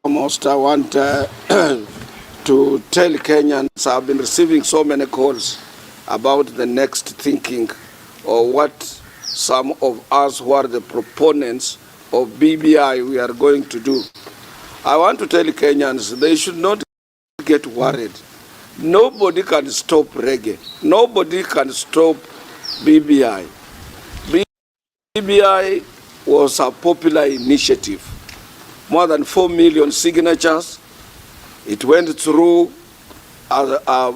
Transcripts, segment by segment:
foremost, I want to tell Kenyans I've been receiving so many calls about the next thinking or what some of us who are the proponents of BBI we are going to do. I want to tell Kenyans they should not get worried. Nobody can stop reggae. Nobody can stop BBI. BBI was a popular initiative. More than 4 million signatures. It went through our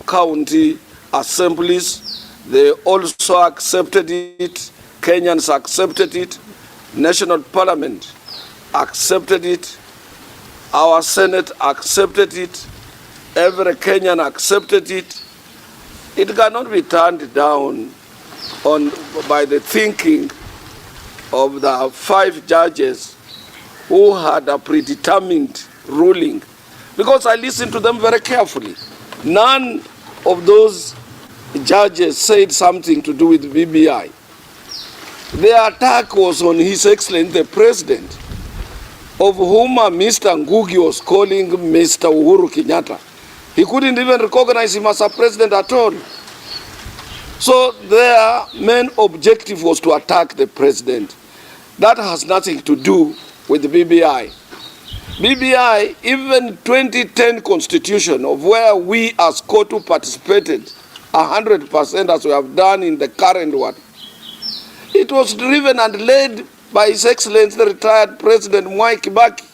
county assemblies. They also accepted it. Kenyans accepted it. National Parliament accepted it. Our Senate accepted it. Every Kenyan accepted it. It cannot be turned down by the thinking of the 5 judges who had a predetermined ruling, because I listened to them very carefully. None of those judges said something to do with BBI. The attack was on His Excellency the President, of whom Mr. Ngugi was calling Mr. Uhuru Kenyatta. He couldn't even recognize him as a president at all. So their main objective was to attack the president. That has nothing to do with the BBI. BBI, even 2010 constitution, of where we as KOTU participated 100% as we have done in the current one, it was driven and led by His Excellency the retired President Mwai Kibaki.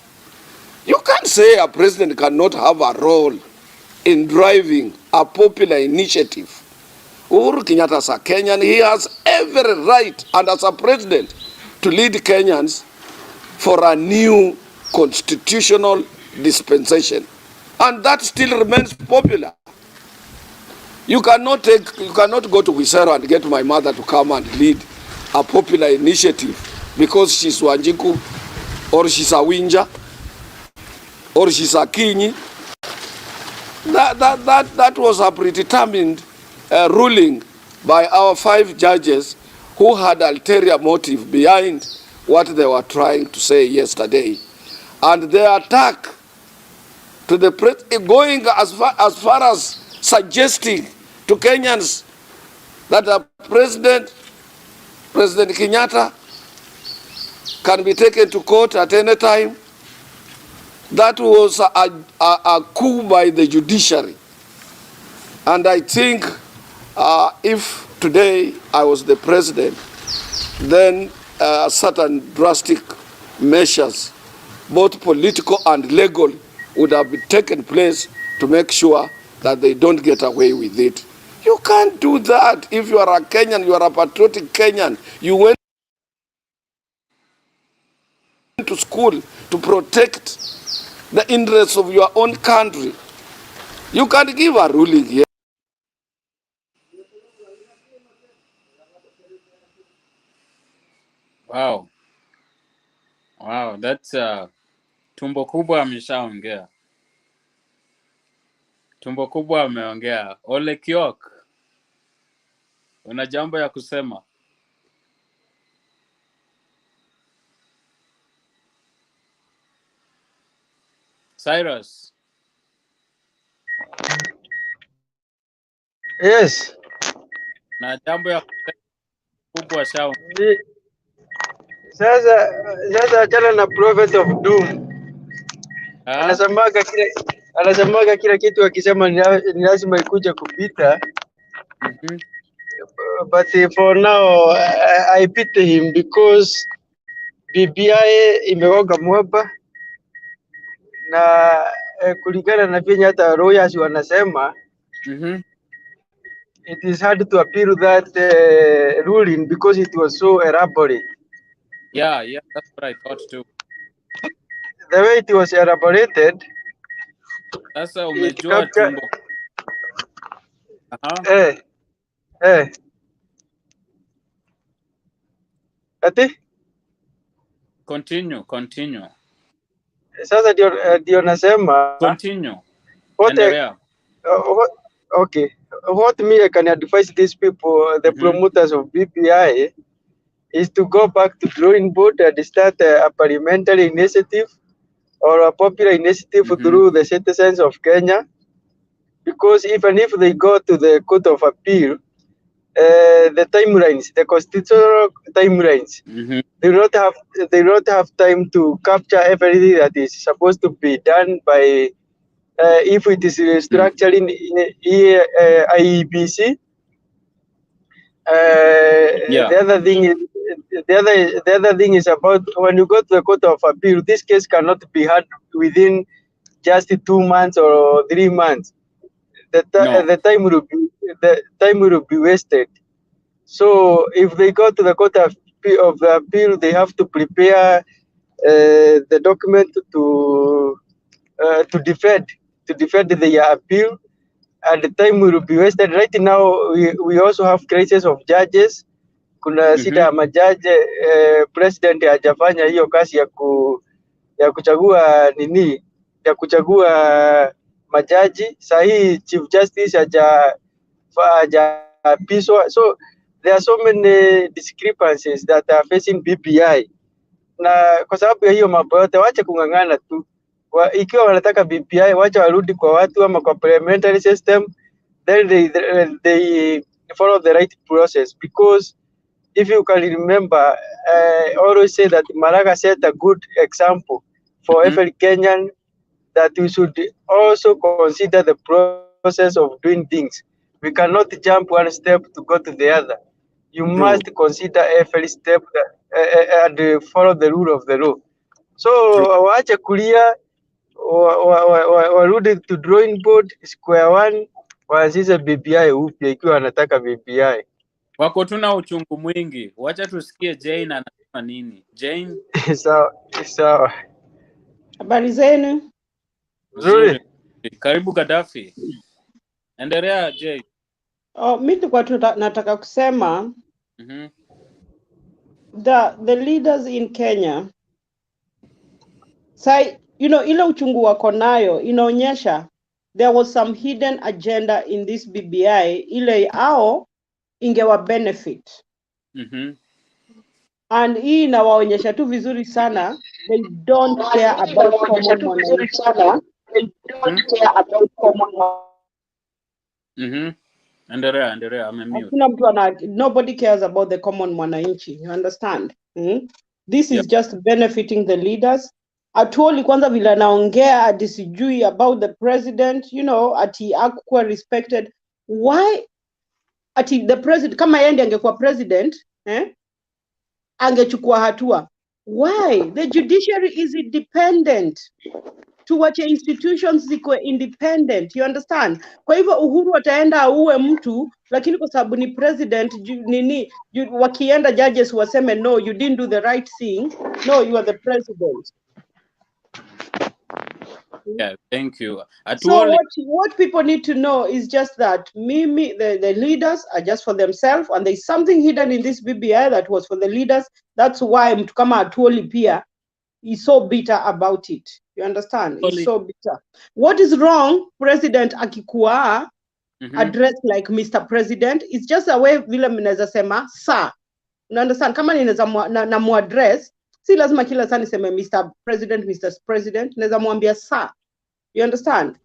You can't say a president cannot have a role in driving a popular initiative. Uhuru Kenyatta is a Kenyan. He has every right, and as a president, to lead Kenyans for a new constitutional dispensation. And that still remains popular. You cannot go to Wisero and get my mother to come and lead a popular initiative because she's Wanjiku, or she's a Winja, or she's a Kinyi. That was a predetermined ruling by our 5 judges who had ulterior motive behind what they were trying to say yesterday. And their attack to the president, going as far as suggesting to Kenyans that President Kenyatta can be taken to court at any time. That was a coup by the judiciary. And I think if today I was the president, then certain drastic measures, both political and legal, would have taken place to make sure that they don't get away with it. You can't do that. If you are a Kenyan, you are a patriotic Kenyan, you went to school to protect the interests of your own country. You can't give a ruling here. Wow, that's tumbo kubwa ameshaongea. Tumbo kubwa ameongea. Ole Kiok, una jambo ya kusema? Cyrus. Yes. Na jambo ya kubwa shao. Sasa achana na prophet of doom. Anasemaga kila kitu akisema ni lazima ikuje kupita. But for now I pity him because BBI imegonga mwamba na kulingana na vyenye hata lawyers wanasema, it is hard to appeal that ruling because it was so elaborate. Yeah, that's what I thought too. The way it was elaborated, sasa umejua tumbo. Ati? Continue. Sasa ndio nasema. Continue. Okay. What me I can advise these people, the promoters of BBI, is to go back to drawing board and start a parliamentary initiative or a popular initiative through the citizens of Kenya. Because even if they go to the Court of Appeal, the timelines, the constitutional timelines, they don't have time to capture everything that is supposed to be done by if it is restructuring IEBC. The other thing is about when you go to the Court of Appeal, this case cannot be heard within just 2 months or 3 months. The time will be wasted. So if they go to the Court of Appeal, they have to prepare the document to defend their appeal, and the time will be wasted. Right now, we also have crisis of judges. Kuna sita ya majaji, president hajafanya hiyo kazi ya kuchagua majaji. Sahi chief justice hajaapishwa. So there are so many discrepancies that are facing BBI. Na kwa sababu ya hiyo mambo yote, wacha kung'ang'ana tu. Ikiwa wanataka BBI, wacha warudi kwa watu ama kwa parliamentary system, then they follow the right process. Because if you can remember, I always say that Maraga set a good example for every Kenyan, that we should also consider the process of doing things. We cannot jump one step to go to the other. You must consider every step and follow the rule of the law. So waache kulia, warudi to drawing board, square one, waanzishe BBI upya ikiwa wanataka BBI. Wako tuna uchungu mwingi. Wacha tusikie Jane anasema nini. Jane? Sawa. Habari zenu? Nzuri. Karibu Gaddafi. Endelea Jane. Mimi kwa nataka kusema the leaders in Kenya say, ile uchungu wako nayo inaonyesha there was some hidden agenda in this BBI ile ao ingewa benefit. And hii inawaonyesha tu vizuri sana they don't care about common mwananchi. Endelea, I'm nobody cares about the common mwananchi, you understand? This is just benefiting the leaders. Atwoli kwanza vile naongea adisijui about the president, ati akuwa respected. Why ati the president kama yeye angekuwa president angechukua hatua? Why? The judiciary is independent. Tuwache institutions ziko independent, you understand? Kwa hivyo Uhuru ataenda auwe mtu, lakini kwa sababu ni president wakienda judges waseme no, you didn't do the right thing, no, you are the president. Yeah, thank you. So what people need to know is just that the leaders are just for themselves, and there's something hidden in this BBI that was for the leaders. That's why mtu kama Atwoli pia is so bitter about it. You understand? He's so bitter. What is wrong, President akikuwa address like Mr. President? It's just a way vile mnaweza sema sir. You understand? Kama ninaweza na muaddress, si lazima kila saa niseme Mr. President, Mr. President, naweza muambia sir. You understand?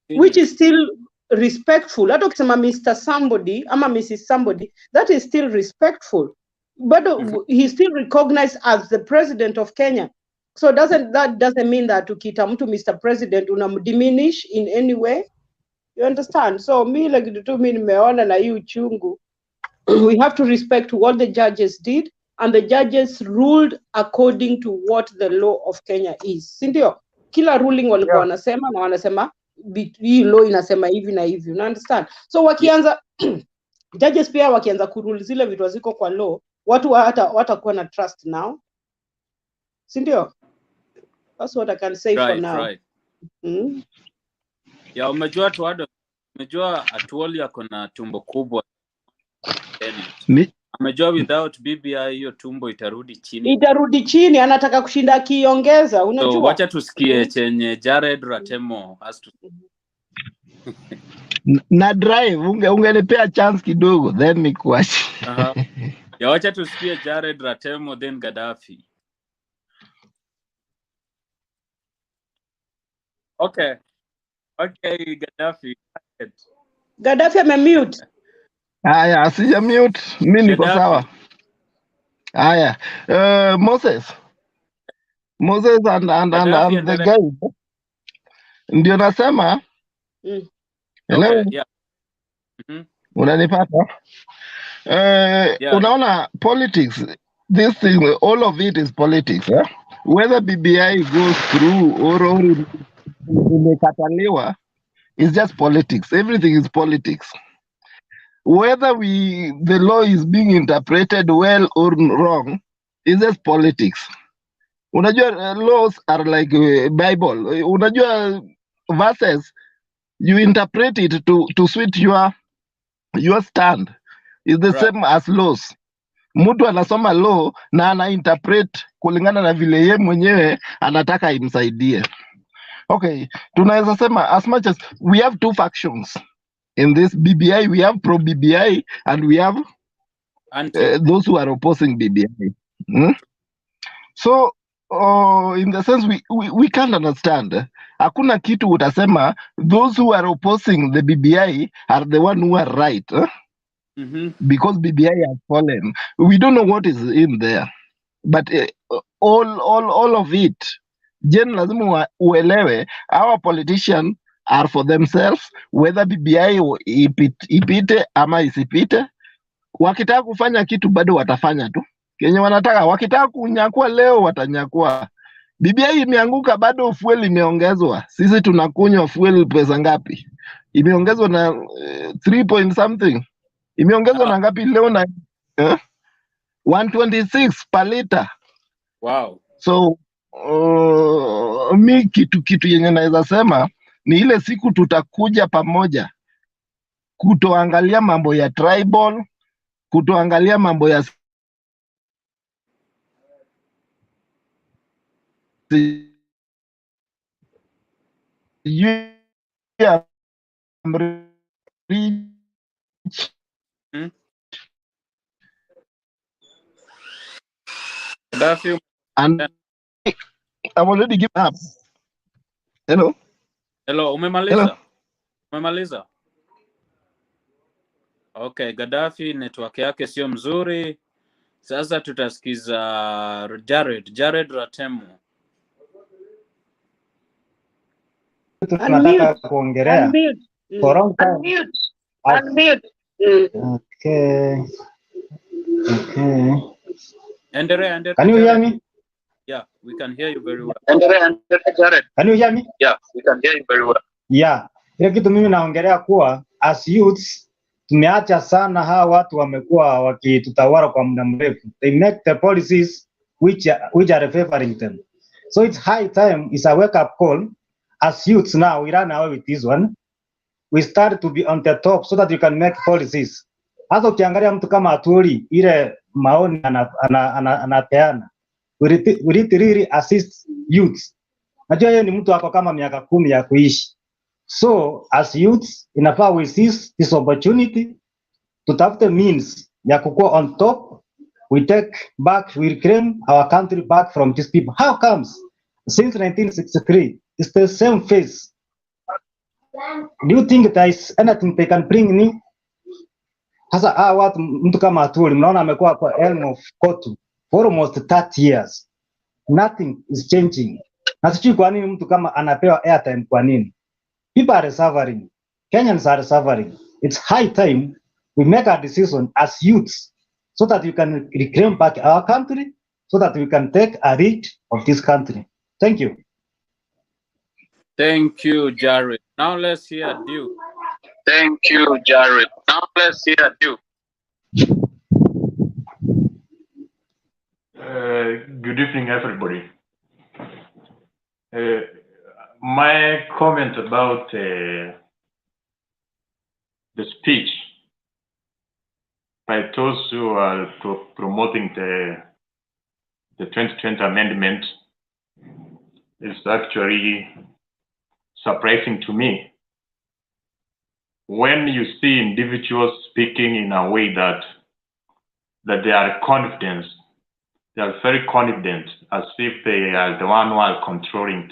Which is still respectful. Hata ukisema Mr. somebody ama Mrs. somebody, that is still respectful. But he's still recognized as the president of Kenya. So that doesn't mean that ukita mtu Mr. President unamdiminish in any way. You understand? So me nimeona na hii uchungu. We have to respect what the judges did, and the judges ruled according to what the law of Kenya is. Sindio? Kila ruling walikuwa wanasema na wanasema hii law inasema hivi na hivi. You understand? So wakianza judges pia wakianza kurule zile vitu ziko kwa law, watu watakuwa na trust now. Sindio? That's what I can say for now. Right. Ya umejua Atwoli ako na tumbo kubwa. Amejua without BBI hiyo tumbo itarudi chini. Anataka kushinda akiongeza, unajua. So wacha tusikie chenye Jared Ratemo has to. Na drive ungenipea chance kidogo then nikuache. Ya wacha tusikie Jared Ratemo then Gaddafi. Okay. Okay, Gaddafi. Gaddafi amemute. Haya, sija mute, mimi niko Gaddafi. sawa. Haya, Moses Gaddafi and the guy ndio nasema. Hello, Okay, yeah. unanipata? Yeah. Unaona politics, this thing, all of it is politics. Whether BBI goes through or imekataliwa is just politics. Everything is politics. Whether the law is being interpreted well or wrong is just politics. Unajua, laws are like Bible. Unajua, verses, you interpret it to suit your stand. Is the Right. same as laws. Mtu anasoma law na ana interpret kulingana na vile ye mwenyewe anataka imsaidie. Okay, tunaweza sema as much as we have two factions in this BBI, we have pro BBI and we have those who are opposing BBI. So in the sense we can't understand. Hakuna kitu utasema those who are opposing the BBI are the one who are right. Because BBI has fallen. We don't know what is in there. But all of it, Jen lazima uelewe, our politicians are for themselves, whether BBI ipite ama isipite. Wakitaka kufanya kitu bado watafanya tu kenye wanataka. Wakitaka kunyakua leo watanyakua. BBI imeanguka, bado fuel imeongezwa. Sisi tunakunywa fuel pesa ngapi? Imeongezwa na 3 point something. Imeongezwa na ngapi leo? Na 126 per liter. Wow. So mi kitu yenye naweza sema ni ile siku tutakuja pamoja, kutoangalia mambo ya tribal, kutoangalia mambo ya and I've already given up. Hello? Hello, umemaliza? Umemaliza? Okay, Gaddafi network yake sio mzuri. Sasa tutasikiza Jared Ratemo. Tunataka kuongelea unmute. Okay. Endelea. Can you hear me? Yeah, we can hear you very well. Endelea, Jared. Can you hear me? Yeah, we can hear you very well. Yeah. Ile kitu mimi naongelea kuwa as youths tumeacha sana, hawa watu wamekuwa wakitutawala kwa muda mrefu. They make the policies which are favoring them. So it's high time, it's a wake up call. As youths now, we run away with this one. We start to be on the top so that we can make policies. Hata ukiangalia mtu kama Atwoli, ile maoni anapeana. We really assist youths. Najua yeye ni mtu wako kama miaka 10 ya kuishi. So as youths, inafaa we seize this opportunity, tutafute means ya kukua on top. We reclaim our country back from these people. How comes? Since 1963, it's the same face. Do you think there is anything they can bring me? Hasa watu, mtu kama Atwoli, mnaona amekuwa kwa helm of court for almost 30 years. Nothing is changing. Na sijui kwa nini mtu kama anapewa airtime kwa nini? People are suffering. Kenyans are suffering. It's high time we make a decision as youths so that we can reclaim back our country, so that we can take a lead of this country. Thank you. Thank you, Jared. Now let's hear Duke. Thank you, Jared. Now let's hear Duke. Good evening, everybody. My comment about the speech by those who are promoting the 2020 amendment is actually surprising to me. When you see individuals speaking in a way that that they are confident. They are very confident, as if they are the one who are controlling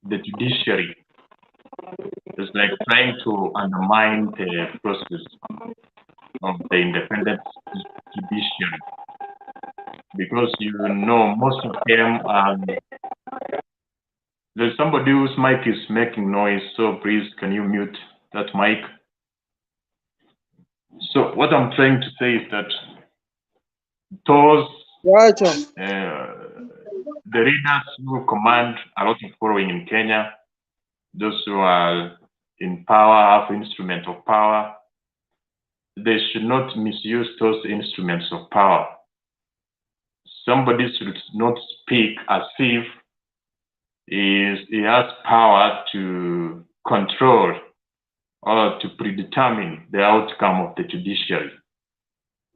the judiciary. It's like trying to undermine the process of the independent judiciary, because most of them, there's somebody whose mic is making noise, so please can you mute that mic? So what I'm trying to say is that those the leaders who command a lot of following in Kenya, those who are in power, have instruments of power, they should not misuse those instruments of power. Somebody should not speak as if he has power to control or to predetermine the outcome of the judiciary.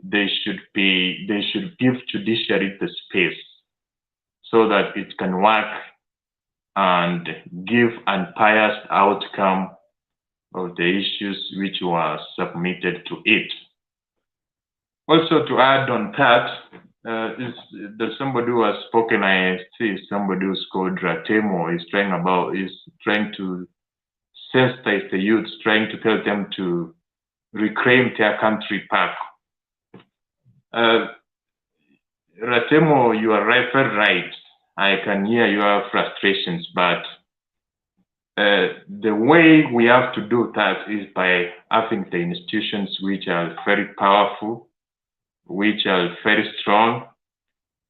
They should give judiciary the space so that it can work and give unbiased outcome of the issues which were submitted to it. Also, to add on that, there's somebody who has spoken. I see somebody who's called Ratemo is trying to sensitize the youth, trying to tell them to reclaim their country back. Ratemo, you are very right. I can hear your frustrations, but the way we have to do that is by having the institutions which are very powerful, which are very strong,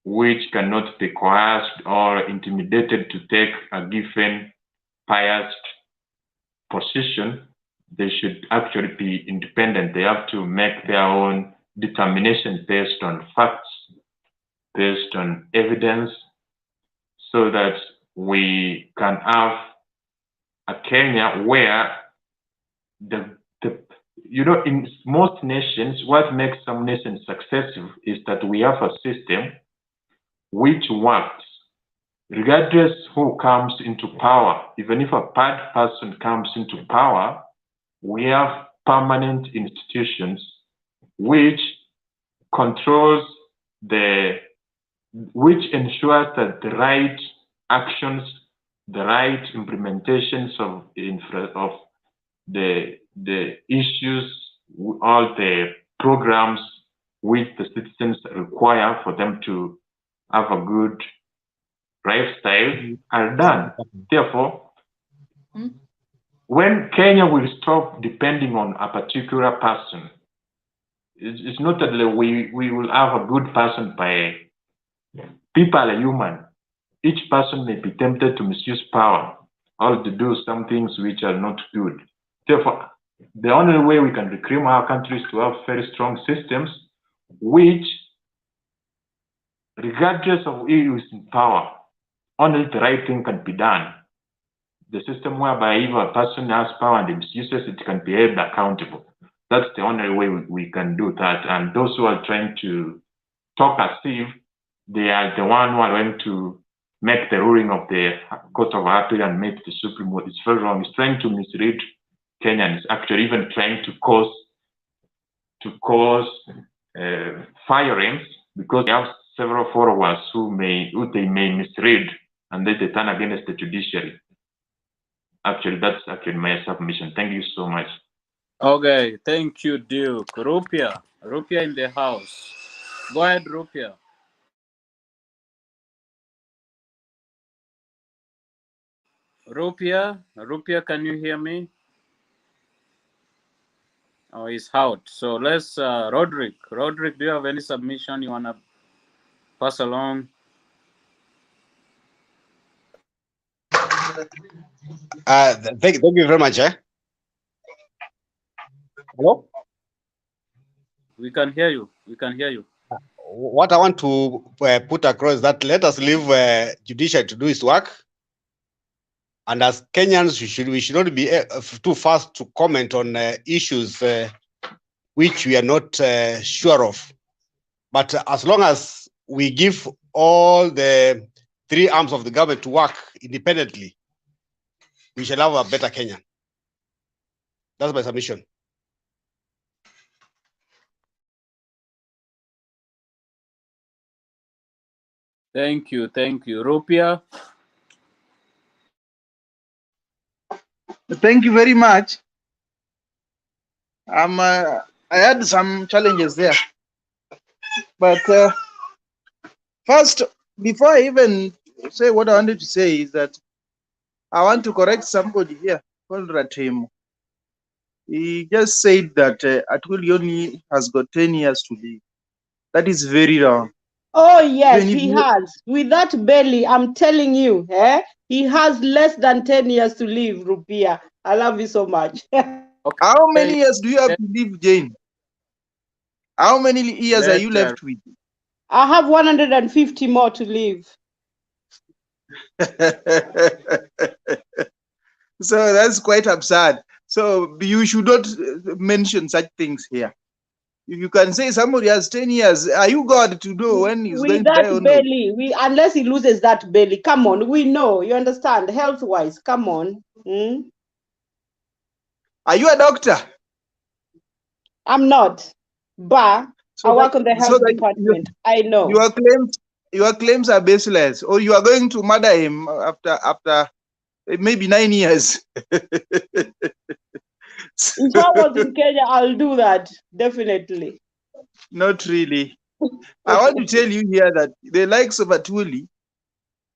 which cannot be coerced or intimidated to take a given biased position. They should actually be independent. They have to make their own determination based on facts, based on evidence, so that we can have a Kenya where in most nations, what makes some nations successful is that we have a system which works regardless who comes into power. Even if a bad person comes into power, we have permanent institutions which controls which ensures that the right actions, the right implementations of the issues, all the programs which the citizens require for them to have a good lifestyle are done. Therefore, when Kenya will stop depending on a particular person, it's not that we will have a good person by people are human. Each person may be tempted to misuse power or to do some things which are not good. Therefore, the only way we can reclaim our country is to have very strong systems which, regardless of who is in power, only the right thing can be done. The system whereby if a person has power and misuses it, can be held accountable. That's the only way we can do that. And those who are trying to talk as if they are the one who are going to make the ruling of the Court of Appeal and make the Supreme Court, it's very wrong. It's trying to mislead Kenyans, actually even trying to cause firings, because they have several followers who they may mislead and then they turn against the judiciary. Actually, that's actually my submission. Thank you so much. Okay, thank you, Duke. Rupia in the house. Go ahead, Rupia. Rupia, can you hear me? Oh, he's out. So let's, Roderick, do you have any submission you want to pass along? Thank you very much. Hello? We can hear you. What I want to put across that let us leave judiciary to do its work. And as Kenyans, we should not be too fast to comment on issues which we are not sure of. But as long as we give all the three arms of the government to work independently, we shall have a better Kenya. That's my submission. Thank you. Rupia? Thank you very much. I had some challenges there, but first, before I even say what I wanted to say, is that I want to correct somebody here called Ratim. He just said that Atwoli only has got 10 years to live. That is very wrong. Oh, yes, Even if he you- has. With that belly, I'm telling you, he has less than 10 years to live, Rupia. I love you so much. Okay. How many years do you have to live, Jane? How many years are you left with? I have 150 more to live. So that's quite absurd. So you should not mention such things here. If you can say somebody has 10 years, are you God to know when he's going With to die that or not? belly, unless he loses that belly, come on, we know, you understand, health-wise, come on. Are you a doctor? I'm not, but I work on the health department. I know. Your claims are baseless, or you are going to murder him after maybe 9 years. If I was in Kenya, I'll do that, definitely. Not really. I want to tell you here that the likes of Atwoli,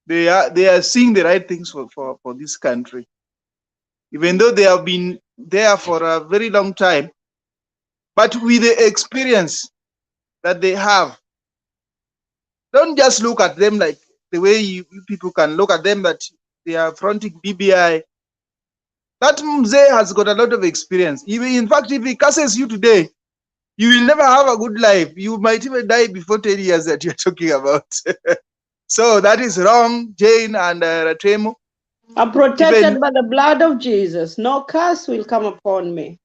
they are seeing the right things for this country. Even though they have been there for a very long time, but with the experience that they have, don't just look at them like the way you people can look at them that they are fronting BBI. That Mzee has got a lot of experience. In fact, if he curses you today, you will never have a good life. You might even die before 10 years that you're talking about. So that is wrong, Jane and Ratemo. I'm protected by the blood of Jesus. No curse will come upon me.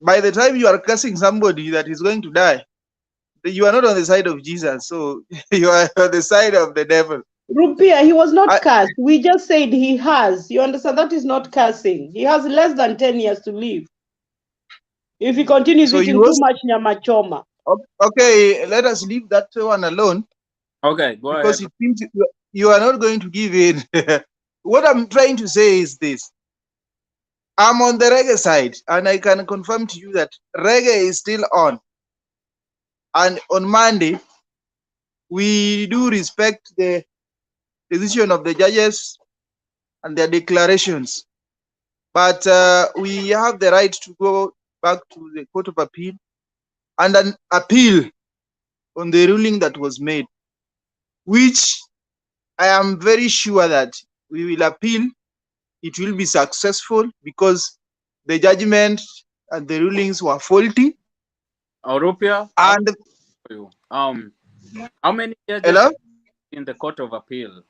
By the time you are cursing somebody that is going to die, you are not on the side of Jesus. So you are on the side of the devil. Rupia, he was not cursed. We just said he has. You understand? That is not cursing. He has less than 10 years to live. If he continues eating too much nyama choma. Okay, let us leave that one alone. Okay, go ahead. Because it seems you are not going to give in. What I'm trying to say is this. I'm on the reggae side, and I can confirm to you that reggae is still on. And on Monday, we do respect the decision of the judges and their declarations. But we have the right to go back to the Court of Appeal and an appeal on the ruling that was made, which I am very sure that we will appeal. It will be successful because the judgment and the rulings were faulty. Rupia, and how many judges are in the Court of Appeal?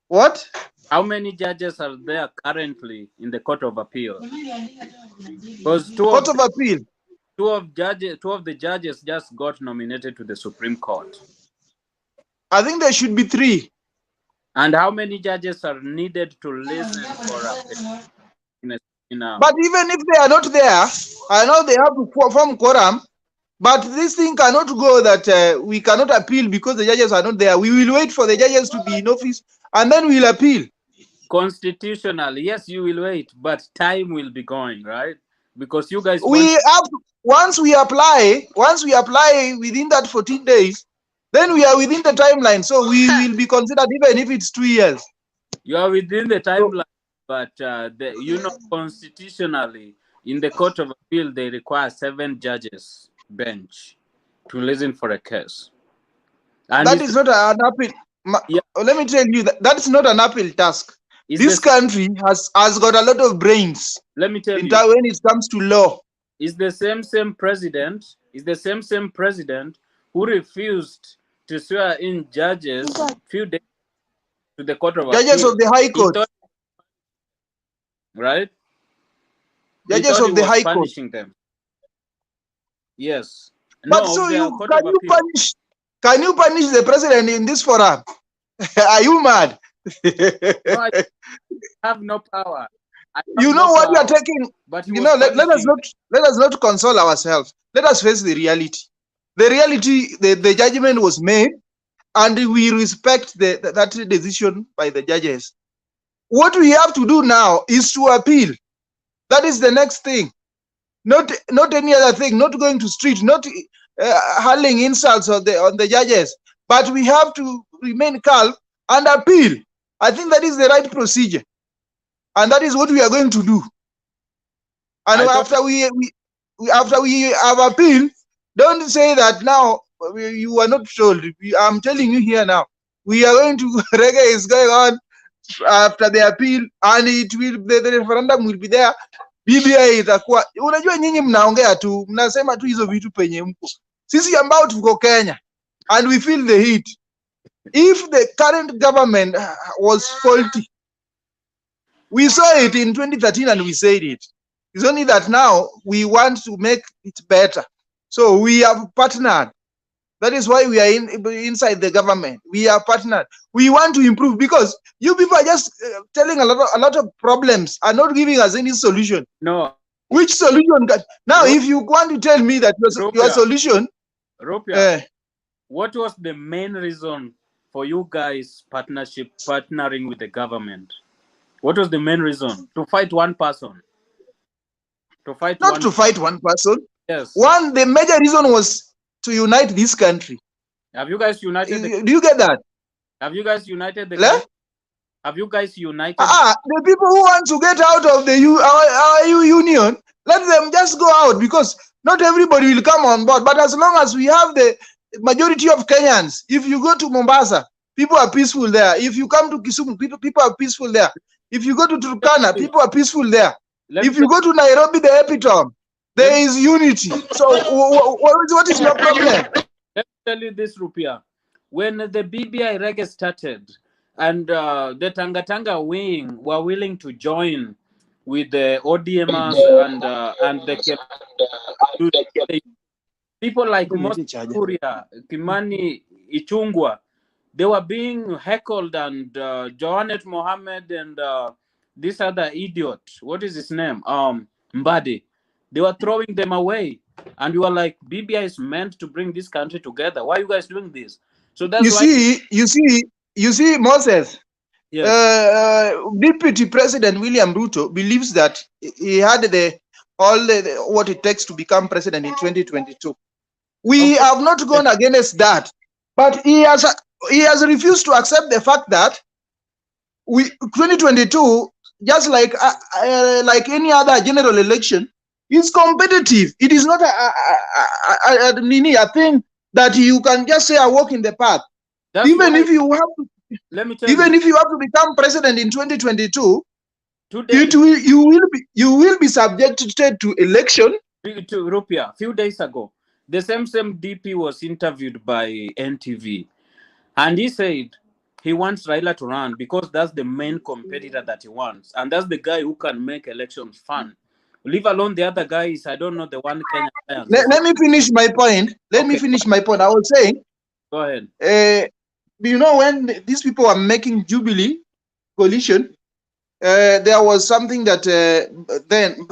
What? How many judges are there currently in the Court of Appeal? Because two of the judges just got nominated to the Supreme Court. I think there should be 3. And how many judges are needed to listen for appeal? But even if they are not there, I know they have to form quorum, but this thing cannot go that we cannot appeal because the judges are not there. We will wait for the judges to be in office and then we'll appeal. Constitutionally, yes, you will wait, but time will be going, right? Because you guys once we apply within that 14 days, then we are within the timeline. So we will be considered even if it's 2 years. You are within the timeline, but constitutionally, in the Court of Appeal, they require 7 judges bench to listen for a case. And that is not an appeal. Let me tell you that is not an appeal task. This country has got a lot of brains. Let me tell you, when it comes to law. Is the same president who refused to swear in judges few days to the Court of Appeal. Judges of the High Court. Right? Judges of the High Court. Punishing them. Yes. But so can you punish the president in this forum? Are you mad? No, I have no power. You know what we are taking, but let us not console ourselves. Let us face the reality. The reality, the judgment was made, and we respect that decision by the judges. What we have to do now is to appeal. That is the next thing. Not any other thing. Not going to street. Not hurling insults on the judges. But we have to remain calm and appeal. I think that is the right procedure, and that is what we are going to do. And after we have appealed, don't say that now you are not told. I'm telling you here now. We are going to reggae is going on after the appeal, and it will the referendum will be there. BBI itakuwa. Unajua nyinyi mnaongea tu, mnasema tu hizo vitu penye mko. Sisi ambao tuko Kenya and we feel the heat. If the current government was faulty, we saw it in 2013 and we said it. It's only that now we want to make it better. So we have partnered. That is why we are inside the government. We are partnered. We want to improve because you people are just telling a lot of problems and not giving us any solution. No. Which solution? Now, if you want to tell me that your solution, Rupia, what was the main reason for you guys partnering with the government? What was the main reason? To fight one person? To fight fight one person. Yes. The major reason was to unite this country. Have you guys united? Do you get that? Have you guys united the? Have you guys united? The people who want to get out of the our union, let them just go out, because not everybody will come on board. But as long as we have the majority of Kenyans, if you go to Mombasa, people are peaceful there. If you come to Kisumu, people are peaceful there. If you go to Turkana, people are peaceful there. If you go to Nairobi, the epitome, there is unity. So what is your problem? Let me tell you this, Rupia. When the Bbi Reggae started and the Tanga wing were willing to join with the ODMers and the people like Kuria, Kimani Ichungwa, they were being heckled, and Joanet Mohammed and this other idiot, what is his name? Mbadi. They were throwing them away. And you were like, BBI is meant to bring this country together. Why are you guys doing this? So that's you see, Moses. Yes. Deputy President William Ruto believes that he had what it takes to become president in 2022. We have not gone against that, but he has refused to accept the fact that 2022, just like any other general election, is competitive. It is not a thing that you can just say I walk in the path. Even if you have to become president in 2022, you will be subjected to election. To Rupia, a few days ago, the same DP was interviewed by NTV, and he said he wants Raila to run because that's the main competitor that he wants, and that's the guy who can make elections fun. Leave alone the other guys. I don't know the one Kenya. Let me finish my point. Let me finish my point. I was saying. Go ahead. You know, when these people are making Jubilee coalition, there was something that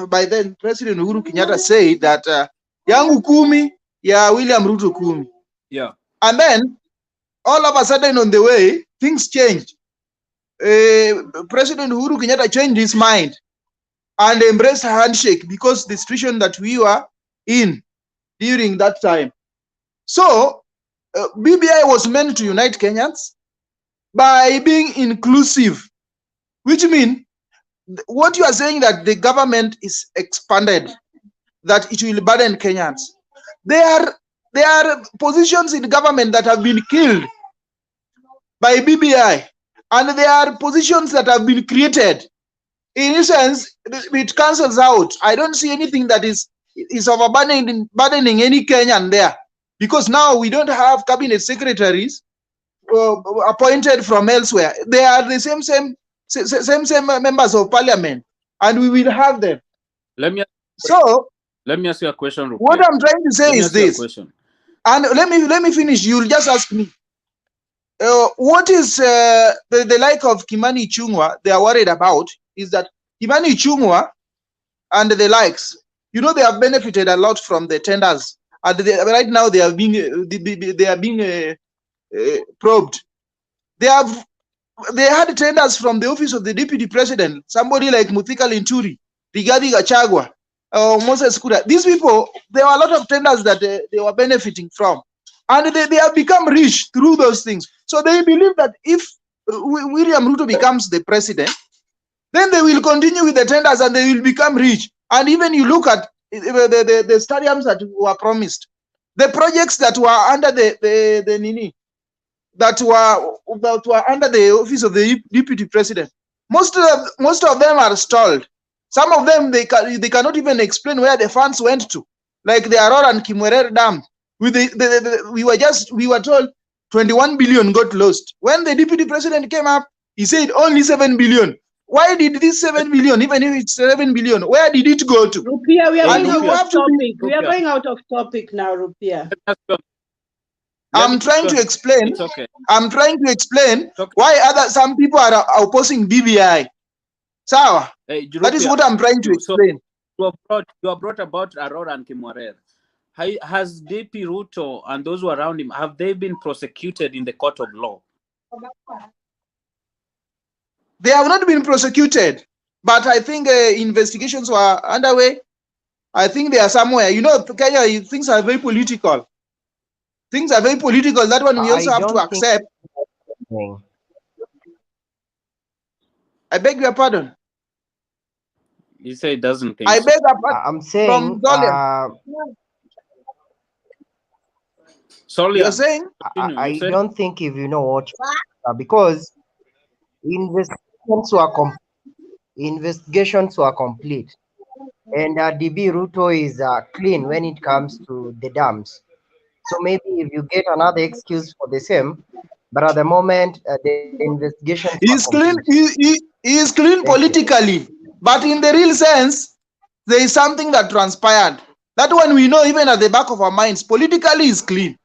by then President Uhuru Kenyatta said that yangu kumi ya William Ruto kumi. Yeah. And then all of a sudden on the way things changed. President Uhuru Kenyatta changed his mind and embraced a handshake because the situation that we were in during that time. So BBI was meant to unite Kenyans by being inclusive, which means what you are saying that the government is expanded, that it will burden Kenyans. There are positions in government that have been killed by BBI, and there are positions that have been created. In essence, it cancels out. I don't see anything that is overburdening any Kenyan there, because now we don't have cabinet secretaries appointed from elsewhere. They are the same members of parliament, and we will have them. Let me ask you a question. Rupia. What I'm trying to say is this, and let me finish. You'll just ask me. What is the like of Kimani Ichung'wah they are worried about is that Kimani Ichung'wah and the likes, you know, they have benefited a lot from the tenders and right now they are being probed. They had tenders from the office of the deputy president, somebody like Muthika Linturi, Rigathi Gachagua, Moses Kuria. These people, there are a lot of tenders that they were benefiting from, and they have become rich through those things. So they believe that if William Ruto becomes the president, then they will continue with the tenders and they will become rich. And even you look at the stadiums that were promised, the projects that were under that were under the office of the deputy president, most of them are stalled. Some of them they cannot even explain where the funds went to, like the Aurora and Kimwerer Dam. We were told 21 billion got lost. When the deputy president came up, he said only 7 billion. Why did this 7 billion, even if it's 7 billion, where did it go to? Rupia, we are going out of topic. We are going out of topic now, Rupia. I'm trying to explain. It's okay. I'm trying to explain Okay. why some people are opposing BBI. So that is what I'm trying to explain. So you have brought about Aurora and Kimwarer. Has DP Ruto and those who are around him, have they been prosecuted in the court of law? They have not been prosecuted, but I think investigations were underway. I think they are somewhere. You know, Kenya, things are very political. Things are very political. That one we also have to accept. I beg your pardon. You say it doesn't think. I beg your pardon. I'm saying. Sorry, you're saying? I don't think if you know what, because investigations were complete, and DB Ruto is clean when it comes to the dams. So maybe if you get another excuse for the same, but at the moment the investigation is clean. He is clean politically, but in the real sense, there is something that transpired. That one we know even at the back of our minds. Politically is clean,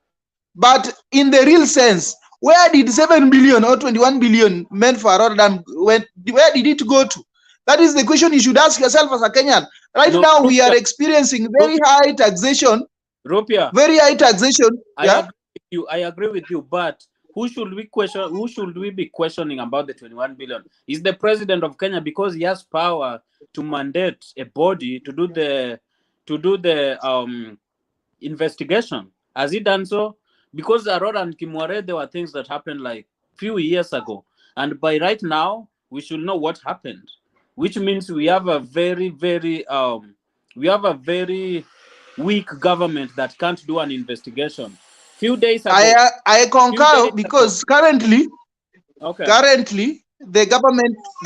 but in the real sense, where did 7 billion or 21 billion meant for Rotterdam went? Where did it go to? That is the question you should ask yourself as a Kenyan. Right now, we are experiencing very high taxation. Rupia, very high taxation. I agree with you, but who should we question? Who should we be questioning about the 21 billion? Is the president of Kenya, because he has power to mandate a body to do the investigation. Has he done so? Because Aurora and Kimware, there were things that happened like few years ago, and by right now we should know what happened, which means we have a very weak government that can't do an investigation. Few days ago, I concur, because currently the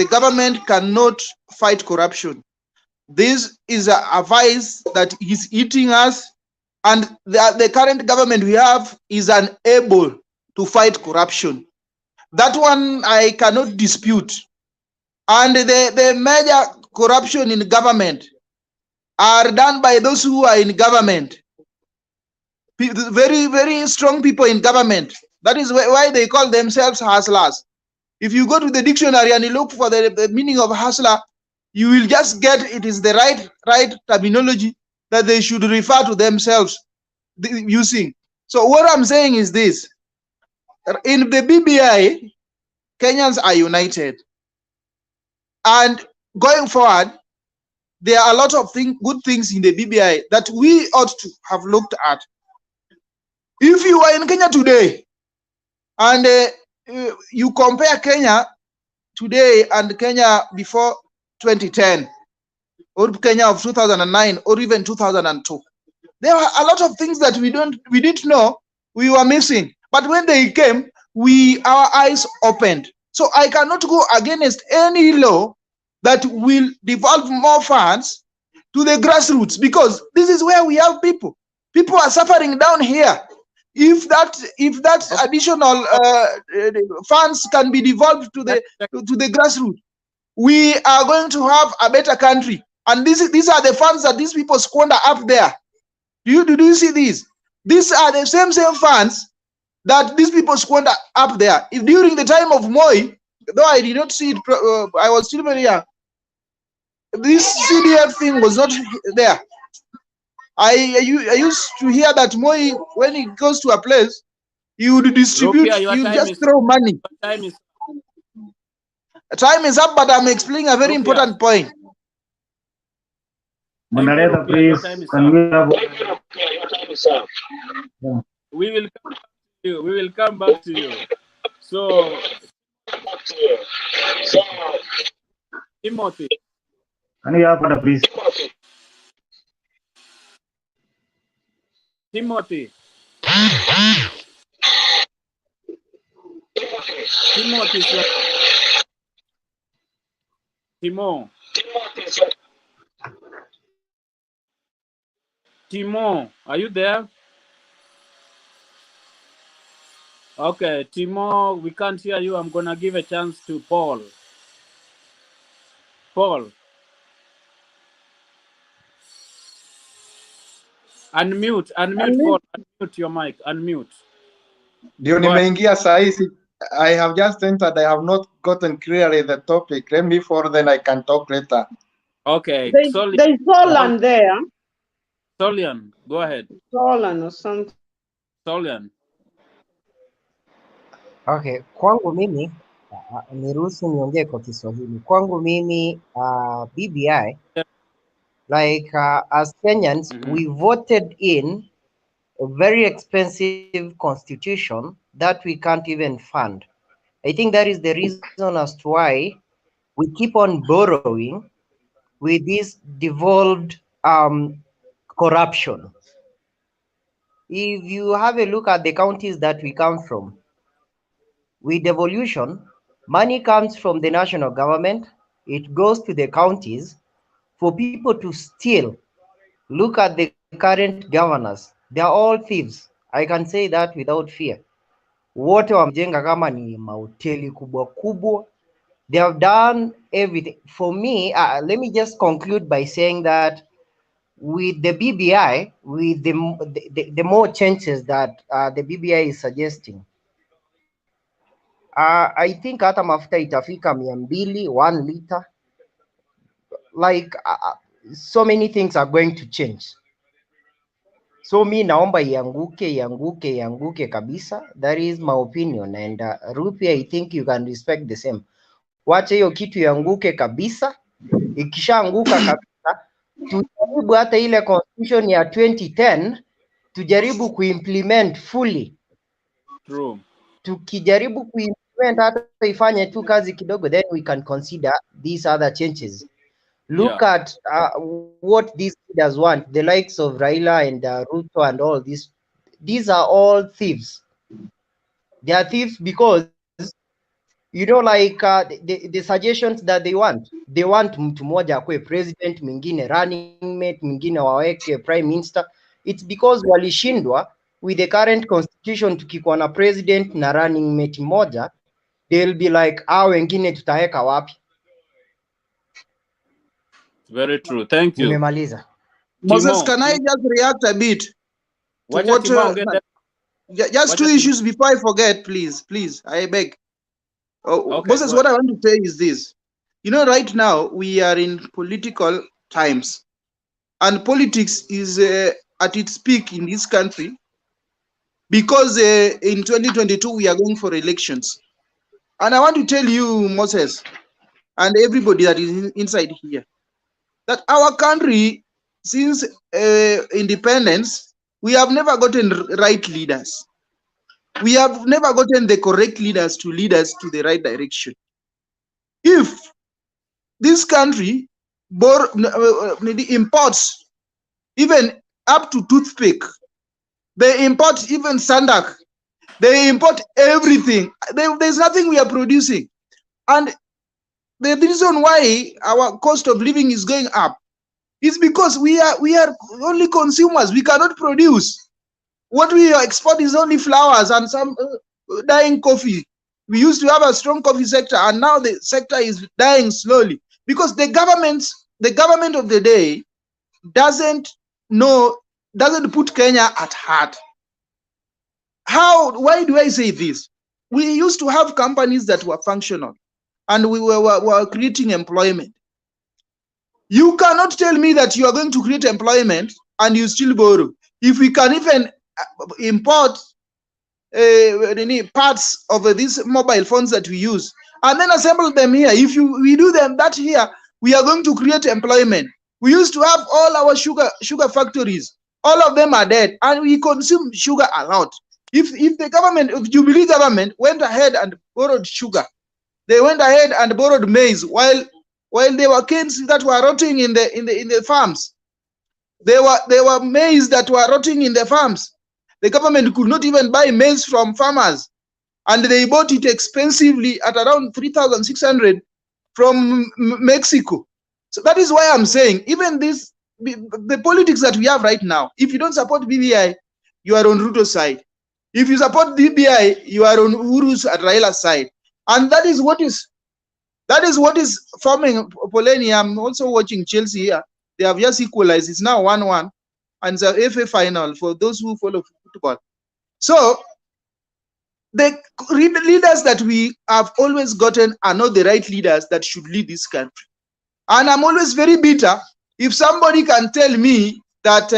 government cannot fight corruption. This is a vice that is eating us, and the current government we have is unable to fight corruption. That one I cannot dispute. And the major corruption in government are done by those who are in government. Very, very strong people in government. That is why they call themselves hustlers. If you go to the dictionary and you look for the meaning of hustler, you will just get it is the right terminology that they should refer to themselves using. So what I'm saying is this. In the BBI, Kenyans are united. And going forward, there are a lot of good things in the BBI that we ought to have looked at. If you are in Kenya today and you compare Kenya today and Kenya before 2010, or Kenya of 2009, or even 2002, there are a lot of things that we didn't know we were missing. But when they came, our eyes opened. So I cannot go against any law that will devolve more funds to the grassroots, because this is where we have people. People are suffering down here. If that additional funds can be devolved to the grassroots, we are going to have a better country. And these are the funds that these people squander up there. Do you see these? These are the same funds that these people squander up there. If during the time of Moi, though I did not see it, I was still very young, this CDF thing was not there. I used to hear that Moi, when he goes to a place, he would distribute, Rupia, your he would time just is throw money. time is Time is up, but I'm explaining a very Rupia. important point. Thank you, Moderator, Rupia. Your please, time is can up. we have? Yeah. We will come back to you. We will come back to you. So, Timothy. Can we have order, please? Timothy. Timothy. Timo. Timo, are you there? Okay, Timo, we can't hear you. I'm gonna give a chance to Paul. Paul. Unmute Paul. Unmute your mic. Unmute. Ndio nimeingia saa hizi. I have just entered. I have not gotten clearly the topic. Let me for then I can talk later. Okay. There's Solan there. Solian, go ahead. Solan or something. Solian. Okay, kwangu mimi niruhusu niongee kwa Kiswahili. Kwangu mimi BBI, like as Kenyans, we voted in a very expensive constitution that we can't even fund. I think that is the reason as to why we keep on borrowing with this devolved corruption. If you have a look at the counties that we come from, with devolution, money comes from the national government, it goes to the counties for people to steal. Look at the current governors, they are all thieves. I can say that without fear. Wote wamjenga kama ni mahoteli kubwa kubwa. They have done everything. For me, let me just conclude by saying that with the BBI, with the more changes that the BBI is suggesting, I think hata mafuta itafika 200, 1 liter. Like so many things are going to change. So mi naomba ianguke kabisa. That is my opinion. And Rupi, I think you can respect the same. Wache hiyo kitu ianguke kabisa. Ikishaanguka kabisa, tujaribu hata ile constitution ya 2010 tujaribu kuimplement fully. True. Tukijaribu kuimplement hata ifanye tu kazi kidogo, then we can consider these other changes. Look at what these leaders want, the likes of Raila and Ruto and all this. These are all thieves. They are thieves because, you know, like the suggestions that they want mtu mmoja akwe president, mwingine running mate, mwingine waweke prime minister. It's because walishindwa with the current constitution. Tukikuwa na president na running mate mmoja, they'll be like, wengine tutaweka wapi? Very true. Thank you. Nimemaliza. Moses, can I just react a bit to what? Just 2 issues before I forget, please. I beg. Okay, Moses, what I want to say is this. You know, right now we are in political times, and politics is at its peak in this country because in 2022 we are going for elections. And I want to tell you, Moses, and everybody that is inside here, that our country, since independence, we have never gotten right leaders. We have never gotten the correct leaders to lead us to the right direction. If this country imports even up to toothpick, they import even sandak, they import everything. There's nothing we are producing. And the reason why our cost of living is going up is because we are only consumers. We cannot produce. What we export is only flowers and some dying coffee. We used to have a strong coffee sector, and now the sector is dying slowly because the government of the day doesn't put Kenya at heart. Why do I say this? We used to have companies that were functional, and we were creating employment. You cannot tell me that you are going to create employment and you still borrow. If we can even import parts of these mobile phones that we use and then assemble them here, if we do that here, we are going to create employment. We used to have all our sugar factories. All of them are dead, and we consume sugar a lot. If the government, if Jubilee government went ahead and borrowed sugar, they went ahead and borrowed maize while there were canes that were rotting in the farms. There were maize that were rotting in the farms. The government could not even buy maize from farmers, and they bought it expensively at around 3,600 from Mexico. So that is why I'm saying, even the politics that we have right now, if you don't support BBI, you are on Ruto's side. If you support BBI, you are on Uhuru's at Raila's side. And that is what is forming Poleni. I'm also watching Chelsea here. They have just equalized. It's now 1-1. And it's a FA final for those who follow football. So the leaders that we have always gotten are not the right leaders that should lead this country. And I'm always very bitter if somebody can tell me that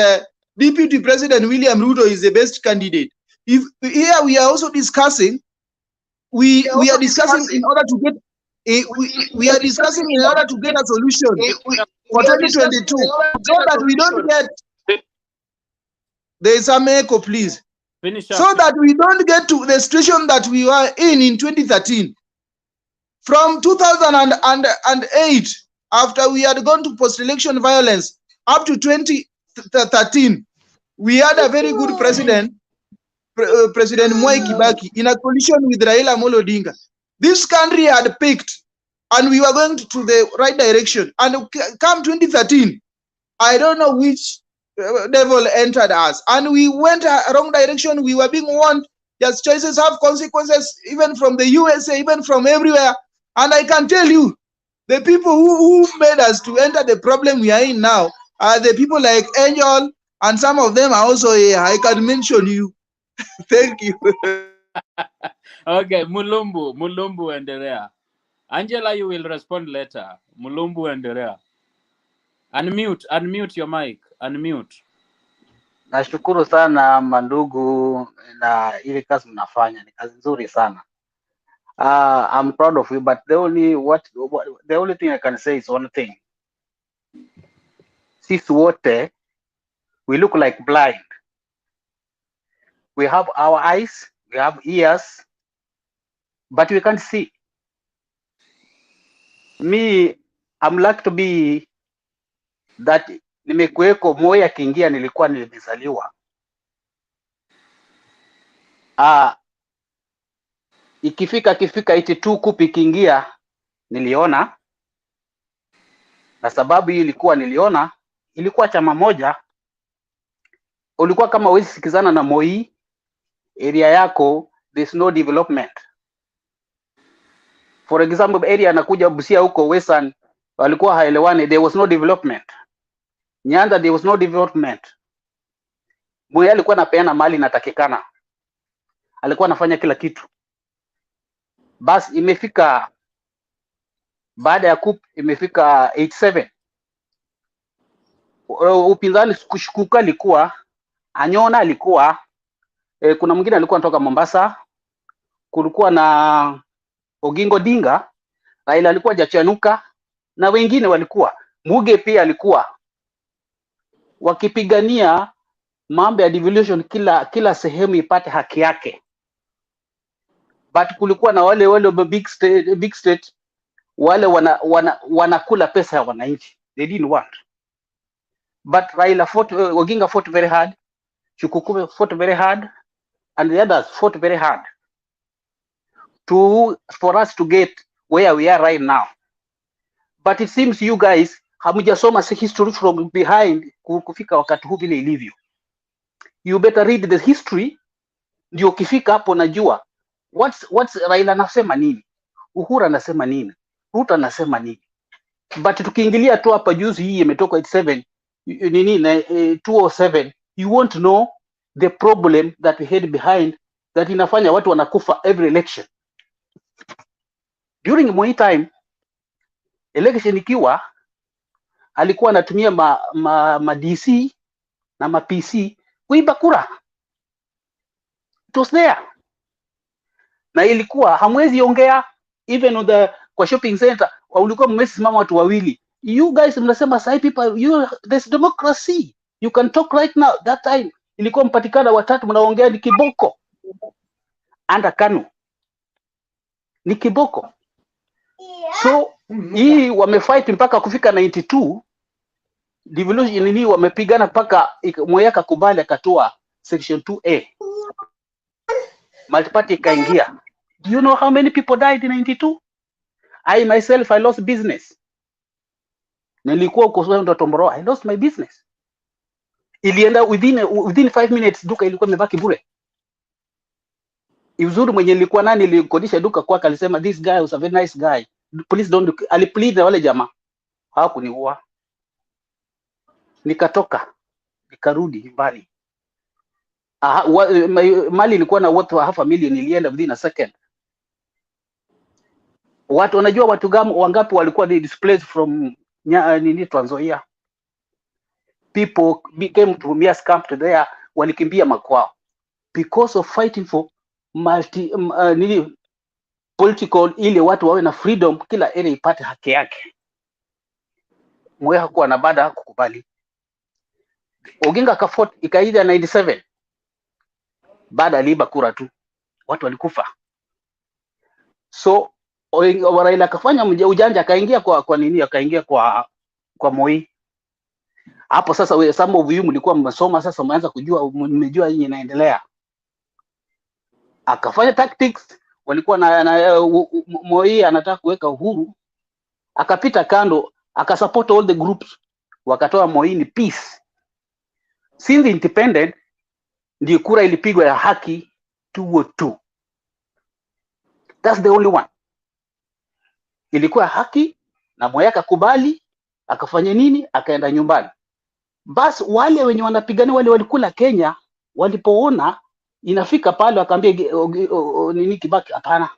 Deputy President William Ruto is the best candidate. If here we are also discussing, we are discussing in order to get a solution for 2022, so that we don't get. There is some echo, please. Finish up. So that we don't get to the situation that we were in 2013. From 2008, after we had gone to post-election violence, up to 2013, we had a very good president, President Mwai Kibaki, in a coalition with Raila Odinga. This country had picked, and we were going to the right direction. And come 2013, I don't know which devil entered us, and we went a wrong direction. We were being warned that choices have consequences, even from the USA, even from everywhere. And I can tell you, the people who made us to enter the problem we are in now are the people like Angel, and some of them are also here. I can mention you. Thank you. Okay, Mulumbu and Derea. Angela, you will respond later. Mulumbu and Derea. Unmute your mic. Unmute. Nashukuru sana mandugu na ile kazi mnafanya ni kazi nzuri sana. I'm proud of you, but the only thing I can say is one thing. Sisi wote, we look like blind. We have our eyes, we have ears, but we can't see. Me, I'm lucky to be that nimekuweko Moi akiingia nilikuwa nimezaliwa. Ikifika 82 kupi kiingia niliona, na sababu hii niliona ilikuwa chama moja. Ulikuwa kama huwezi sikizana na Moi, area yako there's no development. For example, area anakuja Busia huko Western walikuwa haelewani, there was no development. Nyanza there was no development. Moi alikuwa anapeana mali inatakikana, alikuwa anafanya kila kitu. Bas imefika baada ya coup, imefika 87, upinzani kushukuka alikuwa Anyona, alikuwa kuna mwingine alikuwa anatoka Mombasa, kulikuwa na Ogingo Dinga, Raila alikuwa Jachanuka, na wengine walikuwa Muge pia alikuwa wakipigania mambo ya devolution, kila sehemu ipate haki yake. But kulikuwa na wale big state wale wanakula pesa ya wananchi. They didn't want. But Raila fought, Oginga fought very hard, Chukuku fought very hard, and the others fought very hard for us to get where we are right now. But it seems you guys hamujasoma history from behind kufika wakati huu vile ilivyo. You better read the history, ndio kifika hapo najua what's Raila anasema nini, Uhuru anasema nini, Ruto anasema nini. But tukiingilia tu hapa juzi hii imetoka 87 nini 207, you won't know the problem that we had behind that inafanya watu wanakufa every election. During Moi time election ikiwa alikuwa anatumia ma DC na ma PC kuiba kura. It was there. Na ilikuwa hamwezi ongea even on the kwa shopping center ulikuwa mmesimama watu wawili. You guys mnasema sai people there's democracy. You can talk right now. That time ilikuwa mpatikana watatu mnaongea ni kiboko. Anda KANU ni kiboko. So hii wamefight mpaka kufika 92 devolution nini, wamepigana mpaka Moyaka kubali akatoa section 2A, multiparty ikaingia. Do you know how many people died in 92? I myself, I lost business. Nilikuwa uko ndo Tomboro, I lost my business. Ilienda within 5 minutes duka ilikuwa imebaki bure. Uzuri mwenye nilikuwa nani nilikodisha duka kwake alisema this guy was a very nice guy. Please don't, aliplead na wale jamaa. Hawakuniua. Nikatoka, nikarudi nyumbani. Mali ilikuwa na watu wa half a million, ilienda within a second. Watu wanajua watu wangapi walikuwa displaced from nini Trans Nzoia. People came to Mumias camp there, walikimbia makwao because of fighting for nini political, ile watu wawe na freedom, kila area ipate haki yake. Moyo hakuwa na bada kukubali. Oginga kafort ikaida 97. Baada aliiba kura tu. Watu walikufa. So Raila akafanya ujanja, akaingia kwa nini, akaingia kwa Moi. Hapo sasa some of you mlikuwa mmesoma, sasa mmeanza kujua, mmejua hii inaendelea. Akafanya tactics, walikuwa na Moi anataka kuweka uhuru, akapita kando, akasupport all the groups, wakatoa Moi ni peace. Since independent ndio kura ilipigwa ya haki 202. That's the only one. Ilikuwa haki na Moi akakubali, akafanya nini, akaenda nyumbani. Bas wale wenye wanapigania wale walikula Kenya, walipoona inafika pale wakaambia nini Kibaki, hapana.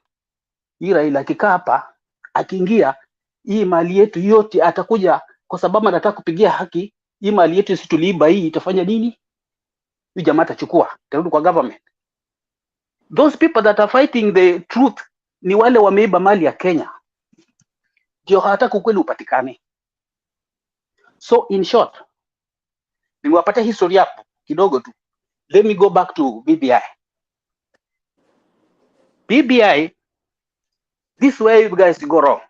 Hii Raila akikaa hapa, akiingia hii mali yetu yote atakuja, kwa sababu anataka kupigia haki. Hii mali yetu sisi tuliiba, hii itafanya nini? Hii jamaa atachukua, tarudi kwa government. Those people that are fighting the truth ni wale wameiba mali ya Kenya, ndio hawataka ukweli upatikane. So in short, nimewapata history hapo kidogo tu. Let me go back to BBI. BBI, this way you guys go wrong.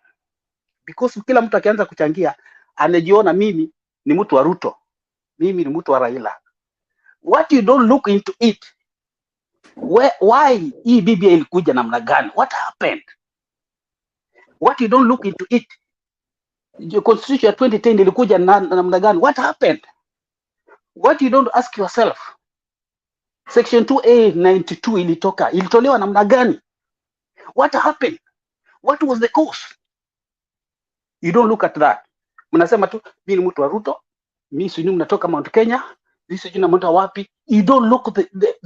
Because kila mtu akianza kuchangia, anajiona mimi ni mtu wa Ruto, mimi ni mtu wa Raila. What you don't look into it, why hii BBI ilikuja namna gani? What happened? What you don't look into it, the constitution ya 2010 ilikuja namna gani? What happened? What you don't ask yourself, section 2A 92 ilitolewa namna gani? What happened? What was the cause? You don't look at that. Mnasema tu mimi ni mtu wa Ruto, mimi si mnatoka Mount Kenya, mimi si mnatoka wapi. You don't look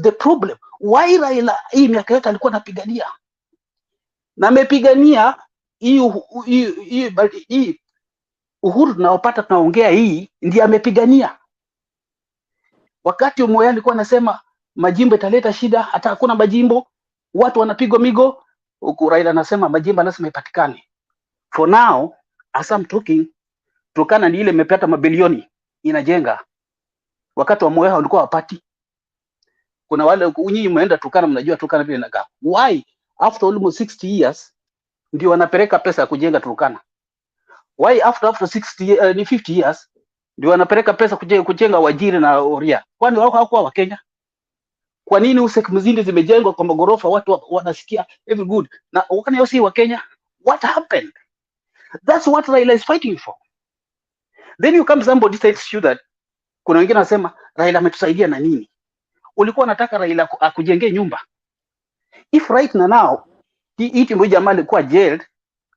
the problem. Why Raila hii miaka yote alikuwa anapigania? Na amepigania hii uhuru tunaopata tunaongea, hii ndiye amepigania. Wakati Moi alikuwa anasema majimbo italeta shida, hata hakuna majimbo, watu wanapigwa migo, huku Raila anasema majimbo lazima ipatikane. For now, as I'm talking, Turkana ni ile imepata mabilioni inajenga. Wakati wa Moi walikuwa wapati. Kuna wale nyinyi mmeenda Turkana, mnajua Turkana vile inakaa. Why after almost 60 years ndio wanapeleka pesa ya kujenga Turkana? Why after 50 years ndio wanapeleka pesa kujenga Wajiri na Oria? Kwani wao hawakuwa wa Kenya? Kwa nini usek mzindi zimejengwa kwa magorofa, watu wanasikia every good, na wakani yao si wa Kenya? What happened? That's what Raila is fighting for. Then you come somebody says you that kuna wengine wanasema Raila ametusaidia na nini? Ulikuwa unataka Raila akujengee nyumba? If right now hii mmoja jamaa alikuwa jailed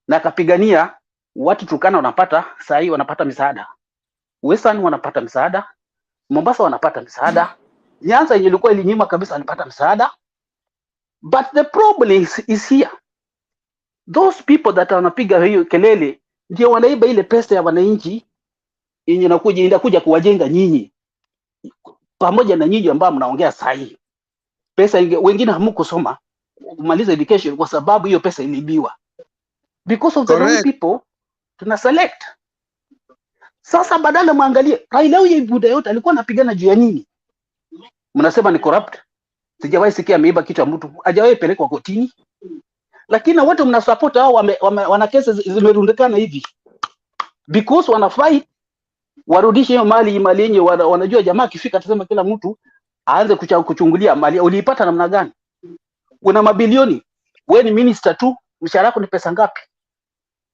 na akapigania watu Turkana wanapata saa hii, wanapata misaada. Western wanapata misaada, Mombasa wanapata misaada, Nyanza yenye ilikuwa ilinyima kabisa wanapata misaada. But the problem is here. Those people that wanapiga hiyo kelele ndio wanaiba ile pesa ya wananchi yenye inakuja kuwajenga nyinyi. pamoja na nyinyi ambao mnaongea sahihi, pesa wengine hamkusoma kumaliza education kwa sababu hiyo pesa ilibiwa. Because of the wrong people tuna select. Sasa badala muangalie Raila huyu buda yote alikuwa anapigana juu ya nini? Mnasema ni corrupt. Sijawahi sikia ameiba kitu ya mtu, hajawahi pelekwa kotini. Lakini wote mnasupport hao wana kesi zimerundikana hivi. Because wana fight warudishe hiyo mali yenye wanajua jamaa akifika atasema kila mtu aanze kuchungulia mali uliipata namna gani. Una mabilioni, wewe ni minister tu, mshahara wako ni pesa ngapi?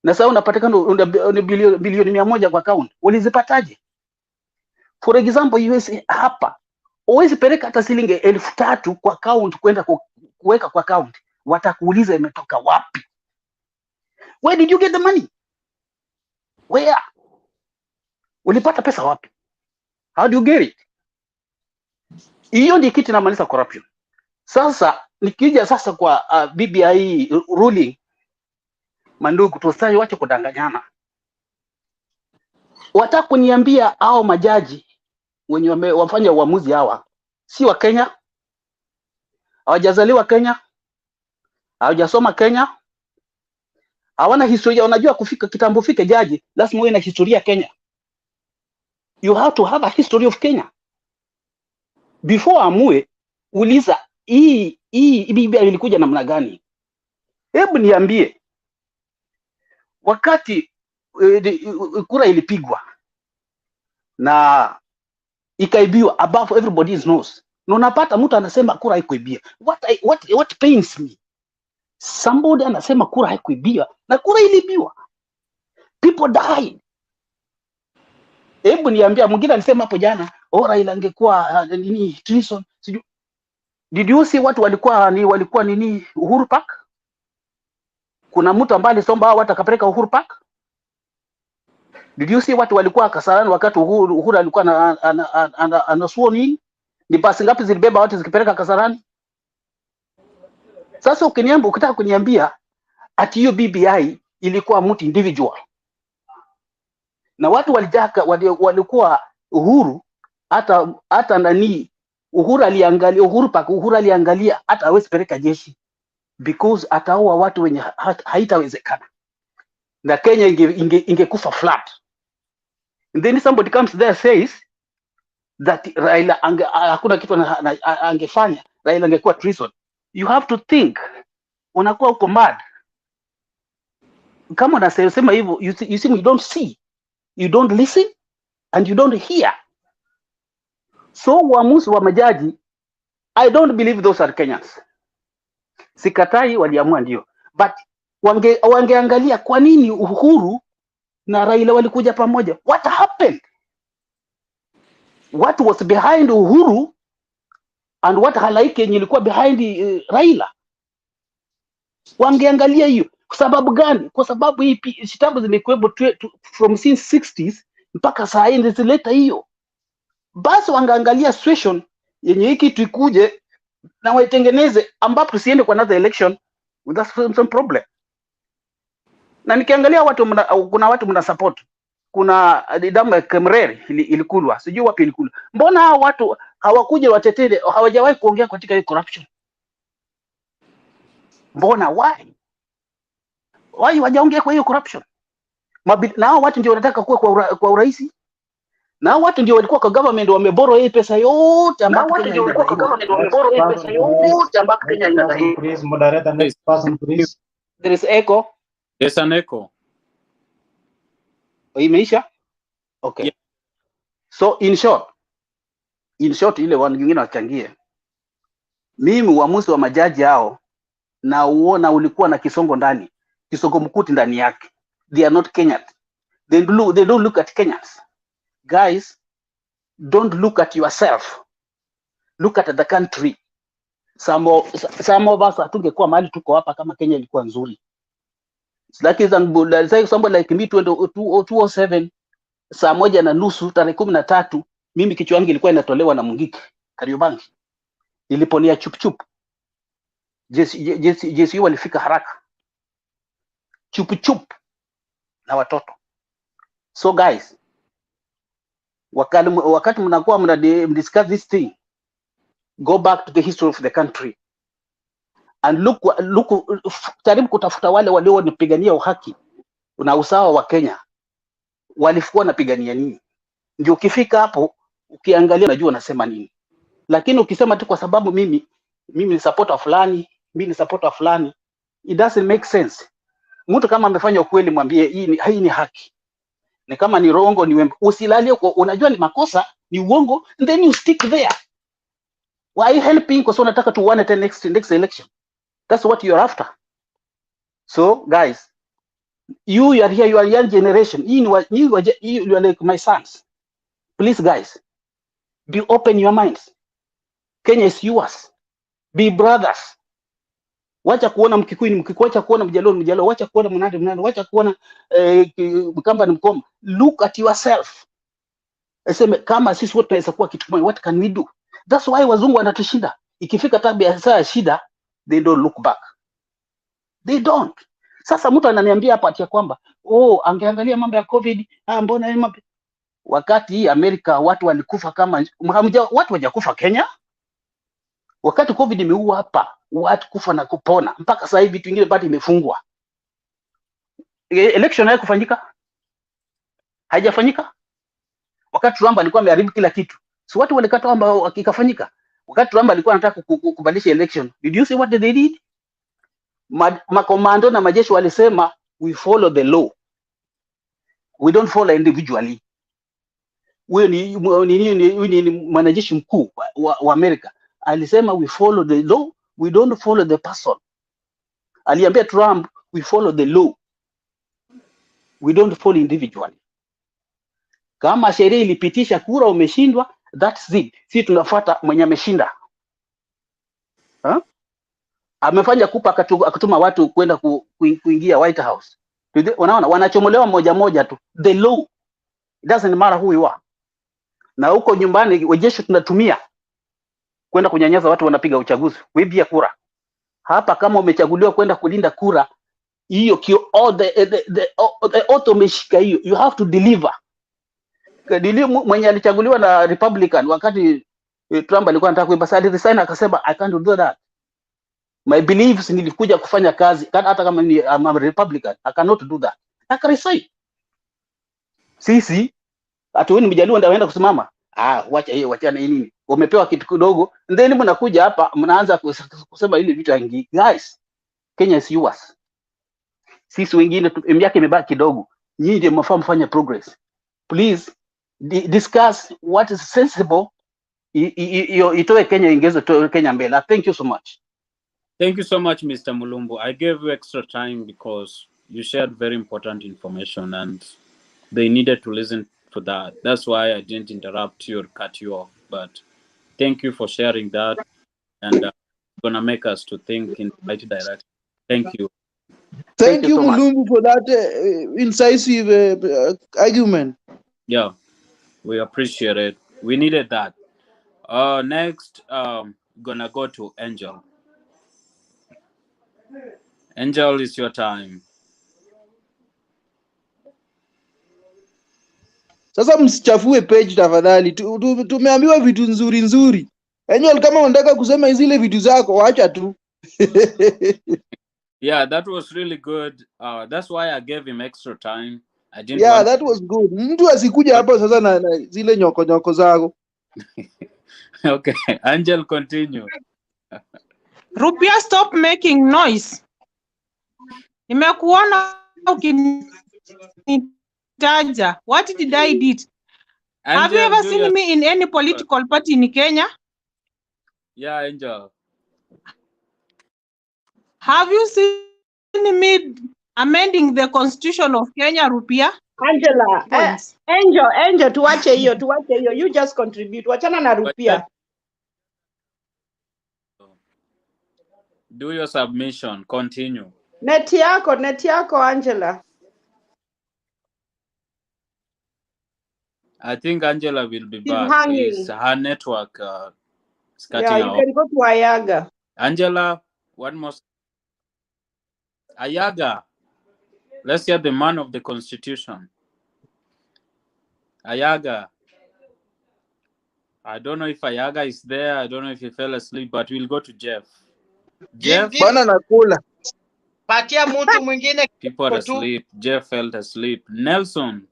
Na sasa unapatikana bilioni 100 kwa account. Ulizipataje? For example, US hapa huwezi peleka hata shilingi 3,000 kwa account kwenda kuweka kwa account. Watakuuliza imetoka wapi? Where did you get the money? Where? Ulipata pesa wapi? How do you get it? Hiyo ndio kitu inamaanisha corruption. Sasa nikija sasa kwa BBI ruling, mandugu, tusaje wache kudanganyana. Wataka kuniambia hao majaji wenye wafanya uamuzi hawa si wa Kenya? Hawajazaliwa Kenya? Hawajasoma Kenya? Hawana historia. Unajua kufika kitambo fike jaji lazima uwe na historia Kenya. You have to have a history of Kenya. Before amue uliza hii BBI ilikuja namna gani? Hebu niambie, wakati kura ilipigwa na ikaibiwa above everybody's knows, na unapata mtu anasema kura haikuibia. What pains me, somebody anasema kura haikuibia na kura ilibiwa, people died. Hebu niambia, mwingine alisema hapo jana Raila angekuwa nini treason. Did you see watu walikuwa nini Uhuru Park? Kuna mtu ambaye alisomba hao watu akapeleka Uhuru Park? Did you see watu walikuwa Kasarani wakati Uhuru alikuwa anasuo nini? Ni basi ngapi zilibeba watu zikipeleka Kasarani? Sasa ukitaka kuniambia ati hiyo BBI ilikuwa mtu individual. Na watu walikuwa Uhuru hata nani Uhuru Park aliangalia hata hawezi peleka jeshi because ataua watu wenye haitawezekana. Na Kenya ingekufa flat. And then somebody comes there says that Raila hakuna kitu angefanya, Raila angekuwa treason. You have to think, unakuwa uko mad. Kama unasema hivyo, you see, you don't see, you don't listen, and you don't hear. So uamuzi wa majaji, I don't believe those are Kenyans. Sikatai waliamua ndio, but wangeangalia kwa nini Uhuru na Raila walikuja pamoja. What happened? What was behind Uhuru and what halaiki yenye ilikuwa behind Raila? Wangeangalia hiyo. Kwa sababu gani? Kwa sababu hii shitabu zimekuwepo from since 60s mpaka saa hii zileta hiyo. Basi wangeangalia situation yenye hiki tuikuje na waitengeneze ambapo tusiende kwa another election with some problem. Na nikiangalia kuna watu mna support. Kuna damu ya Kemreri ilikulwa. Sijui wapi ilikulwa. Mbona hao watu hawakuja watetee, hawajawahi kuongea katika hii corruption? Mbona why wajaongea kwa hiyo corruption? Na hao watu ndio wanataka kuwa kwa uraisi. Na hao watu ndio walikuwa kwa government wameboro hii pesa yote ambapo Kenya inadai. Please, moderator, next person, please. There is echo. There's an echo. Imeisha? Okay. Yeah. So in short ile wengine wachangie. Mimi uamuzi wa majaji hao na uona ulikuwa na kisongo ndani. Kisongo mkuti ndani yake. They are not Kenyans. They don't look at Kenyans. Guys, don't look at yourself. Look at the country. Some of us hatungekuwa mahali tuko hapa kama Kenya ilikuwa nzuri. Like somebody like me 2007 saa 1:30 tarehe 13 mimi kichwa yangu ilikuwa inatolewa na Mungiki Kariobangi. Niliponia chup. Jesi walifika haraka. Chup na watoto. So guys, wakati mnakuwa discuss this thing, go back to the history of the country and look, jaribu kutafuta wale walionipigania uhaki na usawa wa Kenya walikuwa wanapigania nini. Ndio ukifika hapo ukiangalia unajua nasema nini. Lakini ukisema tu kwa sababu mimi ni supporter fulani, mimi ni supporter fulani, it doesn't make sense. Mtu kama amefanya ukweli mwambie hii ni haki. Ni kama ni rongo ni usilalie unajua ni makosa, ni uongo, and then you stick there. Why are you helping kwa sababu unataka to win at the next election? That's what you're after. So guys, you are here, you are young generation. You are like my sons. Please guys, be open your minds. Kenya is yours. Be brothers. Wacha kuona Mkikuyu ni Mkikuyu, wacha kuona Mjaluo ni Mjaluo, wacha kuona Mnandi Mnandi, wacha kuona Mkamba ni Mkoma. Look at yourself. Aseme kama sisi wote tunaweza kuwa kitu kimoja, what can we do? That's why wazungu wanatushinda. Ikifika tabia saa shida, they don't look back. They don't. Sasa mtu ananiambia hapa ati kwamba angeangalia mambo ya COVID, mbona wakati hii Amerika watu walikufa kama watu wajakufa Kenya? Wakati COVID imeua hapa, watu kufa na kupona. Mpaka sasa hivi vitu vingine bado imefungwa. Election haikufanyika? Haijafanyika? Wakati Trump alikuwa ameharibu kila kitu. So watu walikata kwamba ikafanyika. Wakati Trump alikuwa anataka kubadilisha election, did you see what they did? Makomando na majeshi walisema we follow the law. We don't follow individually. Wewe ni mwanajeshi mkuu wa Amerika. Alisema we follow the law, we don't follow the person. Aliambia Trump we follow the law. We don't follow individually. Kama sheria ilipitisha kura umeshindwa, that's it. Sisi tunafuata mwenye ameshinda. Amefanya kupa akatuma watu kwenda kuingia White House. Unaona wanachomolewa moja tu. The law. It doesn't matter who you are. Na huko nyumbani wajeshi tunatumia kwenda kunyanyasa watu wanapiga uchaguzi, kuibia kura. Hapa kama umechaguliwa kwenda kulinda kura, hiyo the oath umeshika hiyo, you have to deliver. Mwenye alichaguliwa na Republican wakati Trump alikuwa anataka kuiba sadi resign, akasema I can't do that. My beliefs nilikuja kufanya kazi hata kama ni I'm a Republican, I cannot do that. Akaresign. Sisi hatuoni Mjaluo ndio aenda kusimama. Wacha hiyo, wachana nini? Umepewa kitu kidogo, then mnakuja hapa mnaanza kusema ile vitu vingi. Guys, Kenya is yours. Sisi wengine miaka imebaki kidogo. Nyinyi ndio mfanye mfanye progress. Please discuss what is sensible. Itoe Kenya ingezo to Kenya mbele. Thank you so much. Thank you so much, Mr. Mulumbu. I gave you extra time because you shared very important information and they needed to listen to that. That's why I didn't interrupt you or cut you off. But thank you for sharing that, and gonna make us to think in the right direction. Thank you. Thank you, Mulumbu, for that incisive argument. Yeah, we appreciate it. We needed that. Next, gonna go to Angel. Angel, it's your time. Sasa msichafue page tafadhali. Tumeambiwa vitu nzuri. Angel, kama unataka kusema zile vitu zako acha tu. Yeah, that was really good. That's why I gave him extra time. I didn't. Yeah, that was good. Mtu asikuja hapo sasa na zile nyoko zako. Okay, Angel, continue. Rupia, stop making noise. Nimekuona ukinitaja. What did I did? Angel, have you ever seen me in any political party in Kenya? Yeah, Angel. Have you seen me amending the constitution of Kenya, Rupia? Angela, Angel, tuache hiyo. You just contribute. Wachana na Rupia. Do your submission. Continue. Net yako, Angela. I think Angela will be back. Hanging. Her network is cutting out. Yeah, you can go to Ayaga. Angela, one more. Ayaga. Let's hear the man of the constitution. Ayaga. I don't know if Ayaga is there. I don't know if he fell asleep, but we'll go to Jeff. Give, Jeff? Bwana nakula. patia mtu mwingine People are tu. asleep. Jeff fell asleep. Nelson.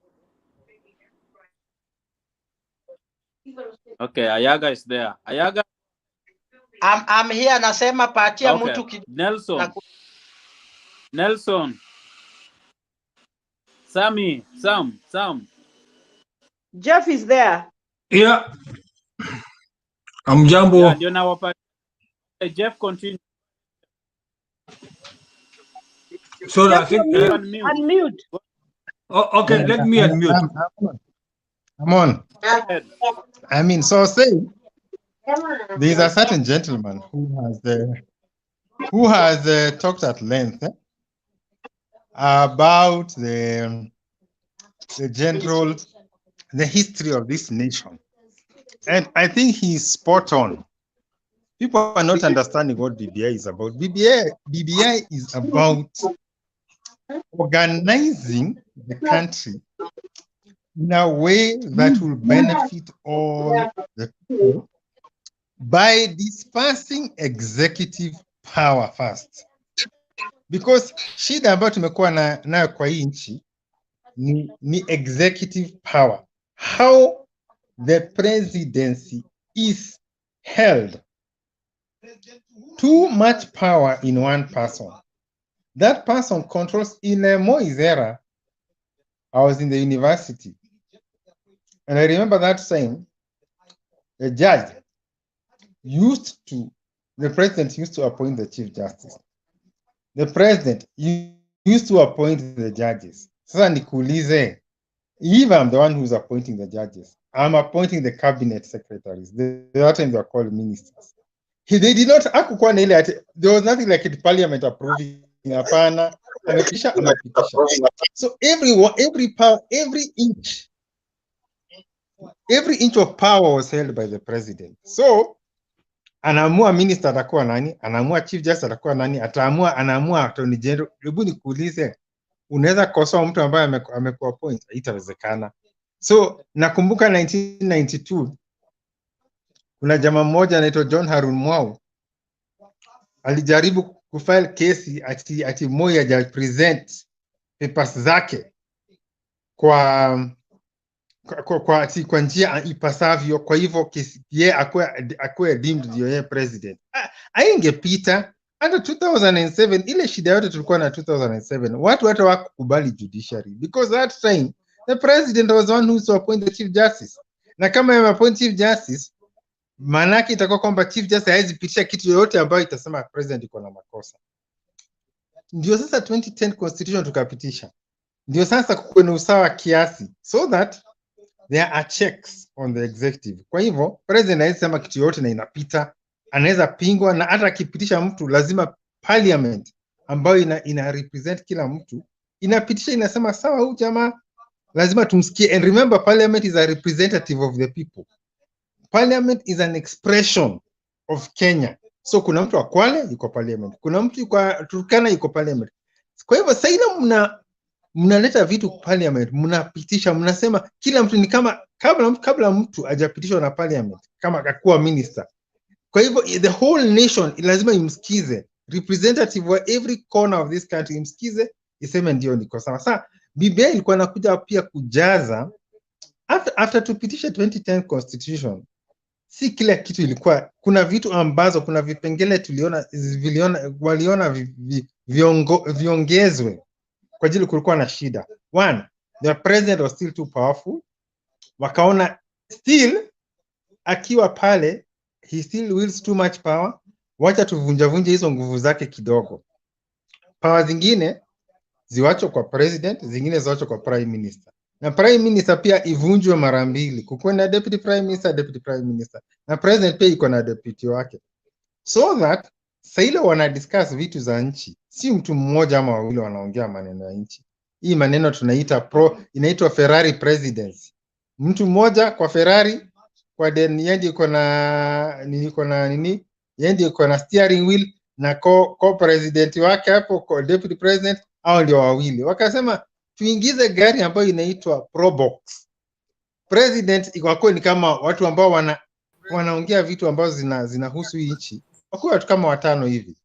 Okay, Ayaga is there. Ayaga? I'm here, nasema patia Okay. mtu Nelson. Nelson. Sammy. Sam. Jeff is there. Yeah. Amjambo. Yeah, ndio nawapa. Jeff, continue. So Jeff, I think unmute. Oh, okay, let me unmute. Come on. I mean, so say there's a certain gentleman who has talked at length about the history of this nation, and I think he's spot on. People are not understanding what BBI is about. BBI is about organizing the country in a way that will benefit all the people by dispersing executive power first. Because shida ambayo tumekuwa nayo kwa hii nchi ni executive power. How the presidency is held. Too much power in one person. That person controls. In Moi's era, I was in the university, and I remember that saying, the president used to appoint the chief justice. The president used to appoint the judges. Sasa nikuulize, if I'm the one who's appointing the judges, I'm appointing the cabinet secretaries. The other time they were called ministers. They did not, there was nothing like the parliament approving. So every inch of power was held by the president. So anaamua minister atakuwa nani, anaamua chief justice atakuwa nani, anaamua attorney general. Hebu nikuulize, unaweza kosoa mtu ambaye amekuappoint? Haitawezekana. So nakumbuka 1992 kuna jamaa mmoja anaitwa John Harun Mwau alijaribu kufile kesi ati Moi haja present papers zake kwa njia ipasavyo, kwa hivyo yeye akue deemed ndio yeye president. Aingepita. Hata 2007 ile shida yote tulikuwa na 2007, watu hata wakukubali judiciary, because that time the president was the one who to appoint the chief justice. Na kama yeye appoint chief justice, manake itakuwa kwamba chief justice haizi pitisha kitu yoyote ambayo itasema president iko na makosa. Ndio sasa 2010 constitution tukapitisha. Ndio sasa kuwe na usawa kiasi, so that there are checks on the executive. Kwa hivyo president haizi sema kitu yoyote na inapita, anaweza pingwa, na hata akipitisha mtu lazima parliament ambayo ina represent kila mtu inapitisha, inasema sawa, huyu jamaa lazima tumsikie. And remember, parliament is a representative of the people. Parliament is an expression of Kenya. So kuna mtu wa Kwale yuko parliament, kuna mtu yuko Turkana yuko parliament. Kwa hivyo sasa ile mnaleta vitu parliament, mnapitisha, mnasema kila mtu ni kama kabla mtu hajapitishwa na parliament kama akakuwa minister. Kwa hivyo the whole nation lazima imsikize, representative wa every corner of this country imsikize, iseme ndio niko sawa. Sasa BBI ilikuwa inakuja pia kujaza after tupitisha 2010 constitution. Si kila kitu ilikuwa, kuna vitu ambazo, kuna vipengele waliona viongezwe kwa ajili kulikuwa na shida. One, the president was still too powerful. Wakaona still akiwa pale, he still wields too much power. Wacha tuvunja hizo nguvu zake kidogo. Power zingine ziwachwe kwa president, zingine ziwachwe kwa prime minister. Na prime minister pia ivunjwe mara mbili. Kukuwe na deputy prime minister. Na president pia iko na deputy wake. So that saile wana discuss vitu za nchi, si mtu mmoja ama wawili wanaongea maneno ya nchi. Hii maneno tunaita inaitwa Ferrari presidency. Mtu mmoja kwa Ferrari, kwa yendi iko na steering wheel, na co-president wake hapo, deputy president, au ndio wawili. Wakasema tuingize gari ambayo inaitwa pro box. President iko ni kama watu ambao wanaongea vitu ambazo zinahusu hii nchi, wakuwe watu kama 5 hivi,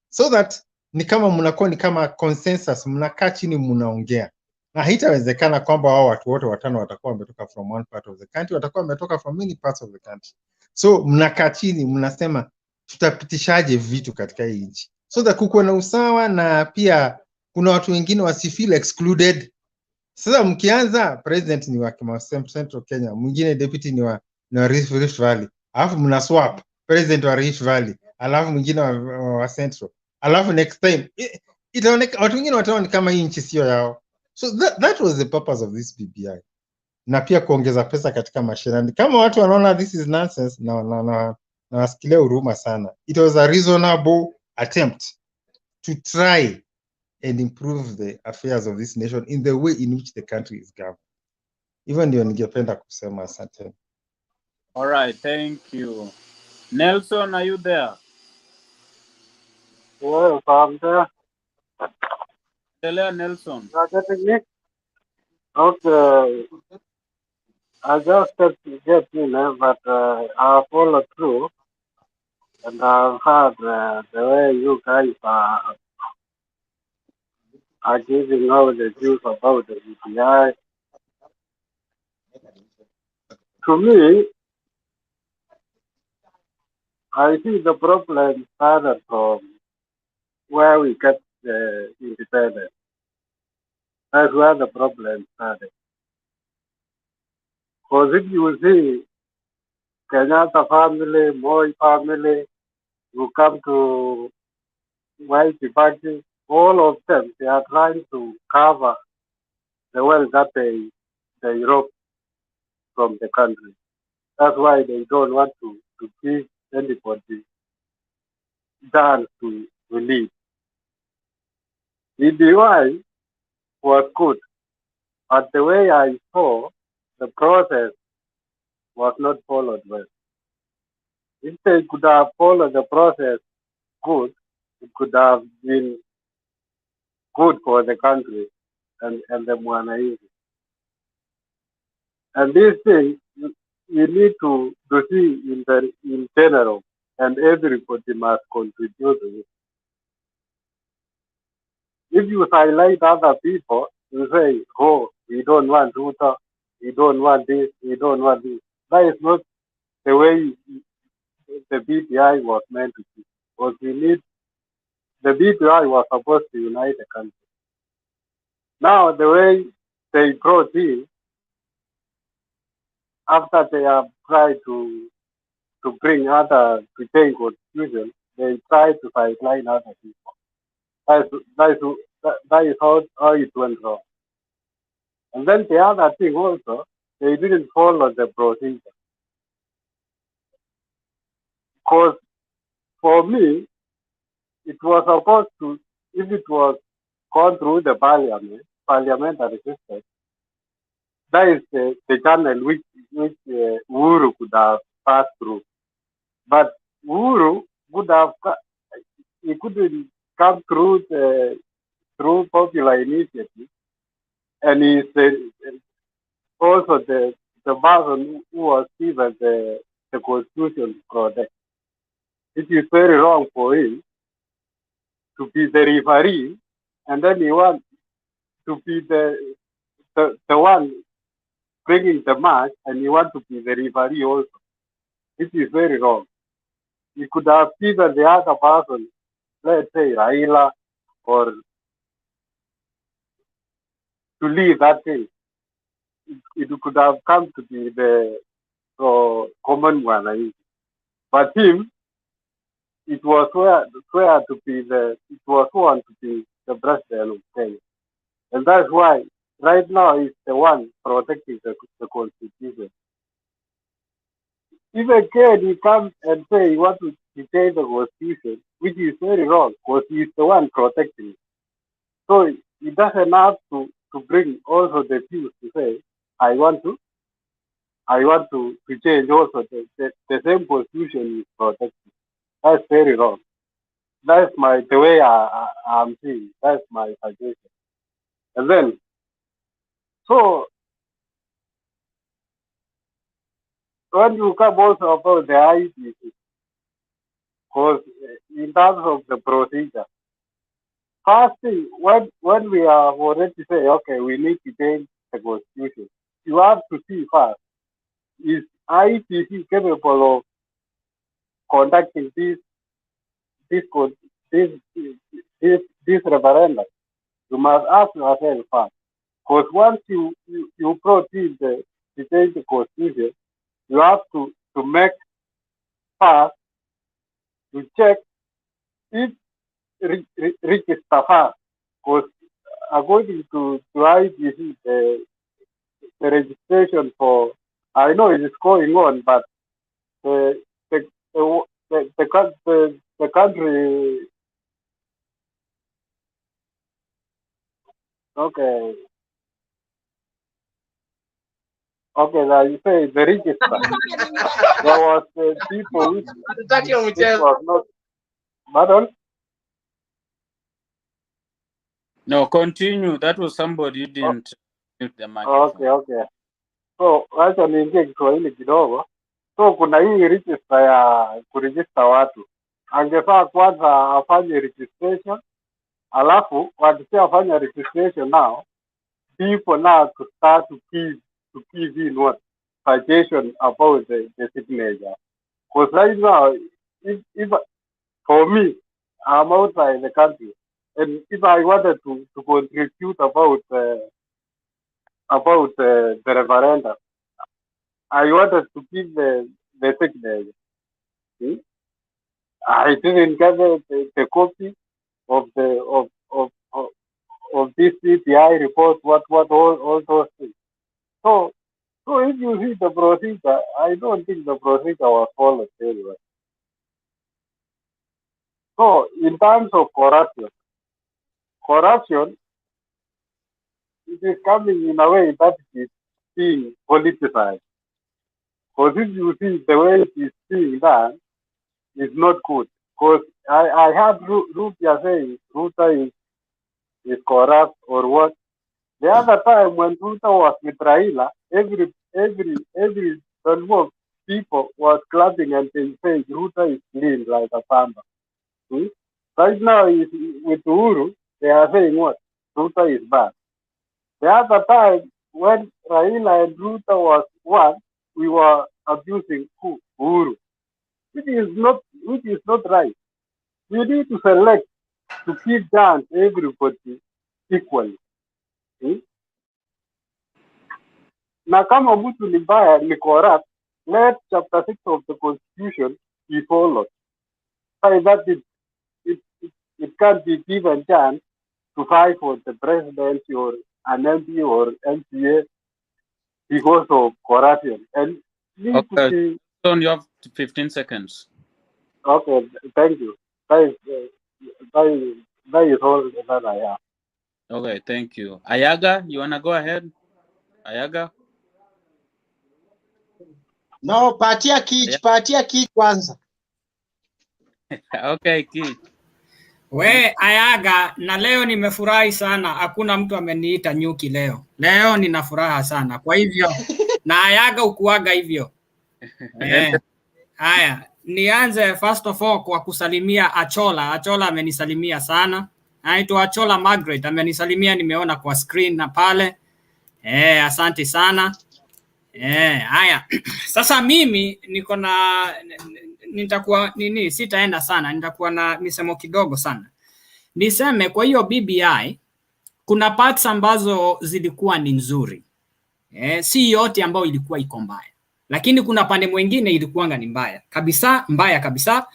so that ni kama mnakuwa ni kama consensus, mnakaa chini mnaongea, na haitawezekana kwamba wao watu wote 5 watakuwa wametoka from one part of the country, watakuwa wametoka from many parts of the country. So mnakaa chini mnasema tutapitishaje vitu katika hii nchi, so that kukuwa na usawa, na pia kuna watu wengine wasifeel excluded. Sasa mkianza president ni wa Central Kenya, mwingine deputy ni wa Rift Valley, alafu mna swap president wa Rift Valley, alafu mwingine wa Central, alafu next time itaoneka watu wengine wataona kama hii nchi sio yao. So that was the purpose of this BBI, na pia kuongeza pesa katika mashinani. Kama watu wanaona this is nonsense, na wasikilia huruma sana. It was a reasonable attempt to try and improve the affairs of this nation in the way in which the country is governed. Even ndio ningependa kusema. Asante. All right, thank you. Nelson, are you there? Yes, I'm there. Hello, Nelson. You are getting me? Okay. I just get in there, but I follow through, and I've heard the way you guys are giving out the views about the BBI. To me, I see the problem started from where we get the independence. That's where the problem started. Because if you see Kenyatta family, Moi family, you come to White Party, all of them, they are trying to cover the wealth that they rob from the country. That's why they don't want to give anybody chance to lead. BBI was good, but the way I saw, the process was not followed well. If they could have followed the process good, it could have been good for the country and the Mwananchi. And these things we need to see in general, and everybody must contribute to it. If you highlight other people, you say, oh, we don't want Ruto, we don't want this, we don't want this. That is not the way the BBI was meant to be. Because the BBI was supposed to unite the country. Now, the way they brought in, after they have tried to bring to change constitution, they try to sideline other people. That is how it went wrong. And then the other thing also, they didn't follow the procedure. Because for me, it was supposed to, if it was gone through the parliamentary system, that is the channel which Uhuru could have passed through. But Uhuru would have, he couldn't come through through popular initiative, and he's also the person who was given the constitution project. It is very wrong for him to be the referee, and then he wants to be the one bringing the match, and he wants to be the referee also. It is very wrong. He could have given the other person, let's say Raila, or to lead that thing. It could have come to be the common one. But him, it was where to be it was one to be the president of Kenya. And that's why right now he's the one protecting the constitution. If again he comes and say he wants to change the constitution, which is very wrong, because he's the one protecting it. So he doesn't have to bring also the views to say, I want to change also the same constitution is protecting. That's very wrong. That's the way I'm seeing. That's my suggestion. And then, so when you come also about the IEBC, because in terms of the procedure, first thing, when we are already say, okay, we need to change the constitution, you have to see first, is IEBC capable of conducting this referendum? You must ask yourself first. Because once you proceed to change the constitution, you have to make first to check if register first. Because according to IBC, the registration for, I know it is going on, but the country, okay, like you say, the register. There was people which was not, pardon? No, continue. That was somebody who didn't mute the microphone. Okay. So wacha niingie Kiswahili kidogo. So kuna hii register ya kuregister watu. Angefaa kwanza afanye registration, alafu wakishafanya registration now, people now to start to give in what suggestion about the signature. Because right now, if for me, I'm outside the country, and if I wanted to contribute about the referendum, I wanted to give the signature. I didn't get the copy of this CPI report, what all those things. So if you see the procedure, I don't think the procedure was followed very well. So in terms of corruption, it is coming in a way that it is being politicized. Because if you see the way it is being done, it's not good. Because I heard Rutia saying Ruta is corrupt or what. The other time when Ruta was with Raila, every people was clapping and saying Ruta is clean like a panda. Right now with Uhuru, they are saying what? Ruta is bad. The other time when Raila and Ruta was one, we were abusing Uhuru, which is not right. We need to select to keep down everybody equally. Na kama mtu ni mbaya ni corrupt, let chapter 6 of the constitution be followed. So that it can't be given chance to fight for the presidency or an MP or MPA because of corruption. And Okay, Son, you have 15 seconds. Okay, thank you. That is all that I have. Okay, thank you. Ayaga, you wanna go ahead? Ayaga? No, patia Kich kwanza. Okay, Kich. We Ayaga, na leo nimefurahi sana. Hakuna mtu ameniita nyuki leo. Leo nina furaha sana. Kwa hivyo na Ayaga ukuaga hivyo. Haya, nianze first of all kwa kusalimia Achola. Achola amenisalimia sana. Anaitwa Achola Margaret, amenisalimia, nimeona kwa screen na pale. Asante sana. Haya. Sasa mimi niko na nitakuwa sitaenda sana, nitakuwa na misemo kidogo sana. Niseme kwa hiyo BBI kuna parts ambazo zilikuwa ni nzuri. Si yote ambayo ilikuwa iko mbaya. Lakini kuna pande mwingine ilikuwa ni mbaya kabisa.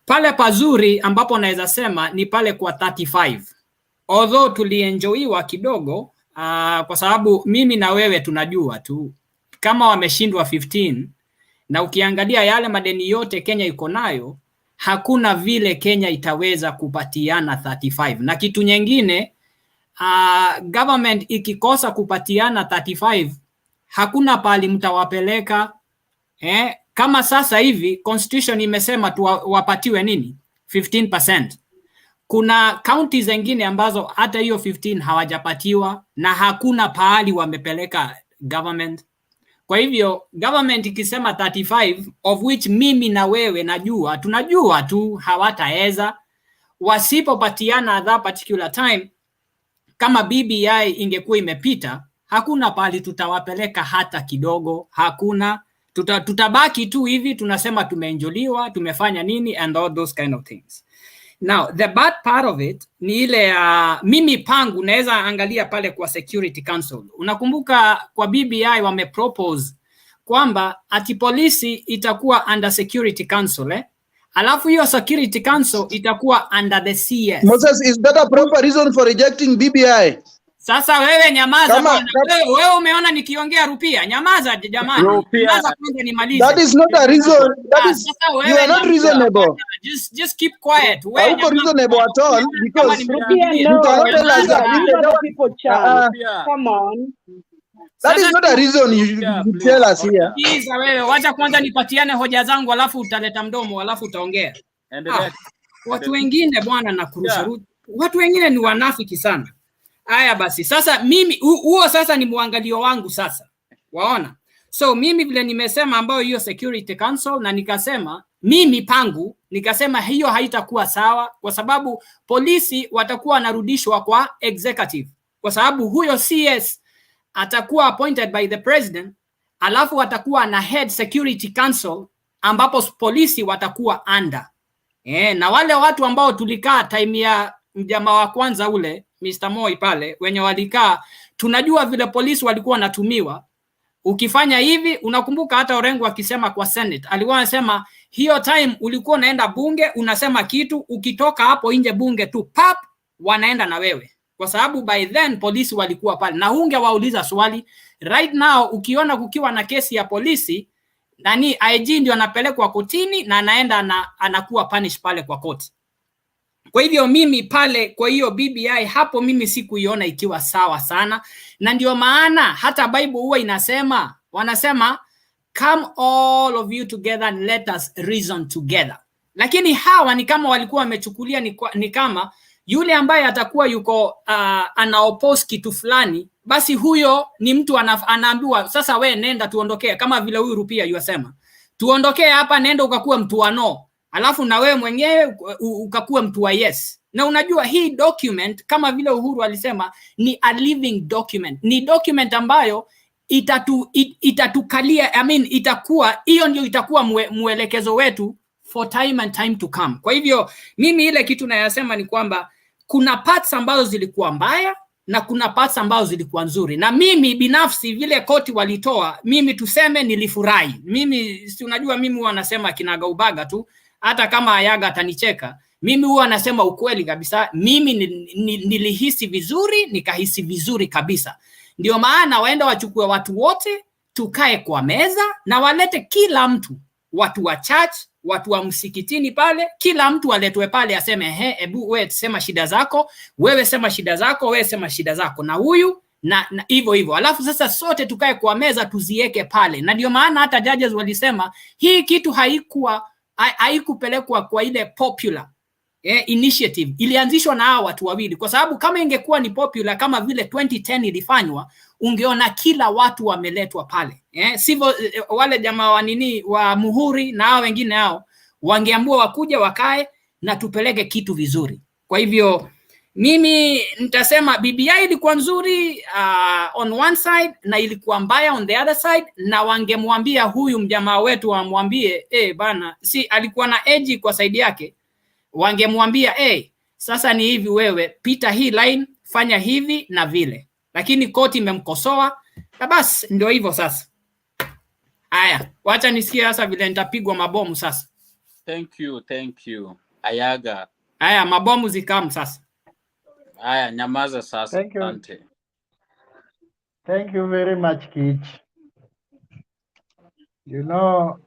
Pale pazuri ambapo naweza sema ni pale kwa 35. Although tulienjoyiwa kidogo, kwa sababu mimi na wewe tunajua tu kama wameshindwa 15, na ukiangalia yale madeni yote Kenya iko nayo, hakuna vile Kenya itaweza kupatiana 35. Na kitu nyingine, government ikikosa kupatiana 35, hakuna pali mtawapeleka. Kama sasa hivi constitution imesema tu wapatiwe nini? 15%. Kuna counties zingine ambazo hata hiyo 15 hawajapatiwa na hakuna pahali wamepeleka government. Kwa hivyo government ikisema 35 of which mimi na wewe najua, tunajua tu hawataweza, wasipopatiana at that particular time. Kama BBI ingekuwa imepita, hakuna pali tutawapeleka hata kidogo, hakuna. Tutabaki tu hivi tunasema tumeenjoliwa, tumefanya nini and all those kind of things. Now the bad part of it ni ile mimi pangu naweza angalia pale kwa Security Council. Unakumbuka kwa BBI wamepropose kwamba ati polisi itakuwa under Security Council, alafu hiyo Security Council itakuwa under the CS. Moses, is that a proper reason for rejecting BBI? Sasa wewe nyamaza bwana. Wewe umeona nikiongea Rupia? Nyamaza jamani. Nyamaza kwanza nimalize. That is not a reason. That is, you are not reasonable. Just keep quiet. Wewe not reasonable at all because you cannot tell us that people chat. Come on. That is not a reason you tell us here. Kiza wewe, wacha kwanza nipatiane hoja zangu alafu utaleta mdomo alafu utaongea. Watu wengine bwana na kurusha. Watu wengine ni wanafiki sana. Haya basi, sasa mimi huo sasa ni muangalio wangu sasa. Waona? So mimi vile nimesema ambayo hiyo Security Council, na nikasema mimi pangu nikasema hiyo haitakuwa sawa kwa sababu polisi watakuwa wanarudishwa kwa executive. Kwa sababu huyo CS atakuwa appointed by the president, alafu watakuwa na head Security Council ambapo polisi watakuwa under. Na wale watu ambao tulikaa time ya mjama wa kwanza ule Mr. Moi pale wenye walikaa, tunajua vile polisi walikuwa wanatumiwa. Ukifanya hivi, unakumbuka hata Orengo akisema kwa Senate, alikuwa anasema hiyo time ulikuwa unaenda bunge unasema kitu, ukitoka hapo nje bunge tu pap wanaenda na wewe. Kwa sababu by then polisi walikuwa pale na ungewauliza swali. Right now ukiona kukiwa na kesi ya polisi, nani IG ndio anapelekwa kotini na anaenda anakuwa punish pale kwa koti. Kwa hivyo mimi pale kwa hiyo BBI hapo mimi sikuiona ikiwa sawa sana, na ndio maana hata Bible huwa inasema, wanasema come all of you together and let us reason together. Lakini hawa ni kama walikuwa wamechukulia ni kama yule ambaye atakuwa yuko ana oppose kitu fulani, basi huyo ni mtu anaambiwa sasa we nenda tuondokee, kama vile huyu Rupia yasema tuondokee hapa, nenda ukakuwa mtu wa no, alafu na wewe mwenyewe ukakuwa mtu wa yes. Na unajua hii document kama vile Uhuru alisema ni a living document, ni document ambayo itatukalia, itakuwa hiyo ndio itakuwa mwelekezo wetu for time and time to come. Kwa hivyo mimi ile kitu nayasema ni kwamba kuna parts ambazo zilikuwa mbaya na kuna parts ambazo zilikuwa nzuri, na mimi binafsi vile koti walitoa, mimi tuseme nilifurahi. Mimi si unajua mimi huwa nasema kinaga ubaga tu, hata kama Ayaga atanicheka, mimi huwa nasema ukweli kabisa. Mimi nilihisi vizuri, nikahisi vizuri kabisa. Ndio maana waenda wachukue watu wote, tukae kwa meza na walete kila mtu, watu wa church, watu wa msikitini pale, kila mtu aletwe pale aseme hebu wewe sema shida zako, wewe sema shida zako, wewe sema shida zako, na huyu na hivyo hivyo. Alafu sasa sote tukae kwa meza tuzieke pale. Na ndio maana hata judges walisema hii kitu haikupelekwa kwa ile popular initiative, ilianzishwa na hao watu wawili. Kwa sababu kama ingekuwa ni popular kama vile 2010 ilifanywa, ungeona kila watu wameletwa pale. Sivyo wale jamaa wa nini wa Muhuri na hao wengine hao wangeambiwa wakuja wakae na tupeleke kitu vizuri. Kwa hivyo mimi nitasema BBI ilikuwa nzuri on one side na ilikuwa mbaya on the other side, na wangemwambia huyu mjamaa wetu wamwambie bana, si alikuwa na edge kwa side yake, wangemwambia sasa ni hivi, wewe pita hii line, fanya hivi na vile. Lakini koti imemkosoa na basi ndio hivyo sasa. Haya, wacha nisikie sasa vile nitapigwa mabomu sasa. Thank you Ayaga. Haya, mabomu zikamu sasa. Haya, nyamaza sasa. Asante. Thank you very much, Kich. You know,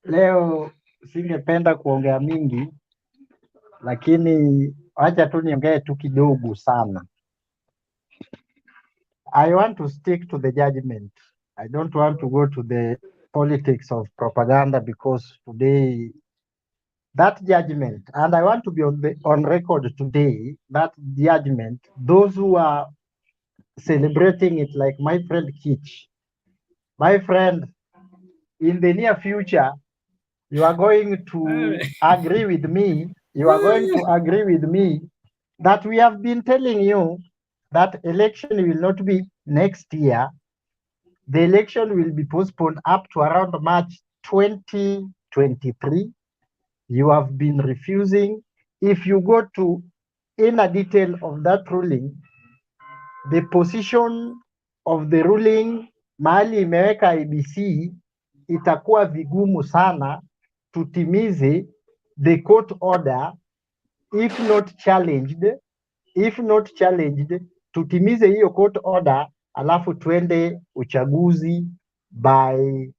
leo singependa kuongea mingi, lakini acha tu niongee tu kidogo sana. I want to stick to the judgment. I don't want to go to the politics of propaganda, because today that judgment, and I want to be on record today, that judgment, those who are celebrating it like my friend Kitch, my friend, in the near future, you are going to agree with me. You are going to agree with me that we have been telling you that election will not be next year. The election will be postponed up to around March 2023. You have been refusing. If you go to inner detail of that ruling, the position of the ruling mahali imeweka IBC, itakuwa vigumu sana tutimize the court order if not challenged, tutimize hiyo court order alafu twende uchaguzi by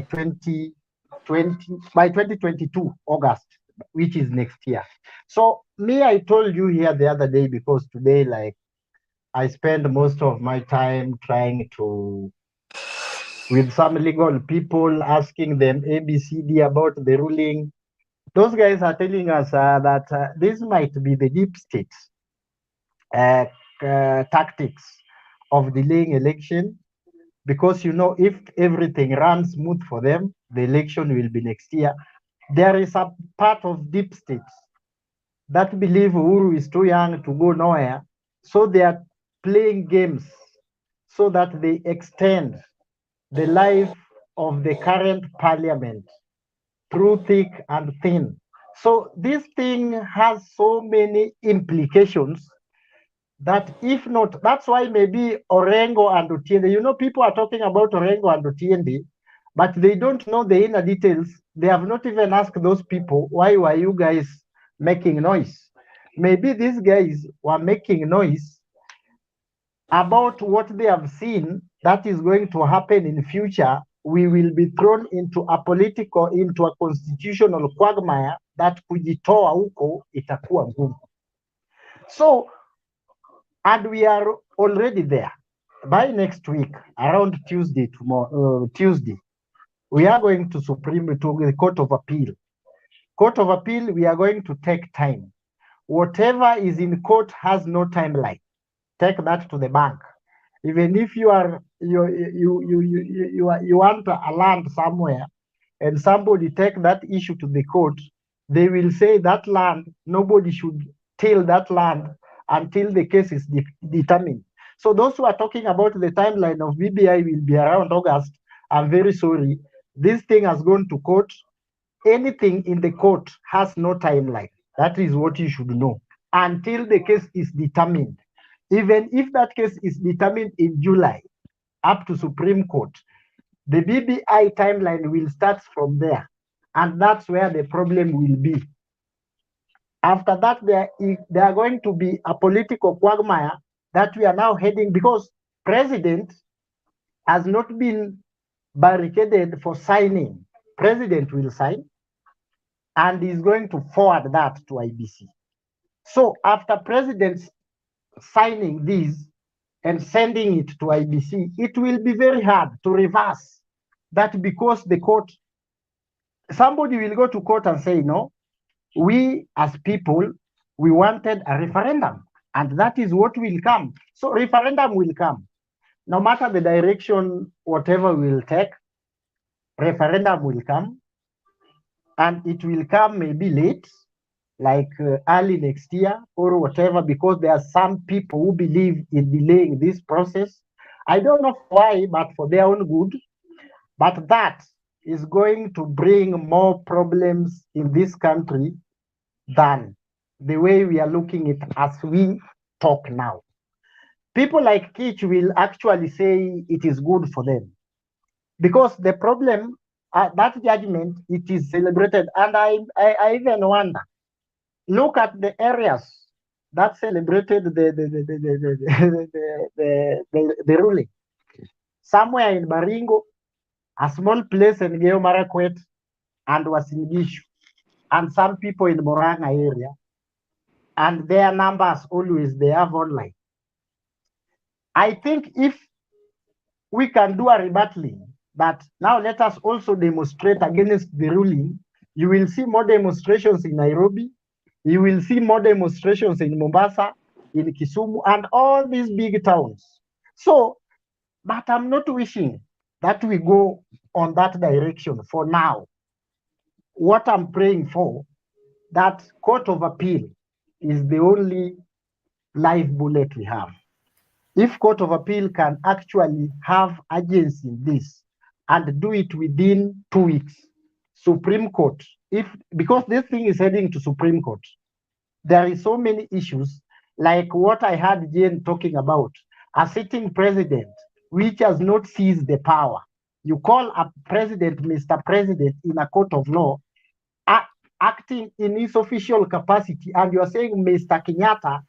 2022 August, which is next year. So me, I told you here the other day, because today, like, I spend most of my time trying to, with some legal people, asking them ABCD about the ruling. Those guys are telling us that this might be the deep state tactics of delaying election, because, you know, if everything runs smooth for them, the election will be next year. There is a part of deep states that believe Uhuru is too young to go nowhere, so they are playing games so that they extend the life of the current parliament through thick and thin. So this thing has so many implications that if not, that's why maybe Orengo and Otiende, you know, people are talking about Orengo and Otiende, but they don't know the inner details. They have not even asked those people, why were you guys making noise? Maybe these guys were making noise about what they have seen that is going to happen in future. We will be thrown into a constitutional quagmire that kujitoa huko itakuwa ngumu. So, and we are already there. By next week, around Tuesday, we are going to the Court of Appeal. Court of Appeal, we are going to take time. Whatever is in court has no timeline. Take that to the bank. Even if you want a land somewhere, and somebody take that issue to the court, they will say that land, nobody should till that land until the case is determined. So those who are talking about the timeline of BBI will be around August, I'm very sorry. This thing has gone to court. Anything in the court has no timeline. That is what you should know. Until the case is determined. Even if that case is determined in July, up to Supreme Court, the BBI timeline will start from there. And that's where the problem will be. After that, there are going to be a political quagmire that we are now heading, because president has not been barricaded for signing. President will sign and is going to forward that to IBC. So after president signing this and sending it to IBC, it will be very hard to reverse that, because the court, somebody will go to court and say, no, we as people, we wanted a referendum, and that is what will come. So referendum will come. No matter the direction, whatever we'll take, referendum will come, and it will come maybe late, like early next year or whatever, because there are some people who believe in delaying this process. I don't know why, but for their own good. But that is going to bring more problems in this country than the way we are looking at it as we talk now. People like Kitch will actually say it is good for them, because the problem, that judgment, it is celebrated. And I even wonder, look at the areas that celebrated the ruling. Somewhere in Baringo, a small place in Geo Marakwet and Wasingishu, and some people in Moranga area, and their numbers always they have online. I think if we can do a rebattling, that now let us also demonstrate against the ruling, you will see more demonstrations in Nairobi, you will see more demonstrations in Mombasa, in Kisumu, and all these big towns. So, but I'm not wishing that we go on that direction for now. What I'm praying for, that Court of Appeal is the only live bullet we have. If Court of Appeal can actually have agency in this and do it within 2 weeks, Supreme Court, because this thing is heading to Supreme Court, there is so many issues like what I had Jane talking about, a sitting president which has not seized the power. You call a president Mr. President in a court of law, acting in his official capacity, and you are saying Mr. Kenyatta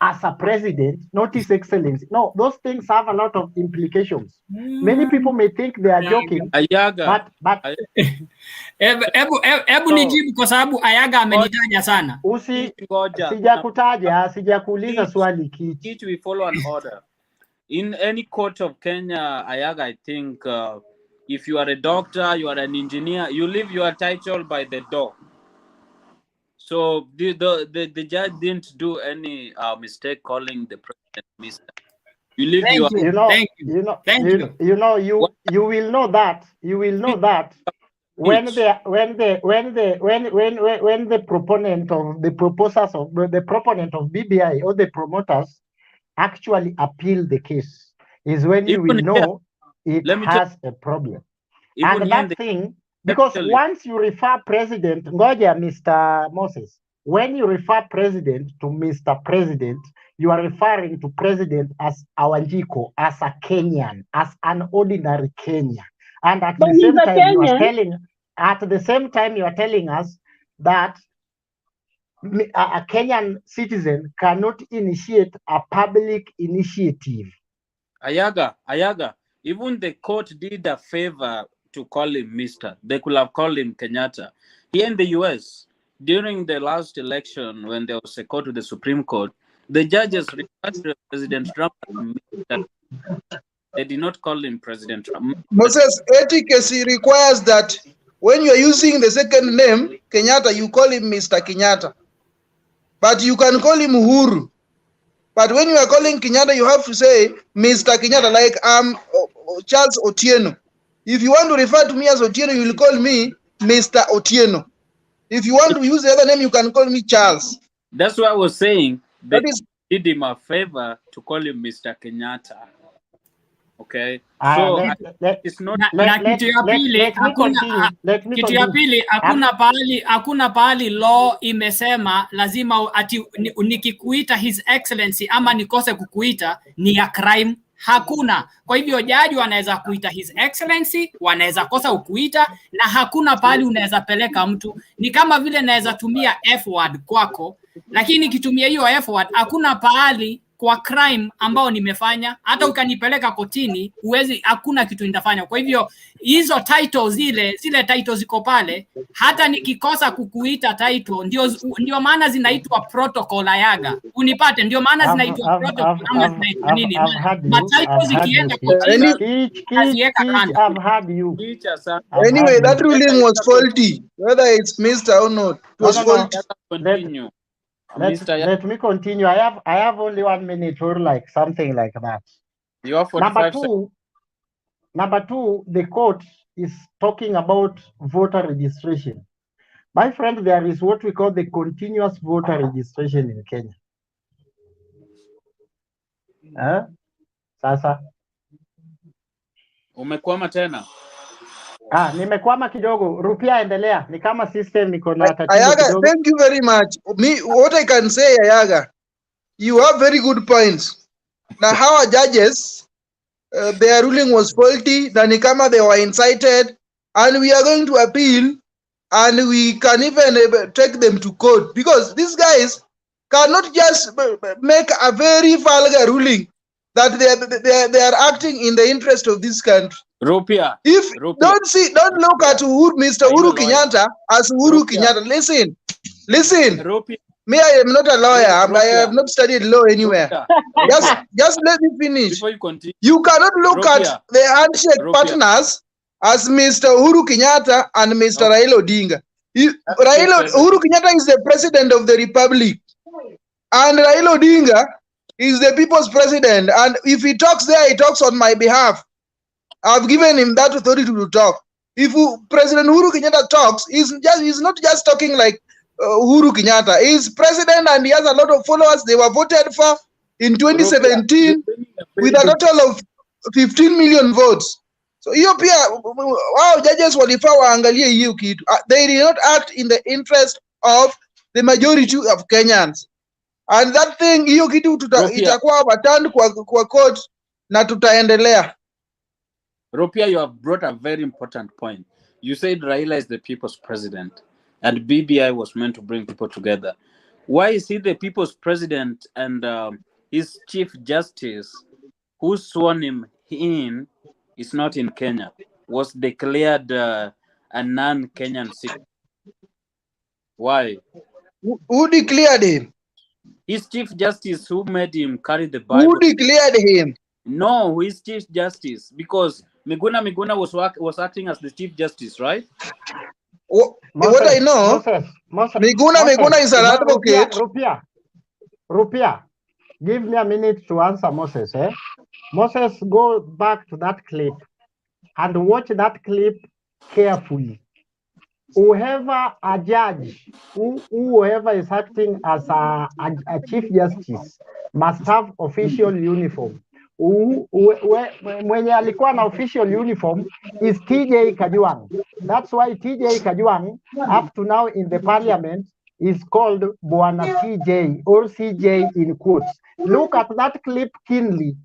as a president, not His Excellency. No, those things have a lot of implications. Many people may think they are joking, but Ebu nijibu kwa sababu Ayaga amenitaja sana. Sijakuuliza swali Kichi. We follow an order. In any court of Kenya, Ayaga, I think if you are a doctor, you are an engineer, you leave your title by the door. So the judge didn't do any mistake calling the president Mr. You leave your you will know that when the proponent of the proposers of the proponent of BBI or the promoters actually appeal the case is when you will know it has a problem. And that thing, because once you refer president, ngoja Mr. Moses, when you refer president to Mr. President, you are referring to president as Awanjiko, as a Kenyan, as an ordinary Kenyan. And at the same time, you are telling us that a Kenyan citizen cannot initiate a public initiative. Ayaga, even the court did a favor to call him Mr. They could have called him Kenyatta. Here in the US, during the last election, when there was a call to the Supreme Court, the judges referred to President Trump as Mr. They did not call him President Trump. Moses, etiquette requires that when you are using the second name, Kenyatta, you call him Mr. Kenyatta. But you can call him Uhuru. But when you are calling Kenyatta, you have to say Mr. Kenyatta, like Charles Otieno. If you want to refer to me as Otieno, you will call me Mr. Otieno. If you want to use the other name, you can call me Charles. That's what I was saying. They did him a favor to call him Mr. Kenyatta. Okay. So it's not. Kitu ya pili hakuna pahali law imesema lazima ati nikikuita His Excellency ama nikose kukuita ni ya crime. Hakuna. Kwa hivyo jaji wanaweza kuita His Excellency, wanaweza kosa ukuita, na hakuna pahali unaweza peleka mtu. Ni kama vile naweza tumia F word kwako, lakini kitumia hiyo F word hakuna pahali kwa crime ambao nimefanya, hata ukanipeleka kotini hakuna kitu nitafanya. Kwa hivyo hizo titles zile titles ziko pale, hata nikikosa kukuita title ndio maana zinaitwa protocol. Ayaga, unipate, ndio maana zinaitwa protocol ama zinaitwa nini, ma titles zikienda kotini kaziweka kando. Anyway, that ruling was faulty, whether it's Mr. or not, it was faulty. Let me continue. I have only 1 minute or like something like that. You have 45 seconds. Number two, the court is talking about voter registration. My friend, there is what we call the continuous voter registration in Kenya. Sasa umekwama tena? Nimekwama kidogo. Rupia, endelea. Ni kama system iko na tatizo Ayaga, kidogo. thank you very much. What I can say, Ayaga, you have very good points. Now, how judges, their ruling was faulty, Danikama, they were incited, and we are going to appeal, and we can even take them to court, because these guys cannot just make a very vulgar ruling that they are acting in the interest of this country. Rupia. Don't look at Mr. Uhuru Kenyatta as Uhuru Kenyatta. Listen. Rupia. Me, I am not a lawyer. I have not studied law anywhere. Just let me finish. Before you continue. You cannot look at the handshake partners as Mr. Uhuru Kenyatta and Mr. Raila Odinga. Uhuru Kenyatta is the president of the republic, and Raila Odinga is the people's president. And if he talks there, he talks on my behalf. I've given him that authority to talk. If President Uhuru Kenyatta talks, he's not just talking like Uhuru Kenyatta. He's president and he has a lot of followers. They were voted for in 2017 with a total of 15 million votes. So hiyo pia wao judges walifaa waangalie hiyo kitu. They did not act in the interest of the majority of Kenyans. And that thing hiyo kitu itakuwa overturned kwa court na tutaendelea. Rupia, you have brought a very important point. You said Raila is the people's president and BBI was meant to bring people together. Why is he the people's president and his chief justice who sworn him in is not in Kenya, was declared a non-Kenyan citizen? Why? Who declared him? His chief justice who made him carry the Bible. Who declared him? No, his chief justice, because Miguna was acting as the chief justice, right? What I know, Miguna is an advocate. Rupia, give me a minute to answer Moses. Moses, go back to that clip and watch that clip carefully. Whoever a judge, whoever is acting as a chief justice must have official uniform. Mwenye alikuwa na official uniform is TJ Kajwang. That's why TJ Kajwang, up to now in the parliament, is called Bwana TJ or CJ in quotes. Look at that clip keenly.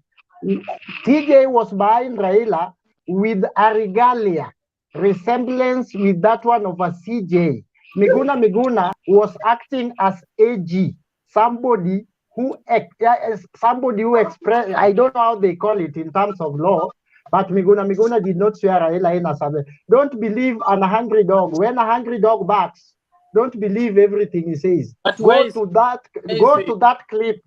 TJ was behind Raila with a regalia, resemblance with that one of a CJ. Miguna was acting as AG, somebody who expressed, I don't know how they call it in terms of law, but Miguna did not swear Raila in as a. Don't believe an hungry dog. When a hungry dog barks, don't believe everything he says. Go to that clip.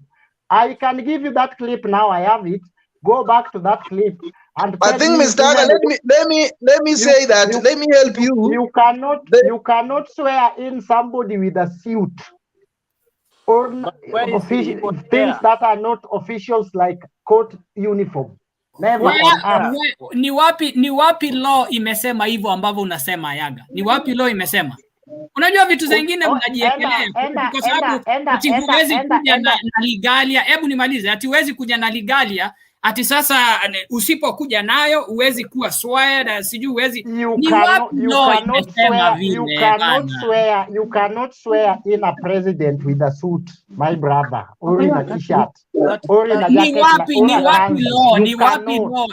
I can give you that clip now. I have it. Go back to that clip. And I think, Mr. Aga, let me say that. Let me help you. You cannot swear in somebody with a suit or things that are not officials like court uniform. Never on earth. Ni wapi law imesema hivyo ambavyo unasema Yaga? Ni wapi law imesema? Unajua vitu zingine mnajiekelea kwa sababu ati huwezi kuja na legalia. Hebu nimalize. Ati huwezi kuja na legalia, ati sasa usipokuja nayo huwezi kuwa swear, sijui huwezi. Ni wapi law imesema vile? You cannot swear in a president with a suit, my brother, or in a t-shirt, or in a jacket.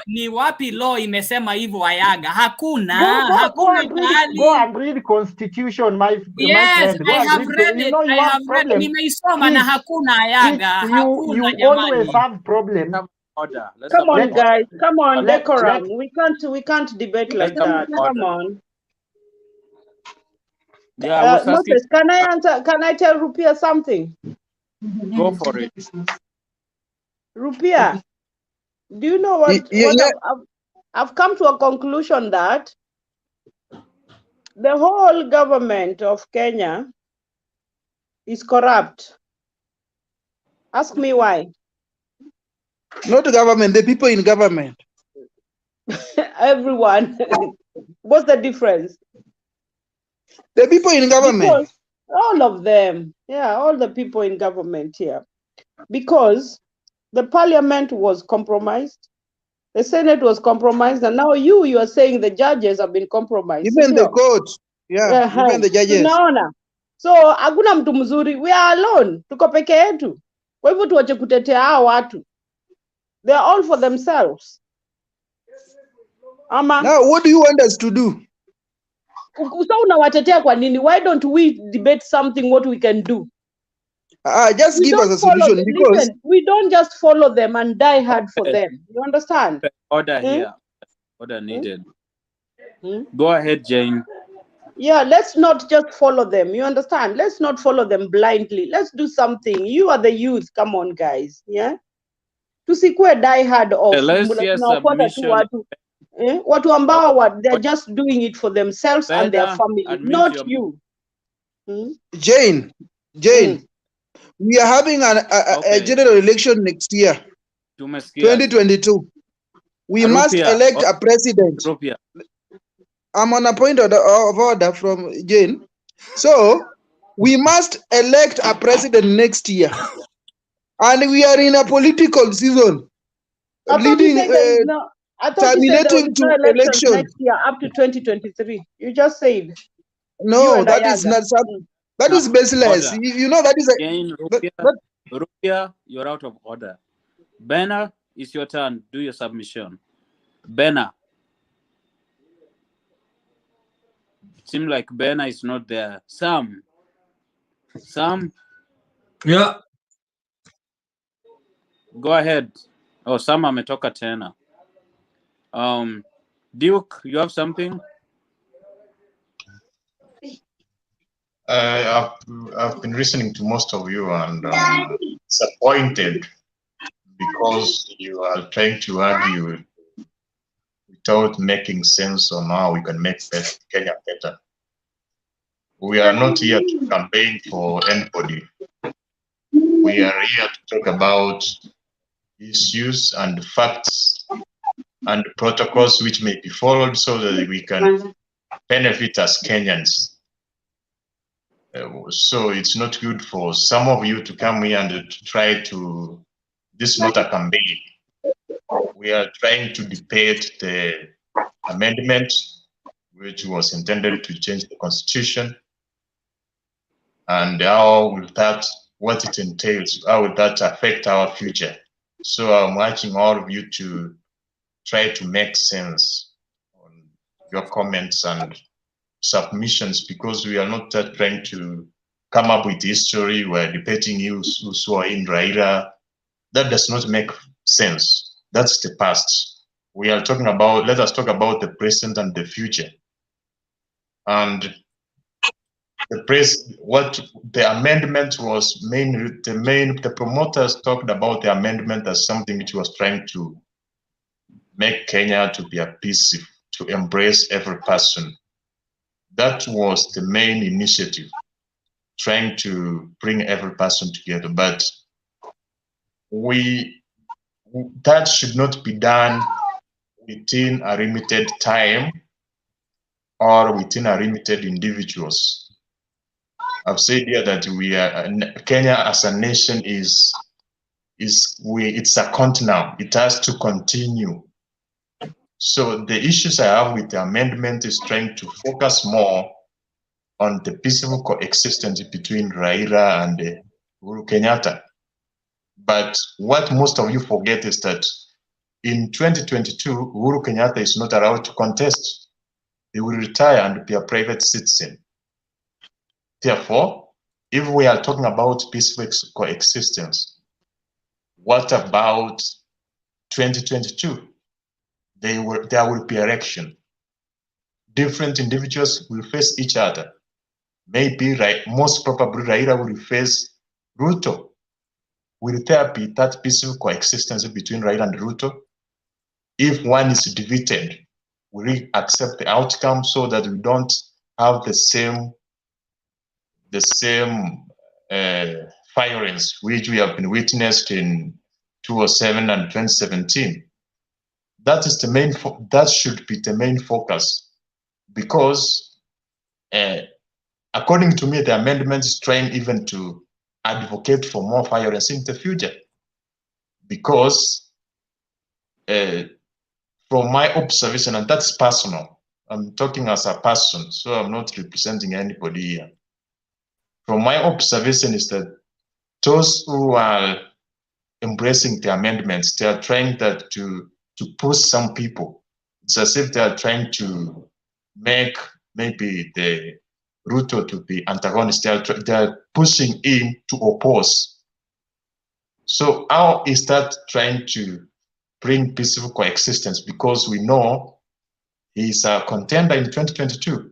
Ni wapi law imesema hivyo Ayaga? Hakuna. Go and read constitution, my friend. I have read it. I have read it. Nimeisoma na hakuna Ayaga. Hakuna jamani. You always have problem. Order. Come on, guys. Come on, decorum. We can't debate like that. Come on. Yeah, Moses, can I answer? Can I tell Rupia something? Go for it. Rupia, do you know what? I've come to a conclusion that the whole government of Kenya is corrupt. Ask me why. Not the government, the people in government. Everyone. What's the difference? The people in government. Because all of them. Yeah, all the people in government here. Because the parliament was compromised. The Senate was compromised. And now you are saying the judges have been compromised. Even the court. Yeah, even the judges. Unaona? So, hakuna mtu mzuri. We are alone. Tuko peke yetu. Kwa hivyo tuache kutetea hao watu. They are all for themselves. Now, what do you want us to do? So unawatetea kwa nini? Why don't we debate something what we can do? Just give us a solution because listen, we don't just follow them and die hard for them. You understand? Order here. Order needed. Go ahead, Jane. Yeah, let's not just follow them. You understand? Let's not follow them blindly. Let's do something. You are the youth. Come on, guys. Yeah. Tusikue die hard of watu ambao they're just doing it for themselves and their family, not you. Jane, we are having a general election next year, 2022. we must elect a president. Rupia. I'm on a point of order from Jane. So we must elect a president next year. And we are in a political season. I thought you said there is no. I thought you said there will Terminating be no to elections election. next year up to 2023. You just said. No, that is not something. That is baseless. Order. You know that is a. Again, Rupia, you're out of order. Benna, it's your turn. Do your submission. Benna. It seems like Benna is not there. Sam. Yeah. Go ahead. Oh, Sam ametoka tena. Duke, you have something? I've been listening to most of you and disappointed because you are trying to argue without making sense on how we can make Kenya better. We are not here to campaign for anybody. We are here to talk about issues and facts and protocols which may be followed so that we can benefit as Kenyans. So it's not good for some of you to come here and to try to, this is not a campaign. We are trying to debate the amendment which was intended to change the constitution and how will that, what it entails, how will that affect our future. So I'm asking all of you to try to make sense on your comments and submissions, because we are not trying to come up with history. We're debating issues who are in Raila. That does not make sense. That's the past. We are talking about, let us talk about the present and the future. And what the amendment was the promoters talked about the amendment as something which was trying to make Kenya to be peaceful, to embrace every person. That was the main initiative, trying to bring every person together. But that should not be done within a limited time or within a limited individuals. I've said here that Kenya as a nation it's a continent. It has to continue. So the issues I have with the amendment is trying to focus more on the peaceful coexistence between Raila and Uhuru Kenyatta. But what most of you forget is that in 2022, Uhuru Kenyatta is not allowed to contest. He will retire and be a private citizen. Therefore, if we are talking about peaceful coexistence, what about 2022? There will be election. Different individuals will face each other. Maybe, most probably, Raila will face Ruto. Will there be that peaceful coexistence between Raila and Ruto? If one is defeated, will we accept the outcome so that we don't have the same violence which we have been witnessed in 2007 and 2017? That is the main. That should be the main focus, because, according to me, the amendment is trying even to advocate for more violence in the future. Because, from my observation, and that's personal, I'm talking as a person, so I'm not representing anybody here. From my observation is that those who are embracing the amendments, they are trying to push some people. It's as if they are trying to make maybe the Ruto to be antagonist. They are pushing him to oppose. So how is that trying to bring peaceful coexistence? Because we know he's a contender in 2022.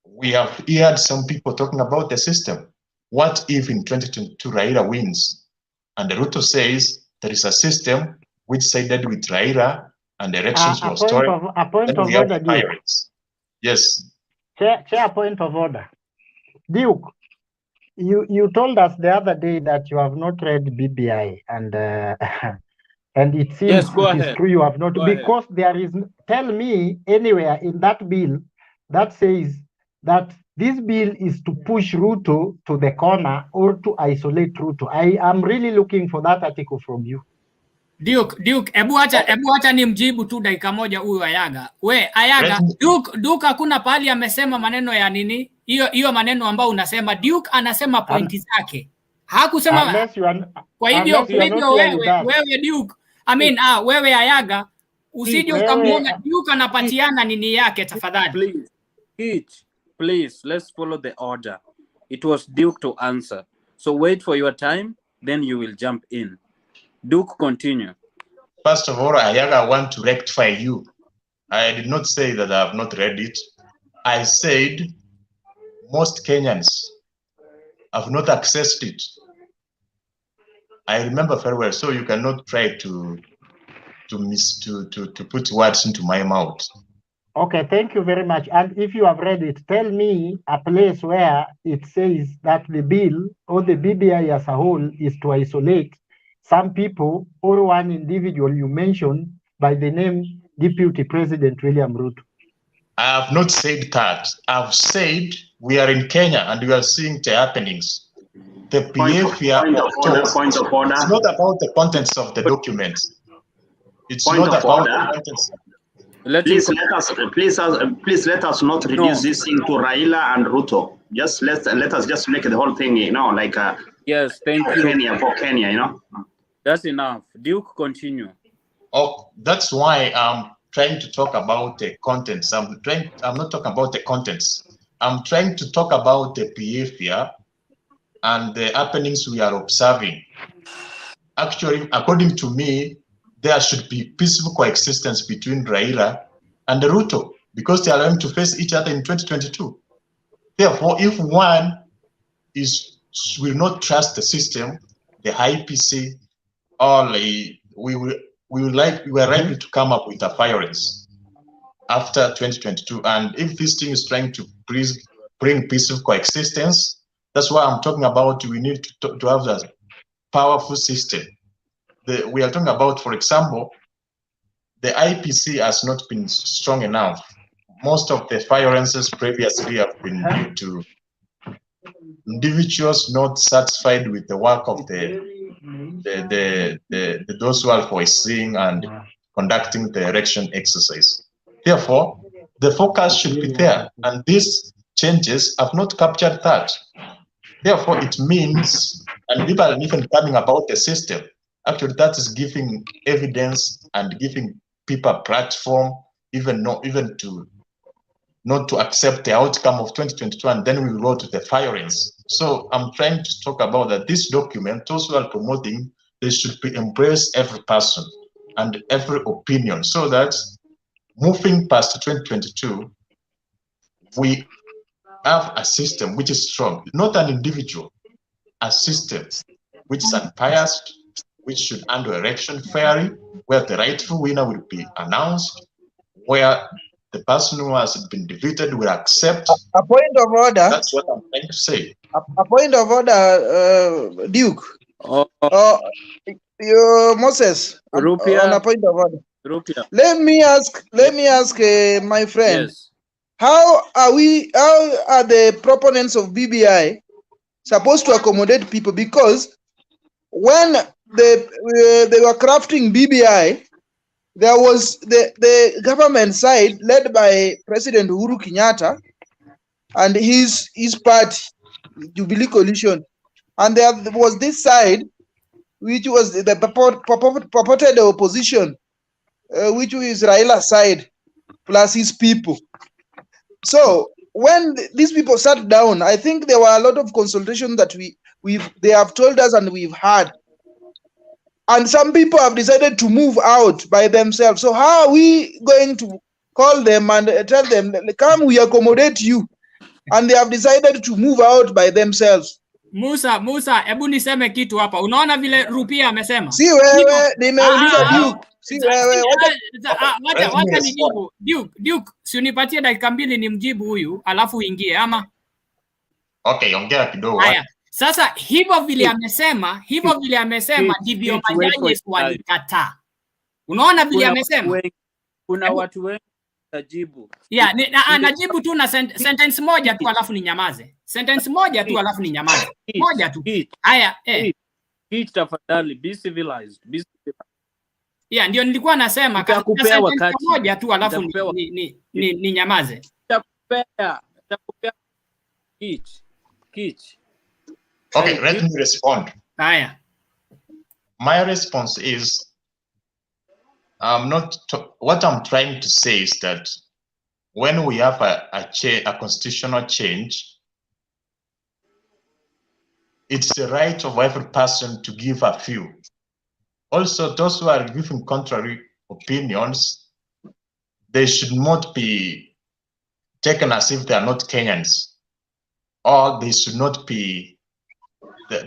We have heard some people talking about the system. What if in 2022 Raila wins and the Ruto says there is a system which sided with Raila and the elections were stolen? A point of order, Duke. Yes. Chair, point of order. Duke, you told us the other day that you have not read BBI, and And it seems Yes, go it is ahead. true you have not, Go because there is, tell me anywhere in that bill that says that this bill is to push Ruto to the corner or to isolate Ruto. I am really looking for that article from you. Duke, ebu acha ni mjibu tu dakika moja huyu Ayaga. We, Ayaga, Duke hakuna pali amesema maneno ya nini? Hiyo maneno ambao unasema, Duke anasema pointi zake. Hakusema, kwa hivyo wewe Duke, I mean, wewe Ayaga, usije ukamwona Duke anapatiana nini yake tafadhali. Please, let's follow the order. It was Duke to answer. So wait for your time, then you will jump in. Duke, continue. First of all, Ayaga, I want to rectify you. I did not say that I have not read it. I said most Kenyans have not accessed it. I remember very well, so you cannot try to put words into my mouth. Okay, thank you very much. And if you have read it, tell me a place where it says that the bill or the BBI as a whole is to isolate some people or one individual you mentioned by the name Deputy President William Ruto. I have not said that. I've said we are in Kenya and we are seeing the happenings. The behavior point of order. It's not about the contents of the document. It's Point not of about order. the contents. Please let us not reduce this thing to Raila and Ruto. Just let us just make the whole thing, like yes, thank you. For Kenya, That's enough. Duke, continue. Oh, that's why I'm trying to talk about the contents. I'm not talking about the contents. I'm trying to talk about the behavior and the happenings we are observing. Actually, according to me, there should be peaceful coexistence between Raila and Ruto because they are going to face each other in 2022. Therefore, if one will not trust the system, the IPC, we were likely to come up with a violence after 2022. And if this thing is trying to bring peaceful coexistence, that's why I'm talking about we need to have a powerful system. We are talking about, for example, the IPC has not been strong enough. Most of the violences previously have been due to individuals not satisfied with the work of those who are foreseeing and conducting the election exercise. Therefore, the focus should be there, and these changes have not captured that. Therefore, it means, and people are even coming about the system. Actually, that is giving evidence and giving people a platform, not to accept the outcome of 2022, and then we go to the violence. So I'm trying to talk about that this document, those who are promoting, they should be embrace every person and every opinion, so that moving past 2022, we have a system which is strong, not an individual, a system which is unbiased, which should handle election fairly, where the rightful winner will be announced, where the person who has been defeated will accept. A point of order. That's what I'm trying to say. A point of order, Duke. Moses. Rupia. On a point of order. Rupia. Let me ask my friend. Yes. How are the proponents of BBI supposed to accommodate people? Because when they were crafting BBI, there was the government side led by President Uhuru Kenyatta and his party, Jubilee Coalition, and there was this side which was the purported opposition, which is Raila's side plus his people. So when these people sat down, I think there were a lot of consultation that they have told us and we've had. And some people have decided to move out by themselves. So how are we going to call them and tell them, come, we accommodate you? And they have decided to move out by themselves. Musa, hebu niseme kitu hapa. Unaona vile Rupia amesema? Si wewe, nimeuliza Duke. Si wewe. Wacha nijibu. Duke, si unipatie dakika mbili nimjibu huyu, alafu uingie ama? Okay, ongea kidogo. Haya. Sasa hivyo vile amesema ndivyo majaji walikataa. Unaona vile amesema? Kuna watu wengi tajibu. Yeah, najibu tu na sentence moja tu alafu ni nyamaze. Sentence moja tu alafu ni nyamaze. Moja tu. Haya, Each tafadhali, be civilized. Be civilized. Yeah, ndio nilikuwa nasema Nitakupea wakati moja tu alafu ni nyamaze. Nitakupea Kitch. Okay, let me respond. Haya. My response is what I'm trying to say is that when we have a constitutional change, it's the right of every person to give a view. Also, those who are giving contrary opinions, they should not be taken as if they are not Kenyans, or they should not be,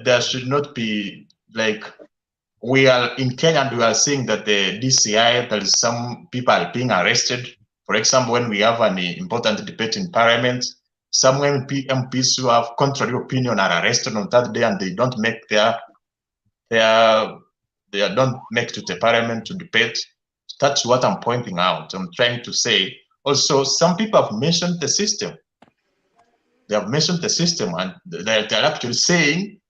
there should not be like, we are in Kenya and we are seeing that the DCI, there is some people are being arrested. For example, when we have an important debate in parliament, some MPs who have contrary opinion are arrested on that day and they don't make they don't make to the parliament to debate. That's what I'm pointing out. I'm trying to say, also, some people have mentioned the system. They have mentioned the system and they're actually saying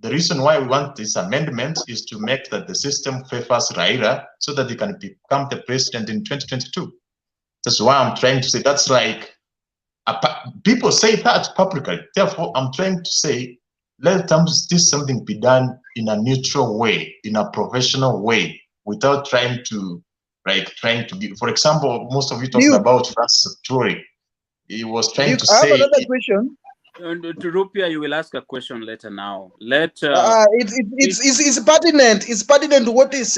the reason why we want this amendment is to make that the system favors Raila so that he can become the president in 2022. That's why I'm trying to say that's like, people say that publicly. Therefore, I'm trying to say, let this something be done in a neutral way, in a professional way, without trying to be, for example, most of you talking about Francis Atwoli. He was trying to say. I have another question. And to Rupia, you will ask a question later now. It's pertinent. It's pertinent to what is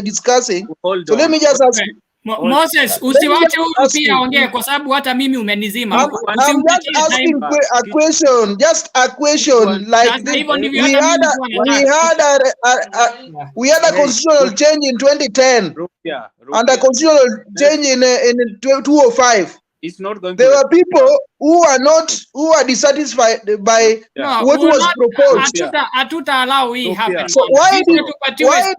discussing. Hold so on. Let me just ask you. Moses, usiwache huyu pia ongee kwa sababu hata mimi umenizima. I'm just asking a question, just a question. Like we had a constitutional change in 2010 and a constitutional change in 2005. It's not going there were people who are dissatisfied by what was proposed. Allow we happen. So why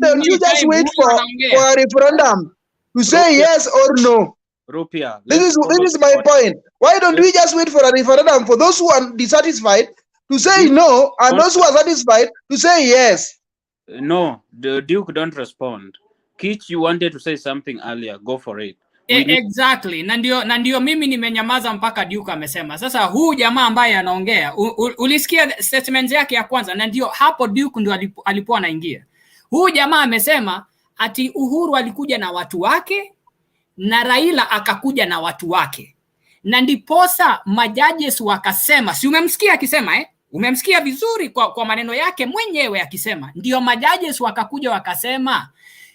don't you just wait for a referendum to say yes or no? Rupia, this is my point. Why don't we just wait for a referendum for those who are dissatisfied to say no and those who are satisfied to say yes? No, the Duke don't respond. Kitch, you wanted to say something earlier. Go for it. Exactly. Na ndio mimi nimenyamaza mpaka Duke amesema. Sasa huu jamaa ambaye anaongea, ulisikia statement yake ya kwanza na ndio hapo Duke ndio alipokuwa anaingia. Huu jamaa amesema ati Uhuru alikuja na watu wake na Raila akakuja na watu wake. Na ndiposa majudges wakasema, si umemsikia akisema Umemsikia vizuri kwa maneno yake mwenyewe akisema. Ndio majudges wakakuja wakasema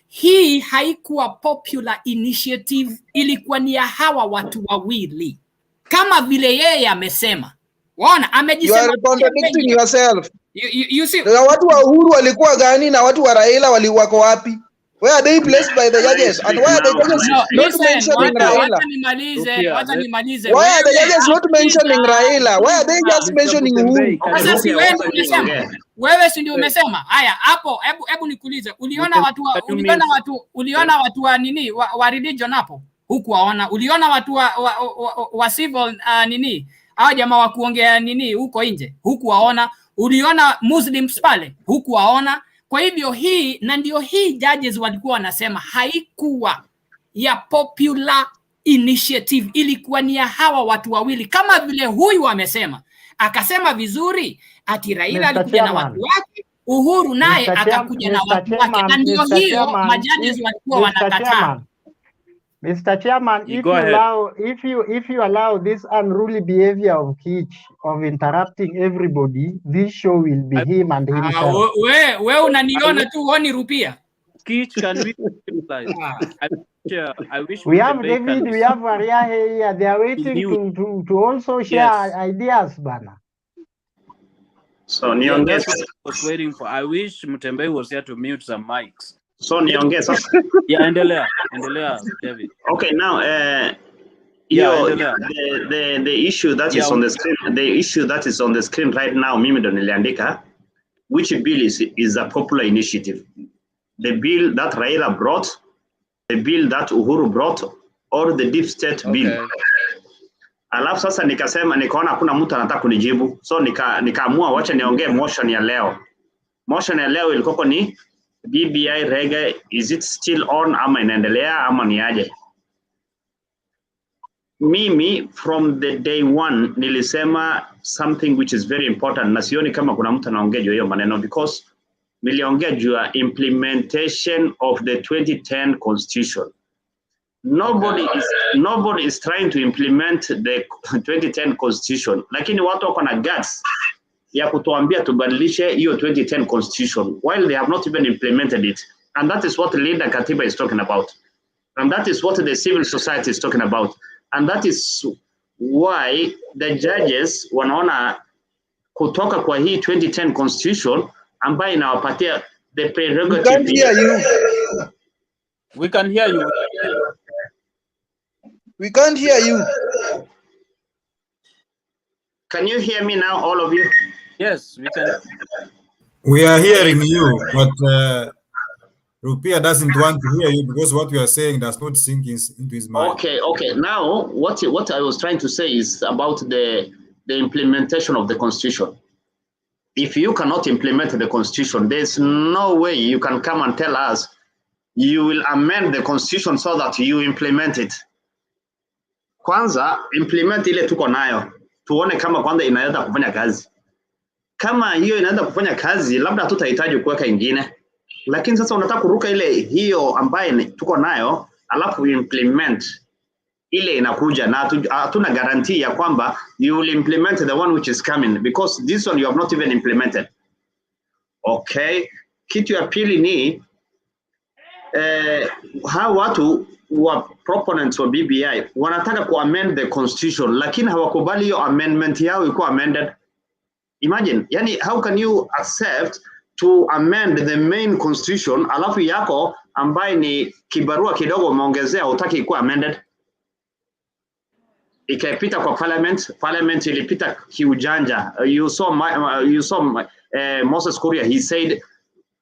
hii haikuwa popular initiative, ilikuwa ni ya hawa watu wawili. Kama vile yeye amesema. Waona, amejisema. You are contradicting yourself. You see. Na watu wa Uhuru walikuwa gani na watu wa Raila wako wapi? Where are they placed by the judges? And why are the judges not mentioning Raila? Why are the judges not mentioning Raila? Why are they just mentioning Uhuru? Sasa si wewe unasema. Wewe si ndio umesema. Haya, hapo hebu nikuulize. Uliona watu wa nini? Wa religion hapo? Huku waona. Uliona watu wa civil nini? Hao jamaa wa kuongea nini huko nje? Huku waona. Uliona Muslims pale? Huku waona. Kwa hivyo hii na ndio hii judges walikuwa wanasema haikuwa ya popular initiative, ilikuwa ni ya hawa watu wawili kama vile huyu amesema. Akasema vizuri ati Raila alikuja na watu wake, Uhuru naye akakuja na watu wake, na ndio hiyo majudges walikuwa wanakataa. Mr. Chairman, if you allow this unruly behavior of Kitch of interrupting everybody, this show will be him and himself. We unaniona tu honi Rupia. Kitch, can we I wish we have David, we have Maria here. They are waiting to also share ideas, bana. So niongeze. Was waiting for. I wish Mutembe was here to mute some mics. So niongeze. Yeah, endelea, David. Okay, now the issue that is on the screen, right now, mimi ndo niliandika, which bill is a popular initiative. The bill that Raila brought bill that Uhuru brought or the deep state bill. Alafu sasa nikaona hakuna mtu anataka kunijibu. So nikaamua wacha niongee motion ya leo. Motion ya leo ilikuwa ni Bbi Reggae, is it still on ama inaendelea ama ni aje? Mimi from the day one nilisema something which is very important, na sioni kama kuna mtu anaongea juu hiyo maneno, because niliongea juu ya implementation of the 2010 constitution. Nobody is trying to implement the 2010 constitution, lakini watu wako na guts ya kutuambia tubadilishe hiyo 2010 constitution while they have not even implemented it. And that is what Linda Katiba is talking about, and that is what the civil society is talking about, and that is why the judges wanaona kutoka kwa hii 2010 constitution ambayo inawapatia the prerogative. We can't hear you. We can hear you. We can't hear you. Can you hear me now, all of you? Yes, we can. We are hearing you, but Rupia doesn't want to hear you because what you are saying does not sink into his mind. Okay. Now, what I was trying to say is about the implementation of the constitution. If you cannot implement the constitution, there's no way you can come and tell us you will amend the constitution so that you implement it. Kwanza implement ile tuko nayo, tuone kama kwanza inaweza kufanya kazi. Kama hiyo inaweza kufanya kazi, labda tutahitaji kuweka ingine. Lakini sasa unataka kuruka ile hiyo ambaye tuko nayo, alafu implement ile inakuja, na hatuna guarantee ya kwamba you will implement the one which is coming, because this one you have not even implemented. Okay, kitu ya pili ni hawa watu wa proponents wa BBI wanataka ku amend the constitution, lakini hawakubali hiyo amendment yao iko amended. Imagine, yani how can you accept to amend the main constitution alafu yako ambaye ni kibarua kidogo umeongezea utaki ikuwa amended? Ikapita kwa parliament ilipita kiujanja. You saw Moses Kuria, he said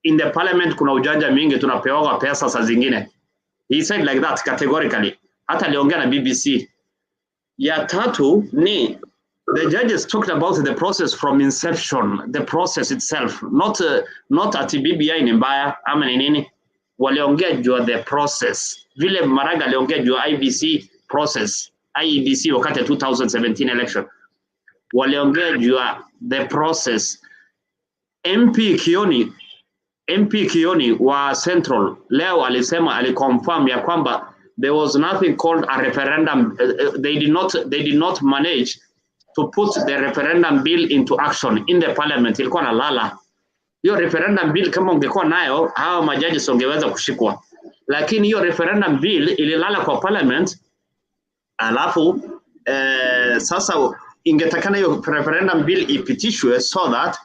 in the parliament kuna ujanja mingi, tunapewa pesa saa zingine. He said like that categorically. Hata aliongea na BBC. Ya tatu ni the judges talked about the process from inception, the process itself, not at BBI ni mbaya ama ni nini. Waliongea juu the process. Vile Maraga aliongea juu IBC process, IEBC wakati 2017 election. Waliongea juu the process. MP Kioni wa Central leo alisema, aliconfirm ya kwamba there was nothing called a referendum. They did not manage to put the referendum bill into action in the parliament. Ilikuwa na lala. Hiyo referendum bill kama ungekuwa nayo, hao majaji ungeweza kushikwa. Lakini hiyo referendum bill ililala kwa parliament. Alafu sasa ingetakana hiyo referendum bill ipitishwe so that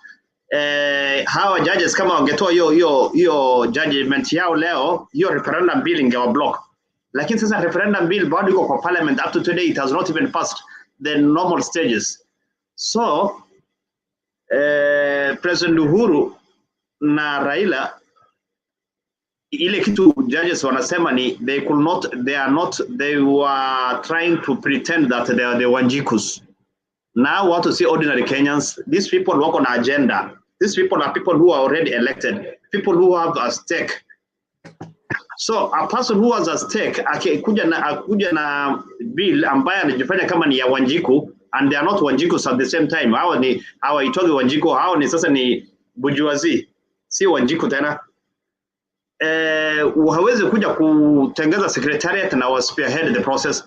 hawa judges kama wangetoa hiyo judgment yao leo, hiyo referendum bill ingewa block. Lakini sasa referendum bill bado iko kwa parliament. Up to today it has not even passed the normal stages. So President Uhuru na Raila, ile kitu judges wanasema ni they were trying to pretend that they are the Wanjikus. Now what to see ordinary Kenyans, these people work on agenda. These people are people who are already elected, people who have a stake. So a person who has a stake akuja na bill ambaye anajifanya kama ni ya Wanjiku, and they are not Wanjikus at the same time. Hawa itoge Wanjiku, hao ni sasa ni bujuazi, si Wanjiku tena. Hawezi kuja kutengeza secretariat na wa spearhead the process.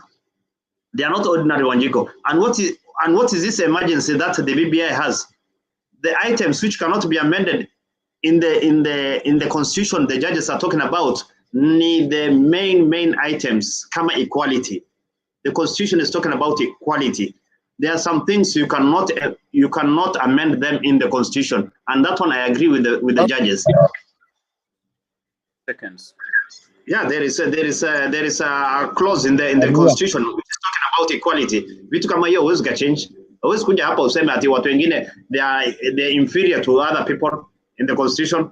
They are not ordinary Wanjiku. And what is this emergency that the BBI has? The items which cannot be amended in the constitution the judges are talking about need the main items kama equality. The constitution is talking about equality. There are some things you cannot amend them in the constitution, and that one I agree with the judges. Seconds. Yeah, there is a clause in the constitution which is talking about equality. Vitu kama hiyo huwezi change. Huwezi kuja hapa useme ati watu wengine they are inferior to other people in the constitution.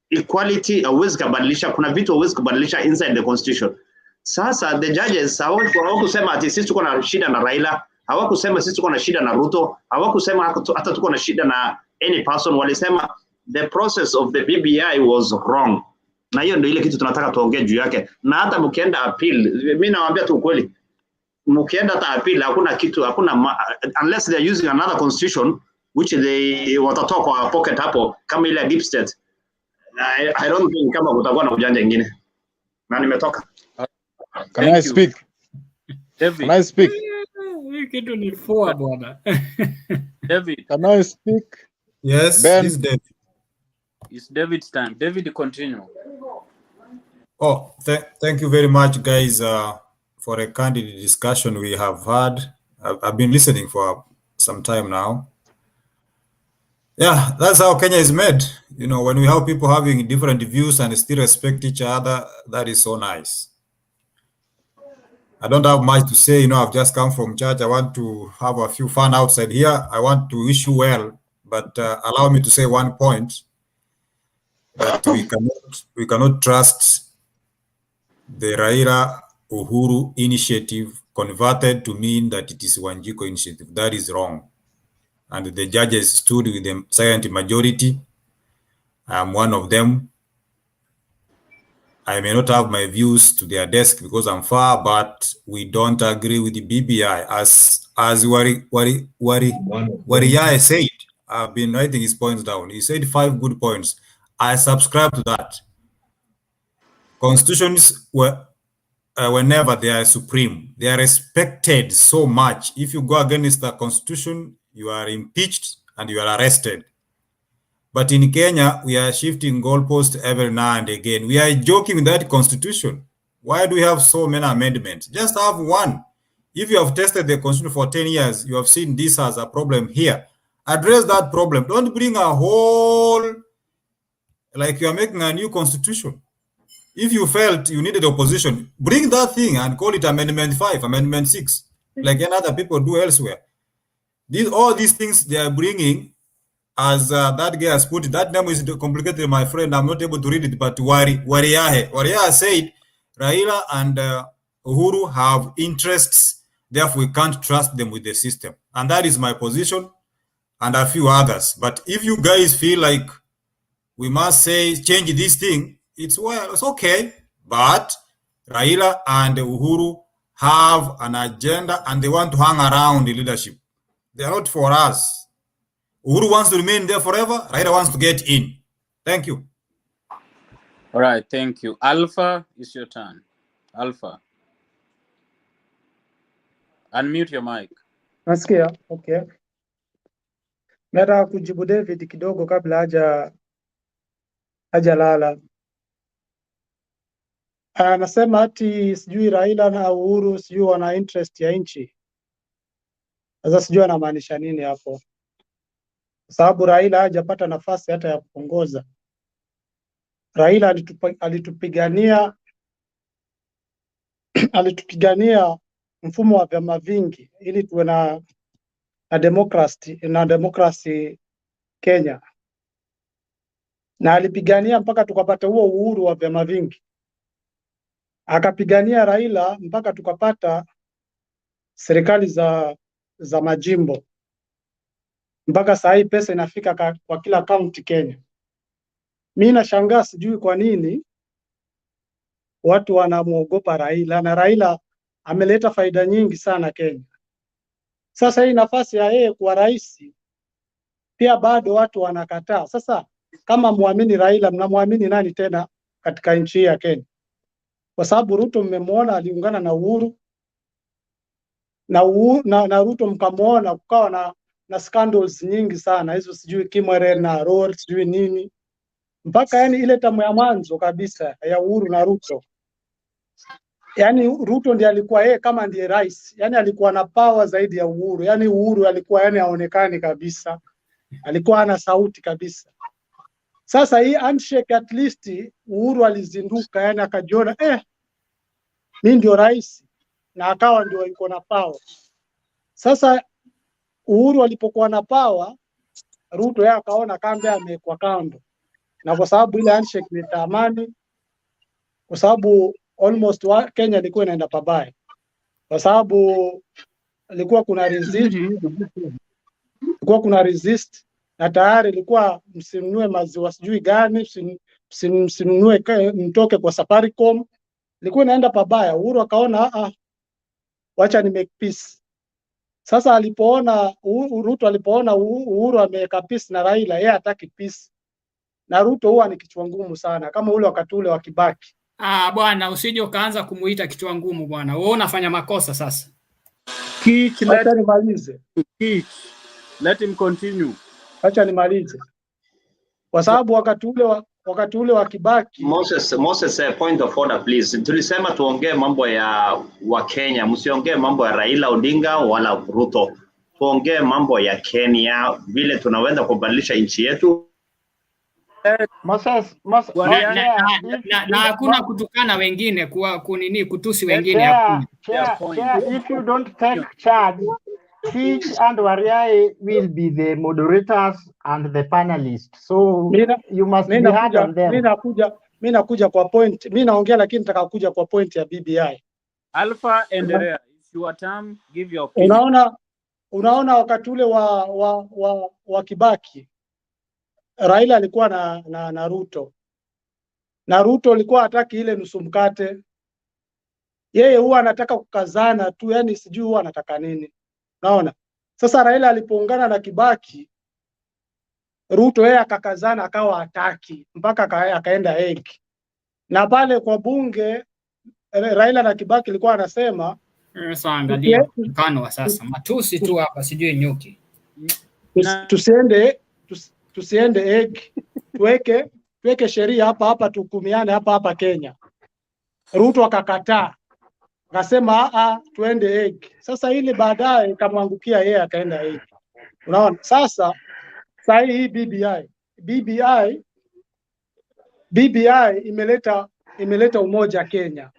equality hauwezi kubadilisha, kuna vitu hauwezi kubadilisha inside the constitution. Sasa the judges hawakusema ati sisi tuko na shida na Raila, hawakusema sisi tuko na shida na Ruto, hawakusema hata tuko na shida na any person. Walisema the process of the BBI was wrong, na hiyo ndio ile kitu tunataka tuongee juu yake. Na hata mkienda appeal, mimi nawaambia tu ukweli, mkienda hata appeal hakuna kitu, hakuna unless they are using another constitution which they watatoa kwa pocket hapo kama ile deep state. I don't think kama kutakuwa na ujanja mwingine. Na nimetoka. Can I speak? David. Can I speak? Kitu ni poa bwana. David. Can I speak? Yes, Ben. it's David. It's David's time. David, continue. Oh, thank you very much, guys, for a candid discussion we have had. I've been listening for some time now. Yeah, that's how Kenya is made. You know, when we have people having different views and still respect each other, that is so nice. I don't have much to say. You know, I've just come from church. I want to have a few fun outside here. I want to wish you well, but allow me to say one point, that we cannot trust the Raila Uhuru initiative converted to mean that it is Wanjiko initiative. That is wrong. And the judges stood with the silent majority. I'm one of them. I may not have my views to their desk because I'm far, but we don't agree with the BBI. As Wariyai said, I've been writing his points down. He said 5 good points. I subscribe to that. Constitutions were whenever they are supreme, they are respected so much. If you go against the constitution, you are impeached and you are arrested. But in Kenya, we are shifting goalposts every now and again. We are joking with that constitution. Why do we have so many amendments? Just have one. If you have tested the constitution for 10 years, you have seen this as a problem here. Address that problem. Don't bring a whole, like you are making a new constitution. If you felt you needed opposition, bring that thing and call it Amendment 5, Amendment 6, like any other people do elsewhere. All these things they are bringing, as that guy has put it, that name is complicated, my friend. I'm not able to read it, but Wariyahe said Raila and Uhuru have interests, therefore we can't trust them with the system. And that is my position and a few others. But if you guys feel like we must say change this thing, it's okay. But Raila and Uhuru have an agenda and they want to hang around the leadership. They are not for us. Uhuru wants to remain there forever. Raila wants to get in. Thank you. All right, thank you. Alpha, it's your turn. Alpha. Unmute your mic. Nasikia, okay. Nataka kujibu David kidogo kabla hajalala. Anasema ati sijui Raila na Uhuru sijui wana interest ya nchi. Sasa sijui anamaanisha nini hapo. Sababu Raila hajapata nafasi hata ya kuongoza. Raila alitupigania mfumo wa vyama vingi ili tuwe na demokrasi Kenya. Na alipigania mpaka tukapata huo uhuru wa vyama vingi. Akapigania Raila mpaka tukapata serikali za majimbo. Mpaka saa hii pesa inafika kwa kila county Kenya. Mimi nashangaa sijui kwa nini watu wanamuogopa Raila, na Raila ameleta faida nyingi sana Kenya. Sasa hii nafasi ya yeye kuwa rais pia bado watu wanakataa. Sasa kama muamini Raila, mnamwamini nani tena katika nchi ya Kenya? Kwa sababu Ruto mmemwona aliungana na Uhuru na Ruto mkamwona kukawa na scandals nyingi sana, hizo sijui Kimwere na Road sijui nini, mpaka yani ile tamu ya mwanzo kabisa ya Uhuru na Ruto, yani Ruto ndiye alikuwa yeye kama ndiye rais, yani alikuwa na power zaidi ya Uhuru. Yani Uhuru alikuwa yani haonekani kabisa, alikuwa ana sauti kabisa. Sasa hii handshake at least Uhuru alizinduka, yani akajiona mimi ndio rais, na akawa ndio yuko na power. Sasa Uhuru alipokuwa na power, Ruto yeye akaona kambe amekuwa kando. na kwa sababu ile handshake ni amani, kwa sababu almost Kenya ilikuwa inaenda pabaya, kwa sababu ilikuwa kuna resist na tayari ilikuwa msinunue maziwa sijui gani, msinunue mtoke kwa Safaricom, ilikuwa inaenda pabaya. Uhuru akaona wacha ni make peace. Sasa alipoona Ruto alipoona Uhuru ameweka peace na Raila, yeye hataki peace. Na Ruto huwa ni kichwa ngumu sana kama ule wakati ule wa Kibaki. Bwana, usije ukaanza kumuita kichwa ngumu bwana. Wewe unafanya makosa sasa. Acha nimalize. Let him continue. Acha nimalize. Kwa sababu wakati ule wa Kibaki. Moses, point of order please. Tulisema tuongee mambo ya Kenya, msiongee mambo ya Raila Odinga wala Ruto. Tuongee mambo ya Kenya, vile tunaweza kubadilisha nchi yetu. Moses, na hakuna kutukana wengine kutusi wengine. Chair, if you don't take charge, Teach and Wariae will be the moderators and the panelists. So you must be hard on them. Mimi nakuja kwa point. Mimi naongea lakini nataka kuja kwa point ya BBI. Alpha and Rea, it's your term, give your opinion. Unaona wakati ule wa Kibaki, Raila alikuwa na Ruto. Na Ruto alikuwa hataki ile nusu mkate. Yeye huwa anataka kukazana tu, yani sijui huwa anataka nini. Naona. Sasa Raila alipoungana na Kibaki, Ruto yeye akakazana akawa hataki mpaka akaenda egg. Na pale kwa bunge Raila na Kibaki alikuwa anasema sasa angalia mkano wa sasa. Matusi tu hapa sijui nyuki. Tusiende egg. Tuweke sheria hapa tukumiane hapa Kenya. Ruto akakataa. Akasema tuende egg. Sasa ile baadaye kamwangukia yeye akaenda egg. Unaona? Sasa hii BBI imeleta umoja Kenya.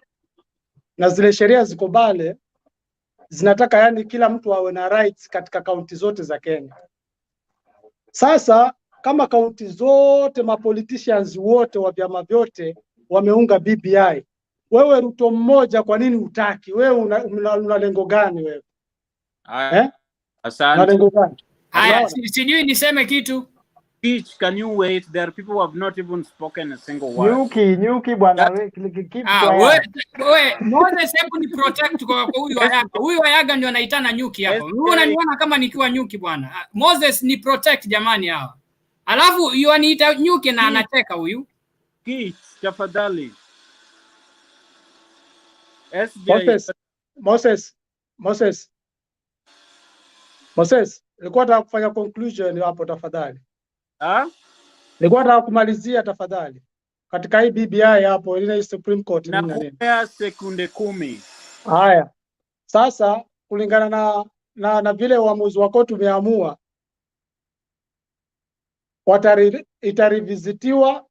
Na zile sheria ziko bale zinataka yani kila mtu awe na rights katika kaunti zote za Kenya. Sasa kama kaunti zote politicians wote wa vyama vyote wameunga BBI, wewe Ruto mmoja kwa nini utaki? Wewe una lengo gani wewe? Asante. Una lengo gani? Sijui niseme kitu. Teach, can you wait? There are people who have not even spoken a single word. Nyuki bwana, wewe Moses, hebu ni protect kwa huyu Wayaga. Huyu Wayaga ndio anaitana nyuki hapo. Wewe unaniona kama nikiwa nyuki bwana. Moses, ni protect jamani hao. Alafu yuaniita nyuki na anacheka huyu. Teach, tafadhali. Moses, nilikuwa nataka kufanya conclusion hapo tafadhali. Nilikuwa nataka kumalizia tafadhali. Katika hii BBI hapo ile Supreme Court nini na nini. Na sekunde 10. Haya. Sasa kulingana na vile uamuzi wako tumeamua, itarevisitiwa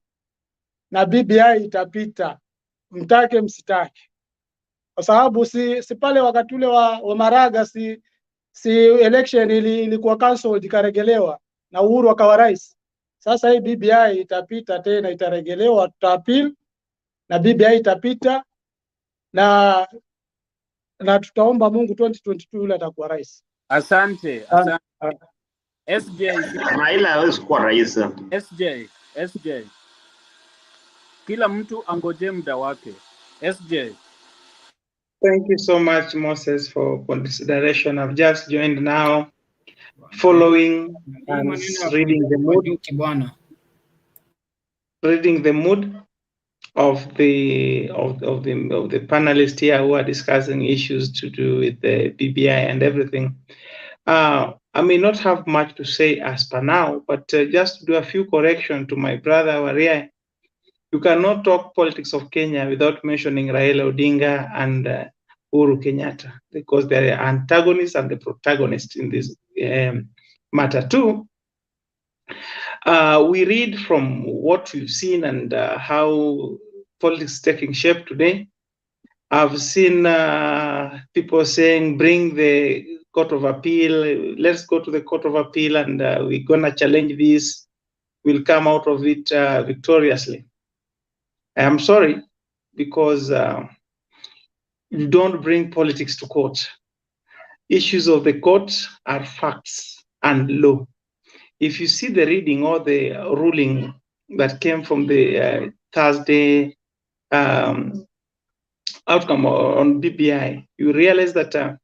na BBI itapita. Mtake msitake. Kwa sababu si pale wakati ule wa Maraga si election ilikuwa cancelled ikaregelewa na Uhuru akawa rais. Sasa hii BBI itapita tena, itaregelewa, tutaapil na BBI itapita na tutaomba Mungu 2022 yule atakuwa rais. Asante. SJ. Raila hawezi kuwa rais. SJ. Kila mtu angoje muda wake. SJ. Thank you so much, Moses, for consideration. I've just joined now, following and reading the mood of the panelists here who are discussing issues to do with the BBI and everything. I may not have much to say as per now, but just to do a few corrections to my brother Waria. You cannot talk politics of Kenya without mentioning Raila Odinga and Uhuru Kenyatta, because they are antagonists and the protagonists in this matter too. We read from what we've seen and how politics is taking shape today. I've seen people saying, bring the Court of Appeal, let's go to the Court of Appeal and we're gonna challenge this. will come out of it victoriously. I am sorry, because you don't bring politics to court. Issues of the court are facts and law. If you see the reading or the ruling that came from the Thursday outcome on BBI, you realize that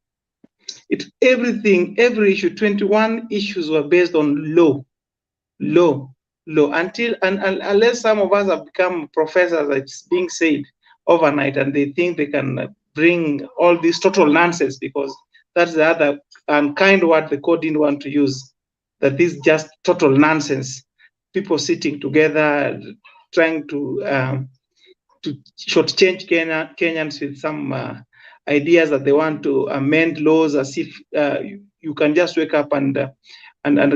every issue, 21 issues were based on law, unless some of us have become professors, it's being said overnight, and they think they can bring all this total nonsense, because that's the other unkind word the court didn't want to use, that this is just total nonsense. People sitting together trying to shortchange Kenyans with some ideas that they want to amend laws, as if you can just wake up and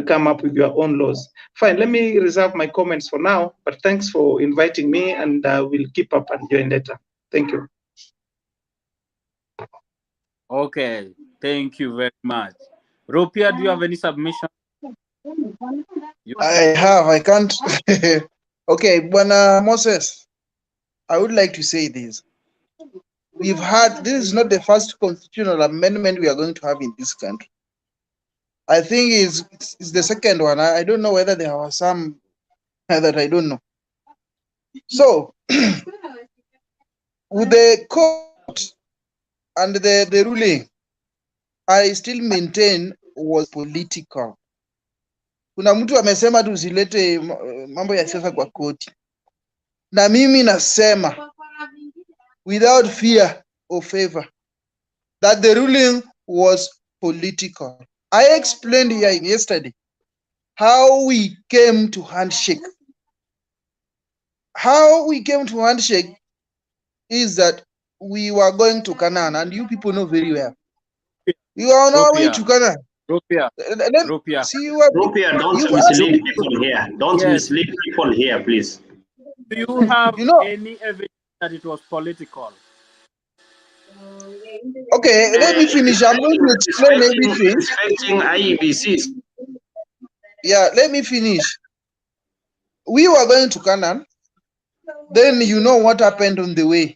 come up with your own laws. Fine, let me reserve my comments for now, but thanks for inviting me, and we'll keep up and join later. Thank you. Okay, thank you very much. Rupia, do you have any submission? I have, I can't. Okay, Bwana Moses, I would like to say this. We've had, this is not the first constitutional amendment we are going to have in this country. I think it's the second one. I don't know whether there were some that I don't know. So, with the court and the ruling, I still maintain was political. Kuna mtu amesema tusilete mambo ya siasa kwa koti. Na mimi nasema, without fear or favor, that the ruling was political. I explained here yesterday how we came to handshake. How we came to handshake is that we were going to Canaan, and you people know very well. We were on our way to Canaan. Rupia, Rupia, don't mislead people here. Don't mislead people here, please. Do you have any evidence that it was political? Okay, let me finish. I'm going to explain everything. Respecting IEBCs. Yeah, let me finish. We were going to Canaan. Then you know what happened on the way.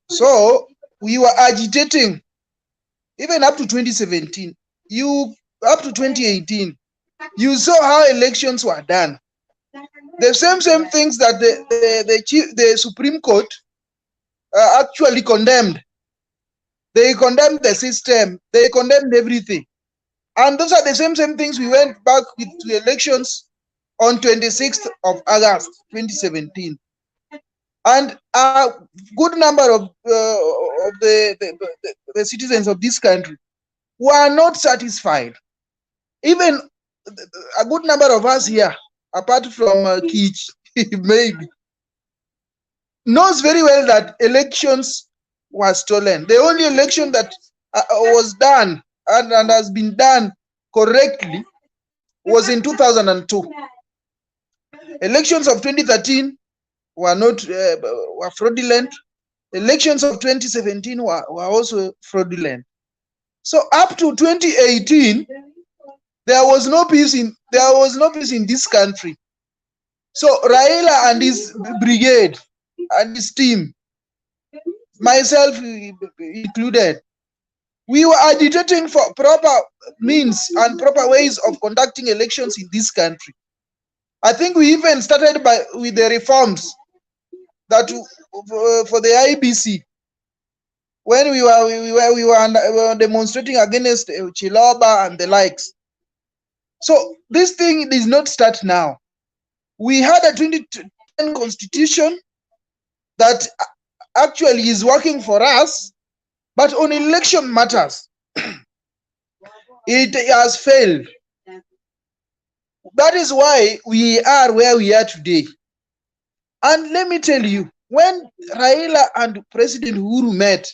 So we were agitating, even up to 2017. Up to 2018, you saw how elections were done. The same things that the Supreme Court actually condemned. They condemned the system. They condemned everything. And those are the same things we went back with to elections on 26th of August 2017. And a good number of the citizens of this country were not satisfied. Even a good number of us here, apart from Kich, maybe, knows very well that elections were stolen. The only election that was done and has been done correctly was in 2002. Elections of 2013 were not were fraudulent. Elections of 2017 were also fraudulent. So up to 2018, there was no peace in this country. So Raila and his brigade and his team, myself included, we were agitating for proper means and proper ways of conducting elections in this country. I think we even started with the reforms that for the IBC, when we were demonstrating against Chiloba and the likes. So this thing does not start now. We had a 2010 constitution that actually is working for us, but on election matters, it has failed. That is why we are where we are today. And let me tell you, when Raila and President Uhuru met,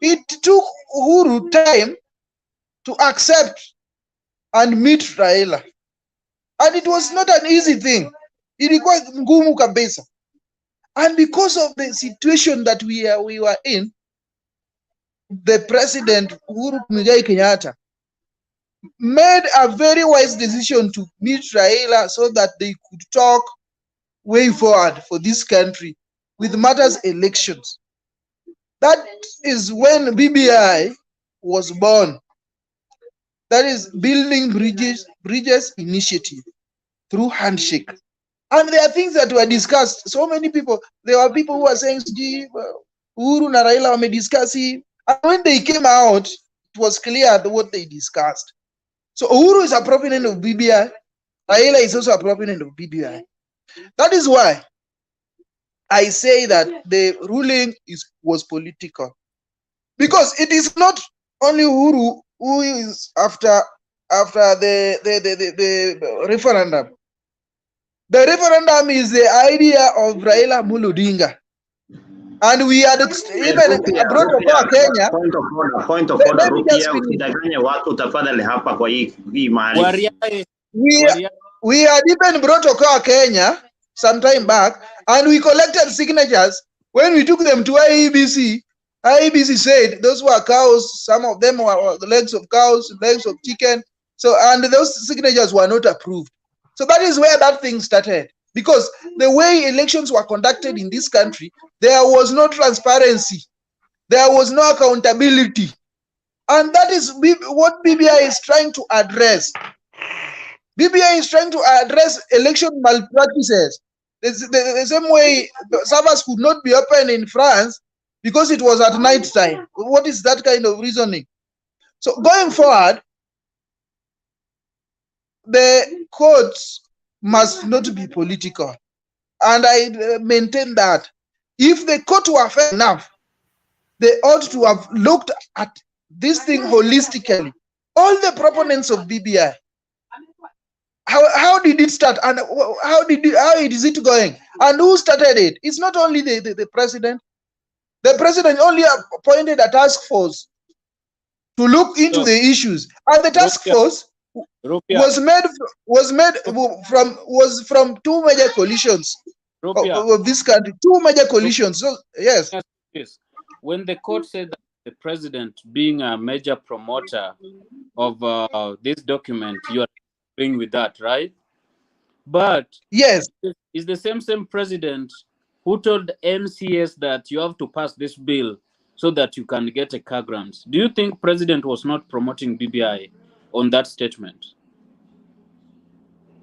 it took Uhuru time to accept and meet Raila. And it was not an easy thing. Ilikuwa ngumu kabisa. And because of the situation that we were in, the President Uhuru Muigai Kenyatta made a very wise decision to meet Raila so that they could talk way forward for this country with matters elections. That is when BBI was born. That is Building Bridges Initiative through handshake. And there are things that were discussed. So many people, there were people who were saying, Uhuru and Raila were discussing. And when they came out, it was clear what they discussed. So Uhuru is a proponent of BBI. Raila is also a proponent of BBI. That is why I say that the ruling was political. Because it is not only Uhuru who is after the referendum. The referendum is the idea of Raila Odinga. And we had even brought to Kenya. Point of order, Rupia, usidanganye watu tafadhali hapa kwa hii mahali. We had even brought to Kenya some time back, and we collected signatures. When we took them to IEBC, IEBC said those were cows, some of them were legs of cows, legs of chicken. So, and those signatures were not approved. So that is where that thing started. Because the way elections were conducted in this country, there was no transparency. There was no accountability. And that is what BBI is trying to address. BBI is trying to address election malpractices. The same way servers could not be open in France because it was at night time. What is that kind of reasoning? So going forward, the courts must not be political. And I maintain that if the court were fair enough, they ought to have looked at this thing holistically. All the proponents of BBI, how did it start, and how is it going, and who started it? It's not only the president. The president only appointed a task force to look into the issues, and the task force was from two major coalitions of this country. Two major coalitions. So yes. When the court said that the president, being a major promoter of this document, you are agreeing with that, right? But yes, it's the same president who told MCS that you have to pass this bill so that you can get a car grant. Do you think president was not promoting BBI on that statement?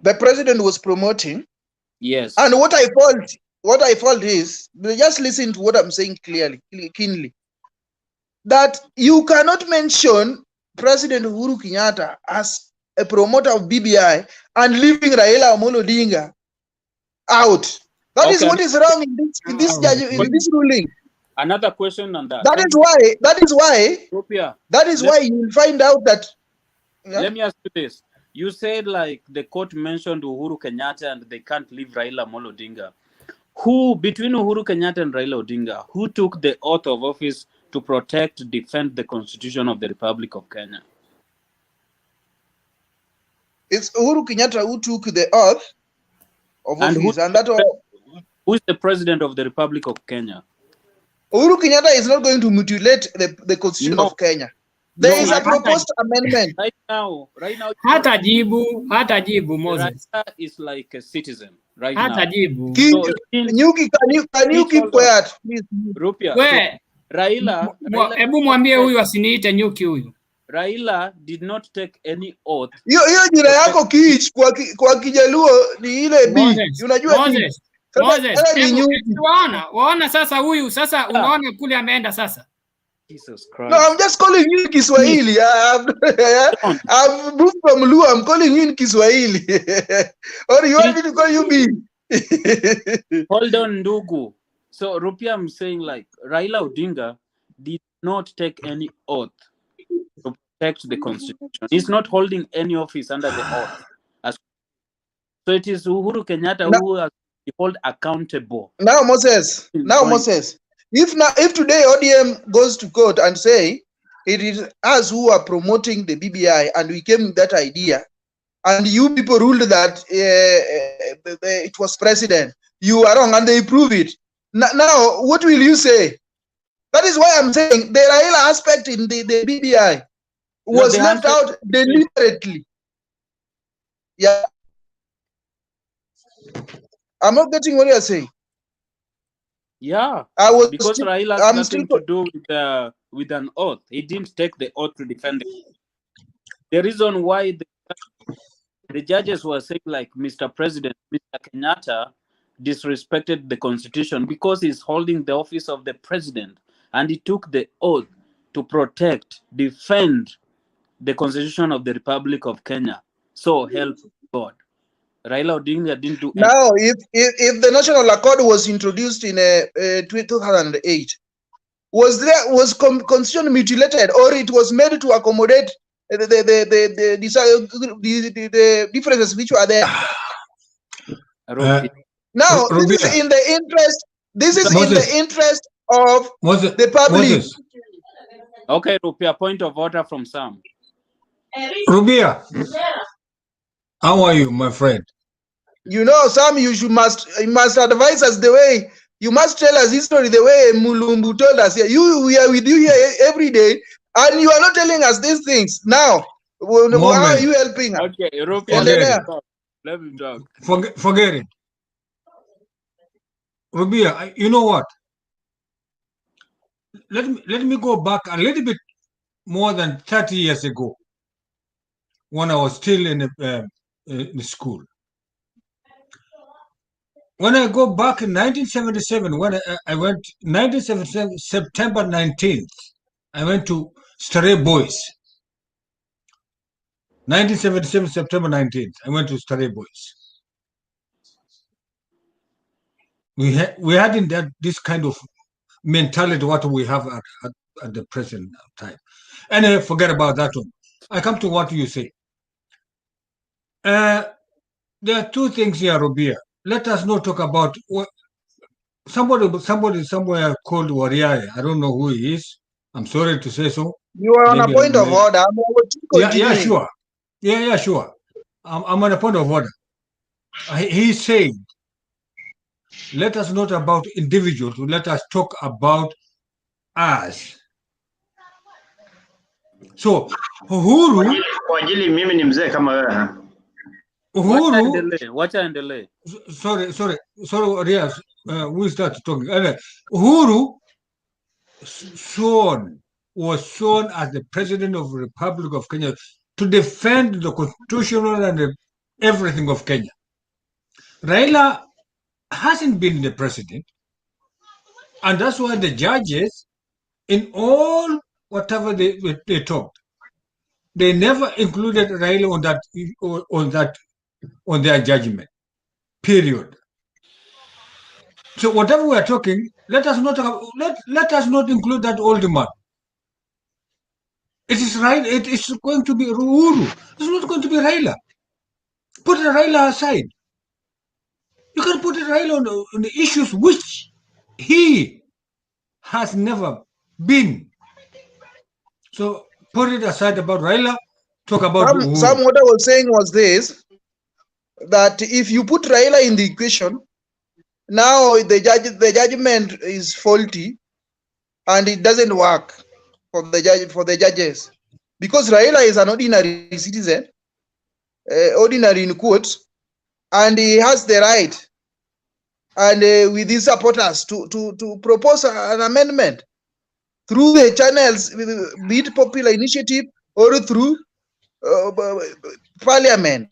The president was promoting. Yes. And what I felt is, just listen to what I'm saying keenly, that you cannot mention President Uhuru Kenyatta as a promoter of BBI and leaving Raila Odinga out. That is what is wrong in this ruling. Another question on that. That is why you will find out that. Yeah? Let me ask you this. You said like the court mentioned Uhuru Kenyatta and they can't leave Raila Odinga. Who, between Uhuru Kenyatta and Raila Odinga, who took the oath of office to protect, defend the Constitution of the Republic of Kenya? It's Uhuru Kenyatta who took the oath of office. Who is the president of the Republic of Kenya? Uhuru Kenyatta is not going to mutilate the Constitution of Kenya. There is a proposed amendment. Right now. Hata jibu Moses. Raila is like a citizen right Hata now. jibu. Nyuki, can you keep quiet, please? Rupia. We, Raila. Hebu mwambie huyu asiniite nyuki huyu. Raila did not take any oath. Hiyo jina yako Kiich kwa Kijaluo ni ile B. Unajua Moses. Waona sasa huyu sasa unaona kule ameenda sasa. Jesus Christ. No, I'm just calling you in Kiswahili. I've moved from Luo. I'm calling you in Kiswahili. Or you want me to call you B? Hold on, Ndugu. So, Rupia, I'm saying like Raila Odinga did not take any oath to protect the Constitution. He's not holding any office under the oath. So it is Uhuru Kenyatta who has to hold accountable. Now, Moses. If today ODM goes to court and say it is us who are promoting the BBI and we came with that idea, and you people ruled that it was president, you are wrong, and they prove it. Now, what will you say? That is why I'm saying the Raila aspect in the BBI was the left handshake- out deliberately. Yeah. I'm not getting what you're saying. Yeah, I was because still, Raila has I'm nothing still to do with an oath. He didn't take the oath to defend it. The reason why the judges were saying, like, Mr. President, Mr. Kenyatta disrespected the constitution because he's holding the office of the president, and he took the oath to protect, defend the constitution of the Republic of Kenya. So help God. Raila Odinga didn't do anything. now. If the national accord was introduced in 2008, was constitution mutilated, or it was made to accommodate the differences which were there? Now this is in the interest. This is in the interest of the public. Okay, Rupia, point of order from Sam. Rubia, how are you, my friend? You know, Sam, you must advise us the way. You must tell us history the way Mulumbu told us. We are with you here every day, and you are not telling us these things. Now, how are you helping us? Okay, Rupia, let me talk. Forget it. Rubia, you know what? Let me go back a little bit more than 30 years ago, when I was still in school. When I go back in 1977, when I went 1977 September 19th, I went to Stray Boys. 1977 September 19th, I went to Stray Boys. We hadn't that this kind of mentality what we have at the present time. Anyway, forget about that one. I come to what you say. There are two things here, Rubia. Let us not talk about what somebody somewhere called Wariaye. I don't know who he is. I'm sorry to say so. You are on a point of order. Yeah, sure. Yeah, sure. I'm on a point of order. He said, let us not about individuals. Let us talk about us. So Uhuru, kwa ajili mimi ni mzee kama wewe. Uhuru, Wacha endelee. Sorry, Riaz, we start talking. Uhuru was sworn as the president of the Republic of Kenya to defend the constitutional and everything of Kenya. Raila hasn't been the president, and that's why the judges, in all whatever they talked, they never included Raila on their judgment. Period. So whatever we are talking, let us not include that old man. It is right. It is going to be Uhuru. It's not going to be Raila. Put Raila aside. You can put Raila on the issues which he has never been. So put it aside about Raila. Talk about Uhuru. Some what I was saying was this: that if you put Raila in the equation, now the judgment is faulty, and it doesn't work for the judges, because Raila is an ordinary citizen, ordinary in quotes, and he has the right, and with his supporters, to propose an amendment through the channels, be it popular initiative or through parliament.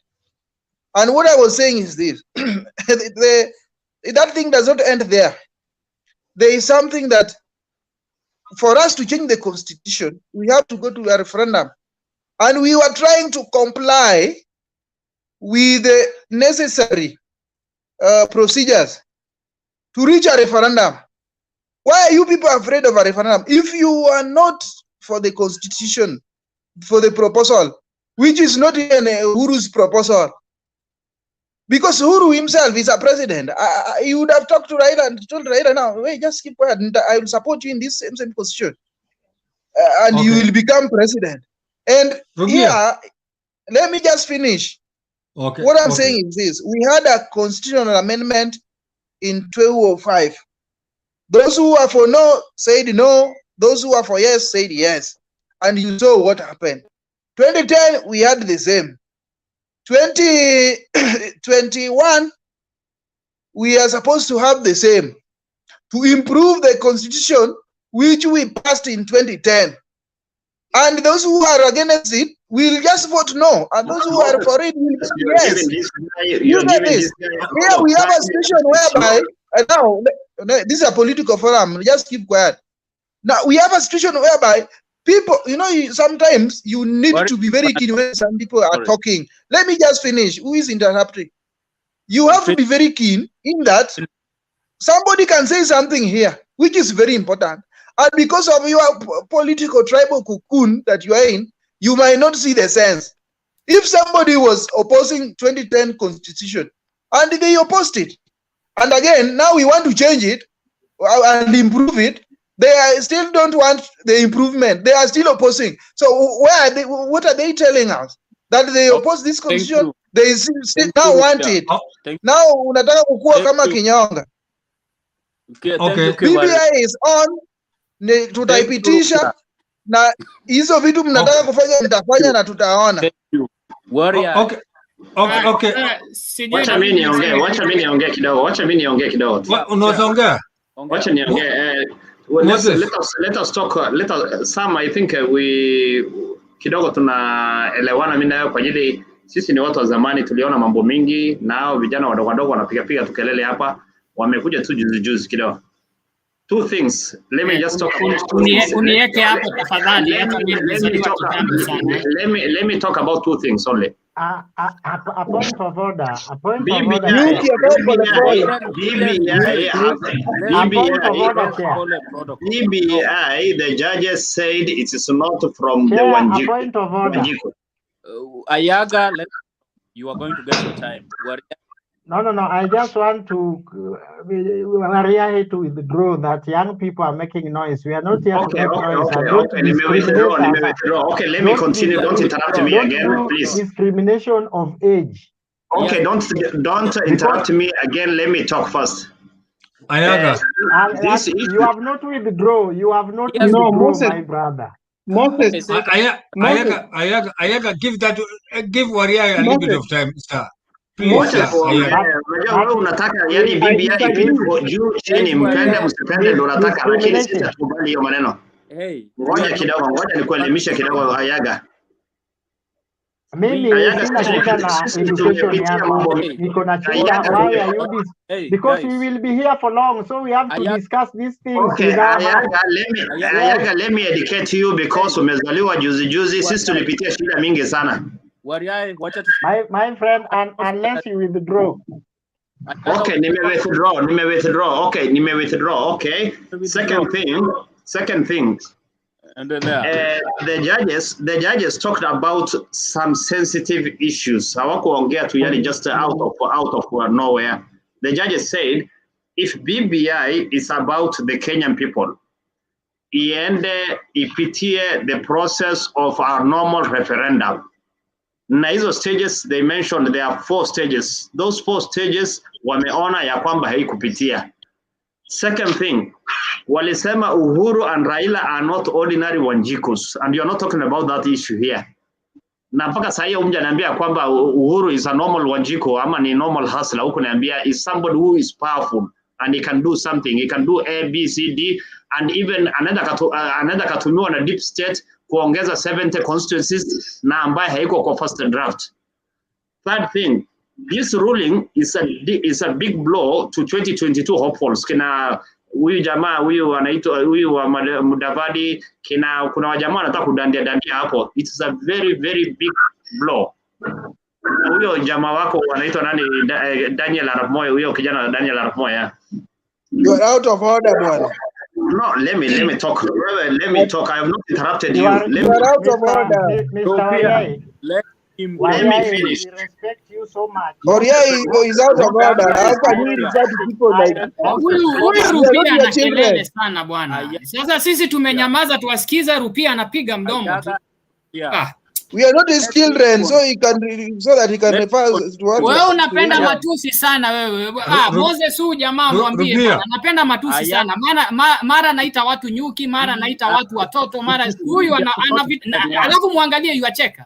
And what I was saying is this: that thing does not end there. There is something that, for us to change the constitution, we have to go to a referendum. And we were trying to comply with the necessary procedures to reach a referendum. Why are you people afraid of a referendum? If you are not for the constitution, for the proposal, which is not even Uhuru's proposal, because Uhuru himself is a president, he would have talked to Raila and told Raila, now, wait, just keep quiet, and I will support you in this same constitution, and you will become president. And here, let me just finish. Okay. What I'm saying is this: we had a constitutional amendment in 2005. Those who are for no said no. Those who are for yes said yes. And you saw what happened. 2010, we had the same. 2021, we are supposed to have the same. To improve the constitution, which we passed in 2010. And those who are against it will just vote no. And those who are for it will vote yes. You get this? Here we have a situation whereby, now, this is a political forum, just keep quiet. Now, we have a situation whereby people, sometimes you need to be very keen when some people are talking. Let me just finish. Who is interrupting? You have to be very keen in that somebody can say something here, which is very important. And because of your political tribal cocoon that you are in, you might not see the sense. If somebody was opposing 2010 constitution and they opposed it, and again, now we want to change it and improve it, they still don't want the improvement. They are still opposing. So where are they, what are they telling us? That they oppose this constitution, they still now want it. Now, unataka kukua kama kinyonga. Okay. BBI is on, tutaipitisha, na hizo vitu mnataka kufanya mtafanya na tutaona. Okay. Wacha mimi niongee kidogo. Unaweza ongea? Wacha niongee. Let us talk. Some I think we kidogo tunaelewana mimi nayo kwa ajili sisi ni watu wa zamani, tuliona mambo mingi, nao vijana wadogo wanapiga tukelele hapa, wamekuja tu juzi kidogo. Two things. Let me just talk about uniweke hapo tafadhali, hata mimi nimezaliwa kitambo sana. Let me talk about two things only. A point of order. BBI, the judges said it is not from the Wanjiku. Point of order. Ayaga, you are going to get your time. No. I just want to withdraw that young people are making noise. We are not here to make noise. Okay, let me continue. Don't interrupt me again, please. Discrimination of age. Okay, don't interrupt me again. Let me talk first. Ayaga. You have not withdrawn. You have not withdrawn, my brother. Moses. Ayaga, give Waria a little bit of time, sir. Unataka yani BBI juu chini mpende msipende ndo unataka, lakini sisi tukubali hiyo maneno. Ngoja kidogo, ngoja nikuelimishe kidogo Ayaga. Mimi sina shida na education yangu, niko na shida why are you this, because we will be here for long, so we have to discuss these things. Okay, Ayaga, let me educate you because umezaliwa juzi, sisi tulipitia shida mingi sana. My friend, unless you withdraw. Okay, nime withdraw. Okay. Second thing. And then the judges talked about some sensitive issues. Hawakuongea tu yani just out of nowhere. The judges said if BBI is about the Kenyan people, iende ipitie the process of our normal referendum. Na hizo stages they mentioned, there are 4 stages. Those 4 stages wameona ya kwamba haikupitia. Second thing, walisema Uhuru and Raila are not ordinary Wanjikus, and you're not talking about that issue here. Na mpaka sasa hiyo mjaniambia kwamba Uhuru is a normal Wanjiku ama ni normal hustler, huko niambia is somebody who is powerful and he can do something. He can do A, B, C, D, and even another katumiwa na deep state kuongeza 70 constituencies na ambaye haiko kwa first draft. Third thing, this ruling is a big blow to 2022 hopefuls. Kina huyu jamaa huyu wa Mudavadi, kuna wajamaa wanataka kudandia hapo. It is a very very big blow. Huyo jamaa wako wanaitwa nani, Daniel Arap Moi, huyo kijana Daniel Arap Moi. You are out of order, bwana. No, let me talk. Let me talk. I have not interrupted you. You are out of order. Let me finish. We respect you so much. Oria is out of order. How can you refer to people like Rupia anakelele sana bwana. Sasa sisi tumenyamaza tuwasikiza Rupia anapiga mdomo. We are not his children, so he can, so that he can refer to us. Wewe unapenda matusi sana wewe. Moses huyu jamaa mwambie bwana, anapenda matusi sana. Mara anaita watu nyuki, mara anaita watu watoto, mara huyu alafu muangalie yuacheka.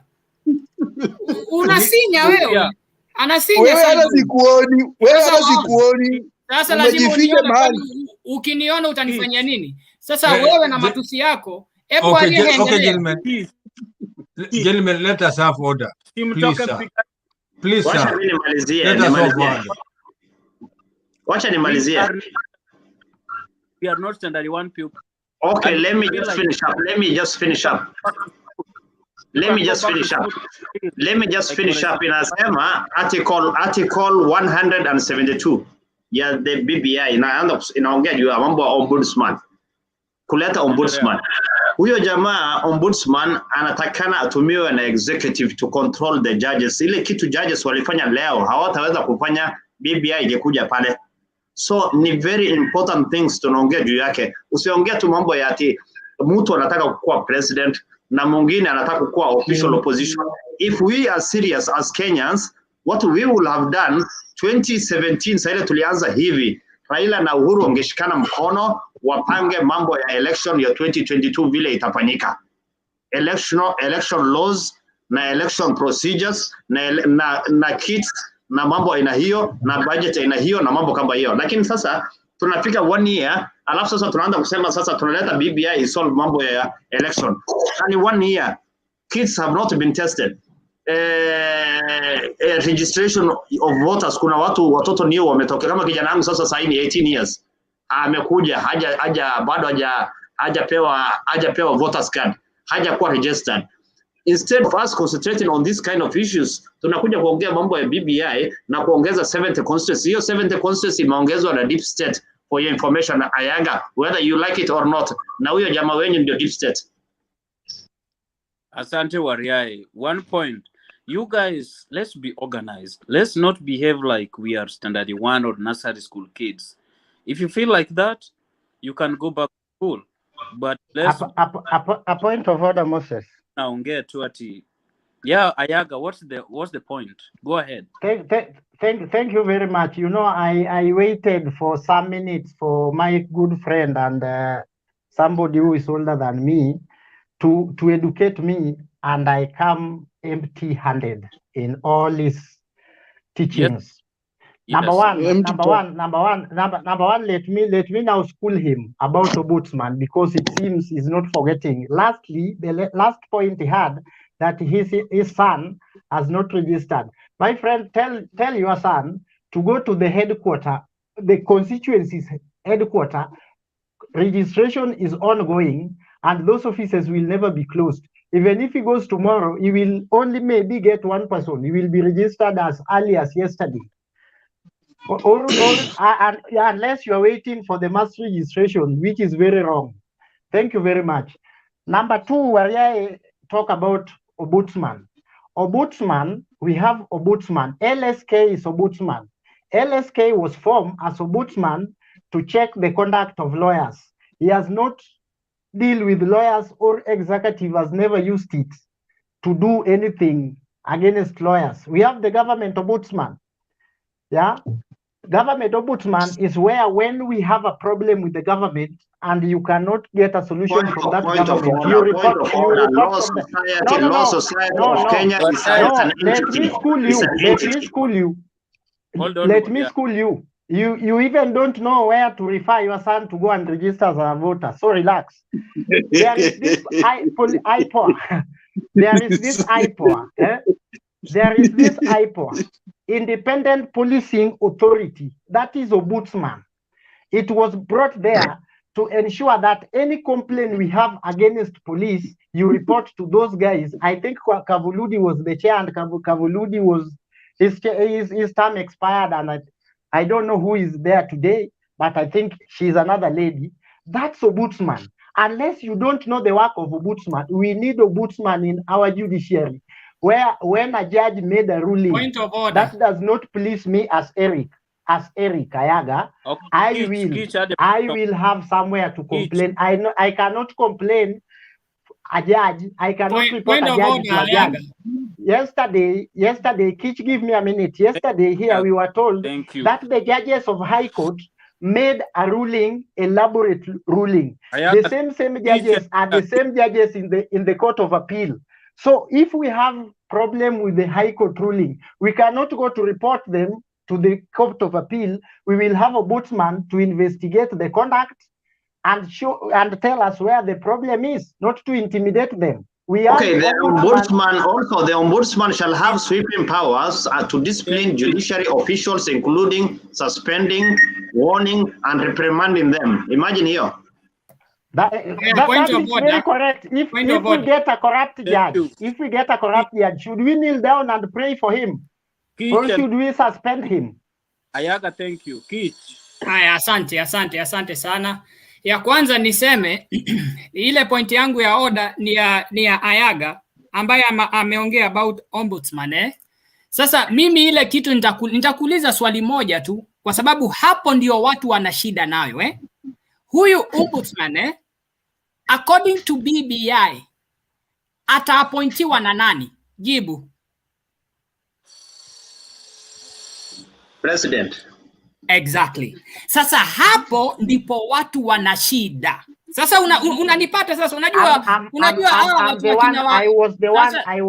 Unasinya wewe. Anasinya wewe hata sikuoni. Wewe hata sikuoni. Sasa lazima unione, ukiniona utanifanyia nini? Sasa wewe na matusi yako, hebu gentlemen. Gentlemen, let us have order. Please, sir. Please, sir. Let us have order. Wacha nimalizie. We are not standard one pupil. Okay, let me just finish up. Let me just finish up. Inasema article 172 ya the BBI inaongea juu ya mambo ya ombudsman. Kuleta ombudsman. Huyo jamaa ombudsman anatakana atumiwe na executive to control the judges. Ile kitu judges walifanya leo hawataweza kufanya BBI ingekuja pale. So ni very important things tunaongea juu yake. Usiongea tu mambo ya ati mtu anataka kuwa president na mwingine anataka kuwa official opposition. If we are serious as Kenyans, what we will have done 2017 sasa tulianza hivi. Raila na Uhuru wangeshikana mkono wapange mambo ya election ya 2022 vile itafanyika. Election laws na election procedures na kits na mambo aina hiyo na budget aina hiyo na mambo kama hiyo. Lakini sasa tunafika 1 year alafu sasa tunaanza kusema sasa tunaleta BBI solve mambo ya election. Yani 1 year kits have not been tested. Registration of voters, kuna watoto new wametoka kama kijana wangu sasa sasa ni 18 years amekuja bado hajapewa voters card, hajakuwa registered. Instead of us concentrating on this kind of issues, tunakuja kuongea mambo ya BBI na kuongeza 70 constituency. Hiyo 70 constituency imeongezwa na deep state for your information Ayaga, whether you like it or not. Na huyo jamaa wenyu ndio deep state. Asante Wariai. One point. You guys, let's be organized. Let's not behave like we are standard 1 or nursery school kids. If you feel like that, you can go back to school. But let's a point of order, Moses. Naongea tu ati. Yeah, Ayaga, what's the point? Go ahead. Thank you very much. You know, I waited for some minutes for my good friend and somebody who is older than me to educate me, and I come empty-handed in all his teachings. Yes. Number one, let me now school him about ombudsman, because it seems he's not forgetting. Lastly, the last point he had, that his son has not registered. My friend, tell your son to go to the headquarters, the constituency's headquarters. Registration is ongoing, and those offices will never be closed. Even if he goes tomorrow, he will only maybe get one person. He will be registered as early as yesterday. Unless you are waiting for the mass registration, which is very wrong. Thank you very much. Number 2, where I talk about ombudsman. Ombudsman, we have ombudsman. LSK is ombudsman. LSK was formed as ombudsman to check the conduct of lawyers. He has not deal with lawyers, or executive has never used it to do anything against lawyers. We have the government ombudsman. Yeah, government ombudsman is where when we have a problem with the government and you cannot get a solution from that government, you report from the Law Society of Kenya. Let me school you. Let me school you. You even don't know where to refer your son to go and register as a voter. So relax. There is this IPOA. There is this IPOA. There is this IPOA, Independent Policing Authority. That is ombudsman. It was brought there to ensure that any complaint we have against police, you report to those guys. I think Kavuludi was the chair, and Kavuludi was his term expired, and I don't know who is there today, but I think she's another lady. That's ombudsman. Unless you don't know the work of ombudsman, we need ombudsman in our judiciary, where when a judge made a ruling that does not please me as Eric Ayaga, okay, I will have somewhere to complain. I cannot complain a judge. I cannot report Point a of judge order, to a Ayaga. judge. Yesterday, Kitch, give me a minute. Yesterday here we were told that the judges of High Court made a ruling, elaborate ruling. The same judges are the same judges in the Court of Appeal. So if we have problem with the High Court ruling, we cannot go to report them to the Court of Appeal. We will have a ombudsman to investigate the conduct and show and tell us where the problem is, not to intimidate them. We have Okay, the ombudsman shall have sweeping powers to discipline judiciary officials, including suspending, warning, and reprimanding them. Imagine here. That is very correct. If we get a corrupt judge, should we kneel down and pray for him? Or should we suspend him? Ayaga, thank you. Kitch. Haya, asante sana. Ya kwanza niseme ile point yangu ya order ni ya Ayaga ambaye ameongea about ombudsman. Sasa mimi ile kitu nitakuuliza swali moja tu, kwa sababu hapo ndio watu wana shida nayo. Huyu ombudsman according to BBI ataappointiwa na nani? Jibu. President. Exactly. Sasa hapo ndipo watu wana shida. Sasa unanipata sasa, unajua I was the one. I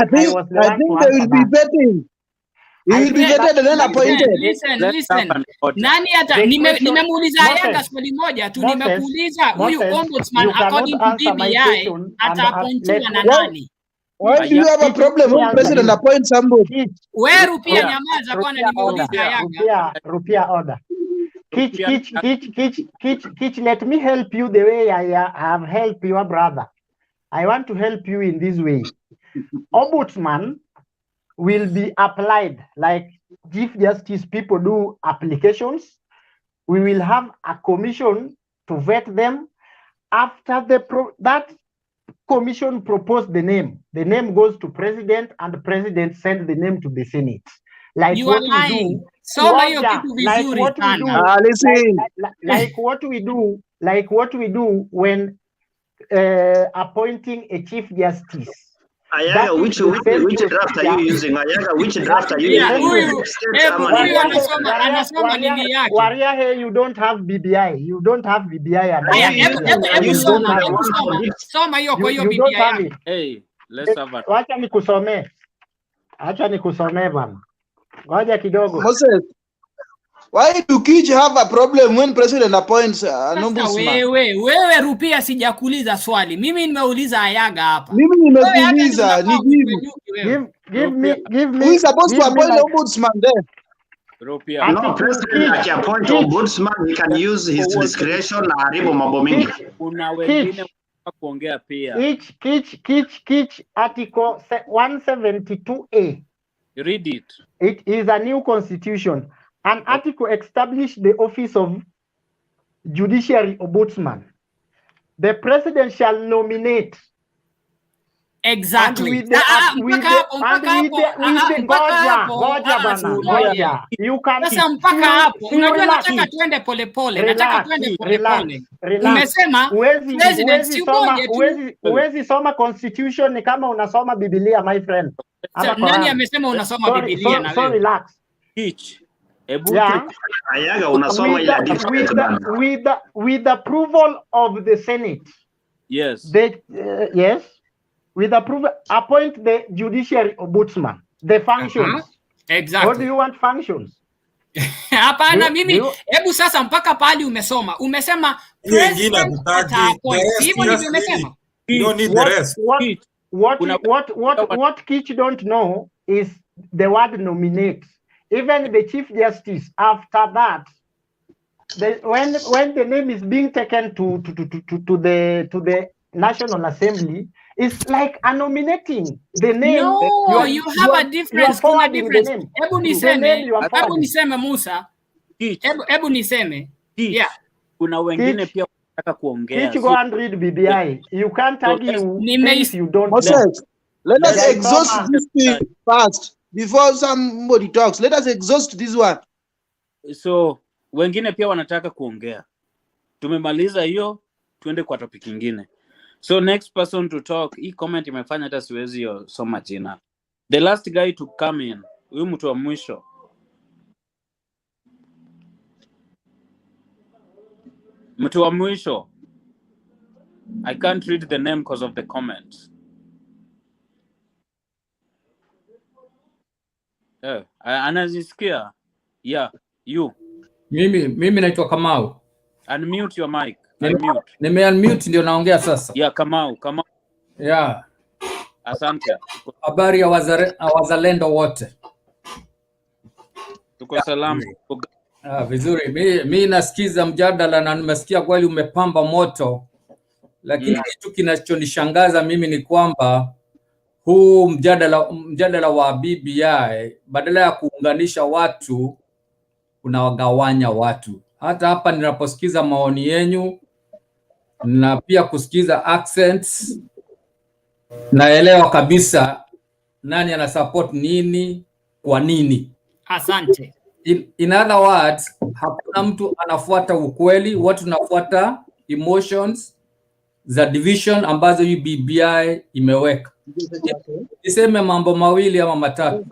think they will be vetting. He will be vetted and then appointed. Listen. Nani hata nimemuuliza Ayaga swali moja tu, nimekuuliza huyu ombudsman according to BBI ataappointiwa na nani? Why do you have a problem when president appoints somebody? Where Rupia nyamaza bwana, nimeuliza Ayaga. Rupia order. Kitch, let me help you the way I have helped your brother. I want to help you in this way. Ombudsman will be applied like Chief Justice people do applications. We will have a commission to vet them. After that commission proposed the name goes to president, and the president sends the name to the Senate. Like you what are we lying. do. So like what we do when appointing a Chief Justice. Ayaga, which draft are you using? Ayaga, which draft are you using? Waria here, you don't have BBI. You don't have BBI. Hey, let's have it. Wacha nikusomee bwana. Ngoja kidogo. Moses, why do Kitch have a problem when president appoints an ombudsman? Wewe Rupia, sijakuuliza swali. Mimi nimeuliza Ayaga hapa. Mimi nimekuuliza, give me. Who is supposed to appoint ombudsman there? Rupia. No, president akiappoint ombudsman, he can use his discretion na haribu mambo mingi. Kuna wengine kuongea pia. Kitch article 172A. Read it. It is a new constitution. An article established the office of judiciary ombudsman. The president shall nominate. Exactly. You can sasa mpaka hapo. Unajua nataka tuende polepole. Umesema president huwezi soma constitution ni kama unasoma Biblia, my friend. Nani amesema unasoma Biblia na wewe? So relax. Ayaga unasoma ile with approval of the Senate. Yes. Yes. With approval, appoint the judiciary ombudsman. The functions. Exactly. What do you want functions? Hapana, mimi hebu sasa mpaka pali umesema president ataappoint. Hivyo ndivyo umesema. You don't need the rest. What Kitch don't know is the word nominate. Even the Chief Justice, after that, when the name is being taken to the National Assembly, it's like a nominating the name. No, you have a difference. Kuna difference. Hebu niseme Musa. Hebu niseme. Yeah. Kuna wengine pia wanataka kuongea. Kitch, go and read BBI. You can't argue things you don't know. Let us exhaust this thing first before somebody talks. Let us exhaust this one. So, wengine pia wanataka kuongea. Tumemaliza hiyo, tuende kwa topic nyingine. So next person to talk, hii comment imefanya hata siwezi soma jina. The last guy to come in, huyu mtu wa mwisho. Mtu wa mwisho. I can't read the name because of the comment. Anazisikia? Yeah, you. Mimi naitwa Kamau. Unmute your mic. Unmute. Unmute ndio naongea sasa. Yeah, Kamau. Yeah. Asante. Habari ya wazalendo wote. Tuko salama. Vizuri. Mimi nasikiza mjadala na nimesikia kweli umepamba moto. Lakini kitu kinachonishangaza mimi ni kwamba huu mjadala wa BBI badala ya kuunganisha watu unawagawanya watu. Hata hapa ninaposikiza maoni yenu na pia kusikiza accents, naelewa kabisa nani ana support nini kwa nini. Asante. In other words, hakuna mtu anafuata ukweli, watu nafuata emotions za division ambazo hii BBI imeweka. Niseme mambo mawili ama matatu.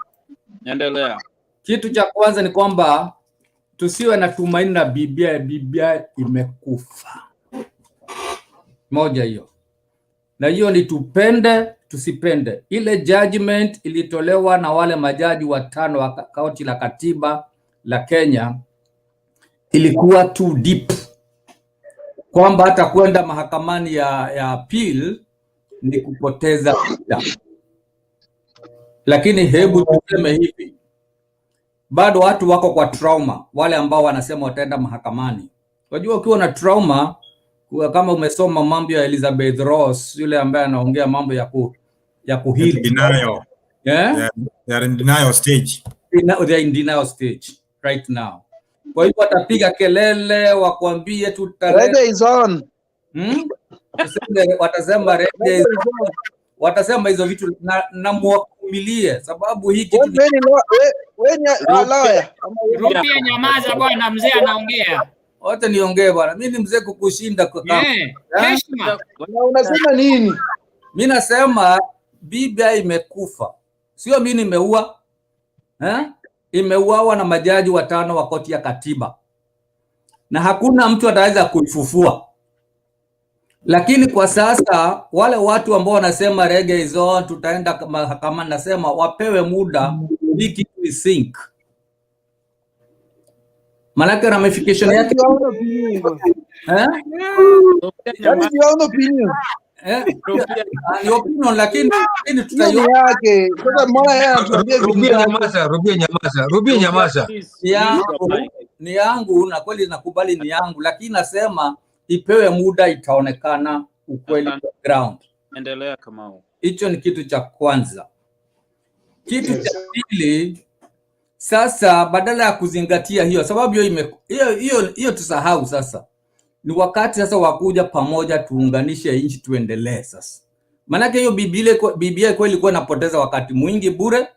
Endelea. Kitu cha kwanza ni kwamba tusiwe na tumaini na BBI. BBI imekufa. Moja hiyo. Na hiyo ni tupende tusipende. Ile judgment ilitolewa na wale majaji 5 wa kaunti la katiba la Kenya ilikuwa too deep, kwamba hata kwenda mahakamani ya appeal ni kupoteza muda. Lakini hebu tuseme hivi, bado watu wako kwa trauma, wale ambao wanasema wataenda mahakamani. Unajua ukiwa na trauma, kama umesoma mambo ya Elizabeth Ross, yule ambaye anaongea mambo ya kuheal. Denial. Yeah? They are in denial stage. They are in denial stage right now. Kwa hivyo watapiga kelele wakwambie Reggae is on. Watasema reggae is on. Watasema hizo vitu na muakumilie, sababu hii kitu Rupia nyamaza bwana, mzee anaongea. Wote niongee bwana. Mimi ni mzee kukushinda kwa kama. Heshima. Unasema nini? Mimi nasema BBI imekufa. Sio mimi nimeua. Imeuawa na majaji 5 wa koti ya katiba. Na hakuna mtu ataweza kuifufua. Lakini kwa sasa wale watu ambao wanasema reggae is on, tutaenda mahakamani, nasema wapewe muda hii kitu isink. Manake ramification yake ni opinion, lakini yake sasa mbona yeye anatuambia Rubia nyamaza. Ni yangu na kweli nakubali ni yangu, lakini nasema ipewe muda, itaonekana ukweli kwa ground. Endelea Kamau. Hicho ni kitu cha kwanza. Kitu cha pili, sasa badala ya kuzingatia hiyo, sababu hiyo tusahau sasa. Ni wakati sasa wakuja pamoja tuunganishe nchi tuendelee sasa. Manake hiyo BBI kweli ilikuwa inapoteza wakati mwingi bure.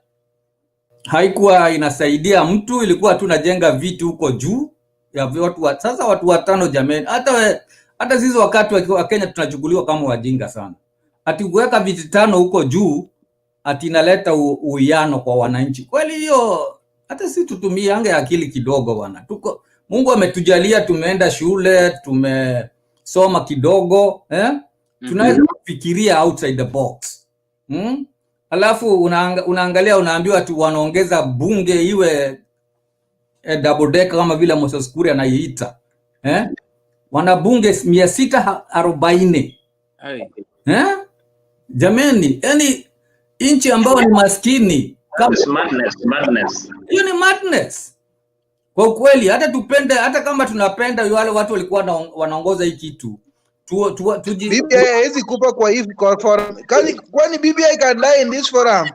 Haikuwa inasaidia mtu, ilikuwa tu najenga vitu huko juu ya watu sasa watu 5 jameni. Hata sisi wakati wa Kenya tunachukuliwa kama wajinga sana. Ati kuweka viti 5 huko juu ati inaleta uwiano kwa wananchi. Kweli hiyo hata sisi tutumie akili kidogo bwana. Mungu ametujalia, tumeenda shule, tumesoma kidogo, tunaweza kufikiria outside the box. Alafu unaangalia unaambiwa tu wanaongeza bunge iwe double deck kama vile Moses Kuria anaiita. Wana bunge 640. Jameni, yani nchi ambao ni maskini kama madness. Hiyo ni madness. Kwa kweli hata tupende, hata kama tunapenda wale watu walikuwa wanaongoza hii kitu. BBI haiwezi kupa kwa hivi kwa forum. Kwani BBI can die in this forum?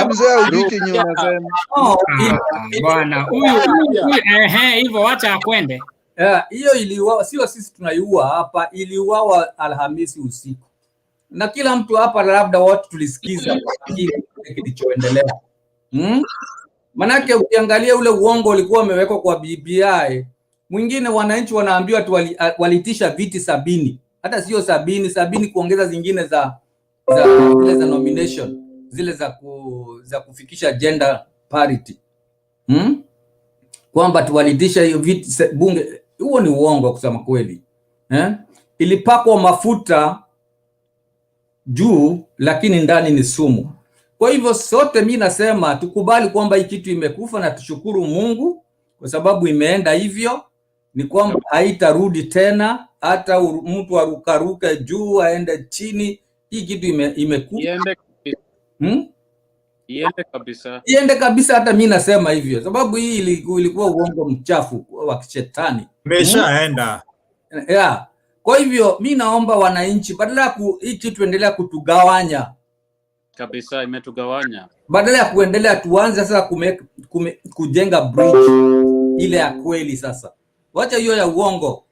Mzee ujiki nyuma unasema. Bwana, huyu hivyo acha akwende. Hiyo iliuawa, sio sisi tunaiua hapa, iliuawa Alhamisi usiku. Na kila mtu hapa labda watu tulisikiza kilichoendelea. Manake ukiangalia ule uongo ulikuwa umewekwa kwa BBI, mwingine wananchi wanaambiwa tu walitisha viti 70. hata sio 70 kuongeza zingine za zile za nomination, zile za kufikisha gender parity, kwamba tuwalitisha hiyo bunge. Huo ni uongo kusema kweli, ilipakwa mafuta juu lakini ndani ni sumu. Kwa hivyo sote, mi nasema tukubali kwamba hii kitu imekufa na tushukuru Mungu kwa sababu imeenda hivyo. Ni kwamba haitarudi tena, hata mtu arukaruke juu aende chini. Hii kitu imekufa. Iende kabisa, hata mi nasema hivyo, sababu hii ilikuwa uongo mchafu wa kishetani. Imeshaenda. Yeah. Kwa hivyo mi naomba wananchi, badala ya hii kitu endelea kutugawanya kabisa, imetugawanya. Badala ya kuendelea, tuanze sasa kujenga bridge ile ya kweli. Sasa wacha hiyo ya uongo.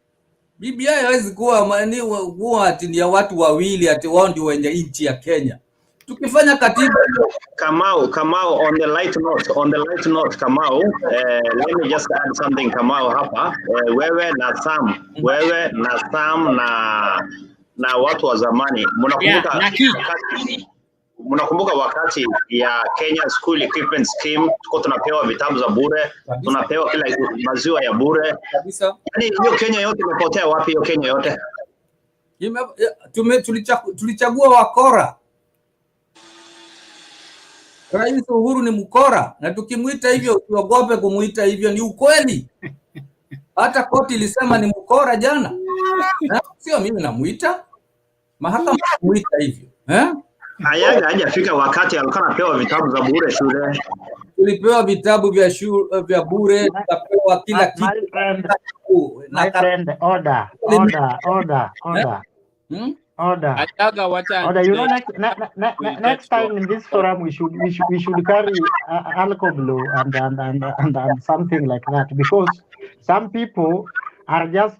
BBI haiwezi kuwa ati ya watu wawili ati wao ndio wenye nchi ya Kenya. Tukifanya katiba Kamau, on the light note, Kamau, let me just add something, Kamau, hapa. Wewe na Sam na watu wa zamani, mnakumbuka wakati ya Kenya School Equipment Scheme, tuko tunapewa vitabu za bure, tunapewa kila maziwa ya bure kabisa. Yaani hiyo Kenya yote imepotea wapi? Hiyo Kenya yote tulichagua wakora. Rais Uhuru ni mkora, na tukimuita hivyo usiogope kumuita hivyo, ni ukweli. Hata koti ilisema ni mkora jana. Sio mimi namuita, mahakama inamuita hivyo. Hayaga hajafika wakati alikuwa anapewa vitabu za bure shule. Tulipewa vitabu vya bure, tukapewa kila kitu. My friend, order. You know, next time in this forum we should carry alcohol and something like that, because some people are just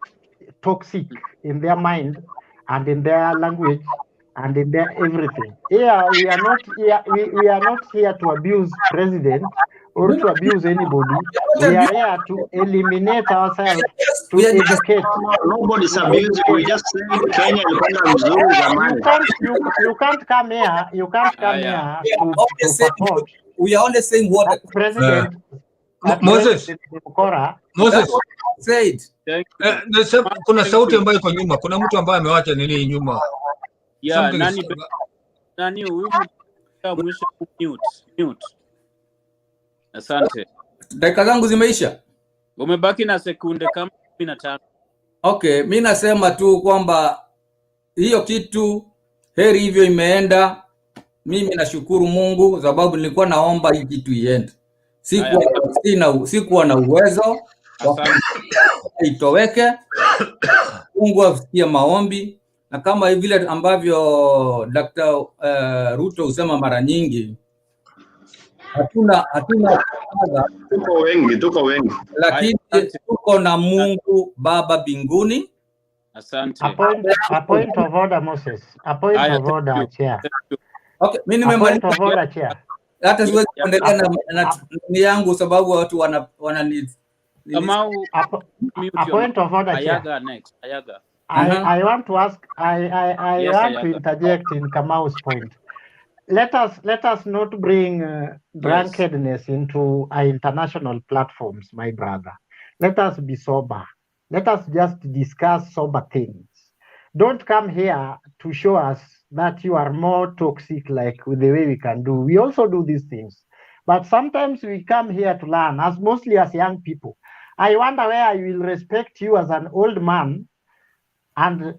toxic in their mind and in their language and in their everything. Here we are not here to abuse president or to abuse anybody. We are here to eliminate ourselves, to educate. Nobody's abusing. We just say Kenya you can't come here. You can't come here to support. We are only saying what president. Moses said. Kuna sauti ambayo iko nyuma. Kuna mtu ambaye amewacha nini nyuma. Yeah, nani huyu mwisho mute. Asante. Dakika zangu zimeisha. Umebaki na sekunde kama 15. Okay, mimi nasema tu kwamba hiyo kitu heri hivyo imeenda. Mimi nashukuru Mungu sababu nilikuwa naomba hii kitu iende. Sikuwa na uwezo itoweke. Mungu afikie maombi, na kama vile ambavyo Dr. Ruto usema mara nyingi, hatuna tuko wengi lakini tuko na Mungu Baba mbinguni. Asante. A point of order, Moses. A point of order, chair. Okay, mimi nimemaliza chair. Hata siwezi kuendelea na yangu sababu watu wana a point of order, Ayaga next. Ayaga. I want to ask. I want to interject in Kamau's point. Let us not bring drunkenness into our international platforms, my brother. Let us be sober. Let us just discuss sober things. Don't come here to show us that you are more toxic, like with the way we can do. We also do these things, but sometimes we come here to learn, as mostly as young people. I wonder where I will respect you as an old man and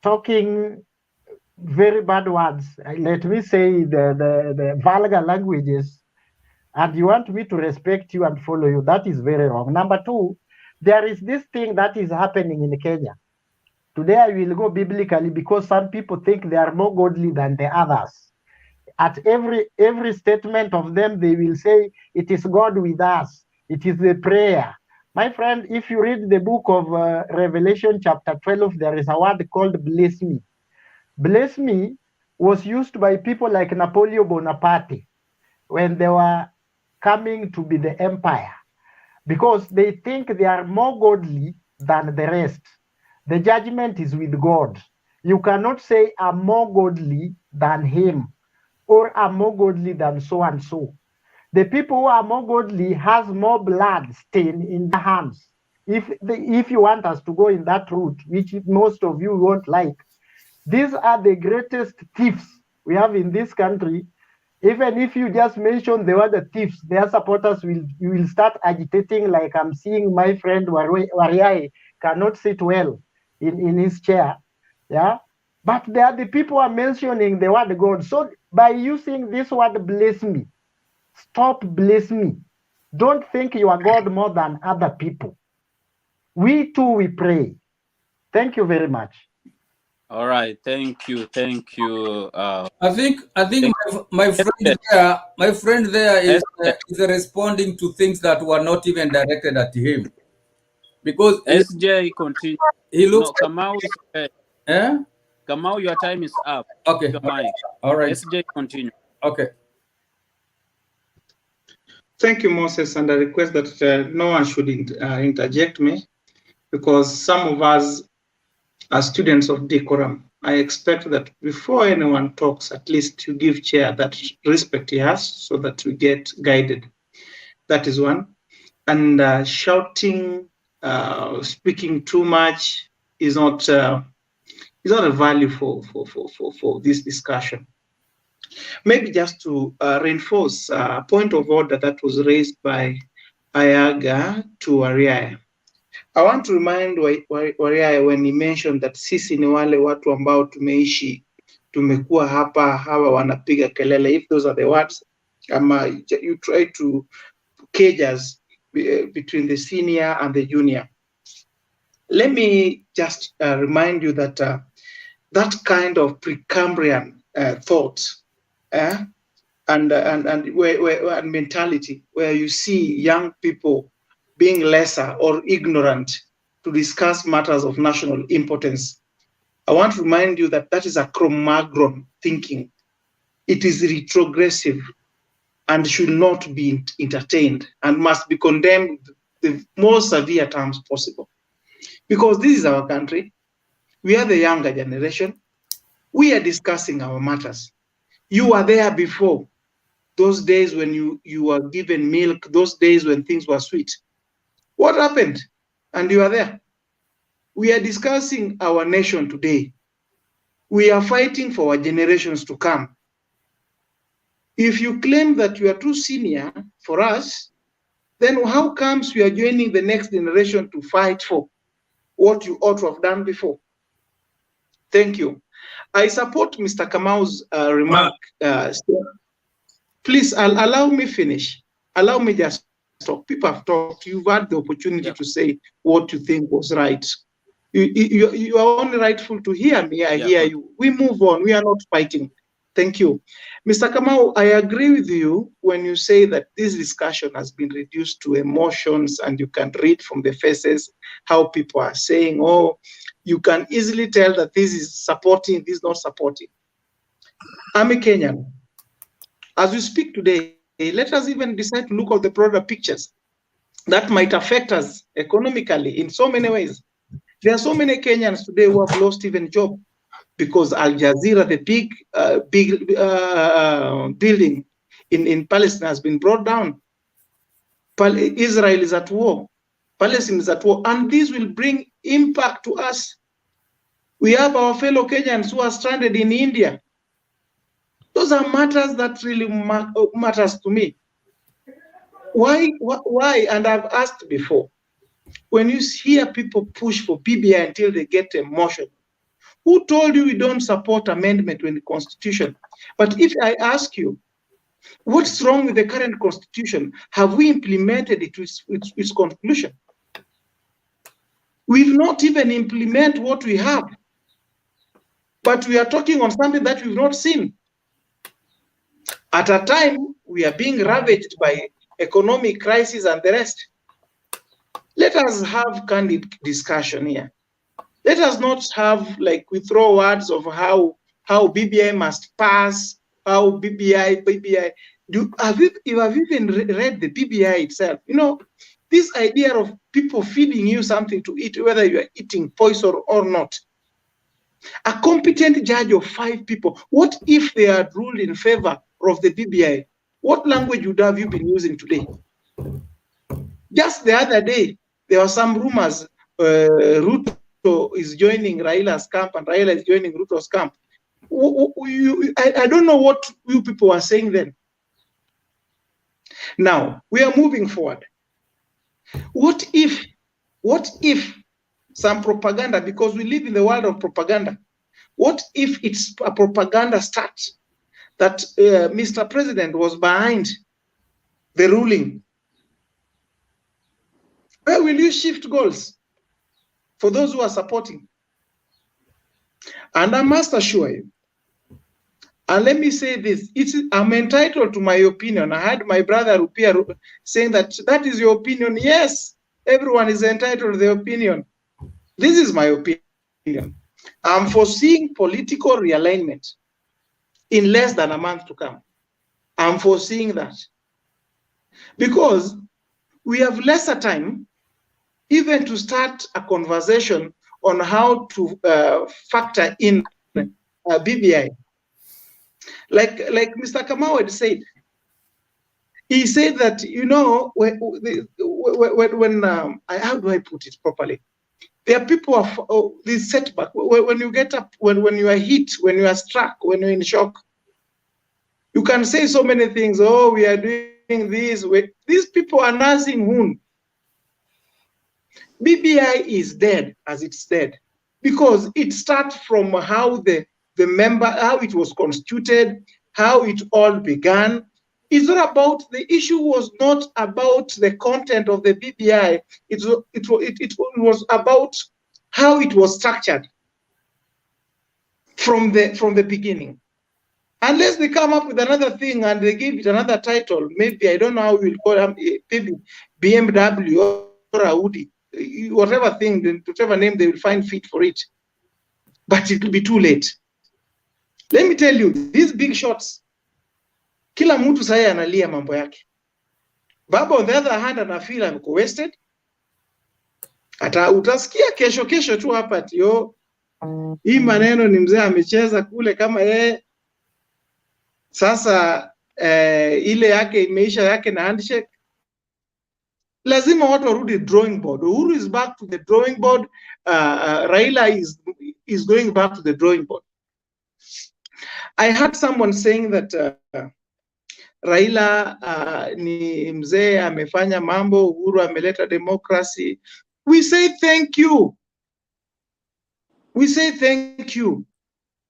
talking very bad words, let me say the vulgar languages, and you want me to respect you and follow you. That is very wrong. Number two, there is this thing that is happening in Kenya. Today I will go biblically because some people think they are more godly than the others. At every statement of them, they will say, it is God with us. It is the prayer. My friend, if you read the book of Revelation chapter 12, there is a word called bless me. Bless me was used by people like Napoleon Bonaparte when they were coming to be the empire, because they think they are more godly than the rest. The judgment is with God. You cannot say I'm more godly than him or I'm more godly than so and so. The people who are more godly has more blood stain in their hands. If you want us to go in that route, which most of you won't like, these are the greatest thieves we have in this country. Even if you just mention the word thieves, their supporters will start agitating, like I'm seeing my friend Wariai cannot sit well in his chair. Yeah. But they are the people who are mentioning the word God. So by using this word bless me, stop bless me. Don't think you are God more than other people. We too, we pray. Thank you very much. All right, thank you. I think my friend there is responding to things that were not even directed at him, because SJ continue. he looks. No, Kamau is okay. Eh? Kamau, your time is up. Okay. Your mic. All right. SJ continue. Okay. Thank you, Moses, and I request that no one should interject me, because some of us are students of decorum. I expect that before anyone talks, at least you give chair that respect he has, so that we get guided. That is one. And shouting, speaking too much is not a value for this discussion. Maybe just to reinforce a point of order that was raised by Ayaga to Wariaya. I want to remind Wariaya when he mentioned that sisi ni wale watu ambao tumeishi, tumekuwa hapa, hawa wanapiga kelele. If those are the words, you try to cage us between the senior and the junior. Let me just remind you that that kind of Precambrian thought and mentality, where you see young people being lesser or ignorant to discuss matters of national importance, I want to remind you that that is a Cro-Magnon thinking. It is retrogressive and should not be entertained and must be condemned the most severe terms possible. Because this is our country. We are the younger generation. We are discussing our matters. You were there before, those days when you were given milk, those days when things were sweet. What happened? And you are there. We are discussing our nation today. We are fighting for our generations to come. If you claim that you are too senior for us, then how comes we are joining the next generation to fight for what you ought to have done before? Thank you. I support Mr. Kamau's remark. Please allow me finish. Allow me just talk. People have talked. You've had the opportunity to say what you think was right. You are only rightful to hear me. I hear you. We move on. We are not fighting. Thank you. Mr. Kamau, I agree with you when you say that this discussion has been reduced to emotions, and you can read from the faces how people are saying, oh, you can easily tell that this is supporting, this is not supporting. I'm a Kenyan. As we speak today, let us even decide to look at the broader pictures that might affect us economically in so many ways. There are so many Kenyans today who have lost even job because Al Jazeera, the big building in Palestine, has been brought down. Israel is at war. Palestine is at war. And this will bring impact to us. We have our fellow Kenyans who are stranded in India. Those are matters that really matters to me. Why? And I've asked before, when you hear people push for BBI until they get emotional, who told you we don't support amendment in the Constitution? But if I ask you, what's wrong with the current Constitution? Have we implemented it with its conclusion? We've not even implemented what we have, but we are talking on something that we've not seen. At a time, we are being ravaged by economic crisis and the rest. Let us have candid discussion here. Let us not have, like, we throw words of how BBI must pass, how BBI. You have even read the BBI itself? You know, this idea of people feeding you something to eat, whether you are eating poison or not. A competent judge of 5 people. What if they had ruled in favor of the BBI? What language would have you been using today? Just the other day, there were some rumors Ruto is joining Raila's camp and Raila is joining Ruto's camp. I don't know what you people are saying then. Now, we are moving forward. What if some propaganda, because we live in the world of propaganda, what if it's a propaganda start that Mr. President was behind the ruling? Where will you shift goals for those who are supporting? And I must assure you, and let me say this, I'm entitled to my opinion. I had my brother Rupia saying that is your opinion. Yes, everyone is entitled to their opinion. This is my opinion. I'm foreseeing political realignment in less than a month to come. I'm foreseeing that. Because we have lesser time even to start a conversation on how to factor in BBI. Like Mr. Kamau had said, he said that, you know, how do I put it properly? There are people of this setback. When you get up, when you are hit, when you are struck, when you're in shock, you can say so many things. Oh, we are doing this. These people are nursing wound. BBI is dead as it's dead because it starts from how how it was constituted, how it all began. It's not about, the issue was not about the content of the BBI. It was about how it was structured from the beginning. Unless they come up with another thing and they give it another title, maybe, I don't know how we'll call it, maybe BMW or Audi, whatever thing, whatever name they will find fit for it. But it will be too late. Let me tell you, these big shots, kila mtu sasa analia mambo yake. Baba on the other hand anafeel ameko wasted. Ata utasikia kesho tu hapa tio hii maneno ni mzee amecheza kule kama yeye sasa ile yake imeisha yake na handshake. Lazima watu warudi drawing board. Uhuru is back to the drawing board. Raila is going back to the drawing board. I heard someone saying that Raila ni mzee amefanya mambo, Uhuru ameleta democracy. We say thank you. We say thank you.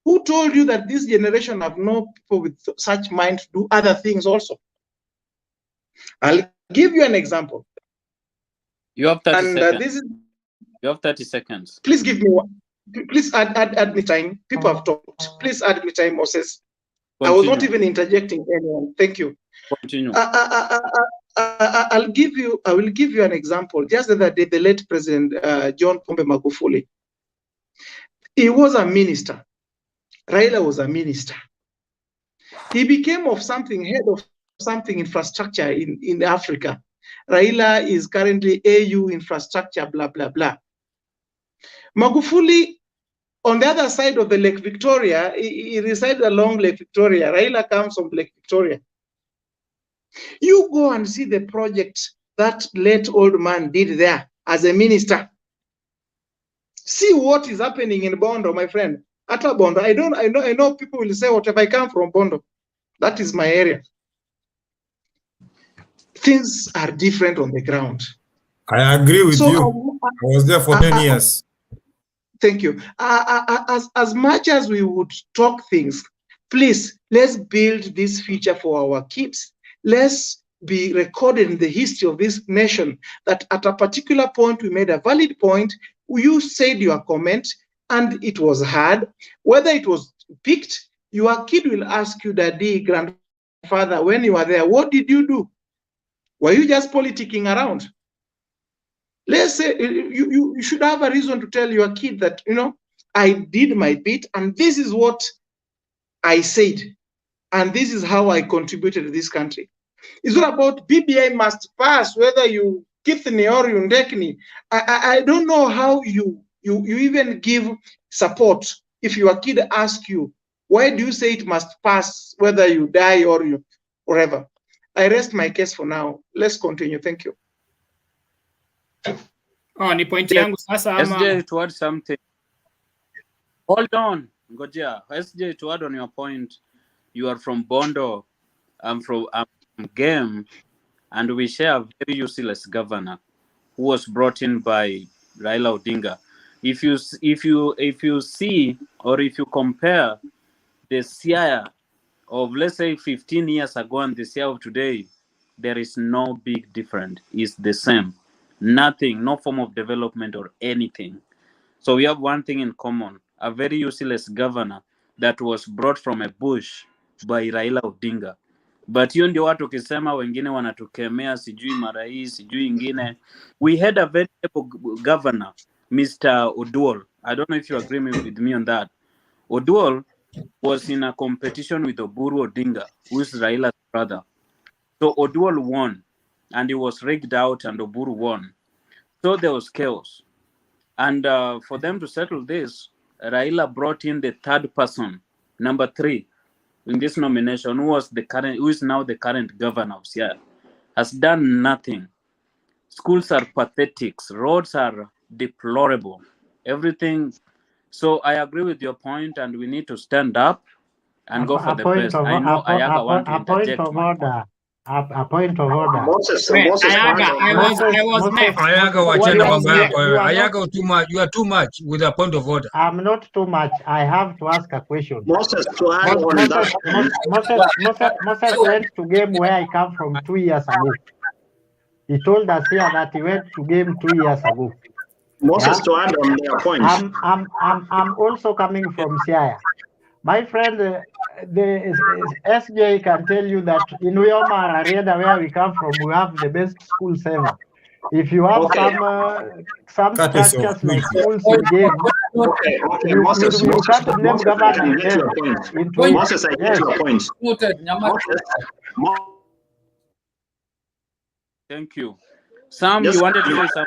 Who told you that this generation have no people with such mind to do other things also? I'll give you an example. You have 30 seconds. This is, you have 30 seconds. Please give me one. Please add me time. People have talked. Please add me time, Moses. Continue. I was not even interjecting anyone. Thank you. Continue. I will give you an example. Just the other day, the late President John Pombe Magufuli, he was a minister. Raila was a minister. He became head of something infrastructure in Africa. Raila is currently AU infrastructure, blah, blah, blah. Magufuli, on the other side of the Lake Victoria, he resides along Lake Victoria. Raila comes from Lake Victoria. You go and see the project that late old man did there as a minister. See what is happening in Bondo, my friend. At Bondo, I know people will say, whatever, I come from Bondo. That is my area. Things are different on the ground. I agree with you. I was there for 10 years. Thank you. As much as we would talk things, please, let's build this future for our kids. Let's be recorded in the history of this nation that at a particular point, we made a valid point. You said your comment and it was heard. Whether it was picked, your kid will ask you, Daddy, grandfather, when you were there, what did you do? Were you just politicking around? Let's say you should have a reason to tell your kid that, you know, I did my bit and this is what I said and this is how I contributed to this country. It's not about BBI must pass, whether you Kithni or you Ndekni. I don't know how you even give support if your kid asks you, why do you say it must pass whether you die or you whatever? I rest my case for now. Let's continue. Thank you. Oh, ni point yangu sasa ama SJ, to add something. Hold on, Ngojea. SJ, to add on your point, you are from Bondo, I'm from Game, and we share a very useless governor who was brought in by Raila Odinga. If you see or if you compare the Siaya of, let's say, 15 years ago and the Siaya of today, there is no big difference. It's the same. Nothing, no form of development or anything. So we have one thing in common, a very useless governor that was brought from a bush by Raila Odinga. But hiyo ndio watu kisema, wengine wanatukemea, sijui marais, sijui ingine. We had a very able governor, Mr. Odwol. I don't know if you agree with me on that. Odwol was in a competition with Oburu Odinga, who is Raila's brother. So Odwol won, and he was rigged out, and Oburu won. So there was chaos. And for them to settle this, Raila brought in the third person, number 3, in this nomination, who is now the current governor of Siaya. Has done nothing. Schools are pathetic. Roads are deplorable. Everything. So I agree with your point, and we need to stand up and go for the best. I know Ayaga want to interject. A point of order. Moses, Ayaga, I was next. Ayaga, wachana mambo yako wewe. Ayaga, you are too much with a point of order. I'm not too much. I have to ask a question. Moses, to add on that. Moses went to game where I come from 2 years ago. He told us here that he went to game 2 years ago. Moses, to add on their point. I'm also coming from Siaya. My friend, the SJ can tell you that in Uyoma Arena, where we come from, we have the best schools ever. If you have some structures like schools in game, Moses, you can't blame government. I get your point. Moses, I get your point. Thank you. Sam, you wanted to say something?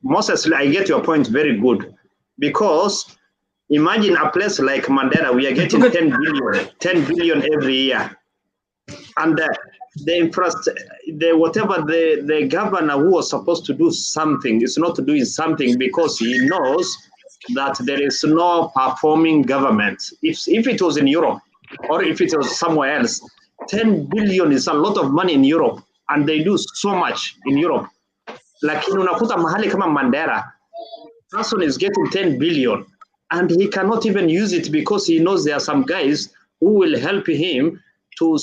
Moses, I get your point very good. Because imagine a place like Mandera, we are getting 10 billion every year. And the governor who was supposed to do something is not doing something because he knows that there is no performing government. If it was in Europe or if it was somewhere else, 10 billion is a lot of money in Europe, and they do so much in Europe. Lakini unakuta mahali kama Mandera, person is getting 10 billion and he cannot even use it because he knows there are some guys who will help him to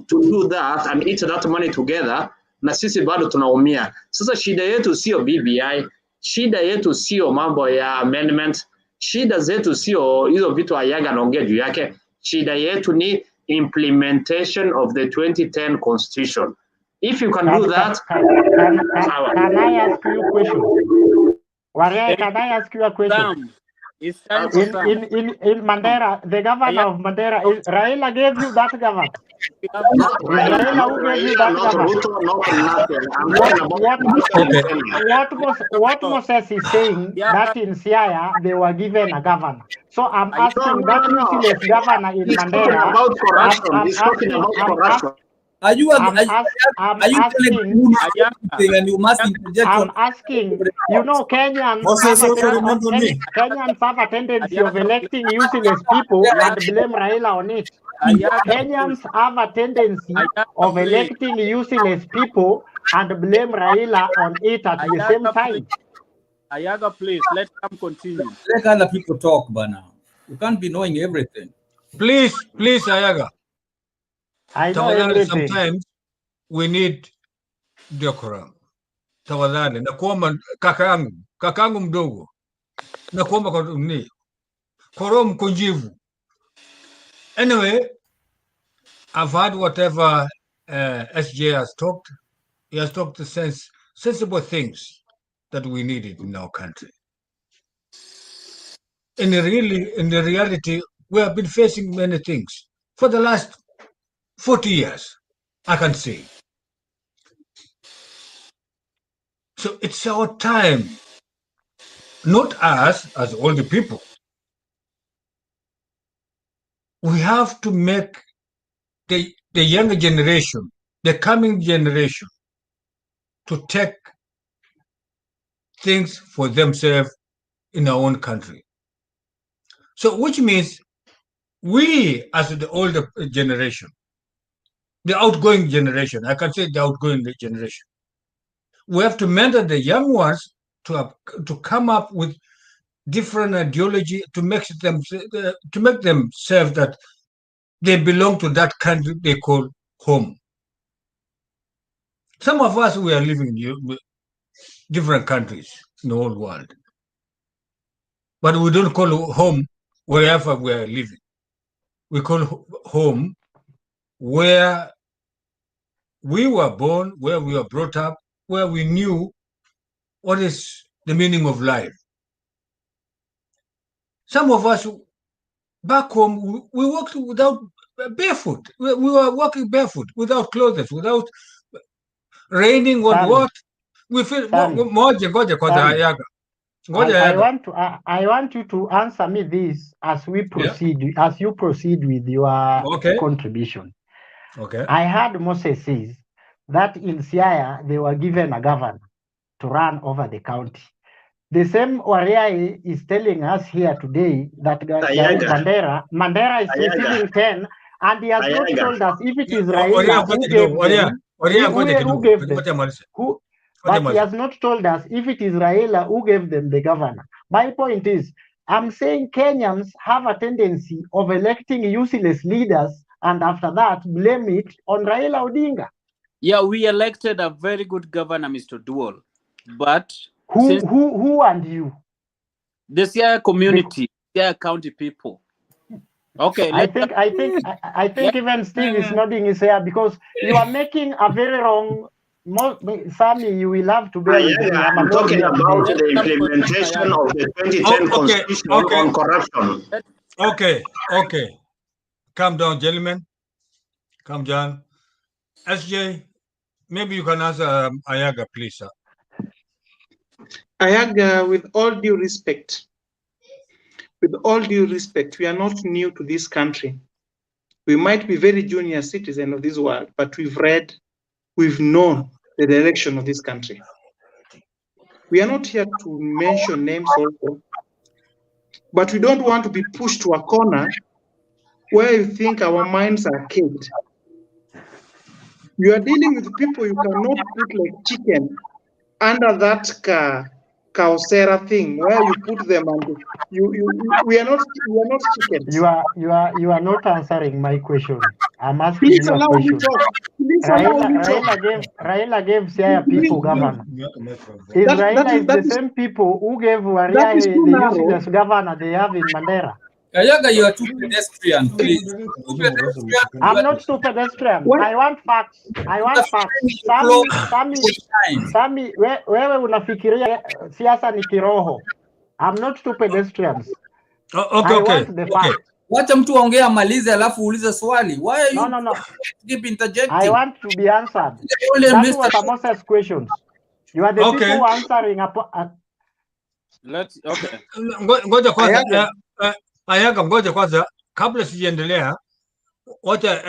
do that and eat that money together, na sisi bado tunaumia. Sasa shida yetu sio BBI, shida yetu sio mambo ya amendment, shida zetu sio hizo vitu Ayaga anaongea juu yake. Shida yetu ni implementation of the 2010 constitution. If you can do that, can I ask you a question? Waria, can I ask you a question? It's time for in Mandera, the governor of Mandera, Raila gave you that governor. Raila who gave you that governor. What Moses is saying that in Siaya they were given a governor. So I'm asking that useless governor in Mandera. Are you telling and you must interject? I'm asking, you know, Kenyans have a tendency of electing useless people and blame Raila on it. Kenyans have a tendency of electing useless people and blame Raila on it at the same time. Ayaga, please, let them continue. Let other people talk, Bana. You can't be knowing everything. Please, Ayaga. I know everything. Sometimes we need decorum. Tafadhali, nakuomba kakaangu mdogo. Nakuomba kwa nini? Koro mkunjivu. Anyway, I've heard whatever SJ has talked. He has talked the sensible things that we needed in our country. In the reality, we have been facing many things for the last 40 years, I can say. So it's our time, not us as older people, we have to make the younger generation, the coming generation, to take things for themselves in our own country. So, which means we, as the older generation, the outgoing generation, I can say the outgoing generation, we have to mentor the young ones to come up with different ideology to make themselves that they belong to that country they call home. Some of us, we are living in different countries in the whole world, but we don't call home wherever we are living. We call home where we were born, where we were brought up, where we knew what is the meaning of life. Some of us back home, we walked without barefoot. We were walking barefoot, without clothes, without raining, what? We feel I want you to answer me this as we proceed, as you proceed with your contribution. Okay. I heard Moses says that in Siaya they were given a governor to run over the county. The same Waria is telling us here today that Mandera is receiving 10, and he has not told us if it is Raila who gave them. But he has not told us if it is Raila who gave them the governor. My point is, I'm saying Kenyans have a tendency of electing useless leaders and after that blame it on Raila Odinga. Yeah, we elected a very good governor, Mr. Dual, but who and you? The Siaya community, Siaya county people. Okay, I think even Steve is nodding his head because you are making a very wrong. Sammy, you will have to bear with me. I'm talking about the implementation of the 2010 constitution on corruption. Okay. Calm down, gentlemen. Calm down. SJ, maybe you can answer Ayaga, please, sir. Ayaga, with all due respect, we are not new to this country. We might be very junior citizens of this world, but we've known the direction of this country. We are not here to mention names also, but we don't want to be pushed to a corner where you think our minds are caged. You are dealing with people you cannot put like chicken under that Kaosera thing where you put them and we are not chickens. You are not answering my question. I'm asking you a question. Raila gave Siaya people governor. Is the same people who gave Waria the useless governor they have in Mandera. Ayaga, you are too pedestrian, please. I'm not too pedestrian. I want facts. Sami, wewe unafikiria siasa ni kiroho. I'm not too pedestrians. Okay. Wacha mtu ongea malize alafu uulize swali. Why are you keep interjecting? I want to be answered. That was a Moses questions. You are the people answering Ngoja kwanza Ayaga, ngoja kwanza kabla sijaendelea, wacha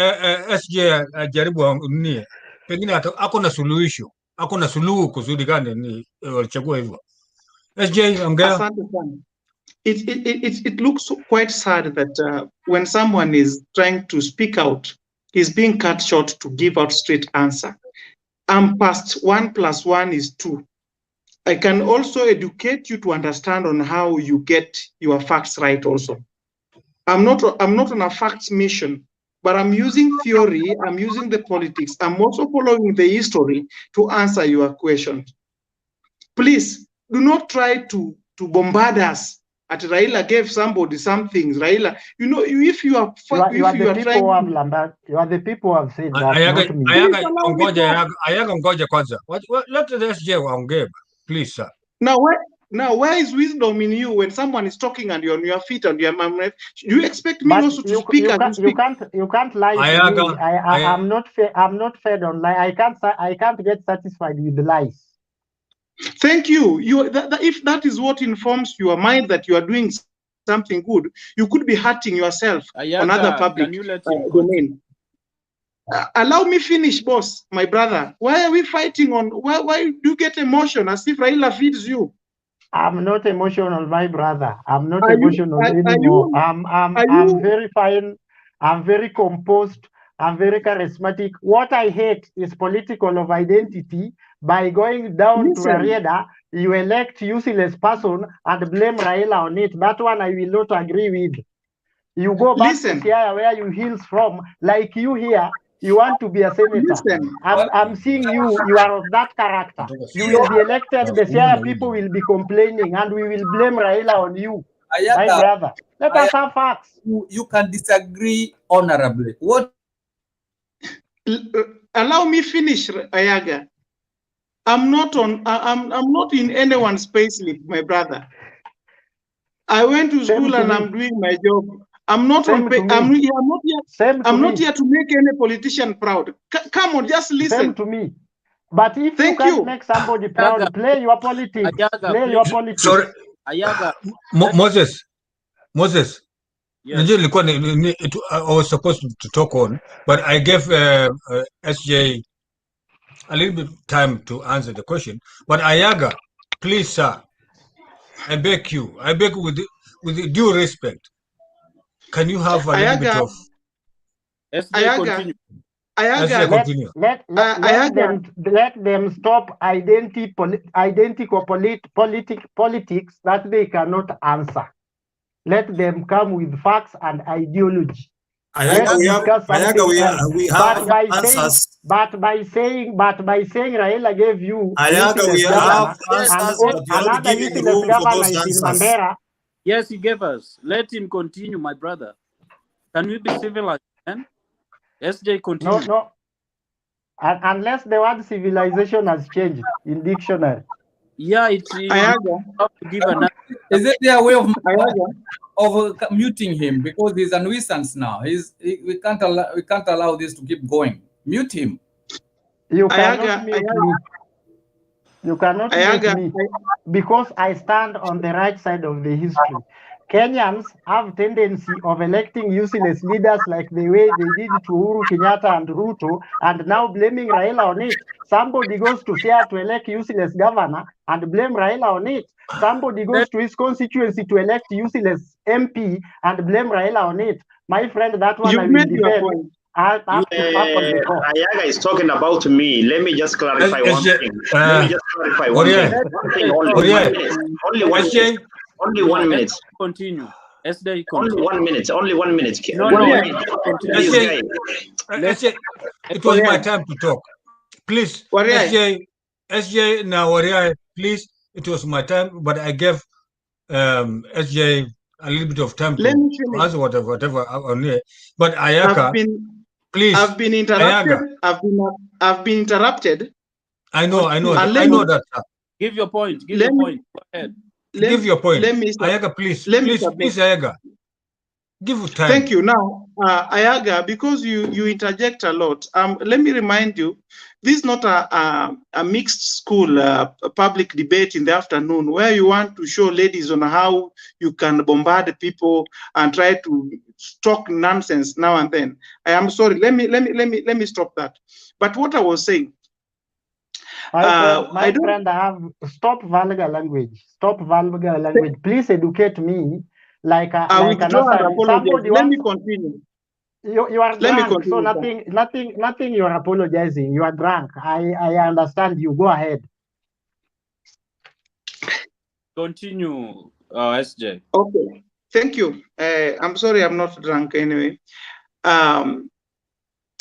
SJ ajaribu nini, pengine ako na suluhisho, ako na suluhu kusudi gani ni walichagua hivyo. SJ ongea. It looks quite sad that when someone is trying to speak out, he's being cut short to give out straight answer. I'm past 1 + 1 = 2. I can also educate you to understand on how you get your facts right also. I'm not on a facts mission, but I'm using theory, I'm using the politics, I'm also following the history to answer your questions. Please do not try to bombard us. At Raila gave somebody some things. Raila, if you are the people who have said that. Ayaga ngoja kwanza. Let the SJ ongea, please, sir. Now, where is wisdom in you when someone is talking and you're on your feet and you're you expect me also to speak? You can't lie to me. I'm not fed on lie. I can't get satisfied with the lies. Thank you. If that is what informs your mind that you are doing something good, you could be hurting yourself on other Ayaga, public can you let him domain. Allow me finish, boss, my brother. Why are we fighting on? Why do you get emotion as if Raila feeds you? I'm not emotional, my brother. I'm not Are you? emotional Are anymore. you? I'm very fine. I'm very composed. I'm very charismatic. What I hate is political of identity. By going down to Rarieda, you elect useless person and blame Raila on it. That one I will not agree with. You go back to Siaya where you heals from, like you here. You want to be a senator. I'm seeing you are of that character. You will be elected, the Siaya people will be complaining, and we will blame Raila on you. My brother, let us have facts. You can disagree honorably. What? Allow me finish, Ayaga. I'm not in anyone's payslip, my brother. I went to school and I'm doing my job. I'm not on pay. I'm not here to make any politician proud. Come on, just listen. Same to me. But if you can't make somebody proud, play your politics. Play your politics. Sorry. Ayaga. Moses. Yes. I was supposed to talk on, but I gave SJ a little bit of time to answer the question. But Ayaga, please, sir, I beg you, with due respect, can you have a little bit of... Ayaga. Continue. Let them stop identical politics that they cannot answer. Let them come with facts and ideology. Ayaga, we have answers. But by saying Raila gave you Ayaga, we have answers, but you're not another giving useless room for governor those is in answers. Mandera. Yes, he gave us. Let him continue, my brother. Can we be civilized, man? SJ, continue. No. Unless the word civilization has changed in dictionary. Yeah, it's Is it their way of muting him because he's a nuisance now? We can't allow this to keep going. Mute him. You cannot mute me. You cannot mute me because I stand on the right side of the history. Kenyans have tendency of electing useless leaders like the way they did to Uhuru Kenyatta and Ruto, and now blaming Raila on it. Somebody goes to Siaya to elect useless governor and blame Raila on it. Somebody goes to his constituency to elect useless MP and blame Raila on it. My friend, that one I will defend. Ayaga is talking about me. Let me just clarify one thing. Let me just clarify one thing. Only 1 minute. Continue. Only 1 minute. Only 1 minute. It was my time to talk. Please, SJ, now, please, it was my time, but I gave SJ a little bit of time to answer whatever on here. But Ayaka, please. I've been interrupted. Ayaga. I've been interrupted. I know that. Give your point. Give your point. Go ahead. Give your point. Ayaga, please, Ayaga. Give time. Thank you. Now, Ayaga, because you interject a lot, let me remind you, this is not a mixed school public debate in the afternoon where you want to show ladies on how you can bombard people and try to talk nonsense now and then. I am sorry. Let me stop that. But what I was saying. My friend, I have stop vulgar language. Stop vulgar language. Please educate me. Let me continue. You are drunk, so nothing. You are apologizing. You are drunk. I understand you. Go ahead. Continue, SJ. Okay. Thank you. I'm sorry, I'm not drunk anyway.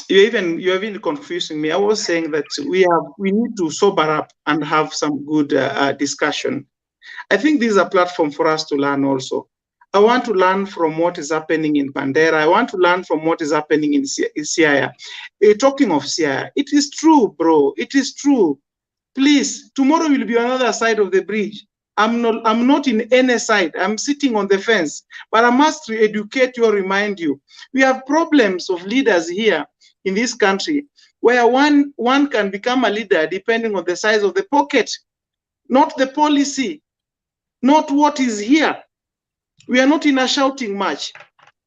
You're even confusing me. I was saying that we need to sober up and have some good discussion. I think this is a platform for us to learn also. I want to learn from what is happening in Pandera. I want to learn from what is happening in Siaya. Talking of Siaya, it is true, bro. It is true. Please, tomorrow will be another side of the bridge. I'm not in any side. I'm sitting on the fence. But I must educate you or remind you. We have problems of leaders here in this country where one can become a leader depending on the size of the pocket, not the policy, not what is here. We are not in a shouting match.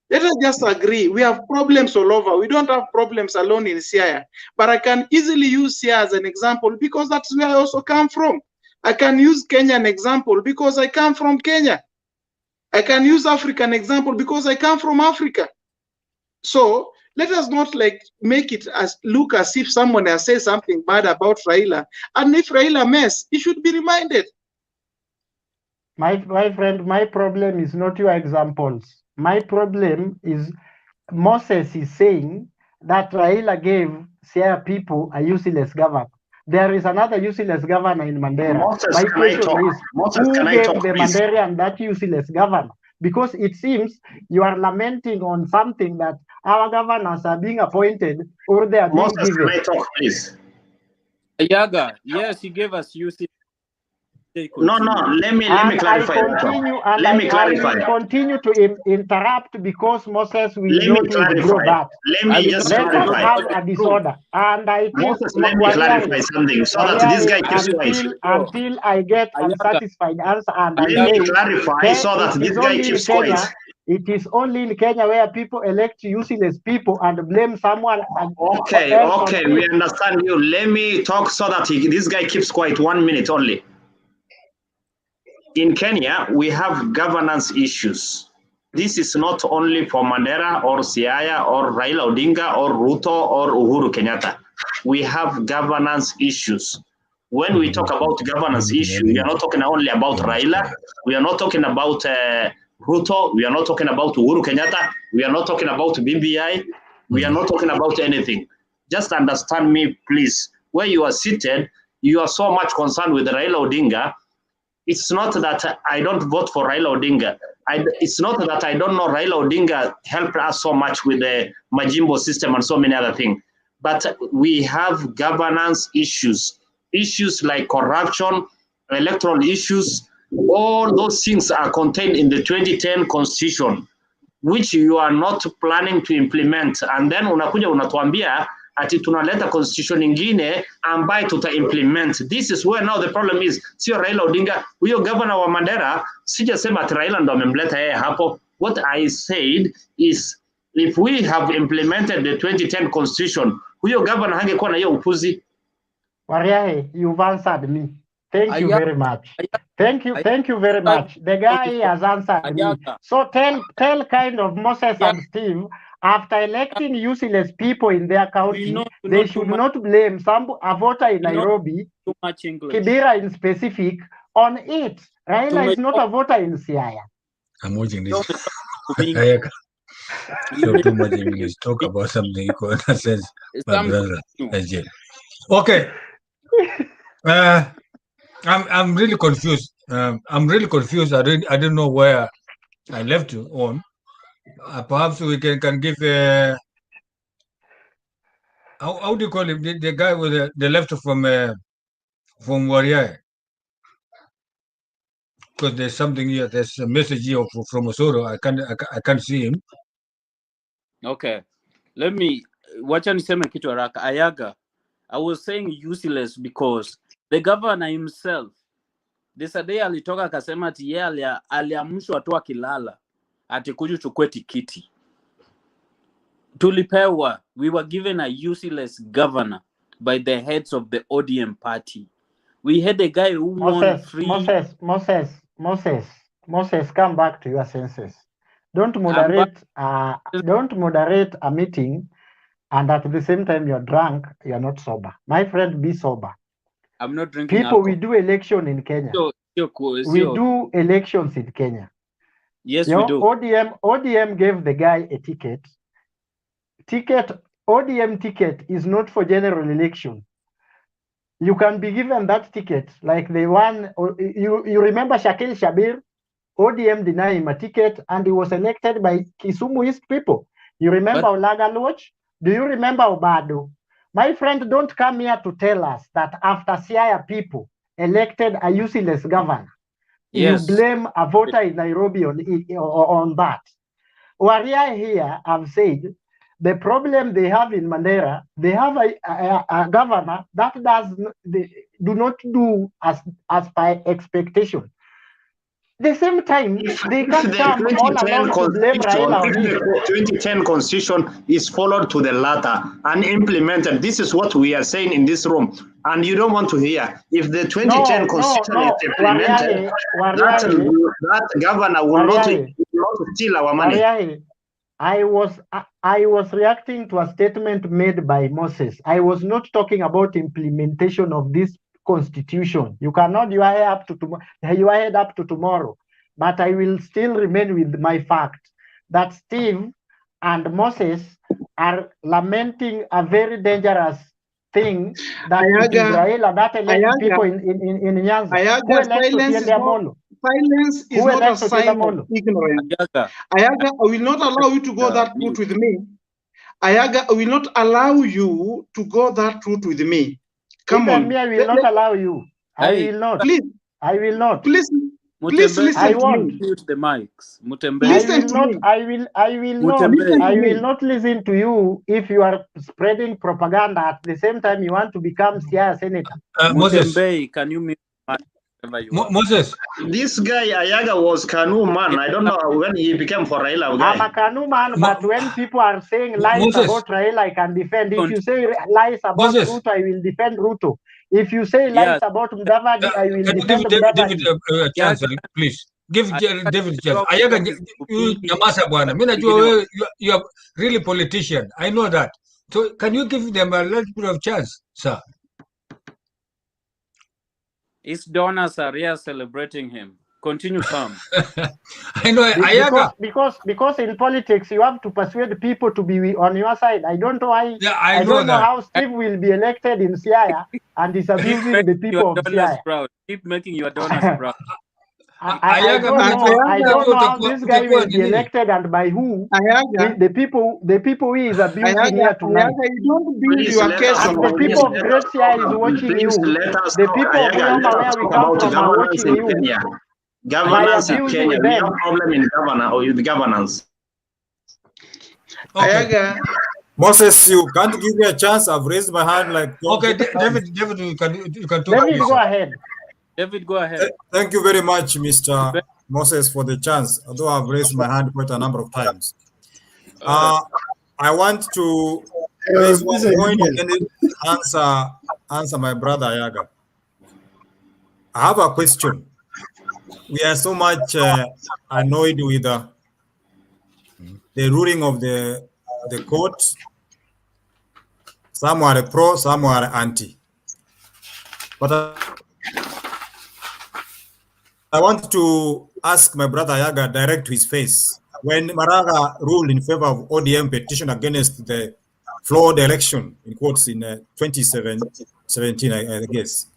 Let us just agree. We have problems all over. We don't have problems alone in Siaya. But I can easily use Siaya as an example because that's where I also come from. I can use Kenya an example because I come from Kenya. I can use African example because I come from Africa. So let us not like make it as look as if someone has said something bad about Raila. And if Raila mess, he should be reminded. My friend, my problem is not your examples. My problem is Moses is saying that Raila gave Siaya people a useless governor. There is another useless governor in Mandera. Moses, My can I question talk? is, Moses, who can I gave talk, the please? Mandarian that useless governor? Because it seems you are lamenting on something that our governors are being appointed or they are being Moses, given. can I talk, please? Yaga, yes, he gave us UC. No, let me clarify. I continue, and let me I clarify. will continue to interrupt because Moses will Let me not withdraw clarify. that. Let me just Let us clarify. have a disorder. And I think Moses, let me clarify something so that this guy keeps quiet. until I get a satisfied answer and I Let me say, clarify so that it this is guy only in keeps Kenya. quiet. It is only in Kenya where people elect useless people and blame someone Okay, else on okay, we it. understand you. Let me talk so that this guy keeps quiet 1 minute only. In Kenya, we have governance issues. This is not only for Mandera or Siaya or Raila Odinga or Ruto or Uhuru Kenyatta. We have governance issues. When we talk about governance issue, we are not talking only about Raila. We are not talking about Ruto. We are not talking about Uhuru Kenyatta. We are not talking about BBI. We are not talking about anything. Just understand me, please. Where you are seated, you are so much concerned with Raila Odinga. It's not that I don't vote for Raila Odinga. It's not that I don't know Raila Odinga helped us so much with the Majimbo system and so many other things. But we have governance issues, issues like corruption, electoral issues. All those things are contained in the 2010 constitution, which you are not planning to implement. And then unakuja unatuambia ati tunaleta constitution ingine ambayo tuta implement. This is where now the problem is. Sio Raila Odinga, huyo governor wa Mandera, sijasema ati Raila ndo amemleta yeye hapo. What I said is if we have implemented the 2010 constitution, huyo governor hangekuwa na hiyo upuzi. Wariahe, you've answered me. Thank you very much. Thank you very much. The guy has answered me. So tell kind of Moses and Steve, after electing useless people in their county, they should not blame a voter in Nairobi, Kibera in specific, on it. Raila is not a voter in Siaya. I'm watching this. So too much English. Talk about something you can understand, my brother. Okay. I'm really confused. I'm really confused. I don't know where I left you on. Perhaps we can give a how do you call him? The guy with the left from Warrior. Because there's something here. There's a message here from Osoro. I can't see him. Okay, let me. Wacha niseme kitu haraka. Ayaga, I was saying useless because the governor himself this day alitoka akasema ati yeye aliamshwa tu akilala ati kuja chukue tikiti. Tulipewa, we were given a useless governor by the heads of the ODM party. We had a guy who won free. Moses, come back to your senses. Don't moderate a meeting and at the same time you're drunk, you're not sober. My friend, be sober. I'm not drinking People, alcohol. we do election in Kenya. We do elections in Kenya. Yes, we do. ODM gave the guy a ticket. ODM ticket is not for general election. You can be given that ticket like the one, you remember Shakil Shabir? ODM denied him a ticket and he was elected by Kisumu East people. You remember Olaga Lodge? Do you remember Obado? My friend, don't come here to tell us that after Siaya people elected a useless governor, you blame a voter in Nairobi on that. Waria here have said the problem they have in Mandera, they have a governor that do not do as by expectation. the same time, they If can't the come all 2010 along to blame Raila on if it. the 2010 constitution is followed to the letter and implemented, this is what we are saying in this room, and you don't want to hear. If the 2010 constitution is implemented, that governor will not steal our money. Wariahi, I was reacting to a statement made by Moses. I was not talking about implementation of this constitution. You cannot your head up to tomorrow. But I will still remain with my fact that Steve and Moses are lamenting a very dangerous thing that it is Raila that elected people in Nyanza. Who elected Otiende Amolo? Silence is Who not a elected sign Otiende of Amolo? ignorance. Ayaga, I will not allow you to go that route with me. Ayaga, I will not allow you to go that route with me. Come Even on. me, I will not allow you. I will not. Please. I will not. Please Mutembe, listen I to won't. me. mute the mics. Mutembe. Listen to not. me. I will Mutembe. not. I will not listen to you if you are spreading propaganda at the same time you want to become Siaya senator. Moses. Mutembe, can you mute the mic? Moses. This guy Ayaga was Kanu man. I don't know when he became for Raila guy. I'm a Kanu man, but when people are saying lies Moses. about Raila, I can defend. If you say lies about Moses. Ruto, I will defend Ruto. If you say lies about Mudavadi, I will Can you defend give Mudavadi. David a chance, please? Give David a chance. Ayaga, nyamaza bwana. Mimi najua wewe you are really politician. I know that. So can you give them a little bit of chance, sir? His donors are here celebrating him. Continue, Sam. I know Ayaga. Because in politics you have to persuade people to be on your side. I don't know why. Yeah, I know don't know that. how Steve will be elected in Siaya and is abusing the people of Siaya. Proud. Keep making your donors proud. I don't know how this guy will be elected and by who. The people he is abusing here tonight. You don't build your case And on the people of Great Siaya is watching you. The people of Uyama where we come from are watching you. Governance in Kenya. We have a problem in governance. Ayaga. Moses, you can't give me a chance. I've raised my hand like. Okay, David, you can talk. David, go ahead. David, go ahead. Thank you very much, Mr. Moses, for the chance, although I've raised my hand quite a number of times. I want to raise one point and then answer my brother Ayaga. I have a question. We are so much annoyed with the ruling of the court. Some are pro, some are anti. But I want to ask my brother Ayaga direct to his face. When Maraga ruled in favor of ODM petition against the flawed election, in quotes, in 2017, I guess,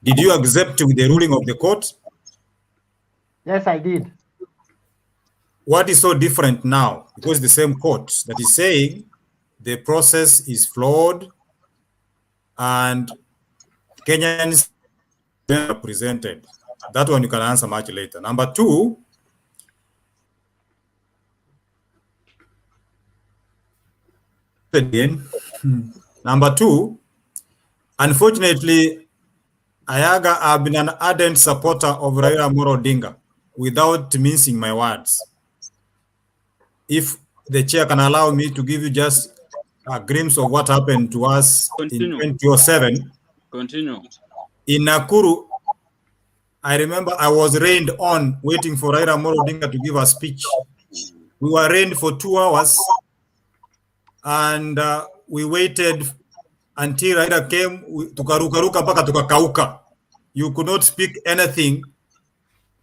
did you accept with the ruling of the court? Yes, I did. What is so different now? Because the same court that is saying the process is flawed and Kenyans are represented. That one you can answer much later. Number two, unfortunately, Ayaga, I've been an ardent supporter of Raila Odinga without mincing my words. If the chair can allow me to give you just a glimpse of what happened to us in 2007. Continue. In Nakuru, I remember I was rained on waiting for Raila Odinga to give a speech. We were rained for 2 hours and we waited until Raila came, tukarukaruka mpaka tukakauka. You could not speak anything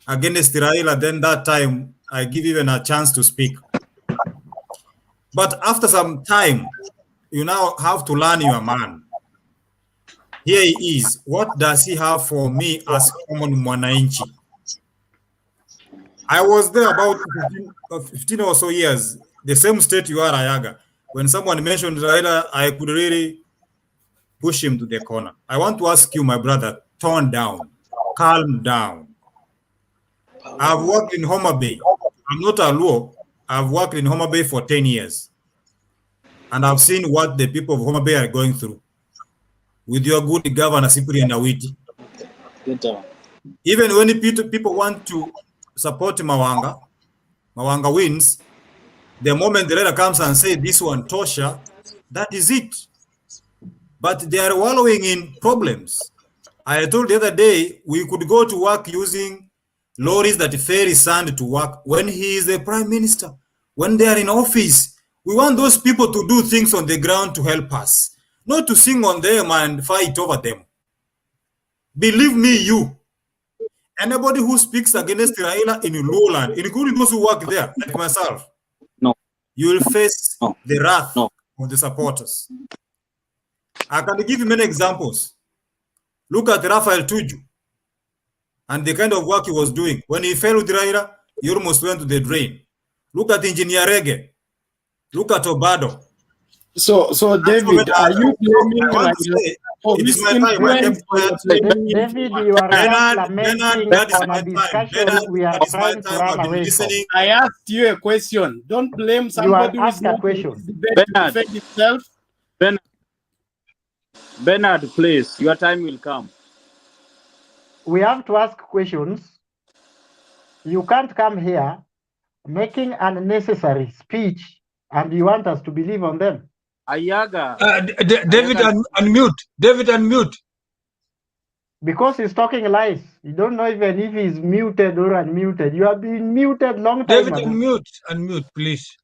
against Raila. Then that time, I give even a chance to speak. But after some time, you now have to learn your man. Here he is. What does he have for me as common mwananchi? I was there about 15 or so years, the same state you are, Ayaga. When someone mentioned Raila, I could really push him to the corner. I want to ask you, my brother, tone down, calm down. I've worked in Homa Bay. I'm not a Luo. I've worked in Homa Bay for 10 years. And I've seen what the people of Homa Bay are going through. With your good governor, Cyprian Awiti. Even when people want to support Mawanga, Mawanga wins. The moment the leader comes and says this one Tosha, that is it. But they are wallowing in problems. I told the other day we could go to work using lorries that ferry sand to work when he is the prime minister. When they are in office, we want those people to do things on the ground to help us, not to sing on them and fight over them. Believe me, you. Anybody who speaks against Raila in Lowland, including those who work there, like myself, you will face the wrath of the supporters. I can give you many examples. Look at Raphael Tuju and the kind of work he was doing. When he fell with Raila, he almost went to the drain. Look at Engineer Reggae. Look at Obado. So David, are you blaming Raila? It is my time. David, you are just lamenting on a discussion we are trying to run away from. I asked you a question. Don't blame somebody who is not defend himself. Bernard, please, your time will come. We have to ask questions. You can't come here making unnecessary speech and you want us to believe on them. Ayaga. David, unmute. David, unmute. Because he's talking lies. You don't know even if he's muted or unmuted. You have been muted long time David, ago. unmute, please.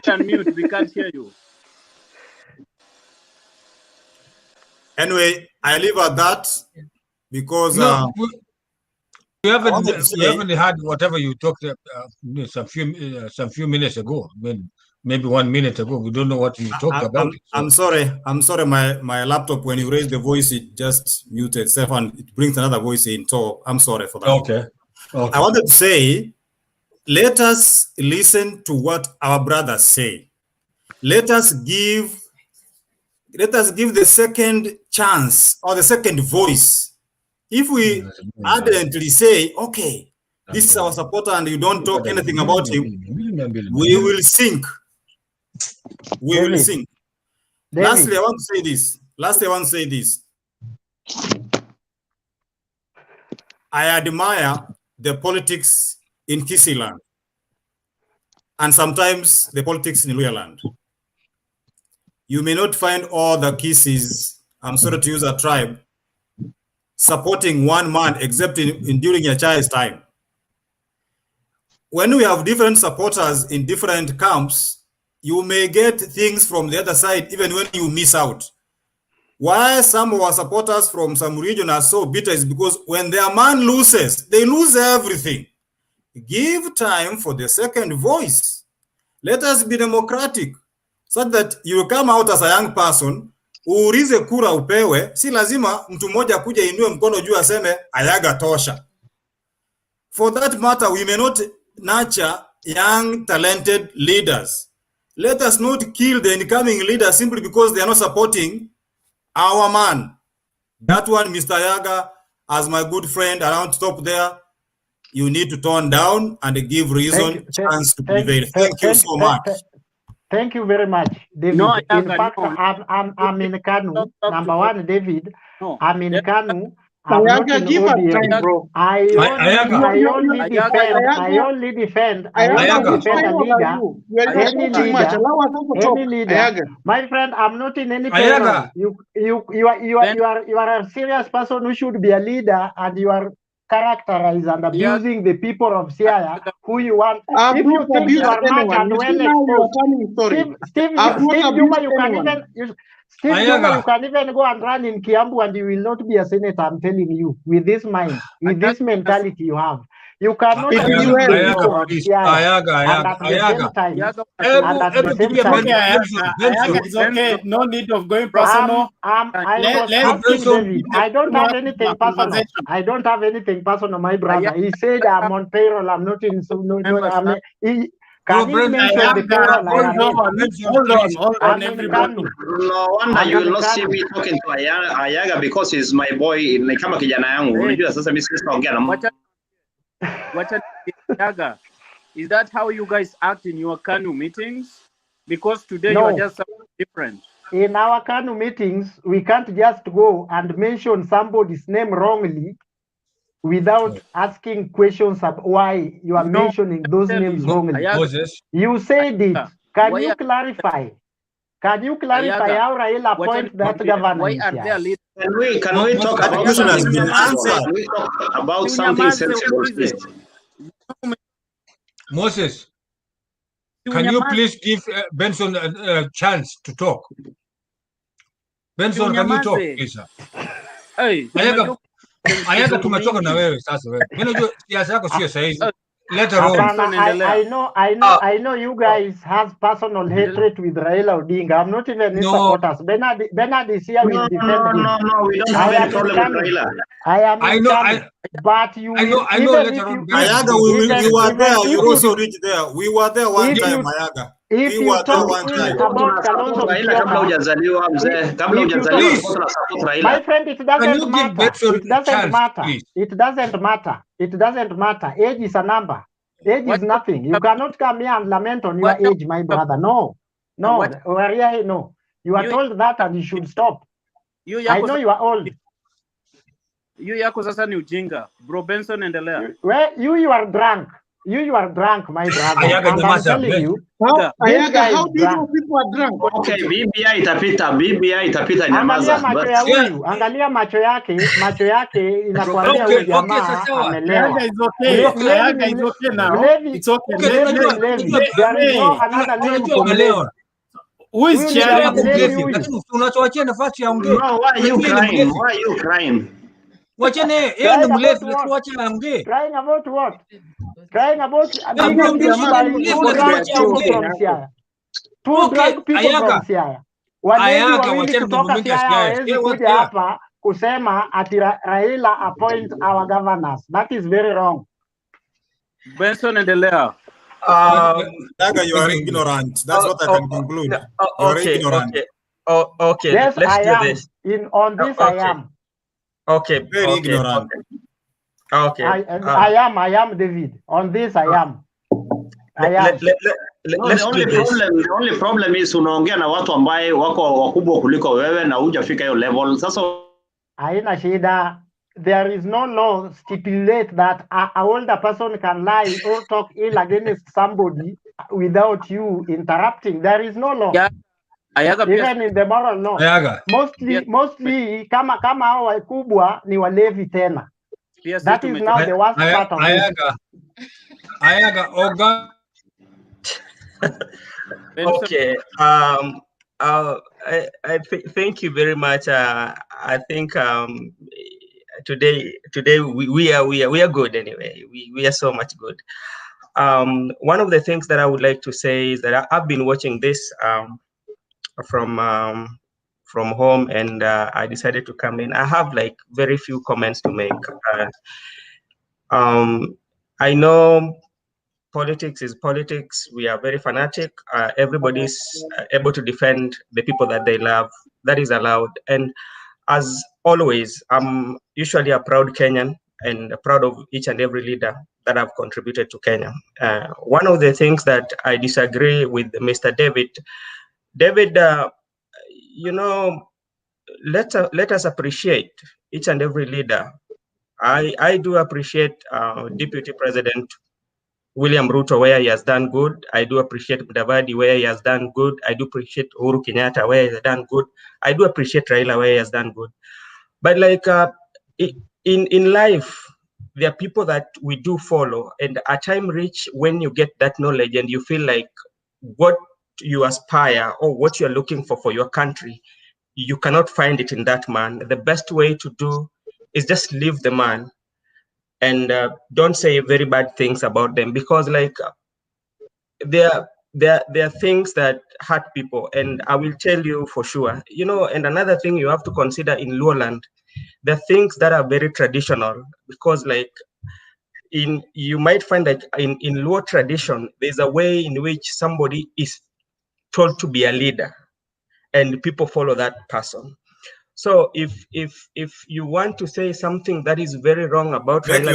David, unmute. We can't hear you. Anyway, I leave at that because we haven't heard whatever you talked some few minutes ago. Maybe 1 minute ago. We don't know what you talked about. I'm sorry. My laptop, when you raise the voice, it just muted itself and it brings another voice in. So I'm sorry for that. Okay. I wanted to say, let us listen to what our brothers say. Let us give the second chance or the second voice. If we ardently say, okay, this is our supporter and you don't talk anything about him, we will sink. We will sink. Lastly, I want to say this. I admire the politics in Kisiland and sometimes the politics in Luyaland. You may not find all the Kisis, I'm sorry to use a tribe, supporting one man except during your child's time. When we have different supporters in different camps, you may get things from the other side even when you miss out. Why some of our supporters from some region are so bitter is because when their man loses, they lose everything. Give time for the second voice. Let us be democratic so that you come out as a young person, uurize kura upewe, si lazima mtu mmoja kuja inue mkono juu aseme Ayaga tosha. For that matter, we may not nurture young, talented leaders. Let us not kill the incoming leaders simply because they are not supporting our man. That one, Mr. Ayaga, as my good friend around top there, you need to tone down and give reason, chance to prevail. Thank you so much. Thank you very much, David. No, in fact, I'm in Kanu. Number one, David, I'm in Kanu. I'm not in give us ODM. time, bro. I only defend a leader. Any leader. My friend, I'm not in any payroll. You are a serious person who should be a leader, and you are characterized and abusing the people of Siaya who you want. If you think you are much and well exposed, Steve Juma, you can even you can even go and run in Kiambu and you will not be a senator. I'm telling you, with this mind, with this mentality you have. You cannot it's okay. No need of going personal. I don't have anything personal. I don't have anything personal, my brother. He said I'm on payroll. I'm not in. Can you mention the payroll? Hold on, everybody. No wonder you will not see me talking to Ayaga because he's my boy. Ni kama kijana yangu. Unajua sasa mimi sisi naongea na Ayaga, is that how you guys act in your Kanu meetings? Because today you are just something different. In our Kanu meetings, we can't just go and mention somebody's name wrongly without asking questions of why you are mentioning those names wrongly. You said it. Can you clarify? Can you clarify how Raila appoint that governor in Siaya? Can we talk about question has something been sensible? answered. Can we talk about something sensible, please? Moses, can you please give Benson a chance to talk? Benson, can you talk, please? Ayaga tumechoka na wewe sasa wewe. Mimi najua siasa yako sio sahihi. Later on. I know you guys have personal hatred with Raila Odinga. I'm not even his supporters. Bernard is here will defend him. No, we don't have any problem with Raila. I know, but you I know later on. Ayaga, we were there. You also reached there. We were there one time, Ayaga. If you talk about Kalonzo my friend, it doesn't matter. It doesn't matter. It doesn't matter. It doesn't matter. Age is a number. Age is nothing. You cannot come here and lament on your age, my brother. No. No. No. You are told that and you should stop. I know you are old. You yako sasa ni ujinga. Bro Benson endelea. Well, you are drunk. You are drunk, my brother. And I'm telling you, Ayaga, how do you know people are drunk? Okay, BBI itapita Angalia nyamaza. macho ya huyu, angalia macho yake inakuambia huyu jamaa amelewa. Ayaga is okay now. It's okay. There is no another name for Mlevi. Who is chairing? Unatuachia nafasi ya ongee. No, why are you crying? Why are you crying? Wachane, yeye ndo mlevi, tuache aongee. Crying about what? Crying about being abused by two drug people from Siaya. Two drug people from Siaya. Walevi wawili kutoka Siaya hawezi kuja hapa kusema ati Raila appoint our governors. That is very wrong. Benson endelea. Daga, you are ignorant. That's what I can conclude. You are ignorant. Okay. Yes, let's I do am. this. On this, I am. Okay. Very ignorant. Okay. I am David. On this, I am. The only problem is unaongea na watu ambaye wako wakubwa kuliko wewe na hujafika hiyo level. Sasa haina shida. There is no law stipulate that a older person can lie or talk ill against somebody without you interrupting. There is no law. Even in the moral law. Mostly kama hao wakubwa ni walevi tena. That is now the worst part of it. Ayaga, okay. I thank you very much. I think today we are good anyway. We are so much good. One of the things that I would like to say is that I've been watching this from home, and I decided to come in. I have like very few comments to make. I know politics is politics. We are very fanatic. Everybody's able to defend the people that they love. That is allowed. And as always, I'm usually a proud Kenyan and proud of each and every leader that have contributed to Kenya. One of the things that I disagree with Mr. David, let us appreciate each and every leader. I do appreciate Deputy President William Ruto where he has done good. I do appreciate Mudavadi where he has done good. I do appreciate Uhuru Kenyatta where he has done good. I do appreciate Raila where he has done good. But like in life, there are people that we do follow, and a time reach when you get that knowledge and you feel like what you aspire or what you're looking for your country, you cannot find it in that man. The best way to do is just leave the man and don't say very bad things about them, because like there are things that hurt people, and I will tell you for sure. And another thing you have to consider in Luoland, the things that are very traditional, because like you might find that in Luo tradition, there's a way in which somebody is told to be a leader and people follow that person. So if you want to say something that is very wrong about Raila,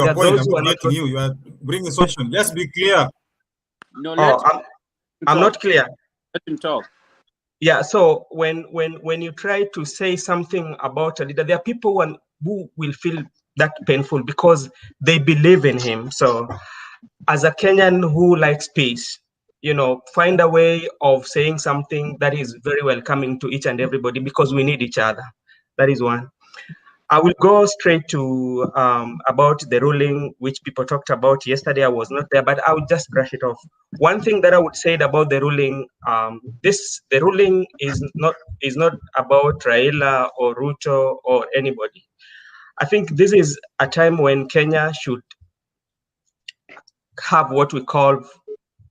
you are bringing solution. Just be clear. No, I'm not clear. Let him talk. Yeah. So when you try to say something about a leader, there are people who will feel that painful because they believe in him. So as a Kenyan who likes peace, you know, find a way of saying something that is very welcoming to each and everybody because we need each other. That is one. I will go straight to about the ruling, which people talked about yesterday. I was not there, but I will just brush it off. One thing that I would say about the ruling, the ruling is not about Raila or Ruto or anybody. I think this is a time when Kenya should have what we call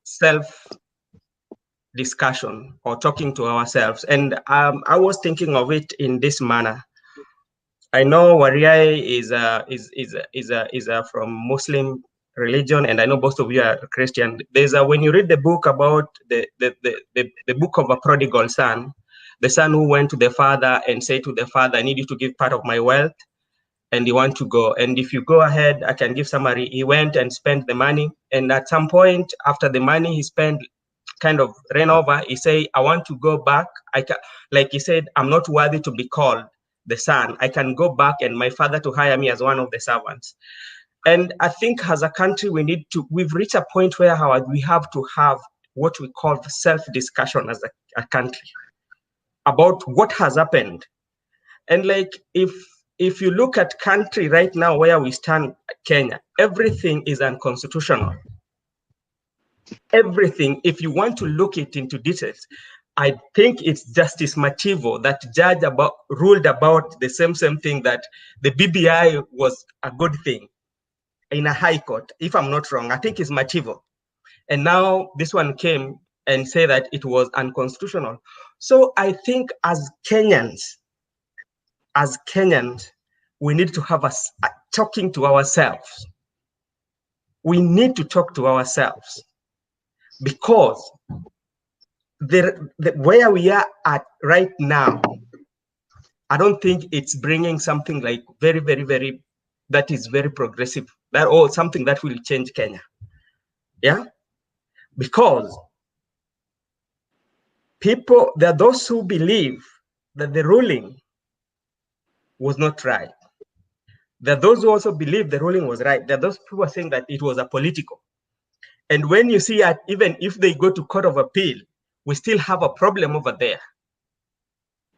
self-discussion or talking to ourselves. And I was thinking of it in this manner. I know Wariai is from Muslim religion, and I know both of you are Christian. There's when you read the book about the book of a prodigal son, the son who went to the father and said to the father, "I need you to give part of my wealth," and you want to go. And if you go ahead, I can give summary. He went and spent the money, and at some point after the money he spent kind of ran over, he said, "I want to go back. I can," like he said, "I'm not worthy to be called the son. I can go back and my father to hire me as one of the servants." And I think as a country, we've reached a point where we have to have what we call self-discussion as a country about what has happened. And like, if you look at country right now where we stand, Kenya, everything is unconstitutional. Everything, if you want to look it into details, I think it's Justice Mativo that ruled about the same thing, that the BBI was a good thing in a high court. If I'm not wrong, I think it's Mativo. And now this one came and said that it was unconstitutional. So I think as Kenyans, we need to have talking to ourselves. We need to talk to ourselves because where we are at right now, I don't think it's bringing something like very, very, very, that is very progressive, or something that will change Kenya. Yeah, because there are those who believe that the ruling was not right. There are those who also believe the ruling was right. There are those who are saying that it was a political. And when you see that, even if they go to Court of Appeal, we still have a problem over there.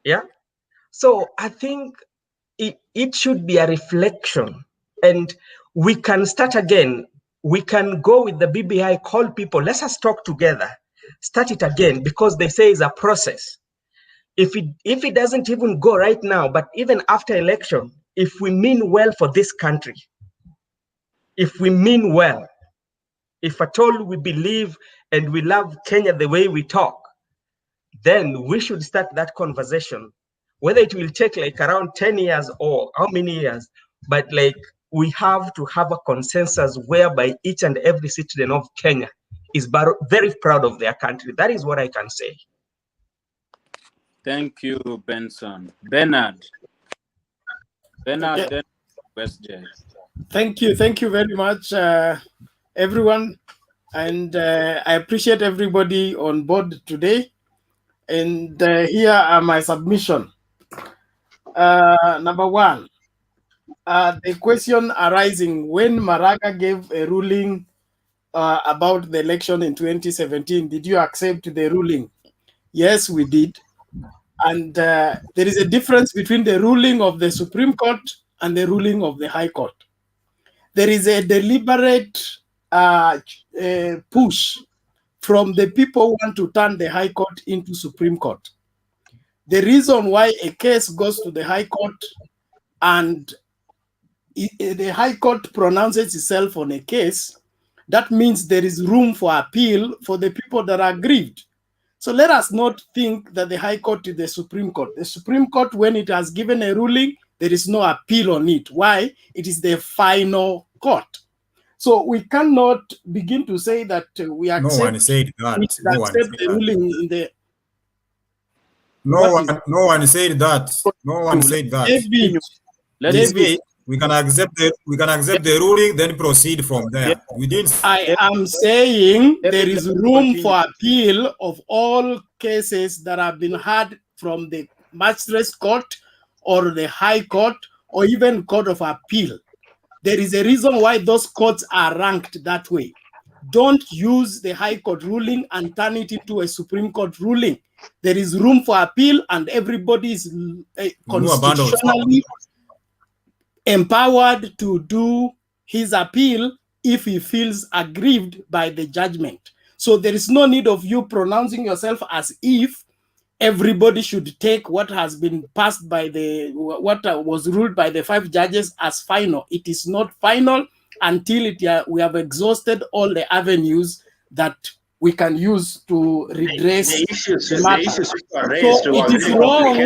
Yeah. So I think it should be a reflection, and we can start again. We can go with the BBI, call people, let us talk together, start it again, because they say it's a process. If it doesn't even go right now, but even after election, if we mean well for this country, if we mean well, if at all we believe and we love Kenya the way we talk, then we should start that conversation. Whether it will take like around 10 years or how many years, but like we have to have a consensus whereby each and every citizen of Kenya is very proud of their country. That is what I can say. Thank you, Benson. Bernard, Okay. then West J. Thank you very much, everyone, and I appreciate everybody on board today. And here are my submission. Number one, the question arising when Maraga gave a ruling about the election in 2017, did you accept the ruling? Yes, we did. And there is a difference between the ruling of the Supreme Court and the ruling of the High Court. There is a deliberate push from the people who want to turn the High Court into Supreme Court. The reason why a case goes to the High Court and the High Court pronounces itself on a case, that means there is room for appeal for the people that are aggrieved. So let us not think that the High Court is the Supreme Court. The Supreme Court, when it has given a ruling, there is no appeal on it. Why? It is the final court. So we cannot begin to say that we accept, no one said that. No one said the ruling in the. No one said that. No one said that. We can accept the ruling, then proceed from there. We didn't. I am saying there is room for appeal of all cases that have been heard from the Magistrates Court or the High Court or even Court of Appeal. There is a reason why those courts are ranked that way. Don't use the High Court ruling and turn it into a Supreme Court ruling. There is room for appeal, and everybody is constitutionally empowered to do his appeal if he feels aggrieved by the judgment. So there is no need of you pronouncing yourself as if everybody should take what has been passed by what was ruled by the 5 judges as final. It is not final until we have exhausted all the avenues that we can use to redress the issues matter. raised. So it is wrong.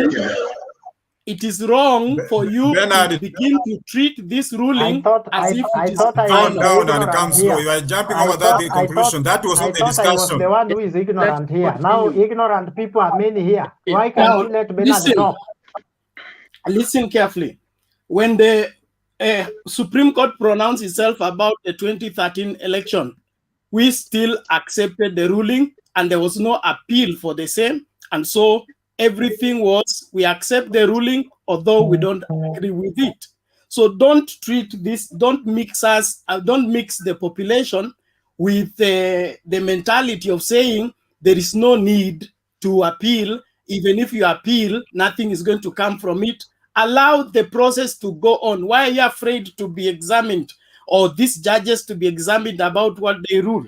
It is wrong for you to begin to treat this ruling as if it is Calm down and come slow. You are jumping over that conclusion. That was not the discussion. I was the one who is ignorant here. Now ignorant people are many here. Why can't you let Bernard talk? Listen carefully. When the Supreme Court pronounced itself about the 2013 election, we still accepted the ruling and there was no appeal for the same. And so everything was, we accept the ruling, although we don't agree with it. So don't treat this, don't mix the population with the mentality of saying there is no need to appeal. Even if you appeal, nothing is going to come from it. Allow the process to go on. Why are you afraid to be examined or these judges to be examined about what they rule?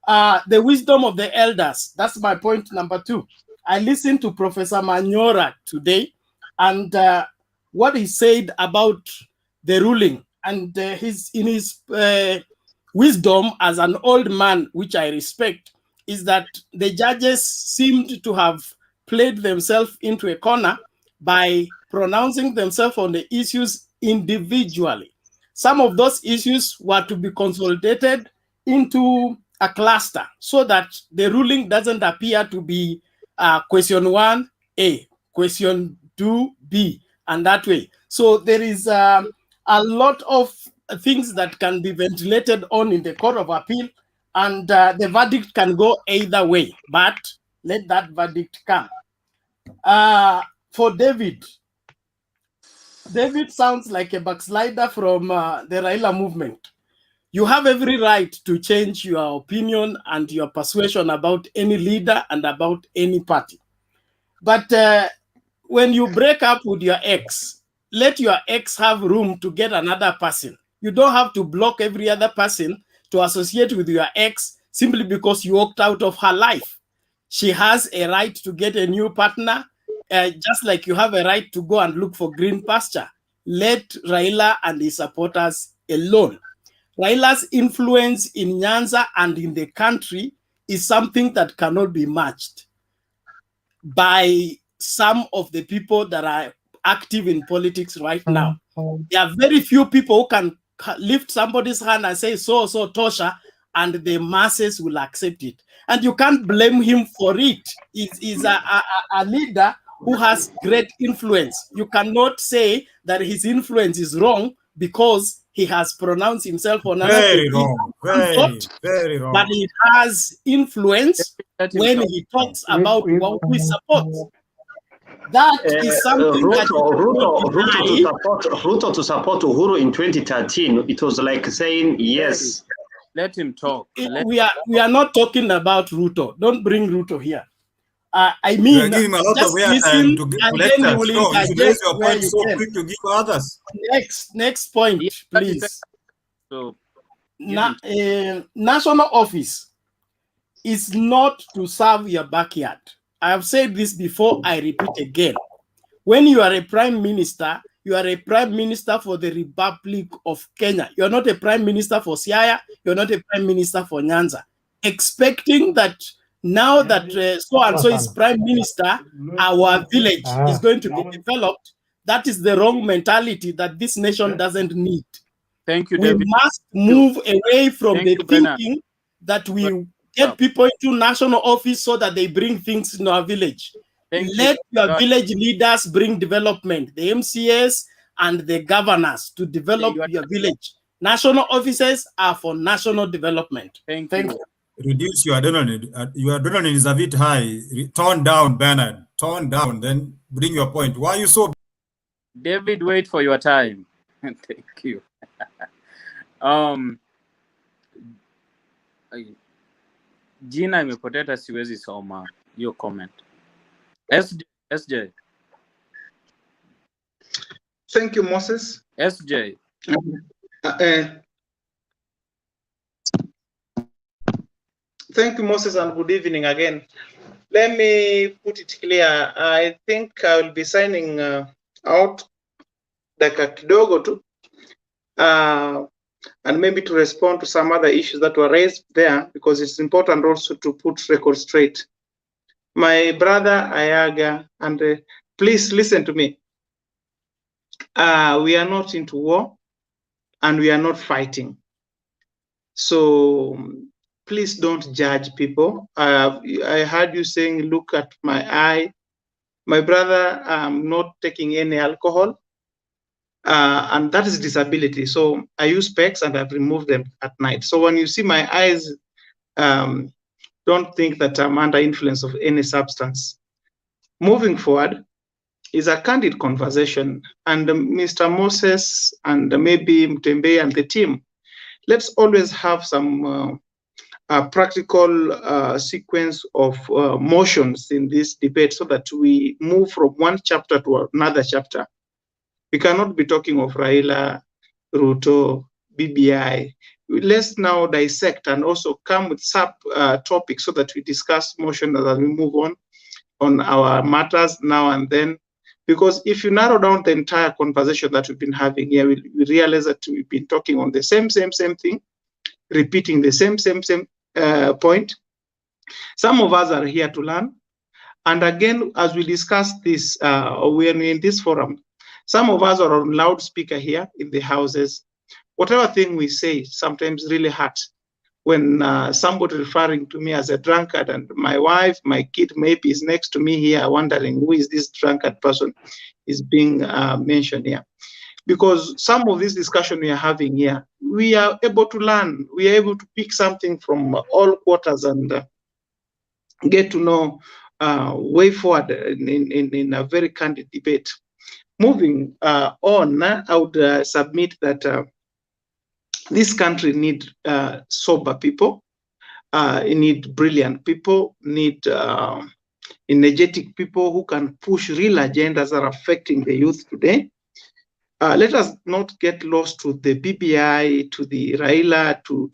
The wisdom of the elders. That's my point number 2. I listened to Professor Manyora today and what he said about the ruling, and in his wisdom as an old man, which I respect, is that the judges seemed to have played themselves into a corner by pronouncing themselves on the issues individually. Some of those issues were to be consolidated into a cluster so that the ruling doesn't appear to be question 1A, question 2B, and that way. So there is a lot of things that can be ventilated on in the Court of Appeal, and the verdict can go either way, but let that verdict come. For David sounds like a backslider from the Raila movement. You have every right to change your opinion and your persuasion about any leader and about any party. But when you break up with your ex, let your ex have room to get another person. You don't have to block every other person to associate with your ex simply because you walked out of her life. She has a right to get a new partner, just like you have a right to go and look for green pasture. Let Raila and his supporters alone. Raila's influence in Nyanza and in the country is something that cannot be matched by some of the people that are active in politics right now. There are very few people who can lift somebody's hand and say, so Tosha, and the masses will accept it. And you can't blame him for it. He's a leader who has great influence. You cannot say that his influence is wrong because he has pronounced himself on another. Very wrong. Very wrong. But he has influence when he talks about what we support. That is something Ruto to support Uhuru in 2013. It was like saying yes. Let him talk. We are not talking about Ruto. Don't bring Ruto here. I mean, give him a lot of listen to and let then us. we'll No, you should raise your where point you so can. quick to give others. Next point, please. So, national office is not to serve your backyard. I have said this before, I repeat again. When you are a prime minister, you are a prime minister for the Republic of Kenya. You are not a prime minister for Siaya. You are not a prime minister for Nyanza. Expecting that now that so-and-so is prime minister, our village is going to be developed, that is the wrong mentality that this nation doesn't need. Thank you, We David. must move away from Thank the you, Bernard. thinking that we get people into national office so that they bring things in our village. Let your village leaders bring development, the MCS and the governors to develop your village. National offices are for national development. Thank you. Reduce your adrenaline. Your adrenaline is a bit high. Tone down, Bernard. Tone down. Then bring your point. Why are you so? David, wait for your time. Thank you. Jina imepoteza, siwezi soma hiyo comment. SJ. Thank you, Moses. SJ. Thank you, Moses, and good evening again. Let me put it clear. I think I will be signing out dakika kidogo tu, and maybe to respond to some other issues that were raised there, because it's important also to put record straight. My brother Ayaga, and please listen to me. We are not into war, and we are not fighting. So please don't judge people. I heard you saying, look at my eye. My brother, I'm not taking any alcohol, and that is disability. So I use specs and I've removed them at night. So when you see my eyes, don't think that I'm under influence of any substance. Moving forward is a candid conversation, and Mr. Moses and maybe Mtembe and the team, let's always have some practical sequence of motions in this debate so that we move from one chapter to another chapter. We cannot be talking of Raila, Ruto, BBI. Let's now dissect and also come with sub topics so that we discuss motion as we move on our matters now and then. Because if you narrow down the entire conversation that we've been having here, we realize that we've been talking on the same thing, repeating the same point. Some of us are here to learn. And again, as we discuss this, when we're in this forum, some of us are on loudspeaker here in the houses. Whatever thing we say sometimes really hurts. When somebody referring to me as a drunkard, and my wife, my kid maybe is next to me here wondering who is this drunkard person is being mentioned here. Because some of this discussion we are having here, we are able to learn, we are able to pick something from all quarters and get to know way forward in a very candid debate. Moving on, I would submit that this country needs sober people, need brilliant people, need energetic people who can push real agendas that are affecting the youth today. Let us not get lost to the BBI, to the Raila, to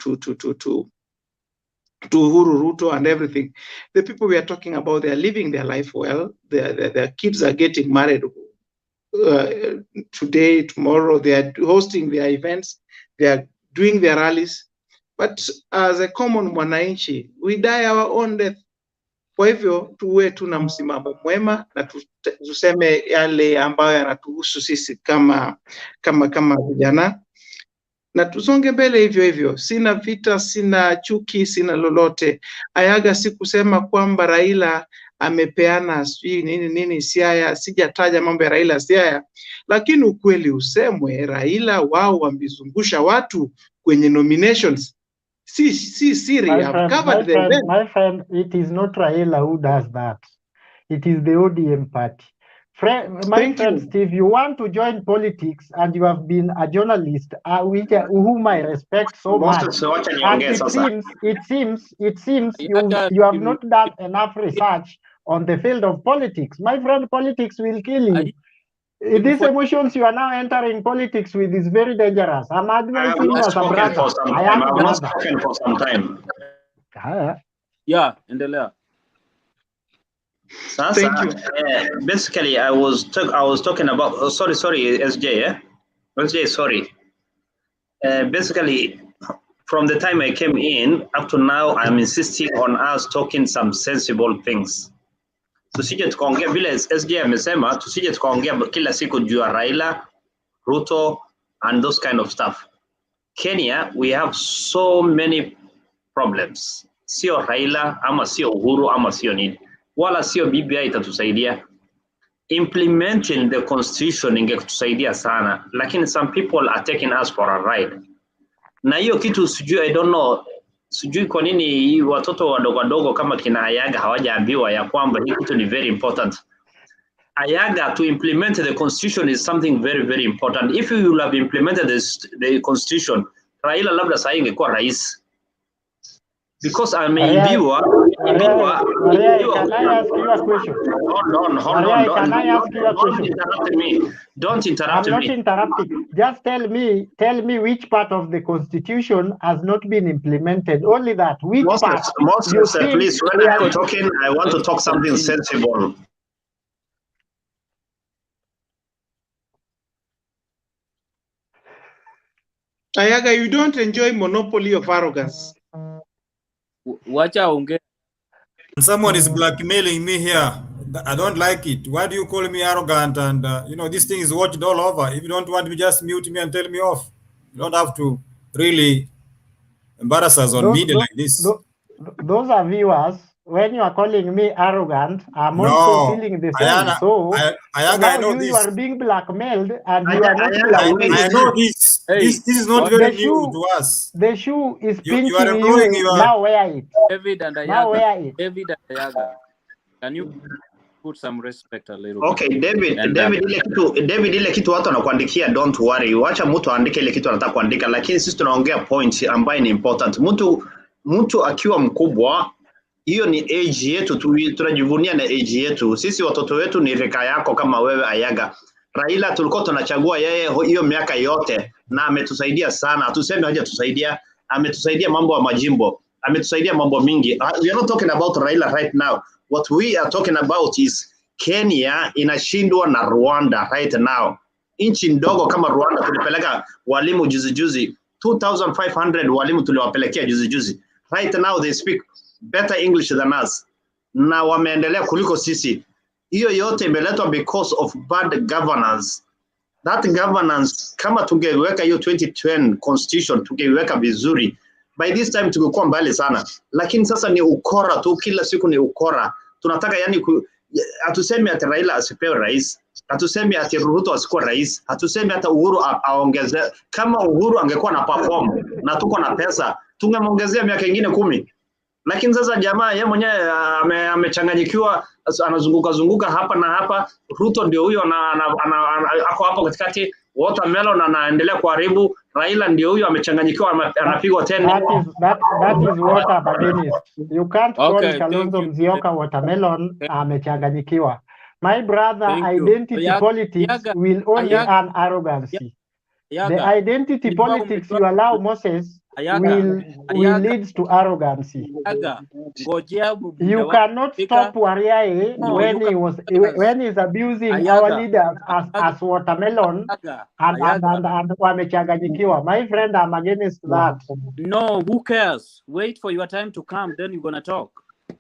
Uhuru Ruto and everything. The people we are talking about, they are living their life well. Their kids are getting married today, tomorrow. They are hosting their events. They are doing their rallies. But as a common mwananchi, we die our own death. Kwa hivyo tuwe tuna msimamo mwema na tuseme yale ambayo yanatuhusu sisi kama vijana, na tusonge mbele hivyo hivyo. Sina vita, sina chuki, sina lolote. Ayaga si kusema kwamba Raila amepeana nini Siaya, sijataja mambo ya Raila Siaya, lakini ukweli usemwe, Raila wao wamezungusha watu kwenye nominations. Siri, I've covered the event. My friend, it is not Raila who does that. It is the ODM party. My friend Steve, you want to join politics and you have been a journalist, whom I respect so much. And it seems you have not done enough research on the field of politics. My friend, politics will kill you. These emotions you are now entering politics with is very dangerous. I'm advising you as a brother. I am a brother. For some time. Yeah, endelea. Thank you. Basically, I was talking about. Sorry, SJ. Yeah? SJ, sorry. Basically, from the time I came in up to now, I'm insisting on us talking some sensible things. Tusije tukaongea vile SJ amesema, tusije tukaongea kila siku juu ya Raila, Ruto and those kind of stuff. Kenya, we have so many problems. Sio Raila ama sio Uhuru ama sio nini. Wala sio BBI itatusaidia. Implementing the constitution ingetusaidia sana, lakini some people are taking us for a ride. Na hiyo kitu sijui, I don't know, sijui kwa nini watoto wadogo kama kina Ayaga hawajaambiwa ya kwamba hii kitu ni very important. Ayaga, to implement the constitution is something very, very important. If you will have implemented the constitution, Raila labda sahi ingekuwa rais. Because ameimbiwa. Can I ask you a question? Hold on. Can I ask you a question? Interrupt me. Don't interrupt me. I'm not interrupting. Just tell me which part of the constitution has not been implemented. Only that. Which part? Moses, please, when I'm talking, I want to talk something sensible. Ayaga, you don't enjoy monopoly of arrogance. Someone is blackmailing me here. I don't like it. Why do you call me arrogant? And this thing is watched all over. If you don't want me, just mute me and tell me off. You don't have to really embarrass us on media like this. Those are viewers. When you are calling me arrogant, I'm also feeling the same. You are being blackmailed, and you are not blackmailed. I know this. This is not very new to us. The shoe is pinching you. Are employing you. Now wear it. David and now wear it. David and Ayaga, can you put some respect a little okay, bit? David, ile kitu watu wanakuandikia, don't worry. Wacha mtu aandike ile kitu anataka kuandika, lakini sisi tunaongea point ambayo ni important. Mtu akiwa mkubwa, hiyo ni age yetu, tunajivunia na age yetu. Sisi watoto wetu ni rika yako kama wewe Ayaga. Raila tulikuwa tunachagua yeye hiyo miaka yote na ametusaidia sana. Hatusemi hajatusaidia, ametusaidia mambo ya majimbo, ametusaidia mambo mingi. We are not talking about Raila right now. What we are talking about is Kenya inashindwa na Rwanda right now. Nchi ndogo kama Rwanda tulipeleka walimu juzi 2500 walimu tuliwapelekea juzi. Right now they speak better English than us. Na wameendelea kuliko sisi. Hiyo yote imeletwa because of bad governance. That governance, kama tungeweka hiyo 2010 constitution, tungeweka vizuri, by this time tungekuwa mbali sana. Lakini sasa ni ukora tu, kila siku ni ukora. Tunataka hatusemi ati Raila asipewe rais, hatusemi ati Ruto asikuwe rais, hatusemi hata Uhuru aongeze. Kama Uhuru angekuwa na perform na tuko na pesa, tungemongezea miaka ingine 10. Lakini sasa jamaa yeye mwenyewe amechanganyikiwa, anazunguka hapa na hapa. Ruto ndio huyo ako hapo katikati, watermelon anaendelea kuharibu. Raila ndio huyo amechanganyikiwa, anapigwa tena. That is water Dennis. You can't call Kalonzo Musyoka watermelon amechanganyikiwa. My brother, identity politics will only earn arrogancy. The identity politics you allow Moses will lead to arrogancy. You cannot stop Wariae when he's abusing our leaders as watermelon and wamechanganyikiwa. My friend, I'm against that. No, who cares? Wait for your time to come, then you're gonna talk.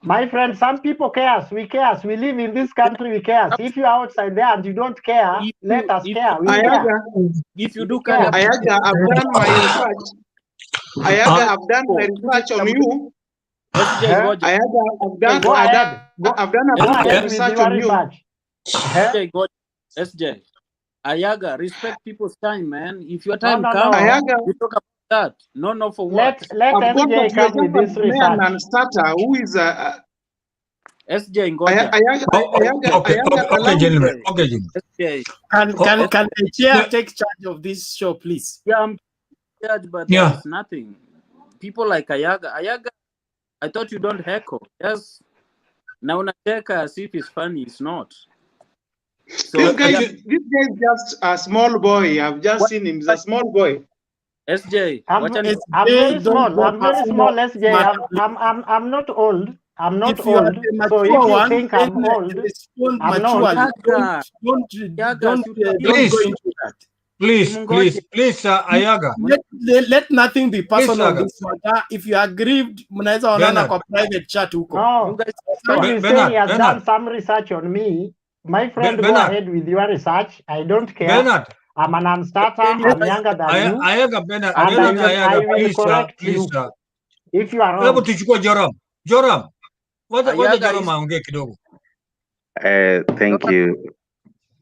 My friend, some people care. We care. We live in this country. We care. If you're outside there and you don't care, let us care. We care. If you do care, Ayaga, I've done my research. Ayaga, I've done my research on you. Ayaga, I've done a research on you. SJ, Ayaga, respect people's time, man. If your time comes, you talk about that. No, for what? Let SJ come with this research. Non-starter who is SJ Ngoja. Okay, gentlemen. Okay, gentlemen. SJ. Can the chair take charge of this show, please? Yeah, I'm judge, but there's nothing. People like Ayaga, I thought you don't heckle. Yes. Now unacheka as if it's funny. It's not. So this guy is just a small boy. I've just seen him. He's a small boy. SJ, I'm very small. I'm very small, SJ. I'm not old. I'm not old. So if you think I'm old, I'm not. Please, Ayaga. Let nothing be personal on this matter. If you are aggrieved, mnaweza onana kwa private chat huko. No, you say he has done some research on me. My friend, go ahead with your research. I don't care. Bernard, I'm an unstarter. I'm younger than you. Ayaga, Bernard, I will correct you if you are wrong. Hebu tuchukue Joram. Wacha Joram aongee kidogo.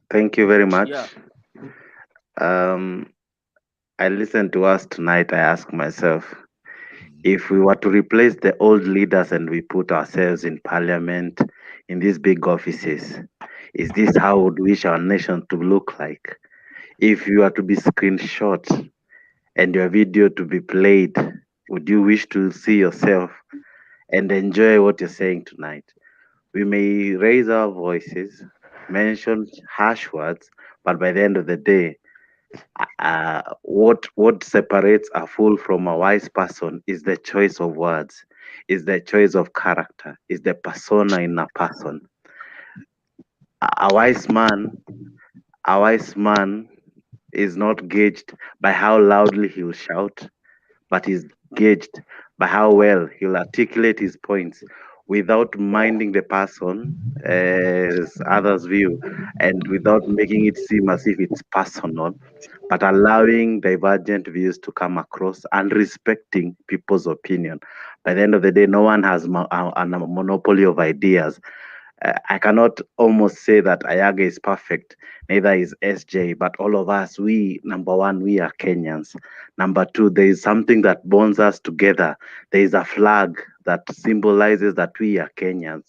Thank you very much. I listened to us tonight. I asked myself, if we were to replace the old leaders and we put ourselves in parliament, in these big offices? Is this how we would wish our nation to look like? If you are to be screenshot and your video to be played, would you wish to see yourself and enjoy what you're saying tonight? We may raise our voices, mention harsh words, but by the end of the day, what separates a fool from a wise person is the choice of words, is the choice of character, is the persona in a person. A wise man is not gauged by how loudly he will shout, but is gauged by how well he'll articulate his points without minding the person as others view, and without making it seem as if it's personal, but allowing divergent views to come across and respecting people's opinion. By the end of the day, no one has a monopoly of ideas. I cannot almost say that Ayaga is perfect, neither is SJ, but all of us, number one, we are Kenyans. Number two, there is something that bonds us together. There is a flag that symbolizes that we are Kenyans.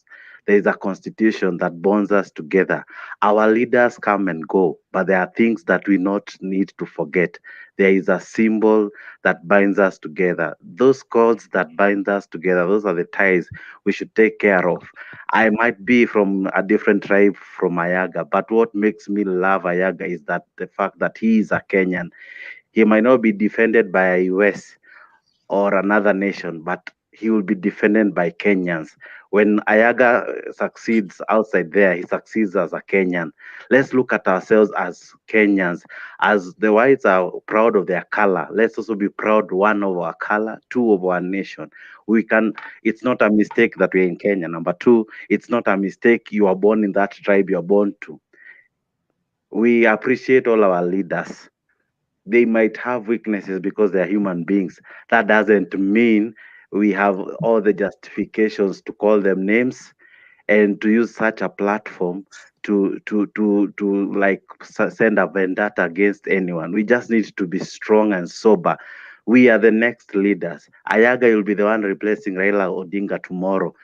There is a constitution that bonds us together. Our leaders come and go, but there are things that we not need to forget. There is a symbol that binds us together. Those cords that bind us together, those are the ties we should take care of. I might be from a different tribe from Ayaga, but what makes me love Ayaga is that the fact that he is a Kenyan. He might not be defended by a US or another nation, but he will be defended by Kenyans. When Ayaga succeeds outside there, he succeeds as a Kenyan. Let's look at ourselves as Kenyans. As the whites are proud of their color, let's also be proud, one, of our color, two, of our nation. It's not a mistake that we're in Kenya. Number two, it's not a mistake you are born in that tribe you're born to. We appreciate all our leaders. They might have weaknesses because they're human beings. That doesn't mean we have all the justifications to call them names and to use such a platform to like send a vendetta against anyone. We just need to be strong and sober. We are the next leaders. Ayaga will be the one replacing Raila Odinga tomorrow.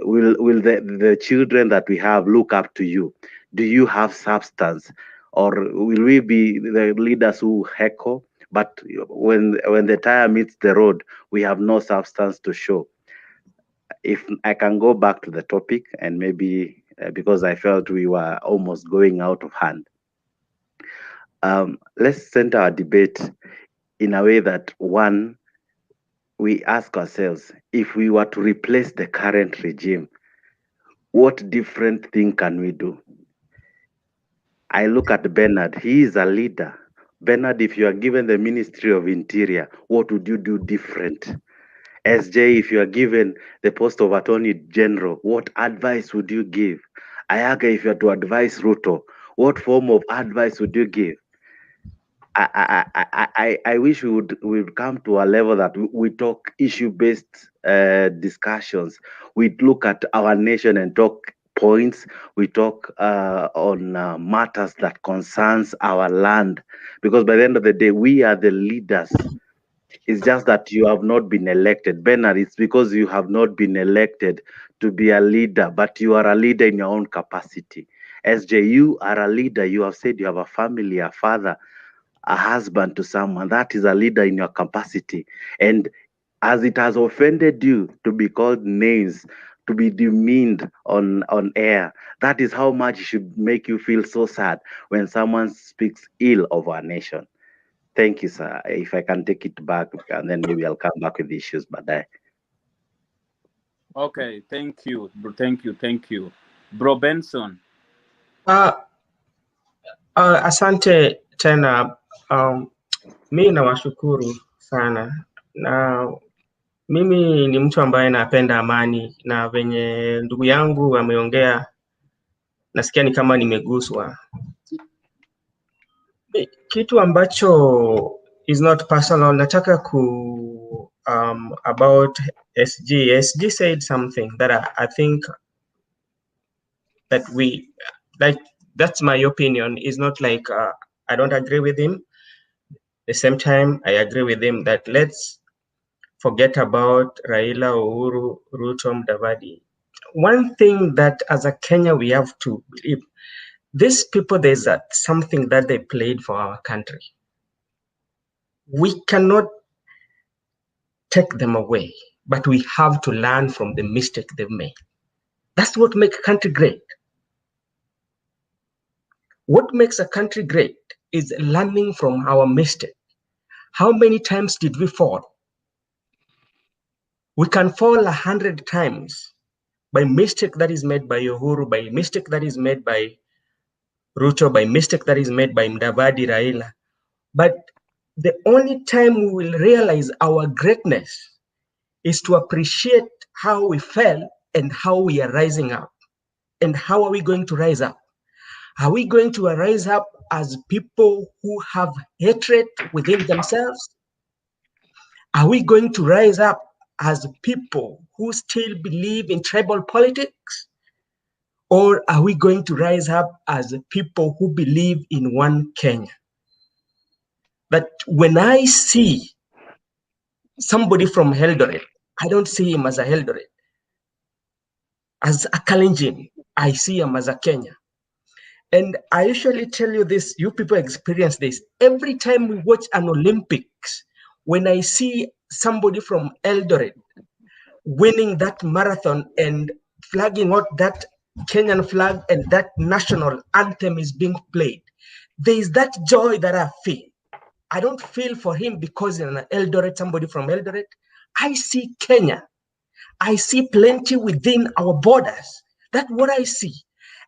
Will the children that we have look up to you? Do you have substance? Or will we be the leaders who heckle, but when the tire meets the road, we have no substance to show? If I can go back to the topic, and maybe because I felt we were almost going out of hand, let's center our debate in a way that, one, we ask ourselves, if we were to replace the current regime, what different thing can we do? I look at Bernard. He is a leader. Bernard, if you are given the Ministry of Interior, what would you do different? SJ, if you are given the post of Attorney General, what advice would you give? Ayaga, if you are to advise Ruto, what form of advice would you give? I wish we would come to a level that we talk issue-based discussions. We look at our nation and talk points. We talk on matters that concerns our land, because by the end of the day, we are the leaders. It's just that you have not been elected. Bernard, it's because you have not been elected to be a leader, but you are a leader in your own capacity. SJ, you are a leader. You have said you have a family, a father, a husband to someone. That is a leader in your capacity. And as it has offended you to be called names, to be demeaned on air, that is how much it should make you feel so sad when someone speaks ill of our nation. Thank you, sir. If I can take it back, and then maybe I'll come back with the issues, but Okay, thank you. Thank you. Bro Benson. Asante tena. Mi nawashukuru sana, na mimi ni mtu ambaye napenda amani, na venye ndugu yangu ameongea nasikia ni kama nimeguswa. Kitu ambacho is not personal, nataka about SG. SG said something that I think that that's my opinion. Is not like I don't agree with him. At the same time, I agree with him that let's forget about Raila, Uhuru, Ruto, Mudavadi. one thing that as a Kenya we have to believe, these people, there's something that they played for our country. We cannot take them away, but we have to learn from the mistake they've made. That's what makes a country great. What makes a country great is learning from our mistake. How many times did we fall? We can fall 100 times by mistake that is made by Uhuru, by mistake that is made by Ruto, by mistake that is made by Mudavadi, Raila. But the only time we will realize our greatness is to appreciate how we fell and how we are rising up. And how are we going to rise up? Are we going to rise up as people who have hatred within themselves? Are we going to rise up as people who still believe in tribal politics? Or are we going to rise up as people who believe in one Kenya? But when I see somebody from Eldoret, I don't see him as a Eldoret. As a Kalenjin, I see him as a Kenya. And I usually tell you this, you people experience this. Every time we watch an Olympics, when I see somebody from Eldoret winning that marathon and flagging out that Kenyan flag and that national anthem is being played, there is that joy that I feel. I don't feel for him because in an Eldoret, somebody from Eldoret. I see Kenya. I see plenty within our borders. That's what I see.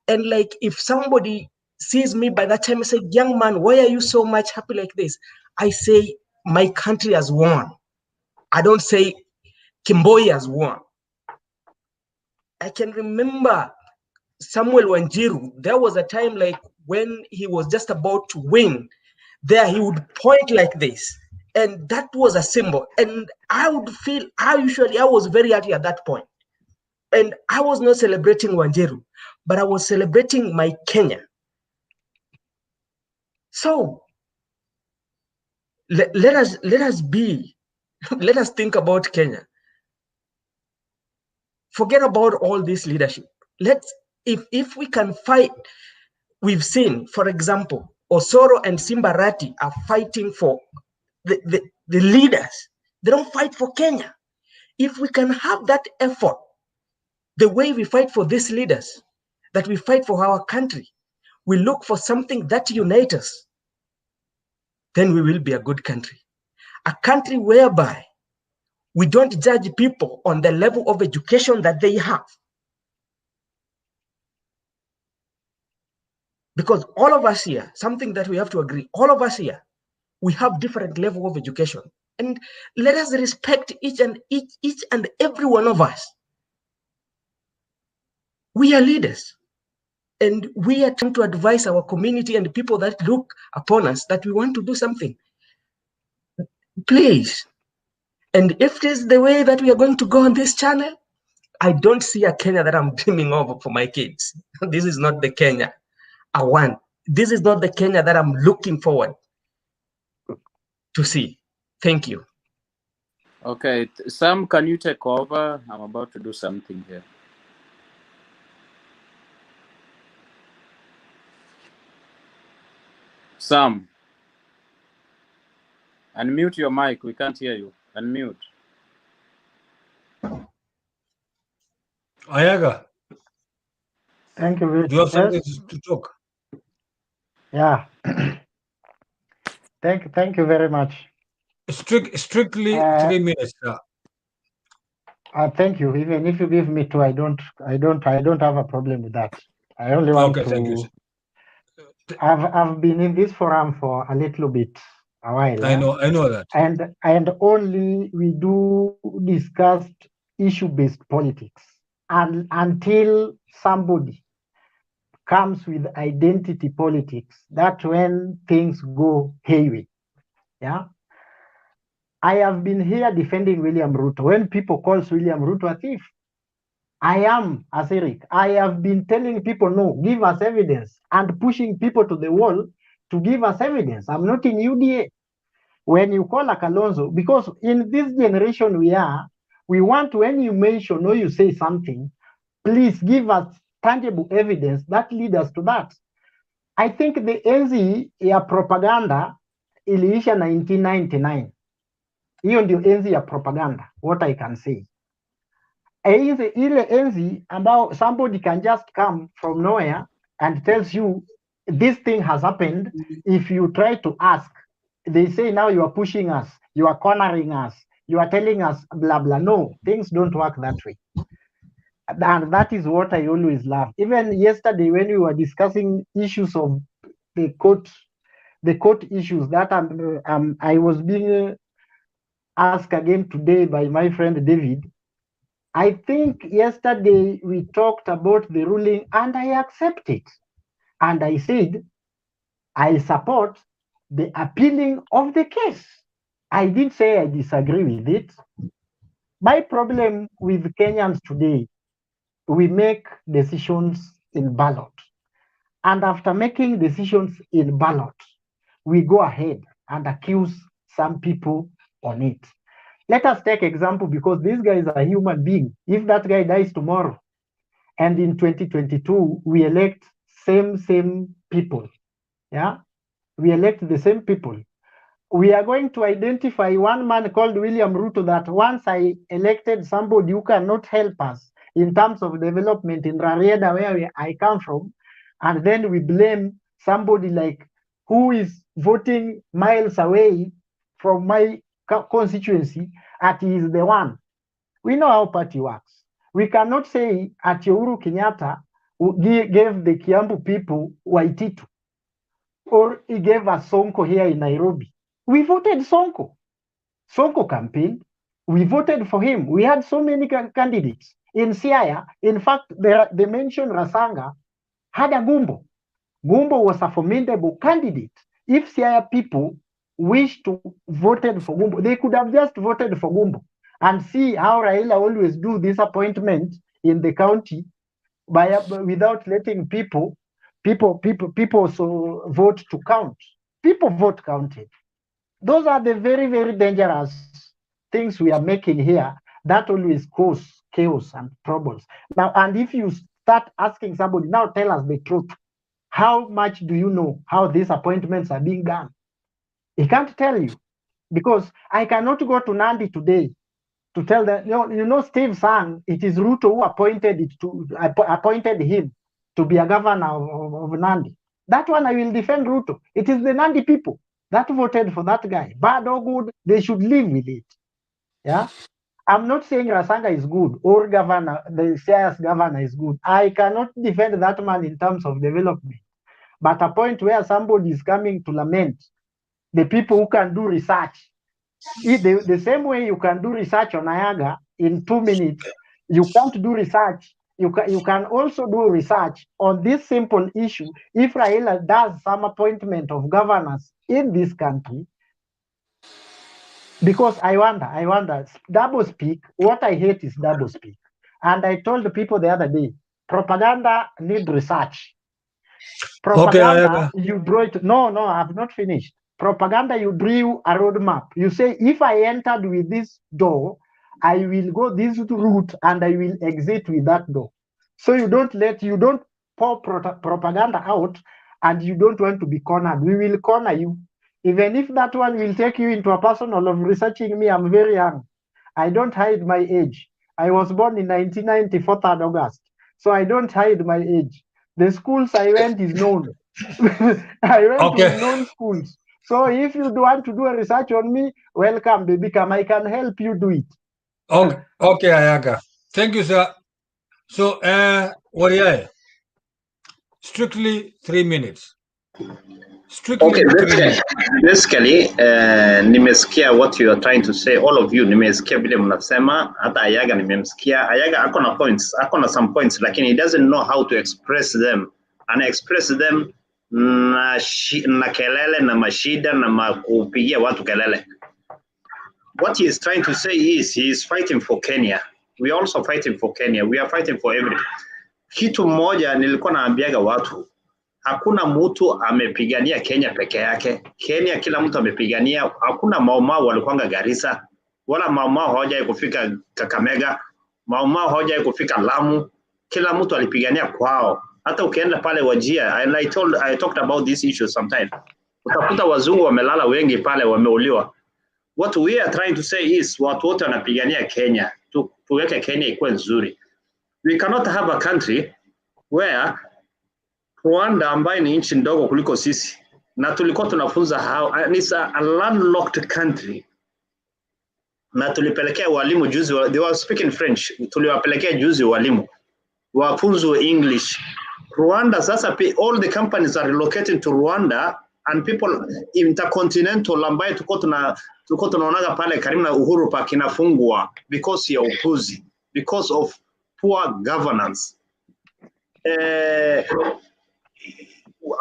And like if somebody sees me by that time and say, young man, why are you so much happy like this? I say, my country has won. I don't say Kimboi has won. I can remember Samuel Wanjiru. There was a time like when he was just about to win, there he would point like this. And that was a symbol. And I would feel, I was very happy at that point. And I was not celebrating Wanjiru, but I was celebrating my Kenya. So let us think about Kenya. Forget about all this leadership. If we can fight, we've seen, for example, Osoro and Simbarati are fighting for the leaders. They don't fight for Kenya. If we can have that effort, the way we fight for these leaders, that we fight for our country, we look for something that unites us, then we will be a good country. A country whereby we don't judge people on the level of education that they have. Because all of us here, something that we have to agree, all of us here, we have different level of education. And let us respect each and every one of us. We are leaders. And we are trying to advise our community and the people that look upon us that we want to do something. Please. And if this is the way that we are going to go on this channel, I don't see a Kenya that I'm dreaming of for my kids. This is not the Kenya I want. This is not the Kenya that I'm looking forward to see. Thank you. Okay, Sam, can you take over? I'm about to do something here. Sam, unmute your mic. We can't hear you. Unmute. Ayaga. Thank you. Do you have something to talk? Yeah. Thank you very much. Strictly 3 minutes, sir. Thank you. Even if you give me 2, I don't have a problem with that. I only want to. Thank you. I've been in this forum for a little bit, a while. I know that. And only we do discuss issue-based politics, and until somebody comes with identity politics, that's when things go haywire. Yeah. I have been here defending William Ruto. When people call William Ruto a thief, I am, as Eric, I have been telling people, no, give us evidence, and pushing people to the wall to give us evidence. I'm not in UDA. When you call a Kalonzo, because in this generation we want, when you mention or you say something, Please give us tangible evidence that leads us to that. I think the enzi ya propaganda iliisha 1999. Hiyo ndio enzi ya propaganda, what I can say. Ile enzi ambao somebody can just come from nowhere and tells you this thing has happened. If you try to ask, they say now you are pushing us, you are cornering us, you are telling us blah blah. No, things don't work that way. And that is what I always love. Even yesterday when we were discussing issues of the court issues that I was being asked again today by my friend David. I think yesterday we talked about the ruling and I accept it. And I said, I support the appealing of the case. I didn't say I disagree with it. My problem with Kenyans today, we make decisions in ballot. And after making decisions in ballot, we go ahead and accuse some people on it. Let us take example, because this guy is a human being. If that guy dies tomorrow, and in 2022, we elect same people, yeah? We elect the same people. We are going to identify one man called William Ruto that once I elected somebody who cannot help us in terms of development in Rarieda, where I come from, and then we blame somebody like who is voting miles away from my constituency, at he is the one. We know how party works. We cannot say at Uhuru Kenyatta gave the Kiambu people Waititu, or he gave us Sonko here in Nairobi. We voted Sonko. Sonko campaigned. We voted for him. We had so many candidates. In Siaya, in fact, they mentioned Rasanga had a Gumbo. Gumbo was a formidable candidate. If Siaya people wish to voted for Gumbo, they could have just voted for Gumbo and see how Raila always do this appointment in the county without letting people so vote to count. People vote counted. Those are the very, very dangerous things we are making here that always cause chaos and troubles. Now, and if you start asking somebody, now tell us the truth. How much do you know how these appointments are being done? He can't tell you, because I cannot go to Nandi today to tell them, you know, Steve Sang, it is Ruto who appointed him to be a governor of Nandi. That one I will defend Ruto. It is the Nandi people that voted for that guy. Bad or good, they should live with it. Yeah. I'm not saying Rasanga is good or the Sia's governor is good. I cannot defend that man in terms of development. But a point where somebody is coming to lament the people who can do research. The same way you can do research on Ayaga in 2 minutes, you can't do research. You can also do research on this simple issue. If Raila does some appointment of governors in this country, because I wonder, double speak. What I hate is double speak. And I told the people the other day, propaganda need research. Propaganda, okay, you draw it. No, I've not finished. Propaganda, you drew a roadmap. You say, if I entered with this door, I will go this route and I will exit with that door. So you don't pour propaganda out, and you don't want to be cornered. We will corner you. Even if that one will take you into a personal of researching me, I'm very young. I don't hide my age. I was born in 1994, 3rd August. So I don't hide my age. The schools I went is known. I went to known schools. So if you want to do a research on me, welcome, baby. Come, I can help you do it. Okay, Ayaga. Thank you, sir. So, Wariae, strictly 3 minutes. Strictly Okay, 3 minutes. basically, nimesikia what you are trying to say. All of you, nimesikia vile mnasema. Hata Ayaga nimemsikia. Ayaga akona some points, lakini he doesn't know how to express them. Ana express them na kelele na mashida na kupigia watu kelele. What he is trying to say is he is fighting for Kenya. We are also fighting for Kenya. We are fighting for everything. Kitu moja nilikuwa naambiaga watu, hakuna mtu amepigania Kenya peke yake. Kenya kila mtu amepigania. Hakuna maumau walikuanga Garissa, wala maumau hawajai kufika Kakamega, maumau hawajai kufika Lamu. kila mtu alipigania kwao. Hata ukienda pale Wajia, and I talked about this issue sometime, utakuta wazungu wamelala wengi pale, wameuliwa. What we are trying to say is watu wote wanapigania Kenya, tuweke Kenya ikuwe nzuri. We cannot have a country where Rwanda ambaye ni nchi ndogo kuliko sisi, na tulikuwa tunafunza how it's a landlocked country, na tulipelekea walimu juzi, they were speaking French, tuliwapelekea juzi walimu wafunzwe English. Rwanda sasa all the companies are relocating to Rwanda, and people intercontinental ambaye tuko tunaonaga pale karibu na Uhuru Park inafungwa because ya upuzi, because of poor governance.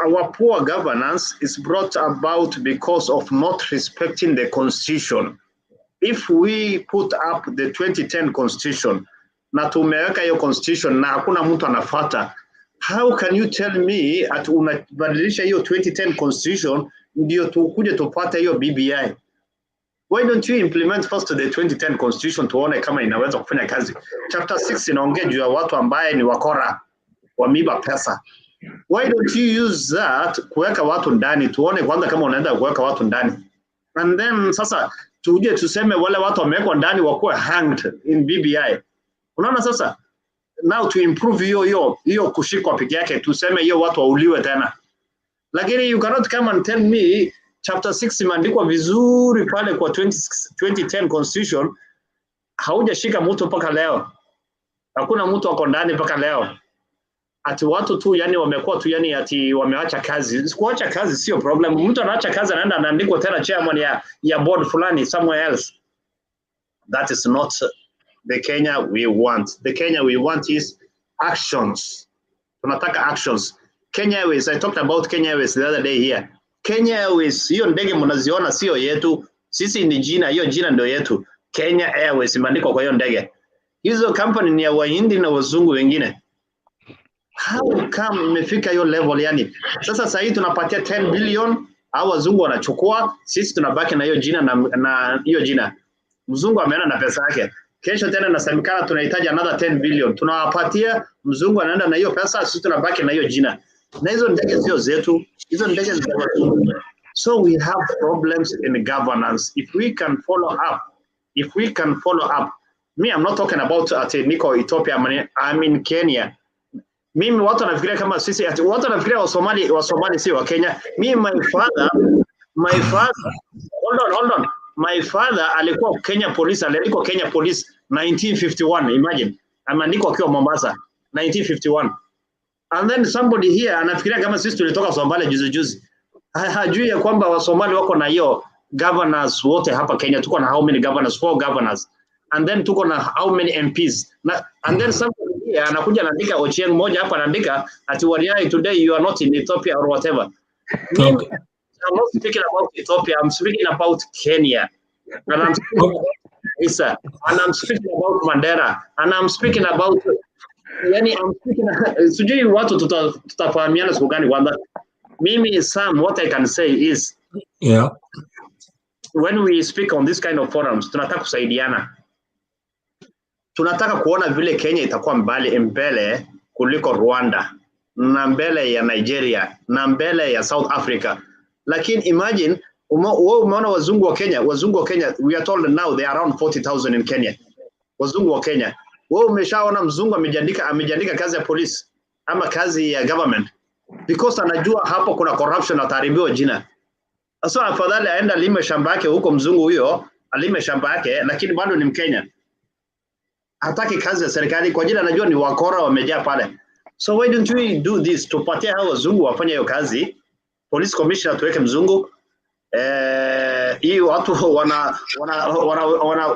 Our poor governance is brought about because of not respecting the constitution. If we put up the 2010 constitution, na tumeweka hiyo constitution na hakuna mtu anafuata, how can you tell me at unabadilisha hiyo 2010 constitution ndio tukuje tupate hiyo BBI? Why don't you implement first the 2010 constitution tuone kama inaweza kufanya kazi? Chapter 6 inaongea juu ya watu ambaye ni wakora, wamiba pesa. Why don't you use that kuweka watu ndani, tuone kwanza kama unaenda kuweka watu ndani, and then sasa tuje tuseme wale watu wamewekwa ndani wakuwe hanged in BBI. Unaona sasa, now to improve hiyo kushikwa peke yake, tuseme hiyo watu wauliwe tena. Lakini you cannot come and tell me chapter 6 imeandikwa vizuri pale kwa 2010 constitution, haujashika mtu mpaka leo. Hakuna mtu wako ndani mpaka leo. Ati watu tu yani wamekuwa tu yani ati wameacha kazi. Kuacha kazi sio problem. Mtu anaacha kazi anaenda anaandikwa tena chairman ya board fulani somewhere else. That is not the Kenya we want. The Kenya we want is actions. Tunataka actions. Kenya Airways, I talked about Kenya Airways the other day here. Kenya Airways, hiyo ndege mnaziona sio yetu. Sisi ni jina, hiyo jina ndio yetu. Kenya Airways imeandikwa kwa hiyo ndege. Hizo company ni ya Wahindi na wazungu wengine. How come imefika hiyo level yani? Sasa hii tunapatia 10 billion, au wazungu wanachukua, sisi tunabaki na hiyo jina na hiyo jina. Mzungu ameenda na pesa yake. Kesho tena nasemekana tunahitaji another 10 billion. Tunawapatia, mzungu anaenda na hiyo pesa, sisi tunabaki na hiyo jina. Na hizo ndege sio zetu, hizo ndege ni za wazungu. So we have problems in governance. If we can follow up, me I'm not talking about Niko Ethiopia, I'm in Kenya. Mimi watu wanafikiria kama sisi watu wanafikiria Wasomali si wa Kenya. My father hold on. My father alikuwa Kenya police 1951, imagine. Ameandikwa akiwa Mombasa 1951. And then somebody here anafikiria kama sisi tulitoka Somalia juzi. Hajui ya kwamba Wasomali wako na hiyo governors wote hapa Kenya. Tuko na how many governors? 4 governors. And then tuko na how many MPs? And then somebody here anakuja anaandika Ochieng moja hapa anaandika ati Wariai today you are not in Ethiopia or whatever. Okay. I'm not speaking about Ethiopia, I'm speaking about Kenya. And I'm speaking about Isa, and I'm speaking about Mandera, and I'm speaking about sijui watu tutafahamiana siku gani kwanza. Mimi Sam, what I can say is when we speak on this kind of forums, tunataka kusaidiana. Tunataka kuona vile Kenya itakuwa mbele kuliko Rwanda, na mbele ya Nigeria, na mbele ya South Africa. Lakini imagine umeona wazungu wa Kenya, we are told now they are around 40,000 in Kenya. Wazungu wa Kenya. Wewe umeshaona mzungu amejiandika kazi ya police ama kazi ya government because anajua hapo kuna corruption, ataharibiwa jina. Sasa afadhali aenda alime shamba yake huko, mzungu huyo alime shamba yake, lakini bado ni Mkenya. Hataki kazi ya serikali kwa jina anajua ni wakora wamejaa pale. So why don't we do this? Tupatie hao wazungu wafanye hiyo kazi. Police commissioner tuweke mzungu. Hiyo watu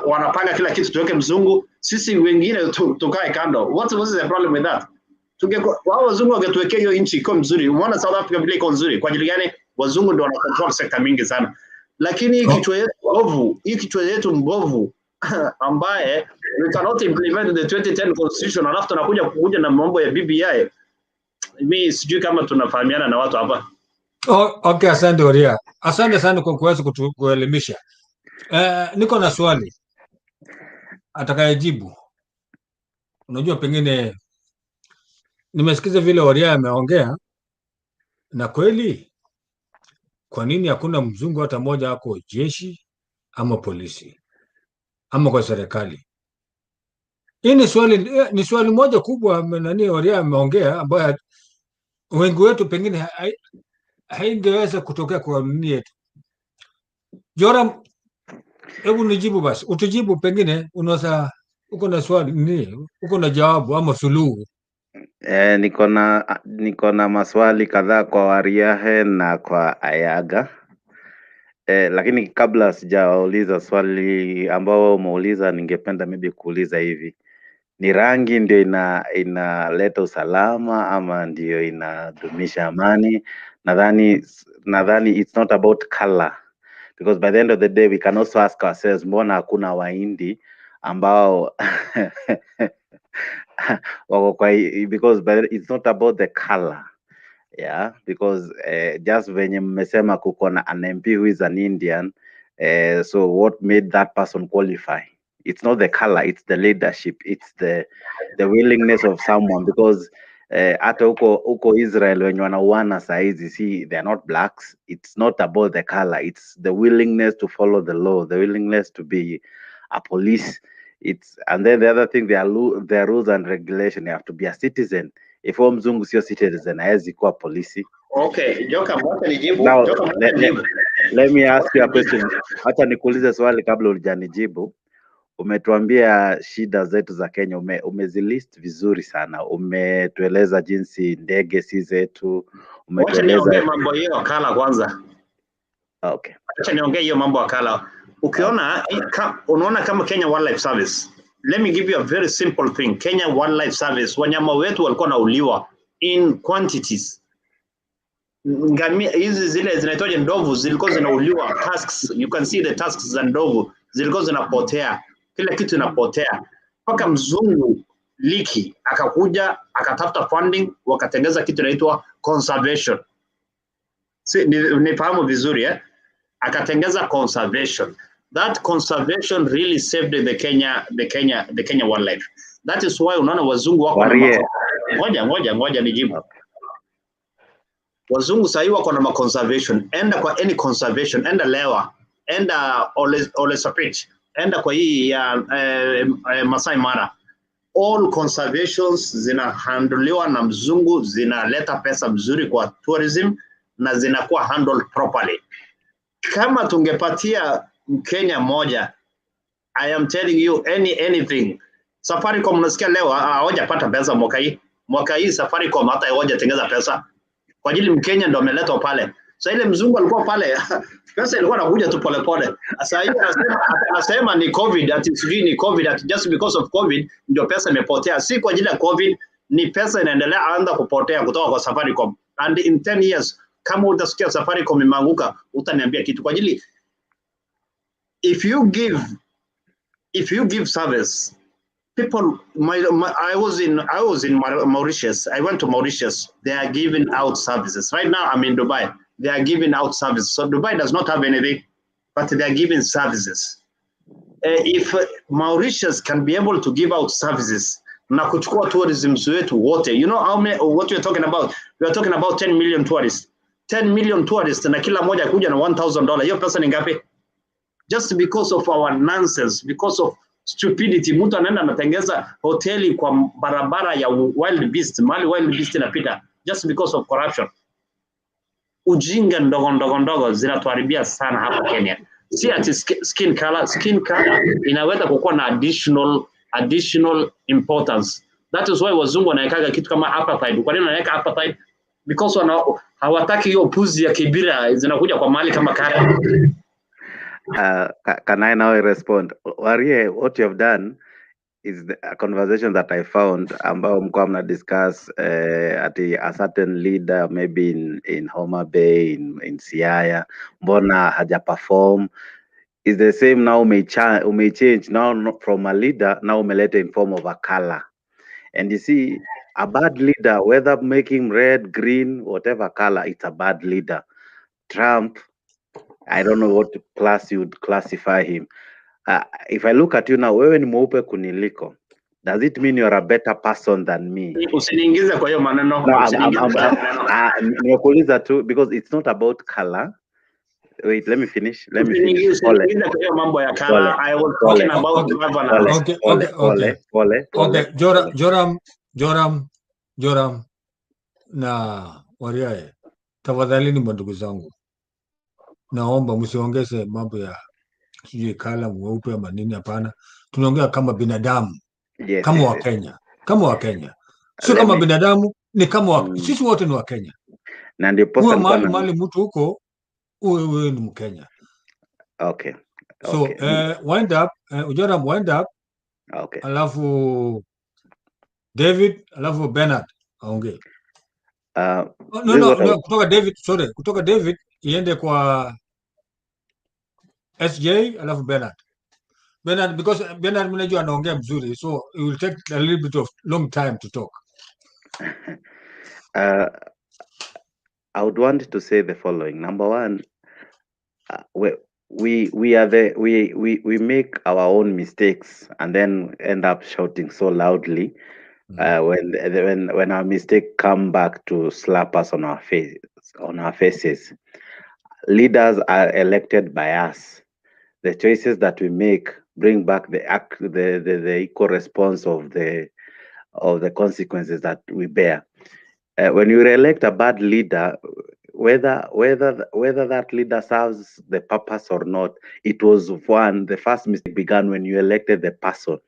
wanapanga kila kitu, tuweke mzungu. Sisi wengine tukae kando. What was the problem with that? Wao wazungu wangetuwekea hiyo nchi iko mzuri. Umeona South Africa vile iko nzuri. Kwa ajili gani? Wazungu ndio wana control sekta mingi sana. Lakini hii kichwa yetu mbovu ambaye we cannot implement the 2010 constitution, alafu tunakuja na mambo ya BBI. Mimi sijui kama tunafahamiana na watu hapa. Okay, asante Oria. Asante sana kwa kuweza kuelimisha. Niko na swali. Atakayejibu. Unajua pengine nimesikiza vile Waria ameongea, na kweli, kwa nini hakuna mzungu hata mmoja ako jeshi ama polisi ama kwa serikali? Hii ni swali moja kubwa nani Waria ameongea, ambayo wengi wetu pengine haingeweza kutokea kwa nini yetu. Joram, hebu nijibu basi, utujibu, pengine unaweza uko na swali nini, uko na jawabu ama suluhu. Niko na maswali kadhaa kwa Wariahe na kwa Ayaga. Lakini kabla sijauliza swali ambao umeuliza, ningependa maybe kuuliza hivi. Ni rangi ndio inaleta usalama ama ndio inadumisha amani? Nadhani it's not about color, because by the end of the day we can also ask ourselves, mbona hakuna Wahindi ambao because it's not about the color. Yeah, because just venye mmesema kuko na an MP who is an Indian, so what made that person qualify? It's not the color, it's the leadership, it's the willingness of someone, because hata huko Israel wenye wanauana saizi, see, they are not blacks. It's not about the color, it's the willingness to follow the law, the willingness to be a police. And then the other thing, there are rules and regulation. You have to be a citizen. If mzungu sio citizen, hawezi kuwa polisi. Okay, Joka, mbona nijibu? Now, Joka, mbona nijibu? let me ask you a question. Acha nikuulize swali kabla hujanijibu. Umetuambia shida zetu za Kenya, umezilist vizuri sana. Umetueleza jinsi ndege si zetu, Wacha niongee mambo hiyo wakala kwanza. Okay. Wacha niongee hiyo mambo wakala. Ukiona unaona kama Kenya Wildlife Service. Let me give you a very simple thing. Kenya Wildlife Service, wanyama wetu walikuwa nauliwa in quantities. Ngamia hizi zile zinaitwaje, ndovu zilikuwa zinauliwa, tusks, you can see the tusks za ndovu zilikuwa zinapotea, kila kitu inapotea. Mpaka mzungu Liki akakuja akatafuta funding, wakatengeza kitu inaitwa conservation. Nifahamu vizuri akatengeza conservation. That conservation really saved the Kenya wildlife. That is why unaona wazungu wako na ngoja nijibu. Wazungu sasa hivi wako na conservation. Enda kwa any conservation, enda Lewa, enda Ole Sapit, enda kwa hii ya Masai Mara. All conservations zinahandliwa na mzungu, zinaleta pesa mzuri kwa tourism na zinakuwa handled properly. Kama tungepatia Kenya moja, I am telling you anything. Safaricom unasikia leo hawajapata pesa mwaka hii. Mwaka hii Safaricom hata hawajatengeza pesa. Kwa ajili Mkenya ndo ameletwa pale. Sasa ile mzungu alikuwa pale, pesa ilikuwa inakuja tu pole pole. Sasa hivi anasema ni COVID, ati sijui ni COVID, ati just because of COVID ndio pesa imepotea. Si kwa ajili ya COVID, ni pesa inaendelea anza kupotea kutoka kwa Safaricom. And in 10 years kama utasikia Safaricom imeanguka, utaniambia kitu. Kwa ajili if you give service, people, I was in Mauritius. I went to Mauritius. They are giving out services. Right now, I'm in Dubai. They are giving out services. So Dubai does not have anything, but they are giving services. If Mauritius can be able to give out services, na kuchukua tourism wetu wote, you know what we're talking about? We are talking about 10 million tourists. 10 million tourists, na kila moja kuja na $1,000. Hiyo pesa ni ngapi? Just because of our nonsense, because of stupidity, mtu anaenda anatengeza hoteli kwa barabara ya wild beast, mali wild beast inapita, just because of corruption. Ujinga ndogo zinatuharibia sana hapa Kenya. Si ati skin color inaweza kukuwa na additional importance. That is why wazungu wanaweka kitu kama apartheid. Kwa nini wanaweka apartheid? Because hawataki hiyo puzi ya kibira zinakuja kwa mali kama kara. Can I now respond? Warie, what you have done is a conversation that I found ambao mko mna discuss ati a certain leader maybe in Homa Bay, in Siaya, mbona haja perform. Is the same now, may change now from a leader, now umeleta in form of a color. And you see, a bad leader, whether making red, green, whatever color, it's a bad leader. Trump, I don't know what class you'd classify him. If I look at you now, wewe ni mweupe kuniliko. Does it mean you're a better person than me? Usiniingize kwa hiyo maneno. No, nimekuuliza tu because it's not about color. Wait, let me finish. Let me finish. Usiniingize kwa hiyo mambo ya color. I was talking about governance. Okay, Joram na Wariae, tafadhalini ndugu zangu, naomba msiongeze mambo ya sijui kala mweupe ama nini. Hapana, tunaongea kama binadamu, kama Wakenya, kama Wakenya, sio kama binadamu, ni kama sisi wote ni Wakenya. Na ndio posa mali mtu huko uwe ni Mkenya. Okay. So wind up, Joram wind up. Okay. Alafu David, alafu Bernard aongee. Kutoka David iende kwa SJ alafu Bernard because Bernard mnajua anaongea mzuri, so it will take a little bit of long time to talk. I would want to say the following. Number one, we make our own mistakes and then end up shouting so loudly when our mistake come back to slap us on our faces. Leaders are elected by us. The choices that we make bring back the equal response of the consequences that we bear. When you elect a bad leader, whether that leader serves the purpose or not, it was the first mistake began when you elected the person.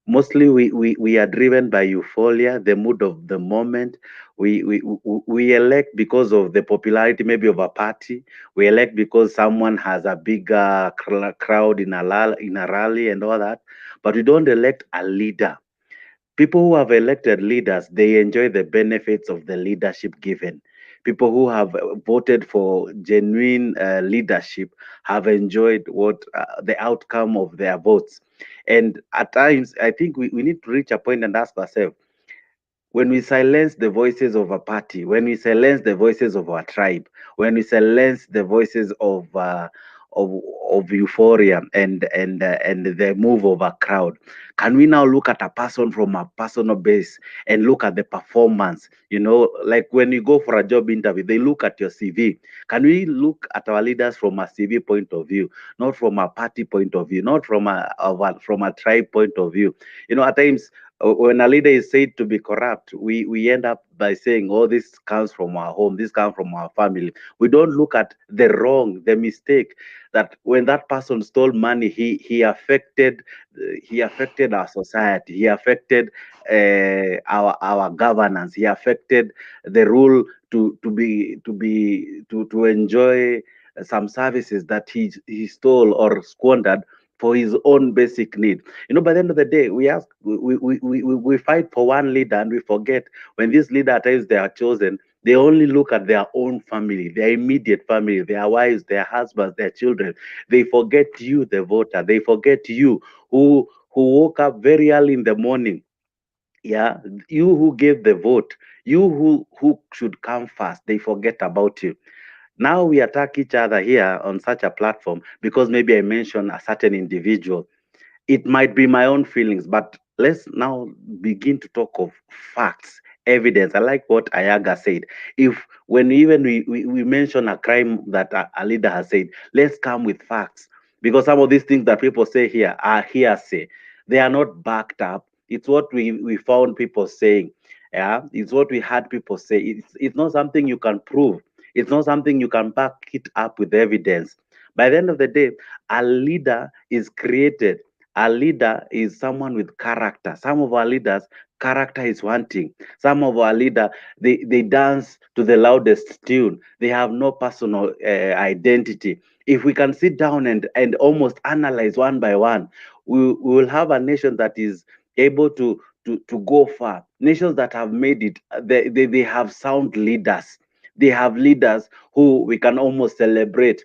Mostly we are driven by euphoria, the mood of the moment. We elect because of the popularity maybe of a party. We elect because someone has a bigger crowd in a rally and all that. But we don't elect a leader. People who have elected leaders, they enjoy the benefits of the leadership given. People who have voted for genuine leadership have enjoyed the outcome of their votes. And at times, I think we need to reach a point and ask ourselves, when we silence the voices of a party, when we silence the voices of our tribe, when we silence the voices of euphoria and the move of a crowd, can we now look at a person from a personal base and look at the performance? You know, like when you go for a job interview, they look at your CV. Can we look at our leaders from a CV point of view, not from a party point of view, not from a tribe point of view? You know, at times when a leader is said to be corrupt, we end up by saying, oh, this comes from our home, this comes from our family. We don't look at the wrong, the mistake, that when that person stole money, he affected our society, he affected our governance, he affected the rule to enjoy some services that he stole or squandered for his own basic need. You know, by the end of the day, we fight for one leader and we forget when this leader at times they are chosen, they only look at their own family, their immediate family, their wives, their husbands, their children. They forget you, the voter. They forget you who woke up very early in the morning. Yeah, you who gave the vote, you who should come first. They forget about you. Now we attack each other here on such a platform because maybe I mentioned a certain individual. It might be my own feelings, but let's now begin to talk of facts, evidence. I like what Ayaga said. When we mention a crime that a leader has said, let's come with facts, because some of these things that people say here are hearsay. They are not backed up. It's what we found people saying. Yeah, it's what we had people say. It's not something you can prove. It's not something you can back it up with evidence. By the end of the day, a leader is created. A leader is someone with character. Some of our leaders, character is wanting. Some of our leaders, they dance to the loudest tune. They have no personal identity. If we can sit down and almost analyze one by one, we will have a nation that is able to go far. Nations that have made it, they have sound leaders. They have leaders who we can almost celebrate.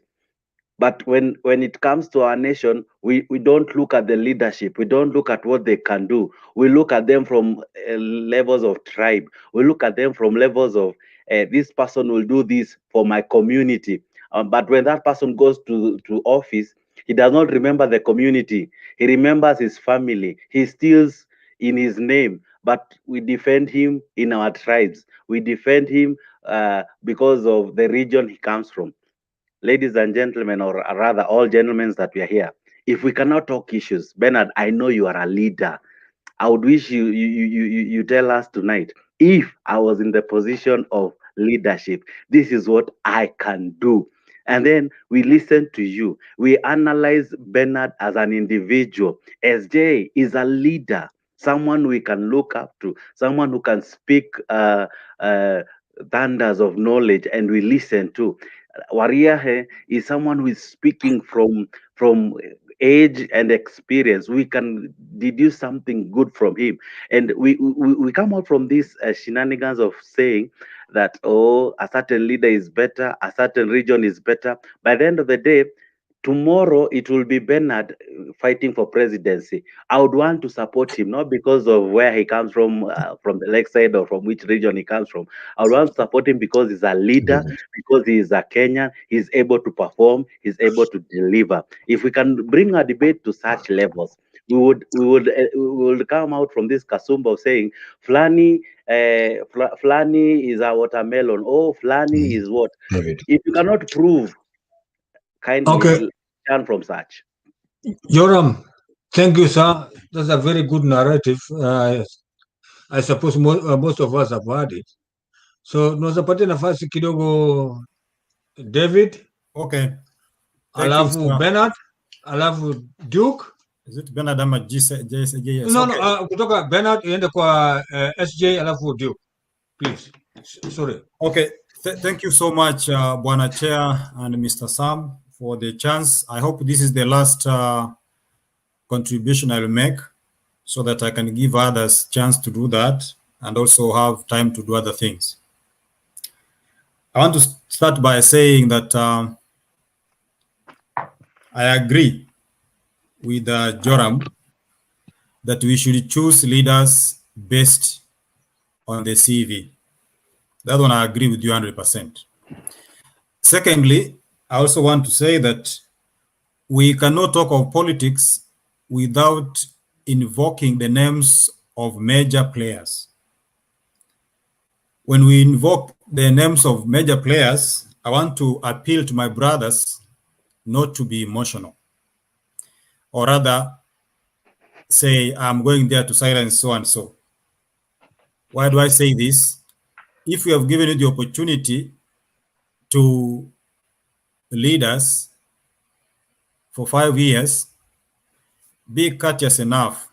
But when it comes to our nation, we don't look at the leadership. We don't look at what they can do. We look at them from levels of tribe. We look at them from levels of this person will do this for my community. But when that person goes to office, he does not remember the community. He remembers his family. He steals in his name, but we defend him in our tribes. We defend him because of the region he comes from. Ladies and gentlemen, or rather all gentlemen that we are here, if we cannot talk issues, Bernard, I know you are a leader. I would wish you tell us tonight, if I was in the position of leadership, this is what I can do. And then we listen to you. We analyze Bernard as an individual. SJ is a leader, someone we can look up to, someone who can speak thunders of knowledge and we listen to. Wariahe is someone who is speaking from age and experience. We can deduce something good from him, and we come out from these shenanigans of saying that, oh, a certain leader is better, a certain region is better. By the end of the day, tomorrow it will be Bernard fighting for presidency. I would want to support him, not because of where he comes from the lakeside or from which region he comes from. I would want to support him because he's a leader, because he is a Kenyan, he's able to perform, he's able to deliver. If we can bring a debate to such levels, we would come out from this kasumba of saying, Flani is a watermelon, oh, Flani is what? David. If you cannot prove, kindly turn from such. Joram, thank you, sir. That's a very good narrative. I suppose most of us have heard it. So, tunazapatia nafasi kidogo David. Okay. Alafu Bernard, alafu Duke. Is it Bernard ama JS? No, kutoka Bernard iende kwa SJ alafu Duke. Please. Sorry. Okay. Thank you so much, Bwana Chair and Mr. Sam, for the chance. I hope this is the last contribution I will make so that I can give others chance to do that and also have time to do other things. I want to start by saying that I agree with Joram that we should choose leaders based on the CV. That one I agree with you 100%. Secondly, I also want to say that we cannot talk of politics without invoking the names of major players. When we invoke the names of major players, I want to appeal to my brothers not to be emotional, or rather say, I'm going there to silence so and so. Why do I say this? If we have given you the opportunity to lead us for 5 years, be courteous enough.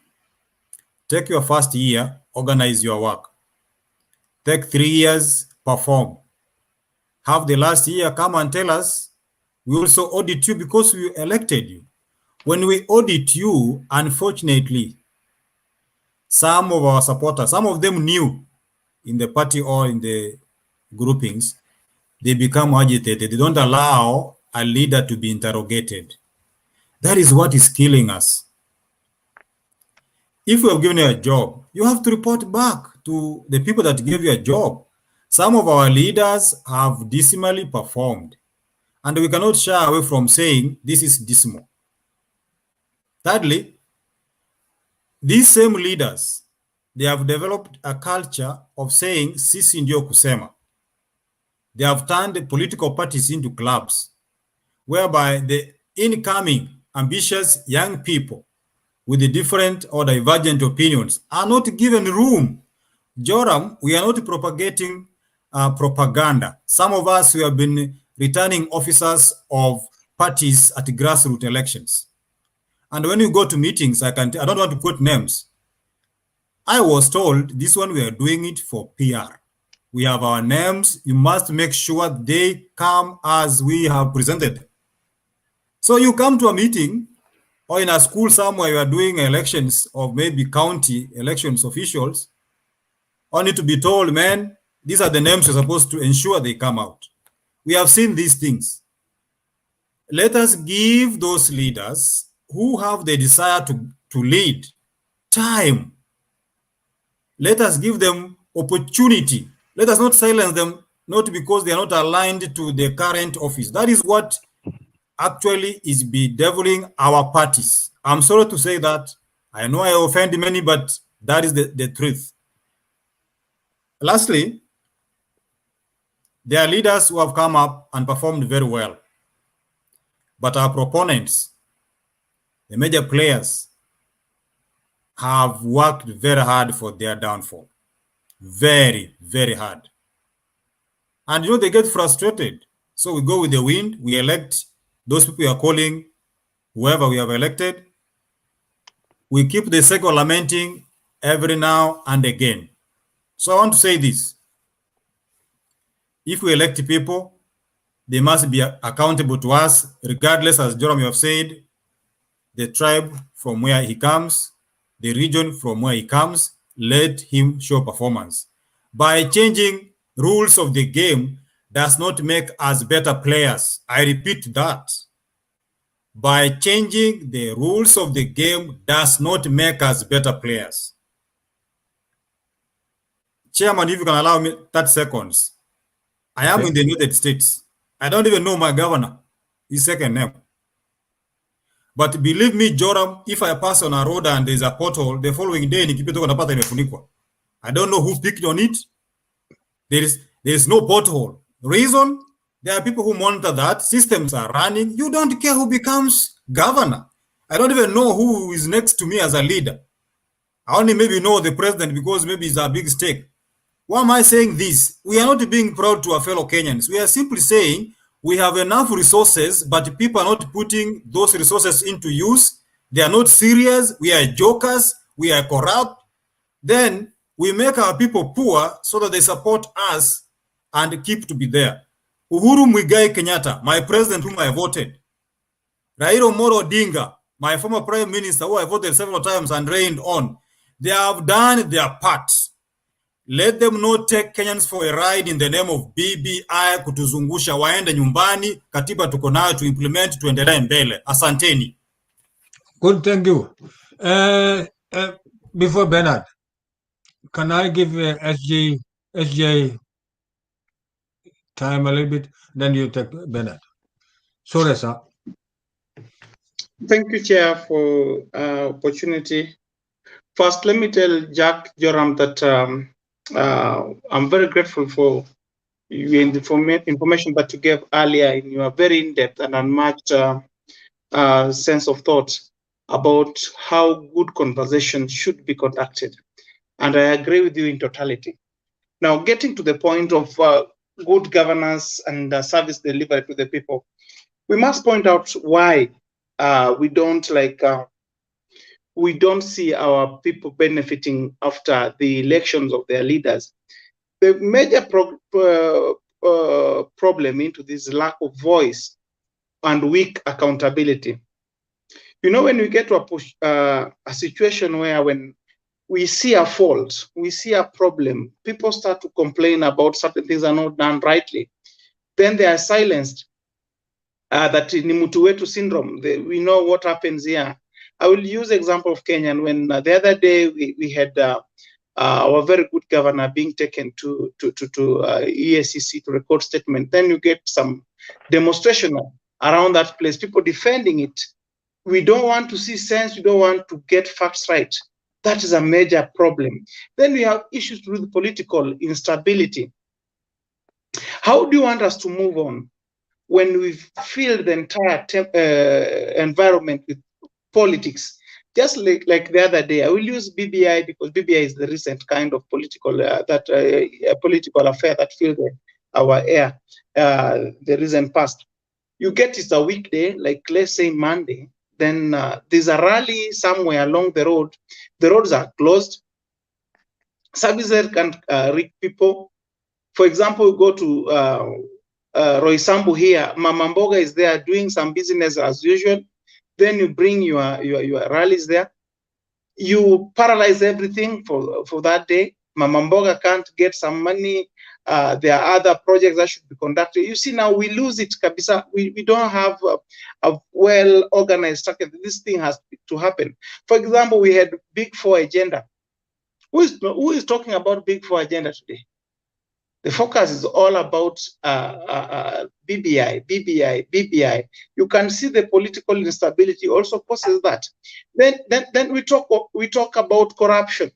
Take your first year, organize your work. Take 3 years, perform. Have the last year come and tell us. We also audit you because we elected you. When we audit you, unfortunately, some of our supporters, some of them new in the party or in the groupings, they become agitated. They don't allow a leader to be interrogated. That is what is killing us. If we have given you a job, you have to report back to the people that gave you a job. Some of our leaders have dismally performed, and we cannot shy away from saying this is dismal. Thirdly, these same leaders, they have developed a culture of saying sisi ndio kusema. They have turned the political parties into clubs, whereby the incoming ambitious young people with the different or divergent opinions are not given room. Joram, we are not propagating propaganda. Some of us, we have been returning officers of parties at grassroots elections. And when you go to meetings, I don't want to quote names. I was told this one, we are doing it for PR. We have our names. You must make sure they come as we have presented. So you come to a meeting or in a school somewhere, you are doing elections of maybe county elections officials, only to be told, man, these are the names you're supposed to ensure they come out. We have seen these things. Let us give those leaders who have the desire to lead time. Let us give them opportunity. Let us not silence them, not because they are not aligned to the current office. That is what actually is bedeviling our parties. I'm sorry to say that. I know I offend many, but That is the truth. Lastly, there are leaders who have come up and performed very well. But our proponents, the major players, have worked very hard for their downfall. Very, very hard. And they get frustrated. So we go with the wind, we elect those people we are calling, whoever we have elected. We keep the cycle lamenting every now and again. So I want to say this. If we elect people, they must be accountable to us, regardless, as Jerome have said, the tribe from where he comes, the region from where he comes, let him show performance. By changing rules of the game does not make us better players. I repeat that. By changing the rules of the game does not make us better players. Chairman, if you can allow me 30 seconds. I am in the United States. I don't even know my governor, his second name. But believe me, Joram, if I pass on a road and there's a pothole, the following day, I don't know who picked on it. There is no pothole. Reason? There are people who monitor that. Systems are running. You don't care who becomes governor. I don't even know who is next to me as a leader. I only maybe know the president because maybe it's a big stake. Why am I saying this? We are not being proud to our fellow Kenyans. We are simply saying we have enough resources, but people are not putting those resources into use. They are not serious. We are jokers. We are corrupt. Then we make our people poor so that they support us and keep to be there. Uhuru Muigai Kenyatta, my president whom I voted. Raila Odinga, my former prime minister who I voted several times and reigned on. They have done their part. Let them not take Kenyans for a ride in the name of BBI kutuzungusha waende nyumbani, katiba tuko nayo to implement tuendelee mbele. Asanteni. Good, thank you. Before Bernard, can I give SJ time a little bit? Then you take Bernard. Sorry, sir. Thank you, Chair, for opportunity. First, let me tell Jack Joram that I'm very grateful for your information that you gave earlier in your very in-depth and unmatched sense of thought about how good conversation should be conducted. And I agree with you in totality. Now, getting to the point of good governance and service delivery to the people, we must point out why we don't see our people benefiting after the elections of their leaders. The major problem into this lack of voice and weak accountability. When we get to a situation where when we see a fault, we see a problem, people start to complain about certain things are not done rightly, then they are silenced. That ni mtu wetu syndrome, we know what happens here. I will use the example of Kenya. And when the other day we had our very good governor being taken to EACC to record statement, then you get some demonstration around that place, people defending it. We don't want to see sense. We don't want to get facts right. That is a major problem. Then we have issues with the political instability. How do you want us to move on when we fill the entire environment with politics? Just like the other day, I will use BBI because BBI is the recent kind of political political affair that filled our air the recent past. You get it's a weekday, like let's say Monday, then there's a rally somewhere along the road. The roads are closed. Services can't reach people. For example, we go to Roysambu here. Mama Mboga is there doing some business as usual. Then you bring your rallies there. You paralyze everything for that day. Mama Mboga can't get some money. There are other projects that should be conducted. You see, now we lose it, kabisa. We don't have a well-organized structure. This thing has to happen. For example, we had Big Four agenda. Who is talking about Big Four agenda today? The focus is all about BBI. You can see the political instability also causes that. Then we talk about corruption.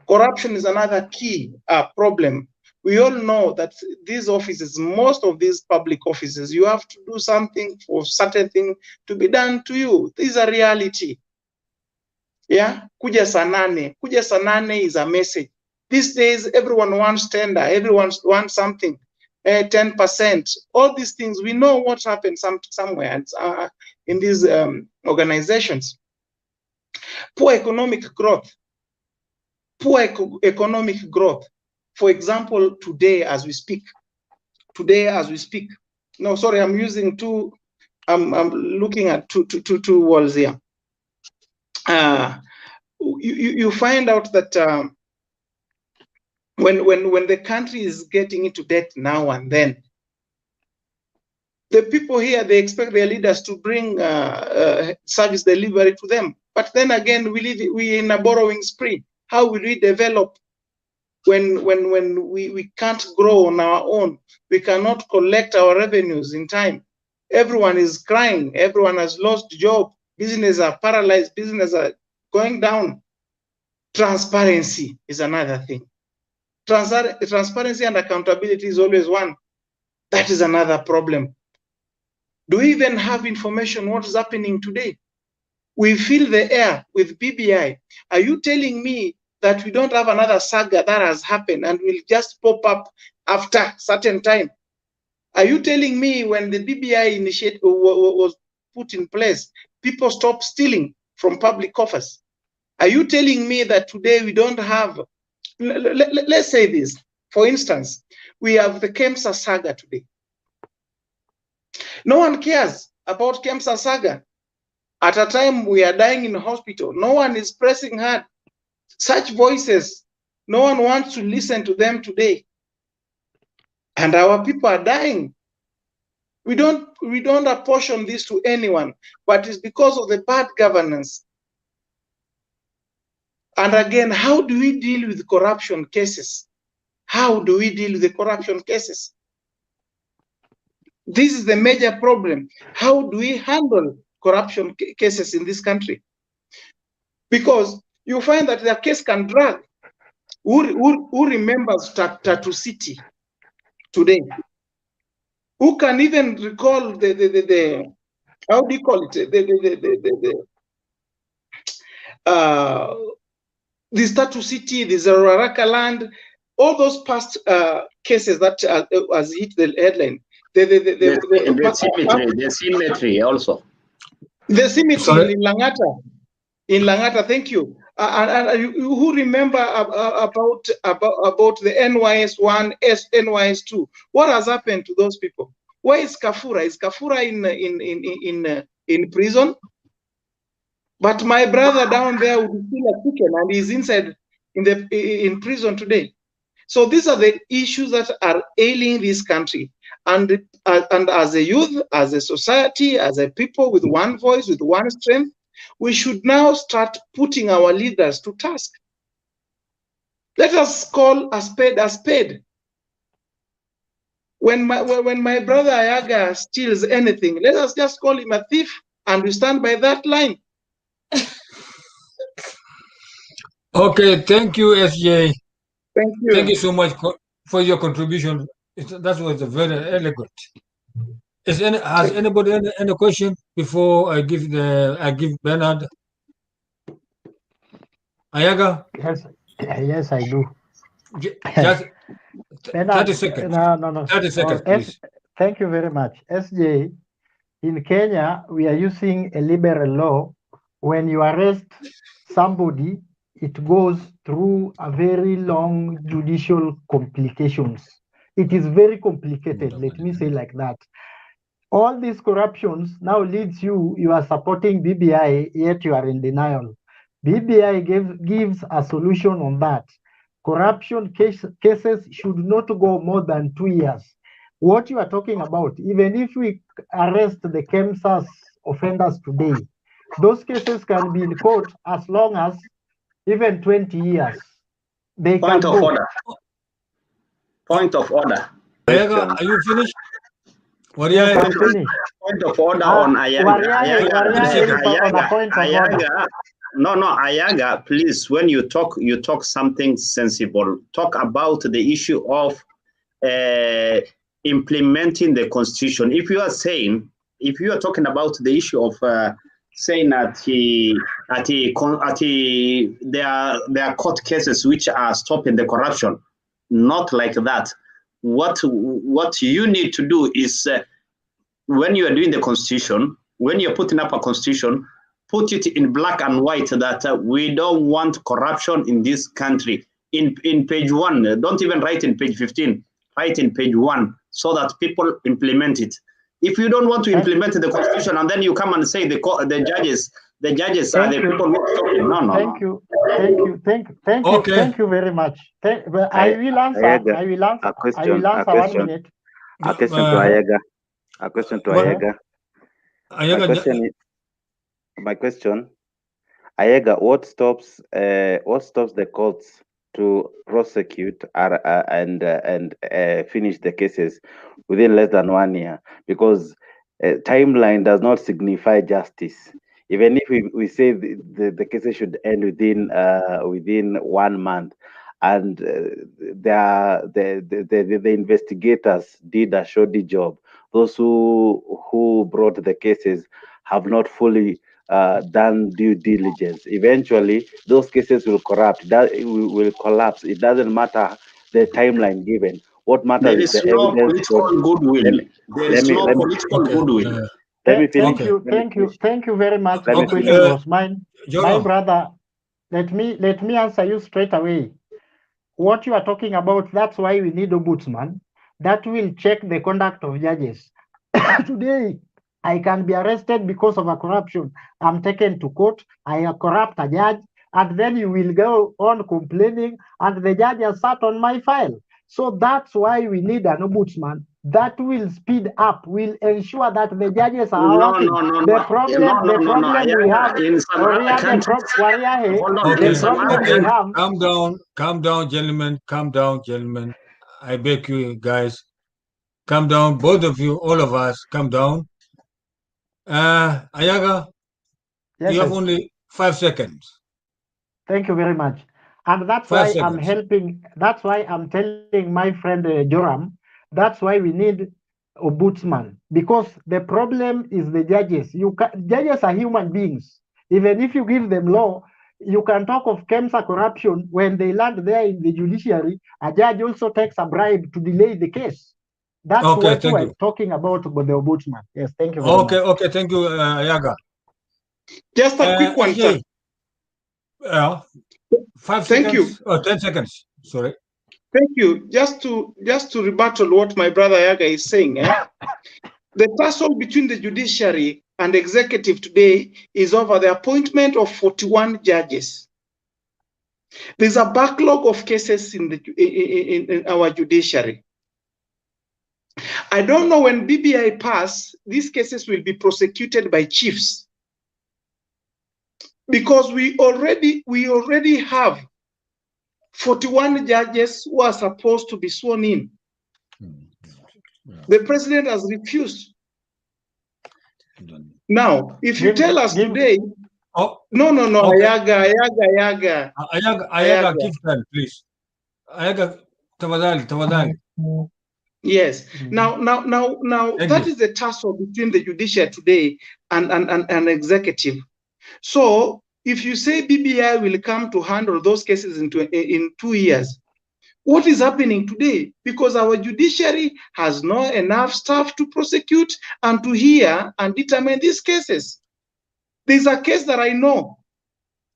Corruption is another key problem. We all know that these offices, most of these public offices, you have to do something for certain thing to be done to you. This is a reality. Yeah, kuja sanane. Kuja sanane is a message. These days, everyone wants tender. Everyone wants something. 10%. All these things, we know what happened somewhere in these organizations. Poor economic growth. Poor economic growth. For example, today as we speak. No, sorry, I'm using two. I'm looking at two walls here. You find out that when the country is getting into debt now and then, the people here, they expect their leaders to bring service delivery to them. But then again, we're in a borrowing spree. How will we develop when we can't grow on our own? We cannot collect our revenues in time. Everyone is crying. Everyone has lost job. Businesses are paralyzed. Businesses are going down. Transparency is another thing. Transparency and accountability is always one. That is another problem. Do we even have information what is happening today? We fill the air with BBI. Are you telling me that we don't have another saga that has happened and will just pop up after certain time? Are you telling me when the BBI initiative was put in place, people stopped stealing from public coffers? Are you telling me that today we don't have, let's say this, for instance, we have the Kemsa saga today. No one cares about Kemsa saga. At a time we are dying in hospital, no one is pressing hard. Such voices, no one wants to listen to them today. And our people are dying. We don't apportion this to anyone, but it's because of the bad governance. And again, how do we deal with corruption cases? How do we deal with the corruption cases? This is the major problem. How do we handle corruption cases in this country? Because you find that the case can drag. Who remembers Tattoo City today? Who can even recall the how do you call it? This Tattoo City, the Zararaka land, all those past cases that has hit the headline. The cemetery also. The cemetery in Langata, thank you. And who remember about the NYS1, NYS2? What has happened to those people? Where is Kafura? Is Kafura in prison? But my brother down there would steal a chicken and he's inside in prison today. So these are the issues that are ailing this country. And as a youth, as a society, as a people with one voice, with one strength, we should now start putting our leaders to task. Let us call a spade a spade. When my brother Ayaga steals anything, let us just call him a thief and we stand by that line. Okay, thank you, SJ. Thank you. Thank you so much for your contribution. That was very elegant. Has anybody any question before I give Bernard? Ayaga? Yes, I do. Just Bernard, 30 seconds. No. 30 seconds, please. Thank you very much. SJ, in Kenya, we are using a liberal law. When you arrest somebody, it goes through a very long judicial complications. It is very complicated, let me say like that. All these corruptions now leads you are supporting BBI, yet you are in denial. BBI gives a solution on that. Corruption cases should not go more than 2 years. What you are talking about, even if we arrest the KEMSAS offenders today, those cases can be in court as long as even 20 years. They Point can of go. order. Point of order. Ayaga, are you finished? Yes, I'm finished. Point of order on Ayaga. No, Ayaga, please, when you talk something sensible. Talk about the issue of implementing the constitution. If you are talking about the issue of saying that there are court cases which are stopping the corruption, not like that. What you need to do is when you are doing the constitution, when you're putting up a constitution, put it in black and white that we don't want corruption in this country. In page 1, don't even write in page 15, write in page 1 so that people implement it. If you don't want to implement the constitution and then you come and say the judges are the people who are talking. No. Thank you very much. I will answer. I will answer. A question, I will answer 1 minute. A question to Ayaga. A question to Ayaga. My question, Ayaga, what stops the courts to prosecute and finish the cases within less than 1 year? Because timeline does not signify justice. Even if we say the cases should end within 1 month, and the investigators did a shoddy job, those who brought the cases have not fully done due diligence. Eventually, those cases will collapse. Will collapse. It doesn't matter the timeline given. What matters there is the no evidence. political goodwill. There is no political goodwill. Thank you very much. The question was mine. My brother, let me answer you straight away. What you are talking about, that's why we need ombudsman that will check the conduct of judges. Today, I can be arrested because of a corruption. I'm taken to court, I corrupt a judge, and then you will go on complaining, and the judge has sat on my file. So that's why we need an ombudsman that will speed up, will ensure that the judges are working. The problem we have, Calm down, gentlemen. I beg you guys, calm down, both of you, all of us, calm down. Ayaga, yes, you have only 5 seconds. Thank you very much. And that's why I'm helping. That's why I'm telling my friend Joram, that's why we need ombudsman, because the problem is the judges. Judges are human beings. Even if you give them law, you can talk of KEMSA corruption. When they land there in the judiciary, a judge also takes a bribe to delay the case. That's what we're talking about the ombudsman. Yes, thank you very much. Okay, thank you, Ayaga. Just a quick one, sir. 5 Thank seconds. you. Oh, 10 seconds. Sorry. Thank you. Just to rebuttal what my brother Ayaga is saying. The tussle between the judiciary and executive today is over the appointment of 41 judges. There's a backlog of cases in our judiciary. I don't know when BBI pass, these cases will be prosecuted by chiefs, because we already have 41 judges who are supposed to be sworn in. The president has refused. Now, if you tell us today, Ayaga, keep time, please. Ayaga, tafadhali. Yes. Now, that is the tussle between the judiciary today and executive. So, if you say BBI will come to handle those cases in 2 years, what is happening today? Because our judiciary has not enough staff to prosecute and to hear and determine these cases. There's a case that I know,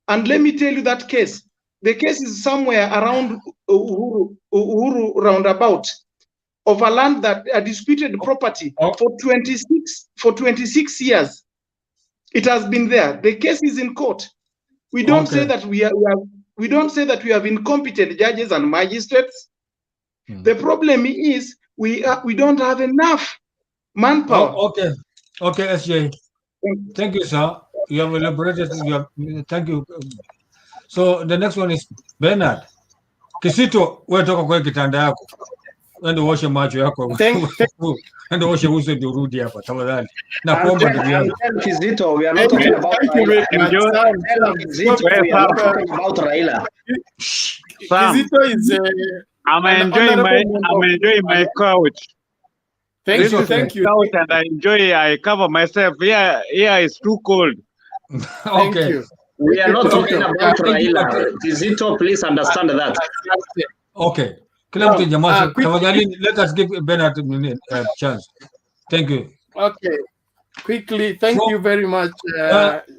and let me tell you that case. The case is somewhere around Uhuru roundabout, of a land that a disputed property for 26 years. It has been there. The case is in court. We don't say that we have incompetent judges and magistrates. The problem is we don't have enough manpower. Okay, SJ. Thank you, sir. You have elaborated. Thank you. So the next one is Bernard. Kisito, wewe toka kwa kitanda yako. endo oshe macho yako endo oshe uso ndio urudi hapa tafadhali. Nakuomba ndugu yangu. Kizito, we are not talking about Raila. Kizito, we are not talking about Raila. Kizito is I'm an enjoying honorable my couch. Thank you. Couch and I cover myself. Here is too cold. Okay. We are not talking about Raila. Kizito, please understand that. Okay. Kila mtu jamaa, tafadhali, let us give Bernard a chance. Thank you. Okay. Quickly, thank you very much,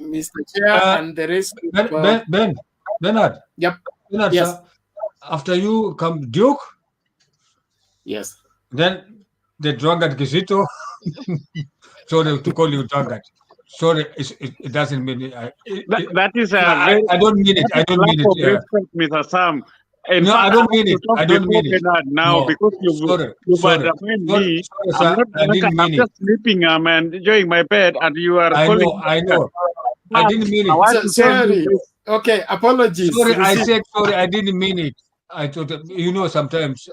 Mr. Chair, and the rest. Bernard. Yep. Bernard, Yes. sir, after you come Duke. Yes. Then the drunkard Kizito. Sorry to call you drunkard. Sorry, it doesn't mean it. That is a I don't mean it. I don't mean it. Respect, Mr. Sam. In No, fact, I don't mean it. I don't mean it. Now No. because you've undermined me. Sorry, I didn't I'm mean just sleeping. I'm enjoying my bed, and you are I calling. know. I didn't mean I want it. to tell you this. Okay, apologies. Sorry, I said sorry. I didn't mean it. I thought sometimes.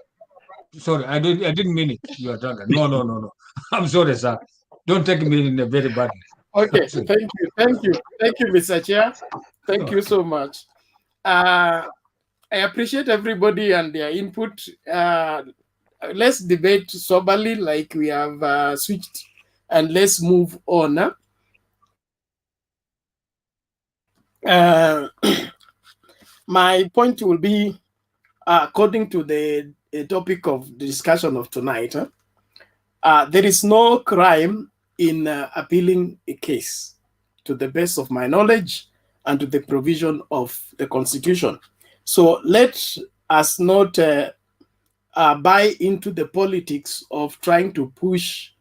Sorry, I didn't mean it. You are drunk. No. I'm sorry, sir. Don't take me in a very bad. Okay, thank you, Mr. Chair. Thank you so much. I appreciate everybody and their input. Let's debate soberly, like we have switched, and let's move on. My point will be, according to the topic of the discussion of tonight, there is no crime in appealing a case, to the best of my knowledge and to the provision of the Constitution. So let us not buy into the politics of trying to push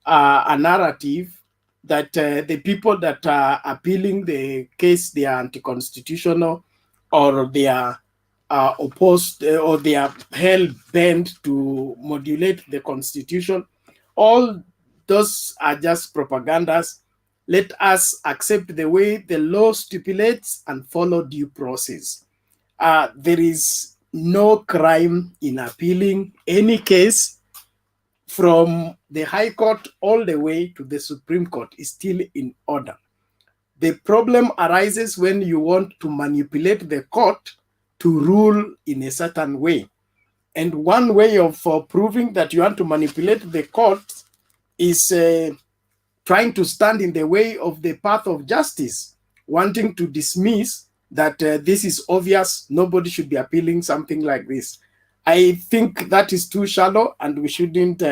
a narrative that the people that are appealing the case, they are anti-constitutional, or they are opposed, or they are hell-bent to modulate the Constitution. All those are just propagandas. Let us accept the way the law stipulates and follow due process. There is no crime in appealing any case from the High Court all the way to the Supreme Court is still in order. The problem arises when you want to manipulate the court to rule in a certain way. And one way of proving that you want to manipulate the court is trying to stand in the way of the path of justice, wanting to dismiss that this is obvious, nobody should be appealing something like this. I think that is too shallow, and we shouldn't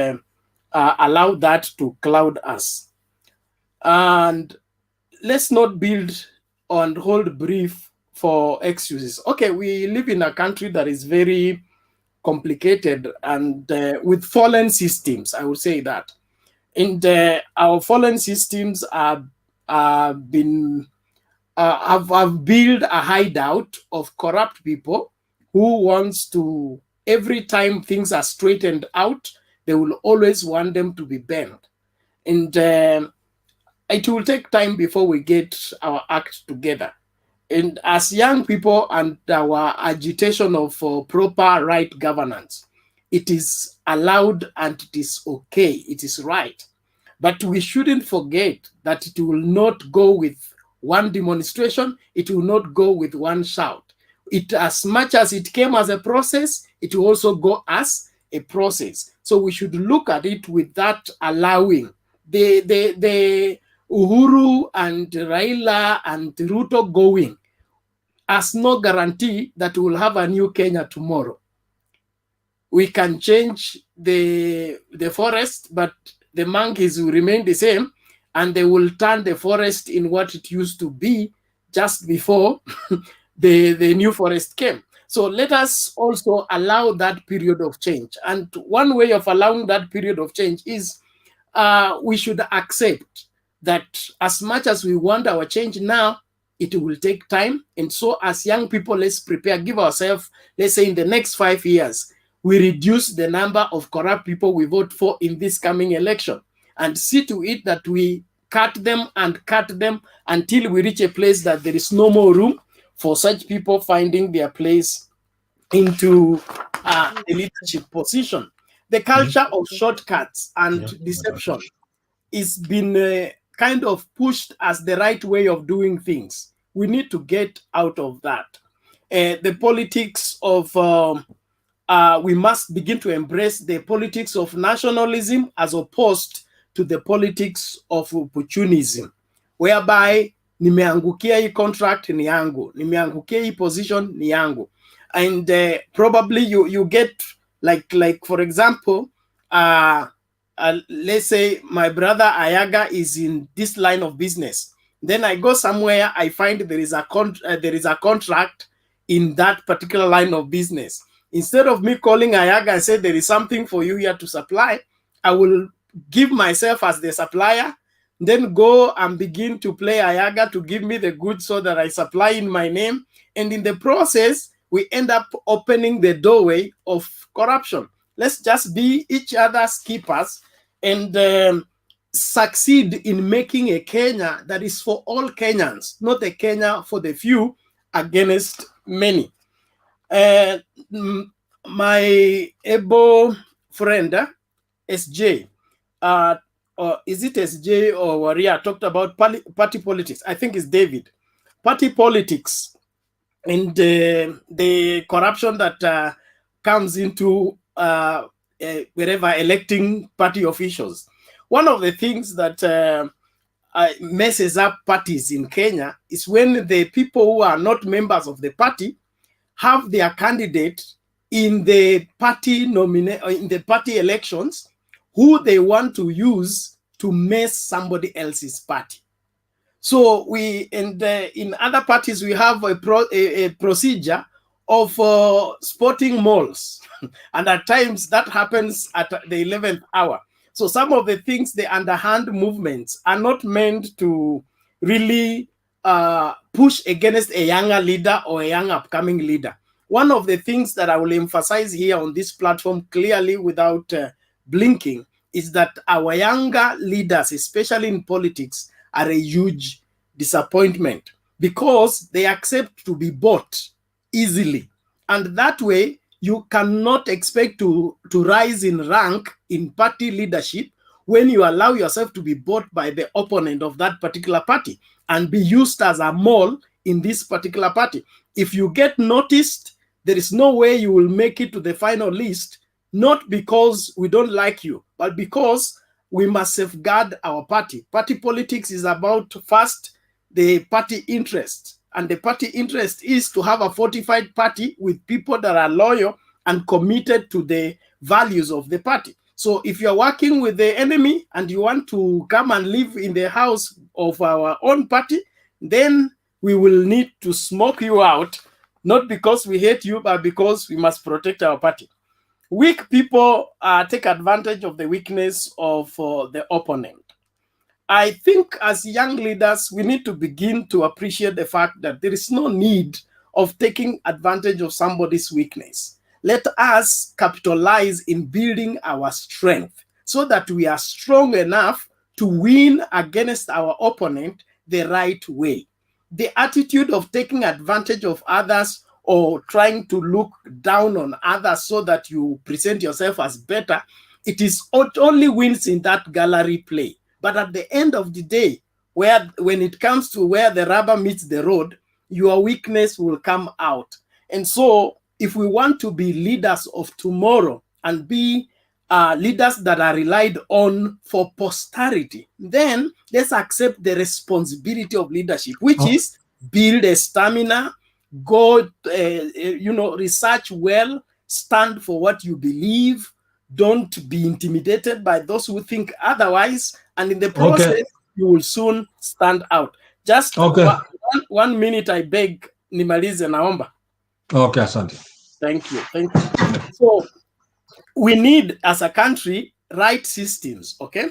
allow that to cloud us. And let's not build on hold brief for excuses. Okay, we live in a country that is very complicated and with fallen systems, I would say that. And our fallen systems have built a hideout of corrupt people who wants to, every time things are straightened out, they will always want them to be bent. And it will take time before we get our act together. And as young people and our agitation of proper right governance, it is allowed and it is okay, it is right. But we shouldn't forget that it will not go with one demonstration, it will not go with one shout. It, as much as it came as a process, it will also go as a process. So we should look at it with that allowing. The Uhuru and Raila and Ruto going as no guarantee that we'll have a new Kenya tomorrow. We can change the forest, but the monkeys will remain the same, and they will turn the forest in what it used to be just before the new forest came. So let us also allow that period of change. And one way of allowing that period of change is we should accept that as much as we want our change now, it will take time. And so as young people, let's prepare, give ourselves, let's say in the next 5 years, we reduce the number of corrupt people we vote for in this coming election, and see to it that we cut them until we reach a place that there is no more room for such people finding their place into a leadership position. The culture of shortcuts and deception is been kind of pushed as the right way of doing things. We need to get out of that. The politics of we must begin to embrace the politics of nationalism as opposed to the politics of opportunism, whereby nimeangukia hii contract ni yangu, nimeangukia hii position ni yangu. And probably you get like for example, let's say my brother Ayaga is in this line of business. Then I go somewhere, I find there is a contract in that particular line of business. Instead of me calling Ayaga and say there is something for you here to supply, I will give myself as the supplier, then go and begin to play Ayaga to give me the goods so that I supply in my name. And in the process, we end up opening the doorway of corruption. Let's just be each other's keepers and succeed in making a Kenya that is for all Kenyans, not a Kenya for the few against many. My able friend, SJ, or is it SJ or Waria, talked about party politics. I think it's David. Party politics and the corruption that comes into wherever electing party officials. One of the things that messes up parties in Kenya is when the people who are not members of the party have their candidate in the party in the party elections who they want to use to mess somebody else's party. So in other parties we have a procedure of sporting malls, and at times that happens at the 11th hour. So some of the things, the underhand movements, are not meant to really push against a younger leader or a young upcoming leader. One of the things that I will emphasize here on this platform clearly without blinking is that our younger leaders, especially in politics, are a huge disappointment because they accept to be bought easily. And that way, you cannot expect to rise in rank in party leadership when you allow yourself to be bought by the opponent of that particular party and be used as a mole in this particular party. If you get noticed, there is no way you will make it to the final list, not because we don't like you, but because we must safeguard our party. Party politics is about first the party interest. And the party interest is to have a fortified party with people that are loyal and committed to the values of the party. So if you're working with the enemy and you want to come and live in the house of our own party, then we will need to smoke you out, not because we hate you, but because we must protect our party. Weak people take advantage of the weakness of the opponent. I think as young leaders, we need to begin to appreciate the fact that there is no need of taking advantage of somebody's weakness. Let us capitalize in building our strength so that we are strong enough to win against our opponent the right way. The attitude of taking advantage of others or trying to look down on others so that you present yourself as better, it only wins in that gallery play. But at the end of the day, when it comes to where the rubber meets the road, your weakness will come out. And so if we want to be leaders of tomorrow and be leaders that are relied on for posterity, then let's accept the responsibility of leadership, which is build a stamina, go, research well, stand for what you believe, don't be intimidated by those who think otherwise, and in the process, you will soon stand out. Just one minute, I beg, nimalize naomba. Okay, asante. Thank you. So we need, as a country, right systems, okay?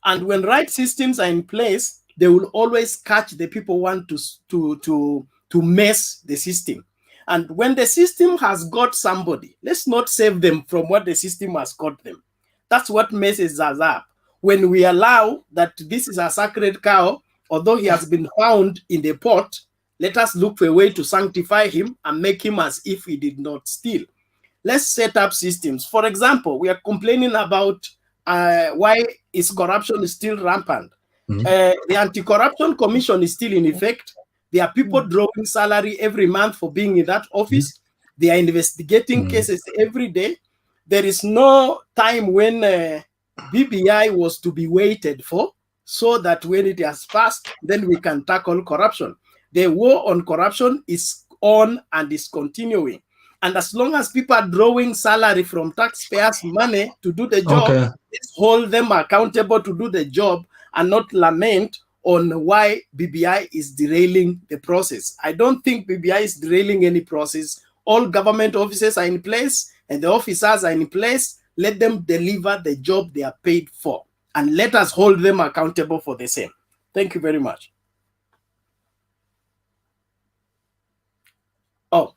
And when right systems are in place, they will always catch the people who want to mess the system. And when the system has got somebody, let's not save them from what the system has got them. That's what messes us up. When we allow that this is a sacred cow, although he has been found in the pot, let us look for a way to sanctify him and make him as if he did not steal. let's set up systems. For example, we are complaining about why is corruption still rampant. The Anti-Corruption Commission is still in effect. There are people drawing salary every month for being in that office. They are investigating cases every day. There is no time when BBI was to be waited for, so that when it has passed, then we can tackle corruption. The war on corruption is on and is continuing. And as long as people are drawing salary from taxpayers' money to do the job, let's hold them accountable to do the job and not lament on why BBI is derailing the process. I don't think BBI is derailing any process. All government offices are in place and the officers are in place. Let them deliver the job they are paid for, and let us hold them accountable for the same. Thank you very much. Oh,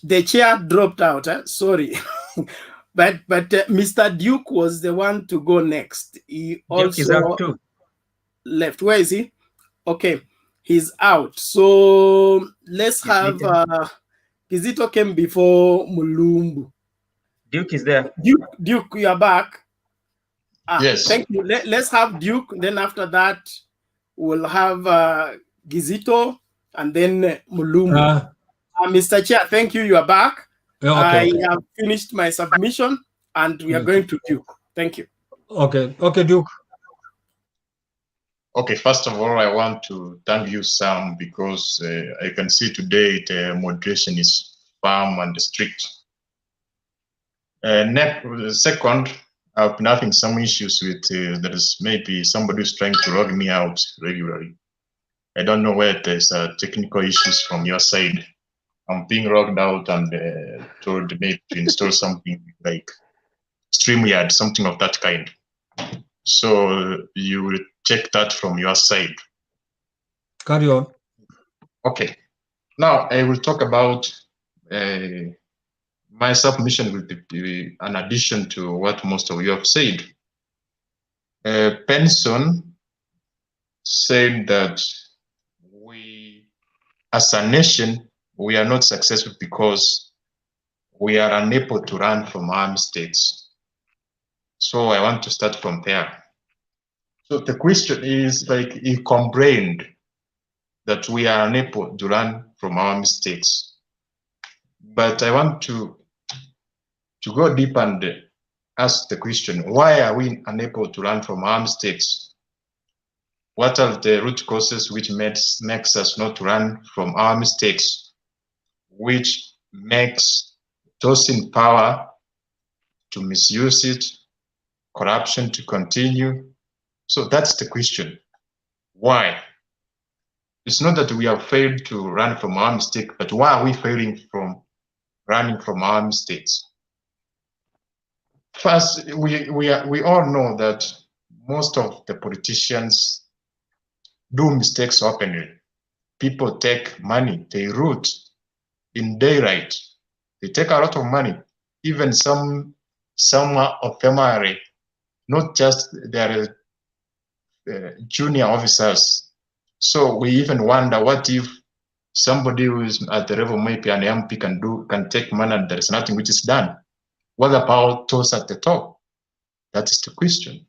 the chair dropped out. Sorry. but Mr. Duke was the one to go next. He Duke is out too. Left. Where is he? Okay, he's out. So let's have Kizito came before Mulumbu. Duke is there. Duke, you are back. Yes. Thank you. Let's have Duke. Then after that, we'll have Gizito and then Mulumbu. Mr. Chair, thank you. You are back. I have finished my submission and we are going to Duke. Thank you. Okay, Duke. Okay, first of all, I want to thank you, Sam, because I can see today the moderation is firm and strict. Second, I've been having some issues with there is maybe somebody who's trying to log me out regularly. I don't know where there's technical issues from your side. I'm being logged out and told maybe to install something like StreamYard, something of that kind. So you will check that from your side. Carry on. Okay. Now I will talk about my submission will be an addition to what most of you have said. Penson said that we, as a nation, we are not successful because we are unable to run from armed states. So I want to start from there. So the question is, like, he complained that we are unable to run from armed states. But I want to go deep and ask the question, why are we unable to run from armed states? What are the root causes which makes us not run from armed states, which makes those in power to misuse it, corruption to continue? So that's the question. Why? It's not that we have failed to run from armed states, but why are we failing from running from armed states? First, we all know that most of the politicians do mistakes openly. People take money, they root in daylight. They take a lot of money. Even some of them are not just their junior officers. So we even wonder, what if somebody who is at the level, maybe an MP can take money and there is nothing which is done? What about those at the top? That is the question.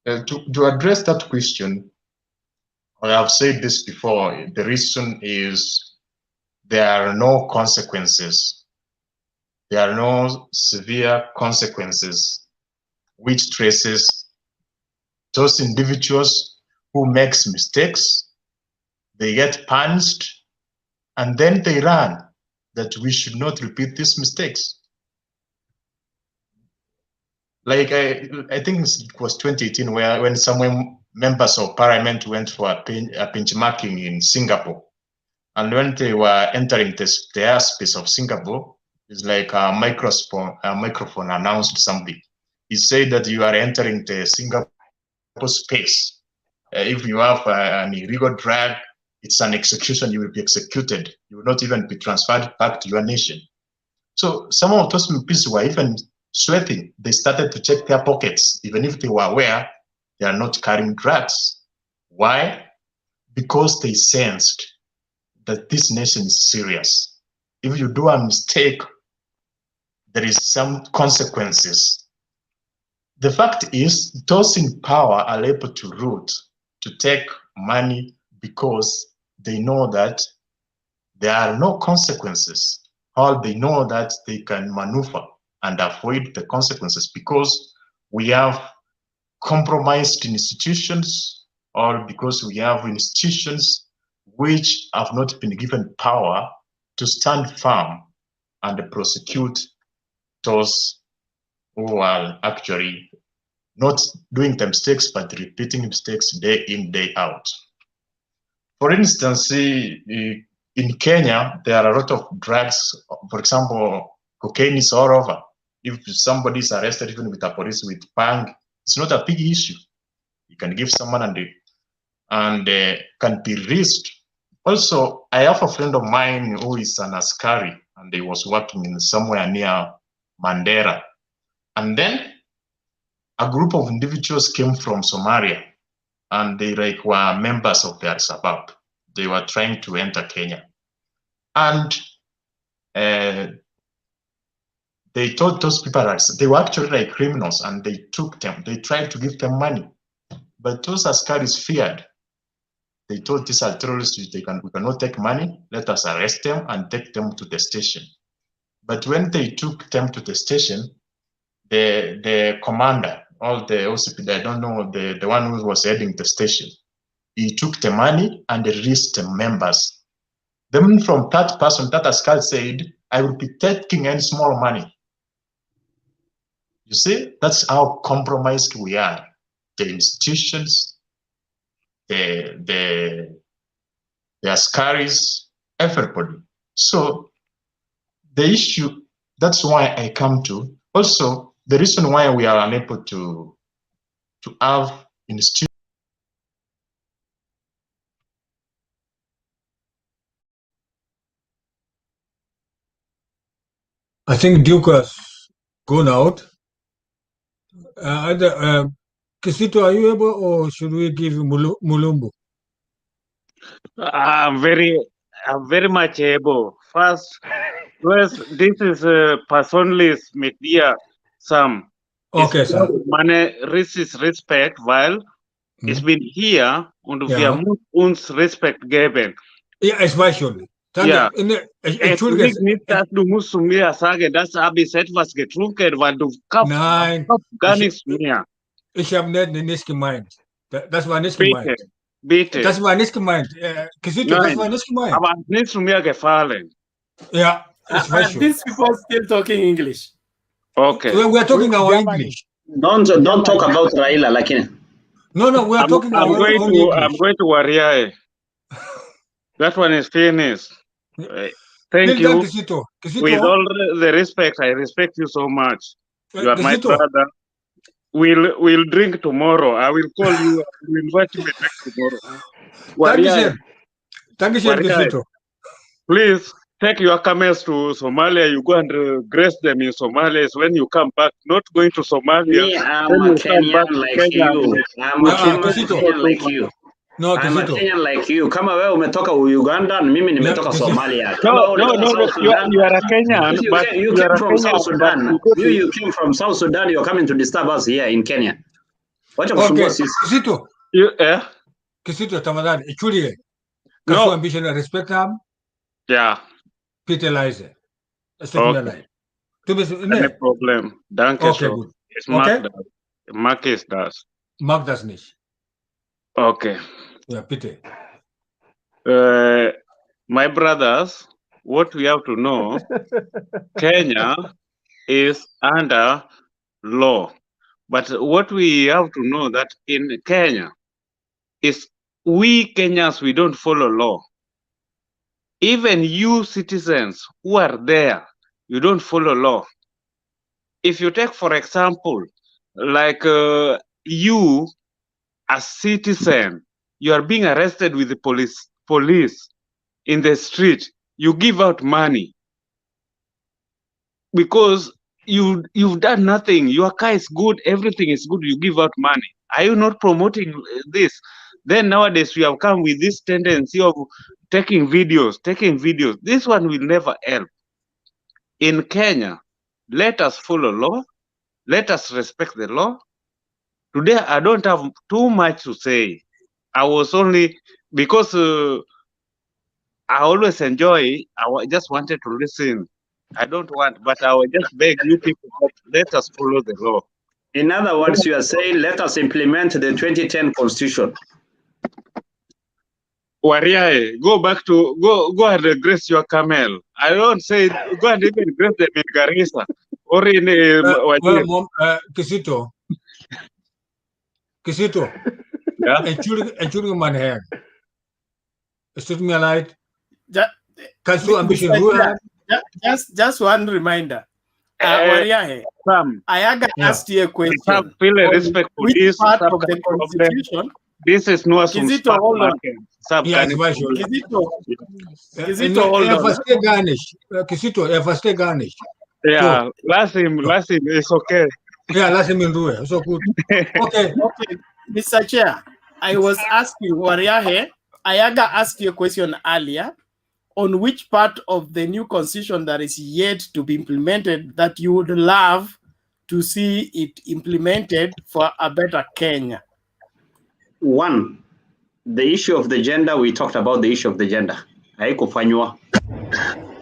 To address that question, I have said this before, the reason is there are no consequences. There are no severe consequences which traces those individuals who makes mistakes, they get punished, and then they run, that we should not repeat these mistakes. Like I think it was 2018 when some members of parliament went for a benchmarking in Singapore. And when they were entering the airspace of Singapore, it's like a microphone announced something. He said that you are entering the Singapore space. If you have an illegal drug, it's an execution, you will be executed. You will not even be transferred back to your nation. So some of those MPs were even sweating. They started to check their pockets, even if they were aware they are not carrying drugs. Why? Because they sensed that this nation is serious. If you do a mistake, there is some consequences. The fact is, those in power are able to root, to take money because they know that there are no consequences, or they know that they can maneuver and avoid the consequences because we have compromised institutions, or because we have institutions which have not been given power to stand firm and prosecute those who are actually not doing the mistakes but repeating mistakes day in, day out. For instance, in Kenya, there are a lot of drugs. For example, cocaine is all over. If somebody is arrested, even with the police with bang, it's not a big issue. You can give someone and can be released. Also, I have a friend of mine who is an askari, and he was working in somewhere near Mandera. And then a group of individuals came from Somalia, and they were members of their suburb. They were trying to enter Kenya. And they told those people they were actually like criminals, and they took them. They tried to give them money. But those askaris feared. They told these are terrorists, we cannot take money, let us arrest them and take them to the station. But when they took them to the station, the commander, all the OCP, I don't know, the one who was heading the station, he took the money and released the members. Then from that person, that askar said, I will be taking any small money. You see, that's how compromised we are. The institutions, the askaris, everybody. So the issue, that's why I come to. Also, the reason why we are unable to have institutions. I think Duke has gone out. Kisito, are you able, or should we give you Mulumbu? I'm very much able. First, this is personally media Sam. Okay, sir. Meine Respekt, weil ich bin hier und wir müssen uns Respekt geben. Ja, ich weiß schon. Ja. Entschuldige. Nicht, dass du musst zu mir sagen, das habe ich etwas getrunken, weil du kaufst gar nichts mehr. Ich habe nicht gemeint. Das war nicht gemeint. Bitte. Das war nicht gemeint. Kisito, das war nicht gemeint. Aber nicht zu mir gefallen. Ja, ich weiß schon. These people still talking English. Okay. We are talking our English. Don't talk about Raila, like. No, we are talking our own English. I'm going to Wariae. That one is finished. Thank you. Kisito. With all the respect, I respect you so much. You are my brother. We'll drink tomorrow. I will call you. I will invite you to drink tomorrow. Thank you, Kisito. Please take your camels to Somalia. You go and grace them in Somalia. When you come back, not going to Somalia. Me, I'm a Kenyan like you. I'm a Kenyan like you. No, I'm a Kenyan like you. Kama wewe umetoka Uganda, mimi nimetoka Somalia. No, you are a Kenyan. You came from South Sudan. You came from South Sudan. You're coming to disturb us here in Kenya. Wacha kusumbua sisi. Kisito. Kisito, tafadhali, ichulie. Kasu ambition na respect ham. Yeah. Peter Lize. Okay. No problem. Danke okay, schön. Good. Okay. Mark ist das. Mark das nicht. Okay. Yeah, Peter. My brothers, what we have to know, Kenya is under law. But what we have to know that in Kenya is we Kenyans, we don't follow law. Even you citizens who are there, you don't follow law. If you take, for example, like you, as citizen, you are being arrested with the police in the street. You give out money because you've done nothing. Your car is good, everything is good. You give out money. Are you not promoting this? Then nowadays we have come with this tendency of taking videos. This one will never help. In Kenya, Let us follow law. Let us respect the law. Today, I don't have too much to say. I was only, because I always enjoy, just wanted to listen. I don't want, but I will just beg you people, let us follow the law. In other words, you are saying, let us implement the 2010 constitution. Wariae, go and grace your camel. I don't say, go and even grace them in Garissa or in Wajir. Kisito. Yeah. Enchuring man hair. Excuse me, light. Just one reminder. Wariahe, Ayaga asked you a question. Have feel a respect for Which this part of the constitution? This is no Kizito, hold on. Kizito, hold on. Garnish. Garnish. Yeah, last him, it's okay. Yeah, last him in do so good. Okay. Mr. Chair, I was asking Wariahe, Ayaga asked you a question earlier on which part of the new constitution that is yet to be implemented that you would love to see it implemented for a better Kenya. One, the issue of the gender, we talked about the issue of the gender. Haikufanywa.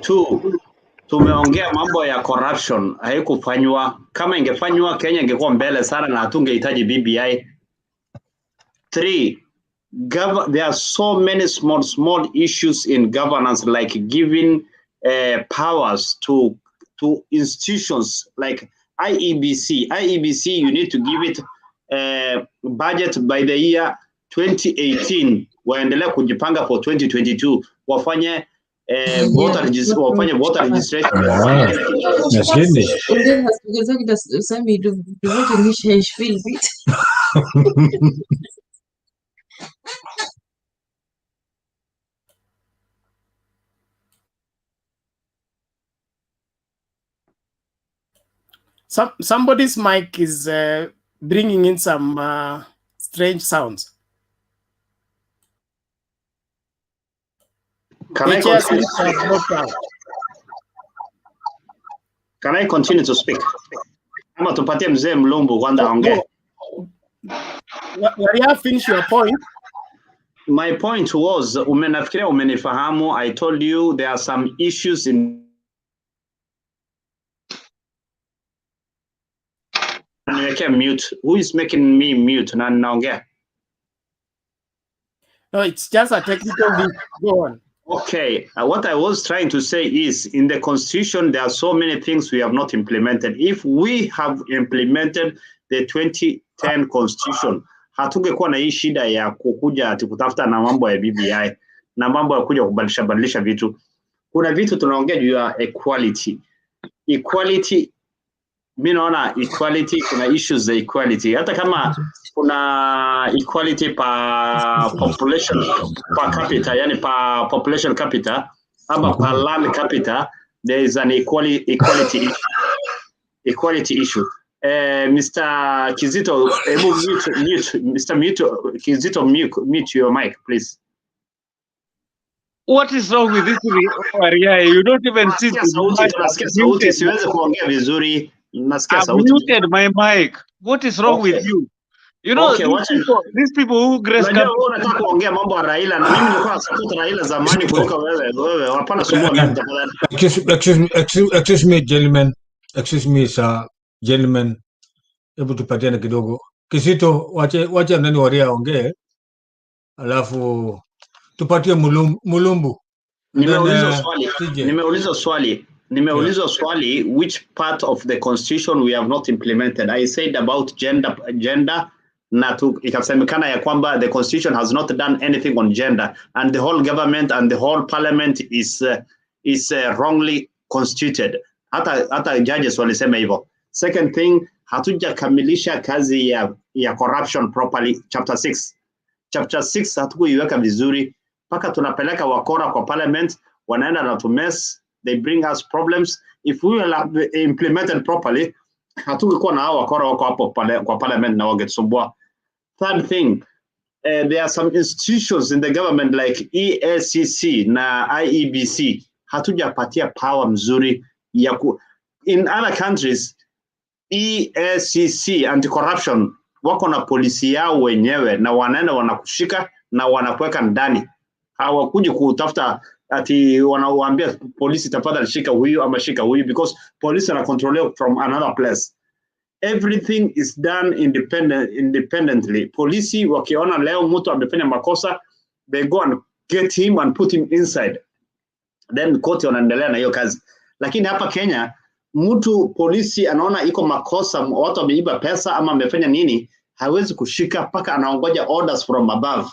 Two, tumeongea mambo ya corruption, haikufanywa. Kama ingefanywa, Kenya ingekuwa mbele sana na hatungehitaji BBI. Three, there are so many small issues in governance, like giving powers to institutions like IEBC. IEBC, you need to give it budget by the year 2018. Waendelea kujipanga for 2022. Wafanye voter registration. Und hast du gesagt, dass Sammy, du wolltest nicht Herr Spiel, bitte? Somebody's mic is bringing in some strange sounds. Can I continue to speak? Ama tupatie mzee Mlumbu kwanza aongee. Where you finish your point? My point was, nafikiria umenifahamu. I told you there are some issues in mute. Who is making me mute? Na naongea. No, it's just a technical glitch. Go on. Okay, what I was trying to say is, in the constitution, there are so many things we have not implemented. If we have implemented the 2010 constitution, hatungekuwa na hii shida ya kukuja ati kutafuta na mambo ya BBI na mambo ya kuja kubadilisha vitu. Kuna vitu tunaongea juu ya equality. Equality, mimi naona equality, kuna issues za equality. Hata kama kuna equality pa population per capita, yani pa population capita, ama pa land capita, there is an equality issue. Mr. Kizito, Kizito, mute your mic, please. What is wrong with this area? You don't even see I've muted my mic. What is wrong with you? You know, okay, these people who grace unataka kuongea mambo ya Raila na mimi nilikuwa support Raila zamani kuliko wewe hapana sumbua mimi tafadhali. Excuse me gentlemen. Excuse me sir gentlemen. Hebu tupatiane kidogo. Kizito wacha nani Waria aongee. Alafu tupatie Mulumbu. Nimeuliza swali which part of the constitution we have not implemented. I said about gender na ikasemekana ya kwamba the constitution has not done anything on gender and the whole government and the whole parliament is wrongly constituted. Hata judges walisema hivyo. Second thing, hatujakamilisha kazi ya corruption properly. Chapter 6 hatukuiweka vizuri mpaka tunapeleka wakora kwa parliament, wanaenda na mess, they bring us problems. If we will have implemented properly, hatungekuwa na hao wakora wako hapo kwa parliament na wangetusumbua. Third thing, there are some institutions in the government like EACC na IEBC hatujapatia power mzuri ya in other countries, EACC, anti-corruption, wako na polisi yao wenyewe na wanaenda wanakushika na wanakuweka ndani. Hawakuji kutafuta ati wanawaambia polisi tafadhali shika huyu ama shika huyu, because police are controlled from another place. Everything is done independently. Polisi wakiona leo mtu amefanya makosa, they go and get him and put him inside. Then court wanaendelea na hiyo kazi. Lakini hapa Kenya, mtu polisi anaona iko makosa, watu wameiba pesa ama amefanya nini, hawezi kushika paka anaongoja orders from above,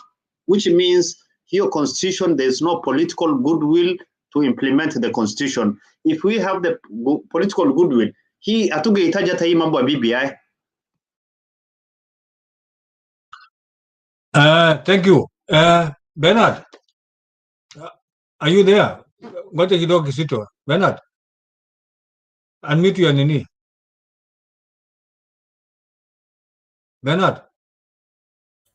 which means hiyo constitution, there is no political goodwill to implement the constitution. If we have the political goodwill, hii hatungehitaji hata hii mambo ya BBI. Thank you. Bernard, are you there? Ngoja kidogo Kisito. Bernard, unmute your nini. Bernard.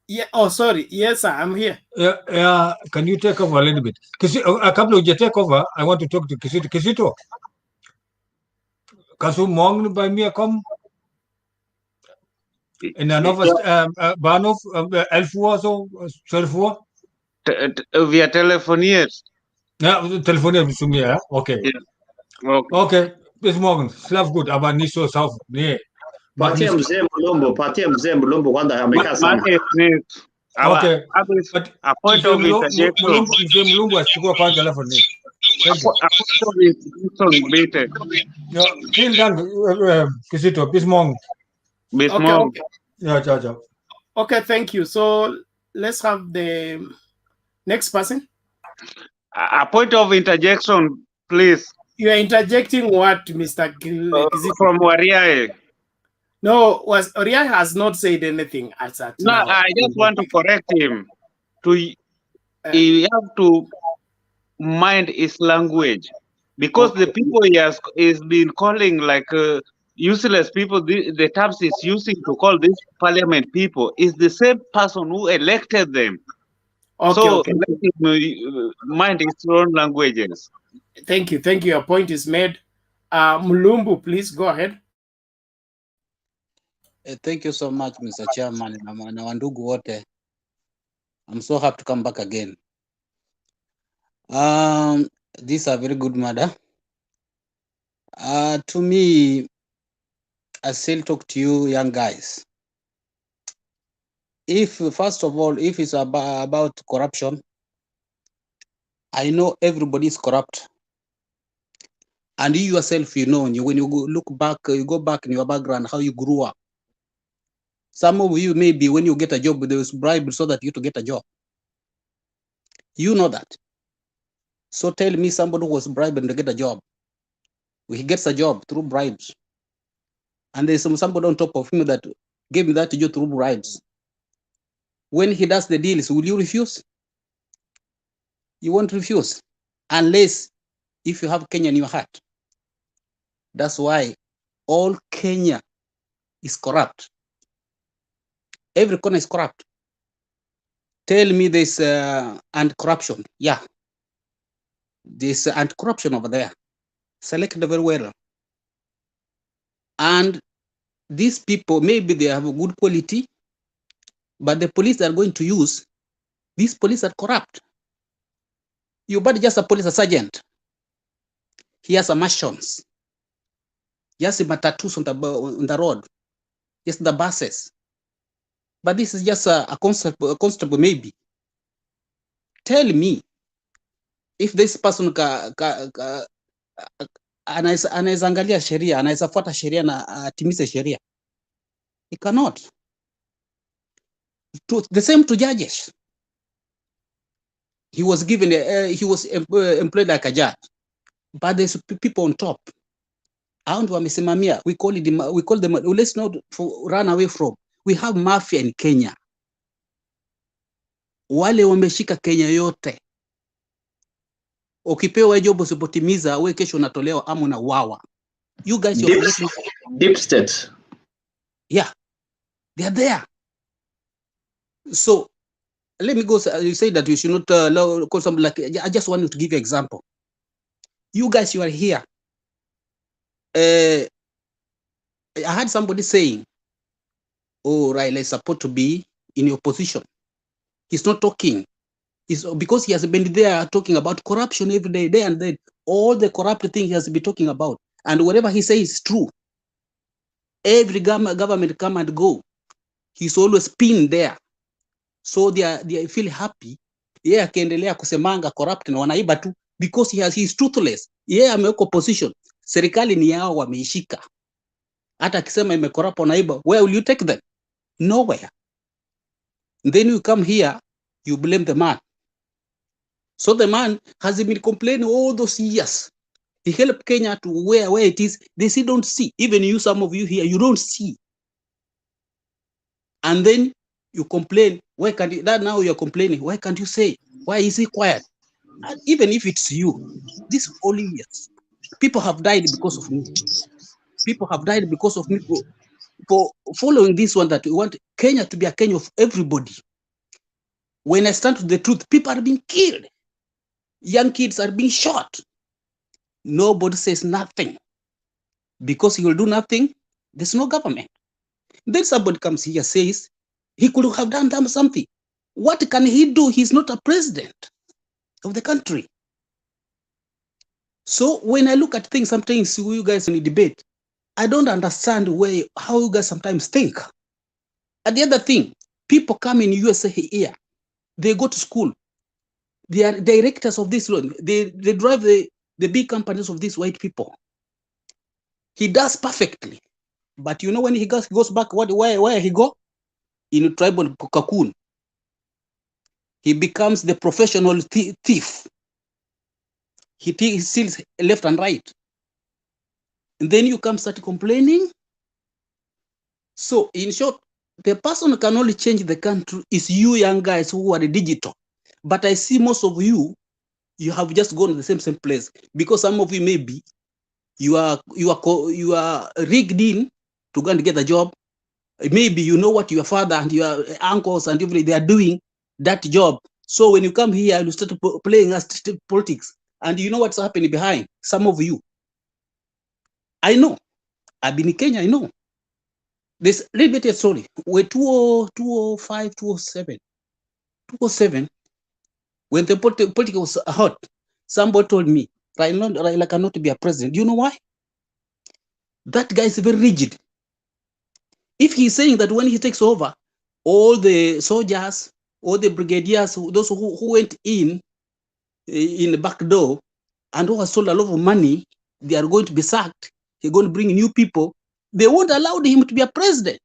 Yeah. Oh, sorry. Yes, sir. I'm here. Yeah. Can you take over a little bit? A couple of you take over. I want to talk to Kisito. Kisito. Kasu morgen bei mir kommen? In der Bahnhof, 11 Uhr, so 12 Uhr? Wir telefoniert. Ja, telefoniert zu mir, ja? Okay. Yeah. Okay, bis morgen. Schlaf gut, aber nicht so saufen. Nee. Patia mzee Mulumbu kwanza amekaa sana. Okay. But a point of interjection. Mzee Mulumbu achukua kwanza alafu ni. Ja, vielen Dank, Kisito. Bis morgen. Bis morgen. Okay. Ja, ciao, ciao. Okay, thank you. So let's have the next person. A point of interjection, please. You are interjecting what, Mr. Kizito? From Wariae. No, Oriai has not said anything as that. No, now. I just want to correct him. He have to mind his language, because the people he has been calling like useless people, the terms he's using to call this parliament people is the same person who elected them. Okay, so okay. let him mind his own languages. Thank you. Thank you. Your point is made. Mulumbu, please go ahead. Thank you so much, Mr. Chairman, na wandugu wote. I'm so happy to come back again. This is a very good matter. To me, I still talk to you young guys. If, first of all, if it's about corruption, I know everybody is corrupt. And you yourself, you know, when you look back, you go back in your background, how you grew up. Some of you, maybe when you get a job, there was bribe so that you to get a job. You know that. So tell me somebody who was bribed to get a job. He gets a job through bribes. And there's somebody on top of him that gave him that job through bribes. When he does the deals, will you refuse? You won't refuse. Unless if you have Kenya in your heart. That's why all Kenya is corrupt. Every corner is corrupt. Tell me this anti-corruption. Yeah. There's anti-corruption over there. Selected very well. And these people, maybe they have a good quality, but the police are going to use, these police are corrupt. You but just a police sergeant. He has a mansions. He has a tattoos on the road. Just the buses. But this is just a constable maybe. Tell me, if this person anaweza angalia sheria, anaweza fuata sheria na atimize sheria. He cannot. The same to judges. He was given, he was employed like a judge, but there's people on top. We call them, let's not run away from. We have mafia in Kenya. Wale wameshika Kenya yote. Ukipewa job usipotimiza, we kesho unatolewa ama unauawa. You guys, deep state. Yeah, they are there. So let me go. You say that you should not call somebody like. I just want to give you an example. You guys, you are here. I had somebody saying, "Oh, Raila is supposed to be in opposition. He's not talking. It's because he has been there talking about corruption every day and then. All the corrupt things he has been talking about, and whatever he says is true. Every government come and go. He's always pinned there. So they feel happy. Yeah, akiendelea kusemanga corrupt na wanaiba tu because he's truthless. Yeah, ameweka opposition. Serikali ni yao wameishika. Hata akisema imecorrupt wanaiba, where will you take them? Nowhere. And then you come here, you blame the man. So the man has been complaining all those years. He helped Kenya to where it is. They still don't see. Even you, some of you here, you don't see. And then you complain. Why can't you? That now you're complaining. Why can't you say? Why is he quiet? And even if it's you, this only years, people have died because of me. People have died because of me for following this one that we want Kenya to be a Kenya of everybody. When I stand to the truth, people are being killed. Young kids are being shot. Nobody says nothing. Because he will do nothing, there's no government. Then somebody comes here says, he could have done something. What can he do? He's not a president of the country. So when I look at things, sometimes you guys in the debate, I don't understand how you guys sometimes think. And the other thing, people come in USA here, they go to school, they are directors of this road, they drive the big companies of these white people. He does perfectly. But you know when he goes back, where he go? In tribal cocoon. He becomes the professional thief. He steals left and right. And then you come start complaining. So in short, the person who can only change the country is you young guys who are digital. But I see most of you have just gone to the same place. Because some of you maybe you are rigged in to go and get a job. Maybe you know what your father and your uncles and everybody they are doing that job. So when you come here, you start playing as politics, and you know what's happening behind. Some of you, I know. I've been in Kenya. I know. This little bit of story. We're 205, 207, 207. When the politics was hot, somebody told me Raila cannot be a president. Do you know why? That guy is very rigid. If he's saying that when he takes over, all the soldiers, all the brigadiers, those who went in the back door and who has sold a lot of money, they are going to be sacked. He's going to bring new people. They won't allow him to be a president.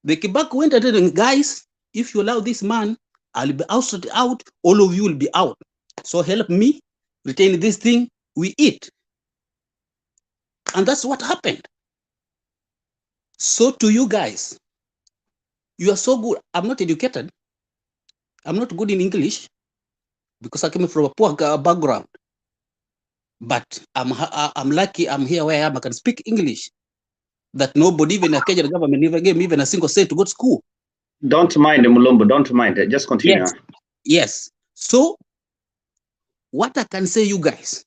The Kibak went and said, guys, if you allow this man, I'll be out. All of you will be out. So help me retain this thing. We eat. And that's what happened. So to you guys, you are so good. I'm not educated. I'm not good in English because I came from a poor background. But I'm lucky I'm here where I am. I can speak English. That nobody, even a Kenyan government, never gave me even a single cent to go to school. Don't mind, Mulumbu. Don't mind. Just continue. Yes. Yes. So what I can say, you guys,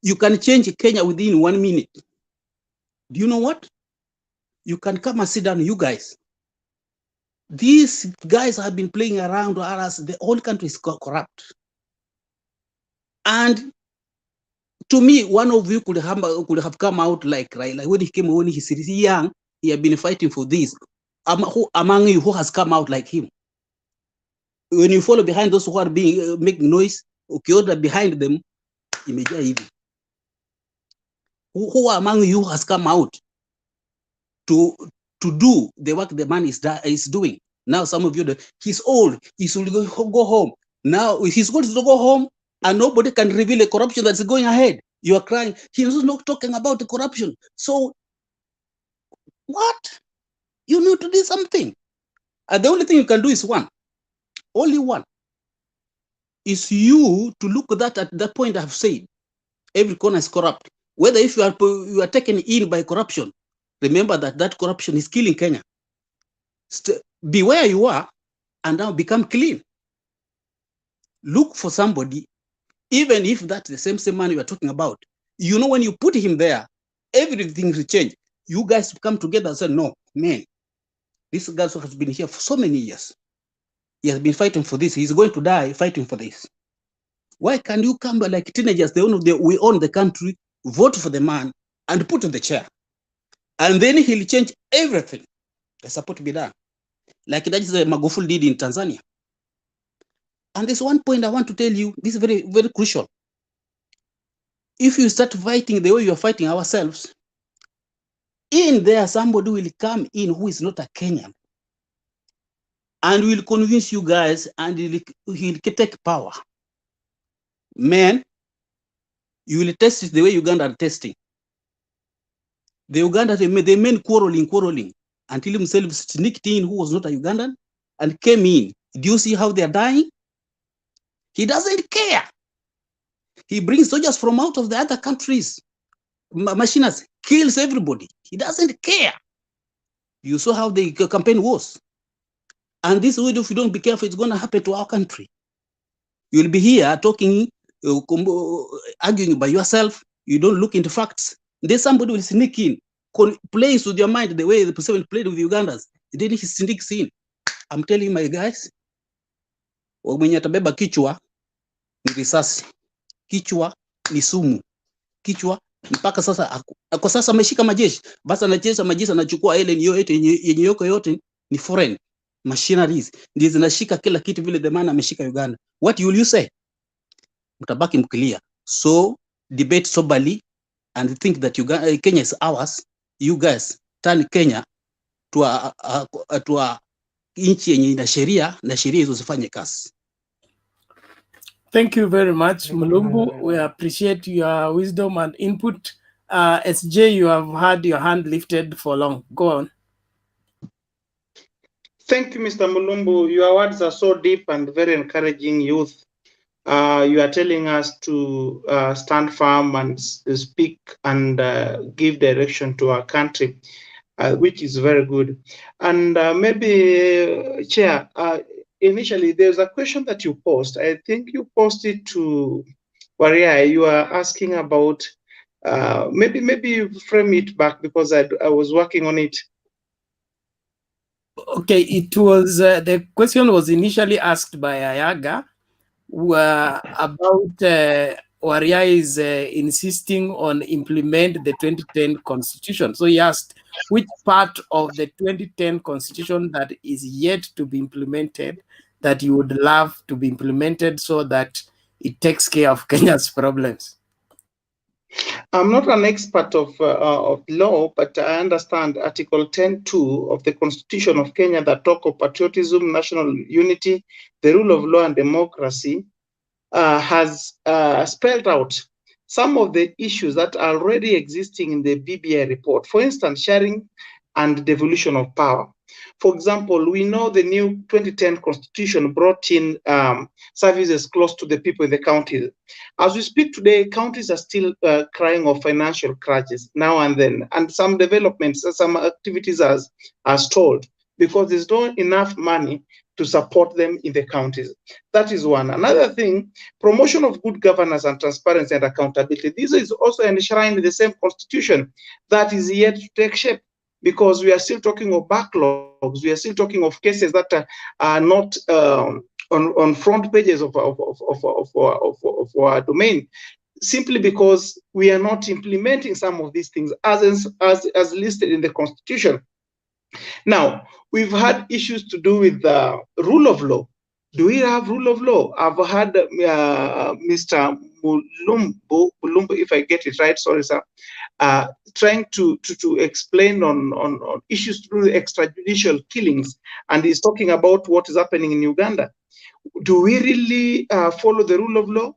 you can change Kenya within 1 minute. Do you know what? You can come and sit down, you guys. These guys have been playing around us. The whole country is corrupt. And to me, one of you could have come out like Raila. When he's young, he had been fighting for this. Who among you who has come out like him? When you follow behind those who are being making noise, okay, behind them, who among you has come out to do the work the man is doing? Now some of you, he's old, he should go home. Now he's going to go home and nobody can reveal the corruption that's going ahead. You are crying. He's not talking about the corruption. So what? You need to do something. And the only thing you can do is one. Only one. Is you to look at that at that point I've said. Every corner is corrupt. Whether if you are taken in by corruption, remember that corruption is killing Kenya. Be where you are and now become clean. Look for somebody, even if that's the same man you are talking about. You know, when you put him there, everything will change. You guys come together and say, no, man, this guy has been here for so many years. He has been fighting for this. He's going to die fighting for this. Why can't you come like teenagers? We own the country, vote for the man, and put in the chair. And then he'll change everything. That's supposed to be done. Like that is what Magufuli did in Tanzania. And there's one point I want to tell you. This is very, very crucial. If you start fighting the way you're fighting ourselves, in there somebody will come in who is not a Kenyan and will convince you guys, and he'll take power. Man, you will test it the way Uganda are testing. The Uganda, they men quarreling until himself sneaked in, who was not a Ugandan, and came in. Do you see how they are dying? He doesn't care. He brings soldiers from out of the other countries, machines, kills everybody. He doesn't care. You saw how the campaign was. And this way, if you don't be careful, it's going to happen to our country. You'll be here talking, arguing by yourself. You don't look into facts. Then somebody will sneak in, plays with your mind the way the person played with the Ugandans. Then he sneaks in. I'm telling you, my guys, mwenye atabeba kichwa ni risasi, kichwa ni sumu, kichwa mpaka sasa. Kwa sasa ameshika majeshi, basi anacheza majeshi, anachukua ile yenye yote ni foreign machineries, ndizo zinashika kila kitu vile the man ameshika Uganda. What will you say? Mtabaki mkilia. So debate soberly and think that Kenya is ours. You guys turn Kenya to a nchi yenye ina sheria, na sheria hizo zifanye kazi. Thank you very much, Mulumbu. We appreciate your wisdom and input. SJ, you have had your hand lifted for long. Go on. Thank you, Mr. Mulumbu. Your words are so deep and very encouraging youth. You are telling us to stand firm and speak and give direction to our country, which is very good. And maybe, Chair, initially there's a question that you posed. I think you posted to Waria. You are asking about, maybe you frame it back because I was working on it. Okay, it was, the question was initially asked by Ayaga about Waria is insisting on implement the 2010 constitution. So he asked which part of the 2010 constitution that is yet to be implemented that you would love to be implemented so that it takes care of Kenya's problems. I'm not an expert of law, but I understand Article 10.2 of the Constitution of Kenya that talk of patriotism, national unity, the rule of law and democracy has spelled out some of the issues that are already existing in the BBI report. For instance, sharing and devolution of power. For example, we know the new 2010 constitution brought in services close to the people in the counties. As we speak today, counties are still crying of financial crunches now and then, and some developments, some activities are stalled because there's not enough money to support them in the counties. That is one. Another thing, promotion of good governance and transparency and accountability. This is also enshrined in the same constitution that is yet to take shape, because we are still talking of backlogs. We are still talking of cases that are not on front pages of our domain, simply because we are not implementing some of these things as listed in the constitution. Now, we've had issues to do with the rule of law. Do we have rule of law? I've had Mr. Mulumbu, if I get it right, sorry, sir, trying to explain on issues to do with extrajudicial killings, and he's talking about what is happening in Uganda. Do we really follow the rule of law?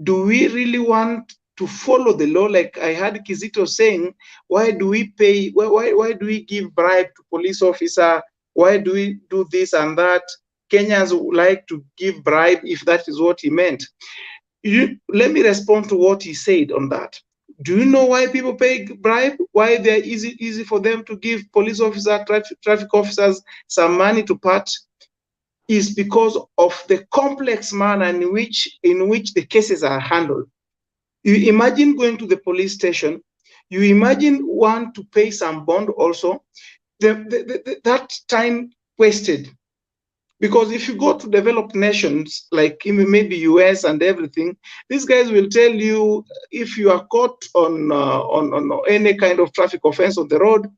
Do we really want to follow the law? Like I heard Kizito saying, why do we pay, why do we give bribe to police officer? Why do we do this and that? Kenyans would like to give bribe if that is what he meant. Let me respond to what he said on that. Do you know why people pay bribe? Why they're easy for them to give police officers, traffic officers some money to part? Is because of the complex manner in which the cases are handled. You imagine going to the police station. You imagine want to pay some bond also. That time wasted. Because if you go to developed nations like maybe US and everything, these guys will tell you if you are caught on any kind of traffic offense on the road,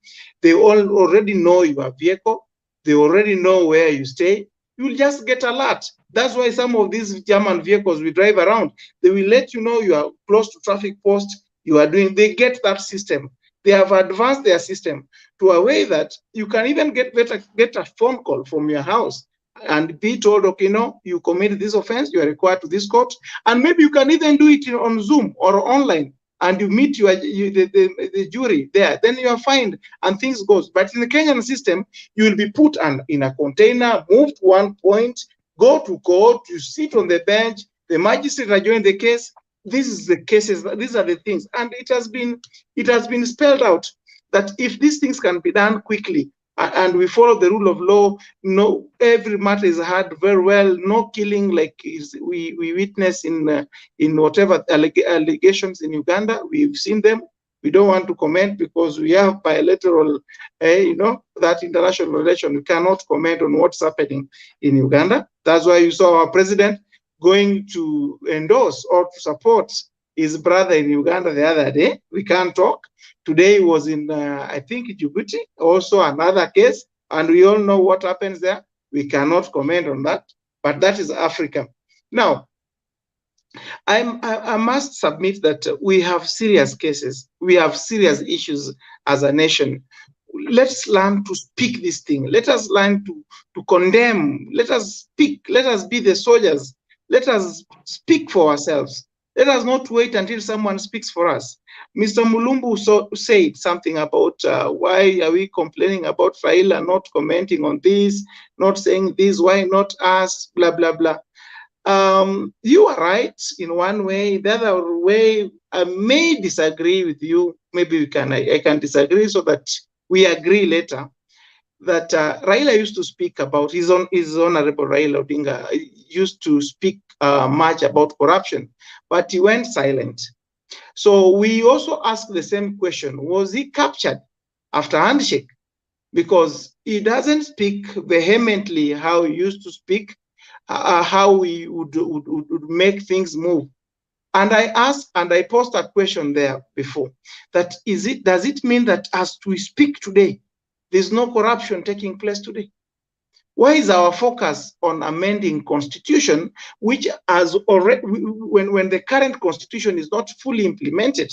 they already know your vehicle, they already know where you stay. You'll just get alert. That's why some of these German vehicles we drive around, they will let you know you are close to traffic post. You are doing. They get that system. They have advanced their system to a way that you can even get a phone call from your house and be told, okay, no, you committed this offense, you are required to this court, and maybe you can even do it on Zoom or online, and you meet the jury there. Then you are fined and things goes. But in the Kenyan system, you will be put in a container, moved to one point, go to court, you sit on the bench, the magistrate adjourn the case. This is the cases. These are the things, and it has been spelled out that if these things can be done quickly, and we follow the rule of law, no, every matter is heard very well. No killing like we witness in whatever allegations in Uganda. We've seen them. We don't want to comment because we have bilateral, that international relation. We cannot comment on what's happening in Uganda. That's why you saw our president going to endorse or to support his brother in Uganda the other day. We can't talk. Today he was in, I think, Djibouti, also another case, and we all know what happens there. We cannot comment on that, but that is Africa. Now, I must submit that we have serious cases. We have serious issues as a nation. Let's learn to speak this thing. Let us learn to condemn. Let us speak. Let us be the soldiers. Let us speak for ourselves. Let us not wait until someone speaks for us. Mr. Mulumbu said something about why are we complaining about Raila not commenting on this, not saying this, why not us, blah, blah, blah. You are right in one way. The other way, I may disagree with you. Maybe I can disagree so that we agree later. That Raila used to speak about, his honorable Raila Odinga used to speak much about corruption, but he went silent. So we also ask the same question: was he captured after handshake? Because he doesn't speak vehemently how he used to speak, how we would make things move. And I asked, and I posed a question there before, that does it mean that as we speak today, there's no corruption taking place today? Why is our focus on amending constitution, which has already, when the current constitution is not fully implemented?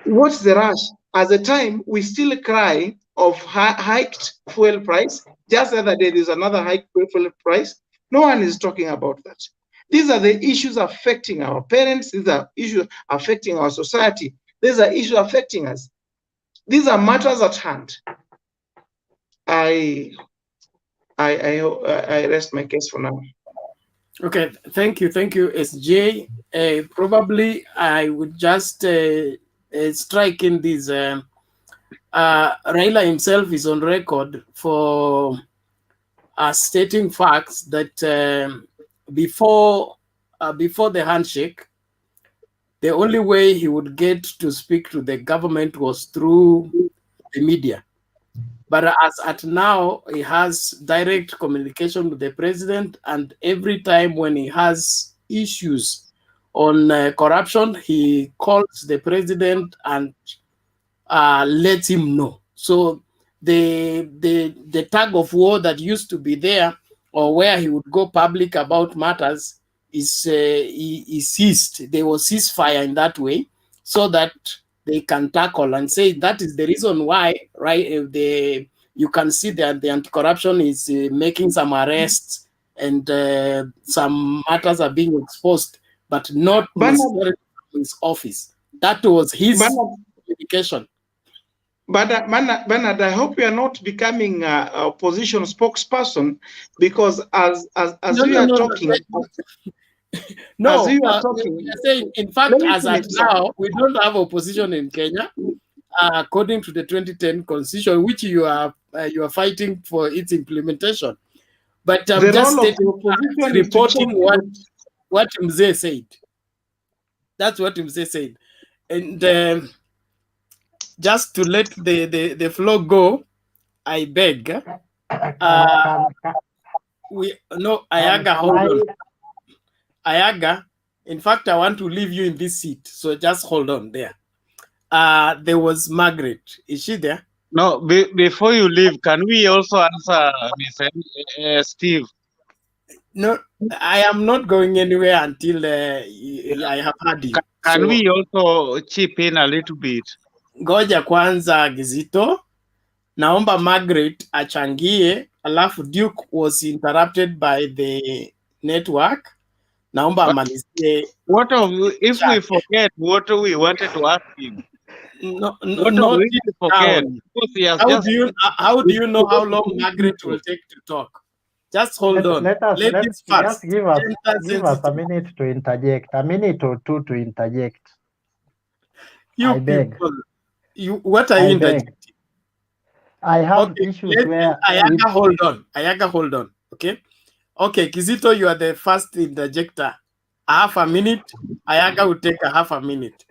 What's the rush? At the time, we still cry of hiked fuel price. Just the other day, there's another hiked fuel price. No one is talking about that. These are the issues affecting our parents. These are issues affecting our society. These are issues affecting us. These are matters at hand. I rest my case for now. Okay, thank you, SJ. Probably I would just strike in this. Raila himself is on record for stating facts that before the handshake, the only way he would get to speak to the government was through the media. But as at now, he has direct communication with the president, and every time when he has issues on corruption, he calls the president and lets him know. So the tug of war that used to be there, or where he would go public about matters, is ceased. There was ceasefire in that way, so that they can tackle and say that is the reason why, right? You can see that the anti-corruption is making some arrests and some matters are being exposed, but not necessarily from his office. That was his communication. Bernard, I hope you are not becoming a opposition spokesperson, because as we are talking. No, we are saying, in fact, as at now, we don't have opposition in Kenya, according to the 2010 constitution, which you are fighting for its implementation. But I'm just reporting what Mzee said. That's what Mzee said. And just to let the flow go, I beg. Ayaga, hold on. Ayaga, in fact, I want to leave you in this seat, so just hold on there. There was Margaret. Is she there? No, before you leave, can we also answer Steve? No, I am not going anywhere until I have heard you. Can we also chip in a little bit? Ngoja kwanza Gizito. Naomba Margaret achangie, alafu Duke was interrupted by the network. Naomba amalizie. What if we forget what we wanted to ask him? No, what not we forget? How do you know how long Margaret will take to talk? Just hold on. Ladies first. Just give us a minute to interject, a minute or two to interject. I beg. What are you interjecting? I have issues where Ayaga, hold on. Okay, Kizito, you are the first interjector. Half a minute. Ayaga will take a half a minute.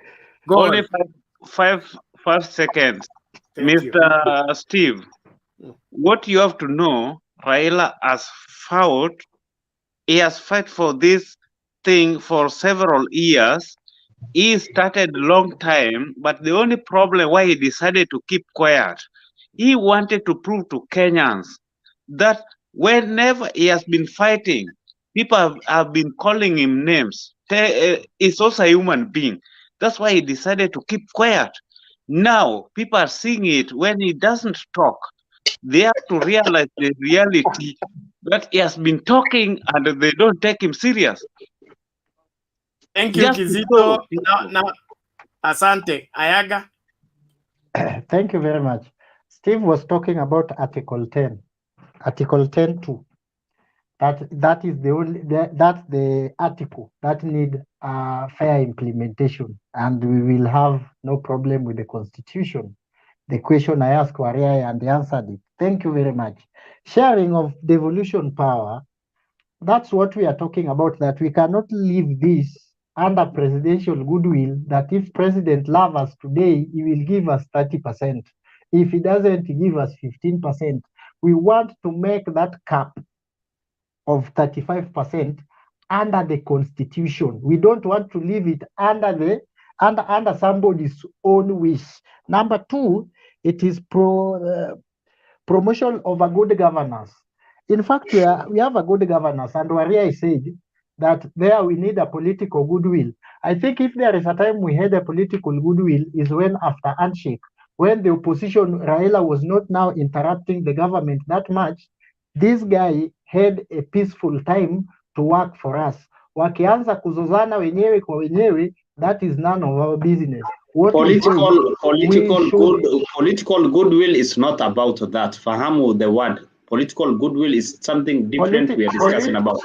Go Only on. 5 seconds. Thank Mr. Steve, what you have to know, Raila has fought. He has fought for this thing for several years. He started a long time, but the only problem why he decided to keep quiet, he wanted to prove to Kenyans that whenever he has been fighting, people have been calling him names. He's also a human being. That's why he decided to keep quiet. Now, people are seeing it when he doesn't talk. They have to realize the reality that he has been talking and they don't take him serious. Thank you, Kizito. Now, asante. Ayaga. Thank you very much. Steve was talking about Article 10. Article 10.2. That is the only that's the article that need fair implementation, and we will have no problem with the constitution. The question I asked Waria and they answered it. Thank you very much. Sharing of devolution power, that's what we are talking about, that we cannot leave this under presidential goodwill, that if President loves us today, he will give us 30%. If he doesn't give us 15%, we want to make that cap of 35% under the constitution. We don't want to leave it under somebody's own wish. Number two, it is promotion of a good governance. In fact, we have a good governance, and Waria said that there we need a political goodwill. I think if there is a time we had a political goodwill is when after handshake, when the opposition, Raila, was not now interrupting the government that much, this guy had a peaceful time to work for us. Wakianza kuzozana wenyewe kwa wenyewe, that is none of our business. Political goodwill is not about that. Fahamu the word. Political goodwill is something different we are discussing about.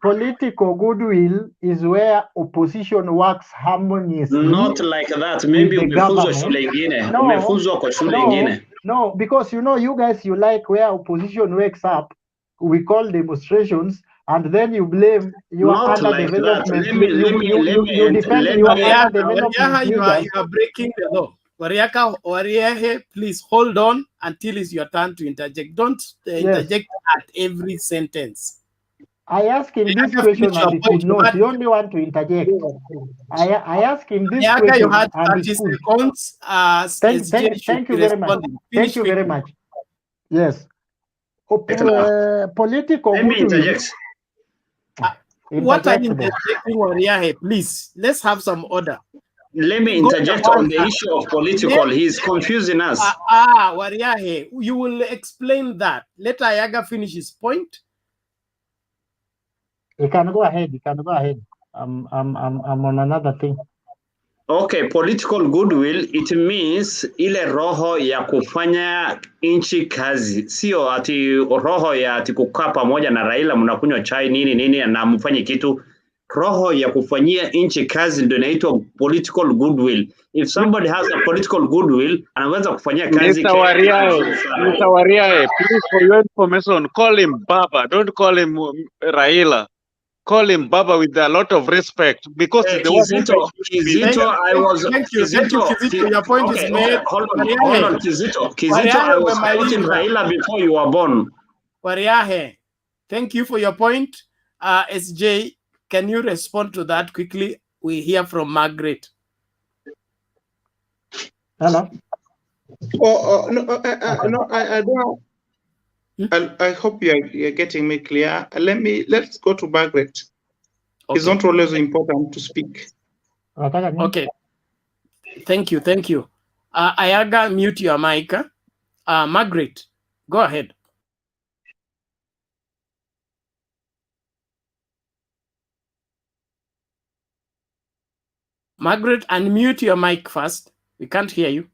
Political goodwill is where opposition works harmoniously. Not like that. Maybe umefuzwa shule ingine. Umefuzwa kwa shule ingine. No, because you guys, you like where opposition wakes up, we call demonstrations, and then you blame your underdevelopment. You defend your underdevelopment. You are breaking the law. Wariahe, please hold on until it's your turn to interject. Don't interject at every sentence. I asked him this question and he could not. You only want to interject. I asked him this question. You had 30 seconds. Thank you very much. Thank you very much. Yes. Political. Let me interject. What are you interjecting, Wariahe? Please, let's have some order. Let me interject on the issue of political. He's confusing us. Wariahe, you will explain that. Let Ayaga finish his point. You can go ahead. I'm on another thing. Okay, political goodwill, it means ile roho ya kufanya nchi kazi, sio ati roho ya ati kukaa pamoja na Raila mnakunywa chai nini na mfanye kitu. Roho ya kufanyia nchi kazi ndio inaitwa political goodwill. If somebody has a political goodwill, anaweza kufanyia kazi. Mr. Wariae, please, for your information, call him Baba, don't call him Raila. call him Baba with a lot of respect because the one Kizito, I was thank you, Kizito. Your point is made. Hold on, Kizito, I was quoting Raila before you were born. Wariahe, thank you for your point. SJ, can you respond to that quickly? We hear from Margaret. Hello. No, I don't. I hope you're getting me clear. Let's go to Margaret. Okay. It's not always important to speak. Okay. Thank you. Ayaga, mute your mic. Margaret, go ahead. Margaret, unmute your mic first. We can't hear you.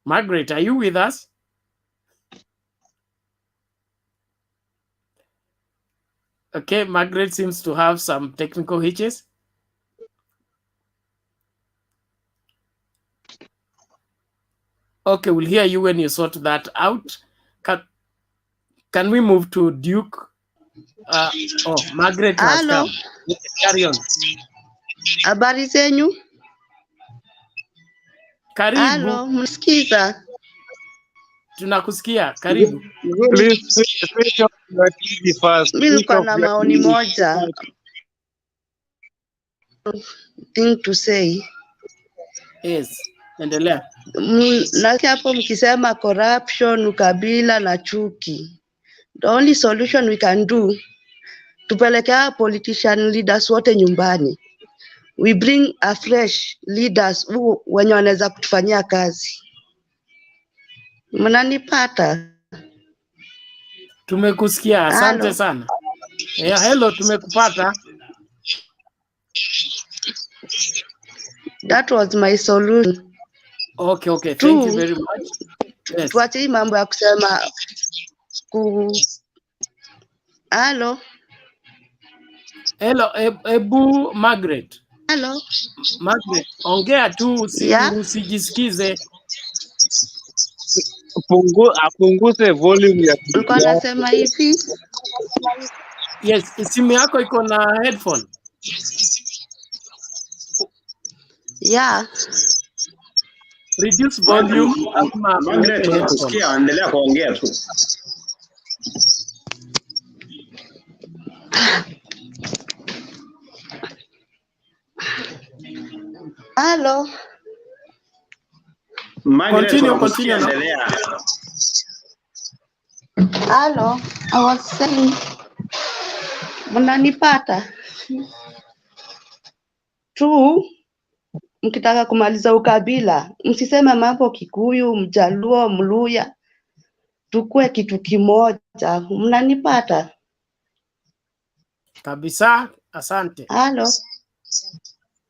Margaret, are you with us? Okay, Margaret seems to have some technical hitches. Okay, we'll hear you when you sort that out. Can we move to Duke? Margaret has Hello. come. Carry on. Habari zenyu? Karibu. Halo, msikiza? Tunakusikia. Karibu. Please switch off your TV first. Mimi niko na maoni moja. Thing to say. Yes, endelea. Nasikia hapo mkisema corruption, ukabila na chuki. The only solution we can do, tupelekea politician leaders wote nyumbani. We bring a fresh leaders wenye wanaweza kutufanyia kazi. Mnanipata? Tumekusikia, asante sana. Yeah, hello, tumekupata. That was my solution. Okay, thank you very much. Yes. Tuache hii mambo ya kusema Hello. Hello, Ebu Margaret. Hello. Margaret, ongea tu usijisikize. Apunguze volume ya ulikuwa nasema hivi. Yes, simu yako iko na headphone. Yeah. Reduce volume. Margaret, tunakusikia, endelea kuongea tu. Hello. Margaret, continue. Endelea. Hello. I was saying, mnanipata? Tu, mkitaka kumaliza ukabila, msiseme mambo Kikuyu, Mjaluo, Mluya. Tukue kitu kimoja. Mnanipata? Kabisa, asante. Hello.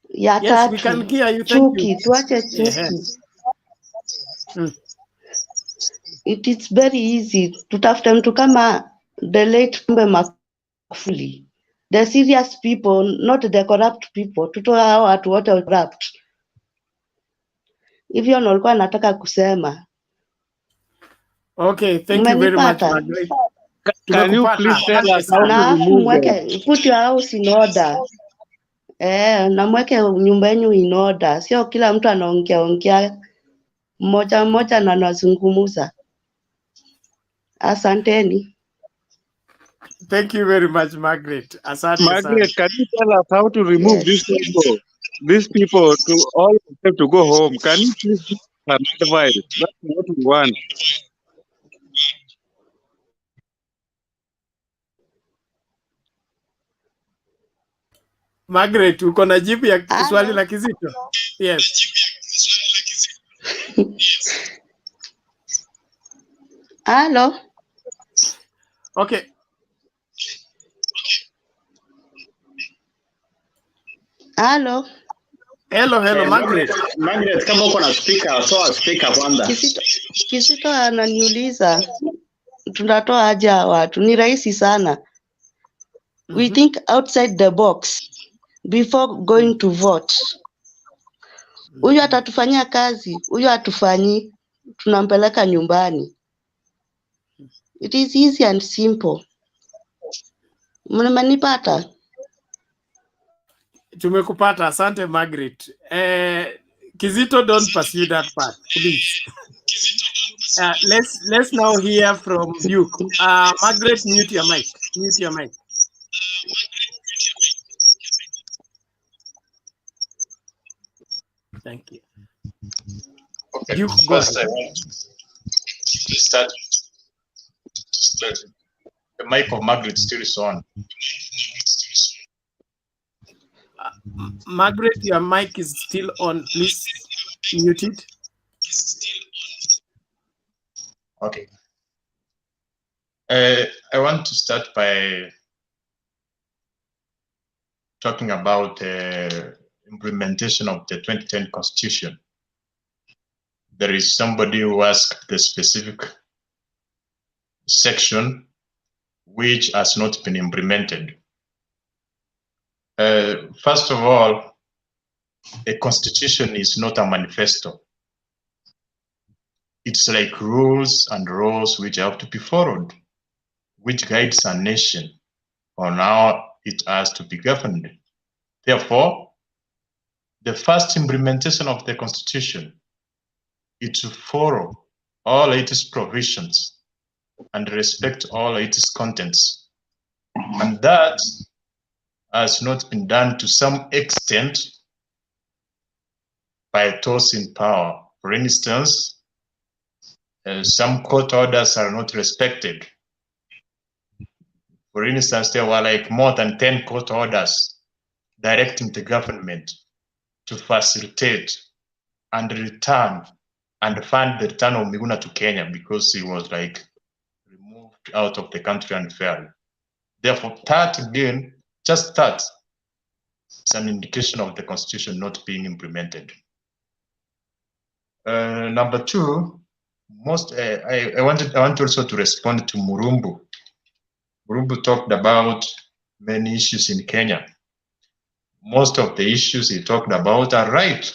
Ya yes, tatu. We can hear you. Chuki, tuache chuki. It is very easy. Tutafute mtu kama the late Magufuli. The serious people, not the corrupt people. Tutoa hao watu wote corrupt. Hivyo ndo alikuwa nataka kusema. Okay, thank you very much, Margaret. Can you please tell us how to remove them? Put your house in order. Na mweke nyumba yenu in order. Sio kila mtu anaongea mmoja na anazungumza. Asanteni. Thank you very much, Margaret. Asante Margaret, sana. can you tell us how to remove these people? These people to all of them to go home. Can you please give an advice? That's what we want. Margaret, uko na jibu ya swali la Kizito? Yes. Hello. Okay. Hello. Hello, Margaret. Margaret, kama uko na speaker, toa speaker kwanza. Kizito ananiuliza tunatoa haja watu. Ni rahisi sana. We think outside the box before going to vote. Huyu atatufanyia kazi, huyu hatufanyi, tunampeleka nyumbani. It is easy and simple. Mmenipata? Tumekupata. Asante Margaret. Kizito, don't pursue that path, please. Let's now hear from Duke. Margaret, mute your mic. Mute your mic. Thank you. Okay, Duke, go first ahead. I want to start. The mic of Margaret still is on. Margaret, your mic is still on. Please mute it. Okay. I want to start by talking about the implementation of the 2010 Constitution. There is somebody who asked the specific section which has not been implemented. First of all, a constitution is not a manifesto. It's like rules and laws which have to be followed, which guides a nation on how it has to be governed. Therefore, the first implementation of the constitution is to follow all its provisions and respect all its contents. And that has not been done to some extent by those in power. For instance, some court orders are not respected. For instance, there were like more than 10 court orders directing the government to facilitate and return and fund the return of Miguna to Kenya because he was like removed out of the country unfairly. Therefore, that again, just that, is an indication of the constitution not being implemented. Number two, I want also to respond to Murumbu. Murumbu talked about many issues in Kenya. Most of the issues he talked about are right.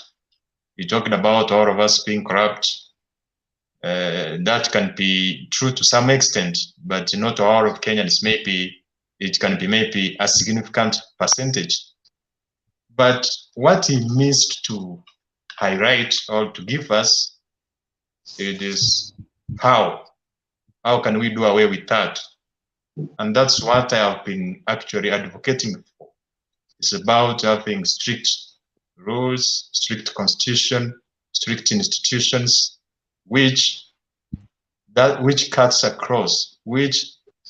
He talked about all of us being corrupt. That can be true to some extent, but not all of Kenyans. Maybe it can be maybe a significant percentage. But what he missed to highlight or to give us, it is how can we do away with that? And that's what I have been actually advocating for. It's about having strict rules, strict constitution, strict institutions, which cuts across, which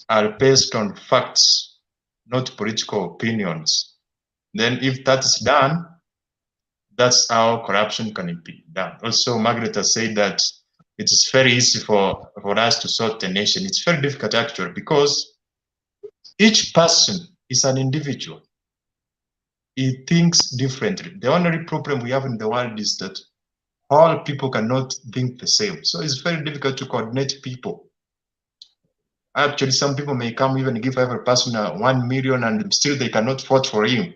are based on facts, not political opinions. Then if that is done, that's how corruption can be done. Also, Margaret has said that it is very easy for us to sort the nation. It's very difficult actually because each person is an individual. He thinks differently. The only problem we have in the world is that all people cannot think the same. So it's very difficult to coordinate people. Actually, some people may come even give every person 1 million and still they cannot vote for him.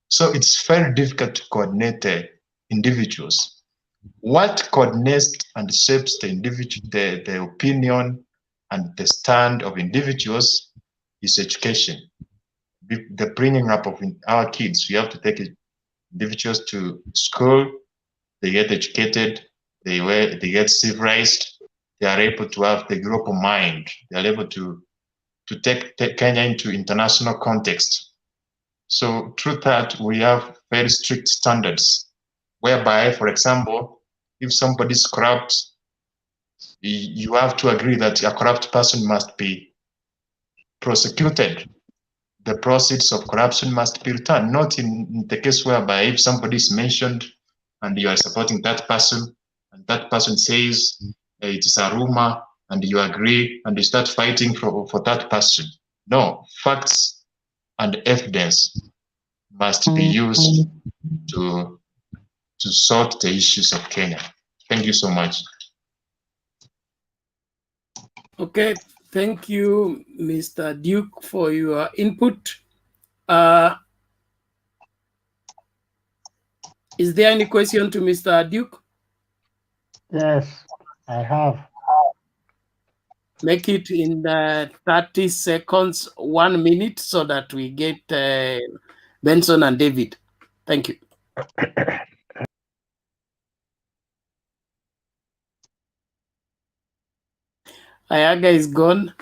So it's very difficult to coordinate the individuals. What coordinates and shapes the individual, the opinion and the stand of individuals is education. The bringing up of our kids. We have to take individuals to school, they get educated, they get civilized, they are able to have the global mind, they are able to take Kenya into international context. So through that, we have very strict standards, whereby, for example, if somebody is corrupt, you have to agree that a corrupt person must be prosecuted. The proceeds of corruption must be returned, not in the case whereby if somebody is mentioned and you are supporting that person, and that person says it is a rumor, and you agree, and you start fighting for that person. No, facts and evidence must be used to sort the issues of Kenya. Thank you so much. Okay, thank you, Mr. Duke, for your input. Is there any question to Mr. Duke? Yes, I have. Make it in 30 seconds, 1 minute, so that we get Benson and David. Thank you. Ayaga is gone.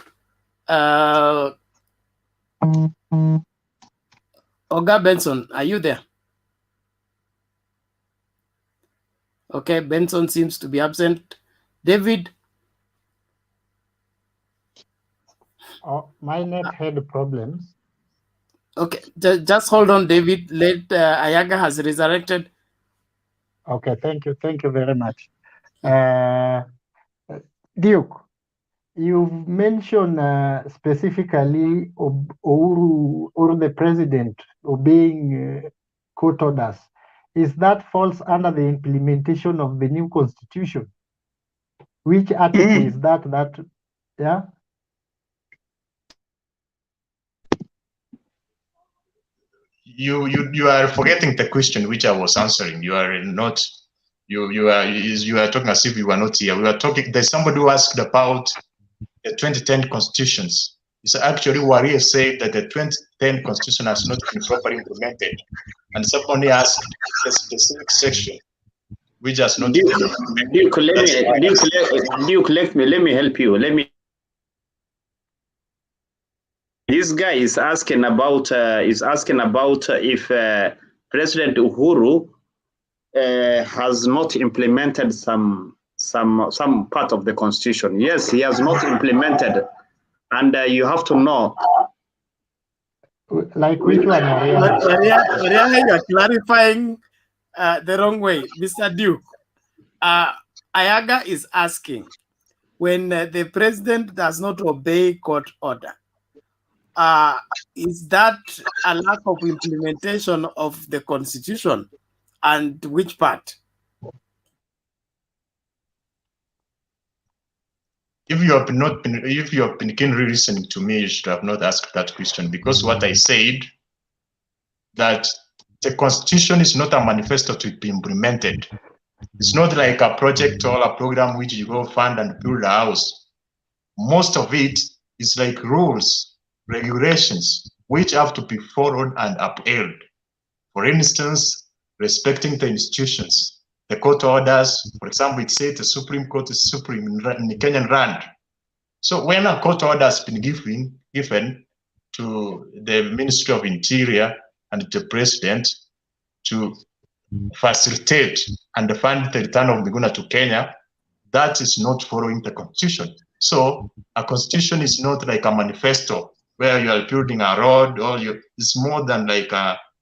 Oga Benson, are you there? Okay, Benson seems to be absent. David? Oh, my net had problems. Okay, just hold on, David. Let Ayaga has resurrected. Okay, thank you very much. Duke, you've mentioned specifically Uhuru or the president obeying court orders. Is that falls under the implementation of the new constitution? Which article is that? Yeah. You are forgetting the question which I was answering. You are not. You are talking as if you were not here. We were talking. There's somebody who asked about the 2010 constitutions. It's actually Waria said that the 2010 constitution has not been properly implemented, and somebody asked a specific section which has not been implemented. Duke, let me help you. This guy is asking about if President Uhuru has not implemented some part of the constitution. Yes, he has not implemented, and you have to know. Like which one? Maria, you're clarifying the wrong way, Mr. Duke. Ayaga is asking when the president does not obey court order. Is that a lack of implementation of the constitution, and which part? If you have been keenly listening to me, you should have not asked that question, because what I said, that the constitution is not a manifesto to be implemented. It's not like a project or a program which you go fund and build a house. Most of it is like rules, regulations, which have to be followed and upheld. For instance, respecting the institutions, the court orders. For example, it says the Supreme Court is supreme in Kenyan land. So when a court order has been given to the Ministry of Interior and the President to facilitate and fund the return of Miguna to Kenya, that is not following the constitution. So a constitution is not like a manifesto where you are building a road, or it's more than like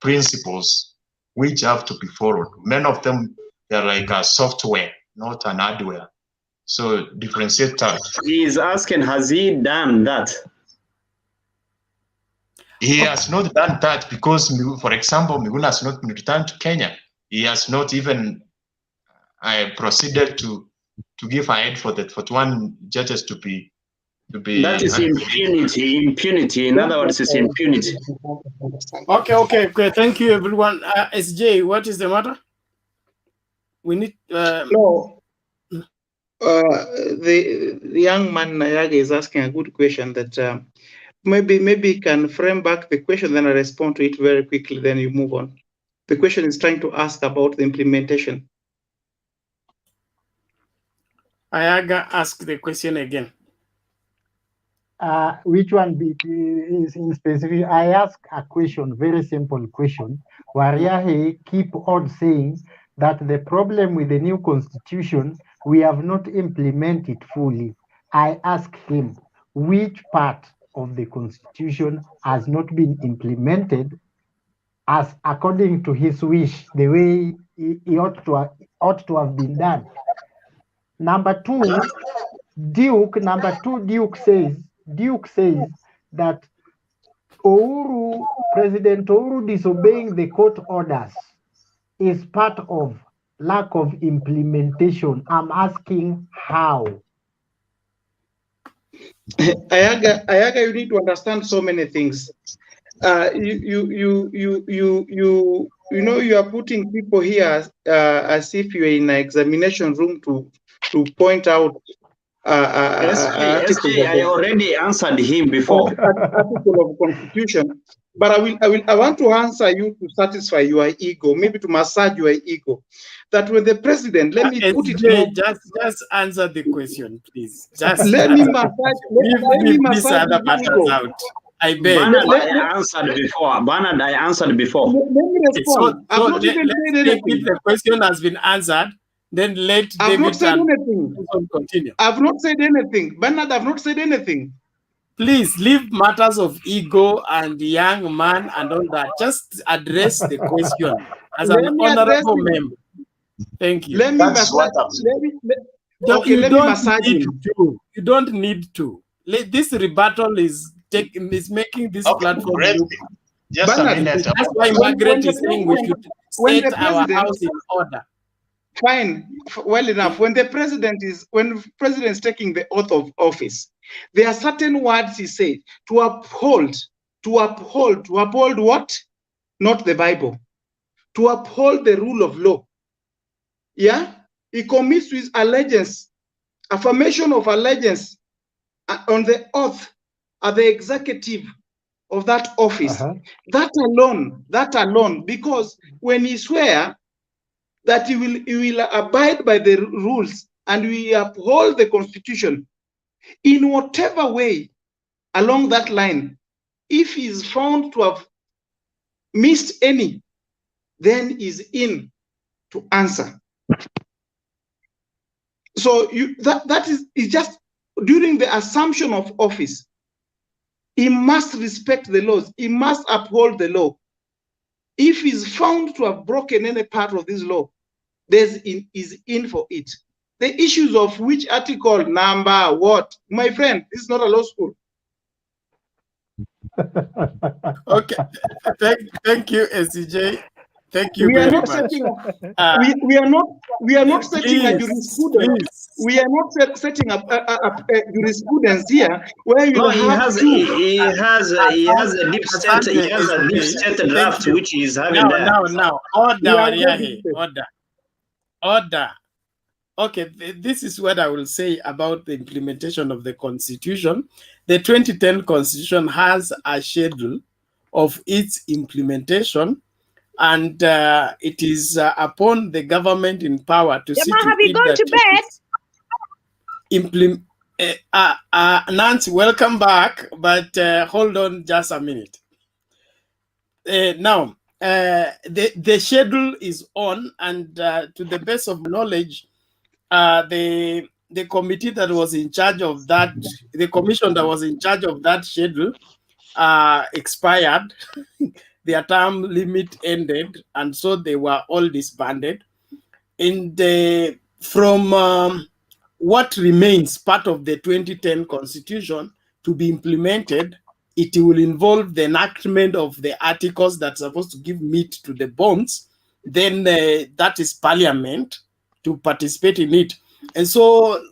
principles which have to be followed. Many of them, they're like a software, not an hardware. So differentiate that. He is asking, has he done that? He has not done that because, for example, Miguna has not been returned to Kenya. He has not even proceeded to give a head for 41 judges to be. That is impunity. In other words, it's impunity. Okay. Thank you, everyone. SJ, what is the matter? We need. No. The young man Nayaga is asking a good question that maybe you can frame back the question, then I respond to it very quickly, then you move on. The question is trying to ask about the implementation. Ayaga, ask the question again. Which one is in specific? I ask a question, very simple question. Wariahe keep on saying that the problem with the new constitution, we have not implemented fully. I ask him, which part of the constitution has not been implemented as according to his wish, the way he ought to have been done? Number two, Duke says that President Uhuru disobeying the court orders is part of lack of implementation. I'm asking how. Ayaga, you need to understand so many things. You you are putting people here as if you're in an examination room to point out articles SJ, I already answered him before. article of constitution. But I want to answer you to satisfy your ego, maybe to massage your ego. That when the president, let me put it more. Just answer the question, please. Just let me massage. Let me these massage other the ego. matters out. I beg. Bernard, I answered before. Bernard, I answered before. Let me respond. I've not even said anything. If the question has been answered, then let I've David not said anything. Continue. I've not said anything. Bernard, I've not said anything. Please leave matters of ego and the young man and all that. Just address the question as an honorable member. Thank you. Let me massage. You don't need to. This rebuttal is making this platform look. Just a minute. That's why Margaret is saying we should set our house in order. Fine, well enough. When the president is taking the oath of office, there are certain words he said to uphold what? Not the Bible. To uphold the rule of law. Yeah, he commits to his allegiance, affirmation of allegiance on the oath at the executive of that office. That alone, because when he swear that he will abide by the rules and we uphold the constitution in whatever way along that line, if he is found to have missed any, then is in to answer. So that is just during the assumption of office, he must respect the laws, he must uphold the law. If he's found to have broken any part of this law, is in for it. The issues of which article, number, what, my friend, this is not a law school. Okay, thank you, SCJ. Thank you we are very not much. setting we are not setting a jurisprudence. We are not setting up a jurisprudence here where you he has a deep state draft which he is having there. Now, order. Okay, this is what I will say about the implementation of the Constitution. The 2010 Constitution has a schedule of its implementation, and it is upon the government in power to see to have you it gone that to bed? Nancy, welcome back, but hold on just a minute. Now, the schedule is on, and to the best of knowledge, the committee that was in charge of that, the commission that was in charge of that schedule expired. Their term limit ended, and so they were all disbanded. From what remains part of the 2010 Constitution to be implemented, it will involve the enactment of the articles that's supposed to give meat to the bones. Then that is Parliament to participate in it. And so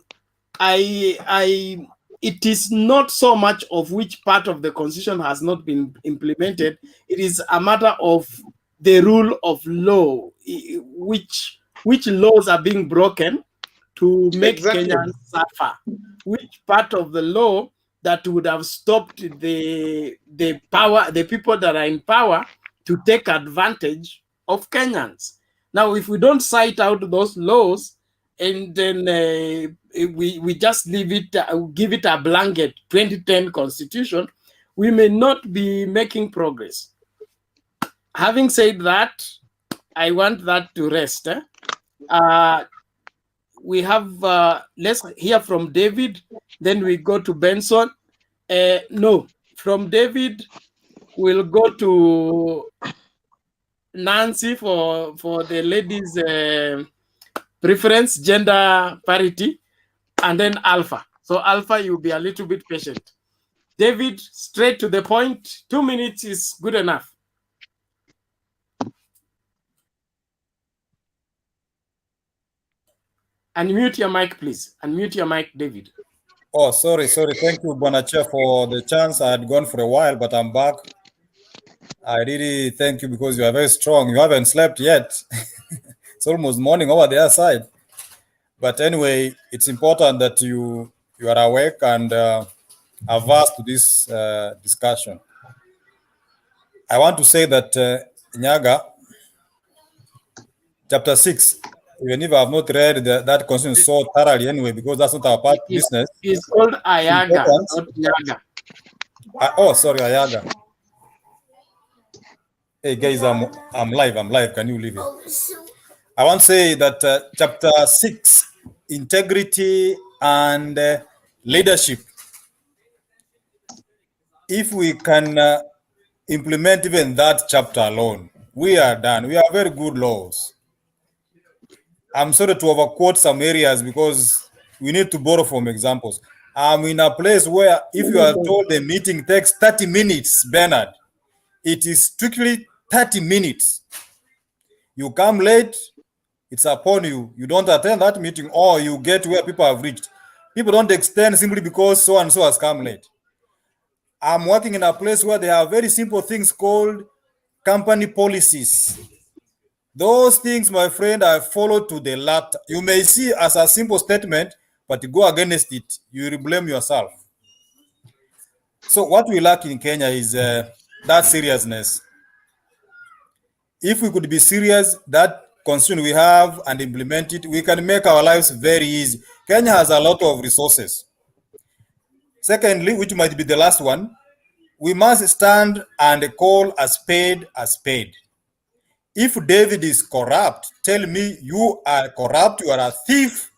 it is not so much of which part of the Constitution has not been implemented. It is a matter of the rule of law, which laws are being broken to make Kenyans suffer. Which part of the law that would have stopped the people that are in power to take advantage of Kenyans. Now, if we don't cite out those laws, and then we just leave it, give it a blanket 2010 Constitution, we may not be making progress. Having said that, I want that to rest. We have, let's hear from David, then we go to Benson. No, from David, we'll go to Nancy for the ladies' preference, gender parity, and then Alpha. So Alpha, you'll be a little bit patient. David, straight to the point. 2 minutes is good enough. Unmute your mic, please. Unmute your mic, David. Oh, sorry. Thank you, Bonache, for the chance. I had gone for a while, but I'm back. I really thank you because you are very strong. You haven't slept yet. It's almost morning over the other side. But anyway, it's important that you are awake and averse to this discussion. I want to say that Nyaga, chapter 6, even if I have not read that constitution so thoroughly anyway, because that's not our part business. It's called Ayaga, not Nyaga. Oh, sorry, Ayaga. Hey guys, I'm live. Can you leave it? I want to say that chapter 6, integrity and leadership. If we can implement even that chapter alone, we are done. We have very good laws. I'm sorry to overquote some areas because we need to borrow from examples. I'm in a place where if you are told the meeting takes 30 minutes, Bernard, it is strictly 30 minutes. You come late, it's upon you. You don't attend that meeting or you get where people have reached. People don't extend simply because so and so has come late. I'm working in a place where there are very simple things called company policies. Those things, my friend, I follow to the latter. You may see as a simple statement, but you go against it, you will blame yourself. So what we lack in Kenya is that seriousness. If we could be serious, that constitution we have and implement it, we can make our lives very easy. Kenya has a lot of resources. Secondly, which might be the last one, we must stand and call a spade a spade. If David is corrupt, tell me you are corrupt, you are a thief,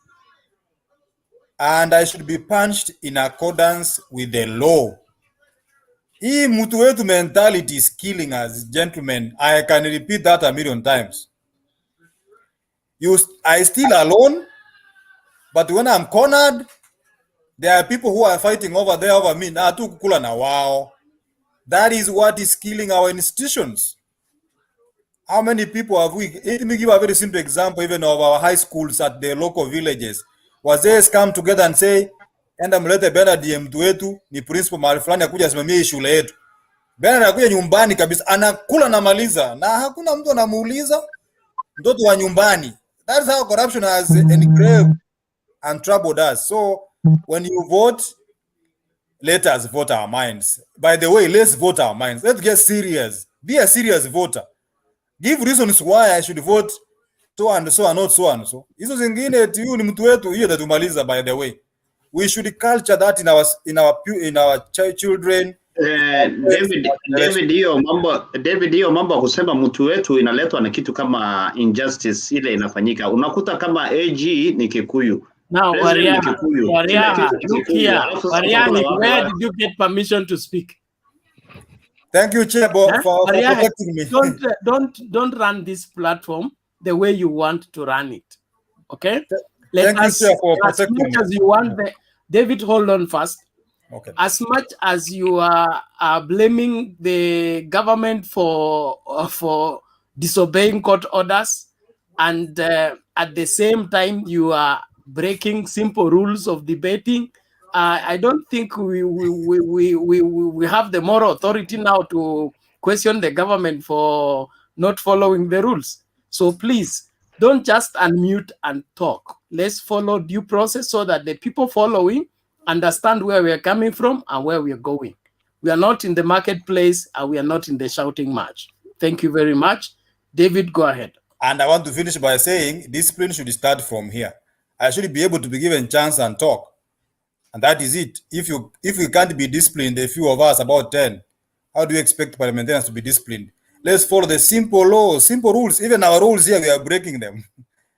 and I should be punished in accordance with the law. Hii mtu wetu mentality is killing us, gentlemen. I can repeat that a million times. I still alone, but when I'm cornered, there are people who are fighting over there over me. That is what is killing our institutions. How many people have we? Let me give a very simple example, even of our high schools at the local villages. Wazee come together and say, enda mlete Bernard mtu wetu ni principal mahali fulani akuja asimamie shule yetu. Bernard anakuja nyumbani kabisa, anakula na maliza na hakuna mtu anamuuliza, mtoto wa nyumbani. That's how corruption has engraved and troubled us. So when you vote, let us vote our minds. By the way, let's vote our minds. Let's get serious. Be a serious voter. Give reasons why I should vote so and so and not so and so. Hizo zingine tu ni mtu wetu, hiyo tatumaliza. By the way, we should culture that in our children. David, hiyo mambo kusema mtu wetu inaletwa na kitu kama injustice ile inafanyika. Unakuta kama AG ni Kikuyu. Now, Waria, look here. Waria, where did you get permission to speak? Thank you, Chair, for protecting me. Don't run this platform the way you want to run it. Okay? Thank you, Chair, for protecting me. As much as you want David, hold on first. Okay. As much as you are blaming the government for disobeying court orders, and at the same time you are breaking simple rules of debating, I don't think we have the moral authority now to question the government for not following the rules. So please don't just unmute and talk. Let's follow due process so that the people following understand where we are coming from and where we are going. We are not in the marketplace and we are not in the shouting match. Thank you very much. David, go ahead. And I want to finish by saying discipline should start from here. I should be able to be given chance and talk. And that is it. If you can't be disciplined, a few of us, about 10, how do you expect parliamentarians to be disciplined? Let's follow the simple laws, simple rules. Even our rules here, we are breaking them.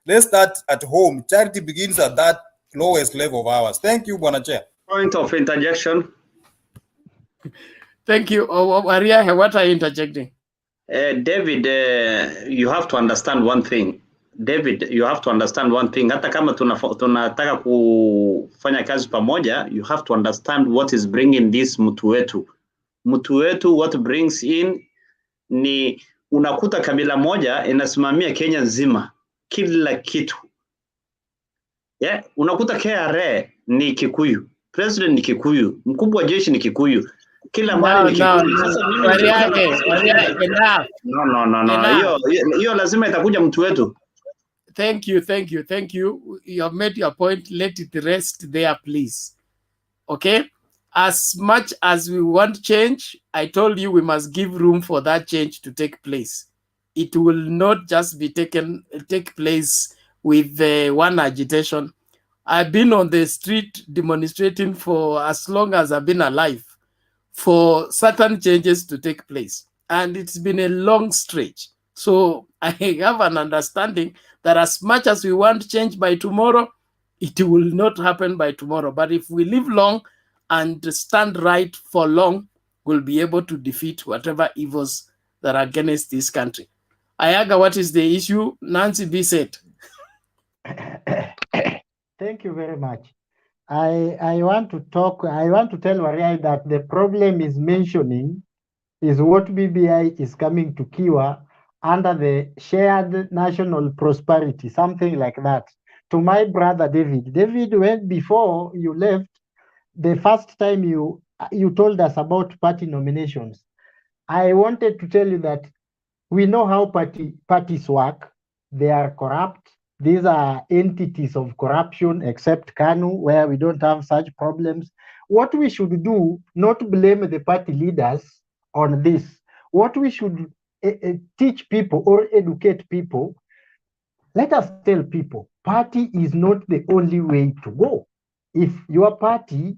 Let's start at home. Charity begins at that lowest level of ours. Thank you, Bwana Chair. Point of interjection. Thank you. Waria, what are you interjecting? David, you have to understand one thing. David, you have to understand one thing. Hata kama tunataka kufanya kazi pamoja, you have to understand what is bringing this mtu wetu. Mtu wetu, what brings in ni unakuta kabila moja inasimamia Kenya nzima, kila kitu. Yeah, unakuta KRA ni Kikuyu, president ni Kikuyu, mkubwa wa jeshi ni Kikuyu. Kila mahali ni No, kikundi. Sasa mimi Wariage, nikisema enough. no. Enough. Hiyo lazima itakuja mtu wetu. Thank you. You have made your point. Let it rest there, please. Okay? As much as we want change, I told you we must give room for that change to take place. It will not just be take place with one agitation. I've been on the street demonstrating for as long as I've been alive for certain changes to take place. And it's been a long stretch. So I have an understanding that as much as we want change by tomorrow, it will not happen by tomorrow. But if we live long and stand right for long, we'll be able to defeat whatever evils that are against this country. Ayaga, what is the issue? Nancy B said. Thank you very much. I want to tell Waria that the problem is mentioning is what BBI is coming to Kiwa under the shared national prosperity, something like that. To my brother David, when before you left, the first time you told us about party nominations, I wanted to tell you that we know how parties work. They are corrupt. These are entities of corruption, except KANU, where we don't have such problems. What we should do, not blame the party leaders on this. What we should teach people or educate people, let us tell people, party is not the only way to go. If your party,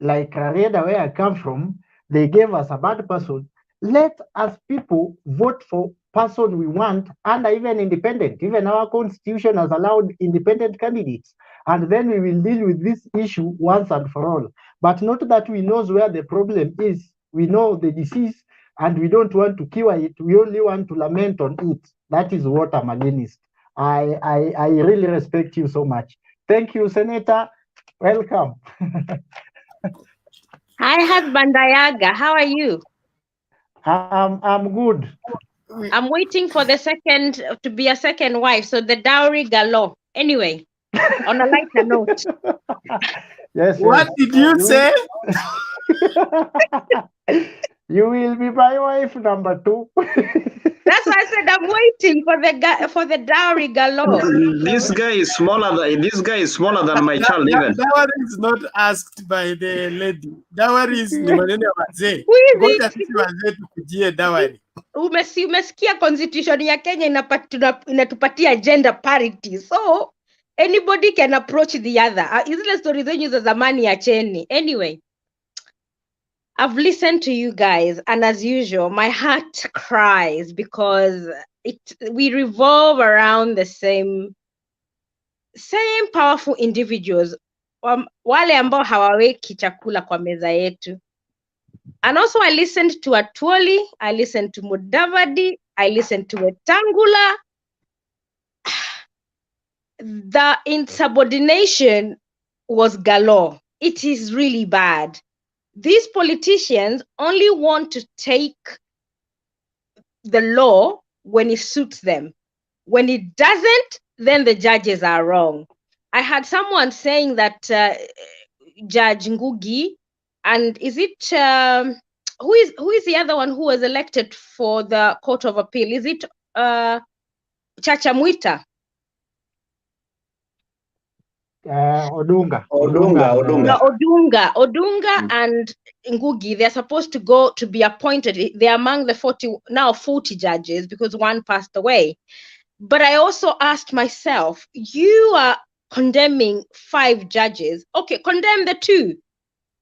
like Rareda, where I come from, they gave us a bad person, let us people vote for person we want, and even independent. Even our constitution has allowed independent candidates. And then we will deal with this issue once and for all. But not that we know where the problem is. We know the disease, and we don't want to cure it. We only want to lament on it. That is what I'm against. I really respect you so much. Thank you, Senator. Welcome. Hi, husband Ayaga. How are you? I'm good. I'm waiting for the second to be a second wife, so the dowry galore. Anyway, on a lighter note. Yes. What did you say? You will be my wife number 2. That's why I said I'm waiting for the dowry galore. This guy is smaller than my child even. Dowry is not asked by the lady. Dowry is ni maneno ya wazee. Who is Ngoja it? sisi wazee tukujie dowry. Umesikia constitution ya Kenya inatupatia gender parity. So anybody can approach the other. Zile story zenyu za zamani acheni. Anyway, I've listened to you guys, and as usual, my heart cries because we revolve around the same powerful individuals, wale ambao hawaweki chakula kwa meza yetu. And also I listened to Atwoli, I listened to Mudavadi, I listened to Wetangula. The insubordination was galore. It is really bad. These politicians only want to take the law when it suits them. When it doesn't, then the judges are wrong. I had someone saying that Judge Ngugi, and is it who is the other one who was elected for the Court of Appeal? Is it Chacha Mwita? Odunga and Ngugi, they're supposed to be appointed. They're among the 40 judges because one passed away. But I also asked myself, you are condemning 5 judges. Okay, condemn the 2.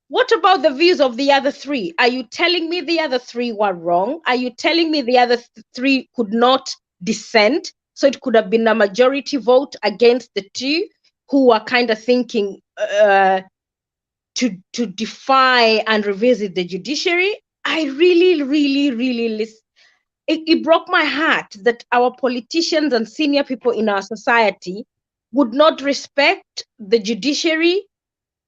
What about the views of the other 3? Are you telling me the other 3 were wrong? Are you telling me the other 3 could not dissent? So it could have been a majority vote against the 2 who are kind of thinking to defy and revisit the judiciary? I really it broke my heart that our politicians and senior people in our society would not respect the judiciary.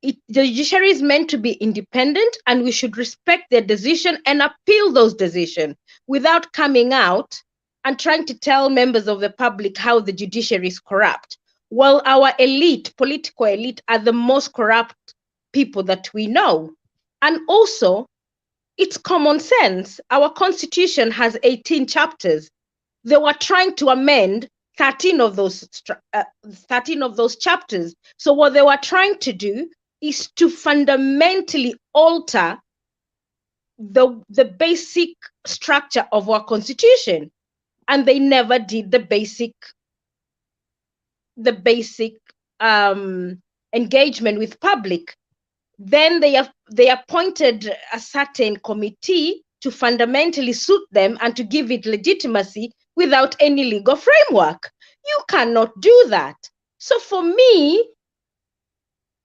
The judiciary is meant to be independent, and we should respect their decision and appeal those decisions without coming out and trying to tell members of the public how the judiciary is corrupt. Well, our elite, political elite, are the most corrupt people that we know. And also, it's common sense. Our constitution has 18 chapters. They were trying to amend 13 of those chapters. So what they were trying to do is to fundamentally alter the basic structure of our constitution, and they never did the basic engagement with public. Then they appointed a certain committee to fundamentally suit them and to give it legitimacy without any legal framework. You cannot do that. So for me,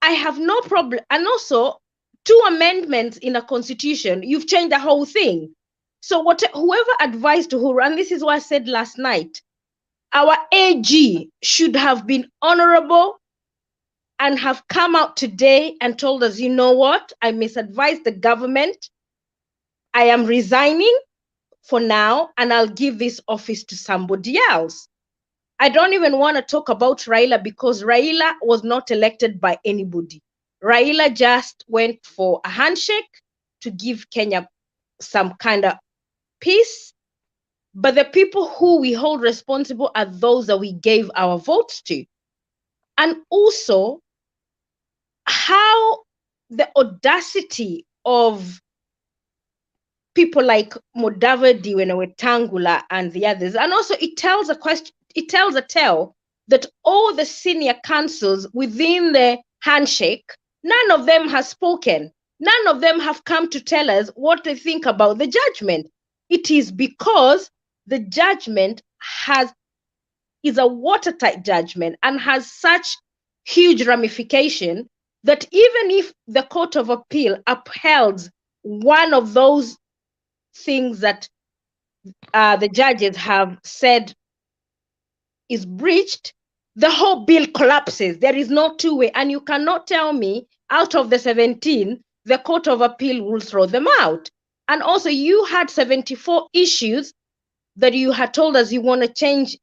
I have no problem. And also, 2 amendments in a constitution, you've changed the whole thing. So whoever advised Uhuru, and this is what I said last night, our AG should have been honorable and have come out today and told us, you know what, I misadvised the government. I am resigning for now, and I'll give this office to somebody else. I don't even want to talk about Raila, because Raila was not elected by anybody. Raila just went for a handshake to give Kenya some kind of peace. But the people who we hold responsible are those that we gave our votes to. And also, how the audacity of people like Mudavadi, Wetangula, and the others, and also it tells a tale that all the senior councils within the handshake, none of them has spoken. None of them have come to tell us what they think about the judgment. It is because the judgment is a watertight judgment and has such huge ramification that even if the Court of Appeal upheld one of those things that the judges have said is breached, the whole bill collapses. There is no two-way, and you cannot tell me out of the 17, the Court of Appeal will throw them out. And also, you had 74 issues that you had told us you want to change,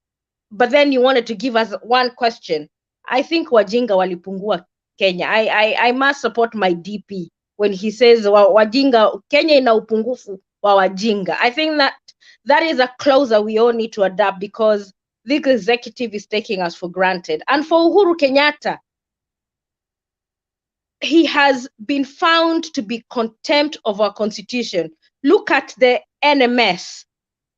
but then you wanted to give us one question. I think wajinga walipungua Kenya. I must support my DP when he says wajinga Kenya ina upungufu wa wajinga. I think that is a clause that we all need to adapt, because the executive is taking us for granted. And for Uhuru Kenyatta, he has been found to be contempt of our constitution. Look at the NMS.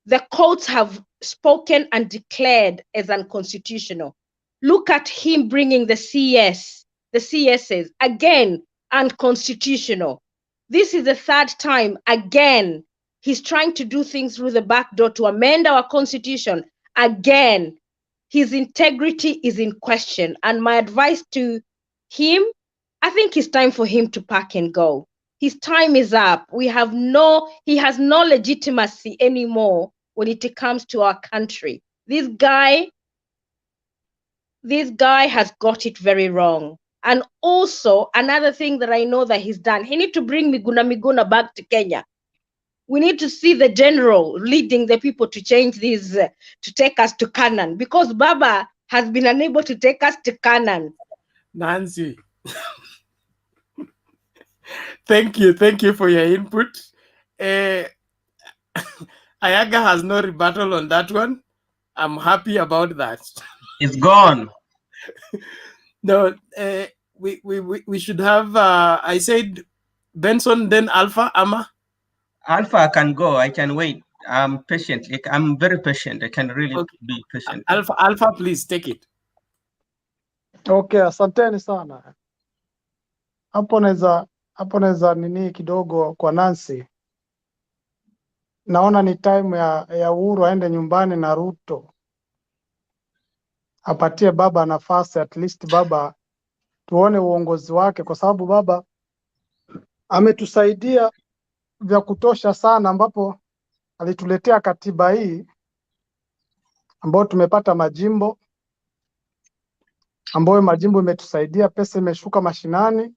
The courts have spoken and declared as unconstitutional. Look at him bringing the CSs, again, unconstitutional. This is the 3rd time, again, he's trying to do things through the back door to amend our constitution. Again, his integrity is in question. And my advice to him, I think it's time for him to pack and go. His time is up. He has no legitimacy anymore when it comes to our country. This guy has got it very wrong. And also, another thing that I know that he's done, he needs to bring Miguna back to Kenya. We need to see the general leading the people to change this, to take us to Canaan, because Baba has been unable to take us to Canaan. Nancy. Thank you for your input. Ayaga has no rebuttal on that one. I'm happy about that. It's gone. No, we should have. I said Benson, then Alpha, Ama. Alpha can go. I can wait. I'm patient. I'm very patient. I can really be patient. Alpha, please take it. Okay, asanteni sana. Hapo naweza nini kidogo kwa Nancy. Naona ni time ya Uhuru aende nyumbani na Ruto. Apatie baba nafasi, at least baba tuone uongozi wake, kwa sababu baba ametusaidia vya kutosha sana, ambapo alituletea katiba hii ambayo tumepata majimbo, ambayo majimbo imetusaidia, pesa imeshuka mashinani,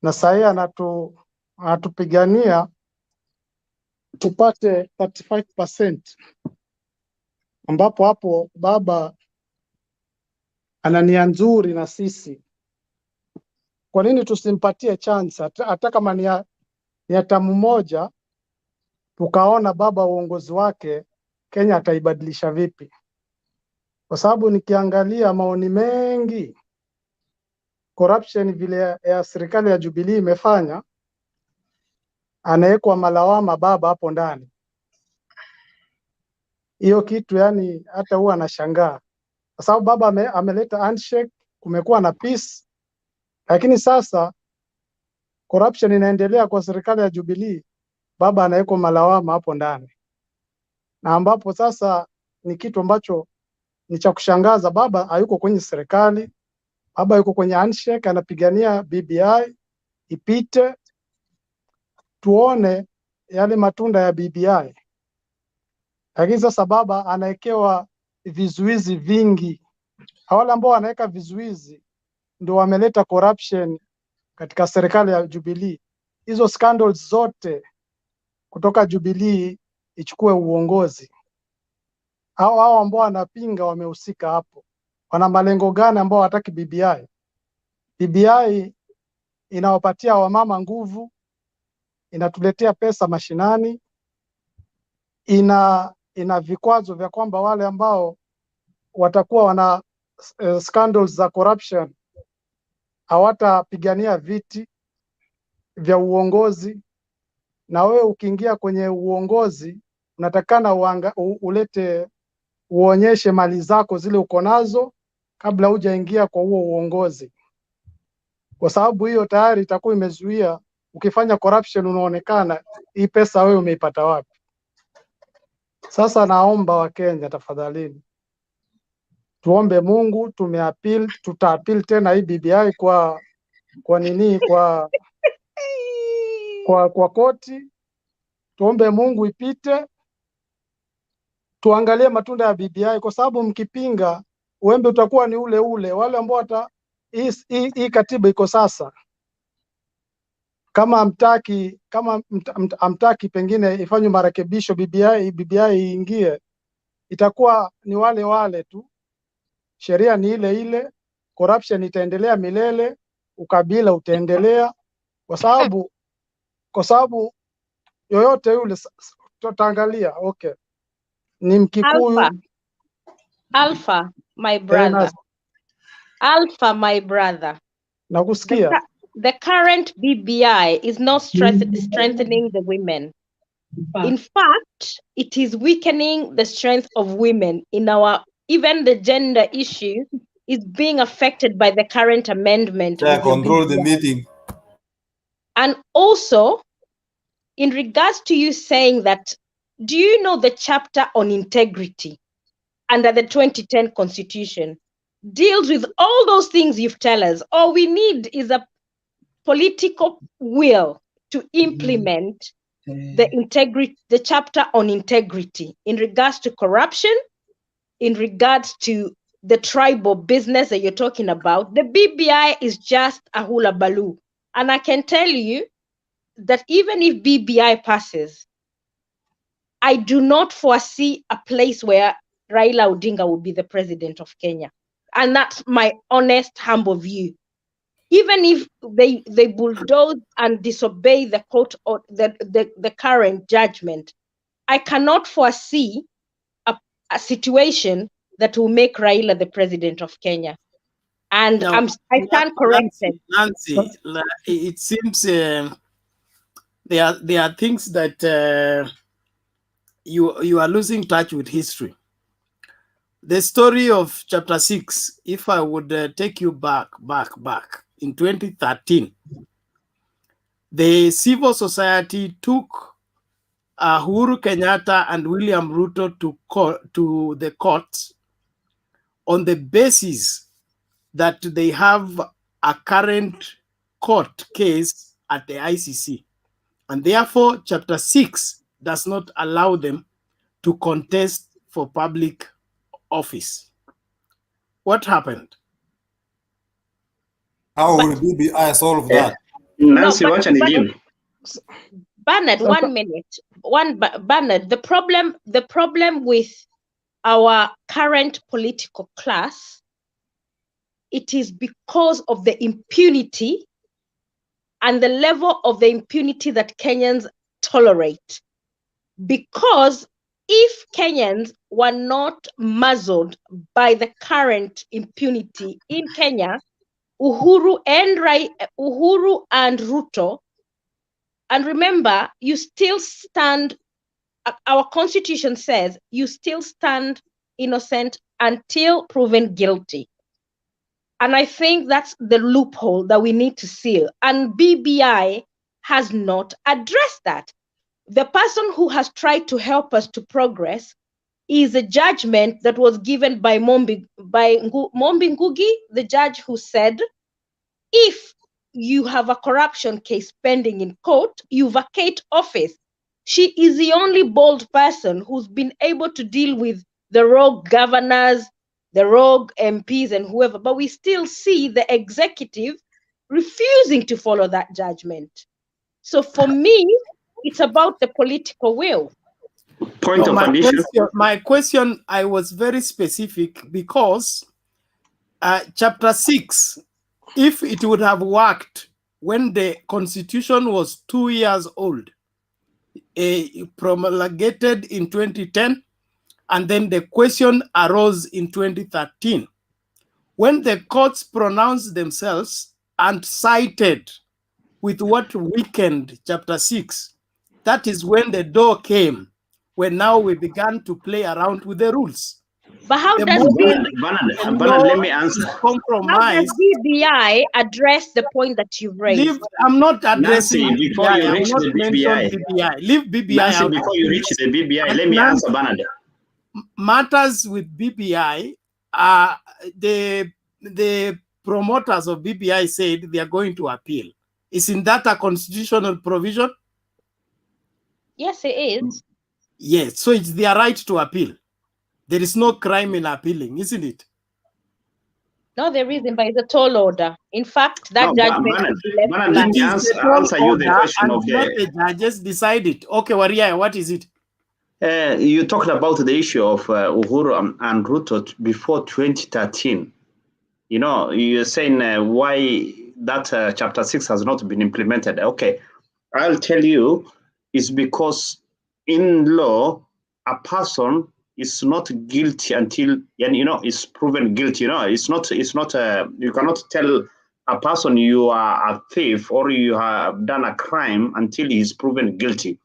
na sasa anatupigania tupate 35%, ambapo hapo baba ana nia nzuri na sisi. Kwa nini tusimpatie chance? Hata kama ya tamu moja, tukaona baba uongozi wake Kenya ataibadilisha vipi, kwa sababu nikiangalia maoni mengi corruption vile ya serikali ya Jubilee imefanya, anawekwa malawama baba hapo ndani. Hiyo kitu yani hata huwa anashangaa, kwa sababu baba ameleta handshake, kumekuwa na peace, lakini sasa corruption inaendelea kwa serikali ya Jubilee, baba anawekwa malawama hapo ndani, na ambapo sasa ni kitu ambacho ni cha kushangaza. Baba hayuko kwenye serikali, baba yuko kwenye handshake, anapigania BBI ipite, tuone yale matunda ya BBI. Lakini sasa baba anawekewa vizuizi vingi. Wale ambao wanaweka vizuizi ndio wameleta corruption katika serikali ya Jubilee. Hizo scandals zote kutoka Jubilee ichukue uongozi. Hao ambao wanapinga wamehusika hapo. Wana malengo gani ambao hataki BBI? BBI inawapatia wamama nguvu, inatuletea pesa mashinani, ina vikwazo vya kwamba wale ambao watakuwa wana scandals za corruption hawatapigania viti vya uongozi, na wewe ukiingia kwenye uongozi unatakana uonyeshe mali zako zile uko nazo kabla hujaingia kwa huo uongozi, kwa sababu hiyo tayari itakuwa imezuia. Ukifanya corruption unaonekana hii pesa wewe umeipata wapi. Sasa naomba Wakenya tafadhalini, tuombe Mungu, tutaapil tena hii BBI kwa koti, tuombe Mungu ipite, tuangalie matunda ya BBI, kwa sababu mkipinga uembe utakuwa ni ule ule. Wale ambao hii katiba iko sasa, kama amtaki pengine ifanywe marekebisho, BBI iingie, itakuwa ni wale wale tu, sheria ni ile ile, corruption itaendelea milele, ukabila utaendelea, kwa sababu yoyote yule tutaangalia. Okay, ni Mkikuyu Alpha, my brother. Alpha, my brother. Nakusikia. The current BBI is not strengthening the women. In fact, it is weakening the strength of women in even the gender issue is being affected by the current amendment. Control the meeting. And also, in regards to you saying that, do you know the chapter on integrity under the 2010 Constitution deals with all those things you've told us? All we need is a political will to implement the chapter on integrity in regards to corruption, in regards to the tribal business that you're talking about. The BBI is just a hula baloo. And I can tell you that even if BBI passes, I do not foresee a place where Raila Odinga will be the president of Kenya. And that's my honest, humble view. Even if they bulldoze and disobey the court or the current judgment, I cannot foresee a situation that will make Raila the president of Kenya. And now, I stand corrected. Nancy, it seems there are things that you are losing touch with history. The story of chapter 6, if I would take you back in 2013, the civil society took Uhuru Kenyatta and William Ruto to the court on the basis that they have a current court case at the ICC. And therefore, chapter 6 does not allow them to contest for public office. What happened? How will BBI solve that? Nancy, watch and again. Bernard, 1 minute. Bernard, the problem with our current political class, it is because of the impunity and the level of the impunity that Kenyans tolerate. Because if Kenyans were not muzzled by the current impunity in Kenya, Uhuru and Ruto, and remember, you still stand, our constitution says you still stand innocent until proven guilty. And I think that's the loophole that we need to seal. And BBI has not addressed that. The person who has tried to help us to progress is a judgment that was given by Mombi Ngugi, the judge who said, if you have a corruption case pending in court, you vacate office. She is the only bold person who's been able to deal with the rogue governors, the rogue MPs and whoever, but we still see the executive refusing to follow that judgment. So for me, it's about the political will. Point of addition. My question, I was very specific because chapter 6, if it would have worked when the constitution was 2 years old, promulgated in 2010, and then the question arose in 2013, when the courts pronounced themselves and cited with what weakened chapter 6, that is when the door came, when now we began to play around with the rules. But how does let me answer. How does BBI address the point that you've raised? I'm not addressing Nancy, before BBI. you reach the BBI. Leave BBI Nancy, out. before you reach the BBI, let me answer Bernard. Matters with BBI, the promoters of BBI said they are going to appeal. Isn't that a constitutional provision? Yes, it is. Yes, so it's their right to appeal. There is no crime in appealing, isn't it? No, there isn't, but it's a tall order. In fact, that judgment Bernard, should be left Bernard, let me answer you the question of not the judges decide it. Okay, Waria, what is it? You talked about the issue of Uhuru and Ruto before 2013. You know, you're saying why that chapter 6 has not been implemented. Okay, I'll tell you, it's because in law, a person is not guilty until is proven guilty. It's not you cannot tell a person you are a thief or you have done a crime until he is proven guilty.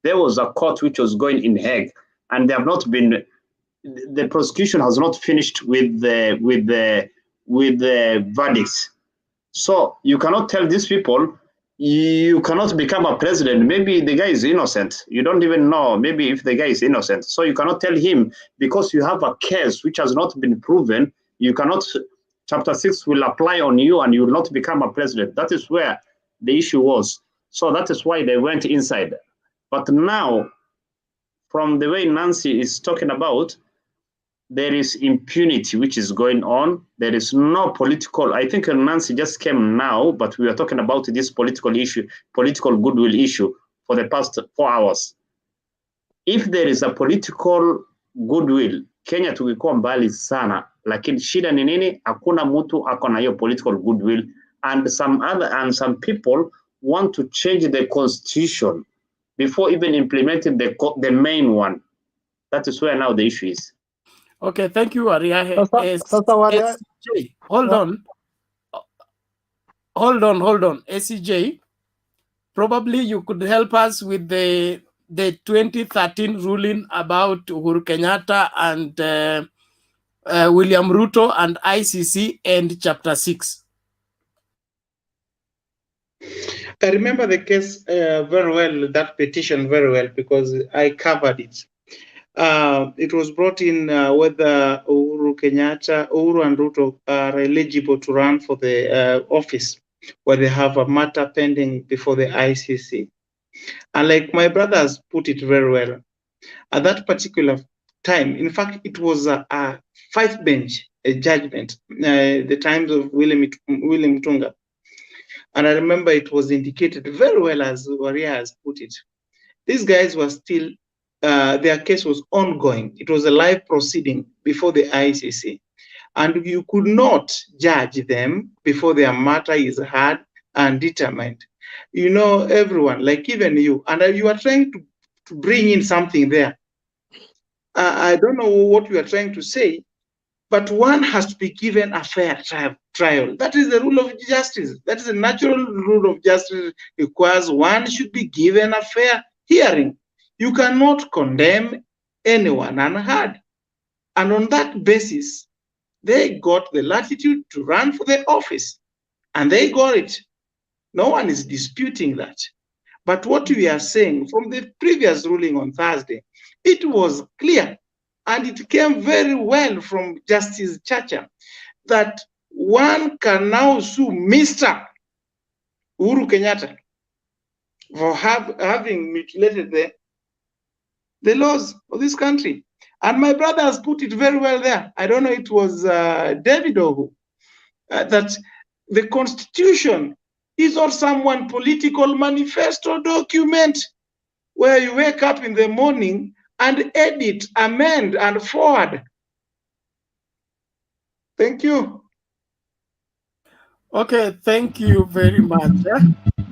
There was a court which was going in Hague, and they have not been. The prosecution has not finished with the verdicts. So you cannot tell these people you cannot become a president. Maybe the guy is innocent. You don't even know maybe if the guy is innocent. So you cannot tell him because you have a case which has not been proven, you cannot, chapter 6 will apply on you and you will not become a president. That is where the issue was. So that is why they went inside. But now, from the way Nancy is talking about, there is impunity which is going on. There is no political, I think Nancy just came now, but we are talking about this political issue, political goodwill issue for the past 4 hours. If there is a political goodwill, Kenya tungekuwa mbali sana, lakini shida ni nini? Hakuna mtu ako na hiyo political goodwill, and some people want to change the constitution before even implementing the main one. That is where now the issue is. Okay, thank you, Aria. Hold on. SCJ, probably you could help us with the 2013 ruling about Uhuru Kenyatta and William Ruto and ICC and Chapter 6. I remember the case very well, that petition very well, because I covered it. It was brought in whether Uhuru and Ruto are eligible to run for the office where they have a matter pending before the ICC. And like my brothers put it very well, at that particular time, in fact, it was a 5-bench judgment, the times of William Tunga. And I remember it was indicated very well, as Waria has put it. These guys were still, their case was ongoing. It was a live proceeding before the ICC. And you could not judge them before their matter is heard and determined. you know, everyone, like even you, and you are trying to bring in something there. I don't know what you are trying to say, but one has to be given a fair trial. That is the rule of justice. That is the natural rule of justice, requires one should be given a fair hearing. You cannot condemn anyone unheard. And on that basis, they got the latitude to run for the office, and they got it. No one is disputing that. But what we are saying from the previous ruling on Thursday, it was clear, and it came very well from Justice Chacha, that one can now sue Mr. Uhuru Kenyatta for having mutilated the laws of this country. And my brother has put it very well there. I don't know, it was David or who, that the Constitution is not someone political manifesto document where you wake up in the morning and edit, amend, and forward. Thank you. Okay, thank you very much.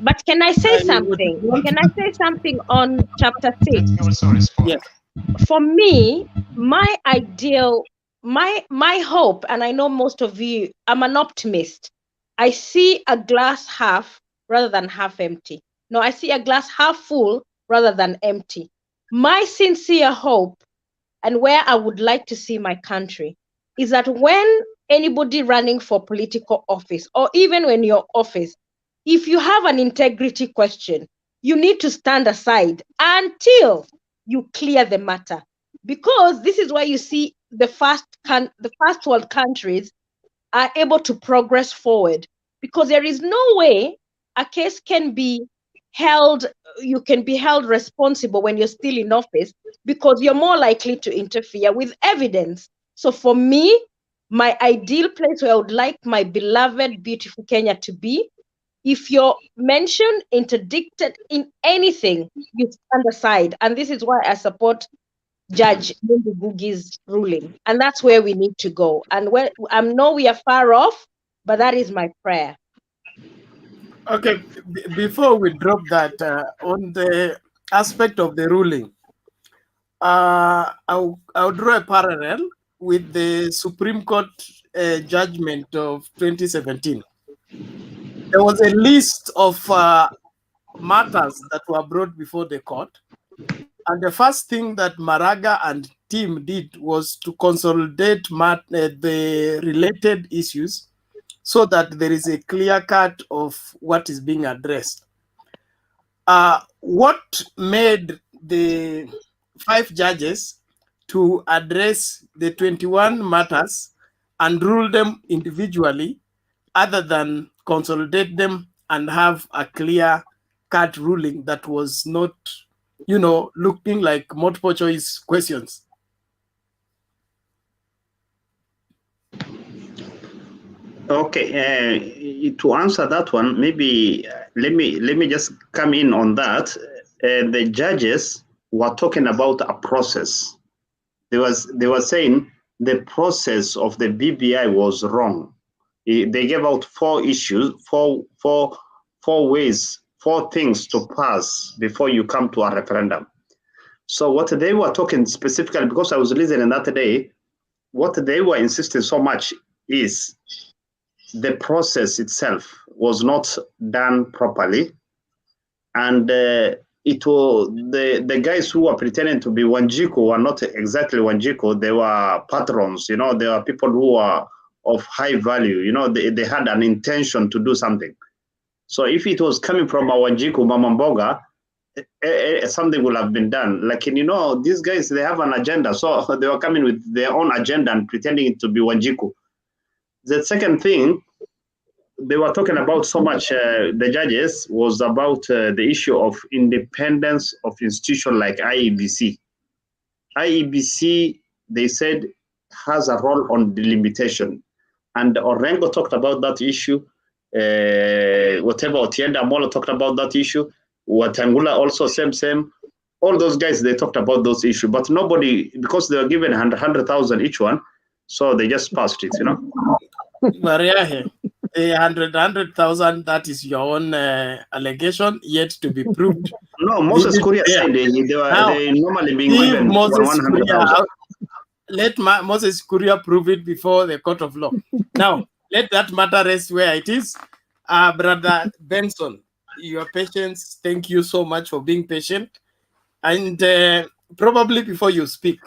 But can I say something? Can I say something on chapter 6? Yes. For me, my ideal, my hope, and I know most of you, I'm an optimist. I see a glass half rather than half empty. No, I see a glass half full rather than empty. My sincere hope and where I would like to see my country is that when anybody running for political office, or even when you're office, if you have an integrity question, you need to stand aside until you clear the matter. Because this is why you see the first world countries are able to progress forward, because there is no way a case can be held, you can be held responsible when you're still in office, because you're more likely to interfere with evidence. So for me, my ideal place where I would like my beloved, beautiful Kenya to be, if you're mentioned, interdicted in anything, you stand aside. And this is why I support Judge Mundu Bugi's ruling. And that's where we need to go. And when I know we are far off, but that is my prayer. Okay, before we drop that, on the aspect of the ruling, I'll draw a parallel with the Supreme Court judgment of 2017. There was a list of matters that were brought before the court. And the first thing that Maraga and team did was to consolidate the related issues so that there is a clear cut of what is being addressed. What made the 5 judges to address the 21 matters and rule them individually, other than consolidate them and have a clear cut ruling that was not, you know, looking like multiple choice questions? Okay, to answer that one, maybe let me just come in on that. The judges were talking about a process. They were saying the process of the BBI was wrong. They gave out 4 issues, four ways, 4 things to pass before you come to a referendum. So what they were talking specifically, because I was listening that day, what they were insisting so much is the process itself was not done properly, and it was the guys who were pretending to be Wanjiku were not exactly Wanjiku. They were patrons, you know. They were people who were of high value, you know. They had an intention to do something. So if it was coming from a Wanjiku Mamamboga, something would have been done. Like, you know, these guys, they have an agenda, so they were coming with their own agenda and pretending to be Wanjiku. The second thing they were talking about so much, the judges, was about the issue of independence of institution like IEBC. IEBC, they said, has a role on delimitation. And Orengo talked about that issue. Whatever, Otienda Amolo talked about that issue. Wetangula also, same. All those guys, they talked about those issues. But nobody, because they were given 100,000 each one, so they just passed it, you know. Mariahe, The 100,000, that is your own allegation, yet to be proved. No, Moses Leave it Kuria there. said Now, they normally being leave given Moses Kuria 100,000. out. Let Moses Kuria prove it before the court of law. Now, let that matter rest where it is. Brother Benson, your patience, thank you so much for being patient. And probably before you speak,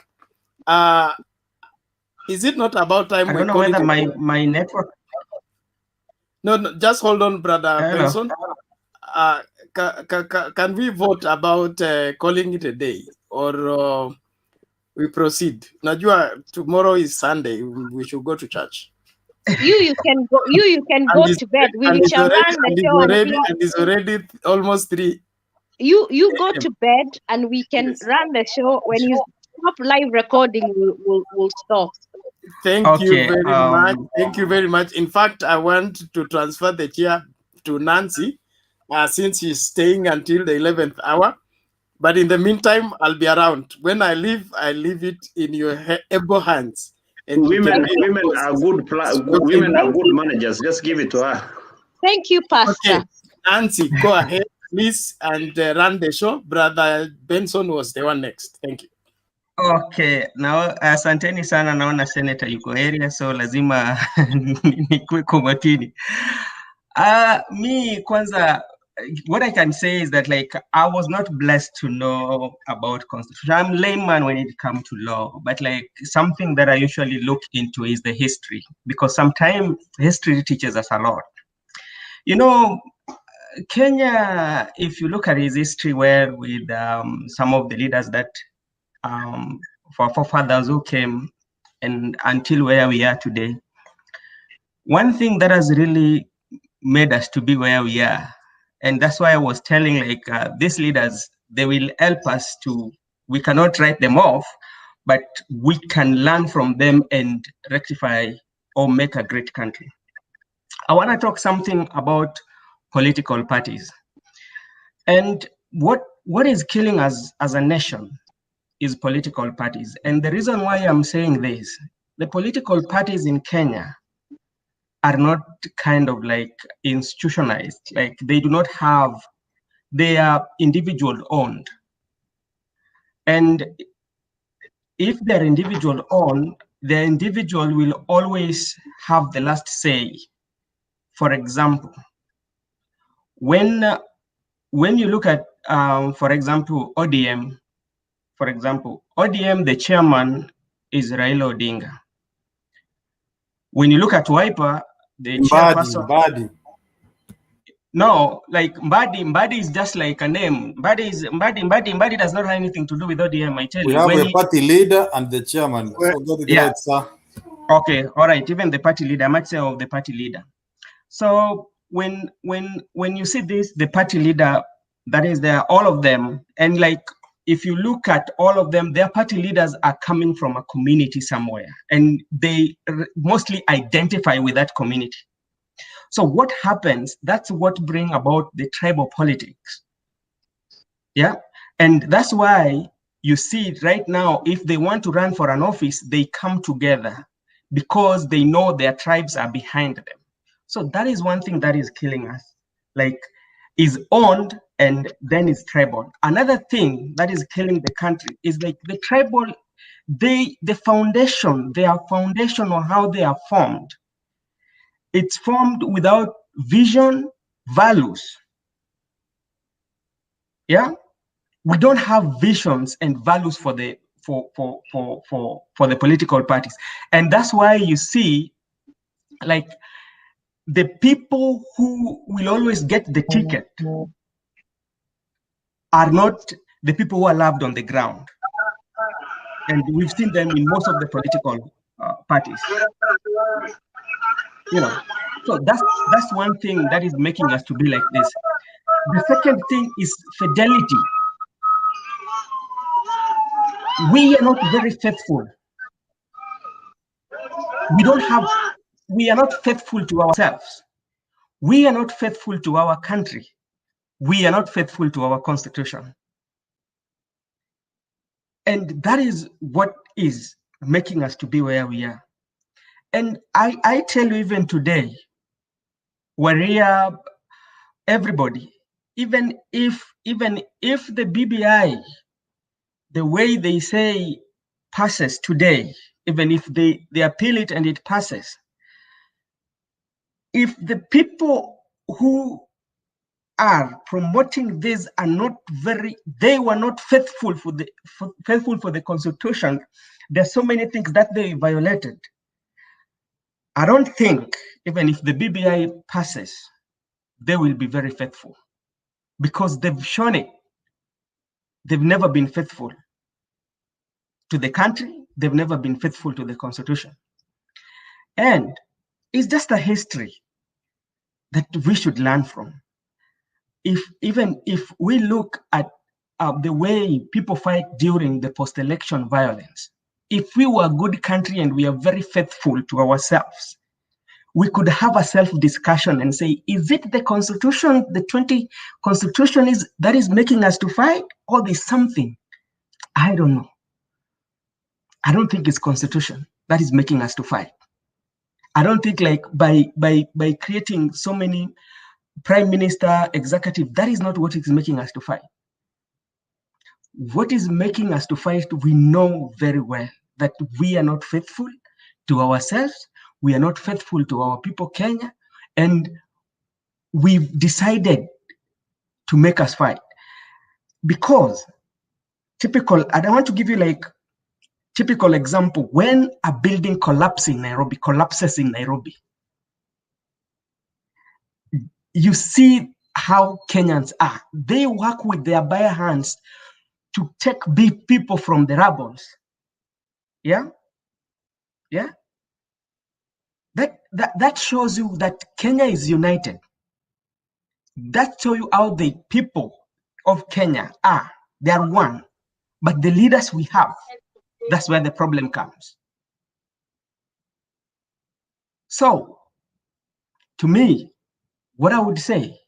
is it not about time I we don't know call whether it? my network. No, just hold on, Brother Hello. Benson. Can we vote about calling it a day, or we proceed? Najua, tomorrow is Sunday. We should go to church. You can go. You can go to bed. We shall run the show And it's already almost 3. You go to bed, and we can run the show. When you stop live recording, we'll stop. Thank you very much. Thank you very much. In fact, I want to transfer the chair to Nancy, since she's staying until the 11th hour. But in the meantime, I'll be around. When I leave it in your able hands. And Women are good. Women are good managers. Just give it to her. Thank you, Pastor. Okay. Nancy, go ahead, please, and run the show. Brother Benson was the one next. Thank you. Okay, now asanteni sana, naona senator yuko area, so lazima nikuwe kwa makini. Me kwanza, what I can say is that, like, I was not blessed to know about constitution. I'm layman when it comes to law, but like something that I usually look into is the history, because sometimes history teaches us a lot. You know, Kenya, if you look at his history, where with some of the leaders that for forefathers who came and until where we are today, one thing that has really made us to be where we are, and that's why I was telling, like, these leaders, they will help us to, we cannot write them off, but we can learn from them and rectify or make a great country. I want to talk something about political parties. And what is killing us as a nation is political parties. And the reason why I'm saying this, the political parties in Kenya are not kind of like institutionalized. Like, they do not have, they are individual owned. And if they're individual owned, the individual will always have the last say. For example, when you look at, for example, ODM, the chairman is Raila Odinga. When you look at Wiper, the chairperson. Mbadi. No, like Mbadi is just like a name. Mbadi does not have anything to do with ODM, I tell you. We have a party leader and the chairman. So got it right, sir. Okay, all right. Even the party leader, I might say of the party leader. So when you see this, the party leader, that is there, all of them, and like, if you look at all of them, their party leaders are coming from a community somewhere, and they mostly identify with that community. So what happens, that's what brings about the tribal politics. Yeah, and that's why you see right now, if they want to run for an office, they come together because they know their tribes are behind them. So that is one thing that is killing us, like, is owned and then is tribal. Another thing that is killing the country is like the tribal, the foundation, their foundation on how they are formed. It's formed without vision, values. Yeah, we don't have visions and values for the political parties, and that's why you see, like, the people who will always get the ticket are not the people who are loved on the ground. And we've seen them in most of the political parties. You know, so that's one thing that is making us to be like this. The second thing is fidelity. We are not very faithful. We are not faithful to ourselves. We are not faithful to our country. We are not faithful to our constitution. And that is what is making us to be where we are. And I tell you, even today, Waria, everybody. Even if the BBI, the way they say passes today, even if they appeal it and it passes, if the people who are promoting this are not they were not faithful for the constitution, there's so many things that they violated. I don't think even if the BBI passes, they will be very faithful, because they've shown it. They've never been faithful to the country. They've never been faithful to the constitution. And it's just a history that we should learn from. Even if we look at the way people fight during the post-election violence, if we were a good country and we are very faithful to ourselves, we could have a self-discussion and say, is it the constitution, the 20 constitution that is making us to fight, or there's something? I don't know. I don't think it's constitution that is making us to fight. I don't think like by creating so many prime minister, executive, that is not what is making us to fight. What is making us to fight, we know very well that we are not faithful to ourselves, we are not faithful to our people, Kenya, and we've decided to make us fight. Because typical, and I want to give you like typical example, when a building collapses in Nairobi, you see how Kenyans are. They work with their bare hands to take people from the rubbles. Yeah? Yeah? That shows you that Kenya is united. That shows you how the people of Kenya are. They are one. But the leaders we have, that's where the problem comes. So, to me, what I would say,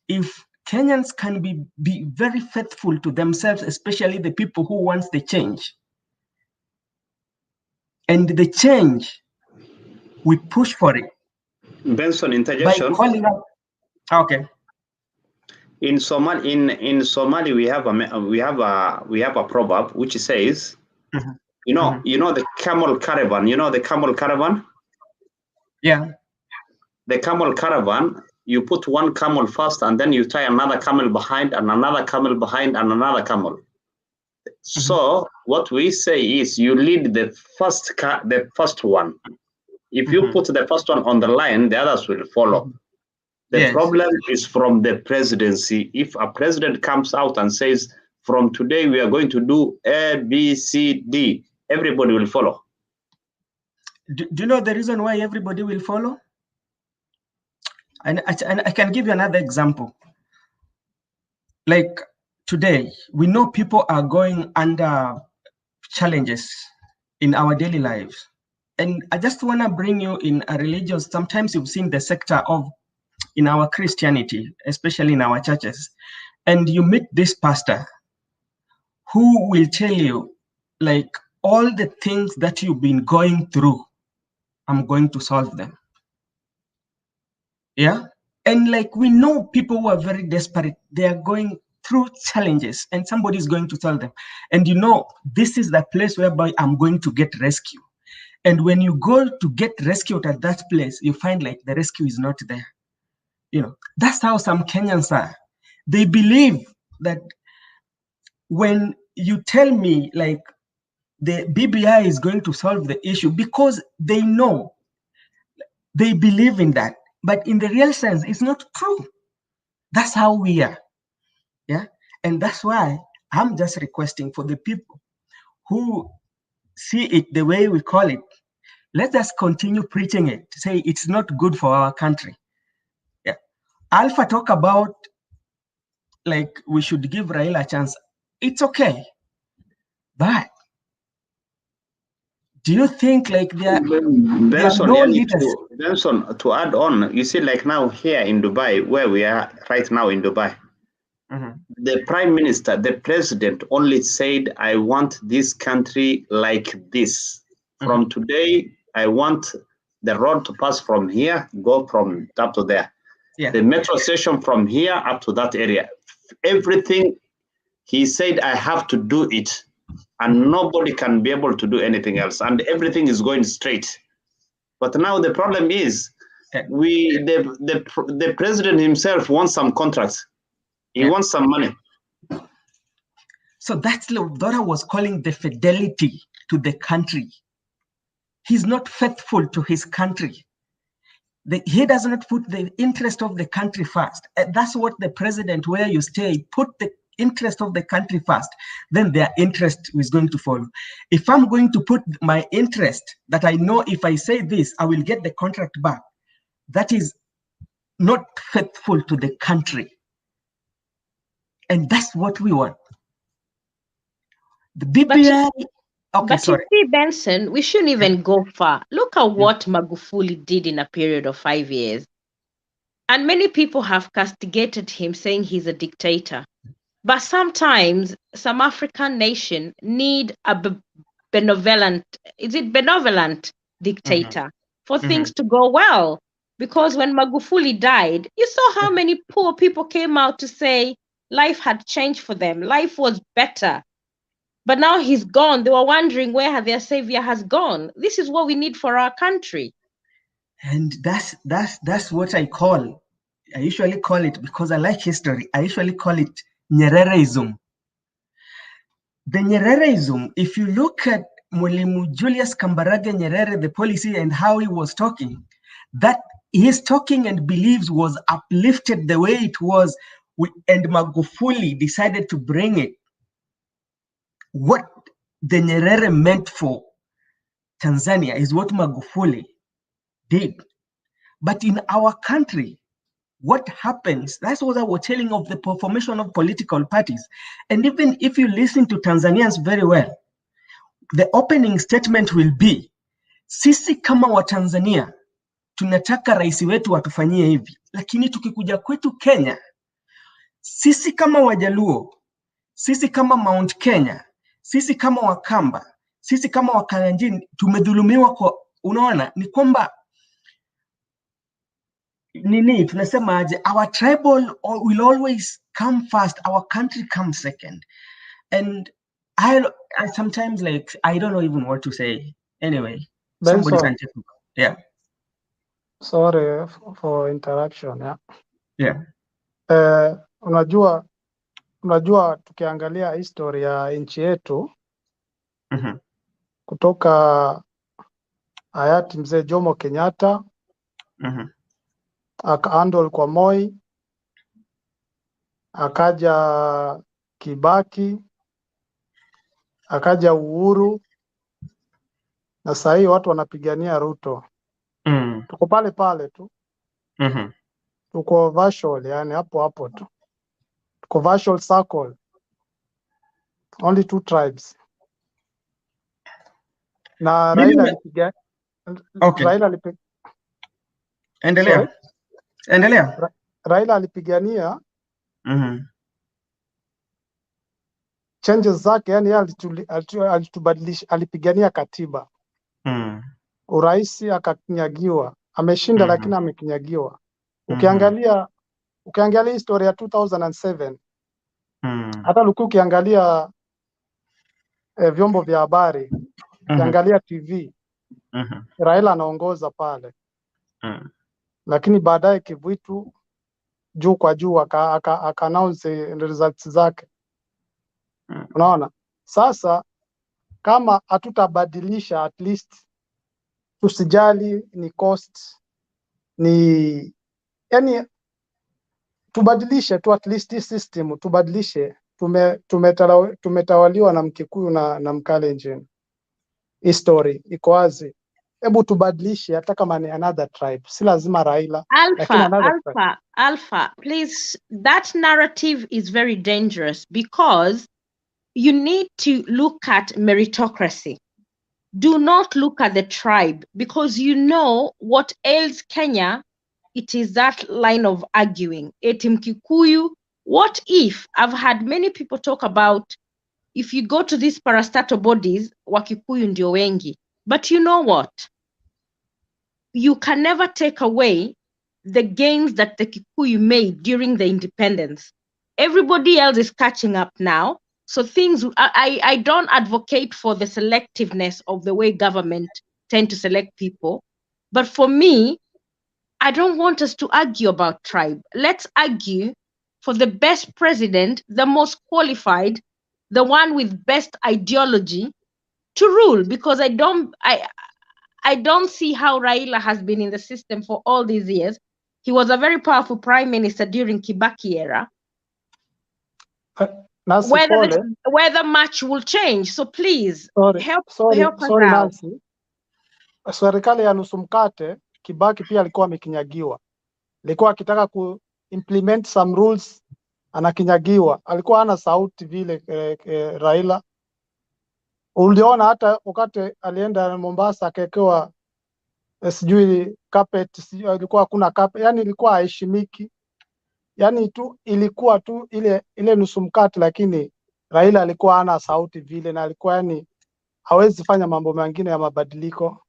if Kenyans can be very faithful to themselves, especially the people who want the change, and the change, we push for it. Benson, interjection. By calling out, okay. In Somali, we have a proverb which says, you know the camel caravan. You know the camel caravan. Yeah. The camel caravan. You put one camel first, and then you tie another camel behind, and another camel behind, and another camel. So what we say is, you lead the first one. If you put the first one on the line, the others will follow. The problem is from the presidency. If a president comes out and says, from today we are going to do A, B, C, D, everybody will follow. Do you know the reason why everybody will follow? And I can give you another example. Like today, we know people are going under challenges in our daily lives. And I just want to bring you in a religious, sometimes you've seen the sector of, in our Christianity, especially in our churches, and you meet this pastor who will tell you, like, all the things that you've been going through, I'm going to solve them. Yeah? And like, we know people who are very desperate, they are going through challenges and somebody's going to tell them. And you know, this is the place whereby I'm going to get rescue. And when you go to get rescued at that place, you find like the rescue is not there. You know, that's how some Kenyans are. They believe that when you tell me like the BBI is going to solve the issue, because they know, they believe in that. But in the real sense, it's not true. That's how we are. Yeah. And that's why I'm just requesting for the people who see it the way we call it, let us continue preaching it, to say it's not good for our country. Yeah. Alpha talk about like we should give Raila a chance. It's okay. But do you think like there are no leaders? Benson, to add on, you see, like now here in Dubai, where we are right now in Dubai, the prime minister, the president only said, I want this country like this. From today, I want the road to pass from here, go from up to there. Yeah. The metro station from here up to that area, everything he said, I have to do it, and nobody can be able to do anything else, and everything is going straight. But now the problem is, the president himself wants some contracts. He wants some money. So that's what I was calling the fidelity to the country. He's not faithful to his country. He does not put the interest of the country first. That's what the president, where you stay, put the interest of the country first, then their interest is going to follow. If I'm going to put my interest that I know if I say this, I will get the contract back, that is not faithful to the country. And that's what we want. The BBI. Okay, sorry. You see, Benson, we shouldn't even go far. Look at what Magufuli did in a period of 5 years. And many people have castigated him, saying he's a dictator. But sometimes some African nation need a benevolent dictator for things to go well. Because when Magufuli died, you saw how many poor people came out to say life had changed for them. Life was better. But now he's gone. They were wondering where their savior has gone. This is what we need for our country. And that's what I usually call it, because I like history, I usually call it Nyerereism. The Nyerereism, if you look at Mwalimu Julius Kambarage Nyerere, the policy and how he was talking, that his talking and beliefs was uplifted the way it was, and Magufuli decided to bring it. What the Nyerere meant for Tanzania is what Magufuli did. But in our country, what happens, that's what I was telling of the formation of political parties. And even if you listen to Tanzanians very well, the opening statement will be, sisi kama wa Tanzania, tunataka rais wetu atufanyie hivi. Lakini tukikuja kwetu Kenya, sisi kama Wajaluo, sisi kama Mount Kenya, sisi kama Wakamba, sisi kama Wakalenjin, tumedhulumiwa kwa, unaona, ni kwamba tunasema aje, our tribal will always come first, our country comes second. And I sometimes, like, I don't know even what to say. Anyway, somebody can take it. Yeah. Sorry for interruption. Yeah. Unajua tukiangalia history ya nchi yetu kutoka hayati mzee Jomo Kenyatta akaandol kwa Moi, akaja Kibaki, akaja Uhuru, na sasa hivi watu wanapigania Ruto. Tuko pale pale tu. Tuko virtual, yani hapo tu. Tuko virtual circle. Only two tribes. Na Raila alipiga. Okay. Endelea. Raila alipigania changes zake, yani alitubadilisha, alipigania katiba. Uraisi akakinyagiwa. Ameshinda lakini amekinyagiwa. Ukiangalia historia ya 2007, hata ukiangalia vyombo vya habari, ukiangalia TV, Raila anaongoza pale. Lakini baadaye Kivuitu juu kwa juu aka announce results zake. Unaona? Sasa kama hatutabadilisha, at least tusijali ni cost, ni yani tubadilishe tu, at least system tubadilishe. Tumetawaliwa na Mkikuyu na Mkalenjin. History iko wazi. Hebu tubadilishe hata kama ni another tribe. Si lazima Raila. Alpha, please, that narrative is very dangerous because you need to look at meritocracy. Do not look at the tribe, because you know what ails Kenya. It is that line of arguing. Etim Kikuyu. What if? I've had many people talk about, if you go to these parastatal bodies, Wakikuyu ndio wengi. But you know what? You can never take away the gains that the Kikuyu made during the independence. Everybody else is catching up now. So I don't advocate for the selectiveness of the way government tend to select people. But for me, I don't want us to argue about tribe. Let's argue for the best president, the most qualified, the one with best ideology to rule, because I don't see how Raila has been in the system for all these years. He was a very powerful prime minister during Kibaki era. Whether much will change. So please help us out. Nancy. Serikali ya nusu mkate, Kibaki pia alikuwa amekinyagiwa. Alikuwa akitaka ku implement some rules, anakinyagiwa. Alikuwa hana sauti vile Raila. Uliona hata wakati alienda Mombasa akaekewa sijui carpet, ilikuwa hakuna carpet, yani ilikuwa haishimiki. Yani tu ilikuwa tu ile nusu mkate, lakini Raila alikuwa hana sauti vile, na alikuwa yani hawezi fanya mambo mengine ya mabadiliko.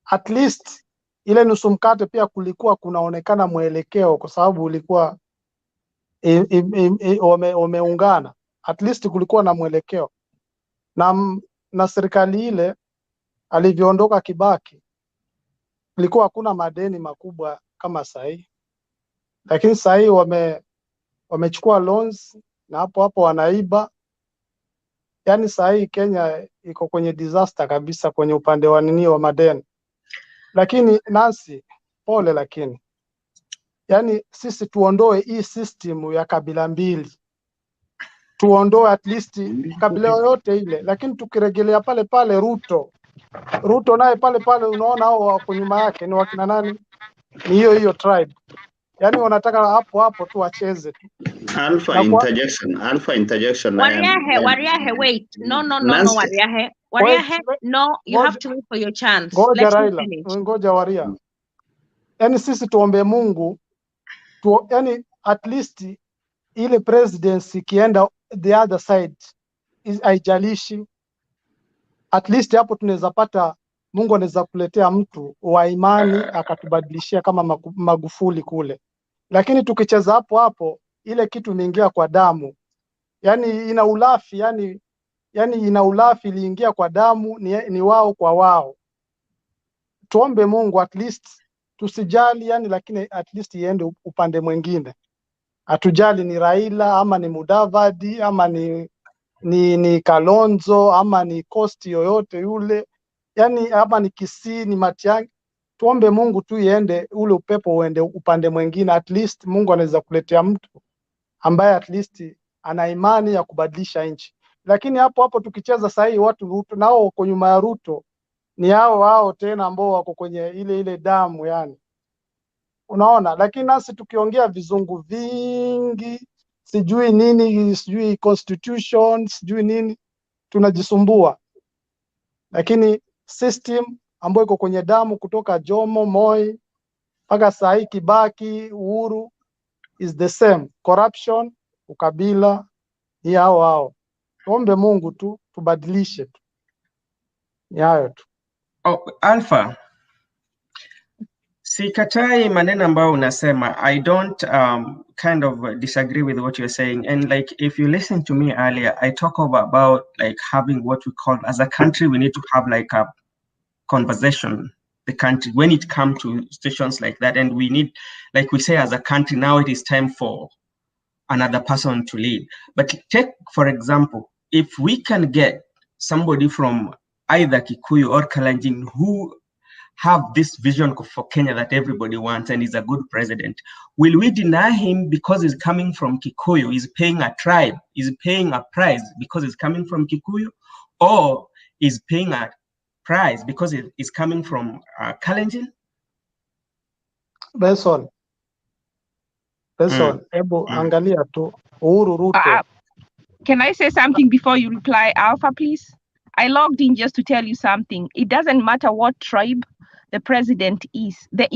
At least ile nusu mkate pia kulikuwa kunaonekana mwelekeo, kwa sababu ulikuwa wameungana. At least kulikuwa na mwelekeo. Na serikali ile alivyoondoka Kibaki, kulikuwa hakuna madeni makubwa kama sahi. Lakini sahi wamechukua loans na hapo wanaiba. Yani sahi Kenya iko kwenye disaster kabisa kwenye upande wa wa madeni. Lakini Nancy, pole, lakini yani sisi tuondoe hii system ya kabila mbili. Tuondoe at least kabila yote ile, lakini tukirejelea pale Ruto naye pale unaona hao wako nyuma yake ni wakina nani? Ni hiyo tribe. Yani wanataka hapo tu wacheze tu. Alpha interjection. Wariahe, wait. No, Wariahe, no, you have to wait for your chance. Ngoja Raila, ngoja Waria. Yani sisi tuombe Mungu, yani at least ile presidency kienda the other side haijalishi. At least hapo tunaweza pata, Mungu anaweza kuletea mtu wa imani akatubadilishia kama Magufuli kule. Lakini tukicheza hapo ile kitu imeingia kwa damu. Yani ina ulafi, yani ina ulafi, iliingia kwa damu, ni wao kwa wao. Tuombe Mungu at least tusijali, yani lakini at least iende upande mwingine. Atujali ni Raila ama ni Mudavadi ama ni Kalonzo ama ni Kosti yoyote yule, yani ama ni Kisii, ni Matiang'i. Tuombe Mungu tu iende ule upepo uende upande mwingine. At least Mungu anaweza kuletea mtu ambaye at least ana imani ya kubadilisha nchi. Lakini hapo tukicheza sahi watu Ruto nao wako nyuma ya Ruto, ni hao tena ambao wako kwenye ile damu yani. Unaona, lakini nasi tukiongea vizungu vingi, sijui nini, sijui constitution, sijui nini, tunajisumbua. Lakini system ambayo iko kwenye damu kutoka Jomo, Moi mpaka sahi Kibaki, Uhuru is the same. Corruption, ukabila, ni hao. Tuombe Mungu tu tubadilishe tu. Ni hayo tu. Alpha, sikatai maneno ambayo unasema. I don't kind of disagree with what you're saying. And like, if you listen to me earlier, I talk about like having what we call, as a country, we need to have like a conversation, the country, when it comes to situations like that. And we need, like we say, as a country, now it is time for another person to lead. But take, for example, if we can get somebody from either Kikuyu or Kalenjin who have this vision for Kenya that everybody wants and is a good president, will we deny him because he's coming from Kikuyu, he's paying a tribe, he's paying a price because he's coming from Kikuyu, or is paying a price because it is coming from Kalenjin? Benson, angalia tu Uhuru Ruto. Can I say something before you reply, Alpha, please? I logged in just to tell you something. It doesn't matter what tribe the president is. The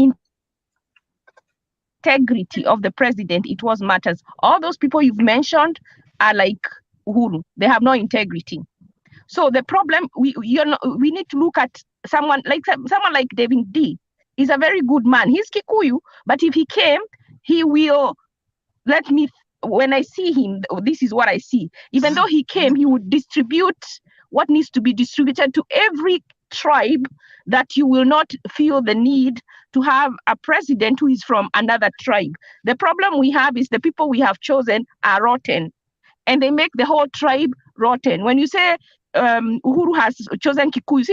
integrity of the president, it was matters. All those people you've mentioned are like Uhuru. They have no integrity. So the problem, we need to look at someone like David D. He's a very good man. He's Kikuyu, but if he came, he will when I see him, this is what I see. Even though he came, he would distribute what needs to be distributed to every tribe, that you will not feel the need to have a president who is from another tribe. The problem we have is the people we have chosen are rotten, and they make the whole tribe rotten. When you say Uhuru has chosen Kikuyu,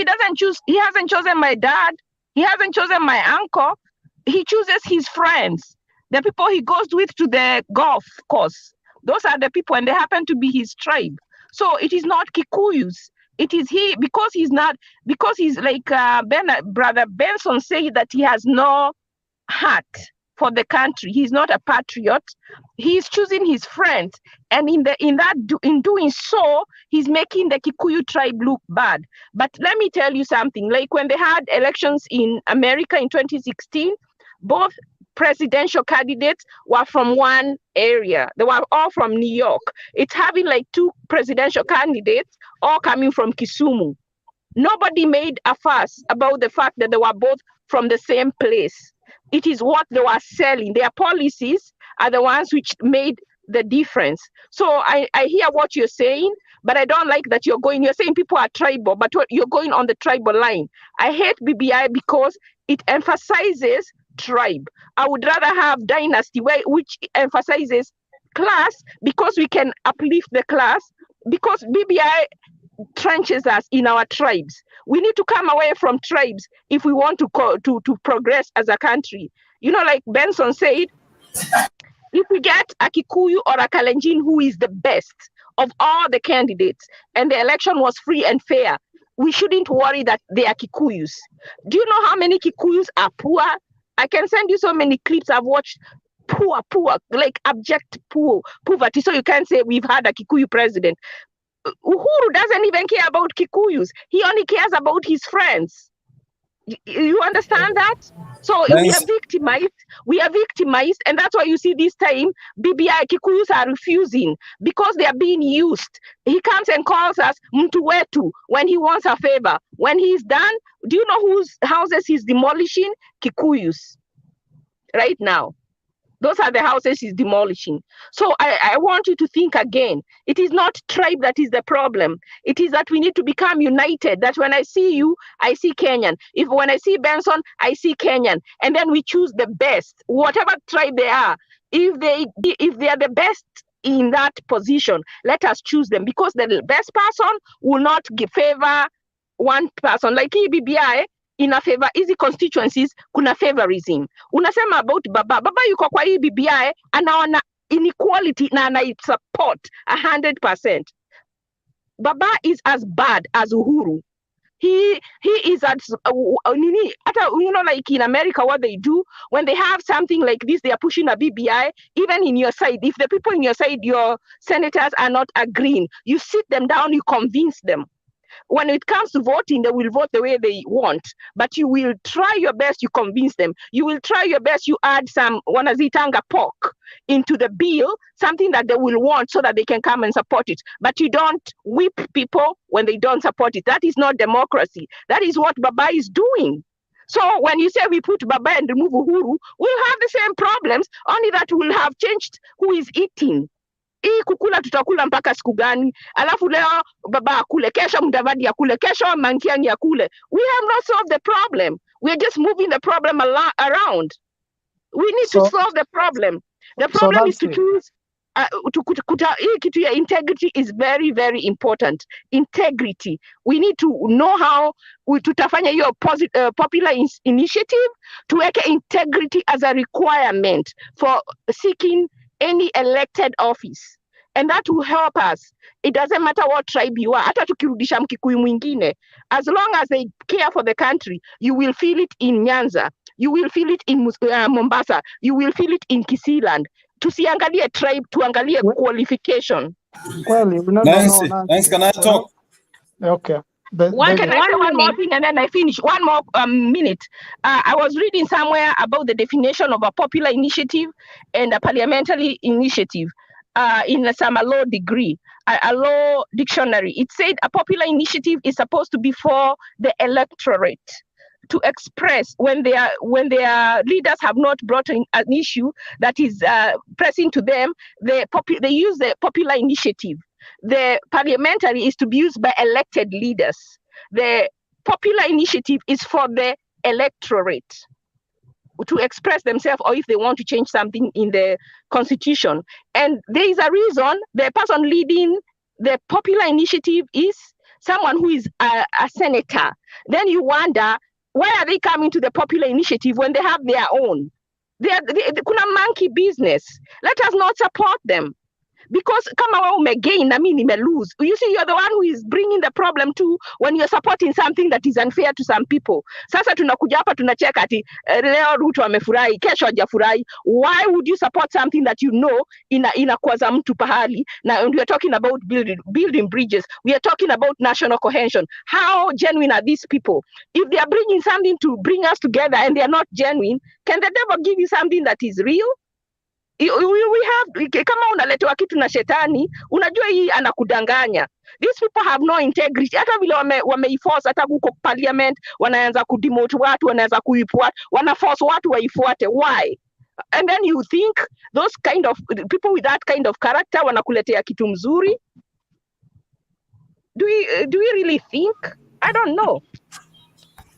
he hasn't chosen my dad, he hasn't chosen my uncle, he chooses his friends, the people he goes with to the golf course. Those are the people, and they happen to be his tribe. So it is not Kikuyus. It is because he's like Brother Benson said, that he has no heart for the country. He's not a patriot. He's choosing his friends, and in doing so, he's making the Kikuyu tribe look bad. But let me tell you something. Like when they had elections in America in 2016, both presidential candidates were from one area. They were all from New York. It's having like 2 presidential candidates all coming from Kisumu. Nobody made a fuss about the fact that they were both from the same place. It is what they were selling. Their policies are the ones which made the difference. So I hear what you're saying, but I don't like that you're saying people are tribal, but you're going on the tribal line. I hate BBI because it emphasizes tribe. I would rather have dynasty which emphasizes class, because we can uplift the class, because BBI trenches us in our tribes. We need to come away from tribes if we want to progress as a country. You know, like Benson said, if we get a Kikuyu or a Kalenjin who is the best of all the candidates, and the election was free and fair, we shouldn't worry that they are Kikuyus. Do you know how many Kikuyus are poor? I can send you so many clips I've watched. Poor, like abject poverty. So you can't say we've had a Kikuyu president. Uhuru doesn't even care about Kikuyus. He only cares about his friends. You understand that? So we are victimized, and that's why you see this time BBI Kikuyus are refusing, because they are being used. He comes and calls us mtu wetu when he wants a favor. When he's done, do you know whose houses he's demolishing? Kikuyus. Right now. Those are the houses he's demolishing. So I want you to think again. It is not tribe that is the problem. It is that we need to become united. That when I see you, I see Kenyan. When I see Benson, I see Kenyan. And then we choose the best, whatever tribe they are. If they are the best in that position, let us choose them, because the best person will not favor one person. Like BBI, ina favor hizi constituencies, kuna favorism. Unasema about baba yuko kwa hii BBI, anaona inequality na support 100%. Baba is as bad as Uhuru. He is at you know, like in America, what they do when they have something like this, they are pushing a BBI. Even in your side, if the people in your side, your senators are not agreeing, you sit them down, you convince them. When it comes to voting, they will vote the way they want, but you will try your best, you convince them. You will try your best, you add some wanazitanga pork into the bill, something that they will want so that they can come and support it. But you don't whip people when they don't support it. That is not democracy. That is what Baba is doing. So when you say we put Baba and remove Uhuru, we'll have the same problems, only that we'll have changed who is eating. Hii kukula tutakula mpaka siku gani? Alafu leo baba akule, kesho Mudavadi akule, kesho Mankiani akule. We have not solved the problem. We are just moving the problem around. We need to solve the problem. The problem is to choose. Integrity is very, very important. Integrity. We need to know how tutafanya hiyo popular initiative tuweke integrity as a requirement for seeking any elected office, and that will help us. It doesn't matter what tribe you are. Hata tukirudisha Mkikuyu mwingine, as long as they care for the country, you will feel it in Nyanza, you will feel it in Mombasa, you will feel it in Kisiland. Tusiangalie tribe, tuangalie qualification. Well, Nancy, can I talk? Okay. Can I say one more thing and then I finish? One more minute. I was reading somewhere about the definition of a popular initiative and a parliamentary initiative in some law degree, a law dictionary. It said a popular initiative is supposed to be for the electorate, to express when their leaders have not brought in an issue that is pressing to them. They use the popular initiative. The parliamentary is to be used by elected leaders. The popular initiative is for the electorate to express themselves, or if they want to change something in the constitution. And there is a reason the person leading the popular initiative is someone who is a senator. Then you wonder, why are they coming to the popular initiative when they have their own? They kuna monkey business. Let us not support them. Because kama wao umegain na mimi lose. You see, you're the one who is bringing the problem too when you're supporting something that is unfair to some people. Sasa tunakuja hapa tunacheka ati leo Ruto amefurahi, kesho hajafurahi. Why would you support something that you know inakwaza mtu pahali? Now, and we are talking about building bridges. We are talking about national cohesion. How genuine are these people? If they are bringing something to bring us together and they are not genuine, can the devil give you something that is real? We have, kama unaletewa kitu na shetani, unajua hii anakudanganya. These people have no integrity. Hata vile wameiforce, hata huko parliament, wanaanza kudemote watu, wanaanza kuifuata, wanaforce watu waifuate. Why? And then you think those kind of people with that kind of character wanakuletea kitu mzuri? Do we really think? I don't know.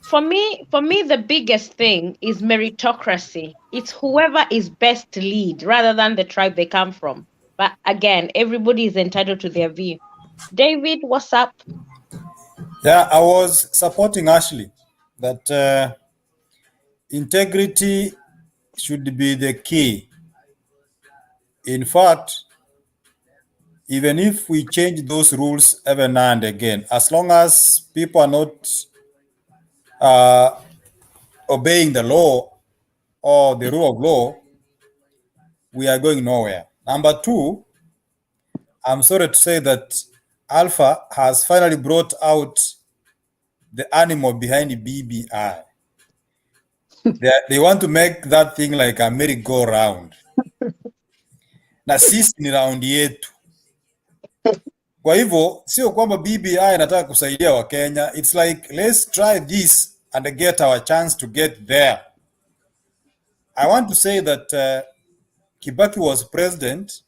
For me, the biggest thing is meritocracy. It's whoever is best to lead rather than the tribe they come from. But again, everybody is entitled to their view. David, what's up? Yeah, I was supporting Ashley that integrity should be the key. In fact, even if we change those rules every now and again, as long as people are not obeying the law or the rule of law, we are going nowhere. Number two, I'm sorry to say that Alpha has finally brought out the animal behind the BBI. They want to make that thing like a merry-go-round. Na sisi ni round yetu. Kwa hivyo, sio kwamba BBI inataka kusaidia wa Kenya. It's like, let's try this and get our chance to get there. I want to say that Kibaki was president,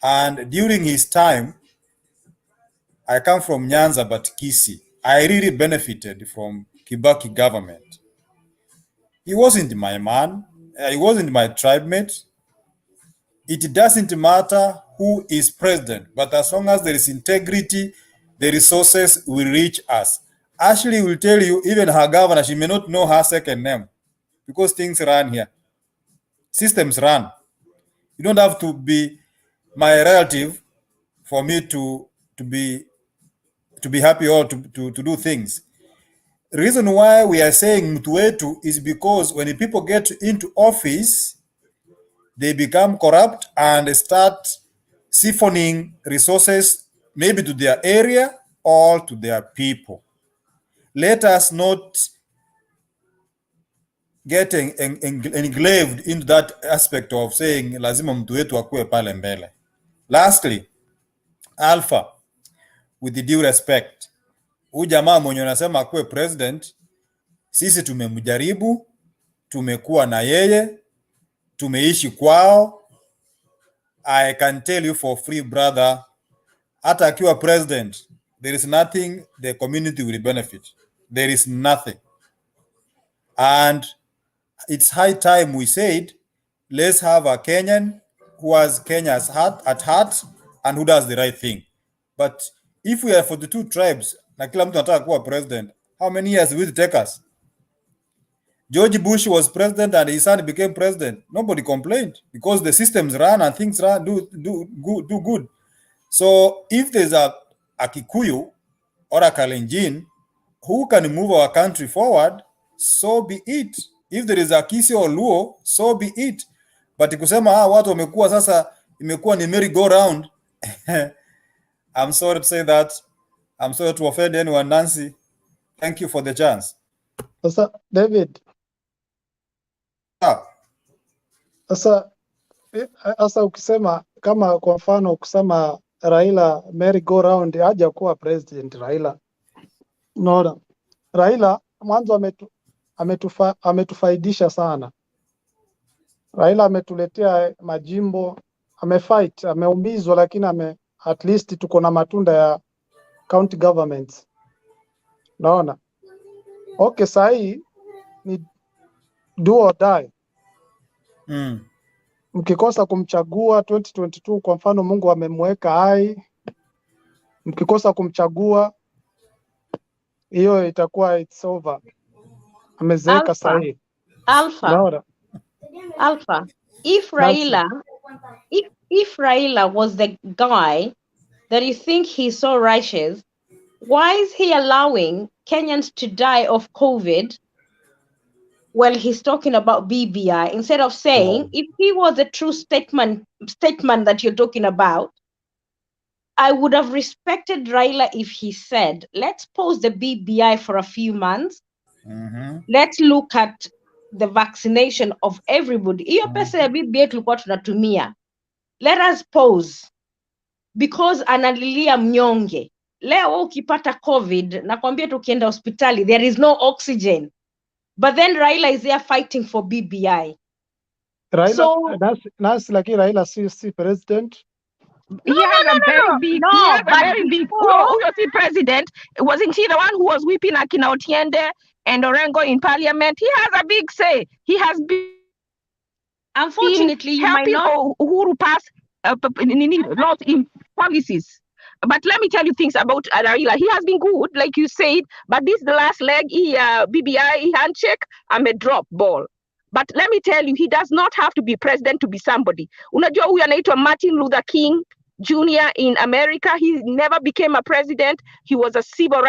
and during his time, I come from Nyanza but Kisii. I really benefited from Kibaki government. He wasn't my man. He wasn't my tribe mate. It doesn't matter who is president, but as long as there is integrity, the resources will reach us. Ashley will tell you, even her governor, she may not know her second name because things run here. Systems run. You don't have to be my relative for me to be happy or to do things. The reason why we are saying mtu wetu is because when the people get into office, they become corrupt and start siphoning resources maybe to their area or to their people. Let us not get engraved into that aspect of saying lazima mtu wetu akue pale mbele. Lastly, Alpha, with the due respect, huyu jamaa mwenye anasema akue president, sisi tumemjaribu, tumekuwa na yeye, tumeishi kwao. I can tell you for free, brother, hata akiwa president, there is nothing the community will benefit. There is nothing. And it's high time we said, let's have a Kenyan who has Kenya's heart at heart and who does the right thing. But if we are 42 tribes, na kila mtu anataka kuwa president, how many years will it take us? George Bush was president and his son became president. Nobody complained because the systems run and things run, do good. So if there's a Kikuyu or a Kalenjin who can move our country forward, so be it. If there is a Kisii or Luo, so be it. But kusema watu wamekuwa sasa imekuwa ni merry go round. I'm sorry to say that. I'm sorry to offend anyone, Nancy. Thank you for the chance. Sasa David. Sasa ukisema kama kwa mfano kusema Raila merry go round haja kuwa president Raila. Unaona? Raila mwanzo ametufaidisha sana. Raila ametuletea majimbo, amefight, ameumizwa, lakini at least tuko na matunda ya county governments. Naona okay, sahi ni do or die. Mkikosa kumchagua 2022 kwa mfano, Mungu amemweka hai, mkikosa kumchagua hiyo itakuwa it's over. Amezeeka sahi. Alpha. If Raila was the guy that you think he's so righteous, why is he allowing Kenyans to die of COVID while he's talking about BBI instead of saying, if he was a true statement that you're talking about, I would have respected Raila if he said, let's pause the BBI for a few months. Let's look at the vaccination of everybody. Hiyo pesa ya BBI tulikuwa tunatumia. Let us pause because analilia mnyonge. Leo ukipata COVID, nakwambia tukienda hospitali, there is no oxygen. But then Raila is there fighting for BBI. Raila, So that's like Raila si president. He has a very big who was the president? Wasn't he the one who was whipping Akina Otiende and Orengo in parliament? He has a big say. He has been unfortunately you might helping not Uhuru pass laws in policies. But let me tell you things about Raila. He has been good, like you said, but this the last leg, BBI handshake, I'm a drop ball. But let me tell you, he does not have to be president to be somebody. Unajua huyu anaitwa Martin Luther King Jr. in America. He never became a president. He was a civil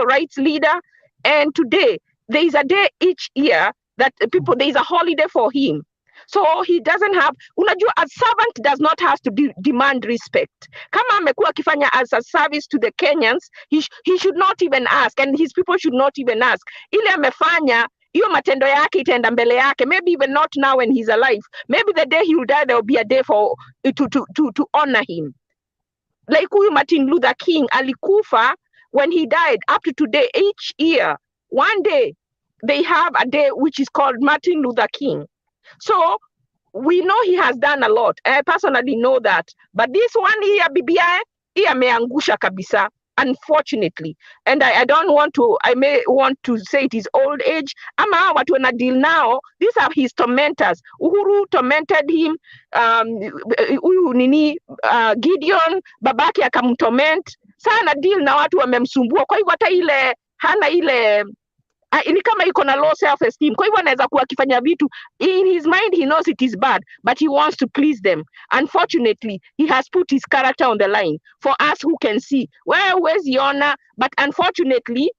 rights leader. And today, there is a day each year that there is a holiday for him. So he doesn't have, unajua, a servant does not have to demand respect. Kama amekuwa akifanya as a service to the Kenyans, he should not even ask, and his people should not even ask. Ile amefanya, hiyo matendo yake itaenda mbele yake, maybe even not now when he's alive. Maybe the day he will die, there will be a day for to honor him. Like huyu Martin Luther King alikufa, when he died, up to today, each year, one day, they have a day which is called Martin Luther King. So we know he has done a lot. I personally know that. But this one here, BBI, he ameangusha kabisa, unfortunately. And I don't want to, I may want to say it is old age. Ama watu wana deal now, these are his tormentors. Uhuru tormented him, Gideon, babake akamtorment. Sana deal na watu wamemsumbua. Kwa hivyo hata ile, hana ile, ni kama iko na low self esteem. Kwa hivyo anaweza kuwa akifanya vitu in his mind, he knows it is bad, but he wants to please them. Unfortunately, he has put his character on the line for us who can see. Wewe huwezi ona, but unfortunately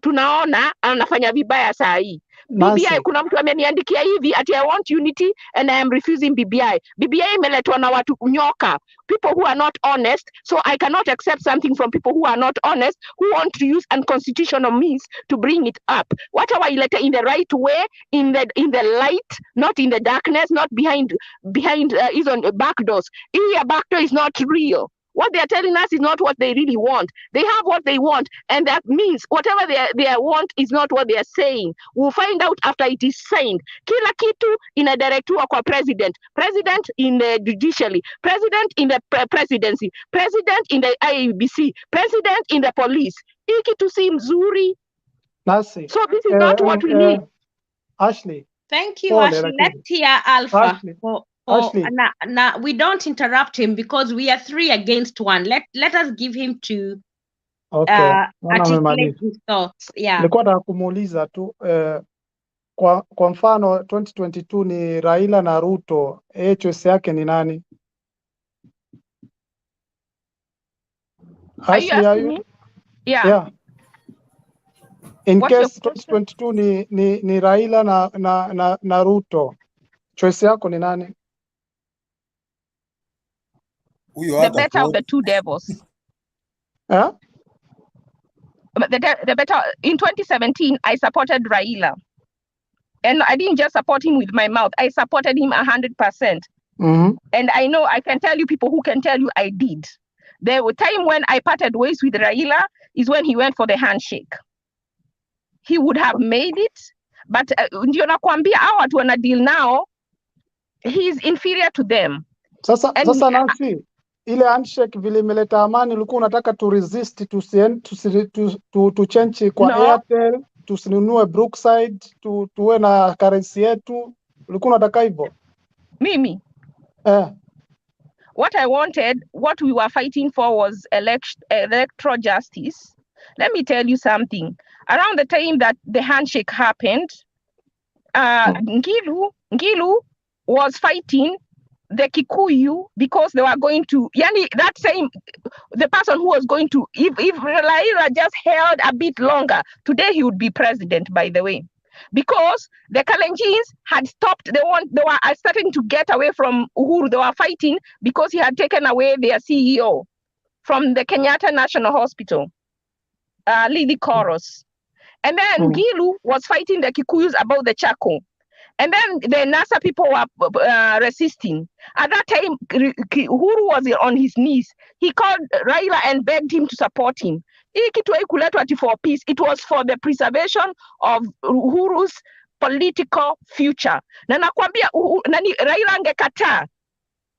tunaona anafanya vibaya saa hii. BBI, kuna mtu ameniandikia hivi ati I want unity and I am refusing BBI. BBI imeletwa na watu nyoka, people who are not honest, so I cannot accept something from people who are not honest, who want to use unconstitutional means to bring it up. Wacha wailete in the right way, in the light, not in the darkness, not behind is on back doors. Here back door is not real. What they are telling us is not what they really want. They have what they want, and that means whatever they want is not what they are saying. We'll find out after it is signed. Kila kitu inadirectiwa kwa president. President in the judiciary, president in the presidency, president in the IEBC, president in the police. Hii kitu si mzuri. Nasi. So this is not what we need. Ashley. Thank you, Ashley. Let's hear Alpha. Ashley. Ashley. Now we don't interrupt him because we are 3 against 1. Let us give him to articulate his thoughts. Yeah. Nilikuwa nataka kumuuliza tu kwa mfano 2022 ni Raila na Ruto, choice yake ni nani? Ashley, are you? Yeah. In case 2022 ni Raila na Ruto, choice yako ni nani? The better of the two devils. Huh? The better. In 2017, I supported Raila. And I didn't just support him with my mouth. I supported him 100%. Mm-hmm. And I know I can tell you people who can tell you I did. The time when I parted ways with Raila is when he went for the handshake. he would have made it, but ndio nakwambia hao watu wana deal now, he's inferior to them. Sasa Nancy, ile handshake vile imeleta amani, ulikuwa unataka tu resist to change kwa Airtel, tusinunue Brookside, tuwe na currency yetu, ulikuwa unataka hivyo? Mimi what I wanted, what we were fighting for was electoral justice. Let me tell you something. Around the time that the handshake happened, Ngilu was fighting the Kikuyu because they were going to, the person who was going to, if Raila just held a bit longer, today he would be president, by the way. Because the Kalenjins had stopped, they were starting to get away from Uhuru. They were fighting because he had taken away their CEO from the Kenyatta National Hospital, Lily Koros. And then Gilu was fighting the Kikuyus about the charcoal. And then the NASA people were resisting. At that time, Uhuru was on his knees. He called Raila and begged him to support him. For peace. It was for the preservation of Uhuru's political future. Na nakwambia Raila angekataa.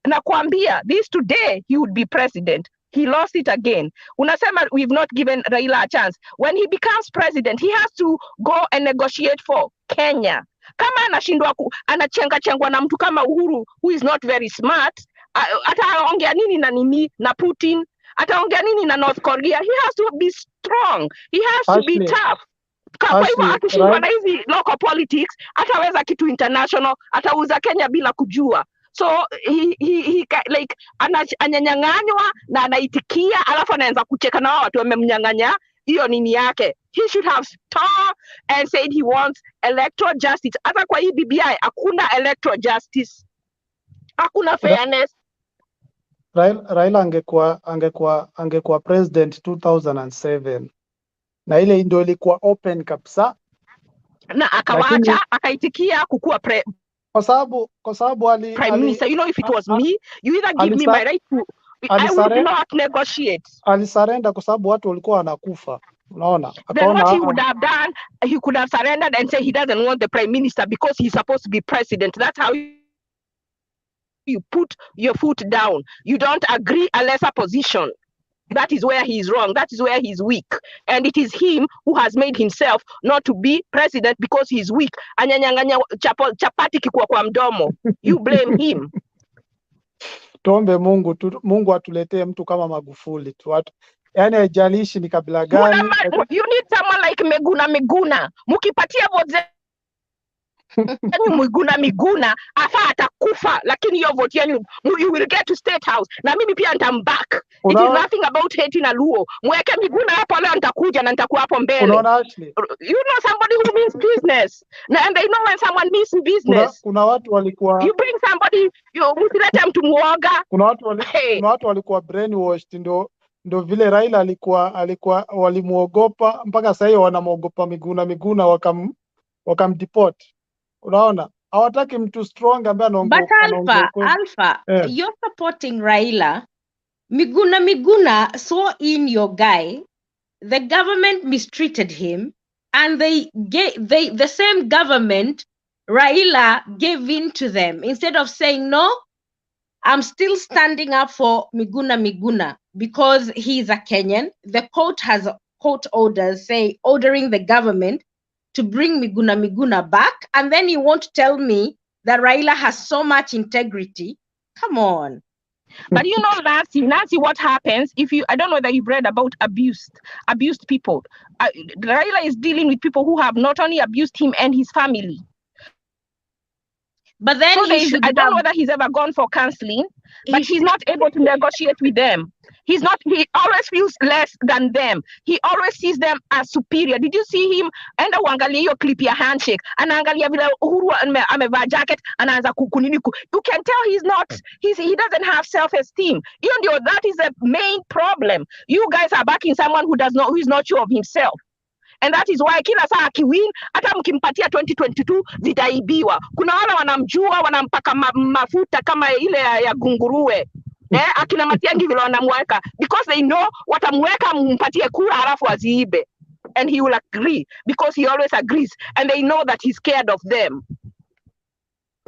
Nakwambia this today he would be president. He lost it again. Unasema we've not given Raila a chance. When he becomes president, he has to go and negotiate for Kenya. Kama anashindwa anachengwa na mtu kama Uhuru who is not very smart, ataongea nini na nini na Putin? Ataongea nini na North Korea? He has to be strong. He has to be tough. Kwa hivyo akishindwa na hizi local politics, ataweza kitu international, atauza Kenya bila kujua. So he like ananyang'anywa na anaitikia, alafu anaanza kucheka na watu wamemnyang'anya hiyo nini yake. He should have stood and said he wants electoral justice. Hata kwa hii BBI hakuna electoral justice. Hakuna fairness. Raila angekuwa president 2007. Na ile ndio ilikuwa open kabisa. Na akawacha akaitikia kukuwa kwa sababu prime minister. You know, if it was me, you either give me my right to, I would not negotiate. Alisarenda kwa sababu watu walikuwa wanakufa. Unaona? Then what he would have done, he could have surrendered and say he doesn't want the prime minister because he's supposed to be president. That's how you put your foot down. You don't agree a lesser position. That is where he is wrong. That is where he's weak. And it is him who has made himself not to be president because he's weak. Anyanyanganya chapati kikuwa kwa mdomo. You blame him. Tuombe Mungu atuletee mtu kama Magufuli tu. Yaani haijalishi ni kabila gani. You need someone like Miguna. Mukipatia vote Miguna afa atakufa, lakini hiyo vote yenu you will get to state house na mimi pia nitamback. It is nothing about hating a Luo. Mweke Miguna hapo leo, nitakuja na nitakuwa hapo mbele. You know somebody who means business. And they know when someone means business. Kuna watu walikuwa, you bring somebody, msilete mtu muoga. Kuna watu walikuwa brainwashed, ndo vile Raila alikuwa walimuogopa mpaka sasa hiyo wanamuogopa Miguna wakamdeport. Unaona, hawataki mtu strong ambaye anaongea. But Alpha, you're supporting Raila. Miguna saw in your guy, the government mistreated him, and the same government Raila gave in to them. Instead of saying no, I'm still standing up for Miguna because he's a Kenyan. The court has court orders ordering the government to bring Miguna back, and then you want to tell me that Raila has so much integrity? Come on. But you know, Nancy, what happens if I don't know whether you've read about abused people. Raila is dealing with people who have not only abused him and his family. But then so I don't know whether he's ever gone for counseling, but he's not able to negotiate with them. He always feels less than them. He always sees them as superior. Did you see him? Enda uangalia hiyo clip ya handshake. Anaangalia vile Uhuru amevaa jacket, anaanza kukuniniku. You can tell he doesn't have self-esteem. That is the main problem. You guys are backing someone who is not sure of himself. And that is why kila saa akiwin, hata mkimpatia 2022 zitaibiwa. Kuna wale wanamjua, wanampaka mafuta kama ile ya gunguruwe. Akina Matiang'i vile wanamweka because they know watamweka mpatie kura halafu aziibe. and he will agree because he always agrees, and they know that he's scared of them.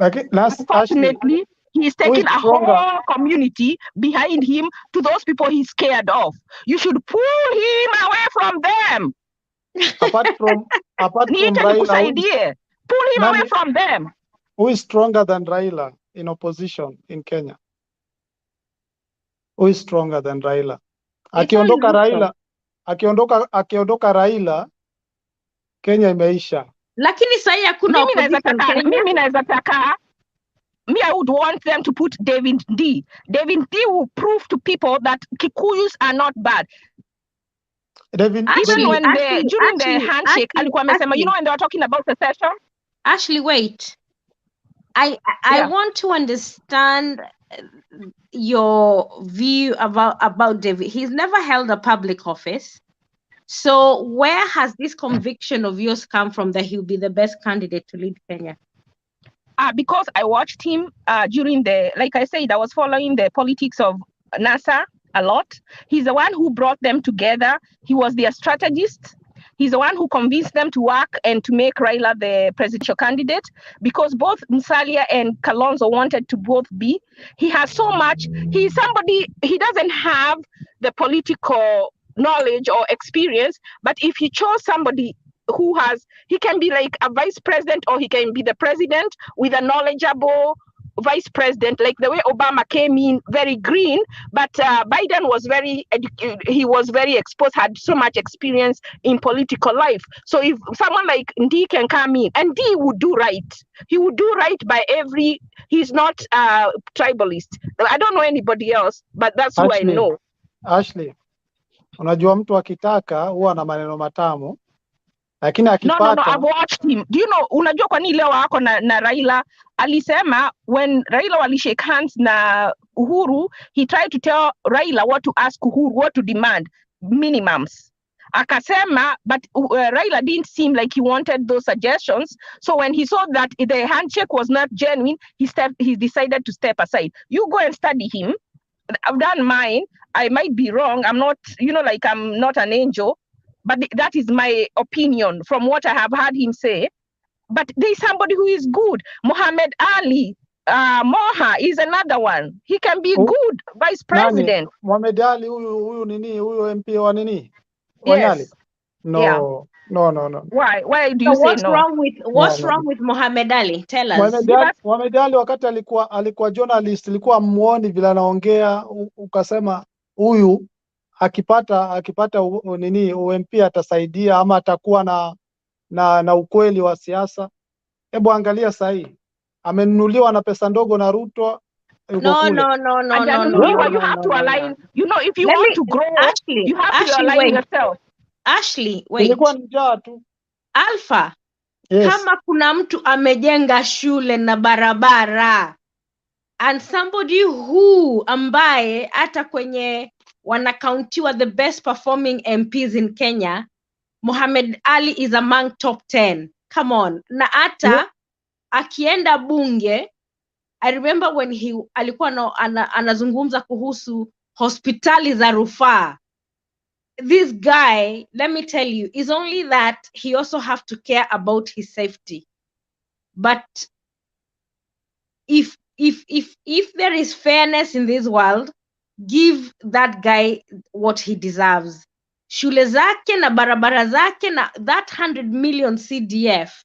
Okay, Unfortunately, he's taking a whole community behind him to those people he's scared of. You should pull him away from them. Apart from Raila, pull him away from them. Who is stronger than Raila in opposition in Kenya? Who is stronger than Raila? Akiondoka Raila, Kenya imeisha. Lakini sasa hakuna opposition Kenya. Mimi naweza taka, me, I would want them to put David D. David D will prove to people that Kikuyus are not bad. During the handshake, alikuwa amesema, you know, when they were talking about secession. Ashley, wait. I want to understand your view about David. He's never held a public office. So where has this conviction of yours come from that he'll be the best candidate to lead Kenya? Because I watched him during the, like I said, I was following the politics of NASA a lot. He's the one who brought them together. He was their strategist. He's the one who convinced them to work and to make Raila the presidential candidate, because both Musalia and Kalonzo wanted to both be. He has so much. He's somebody, he doesn't have the political knowledge or experience, but if he chose somebody who has, he can be like a vice president, or he can be the president with a knowledgeable vice president, like the way Obama came in very green, but Biden was he was very exposed, had so much experience in political life. So if someone like Ndi can come in, and Ndi would do right, he would do right by every, he's not tribalist. I don't know anybody else, but that's who I know. Ashley, unajua mtu akitaka huwa na maneno matamu, lakini akipata... No, I've watched him. Do you know, unajua kwa nini leo wako na Raila? Alisema when Raila wali shake hands na Uhuru, he tried to tell Raila what to ask Uhuru, what to demand, minimums. Akasema, but Raila didn't seem like he wanted those suggestions. So when he saw that the handshake was not genuine, he decided to step aside. You go and study him. I've done mine. I might be wrong. I'm not, I'm not an angel. But that is my opinion from what I have heard him say. But there's somebody who is good. Muhammad Ali, Moha is another one. He can be good vice president. Muhammad Ali, huyu MP wa nini? Yes. No. Yeah. No. Why do you say no? What's wrong with Muhammad Ali? Tell us. Muhammad Ali wakati alikuwa journalist, alikuwa muoni vile anaongea, ukasema huyu akipata UMP atasaidia ama atakuwa na ukweli wa siasa. Hebu angalia sahi, amenunuliwa na pesa ndogo na Ruto. No. You have to align. You know, if you want to grow, Ashley, you have to align yourself. Ashley, wait. Ilikuwa njaa tu. Alpha, yes. Kama kuna mtu amejenga shule na barabara, and somebody who ambaye hata kwenye wanakauntiwa the best performing MPs in Kenya, Muhammad Ali is among top 10. Come on. Na hata akienda bunge, I remember when alikuwa anazungumza kuhusu hospitali za rufaa. This guy, let me tell you, is only that he also have to care about his safety. But if there is fairness in this world, give that guy what he deserves. Shule zake na barabara zake na that 100 million CDF.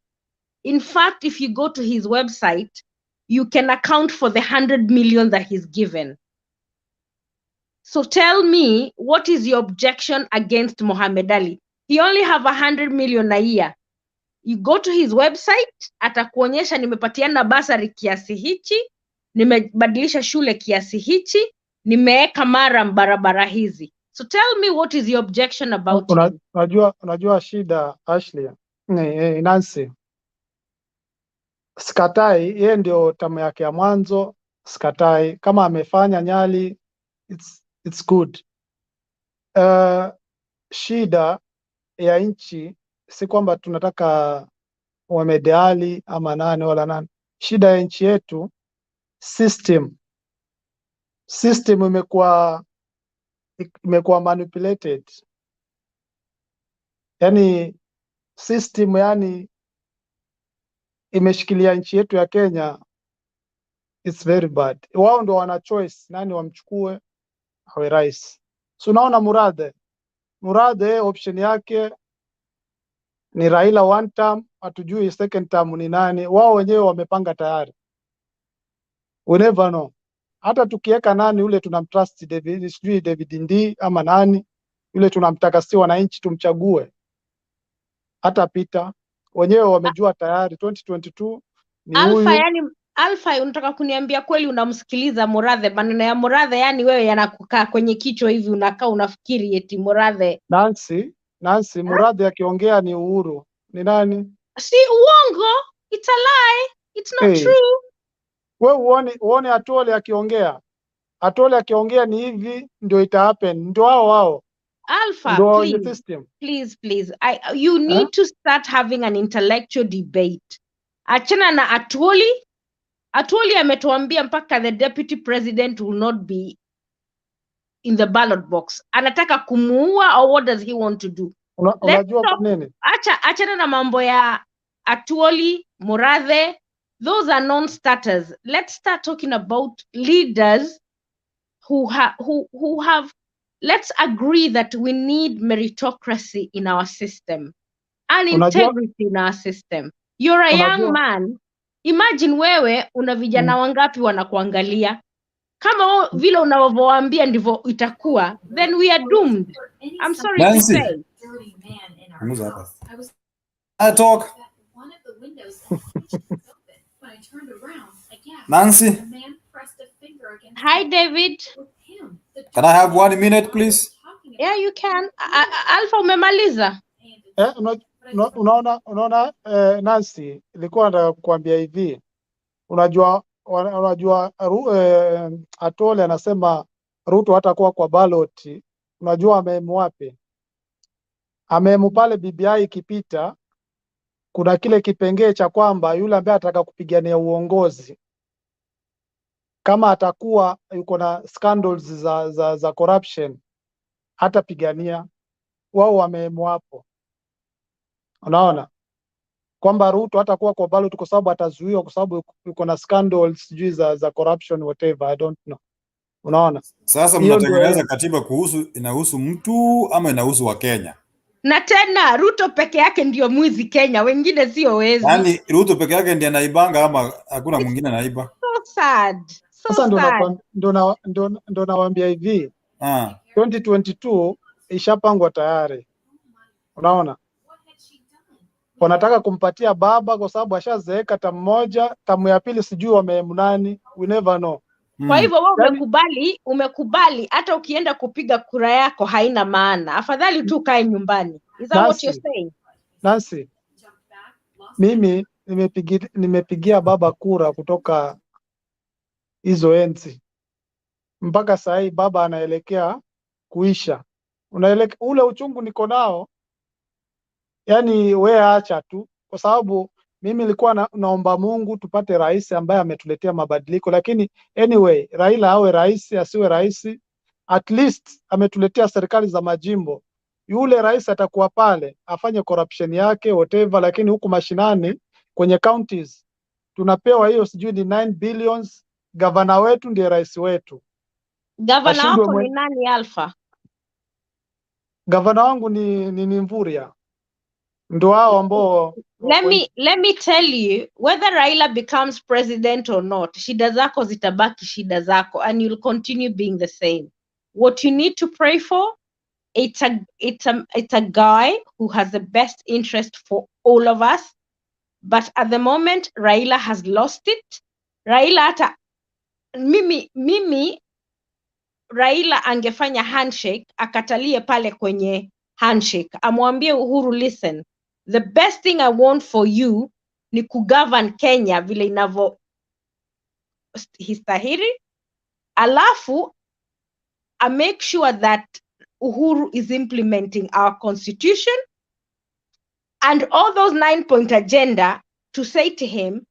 In fact, if you go to his website, you can account for the 100 million that he's given. So tell me, what is your objection against Muhammad Ali? He only have 100 million a year. You go to his website, atakuonyesha nimepatiana basari kiasi hichi, nimebadilisha shule kiasi hichi, nimeeka mara barabara hizi. So tell me, what is your objection about him? Unajua shida, Ashley, Nancy. Skatai, yeye ndio tamu yake ya mwanzo. Skatai, kama amefanya Nyali, it's good. Shida ya nchi si kwamba tunataka Muhammad Ali ama nani wala nani. Shida ya nchi yetu, system imekuwa manipulated. yani system yani imeshikilia nchi yetu ya Kenya, it's very bad. Wao ndo wana choice nani wamchukue awe rais. So unaona Murathe option yake ni Raila one term, hatujui second term ni nani. Wao wenyewe wamepanga tayari, we never know. Hata tukiweka nani ule tunamtrust David Ndii ama nani yule tunamtaka, si wananchi tumchague, hata pita wenyewe wamejua tayari 2022 ni Alpha, huyu. yani Alpha, unataka kuniambia kweli unamsikiliza Murathe? Maneno ya Murathe yani wewe yanakukaa kwenye kichwa hivi, unakaa unafikiri eti Murathe. Nancy Murathe akiongea ni Uhuru ni nani? Si uongo, it's a lie, it's not true. We uone Atwoli akiongea ni hivi ndio ita happen, ndio wao Alpha, ndio please, system. please, you need to start having an intellectual debate. Achana na Atwoli ametuambia mpaka the deputy president will not be in the ballot box. Anataka kumuua, or what does he want to do? Unajua kwa nini? Achana na mambo ya Atwoli, Murathe, those are non-starters. Let's start talking about leaders who have, let's agree that we need meritocracy in our system and integrity in our system. You're a young man. Imagine wewe una vijana wangapi wanakuangalia. Kama vile unavyowaambia ndivyo itakuwa, then we are doomed. I'm sorry to say. I talk. Nancy. Hi, David. Can I have 1 minute, please? Yeah, you can. Alpha, umemaliza? Unaona Nancy, nilikuwa nataka kukuambia hivi. Unajua Atwoli anasema Ruto hatakuwa kwa ballot. Unajua amemu wapi? Amemu pale BBI ikipita, kuna kile kipengee cha kwamba yule ambaye ataka kupigania uongozi kama atakuwa yuko na scandals za corruption hatapigania. Wao wamemu hapo. Unaona kwamba Ruto hatakuwa kwa ballot kwa sababu atazuiwa kwa sababu yuko na scandals sijui za corruption whatever, I don't know. Unaona? Sasa mnatengeneza katiba inahusu mtu ama inahusu wa Kenya? Na tena Ruto peke yake ndio mwizi Kenya, wengine sio wezi. Yaani Ruto peke yake ndiye anaibanga ama hakuna mwingine anaiba? So sad. Sasa ndo nawaambia hivi. 2022 ishapangwa tayari. Unaona? Wanataka kumpatia baba kwa sababu ashazeeka tamu moja, tamu ya pili sijui wamemnani, we never know. Kwa hivyo wewe umekubali hata ukienda kupiga kura yako haina maana. Afadhali tu kae nyumbani. Is that what you're saying? Nancy, mimi nimepigia baba kura kutoka hizo enzi. Mpaka saa hii baba anaelekea kuisha. Ule uchungu niko nao. Yani we acha tu, kwa sababu mimi nilikuwa naomba Mungu tupate rais ambaye ametuletea mabadiliko, lakini anyway Raila awe rais asiwe rais, at least ametuletea serikali za majimbo. Yule rais atakuwa pale afanye corruption yake whatever, lakini huku mashinani kwenye counties tunapewa hiyo sijui ni 9 billions. Gavana wetu ndiye rais wetu. Gavana wako ni nani Alpha? Gavana wangu ni Mvurya. Ndo hao ambao let me tell you, whether Raila becomes president or not, shida zako zitabaki shida zako and you'll continue being the same. What you need to pray for, it's a guy who has the best interest for all of us, but at the moment Raila has lost it. Raila hata mimi Raila angefanya handshake akatalie pale kwenye handshake, amwambie Uhuru, listen, the best thing I want for you ni kugovern Kenya vile inavyo histahiri, alafu I make sure that Uhuru is implementing our constitution and all those 9-point agenda, to say to him,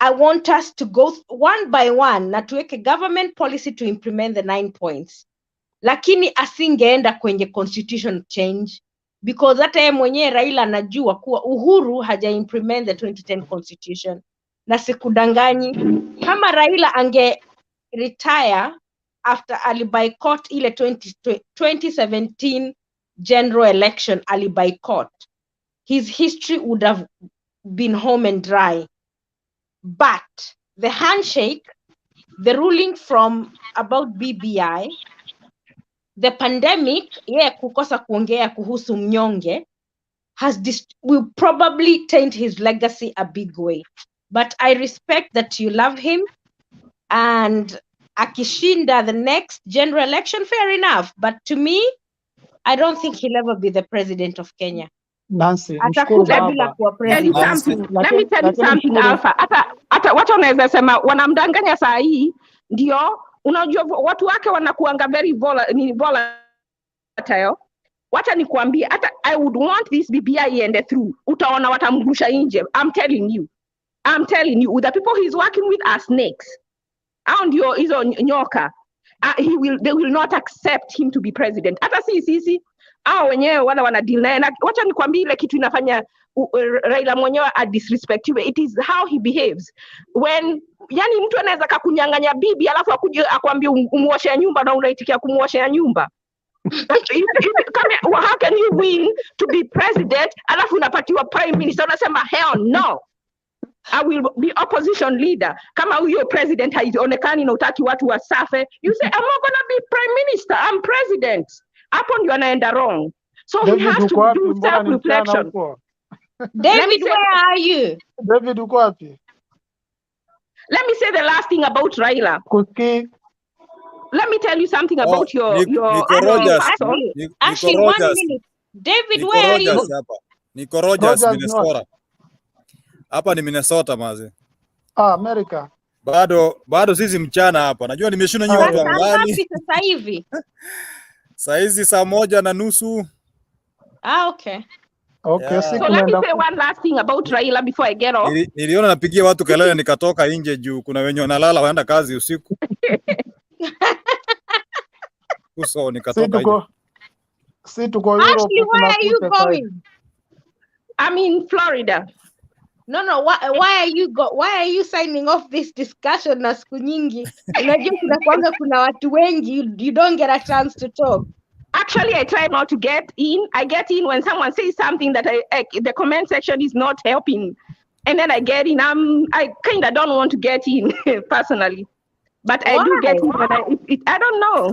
I want us to go one by one na tuweke government policy to implement the 9 points. Lakini asingeenda kwenye constitution change. because hata yeye mwenyewe Raila anajua kuwa Uhuru haja implement the 2010 constitution, na sikudanganyi, kama Raila ange retire after ali boycott ile 2017 general election, ali boycott, his history would have been home and dry. But the handshake, the ruling from about BBI, the pandemic, kukosa kuongea kuhusu mnyonge, will probably taint his legacy a big way. But I respect that you love him, and akishinda the next general election, fair enough. But to me, I don't think he'll ever be the president of Kenya. Nancy, Atakufa bila kuwa president. Let me tell you something, Alpha. Hata watu wanaweza sema wanamdanganya saa hii, ndio unajua watu wake wanakuanga very volatile. Wacha nikwambie, hata I would want this BBI iende through, utaona watamrusha nje. I'm telling you, the people he's working with are snakes. Hao ndio hizo nyoka. They will not accept him to be president. Hata sisi hao wenyewe wana deny. Na wacha nikwambie ile kitu inafanya Raila mwenyewe disrespectiwe. It is how he behaves. When yani mtu anaweza kukunyang'anya bibi alafu akuje akwambie umuoshe nyumba na unaitikia kumuosha nyumba. How can you win to be president alafu unapatiwa prime minister, unasema hell no, I will be opposition leader. Kama huyo president haionekani na utaki watu wasafe, you say I'm not gonna be prime minister, I'm president. Hapo ndio anaenda wrong. So David, he has to do self-reflection. David, where are you? David, uko wapi? Let me say the last thing about Raila. Kuski. Let me tell you something about your Actually, 1 minute. David, where are you? Niko Rogers, Minnesota. Hapa ni Minnesota maze. America. Bado sisi mchana hapa. Najua nimeshinda nyinyi watu wangali. Sasa hivi. Saa hizi saa 1:30. Okay. Okay, so let me say one last thing about Raila before I get off. Niliona napigia watu kelele nikatoka nje juu kuna wenye wanalala waenda kazi usiku. So nikatoka nje. Actually, where are you going? I'm in Florida. No, why are you signing off this discussion na siku nyingi? Unajua kuna watu wengi, you don't get a chance to talk. Actually, I try not to get in. I get in when someone says something that the comment section is not helping, and then I get in. I kind of don't want to get in personally, but I do get in. But I don't know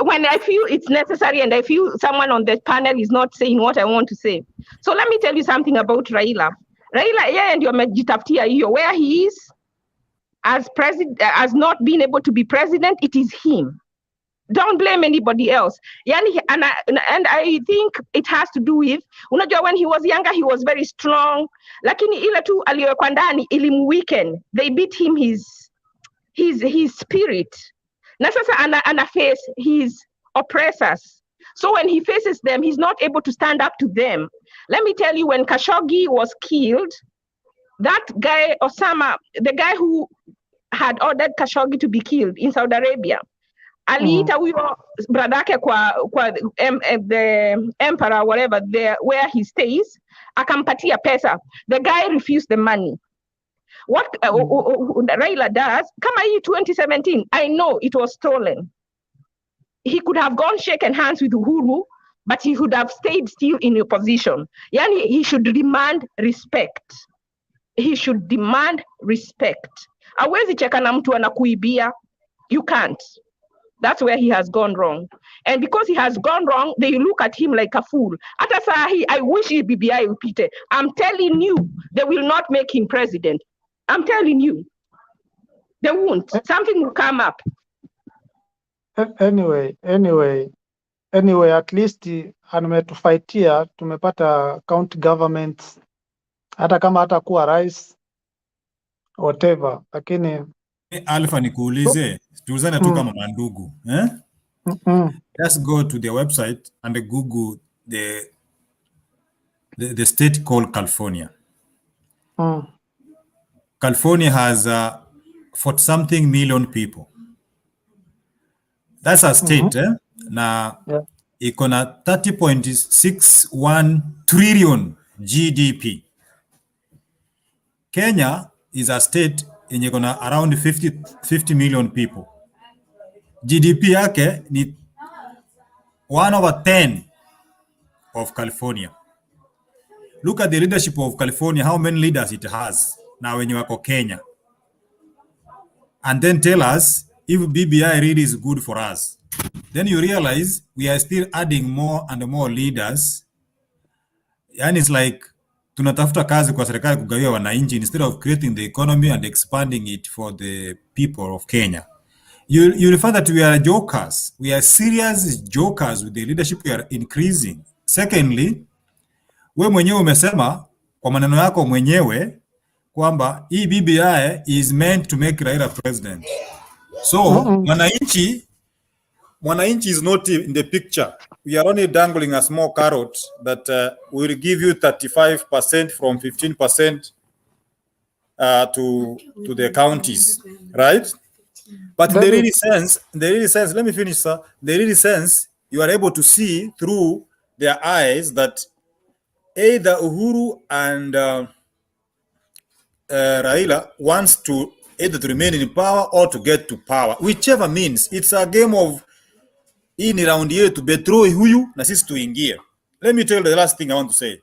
when I feel it's necessary, and I feel someone on the panel is not saying what I want to say. So let me tell you something about Raila. Raila, ndio amejitafutia hiyo. Where he is as president, as not being able to be president, it is him. Don't blame anybody else. And I think it has to do with, unajua when he was younger, he was very strong. Lakini ile tu aliyowekwa ndani ilimweaken. They beat him his spirit. Na sasa ana face his oppressors. So when he faces them, he's not able to stand up to them. Let me tell you, when Khashoggi was killed, that guy, Osama, the guy who had ordered Khashoggi to be killed in Saudi Arabia, aliita huyo bradake kwa the emperor, whatever, there where he stays, akampatia pesa. The guy refused the money. What Raila does, kama hii 2017, I know it was stolen. He could have gone shaken hands with Uhuru, but he would have stayed still in your position. Yani, he should demand respect. He should demand respect. Hawezi cheka na mtu anakuibia. You can't. That's where he has gone wrong. And because he has gone wrong, they look at him like a fool. Hata sahi, I wish BBI upite. I'm telling you, they will not make him president. I'm telling you. They won't. Something will come up. Anyway, at least ametufaitia, tumepata county governments, hata kama hatakuwa rais, whatever, lakini Alpha, nikuulize, tulizana tu kama mandugu, Just go to their website and Google the state called California. California has 40-something million people. That's a state, Na iko na 30.61 trillion GDP. Kenya is a state yenye iko na around 50 million people. GDP yake ni 1/10 of California. Look at the leadership of California, how many leaders it has na wenye wako Kenya. And then tell us if BBI really is good for us. Then you realize we are still adding more and more leaders. And it's like tunatafuta kazi kwa serikali kugawia wananchi instead of creating the economy and expanding it for the people of Kenya. You refer that we are jokers. We are serious jokers with the leadership we are increasing. Secondly, we mwenyewe umesema kwa maneno yako mwenyewe kwamba hii BBI is meant to make Raila president. So Mwananchi is not in the picture. We are only dangling a small carrot that will give you 35% from 15% to the counties, right? But in the really sense, let me finish, sir. The really sense, you are able to see through their eyes that either Uhuru and Raila wants to either to remain in power or to get to power, whichever means. It's a game of hii ni round yetu, betray huyu na sisi tuingie. Let me tell you the last thing I want to say.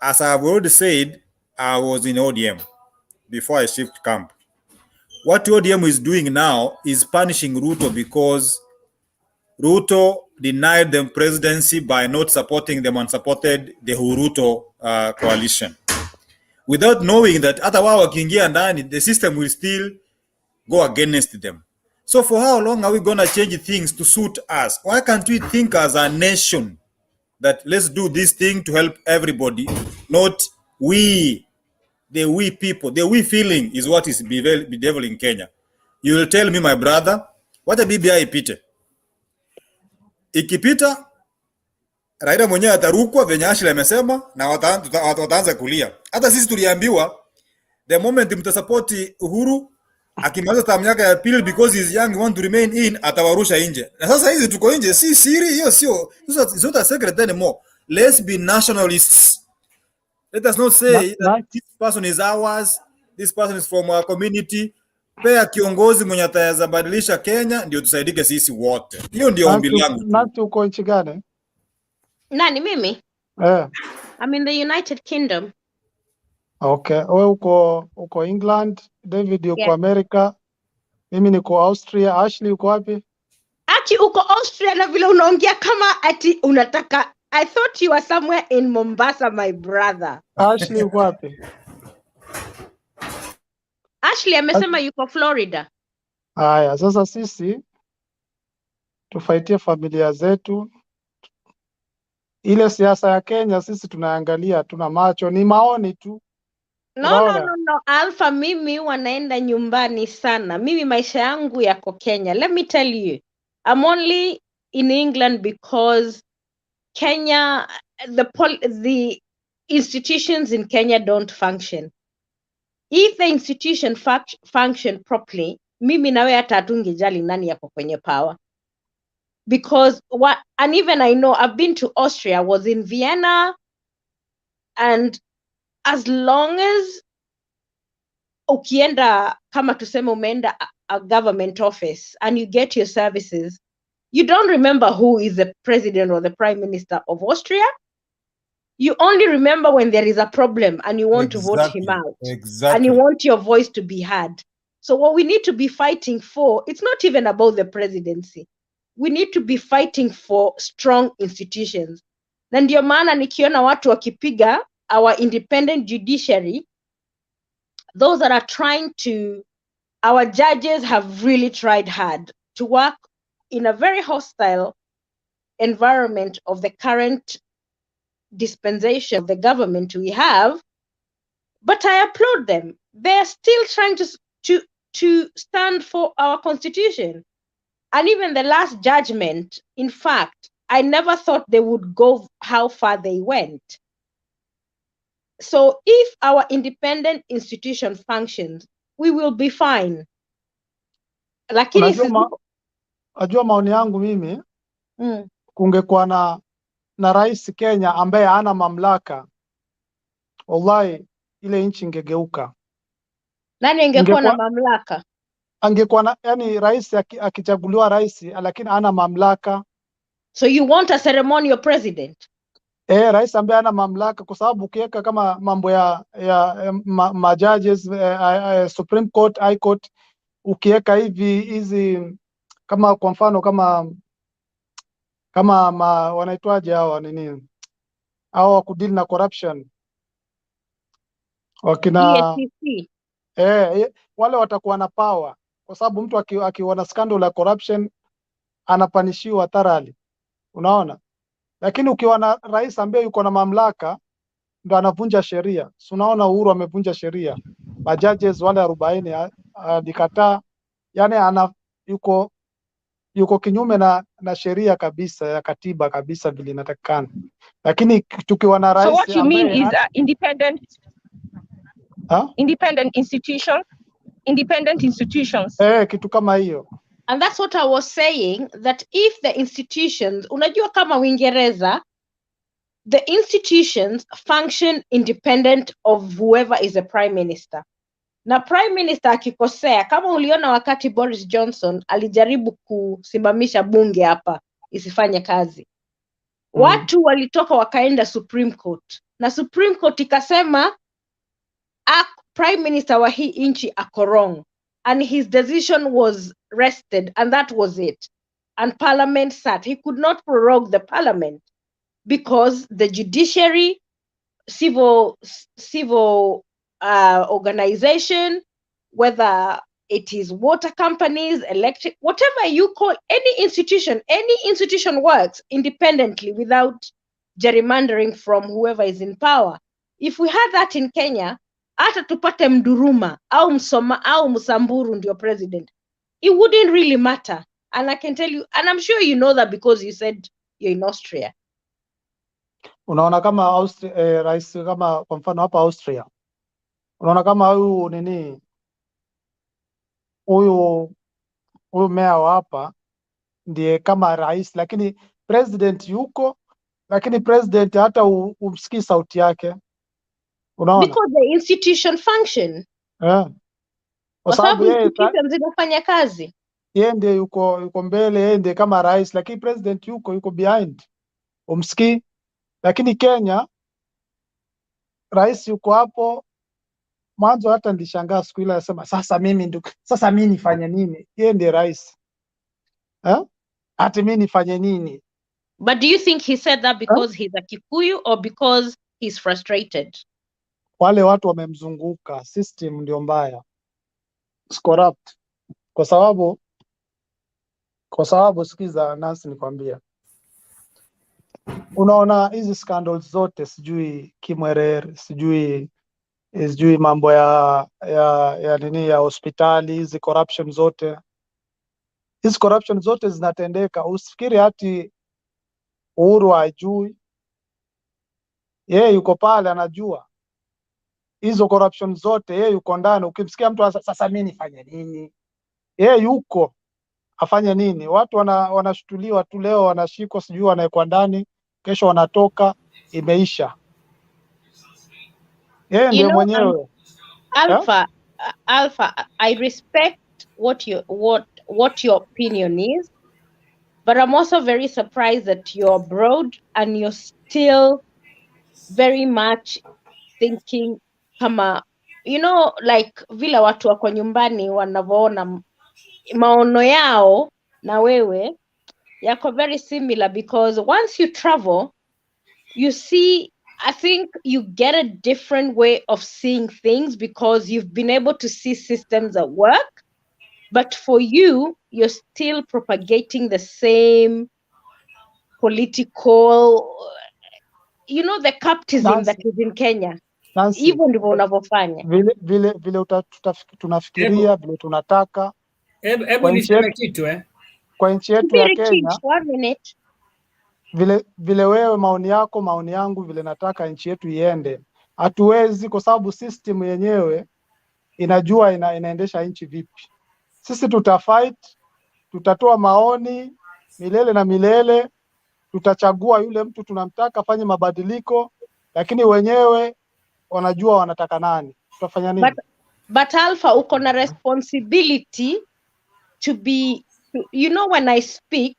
As I have already said, I was in ODM before I shift camp. What ODM is doing now is punishing Ruto because Ruto denied them presidency by not supporting them and supported the Ruto coalition. Without knowing that hata wao wakiingia ndani, the system will still go against them. So for how long are we going to change things to suit us? Why can't we think as a nation that let's do this thing to help everybody, not we, the we people. The we feeling is what is bedeviling Kenya. You will tell me, my brother, what a BBI ipite. Ikipita, Raila mwenyewe atarukwa venye Ashley amesema na wataanza kulia. Hata sisi tuliambiwa the moment mtasapoti Uhuru akimaliza term yake ya pili because he is young, want to remain in, atawarusha nje. Na sasa hizi tuko nje, si siri hiyo, sio it's not a secret anymore. Let's be nationalists. Let us not say that this person is ours, this person is from our community. Pea kiongozi mwenye ataweza badilisha Kenya ndio tusaidike sisi wote. Hiyo ndio ombi langu. Nati uko nchi gani? Nani mimi? I'm in the United Kingdom. Okay, wewe uko England, David uko America, mimi niko Austria. Ashley uko wapi? Ati uko Austria na vile unaongea kama ati unataka. I thought you were somewhere in Mombasa, my brother. Ashley uko wapi? Ashley amesema yuko Florida. Haya, sasa sisi tufaitie familia zetu. Ile siasa ya Kenya sisi tunaangalia, tuna macho, ni maoni tu. No. Alpha, mimi wanaenda nyumbani sana. Mimi maisha yangu yako Kenya. Let me tell you, I'm only in England because Kenya, the institutions in Kenya don't function. If the institution function properly, mimi nawe hata hatungejali nani yako kwenye power. Because and even I know I've been to Austria, I was in Vienna, and as long as ukienda kama tuseme umeenda a government office and you get your services, you don't remember who is the president or the prime minister of Austria. You only remember when there is a problem and you want to vote him out. And you want your voice to be heard. So what we need to be fighting for, it's not even about the presidency. We need to be fighting for strong institutions. Na ndio maana nikiona watu wakipiga our independent judiciary, those that are trying to, our judges have really tried hard to work in a very hostile environment of the current dispensation of the government we have, but I applaud them. They're still trying to stand for our constitution. And even the last judgment, in fact, I never thought they would go how far they went. So if our independent institution functions, we will be fine. Lakini Unajua maoni yangu mimi, kungekuwa na rais Kenya ambaye hana mamlaka, wallahi ile nchi ingegeuka. Nani ingekuwa na mamlaka? Angekuwa na, yani rais akichaguliwa rais lakini hana mamlaka. So you want a ceremonial president? Rais ambaye hana mamlaka, kwa sababu ukiweka kama mambo ya judges, Supreme Court, High Court, ukiweka hizi kama kwa mfano kama wanaitwaje hawa nini, hao wa kudeal na corruption, wakina wale watakuwa na power, kwa sababu mtu akiwa na scandal ya corruption anapanishiwa thoroughly, unaona. Lakini ukiwa na rais ambaye yuko na mamlaka ndo anavunja sheria. So unaona Uhuru amevunja sheria, majudges wale 40 alikataa, yani yuko kinyume na sheria kabisa ya katiba kabisa vile inatakikana. Lakini tukiwa na rais, so what you mean is independent institutions, kitu kama hiyo. And that's what I was saying, that if the institutions, unajua kama Uingereza, the institutions function independent of whoever is the prime minister. Na prime minister akikosea, kama uliona wakati Boris Johnson alijaribu kusimamisha bunge hapa isifanye kazi, watu walitoka wakaenda Supreme Court, na Supreme Court ikasema prime minister wa hii nchi ako wrong, and his decision was rested, and that was it. And parliament sat. He could not prorogue the parliament because the judiciary, civil organization, whether it is water companies, electric, whatever you call, any institution works independently without gerrymandering from whoever is in power. If we had that in Kenya, hata tupate Mduruma au Msoma au Msamburu ndio president, it wouldn't really matter. And I can tell you, and I'm sure you know that because you said you're in Austria. Unaona kama Austria, rais kama kwa mfano hapa Austria, unaona kama huyu meya wa hapa ndiye kama rais, lakini president yuko, lakini president hata umsikii sauti yake, unaona, because the institution function. Kwa sababu yeye institution zinafanya kazi, yeye ndiye yuko mbele, yeye ndiye kama rais, lakini president yuko behind, umsikii. Lakini Kenya rais yuko hapo mwanzo, hata nilishangaa siku ile anasema sasa mimi nifanye nini? Yeye ndiye rais, hata mimi nifanye nini? But do you think he said that because he's a Kikuyu or because he's frustrated? Wale watu wamemzunguka, system ndio mbaya, it's corrupt. Kwa sababu sikiza Nancy, nikwambia, unaona hizi scandals zote, sijui Kimwerer, sijui mambo ya nini ya hospitali, hizi corruption zote zinatendeka. Usifikiri hati Uhuru hajui, yeye yuko pale anajua hizo corruption zote, yeye yuko ndani. Ukimsikia mtu sasa mimi nifanye nini, yeye yuko afanye nini? Watu wanashutuliwa tu, leo wanashikwa, sijui wanawekwa ndani, kesho wanatoka, imeisha. Yeye ndiye mwenyewe. Alpha, I respect what your opinion is, but I'm also very surprised that you're abroad and you're still very much thinking kama, like vile watu wako nyumbani wanavyoona maono yao na wewe yako very similar, because once you travel you see, I think you get a different way of seeing things because you've been able to see systems at work. But for you, you're still propagating the same political, the capitalism that is in Kenya. Hivyo ndivyo unavyofanya. Vile tunafikiria, vile tunataka. Hebu niseme kitu kwa nchi yetu ya Kenya. Vile wewe maoni yako, maoni yangu, vile nataka nchi yetu iende, hatuwezi, kwa sababu system yenyewe inajua inaendesha nchi vipi. Sisi tutafight, tutatoa maoni milele na milele, tutachagua yule mtu tunamtaka afanye mabadiliko, lakini wenyewe wanajua wanataka nani. Tutafanya nini? But Alpha, uko na responsibility to be, you know, when I speak,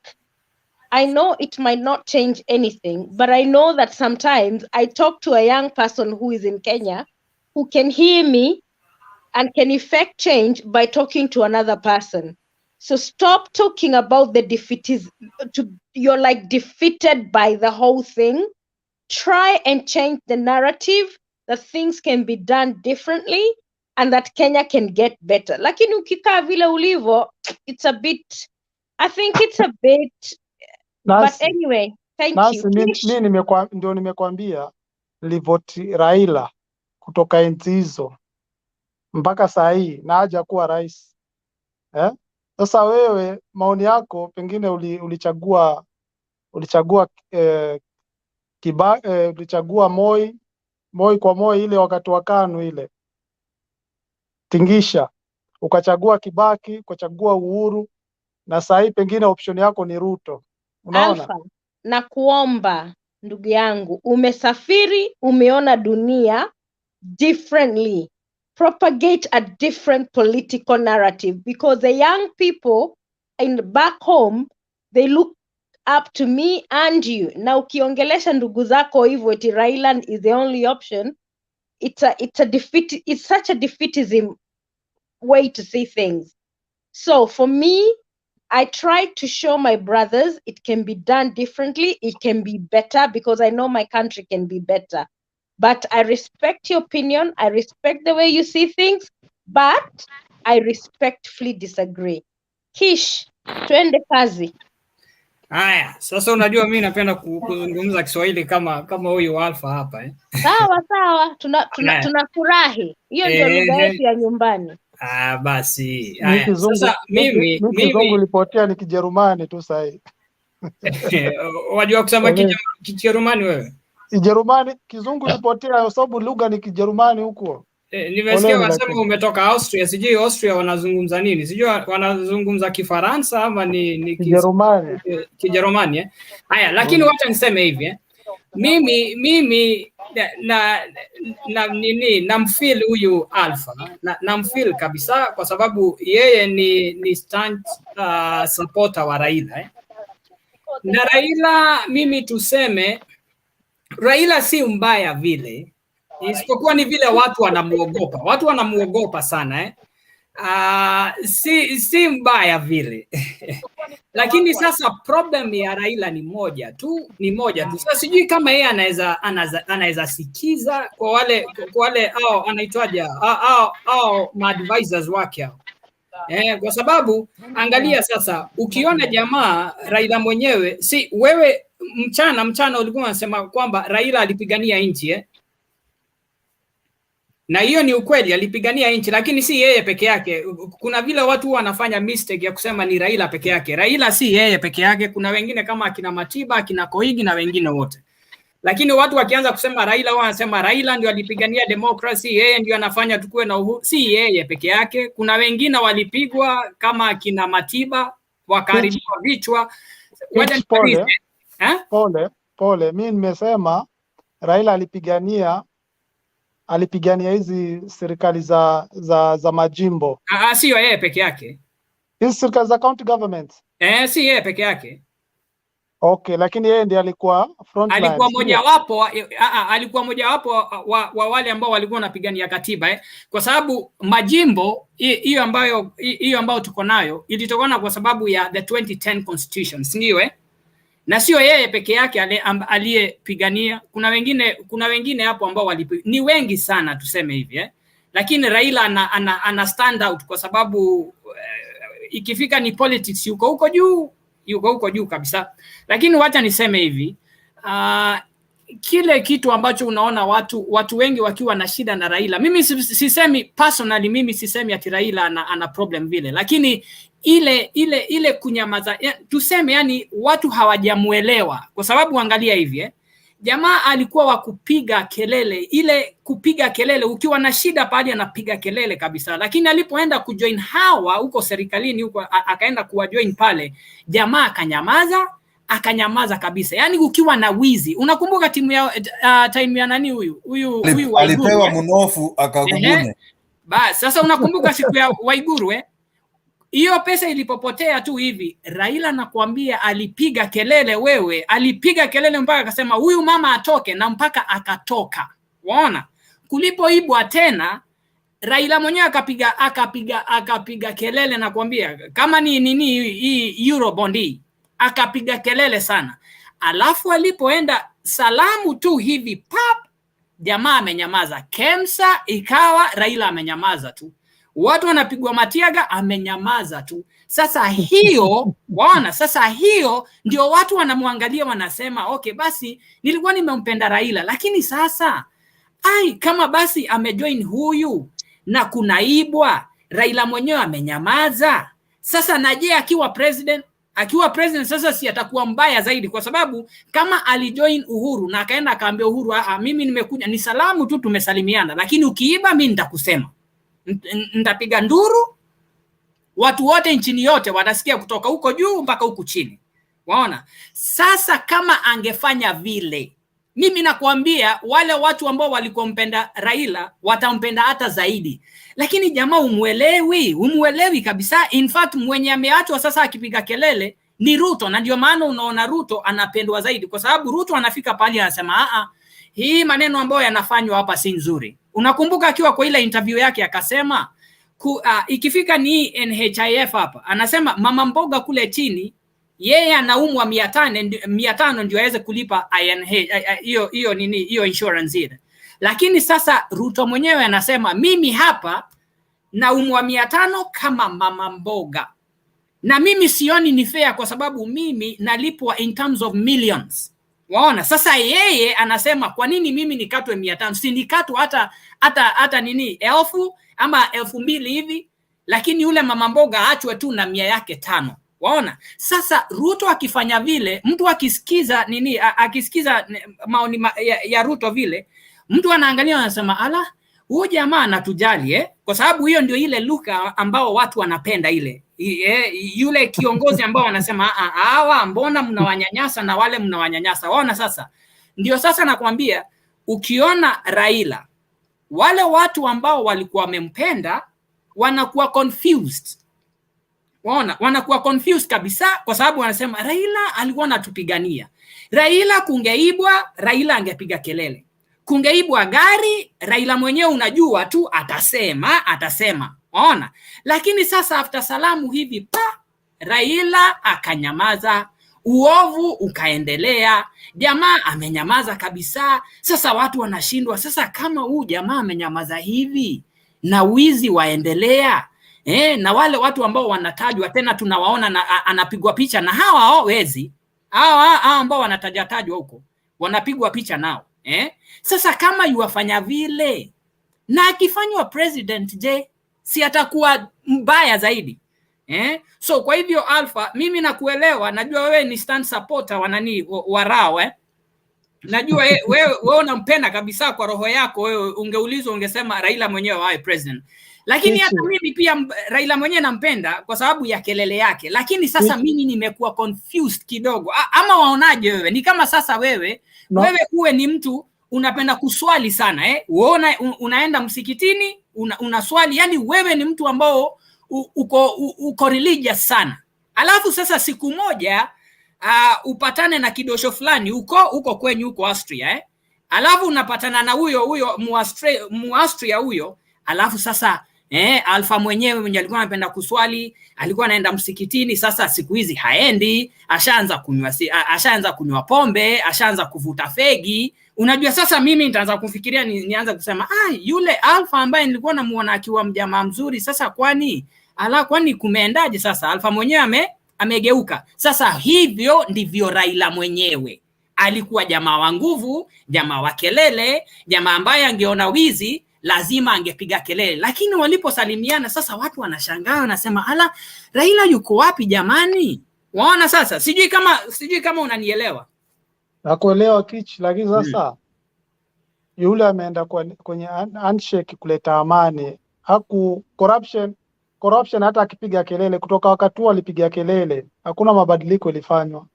I know it might not change anything, but I know that sometimes I talk to a young person who is in Kenya who can hear me and can effect change by talking to another person. So stop talking about the you're like defeated by the whole thing. Try and change the narrative that things can be done differently and that Kenya can get better. Lakini ukikaa vile ulivo, it's a bit, I think it's a bit, but anyway, thank you. Ndio nimekwambia livoti Raila kutoka enzi hizo mpaka saa hii na haja kuwa rais. Sasa wewe maoni yako pengine ulichagua ulichagua Moi kwa Moi ile wakati wa KANU ile tingisha, ukachagua Kibaki, ukachagua Uhuru, na saa hii pengine option yako ni Ruto. Unaona? Alpha, na kuomba ndugu yangu, umesafiri, umeona dunia differently. Propagate a different political narrative, because the young people back home, they look up to me and you. Na ukiongelesha ndugu zako hivyo eti Raila is the only option, it's such a defeatism way to see things. So for me, I try to show my brothers it can be done differently, it can be better, because I know my country can be better. But I respect your opinion, I respect the way you see things, but I respectfully disagree. Kish, twende kazi. Haya, sasa unajua mimi napenda kuzungumza Kiswahili kama huyu Alpha hapa Sawa, tunafurahi. Hiyo ndio lugha yetu ya nyumbani. Basi. Haya, sasa mimi kizungu lipotea ni Kijerumani tu sasa hivi. Wajua kusema Kijerumani wewe? Kijerumani, kizungu lipotea kwa sababu lugha ni Kijerumani huko. Nimesikia wasema umetoka Austria, sijui Austria wanazungumza nini? Sijui wanazungumza Kifaransa ama ni Kijerumani. Kijerumani Haya, lakini wacha niseme hivi mimi namfeel huyu Alpha, namfeel kabisa, kwa sababu yeye ni stand supporter wa Raila na Raila, mimi tuseme Raila si mbaya vile, isipokuwa ni vile watu wanamuogopa sana si mbaya vile lakini sasa problem ya Raila ni moja tu. Sasa sijui kama yeye anaweza sikiza kwa wale au anaitwaje au advisors wake kwa sababu angalia sasa, ukiona jamaa Raila mwenyewe, si wewe mchana ulikuwa unasema kwamba Raila alipigania nchi na hiyo ni ukweli, alipigania nchi, lakini si yeye peke yake. Kuna vile watu wanafanya mistake ya kusema ni Raila peke yake. Raila si yeye peke yake, kuna wengine kama akina Matiba, akina Koigi na wengine wote. Lakini watu wakianza kusema Raila, wanasema Raila ndio alipigania democracy, yeye ndio anafanya tukue na uhuru. Si yeye peke yake, kuna wengine walipigwa kama akina Matiba, wakaribiwa vichwa. Pole, mimi nimesema Raila alipigania hizi serikali za majimbo. Sio yeye peke yake. Hizi serikali za county government. Si yeye peke yake. Okay, lakini yeye ndiye alikuwa frontline. Alikuwa mojawapo wa wale ambao walikuwa wanapigania katiba kwa sababu majimbo hiyo ambayo tuko nayo ilitokana kwa sababu ya the 2010 constitution, ndio na sio yeye peke yake aliyepigania. Kuna wengine hapo ambao ni wengi sana tuseme hivi lakini Raila ana stand out kwa sababu ikifika ni politics yuko huko juu kabisa. Lakini wacha niseme hivi, kile kitu ambacho unaona watu wengi wakiwa na shida na Raila, mimi sisemi personally, mimi sisemi ati Raila ana problem vile, lakini ile kunyamaza tuseme, yani watu hawajamuelewa, kwa sababu angalia hivi jamaa alikuwa wa kupiga kelele, ile kupiga kelele ukiwa na shida pale anapiga kelele kabisa, lakini alipoenda kujoin hawa huko serikalini huko akaenda kuwajoin pale, jamaa akanyamaza, akanyamaza kabisa. Yani ukiwa na wizi, unakumbuka timu ya time ya nani huyu alipewa mnofu akagugune. Basi sasa unakumbuka siku ya Waiguru hiyo pesa ilipopotea tu hivi, Raila nakwambia alipiga kelele wewe, alipiga kelele mpaka akasema huyu mama atoke, na mpaka akatoka. Waona? Kulipoibwa tena Raila mwenyewe akapiga kelele, nakwambia kama hii Eurobond akapiga kelele sana. Alafu alipoenda salamu tu hivi pap, jamaa amenyamaza. Kemsa ikawa Raila amenyamaza tu. Watu wanapigwa matiaga, amenyamaza tu. Sasa hiyo waona, sasa hiyo ndio watu wanamwangalia wanasema okay, basi nilikuwa nimempenda Raila, lakini sasa kama basi amejoin huyu na kunaibwa, Raila mwenyewe amenyamaza. Sasa naje akiwa president sasa si atakuwa mbaya zaidi, kwa sababu kama alijoin Uhuru na akaenda akaambia Uhuru mimi nimekuja ni salamu tu, tumesalimiana, lakini ukiiba mimi nitakusema, nitapiga nduru, watu wote nchini yote watasikia kutoka huko juu mpaka huku chini. Waona? Sasa kama angefanya vile, mimi nakwambia wale watu ambao walikompenda Raila watampenda hata zaidi. Lakini jamaa umuelewi kabisa. In fact mwenye ameachwa sasa akipiga kelele ni Ruto, na ndio maana unaona Ruto anapendwa zaidi, kwa sababu Ruto anafika pale anasema hii maneno ambayo yanafanywa hapa si nzuri. Unakumbuka akiwa kwa ile interview yake akasema ikifika ni NHIF hapa, anasema mama mboga kule chini yeye anaumwa 500 ndio aweze kulipa hiyo insurance ile. Lakini sasa Ruto mwenyewe anasema mimi hapa naumwa 500 kama mama mboga, na mimi sioni ni fair kwa sababu mimi nalipwa in terms of millions. Waona? Sasa yeye anasema kwa nini mimi nikatwe 500, si nikatwe hata 1000 ama 2000 hivi, lakini yule mama mboga aachwe tu na 500. Waona? Sasa Ruto akifanya vile, mtu akisikiza akisikiza maoni ya Ruto vile, mtu anaangalia anasema huyu jamaa anatujali kwa sababu hiyo ndio ile lugha ambao watu wanapenda ile. Yule kiongozi ambao wanasema hawa mbona mnawanyanyasa na wale mnawanyanyasa. Waona? Sasa ndio sasa nakwambia, ukiona Raila wale watu ambao walikuwa wamempenda wanakuwa confused. Waona? Wanakuwa confused kabisa, kwa sababu wanasema Raila alikuwa anatupigania. Raila kungeibwa, Raila angepiga kelele. Kungeibwa gari, Raila mwenyewe unajua tu atasema. Waona? Lakini sasa after salamu hivi Raila akanyamaza, uovu ukaendelea, jamaa amenyamaza kabisa. Sasa watu wanashindwa, sasa kama huu jamaa amenyamaza hivi na wizi waendelea, na wale watu ambao wanatajwa tena tunawaona na anapigwa picha na hawa wezi, hawa ambao wanatajatajwa huko wanapigwa picha nao. Sasa kama yuwafanya vile na akifanywa president, je, si atakuwa mbaya zaidi? So kwa hivyo Alpha, mimi nakuelewa, najua wewe ni stand supporter warao najua wewe unampenda kabisa kwa roho yako. Wewe ungeulizwa ungesema Raila mwenyewe awe president, lakini hata mimi pia Raila mwenyewe nampenda kwa sababu ya kelele yake. Lakini sasa mimi nimekuwa confused kidogo. Ama waonaje wewe? Ni kama sasa wewe uwe ni mtu unapenda kuswali sana unaenda msikitini unaswali, yani wewe ni mtu ambao uko religious sana. Alafu sasa siku moja upatane na kidosho fulani uko kwenye huko Austria alafu unapatana na huyo Muaustria huyo, alafu sasa Alpha mwenyewe alikuwa anapenda kuswali, alikuwa anaenda msikitini. Sasa siku hizi haendi, ashaanza kunywa pombe, ashaanza kuvuta fegi. Unajua sasa mimi nitaanza kufikiria nianza kusema yule Alpha ambaye nilikuwa namuona akiwa mjamaa mzuri, sasa kwani kumeendaje? Sasa Alpha mwenyewe amegeuka. Sasa hivyo ndivyo Raila mwenyewe alikuwa jamaa wa nguvu, jamaa wa kelele, jamaa ambaye angeona wizi lazima angepiga kelele. Lakini waliposalimiana sasa watu wanashangaa, wanasema Raila yuko wapi jamani? Waona? Sasa sijui kama unanielewa. Nakuelewa Kich, lakini sasa yule ameenda kwenye handshake kuleta amani. Corruption hata akipiga kelele, kutoka wakati huo alipiga kelele, hakuna mabadiliko ilifanywa.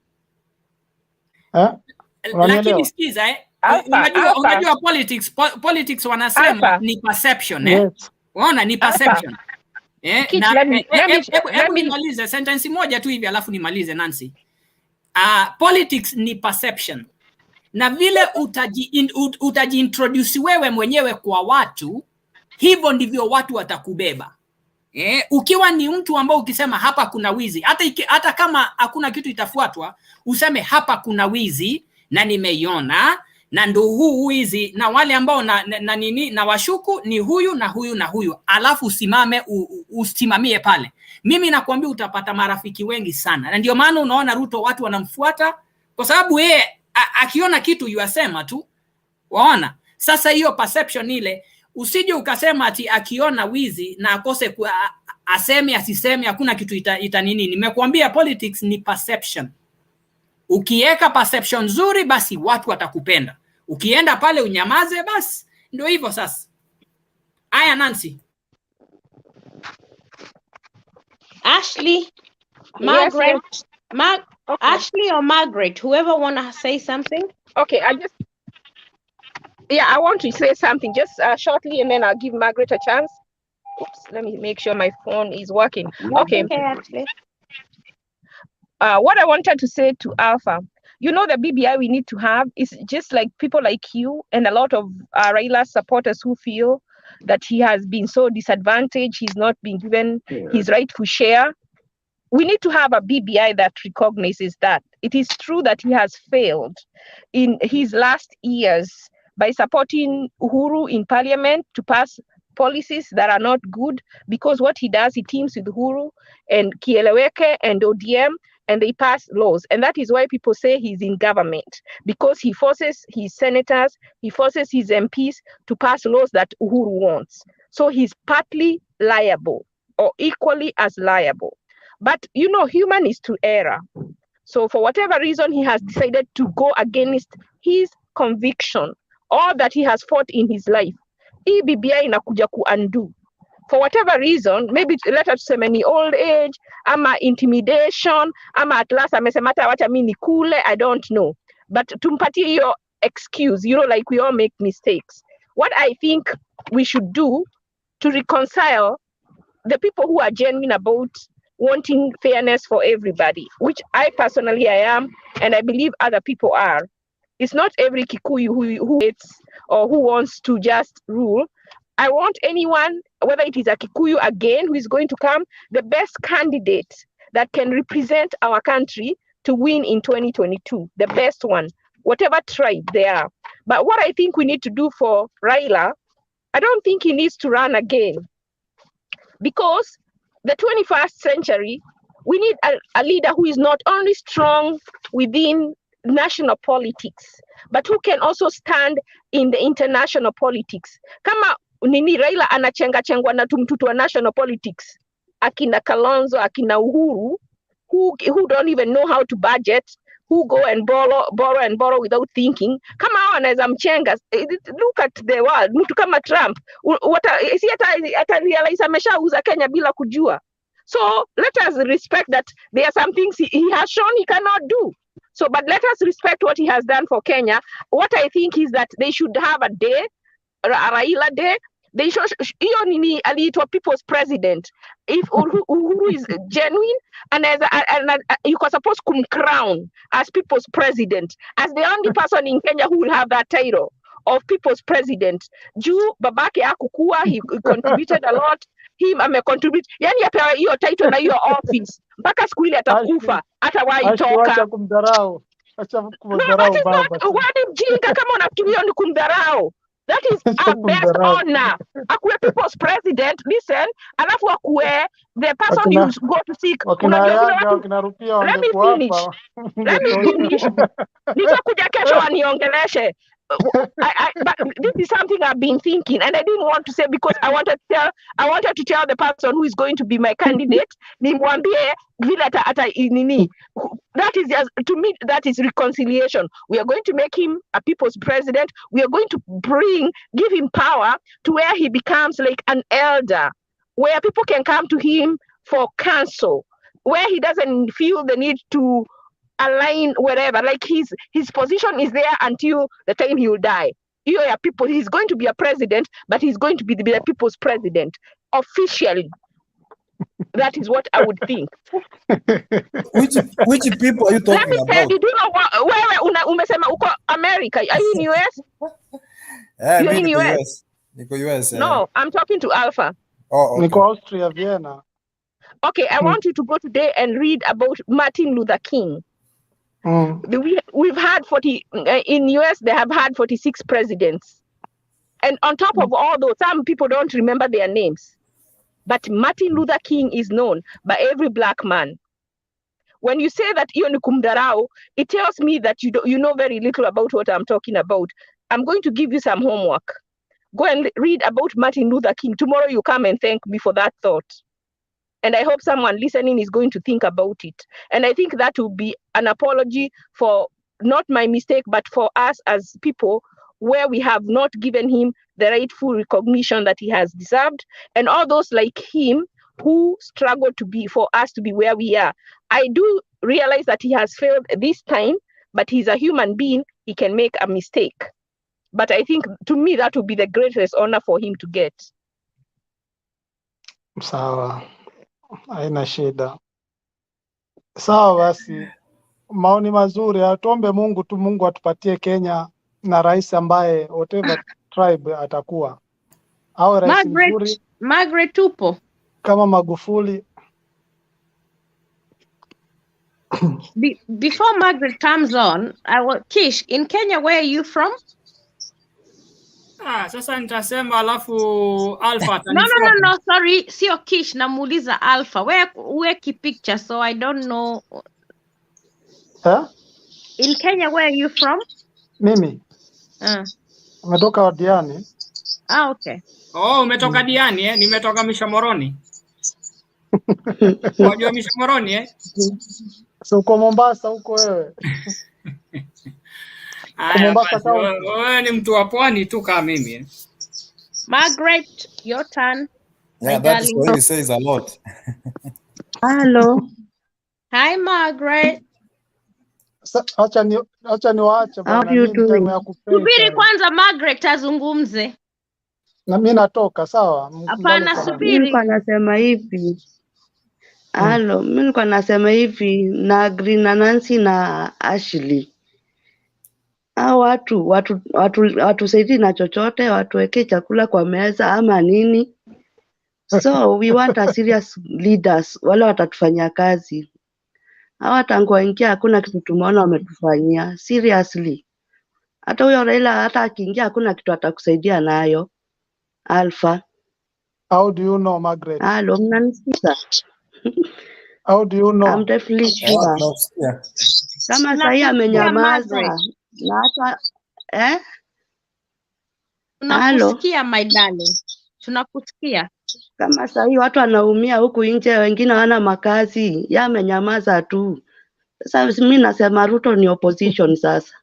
Lakini sikiza unajua politics wanasema ni perception Yes. Unaona ni perception. Let me nimalize sentence moja tu hivi alafu nimalize Nancy. Politics ni perception. Na vile utajiintroduce wewe mwenyewe kwa watu, hivyo ndivyo watu watakubeba. Ukiwa ni mtu ambao ukisema hapa kuna wizi, hata kama hakuna kitu itafuatwa, useme hapa kuna wizi na nimeiona na ndo huu wizi na wale ambao na washuku ni huyu na huyu na huyu, alafu usimamie pale. Mimi nakwambia utapata marafiki wengi sana. Na ndio maana unaona Ruto watu wanamfuata kwa sababu yeye akiona kitu yuasema tu. Waona? Sasa hiyo perception ile, usije ukasema ati akiona wizi na akose aseme asiseme hakuna kitu ita nini. Nimekuambia politics ni perception. Ukiweka perception nzuri basi watu watakupenda. Ukienda pale unyamaze basi ndio hivyo sasa. Aya Nancy. Ashley, Margaret, okay. Ashley or Margaret, whoever wanna say something. Okay, I want to say something just shortly, and then I'll give Margaret a chance. Oops, let me make sure my phone is working. Okay. What I wanted to say to Alpha, you know, the BBI we need to have is just like people like you and a lot of Raila supporters who feel that he has been so disadvantaged, he's not been given his rightful share. We need to have a BBI that recognizes that. It is true that he has failed in his last years by supporting Uhuru in parliament to pass policies that are not good, because what he does, he teams with Uhuru and Kieleweke and ODM, and they pass laws. And that is why people say he's in government, because he forces his senators, he forces his MPs to pass laws that Uhuru wants. So he's partly liable or equally as liable. But, you know, human is to error. So for whatever reason, he has decided to go against his conviction, all that he has fought in his life. BBI inakuja ku undo. For whatever reason, maybe let us say many old age, ama intimidation, ama at last amesema hata wacha mimi nikule, I don't know. But tumpatie your excuse, you know, like we all make mistakes. What I think we should do to reconcile the people who are genuine about wanting fairness for everybody, which I personally am, and I believe other people are. It's not every Kikuyu who hates or who wants to just rule. I want anyone, whether it is a Kikuyu again who is going to come, the best candidate that can represent our country to win in 2022, the best one, whatever tribe they are. But what I think we need to do for Raila, I don't think he needs to run again, because the 21st century, we need a leader who is not only strong within national politics, but who can also stand in the international politics. Kama nini Raila anachengwa na tumtutu wa national politics, akina Kalonzo, akina Uhuru, who don't even know how to budget, who go and borrow without thinking. Kama hao anaweza mchenga. Look at the world. Mtu kama Trump, si hata realize ameshauza Kenya bila kujua. So let us respect that there are some things he has shown he cannot do. So, but let us respect what he has done for Kenya. What I think is that they should have a day, a Raila Day. They should, hiyo nini aliitwa people's president. If Uhuru is genuine, and you are supposed to crown as people's president, as the only person in Kenya who will have that title of people's president. Juu babake hakukua, he contributed a lot. Him amecontribute, yani apewa hiyo title na hiyo office mpaka siku ile atakufa, hata waitoka. Acha kumdharau. Acha kumdharau baba. Wani mjinga kama unafikiria ni kumdharau. That is our best honor. Akuwe people's president, listen, alafu akuwe the person you go to seek. Let me finish. Nitakuja kesho waniongeleshe. But this is something I've been thinking, and I didn't want to say because I wanted to tell the person who is going to be my candidate. Nimwambie vile ata nini. That is just, to me, that is reconciliation. We are going to make him a people's president. We are going to give him power to where he becomes like an elder, where people can come to him for counsel, where he doesn't feel the need to align wherever. Like his position is there until the time he will die. People, he's going to be a president, but he's going to be the people's president officially. That is what I would think. Which people are you talking Let me tell about? you, do you know what? Where umesema uko America? Are you in US? You're in Niko US. US. Niko US. No, I'm talking to Alpha. Oh, okay. Niko Austria, Vienna. Okay, I want you to go today and read about Martin Luther King. We've had 40 in US. They have had 46 presidents, and on top of all those, some people don't remember their names. But Martin Luther King is known by every black man. When you say that hiyo ni kumdarau, it tells me that you know very little about what I'm talking about. I'm going to give you some homework. Go and read about Martin Luther King. Tomorrow you come and thank me for that thought. And I hope someone listening is going to think about it. And I think that will be an apology for not my mistake, but for us as people, where we have not given him the rightful recognition that he has deserved. And all those like him who struggle for us to be where we are. I do realize that he has failed this time, but he's a human being. He can make a mistake. But I think, to me, that would be the greatest honor for him to get. Sawa, haina shida. Sawa basi, maoni mazuri. Atuombe Mungu tu, Mungu atupatie Kenya na rais ambaye whatever tribe atakuwa, awe rais mzuri. Margaret tupo kama Magufuli. Before Margaret comes on, Kish, in Kenya, where are you from? Sasa nitasema alafu Alpha No, sorry, sio Kish, namuuliza Alpha. Where picture, so I don't know. Huh? In Kenya, where are you from? Mimi. Umetoka Wadiani. Okay. Oh, umetoka Diani nimetoka Mishomoroni. Unajua Mishomoroni So uko Mombasa huko wewe. Mombasa wewe ni mtu wa pwani tu kama mimi. Margaret, your turn. Yeah, that is what he says a lot. Hello. Hi, Margaret. Acha niwaache bwana, mimi time ya kupenda. Subiri kwanza Margaret azungumze. Na mimi natoka, sawa? Hapana, subiri. Nilikuwa nasema hivi. Halo, mimi nilikuwa nasema hivi na agree na Nancy na Ashley. Hao watu saidi na chochote, watuweke chakula kwa meza ama nini. So we want a serious leaders, wale watatufanyia kazi. Hawa tangu waingia hakuna kitu tumeona wametufanyia seriously. Hata huyo Raila hata akiingia hakuna kitu atakusaidia nayo. Alpha. How do you know, Margaret? Hello, mnanisikiza? How do you know? I'm definitely sure. Kama sahi amenyamaza na hata Tunakusikia my darling. Tunakusikia. Kama sahi watu wanaumia huku nje, wengine hawana makazi, yeye amenyamaza tu. Sasa mimi nasema Ruto ni opposition sasa.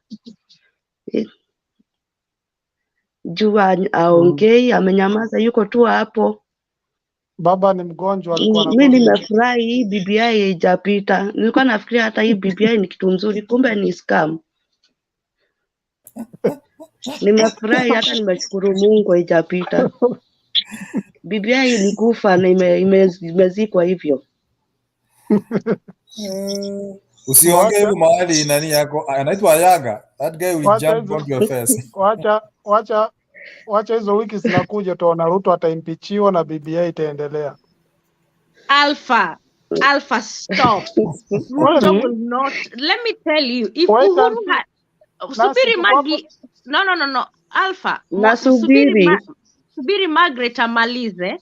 Jua aongei, amenyamaza, yuko tu hapo. Baba ni mgonjwa, alikuwa mimi nimefurahi hii BBI haijapita. Nilikuwa nafikiria hata hii BBI ni kitu nzuri, kumbe ni scam. Nimefurahi, hata nimeshukuru Mungu haijapita. BBI ilikufa na imezikwa hivyo. Usiongee hivyo mahali nani yako anaitwa Ayaga. That guy will jump on your face. Wacha hizo wiki zinakuja, tuona Ruto ataimpichiwa na BBI itaendelea. Alpha, stop. Ruto will not. Let me tell you, if Uhuru had subiri Magi, no. Alpha, subiri Margaret amalize,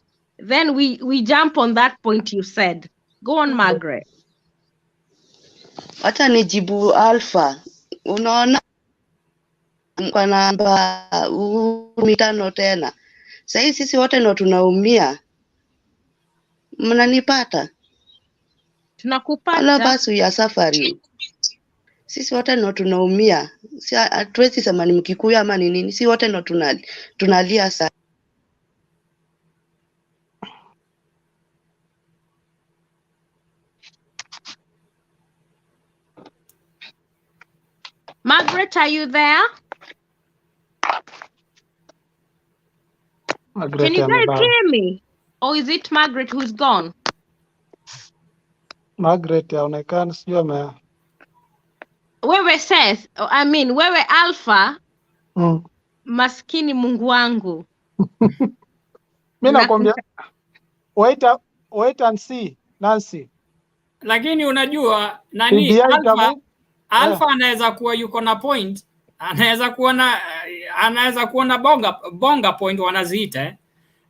then we jump on that point you said. Go on, Margaret. Acha nijibu Alpha. Unaona kwa namba mitano tena. Sasa sisi wote ndo tunaumia. Mnanipata? Tunakupata. Ala basi ya safari. Sisi wote ndo tunaumia. Si hatuwezi sema ni Mkikuyu ama ni nini. Si wote ndo tunalia sana. Margaret, are you there? Margaret Can you guys amebana. hear me? Or is it Margaret who's gone? Margaret yaonekana sio ame. Wewe Seth, wewe Alpha, Mm. maskini Mungu wangu. Mimi nakwambia wait and see, Nancy. Lakini unajua nani Alpha anaweza kuwa yuko na point, anaweza kuwa na bonga point wanaziita.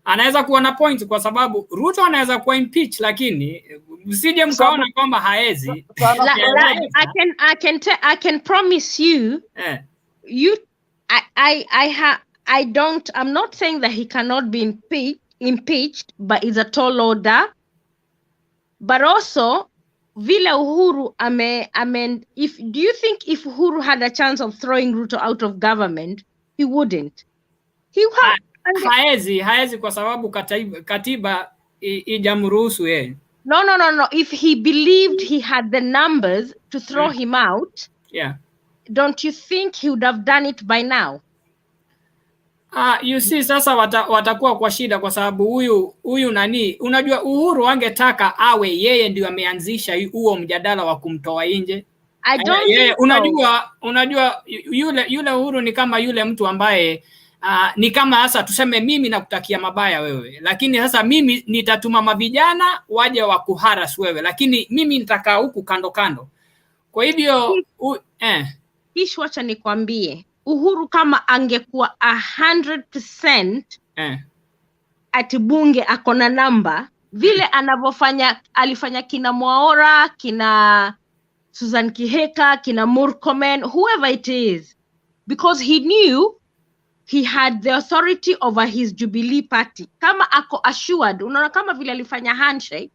Anaweza kuwa na point kwa sababu Ruto anaweza kuwa impeach, lakini msije mkaona kwamba haezi. I can promise you, I'm not saying that he cannot be impeached, but it's a tall order. But also, vile Uhuru do you think if Uhuru had a chance of throwing Ruto out of government, he wouldn't? He would. Haezi kwa sababu katiba ijamruhusu yeye. No. If he believed he had the numbers to throw him out, don't you think he would have done it by now? You see, sasa watakuwa kwa shida kwa sababu huyu nani, unajua Uhuru angetaka awe yeye ndio ameanzisha huo mjadala wa kumtoa nje. I don't think unajua yule Uhuru ni kama yule mtu ambaye ni kama sasa tuseme mimi nakutakia mabaya wewe, lakini sasa mimi nitatuma mavijana waje wa kuharas wewe, lakini mimi nitakaa huku kando. Kwa hivyo Kisha wacha nikwambie, Uhuru kama angekuwa 100% ati bunge akona namba vile anavyofanya, alifanya kina Mwaora, kina Susan Kiheka, kina Murkomen, whoever it is, because he knew he had the authority over his Jubilee party. Kama ako assured, unaona kama vile alifanya handshake,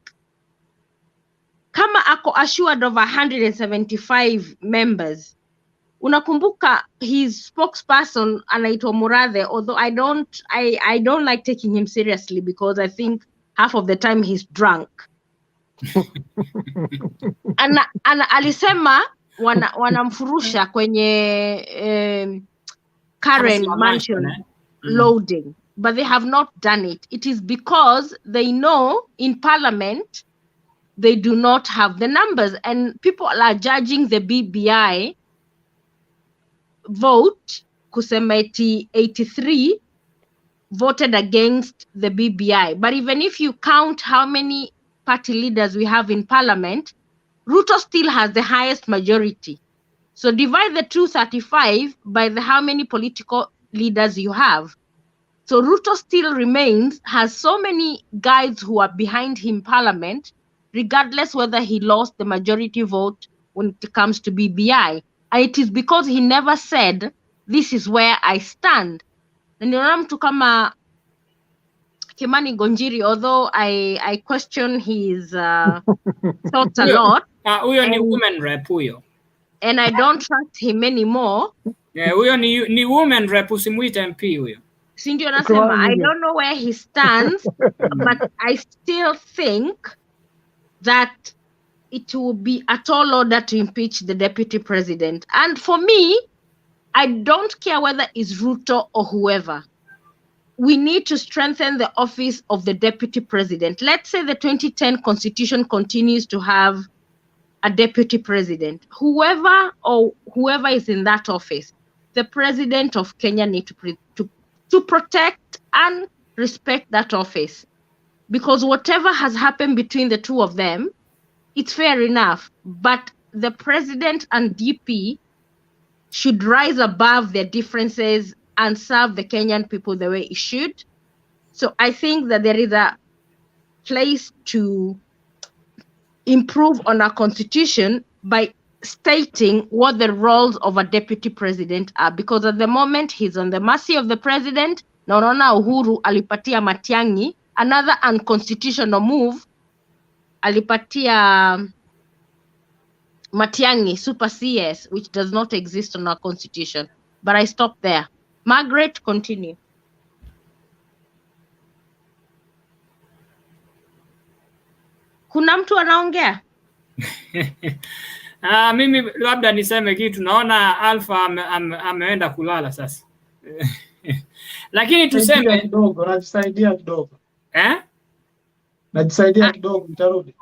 kama ako assured of 175 members. Unakumbuka his spokesperson anaitwa Murathe, although I don't like taking him seriously because I think half of the time he's drunk. Alisema wanamfurusha kwenye Karen mansion loading, but they have not done it. It is because they know in parliament they do not have the numbers, and people are judging the BBI vote kusema 83 voted against the BBI. But even if you count how many party leaders we have in parliament, Ruto still has the highest majority. So divide the 235 by how many political leaders you have. So Ruto still has so many guys who are behind him in parliament, regardless whether he lost the majority vote when it comes to BBI. And it is because he never said, this is where I stand. And mtu kama Kimani Gonjiri, although I question his thoughts a lot. Huyo ni women rep huyo. And I don't trust him anymore. Yeah, huyo ni women rep, usimuite MP huyo. Si ndio nasema, I don't know where he stands, but I still think that it will be a tall order to impeach the deputy president. And for me, I don't care whether it's Ruto or whoever. We need to strengthen the office of the deputy president. Let's say the 2010 constitution continues to have a deputy president. Whoever is in that office, the president of Kenya needs to protect and respect that office. Because whatever has happened between the two of them, it's fair enough. But the president and DP should rise above their differences and serve the Kenyan people the way it should. So I think that there is a place to improve on our constitution by stating what the roles of a deputy president are, because at the moment he's on the mercy of the president. Naona Uhuru alipatia Matiang'i another unconstitutional move, alipatia Matiang'i super CS, which does not exist on our constitution. But I stop there. Margaret, continue. Kuna mtu anaongea? Mimi labda niseme kitu, naona Alpha ameenda kulala sasa. Lakini tuseme kidogo, najisaidia kidogo. Eh? Najisaidia kidogo, nitarudi.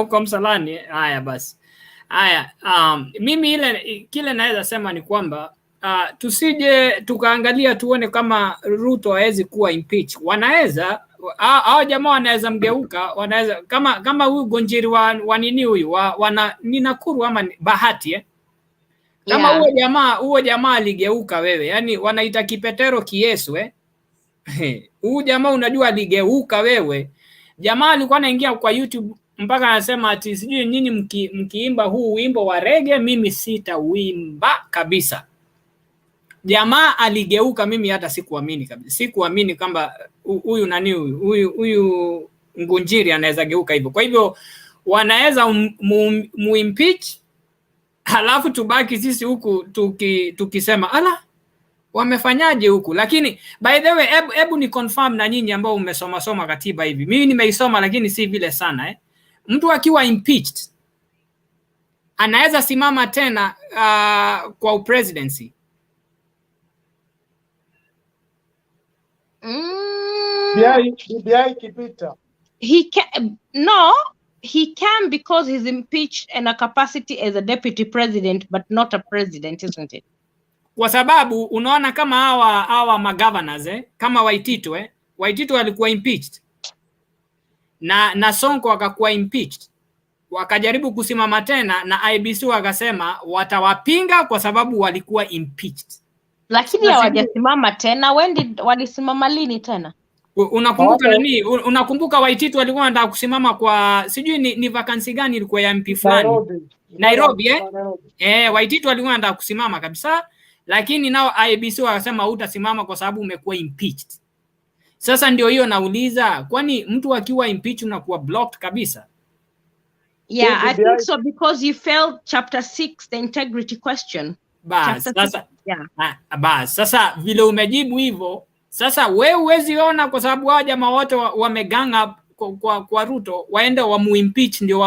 Uko msalani? Haya basi. Haya, mimi kile naweza sema ni kwamba tusije tukaangalia tuone kama Ruto hawezi kuwa impeach. Wanaweza, hao jamaa wanaweza mgeuka, wanaweza kama huyu Gonjiri wa nini huyu ni Nakuru ama Bahati kama huo jamaa aligeuka wewe, yani wanaita kipetero Kiesu huyu jamaa unajua aligeuka wewe. Jamaa alikuwa anaingia kwa YouTube mpaka anasema ati sijui nyinyi mkiimba huu wimbo wa reggae mimi sitauimba kabisa. Jamaa aligeuka, mimi hata sikuamini kabisa. Sikuamini kwamba huyu nani huyu Ngunjiri anaweza geuka hivyo. Kwa hivyo wanaweza muimpeach, halafu tubaki sisi huku tukisema ala wamefanyaje huku. Lakini by the way, hebu ni confirm na nyinyi ambao umesoma katiba hivi. Mimi nimeisoma lakini si vile sana Mtu akiwa impeached anaweza simama tena kwa presidency. BBI kipita. He can because he's impeached in a capacity as a deputy president but not a president, isn't it? Kwa sababu unaona kama hawa magovernors kama Waititu Waititu walikuwa impeached na Sonko akakuwa impeached, wakajaribu kusimama tena na IBC wakasema watawapinga kwa sababu walikuwa impeached. Lakini hawajasimama tena. Walisimama lini tena? Unakumbuka nani? Unakumbuka Waititu walikuwa wanataka kusimama kwa sijui ni vacancy gani ilikuwa ya MP fulani Nairobi Waititu walikuwa wanataka kusimama kabisa, lakini nao IBC wakasema hutasimama kwa sababu umekuwa impeached. Sasa ndio hiyo nauliza, kwani mtu akiwa impeached unakuwa blocked kabisa? Yeah, I think so because you failed chapter 6, the integrity question. Sasa vile umejibu hivyo, sasa wewe huwezi ona kwa sababu hao jamaa wote wameganga kwa Ruto waende wamuimpeach ndio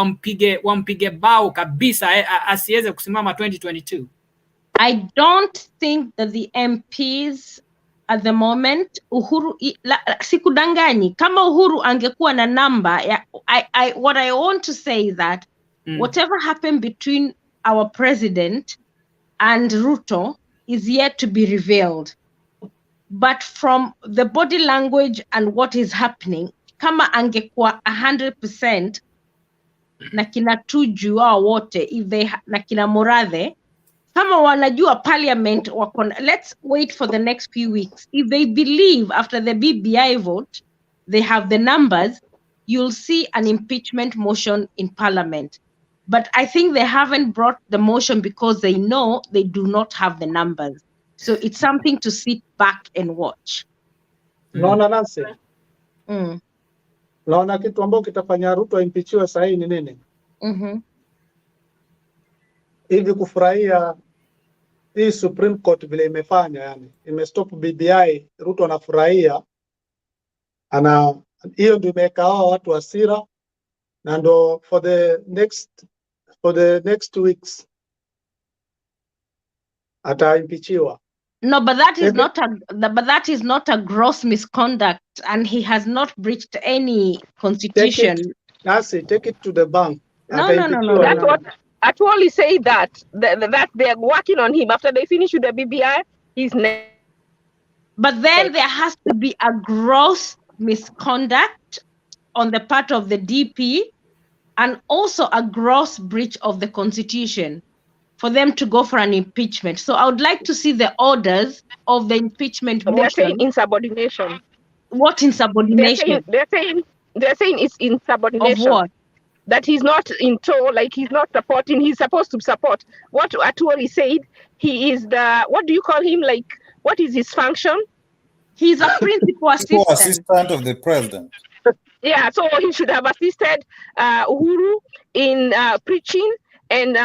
wampige bao kabisa asiweze kusimama 2022. I don't think that the MPs at the moment, Uhuru, sikudanganyi, kama Uhuru angekuwa na namba, what I want to say is that whatever happened between our president and Ruto is yet to be revealed. But from the body language and what is happening, kama angekuwa 100% na kina Tuju au wote, na kina Murathe, kama wanajua parliament let's wait for the next few weeks. If they believe after the BBI vote they have the numbers, you'll see an impeachment motion in parliament. But I think they haven't brought the motion because they know they do not have the numbers. So it's something to sit back and watch. Naona Nancy. Naona kitu ambao kitafanya Ruto impeachiwe sasa ni nini? Hivi kufurahia hii Supreme Court vile imefanya, yani imestop BBI, Ruto anafurahia, hiyo ndio imeweka hao watu hasira, na ndo for the next weeks ataimpichiwa. No, but that is not a gross misconduct, and he has not breached any constitution. Take it to the bank. No. That's what Atwoli said, that they're working on him after they finish with the BBI. But then there has to be a gross misconduct on the part of the DP, and also a gross breach of the constitution for them to go for an impeachment. So I would like to see the orders of the impeachment motion. They're saying insubordination. What insubordination? They're saying it's insubordination. Of what? That he's not in tow, like he's not supporting. He's supposed to support. What Atwoli said, he is what do you call him? Like, what is his function? He's a principal assistant. Assistant of the president. Yeah, so he should have assisted Uhuru in preaching and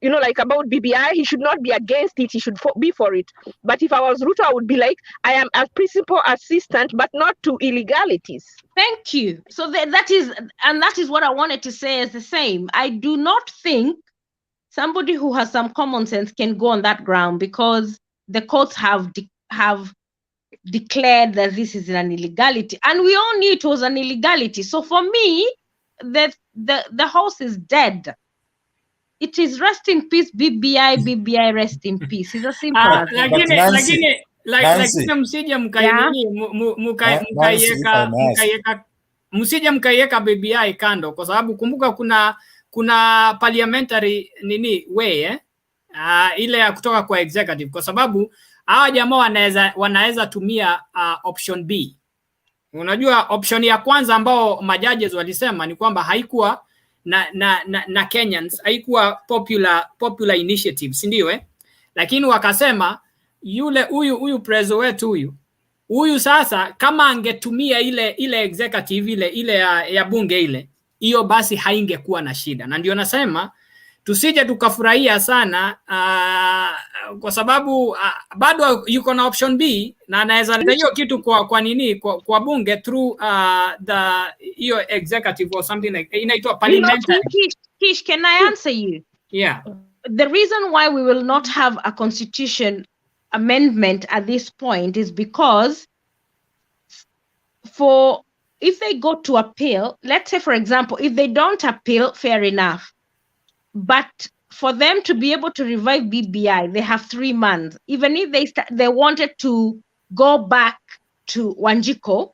like about BBI. He should not be against it. He should be for it. But if I was Ruto, I would be like, I am a principal assistant, but not to illegalities. Thank you. So that is what I wanted to say is the same. I do not think somebody who has some common sense can go on that ground, because the courts have declared that this is an illegality, and we all knew it was an illegality. So for me, the horse is dead. It is rest in peace, BBI, rest in peace. It's as simple as that. Lakini msije mkaiweka BBI kando, kwa sababu kumbuka kuna parliamentary way ile ya kutoka kwa executive, kwa sababu hawa jamaa wanaweza tumia option B. Unajua option ya kwanza ambao majudges walisema ni kwamba haikuwa na Kenyans, haikuwa popular initiative, si ndio Lakini wakasema huyu prezo wetu huyu sasa kama angetumia ile executive ile ya bunge hiyo basi haingekuwa na shida. Na ndio nasema tusije tukafurahia sana kwa sababu bado yuko na option B na anaweza leta hiyo kitu kwa bunge through hiyo executive or something like inaitwa parliamentary. Kish, can I answer you? Yeah. The reason why we will not have a constitution amendment at this point is because if they go to appeal, let's say for example, if they don't appeal, fair enough. But for them to be able to revive BBI, they have 3 months. Even if they wanted to go back to Wanjiko,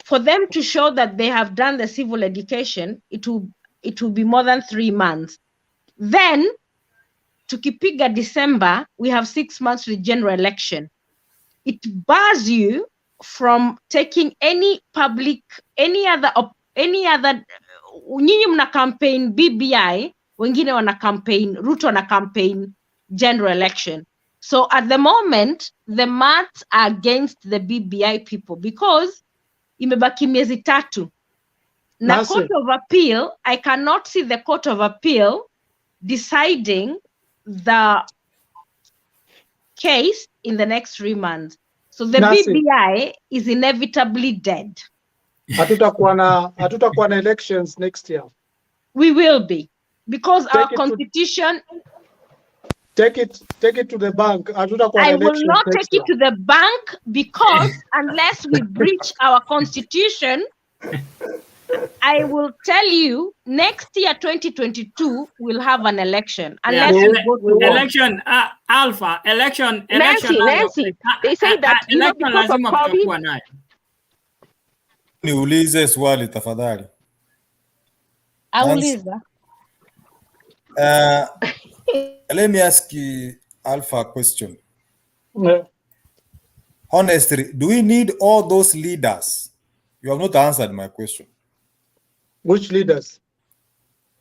for them to show that they have done the civil education, it will be more than 3 months. Then, tukipiga December, we have 6 months to the general election. It bars you from taking any other, nyinyi mna campaign BBI, wengine wana campaign, Ruto wana campaign general election. So at the moment, the maths are against the BBI people because imebaki miezi 3. Na Court of Appeal, I cannot see the Court of Appeal deciding the case in the next 3 months. So the BBI is inevitably dead. Hatutakuwa na elections next year. We will be, because our constitution. Take it to the bank. I will not take it to the bank because unless we breach our constitution, I will tell you next year 2022 we'll have an election. Unless election Alpha election. Nancy, they say that election lazima tutakuwa nayo. Niulize swali tafadhali. Auliza. Let me ask you Alpha a question. Yeah. Honestly, do we need all those leaders? You have not answered my question. Which leaders?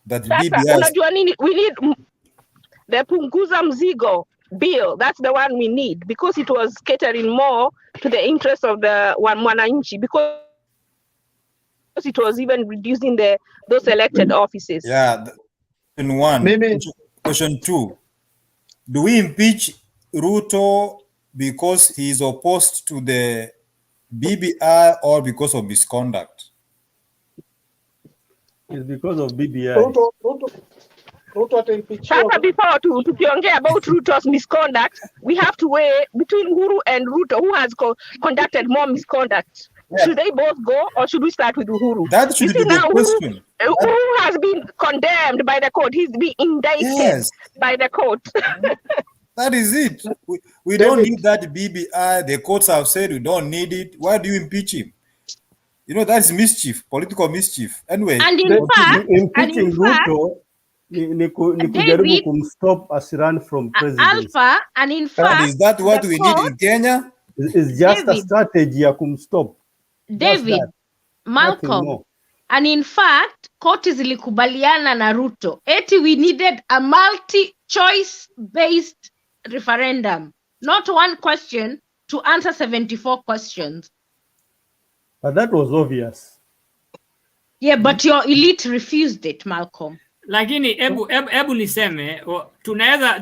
That BBI. We need the Punguza Mzigo bill. That's the one we need because it was catering more to the interests of the Mwananchi, because it was even reducing those elected offices. Yeah. In one. Question 2. Do we impeach Ruto because he is opposed to the BBI or because of misconduct? It's because of BBI. Sasa before tukiongea about Ruto's misconduct, we have to weigh between Uhuru and Ruto, who has conducted more misconduct. Yeah. Should they both go, or should we start with Uhuru? That should be the question. Uhuru has been condemned by the court. He's been indicted by the court. That is it. We don't need that BBI. The courts have said we don't need it. Why do you impeach him? You know, that's mischief, political mischief. Anyway. And in fact, impeaching Ruto ni kujaribu kumstop asirun from presidency. Alpha, and in fact, is that what we need in Kenya? It's just a strategy ya kumstop. David, Malcolm, and in fact, koti zilikubaliana na Ruto. We needed a multi-choice based referendum, not one question to answer 74 questions. But that was obvious. Yeah, but your elite refused it, Malcolm. Lakini ebu niseme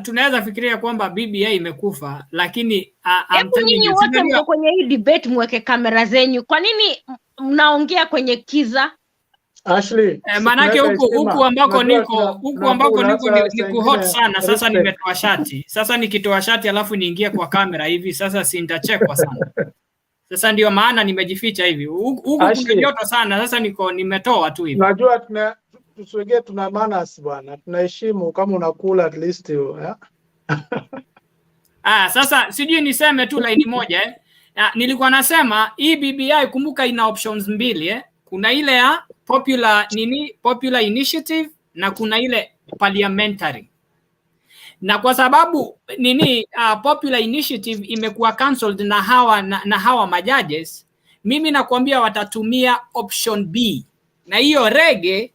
tunaweza fikiria kwamba BBI imekufa, lakini hebu nyinyi wote mko kwenye hii debate mweke kamera zenyu. Kwa nini mnaongea kwenye kiza? Ashley, manake huku ambako niko ni kuhot sana. Sasa respect. nimetoa shati. Sasa nikitoa shati alafu niingie kwa kamera hivi, sasa si nitachekwa sana. Sasa ndio maana nimejificha hivi. Huku kuna joto sana. Sasa nimetoa tu hivi. Unajua tuswegee tuna manners bwana. Tunaheshimu kama unakula at least Sasa sijui niseme tu line moja nilikuwa nasema hii BBI kumbuka ina options mbili Kuna ile ya popular initiative na kuna ile parliamentary. Na kwa sababu popular initiative imekuwa cancelled na hawa majudges, mimi nakwambia watatumia option B. Na hiyo Reggae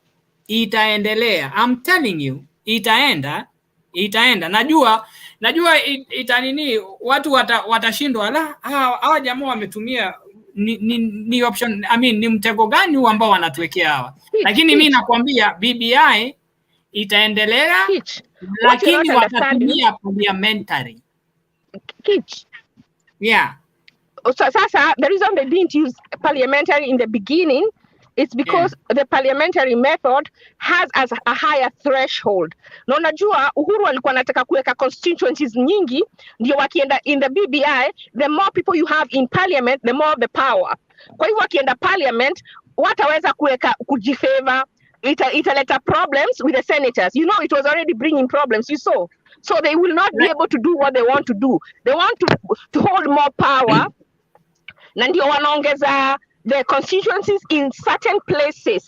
itaendelea. I'm telling you, itaenda. Najua watu watashindwa hawa jamaa wametumia ni option, ni mtego gani huu ambao wanatuwekea hawa. Lakini mimi nakwambia BBI itaendelea, lakini watatumia parliamentary. Yeah. So sasa the reason they didn't use parliamentary in the beginning is because the parliamentary method has a higher threshold. Na unajua Uhuru alikuwa anataka kuweka constituencies nyingi, ndio wakienda in the BBI, the more people you have in parliament, the more the power. Kwa hivyo wakienda parliament, wataweza kuweka kujifavor, italeta problems with the senators. You know, it was already bringing problems, you saw. So they will not be able to do what they want to do. They want to hold more power. Na ndio wanaongeza the constituencies in certain places.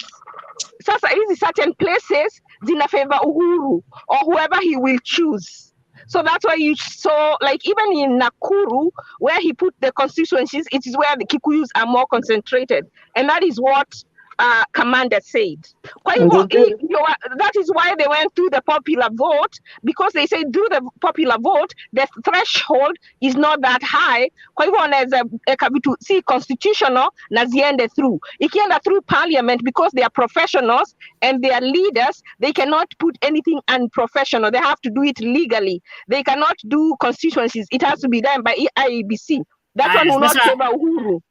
Sasa hizi certain places zina favor Uhuru or whoever he will choose. So that's why you saw, like even in Nakuru, where he put the constituencies, it is where the Kikuyus are more concentrated. And that is what Commander said. That is why they went through the popular vote, because they said through the popular vote, the threshold is not that high. Kwa hivyo wanaweza see constitutional na ziende through. Ikienda through parliament, because they are professionals and they are leaders, they cannot put anything unprofessional. They have to do it legally. They cannot do constituencies. It has to be done by IEBC. That one will not favor Uhuru.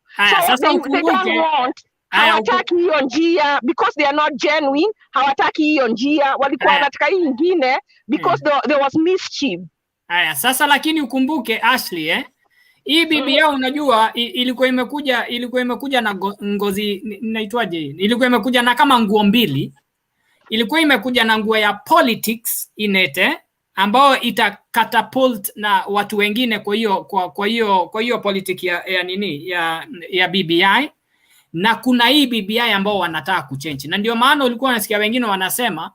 So they don't want. Hawataki hiyo njia because they are not genuine. Hawataki hiyo njia, walikuwa wanataka hii nyingine because there was mischief. Sasa lakini ukumbuke Ashley hii BBI unajua ilikuwa imekuja na ngozi inaitwaje? Ilikuwa imekuja na kama nguo mbili. Ilikuwa imekuja na nguo ya politics inete ambao itakatapult na watu wengine kwa hiyo politics ya BBI. Na kuna hii BBI ambao wanataka kuchange. Na ndio maana ulikuwa unasikia wengine wanasema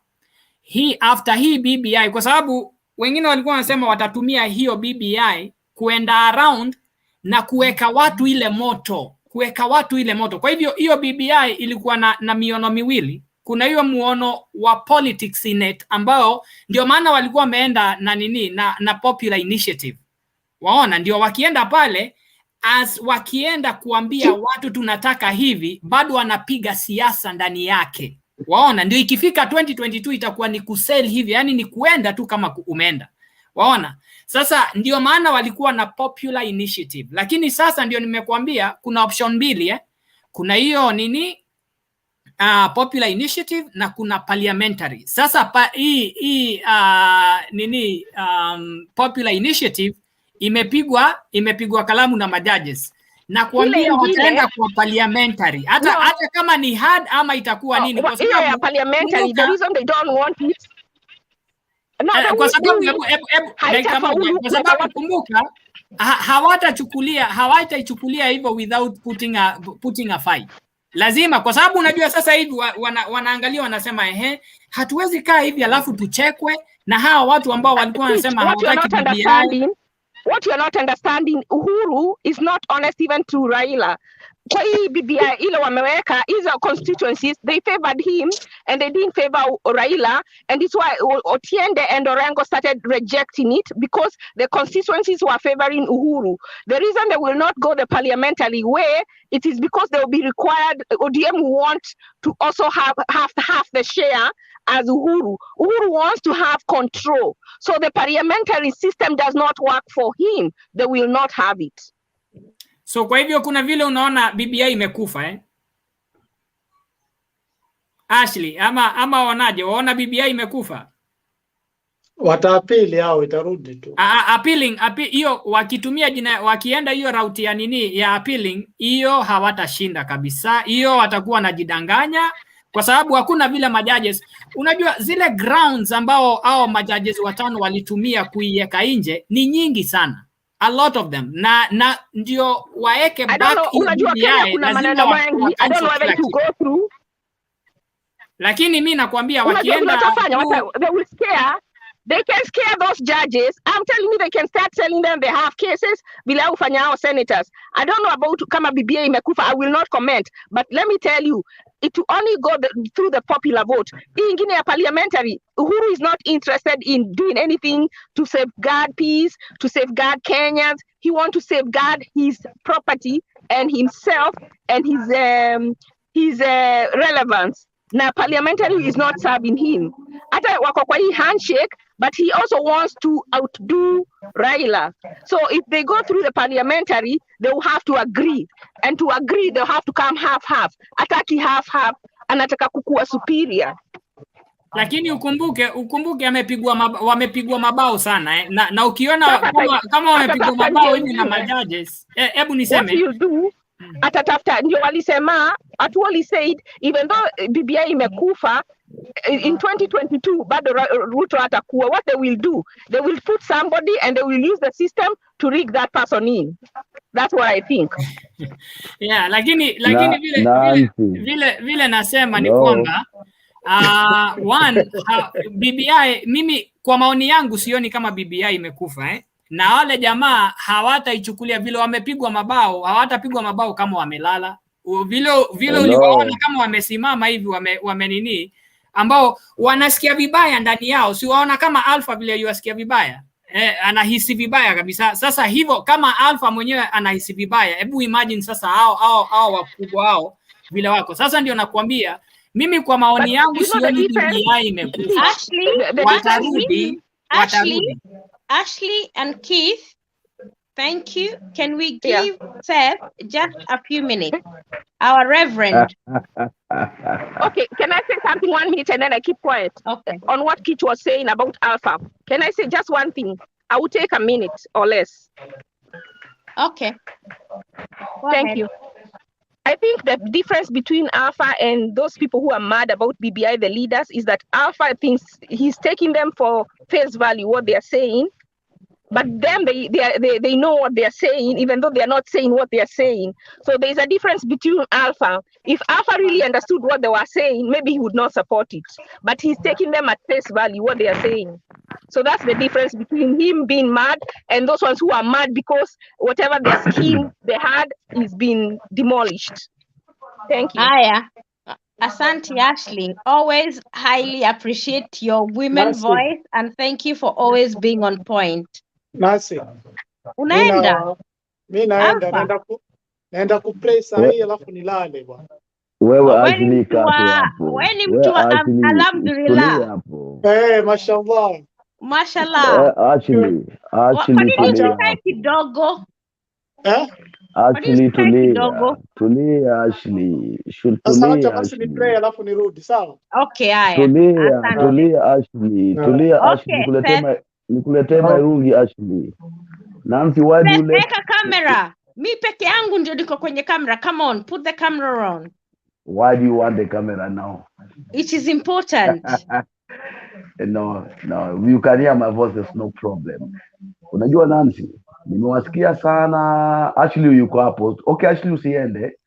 after hii BBI, kwa sababu wengine walikuwa wanasema watatumia hiyo BBI kuenda around na kuweka watu ile moto. Kwa hivyo hiyo BBI ilikuwa na miono miwili. Kuna hiyo muono wa politics in it ambao ndio maana walikuwa wameenda na popular initiative. Waona ndio wakienda pale wakienda kuambia watu tunataka hivi, bado wanapiga siasa ndani yake. Waona ndio ikifika 2022 itakuwa ni kusell hivi, yani ni kuenda tu kama umeenda. Waona sasa ndio maana walikuwa na popular initiative, lakini sasa ndio nimekuambia kuna option mbili kuna hiyo popular initiative na kuna parliamentary. Sasa popular initiative imepigwa kalamu na majudges na kuambia wataenda kwa parliamentary hata kama ni hard ama itakuwa nini, kwa sababu parliamentary the reason they don't want it kwa sababu kumbuka hawataichukulia hivyo without putting a fight. Lazima, kwa sababu unajua sasa hivi wanaangalia wanasema hatuwezi kaa hivi alafu tuchekwe na hawa watu ambao walikuwa wanasema hawataki BBI. What you are not understanding, Uhuru is not honest even to Raila. Kwa hii BBI ile wameweka hizo constituencies, they favored him and they didn't favor Raila, and it's why Otiende and Orengo started rejecting it because the constituencies were favoring Uhuru. The reason they will not go the parliamentary way, it is because they will be required, ODM want to also have half the share as Uhuru. Uhuru wants to have control. So the parliamentary system does not work for him. They will not have it. So kwa hivyo kuna vile unaona BBI imekufa Ashley, ama wanaje? Waona BBI imekufa? Wataapili au itarudi tu. Appealing hiyo wakitumia jina, wakienda hiyo route ya nini ya appealing, hiyo hawatashinda kabisa. Hiyo watakuwa wanajidanganya kwa sababu hakuna vile majudges. Unajua zile grounds ambao hao majudges watano walitumia kuiweka nje ni nyingi sana. A lot of them. Na ndio waeke back hiyo BBI, lazima mengi. I don't know whether to go through. Lakini mimi nakwambia wakienda they will scare. They can scare those judges. I'm telling you, they can start telling them they have cases bila ufanya hao senators. I don't know about kama BBI imekufa. I will not comment. But let me tell you, it will only go through the popular vote. Hii ingine ya parliamentary, Uhuru is not interested in doing anything to safeguard peace, to safeguard Kenyans. He wants to safeguard his property and himself and his relevance. Now, parliamentary is not serving him. Hata wako kwa hii handshake, but he also wants to outdo Raila. So if they go through the parliamentary, they will have to agree. And to agree, they'll have to come half-half. Ataki half-half, anataka kukua superior. Lakini ukumbuke wamepigwa mabao sana na ukiona kama wamepigwa mabao hivi na majudges, hebu niseme what you do, atatafuta ndio walisema. Atwoli said even though BBI imekufa in 2022 bado Ruto atakuwa. What they will do, they will put somebody and they will use the system to rig that person in. That's what I think. Yeah, lakini vile nasema ni kwamba BBI, mimi kwa maoni yangu sioni kama BBI imekufa na wale jamaa hawataichukulia vile wamepigwa mabao, hawatapigwa mabao kama wamelala. Vile uliwaona kama wamesimama hivi wamenini ambao wanasikia vibaya ndani yao, si waona kama Alpha vile yuasikia vibaya, anahisi vibaya kabisa. Sasa hivyo kama Alpha mwenyewe anahisi vibaya, hebu imagine sasa hao wakubwa hao vile wako. Sasa ndio nakwambia mimi kwa maoni yangu sioni BBI imekufa. Watarudi. Ashley and Keith, thank you. Can we give Seth just a few minutes? Our Reverend. Okay, can I say something 1 minute and then I keep quiet? Okay. On what Keith was saying about Alpha. Can I say just one thing? I will take a minute or less. Okay. Thank you. I think the difference between Alpha and those people who are mad about BBI, the leaders, is that Alpha thinks he's taking them for face value, what they are saying. But them, they know what they are saying, even though they are not saying what they are saying. So there's a difference between Alpha. If Alpha really understood what they were saying, maybe he would not support it. But he's taking them at face value, what they are saying. So that's the difference between him being mad and those ones who are mad because whatever their scheme they had is being demolished. Thank you. Aya. Asante Ashley. Always highly appreciate your women voice and thank you for always being on point. Nasi. Unaenda? Mimi naenda kuplay saa hii alafu nilale bwana. Wewe Ashley hapo. Wewe ni mtu wa alhamdulillah. Mashallah. Mashallah. Ashley. Kwa nini usikae kidogo? Ashley tulia Ashley. Sasa acha basi ni play alafu nirudi, sawa? Okay, haya. Tulia Ashley. Ashley, nikuletee Mairungi Ashley. Nancy, why do you weka kamera? Mi peke yangu ndio niko kwenye kamera. Come on, put the camera on. Why do you want the camera now? It is important. No, you can hear my voice, there's no problem. Unajua Nancy, nimewasikia sana. Ashley yuko hapo. Okay, Ashley usiende.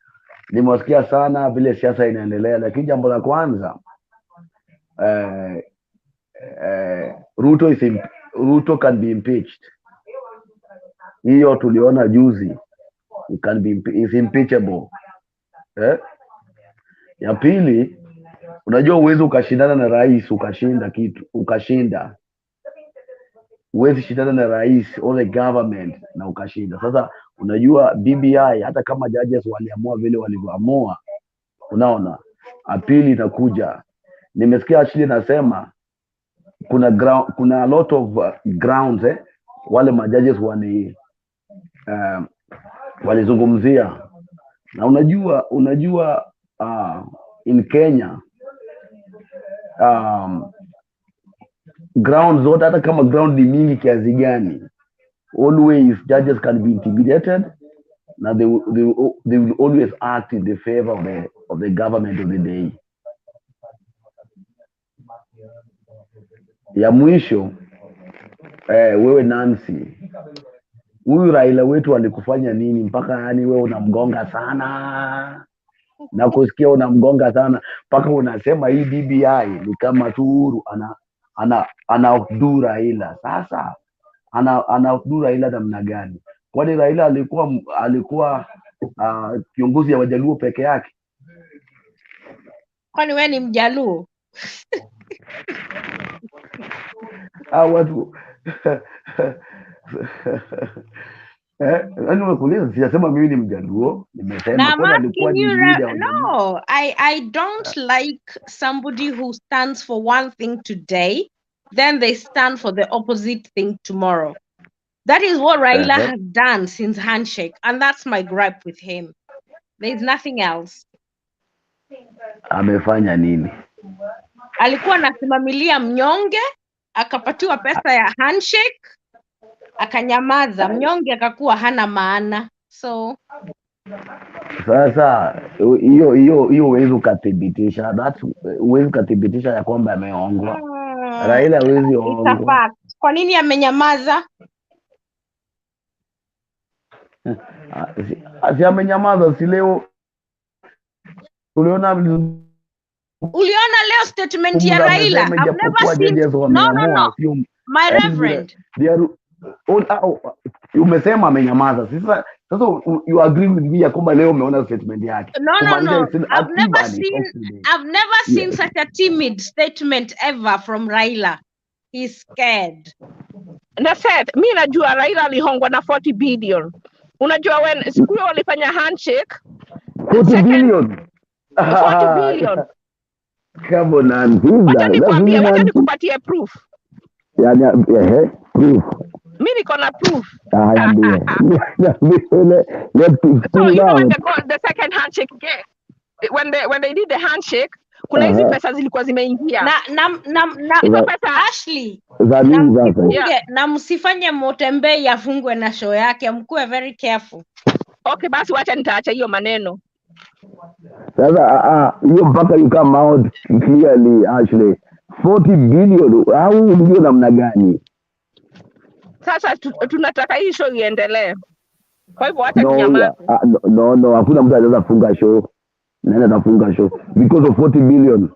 Nimewasikia sana vile siasa inaendelea, lakini jambo la kwanza Ruto can be impeached. Hiyo tuliona juzi. Is impeachable. Ya pili, unajua uwezo ukashindana na rais ukashinda. Uwezi shindana na rais or the government na ukashinda. Sasa unajua BBI hata kama judges waliamua vile walivyoamua, unaona apili inakuja. Nimesikia Ashley nasema kuna a lot of grounds wale majudges walizungumzia. Na unajua in Kenya ground zote, hata kama ground ni mingi kiasi gani, always judges can be intimidated. Now they will always act in the favor of the government of the day. Ya mwisho wewe Nancy, huyu Raila wetu alikufanya nini mpaka yani wewe unamgonga sana? Na kusikia unamgonga sana mpaka unasema hii BBI ni kama Uhuru ana outdo Raila. Sasa ana outdo Raila namna gani? Kwani Raila alikuwa kiongozi ya Wajaluo peke yake? Kwani wewe ni Mjaluo? Watu nimekuuliza, sijasema mimi ni Mjaluo, nimesema kwani alikuwa ni leader. No, I don't like somebody who stands for one thing today, then they stand for the opposite thing tomorrow. That is what Raila has done since handshake, and that's my gripe with him. There's nothing else. Amefanya nini? Alikuwa anasimamilia mnyonge, akapatiwa pesa ya handshake, akanyamaza, mnyonge akakuwa hana maana. So sasa hiyo huwezi ukathibitisha, huwezi ukathibitisha ya kwamba ameongwa. Raila hawezi ongwa. Kwa nini amenyamaza? Si amenyamaza, si leo uliona leo statement ya Raila? I've never seen. No. My reverend. Umesema amenyamaza. Sasa you agree with me ya kwamba leo umeona statement yake? No. I've never seen such a timid statement ever from Raila. He's scared. Na said, mimi najua Raila alihongwa na 40 billion. Unajua when siku hiyo walifanya handshake 40 billion. 40 billion. Come on, wacha nikupatie proof. Yani proof. Mimi niko na proof. So you know when the second handshake when they did the handshake, kuna hizi pesa zilikuwa zimeingia. Na pesa Ashley. Na msifanye Motembei afungwe na show yake, mkuwe very careful. Okay, basi wacha nitaacha hiyo maneno. Sasa hiyo mpaka you come out clearly Ashley. 40 billion au ndio namna gani? Sasa tunataka hii show iendelee. Kwa hivyo wacha tunyamaze. No, hakuna mtu anaweza funga show. Nani atafunga show because of 40 billion?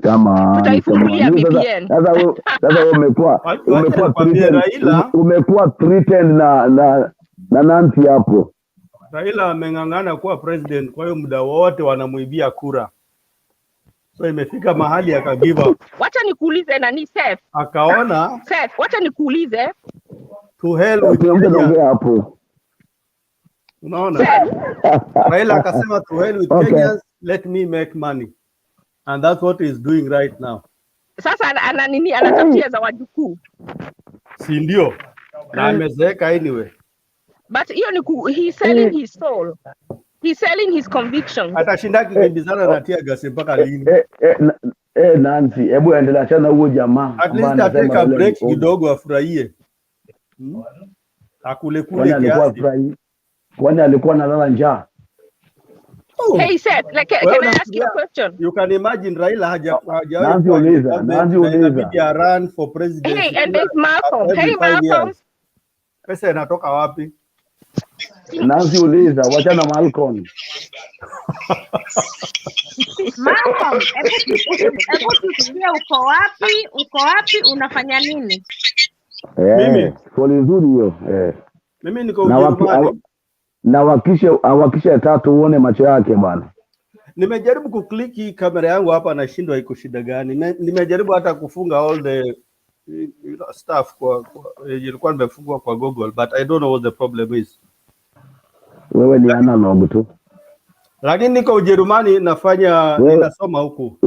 Kama tutaifungulia BBN. Sasa umekuwa threatened na Nancy hapo. Raila ameng'ang'ana kuwa president, kwa hiyo muda wote wanamuibia kura. So imefika mahali akagive up. Wacha nikuulize nani Seth? Akaona Seth, wacha nikuulize. To hell with Kenya hapo. Unaona? Raila akasema to hell with Kenyans, let me make money. And that's what he's doing right now. Sasa anatafutia za wajukuu. Si ndio? Na amezeeka anyway. But hiyo ni he's selling his soul. He's selling his convictions. Atashinda kikimbizana na tia gasi mpaka lini? Nancy, hebu endelea chana huo jamaa. At least ateka break kidogo afurahie. Akule kule kiasi. Kwani alikuwa analala njaa? Hey Seth, like can I ask you a question? You can imagine Raila hajawahi run for president. Hey, and there's Malcolm. Hey Malcolm. Pesa inatoka wapi? Nancy uliza, wachana Malcolm. Malcolm, hebu tusikie uko wapi, unafanya nini? Mimi swali nzuri hiyo. Mimi niko Ujerumani. Na wakisha tatu uone macho yake bwana. Nimejaribu kukliki kamera yangu hapa nashindwa iko shida gani. Nimejaribu hata kufunga all the stuff kwa ilikuwa nimefungwa kwa Google, but I don't know what the problem is. Wewe ni analog tu. Lakini niko Ujerumani ninasoma huku.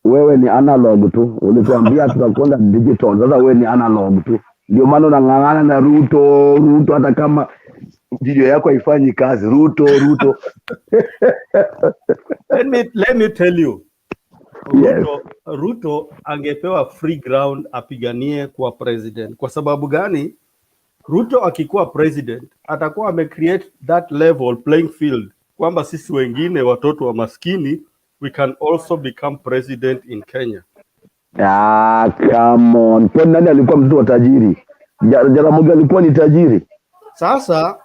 Wewe ni analog tu. Ulituambia tutakwenda digital. Sasa wewe ni analog tu. Ndio maana unang'ang'ana na Ruto hata kama video yako haifanyi kazi. Ruto. Let me tell you. Ruto angepewa free ground apiganie kuwa president. Kwa sababu gani? Ruto akikuwa president atakuwa amecreate that level playing field kwamba sisi wengine watoto wa maskini we can also become president in Kenya. Ah, come on. Kwa nani alikuwa mtoto wa tajiri? Jaramogi alikuwa ni tajiri. Sasa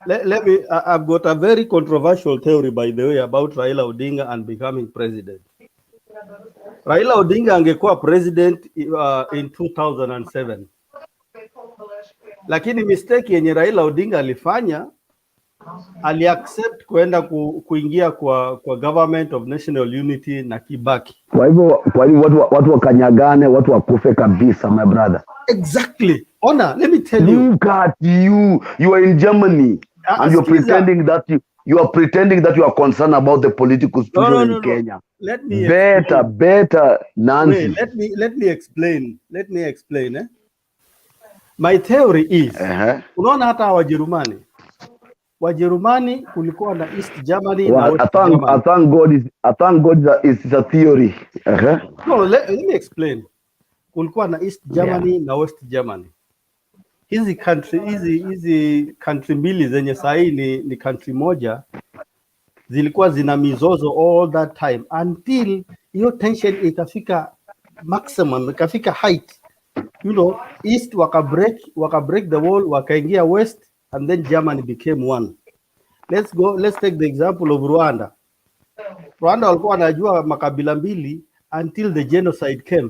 let me I've got a very controversial theory by the way about Raila Odinga and becoming president. Raila Odinga angekuwa president in 2007. Lakini mistake yenye Raila Odinga alifanya, aliaccept kwenda kuingia kwa Government of National Unity na Kibaki. Kwa hivyo watu wakanyagane, watu wakufe kabisa, my brother. Exactly. Ona, let me tell you. Look at you. You are in Germany and you're pretending that you are pretending that you are concerned about the political situation in Kenya. Let me better Nancy. Wait, let me explain. My theory is unaona hata Wajerumani kulikuwa na East Germany na West Germany. I thank God that it's a theory. No, let me explain. Kulikuwa na East Germany na West Germany. Hizi country mbili zenye sahi ni country moja zilikuwa zina mizozo all that time until hiyo tension ikafika maximum, ikafika height. You know, East waka break the wall, wakaingia West, and then Germany became one. Let's take the example of Rwanda. Rwanda walikuwa wanajua makabila mbili until the genocide came.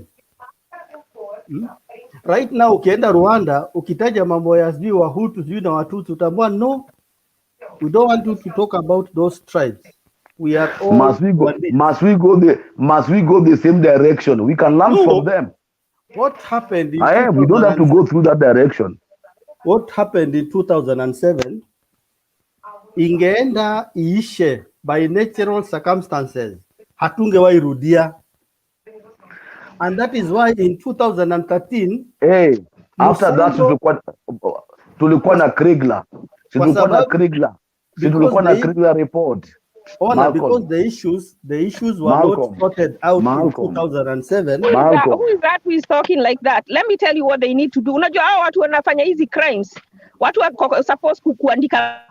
Right now ukienda Rwanda ukitaja mambo ya sijui Wahutu sijui na Watutsi utambua no, we don't want you to talk about those tribes. We are all must we go the same direction? We can learn from them. What happened in we don't have to go through that direction. What happened in 2007 ingeenda iishe by natural circumstances, hatungewairudia. And that is why in 2013 after that tulikuwa na Kriegler. Tulikuwa na Kriegler report. Because the issues were not sorted out in 2007. Who is that who is talking like that? Let me tell you what they need to do. Unajua hao watu wanafanya hizi crimes. Watu wako supposed kuandika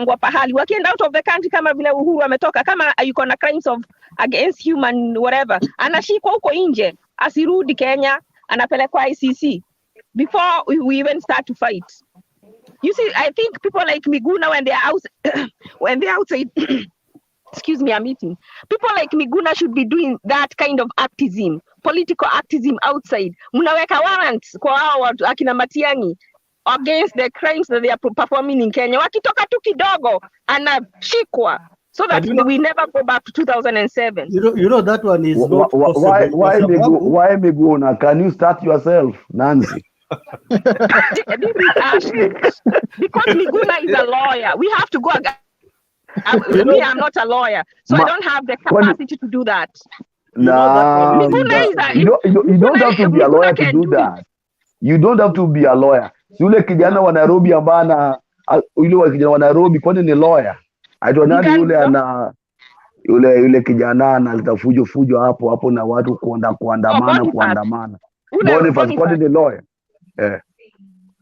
ngwa pahali. Wakienda out of the country kama vile Uhuru ametoka, kama yuko na crimes of against human whatever, anashikwa huko nje, asirudi Kenya, anapelekwa ICC before we even start to fight. You see, I think people like Miguna when they're outside excuse me, I'm eating. People like Miguna should be doing that kind of activism, political activism outside. Mnaweka warrants kwa hao watu akina Matiang'i against the crimes that they are performing in Kenya. Wakitoka tu kidogo anashikwa so that we never go back to 2007. You know that one is not possible. Why Miguna? Can you start yourself, Nancy? Because Miguna is a lawyer. We have to go I'm not a lawyer, so I don't have the capacity to do that. No, you don't have to be a lawyer to do that. You don't have to be a lawyer. Yule kijana wa Nairobi ambaye yule kijana wa Nairobi kwani ni lawyer? Aitwa yule kijana analeta fujo hapo na watu kuandamana. Boniface kwani ni lawyer?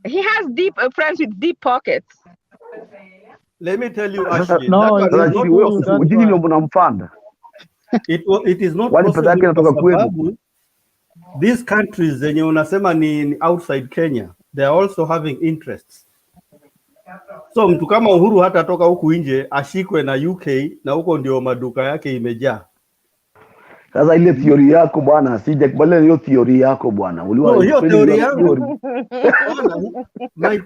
He has deep friends with deep pockets. Let me tell you, actually, it is not possible. These countries zenye unasema ni outside Kenya, they are also having interests. So mtu kama Uhuru hata toka huku nje ashikwe na UK na huko ndio maduka yake imejaa. Sasa ile theory yako bwana, sijakubaliana hiyo theory yako bwana. Hiyo theory yangu. My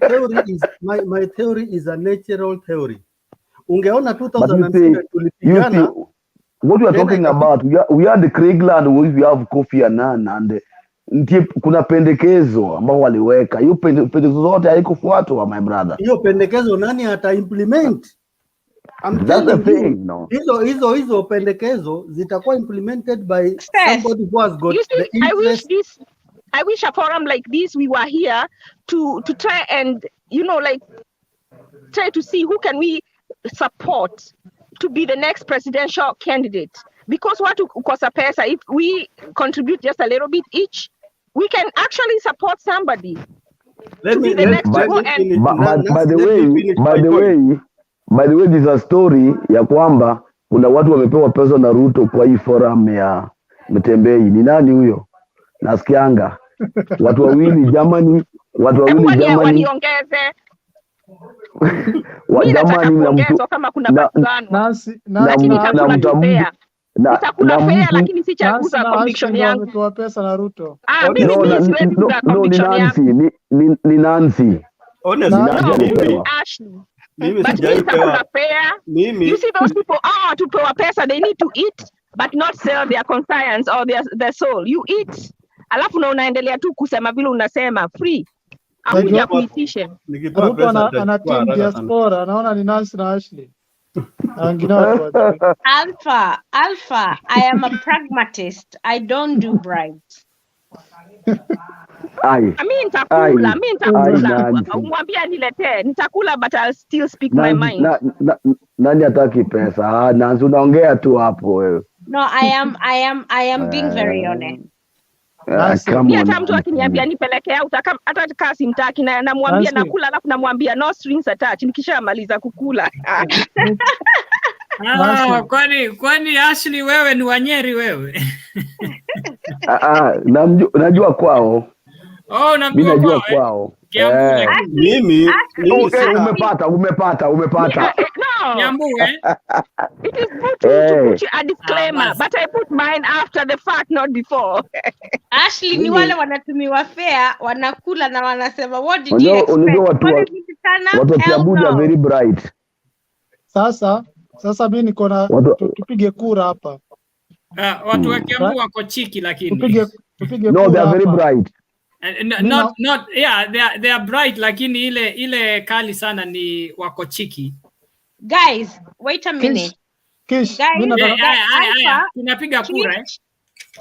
theory is a natural theory. Ungeona 2007 tulipigana. What we are talking about, we are the Kriegler and we have Kofi Annan and kuna pendekezo ambao waliweka. Hiyo pendekezo zote haikufuatwa, my brother. Hiyo pendekezo nani ata implement? That's the thing, no. Hizo pendekezo zitakuwa implemented by somebody who has got the interest. I wish a forum like this we were here to try and try to see who can we support to be the next presidential candidate. Because what kukosa pesa, if we contribute just a little bit each, we can actually support somebody. By the way, there's a story ya kwamba kuna watu wamepewa pesa na Ruto kwa hii forum ya Mtembei. Ni nani huyo? Nasikianga. Watu wawili Germany, waniongeze. Wa Germany na mtu kama kuna patano. Nitakula fair lakini si chaguza conviction yangu. Wamepewa pesa na Ruto. Ni Nancy. Ashley. But you see those people, tupewa pesa, they need to eat, but not sell their conscience or their soul. You eat, alafu na unaendelea tu kusema vile unasema free. Akuja kuitisha. Ruto ana team diaspora, anaona ni Nancy na Ashley. Alpha, I am a pragmatist. I don't do bribes. Nitakula. Umwambia niletee. Nitakula, but I'll still speak my mind. Nani hataki pesa? Nancy unaongea tu hapo wewe. No, I am being very honest. Hata mtu akiniambia nipelekea hata kasi mtaki na namwambia nakula, alafu namwambia no strings attached nikishamaliza kukula. Kwani Ashley wewe ni Wanyeri wewe? Najua kwao. Najua kwao. Mimi umepata. Nyambu It is good to put a disclaimer, but I put mine after the fact, not before. Ashley, ni wale wanatumiwa fair, wanakula na wanasema what did you expect? Watu wa Kiambu are very bright. Sasa mimi niko na tupige kura hapa. Watu wa Kiambu wako chiki lakini. Tupige no, they are very bright. They are bright lakini ile kali sana ni wako chiki. Guys, wait a minute. Kish. Tunapiga kura.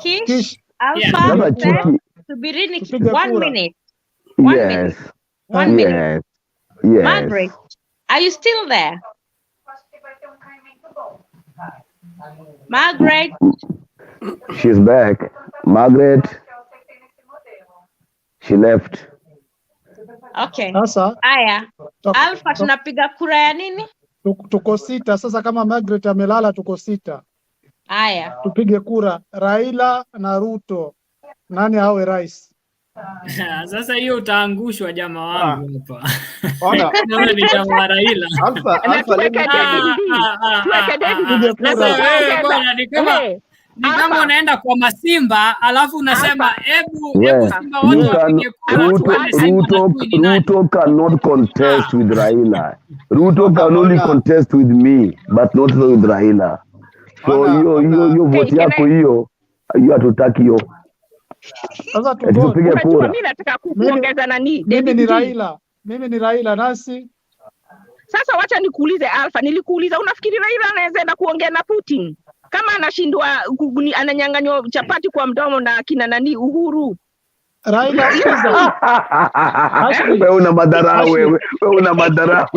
Kish. Alpha. Subirini 1 minute. 1 minute. 1 minute. Yes. Margaret, are you still there? Margaret. She's back. Margaret. She left. Okay. Sasa aya, Alpha tunapiga kura ya nini? Tuko 6. Sasa kama Margaret amelala tuko 6. Aya. Tupige kura Raila na Ruto. Nani awe rais? Sasa hiyo utaangushwa jamaa wangu hapa. Ona. Ndio ni jamaa Raila. Alpha ni kama unaenda kwa Masimba alafu unasema hebu Simba wote wapige kura. Ruto cannot contest with Raila. Ruto can only contest with me, but not with Raila. So hiyo vote yako hiyo hatutaki hiyo. Sasa tupige kura. Mimi nataka kuongeza nani? Mimi ni Raila nasi. Sasa wacha nikuulize Alpha, nilikuuliza unafikiri Raila anaweza enda kuongea na Putin? Kama anashindwa ananyang'anywa chapati kwa mdomo na kina nani Uhuru. Raila wewe una madharau wewe una madharau.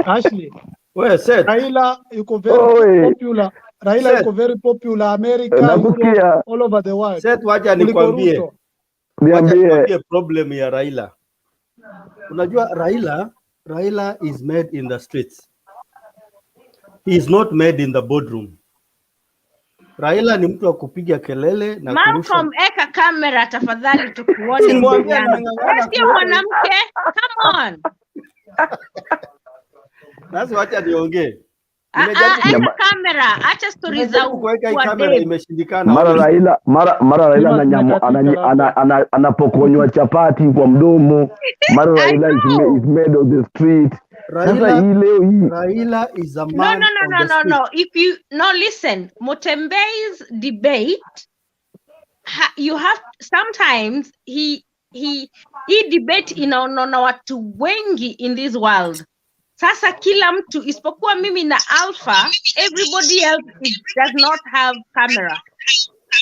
Ashley. Wewe said Raila yuko very popular. Raila yuko very popular America, Europe, all over the world. Said wacha nikwambie. Niambie problem ya Raila. Unajua Raila is made in the streets. He is not made in the boardroom. Raila ni mtu wa kupiga kelele na kurusha. Malcolm, eka kamera tafadhali tukuone. Sio mwanamke. Come on. Sasa wacha niongee. Eka kamera, acha stories za kuweka hii kamera imeshindikana. Mara Raila anapokonywa chapati kwa mdomo. Mara Raila is made of the street. Raila is a man. No. If you listen, Mutembei's debate, you have sometimes he debate inaona watu wengi in this world. Sasa kila mtu isipokuwa mimi na Alpha, everybody else does not have camera.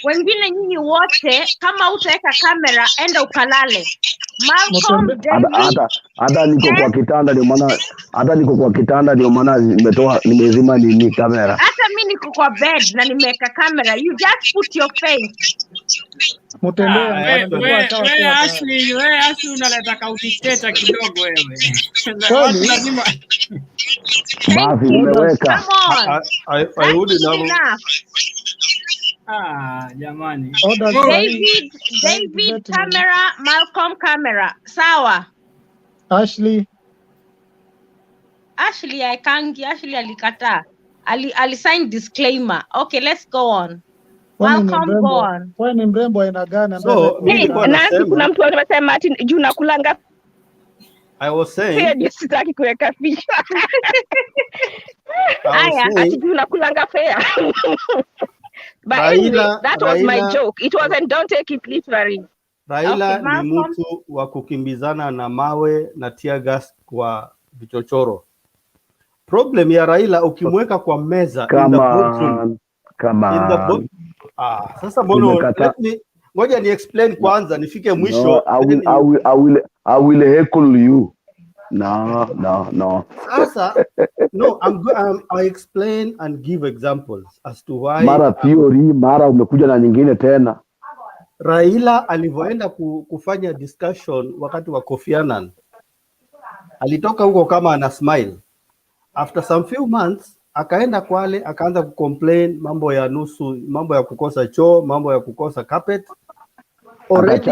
wengine nyinyi wote kama utaweka kamera enda ukalale. Malcolm, David, hata niko kwa kitanda ndio maana nimezima nini kamera. hata mimi niko kwa bed na nimeweka kamera. You just put your face. Ashley unaleta kautisteta kidogo wewe. Watu lazima basi nimeweka. I wouldn't have. Jamani. David camera, Malcolm camera. Sawa. Ashley alikataa. Ali sign disclaimer. Okay, let's go on. Malcolm, go on. Wewe ni mrembo aina gani? So, kuna mtu anasema ati juu nakulanga. I was saying sitaki kuweka picha. Ati juu nakulanga fair. But anyway, that was my joke. It wasn't, don't take it literally. Raila ni mtu wa kukimbizana na mawe na tear gas kwa vichochoro. Problem ya Raila ukimweka kwa meza in the boardroom. Sasa mbona ngoja ni explain kwanza nifike mwisho. I will heckle you. No. Sasa no, I explain and give examples as to why. Mara theory, mara umekuja na nyingine tena. Raila alivyoenda kufanya discussion wakati wa Kofi Annan, alitoka huko kama ana smile. After some few months akaenda Kwale akaanza kucomplain mambo ya nusu, mambo ya kukosa choo, mambo ya kukosa carpet. Already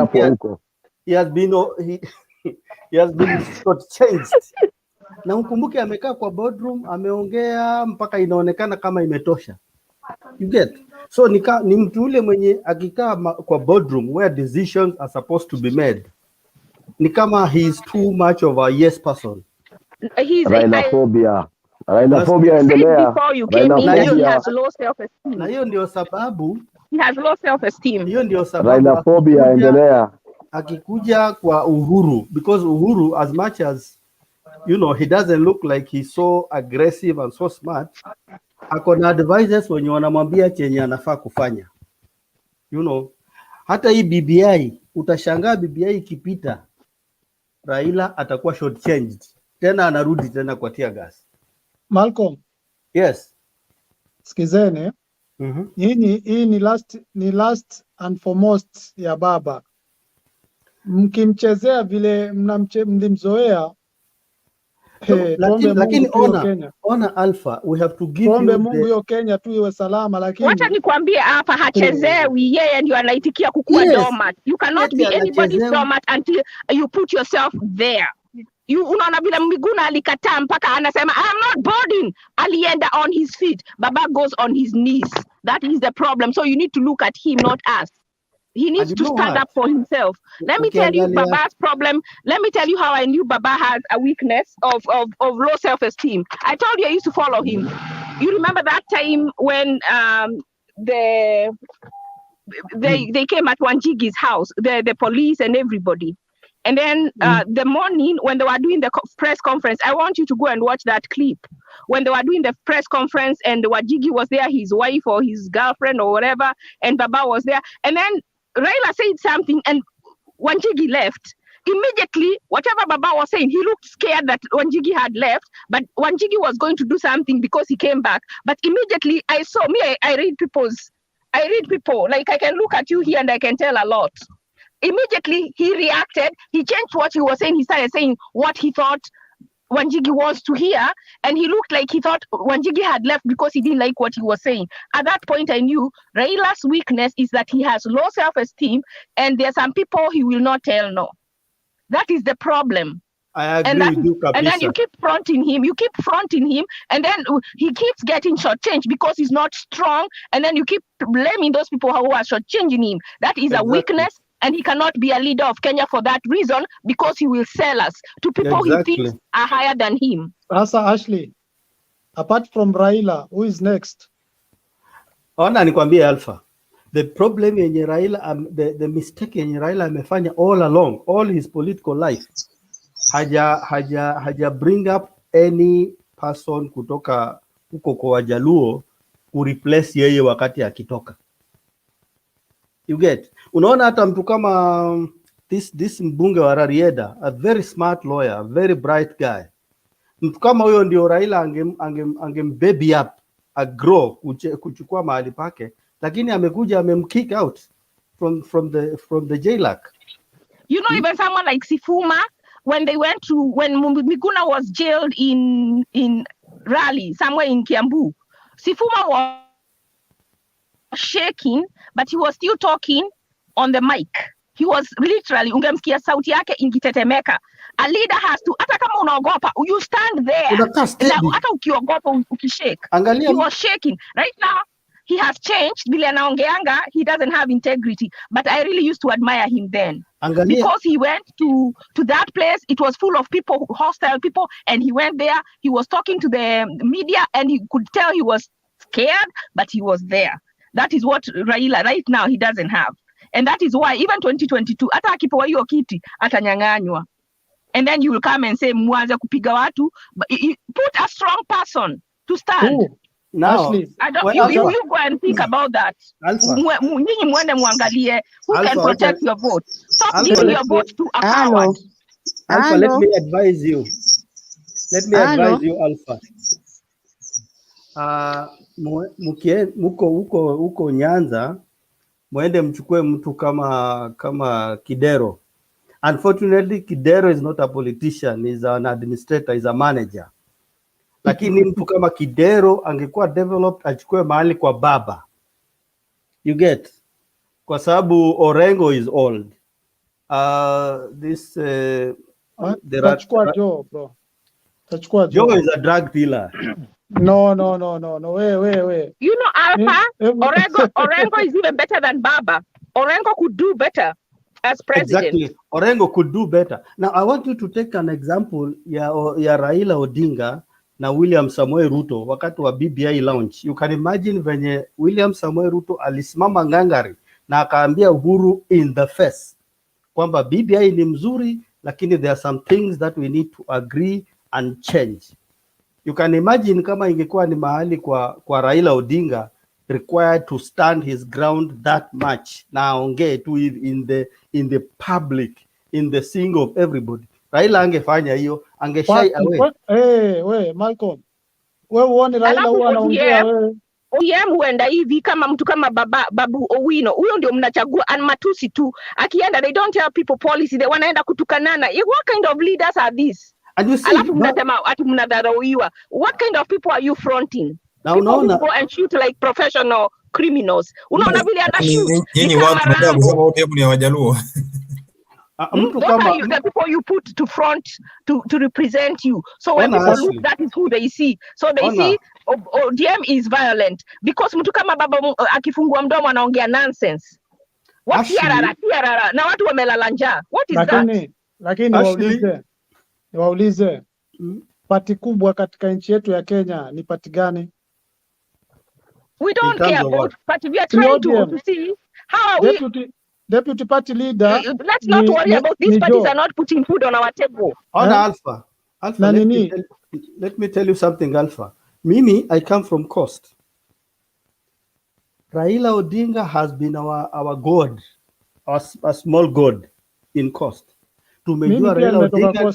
he has been short-changed. Na ukumbuke amekaa kwa boardroom, ameongea mpaka inaonekana kama imetosha. You get? So ni mtu ule mwenye akikaa kwa boardroom where decisions are supposed to be made. Ni kama he is too much of a yes person. Raila phobia endelea. Na hiyo ndio sababu he has low self-esteem. Hiyo ndio sababu Raila phobia endelea. Akikuja kwa Uhuru, because Uhuru, as much as you know, he doesn't look like he's so aggressive and so smart, akona advisors wenye wanamwambia chenye anafaa kufanya. You know, hata hii BBI utashangaa BBI ikipita Raila atakuwa short changed. Tena anarudi tena kwa tear gas. Malcolm. Yes. Sikizeni. Hii ni last and foremost ya baba. Mkimchezea vile mlimzoea. Lakini ona Alpha, we have to give you Mungu hiyo Kenya tu iwe salama, lakini wacha nikwambie hapa hachezewi, yeye ndio anaitikia kukua doormat. You cannot be anybody's doormat until you put yourself there. Unaona vile Miguna alikataa mpaka anasema I am not boarding. Alienda on his feet. Baba goes on his knees. That is the problem. So you need to look at him, not us. He needs to stand up for himself. Let me tell you Baba's problem. Let me tell you how I knew Baba has a weakness of low self-esteem. I told you I used to follow him. You remember that time when they came at Wanjigi's house, the police and everybody. And then the morning when they were doing the press conference, I want you to go and watch that clip. When they were doing the press conference and Wajigi was there, his wife or his girlfriend or whatever, and Baba was there. And then Raila said something and Wanjigi left. Immediately, whatever Baba was saying, he looked scared that Wanjigi had left, but Wanjigi was going to do something because he came back. But immediately I saw, I read people, like I can look at you here and I can tell a lot. Immediately he reacted, he changed what he was saying, he started saying what he thought Wanjigi wants to hear, and he looked like he thought Wanjigi had left because he didn't like what he was saying. At that point, I knew Raila's weakness is that he has low self-esteem, and there are some people he will not tell no. That is the problem. I agree with you, Kapisa. And then you keep fronting him, and then he keeps getting shortchanged because he's not strong, and then you keep blaming those people who are shortchanging him. That is a weakness. And he cannot be a leader of Kenya for that reason, because he will sell us to people he thinks are higher than him. Asa Ashley, apart from Raila, who is next? Ona nikwambie Alpha. The problem yenye Raila, the mistake yenye Raila amefanya all along, all his political life, haja bring up any person kutoka huko kwa Wajaluo ku replace yeye wakati akitoka. You get? Unaona hata mtu kama this mbunge wa Rarieda, a very smart lawyer, a very bright guy. Mtu kama huyo ndio Raila angem baby up, a grow kuchukua mahali pake, lakini amekuja amemkick out from the jailak. You know, even someone like Sifuma, when Miguna was jailed in Raleigh, somewhere in Kiambu, Sifuma was shaking, but he was still talking on the mic. He was literally, ungemsikia sauti yake ingitetemeka. A leader has to, hata kama unaogopa, you stand there. Hata ukiogopa ukishake. He was shaking. Right now, he has changed. Vile anaongeanga, he doesn't have integrity. But I really used to admire him then. Because he went to that place, it was full of people, hostile people, and he went there, he was talking to the media, and you could tell he was scared, but he was there. That is what Raila right now he doesn't have. And that is why even 2022, hata akipewa hiyo kiti, atanyang'anywa. And then you will come and say, mwanze kupiga watu, but put a strong person to stand. Ooh. Now, you go and think about that. Nyinyi mwende muangalie who can protect your vote. Stop giving your vote to a coward. Alpha, let me advise you. Alpha. Muko Nyanza, mwende mchukue mtu kama Kidero. Unfortunately, Kidero is not a politician, he's an administrator, he's a manager. Lakini mtu kama Kidero angekuwa developed, achukue mahali kwa baba. You get? Kwa sababu Orengo is old. Tachukua Joe, bro. Tachukua Joe is a drug dealer. No. Wait. You know, Alpha, Orengo is even better than Baba. Orengo could do better as president. Exactly. Orengo could do better. Now, I want you to take an example ya Raila Odinga na William Samoei Ruto wakati wa BBI launch. You can imagine venye William Samoei Ruto alisimama ngangari na akaambia Uhuru in the face kwamba BBI ni mzuri, lakini there are some things that we need to agree and change. You can imagine kama ingekuwa ni mahali kwa Raila Odinga required to stand his ground that much na aongee tu in the public, in the seeing of everybody. Raila angefanya hiyo, angeshy away. We Malcolm, wewe uone Raila huwa anaongea wewe. OEM huenda hivi kama mtu kama Babu Owino, huyo ndio mnachagua, and matusi tu. Akienda, they don't tell people policy, they wanaenda kutukanana. What kind of leaders are these? And you see, alafu mnasema ati mnadharauiwa. What kind of people are you fronting? Now, people who go and shoot like professional criminals. Unaona vile ana shoot. Nyinyi watu mnataka kusema wote ni Wajaluo. Those are the people you put to front to represent you. So when people look, that is who they see. So they see ODM is violent because mtu kama baba akifungua mdomo anaongea nonsense. What tiarara na watu wamelala njaa. What is that? Lakini waulize pati kubwa katika nchi yetu ya Kenya ni pati gani? We don't care about party. We are trying to see how are Deputy party leader. Let's not worry about these parties are not putting food on our table. Alpha, let me tell you something, Alpha. Mimi, I come from Coast. Raila Odinga has been our god, a small god in Coast. Tumejua Raila Odinga,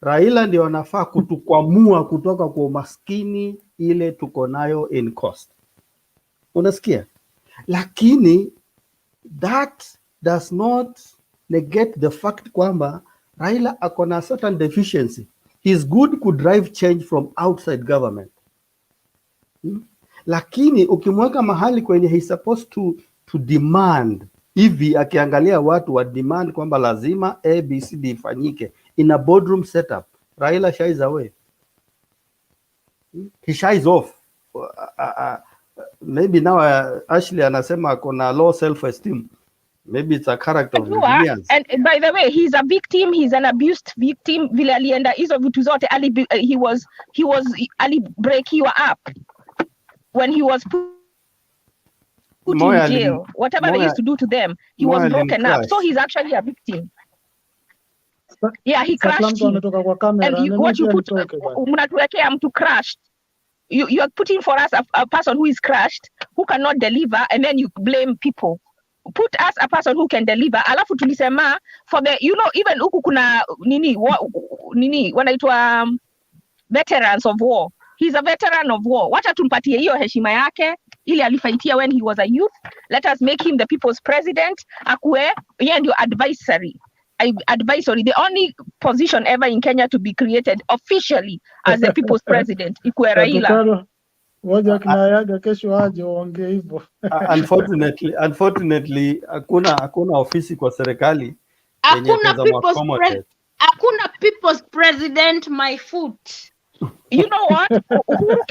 Raila ndio anafaa kutukwamua kutoka kwa umaskini ile tuko nayo in Coast. Unasikia? Lakini that does not negate the fact kwamba Raila akona a certain deficiency. He's good to drive change from outside government. Lakini ukimweka mahali kwenye he's supposed to demand, hivi akiangalia watu wa demand kwamba lazima ABCD ifanyike in a boardroom setup, Raila shies away. He shies off. Maybe now Ashley anasema akona low self-esteem. Maybe it's a character of resilience. And by the way, he's a victim. He's an abused victim. Vile alienda hizo vitu zote, he was breakiwa up when he was put in jail. Whatever they used to do to them, he was broken up. So he's actually a victim. Yeah, he crashed him. And what you put, mnatuwekea mtu crashed. You are putting for us a person who is crashed, who cannot deliver, and then you blame people. put us a person who can deliver. Alafu tulisema for the, you know, even huku kuna nini wanaitwa veterans of war. He's a veteran of war. Wacha tumpatie hiyo heshima yake ili alifaitia when he was a youth. Let us make him the people's president. Akue yeye ndio advisory, the only position ever in Kenya to be created officially as the people's president. Ikue Raila. Ngoja kinayaga kesho aje waongee hivyo. Unfortunately hakuna ofisi kwa serikali. Hakuna people's president, my foot. You know what? Uhuru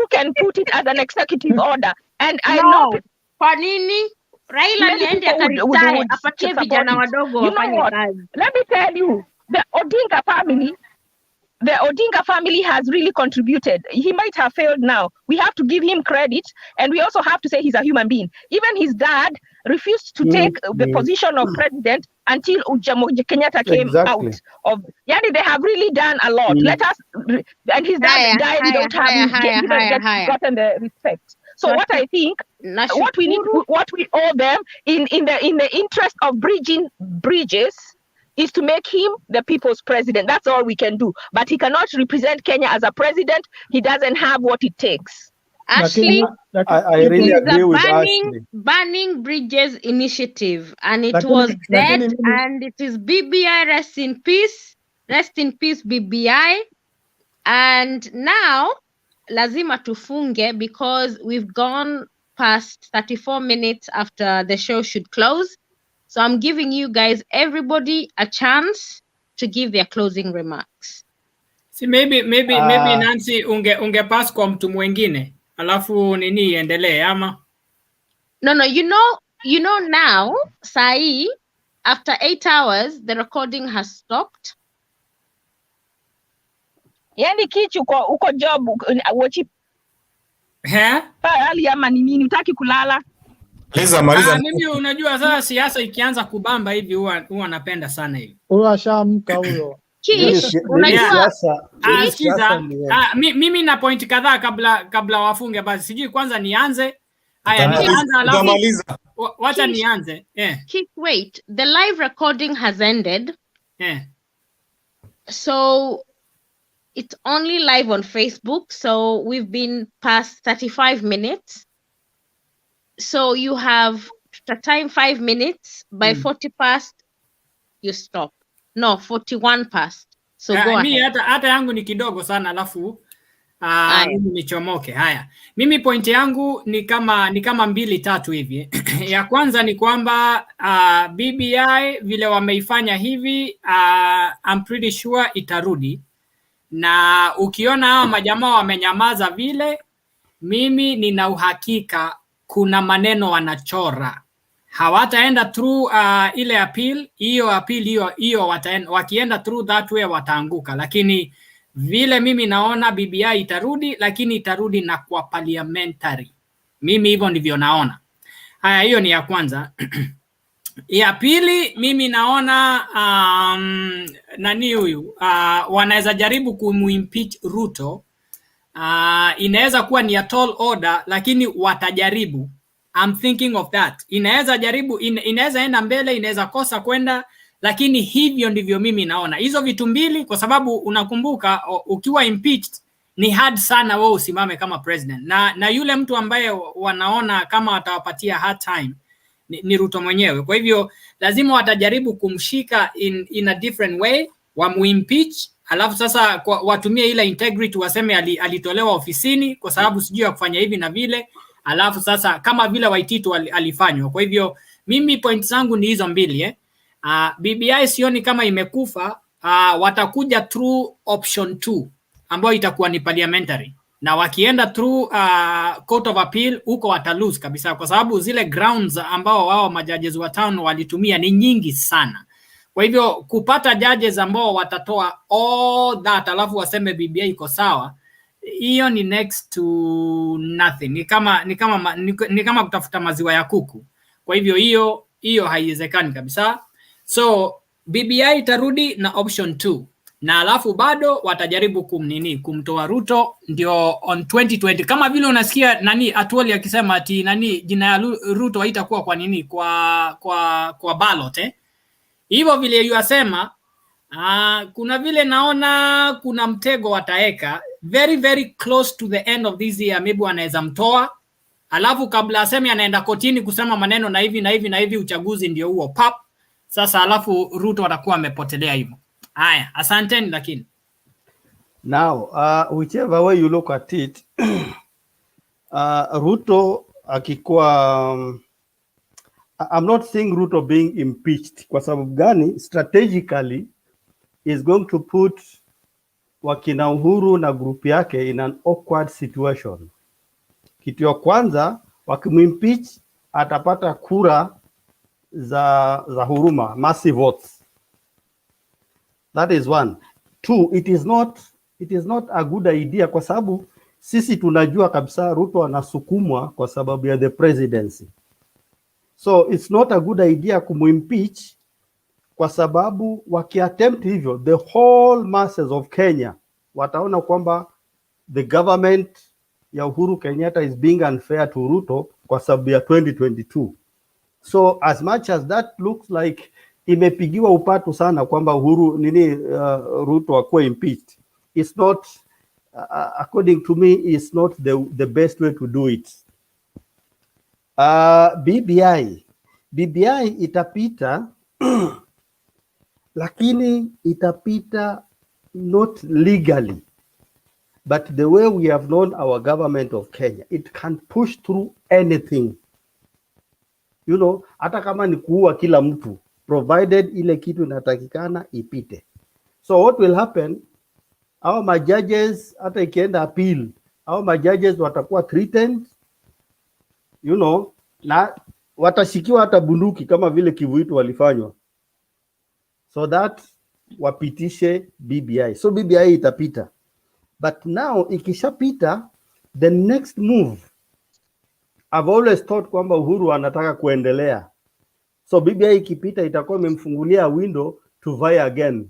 can put it as an executive order. And I know kwa nini Raila niende akaritaya apatie vijana wadogo wafanye kazi. Let me tell you, the Odinga family has really contributed. He might have failed now. We have to give him credit, and we also have to say he's a human being. Even his dad refused to take the position of president until Kenyatta came out of. Yani, they have really done a lot. Let us, and his dad died without having gotten the respect. So what I think, what we owe them in the interest of bridging bridges is to make him the people's president. That's all we can do. But he cannot represent Kenya as a president. He doesn't have what it takes. Ashley, I really agree with Ashley. Burning Bridges initiative, and it was dead, and it is BBI, rest in peace. Rest in peace, BBI. And now, lazima tufunge because we've gone past 34 minutes after the show should close. So I'm giving you guys, everybody, a chance to give their closing remarks. See, maybe Nancy unge pass kwa mtu mwingine alafu nini endelee ama? No, you know now, Sai, after 8 hours, the recording has stopped. Yani kichu uko job wachi hali ama ni nini utaki kulala? Maliza. Mimi unajua sasa siasa ikianza kubamba hivi huwa napenda sana hivi. Huyo ashamka huyo. Kish, unajua mimi na point kadhaa kabla wafunge basi. Sijui kwanza nianze. Haya nianze alafu wacha nianze. Kish, wait. The live recording has ended. So it's only live on Facebook. So we've been past 35 minutes. So you have the time 5 minutes. By 40 past, you stop. No, 41 past. So go ahead. Hata yangu ni kidogo sana alafu mimi nichomoke. Haya. Mimi point yangu ni kama 2-3 hivi. Ya kwanza ni kwamba BBI vile wameifanya hivi I'm pretty sure itarudi. Na ukiona hawa majamaa wamenyamaza vile, mimi nina uhakika kuna maneno wanachora. Hawataenda through ile appeal, hiyo wakienda through that way wataanguka. Lakini vile mimi naona BBI itarudi, lakini itarudi na kwa parliamentary. Mimi hivyo ndivyo naona. Haya, hiyo ni ya kwanza. Ya pili, mimi naona nani huyu wanaweza jaribu kumuimpeach Ruto. Inaweza kuwa ni a tall order, lakini watajaribu. I'm thinking of that. Inaweza jaribu, inaweza enda mbele, inaweza kosa kwenda, lakini hivyo ndivyo mimi naona. Hizo vitu mbili, kwa sababu unakumbuka ukiwa impeached ni hard sana wewe usimame kama president. Na yule mtu ambaye wanaona kama atawapatia hard time ni Ruto mwenyewe. Kwa hivyo lazima watajaribu kumshika in a different way, wamuimpeach. Alafu sasa watumie ile integrity waseme alitolewa ofisini kwa sababu sijui ya kufanya hivi na vile. Alafu sasa kama vile Waititu alifanywa. Kwa hivyo mimi point zangu ni hizo mbili. BBI sioni kama imekufa. Watakuja through option 2 ambayo itakuwa ni parliamentary. Na wakienda through court of appeal huko watalose kabisa kwa sababu zile grounds ambao wao majudges wa town walitumia ni nyingi sana. Kwa hivyo kupata judges ambao watatoa all that alafu waseme BBI iko sawa, hiyo ni next to nothing. Ni kama kutafuta maziwa ya kuku. Kwa hivyo hiyo haiwezekani kabisa. So BBI itarudi na option 2. na alafu bado watajaribu kumtoa Ruto ndio on 2020, kama vile unasikia Atwoli akisema ati jina ya Ruto haitakuwa kwa ballot hivyo vile yasema. Kuna vile naona kuna mtego wataeka very very close to the end of this year, maybe wanaweza mtoa, alafu kabla aseme anaenda kotini kusema maneno na hivi uchaguzi ndio huo pap sasa, alafu Ruto atakuwa amepotelea hivyo. Haya, asanteni. Lakini now whichever way you look at it Ruto akikuwa I'm not seeing Ruto being impeached. Kwa sababu gani? Strategically is going to put wakina Uhuru na group yake in an awkward situation. Kitu ya kwanza, wakimimpeach atapata kura za huruma, massive votes. That is one. Two, it is not a good idea kwa sababu sisi tunajua kabisa Ruto anasukumwa kwa sababu ya the presidency. So it's not a good idea kumimpeach kwa sababu wakiattempt hivyo, the whole masses of Kenya wataona kwamba the government ya Uhuru Kenyatta is being unfair to Ruto kwa sababu ya 2022. So as much as that looks like imepigiwa upatu sana kwamba Ruto akuwe impeached, it's not according to me, it's not the best way to do it. BBI itapita lakini itapita not legally, but the way we have known our government of Kenya, it can push through anything. You know, hata kama ni kuua kila mtu, provided ile kitu inatakikana ipite. So what will happen, our majudges hata ikienda appeal, our majudges watakuwa threatened, you know, na watashikiwa hata bunduki kama vile Kivuitu walifanywa, so that wapitishe BBI. So BBI itapita. But now ikishapita, the next move, I've always thought kwamba Uhuru anataka kuendelea. So BBI ikipita itakuwa imemfungulia window to vie again,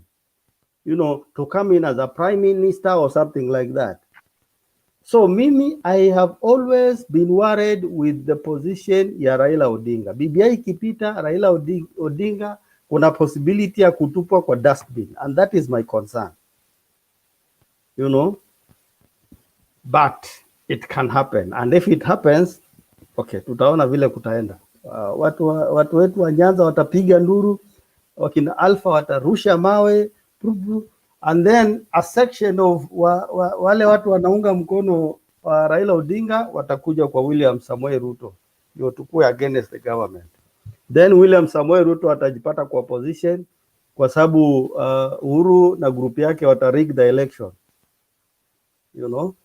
you know, to come in as a prime minister or something like that. So mimi, I have always been worried with the position ya Raila Odinga. BBI ikipita, Raila Odinga kuna possibility ya kutupwa kwa dustbin, and that is my concern, you know, but it can happen, and if it happens, okay, tutaona vile kutaenda. Watu wetu wa Nyanza watapiga nduru, wakina Alpha watarusha mawe, and then a section of wale watu wanaunga mkono wa Raila Odinga watakuja kwa William Samoei Ruto ndio tukue against the government. Then William Samoei Ruto atajipata kwa opposition kwa sababu Uhuru na group yake watarig the election. You know,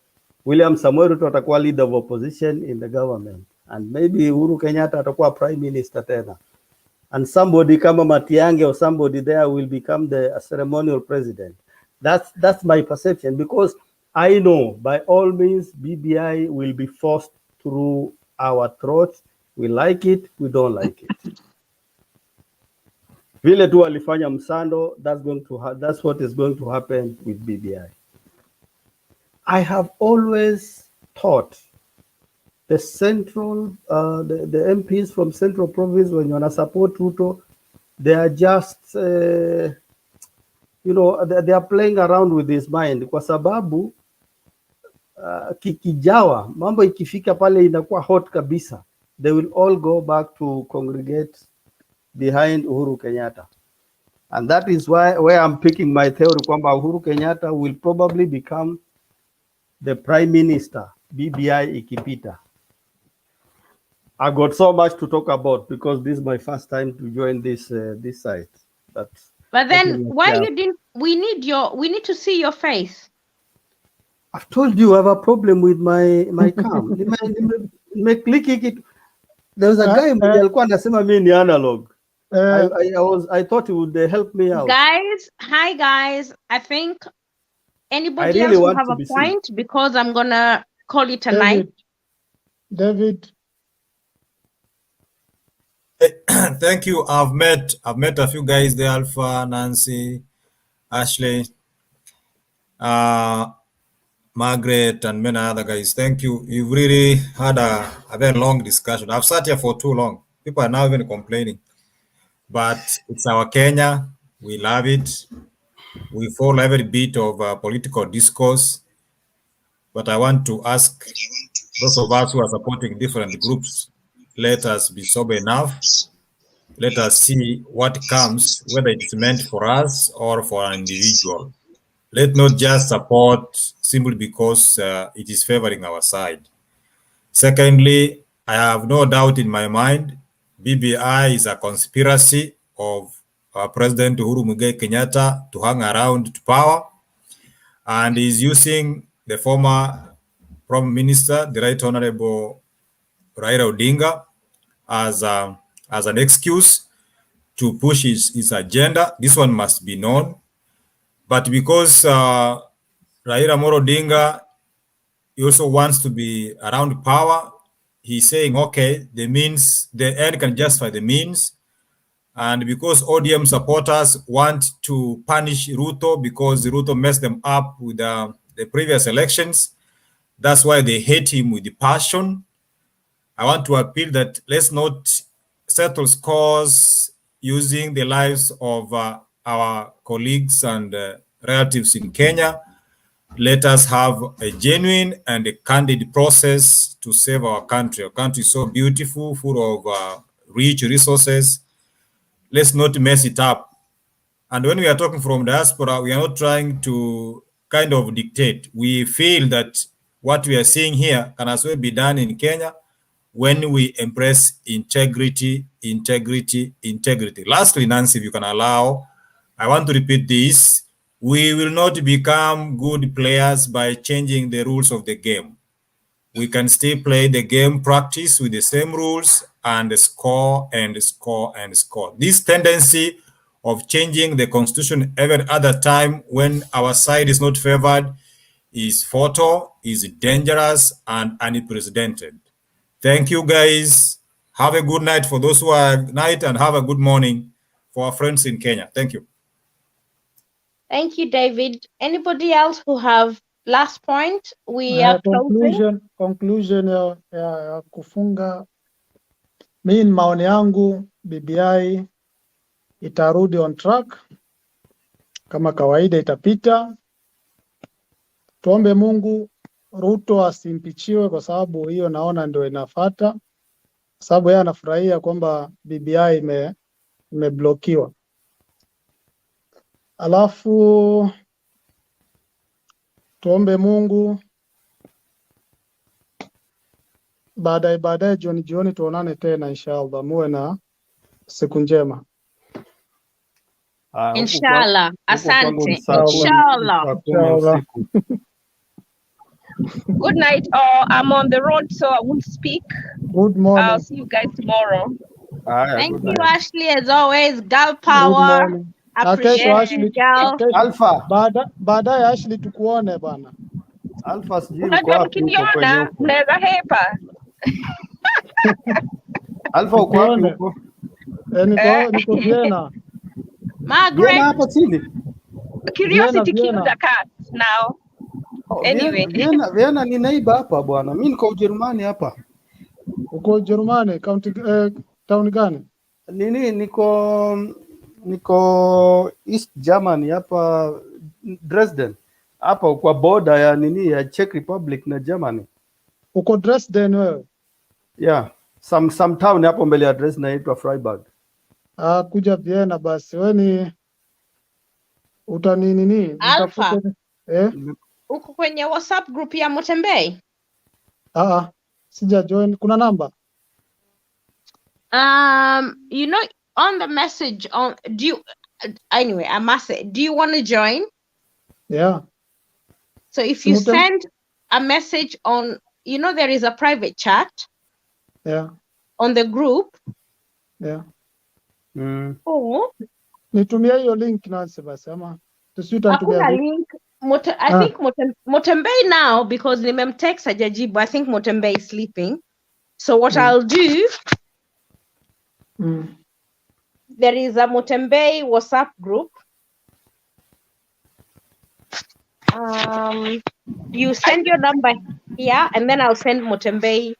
William Samoei Ruto atakuwa leader of opposition in the government, and maybe Uhuru Kenyatta atakuwa prime minister tena, and somebody kama Matiang'i or somebody there will become the ceremonial president. That's my perception, because I know by all means BBI will be forced through our throats. We like it, we don't like it. Vile tu alifanya Msando, that's what is going to happen with BBI. I have always thought the central, the MPs from Central Province, when you want to support Ruto, they are just, you know, they are playing around with his mind. Kwa sababu, kikijawa, mambo ikifika pale inakuwa hot kabisa, they will all go back to congregate behind Uhuru Kenyatta. And that is where I'm picking my theory kwamba Uhuru Kenyatta will probably become the prime minister, BBI ikipita. I got so much to talk about because this is my first time to join this site. But then why you didn't? We need to see your face. I've told you I have a problem with my cam. There was a guy who alikuwa anasema mimi ni analog. I thought he would help me out. Guys, hi guys. I think anybody else will have a point because I'm gonna call it a night. David. Thank you. I've met a few guys there, Alpha, Nancy, Ashley. Margaret and many other guys. Thank you. You've really had a very long discussion. I've sat here for too long. People are now even complaining. But it's our Kenya. We love it. We follow every bit of political discourse. But I want to ask those of us who are supporting different groups, let us be sober enough. Let us see what comes, whether it's meant for us or for an individual. Let not just support simply because it is favoring our side. Secondly, I have no doubt in my mind, BBI is a conspiracy of President Uhuru Muigai Kenyatta to hang around to power, and is using the former Prime Minister, the Right Honorable Raila Odinga, as an excuse to push his agenda. This one must be known. But because Raila Amolo Odinga, he also wants to be around power, he's saying, okay, the end can justify the means. And because ODM supporters want to punish Ruto because Ruto messed them up with the previous elections, that's why they hate him with the passion. I want to appeal that let's not settle scores using the lives of our colleagues and relatives in Kenya. Let us have a genuine and a candid process to save our country. Our country is so beautiful, full of rich resources. Let's not mess it up. And when we are talking from diaspora, we are not trying to kind of dictate. We feel that what we are seeing here can as well be done in Kenya when we embrace integrity. Lastly, Nancy, if you can allow, I want to repeat this. We will not become good players by changing the rules of the game. We can still play the game practice with the same rules and score and score and score. This tendency of changing the constitution every other time when our side is not favored is fatal, is dangerous, and unprecedented. Thank you, guys. Have a good night for those who are at night, and have a good morning for our friends in Kenya. Thank you. Thank you, David. Anybody else who have last point? We are closing. Conclusion ya kufunga. Mimi maoni yangu BBI itarudi on track. Kama kawaida itapita. Tuombe Mungu Ruto asimpichiwe kwa sababu hiyo naona ndio inafuata. Sababu yeye anafurahia kwamba BBI imeblokiwa. Alafu tuombe Mungu baadaye jioni tuonane tena inshallah. Muwe na siku njema. Inshallah. Asante. Inshallah. Good night. I'm on the road, so I won't speak. Good morning. I'll see you guys tomorrow. Thank you, Ashley, as always. Girl power. Appreciate you, girl. Alpha. Baadaye Ashley tukuone bana. Alpha sijui uko Unajua wapi huko kwenye mkiniona huko. mnaweza hepa. Alpha uko wapi huko? Niko Vienna. Margaret. Vienna hapo chini. Curiosity killed the cat now. Anyway. Vienna ni neighbor hapa bwana. Mimi niko Ujerumani hapa. Uko Ujerumani, county town gani? Niko East Germany hapa Dresden. Hapa kwa border ya Czech Republic na Germany. Uko Dresden wewe? Yeah, some town hapo mbele ya Dresden inaitwa Freiburg. Kuja Vienna basi. Wewe ni utanini? Alpha. Uko kwenye WhatsApp group ya Motembei? Sija join. Kuna namba? You know, on the message anyway, I must say, do you want to join? Yeah. So if you send a message on, you know, there is a private chat. Yeah. On the group. Yeah. Oh. Nitumia hiyo link Nancy basi ama Hakuna link. I think Motembei now, because nimemtext hajajibu. I think Motembei is sleeping. So what I'll do, there is a Motembei WhatsApp group. You send your number here, and then I'll send Mutembei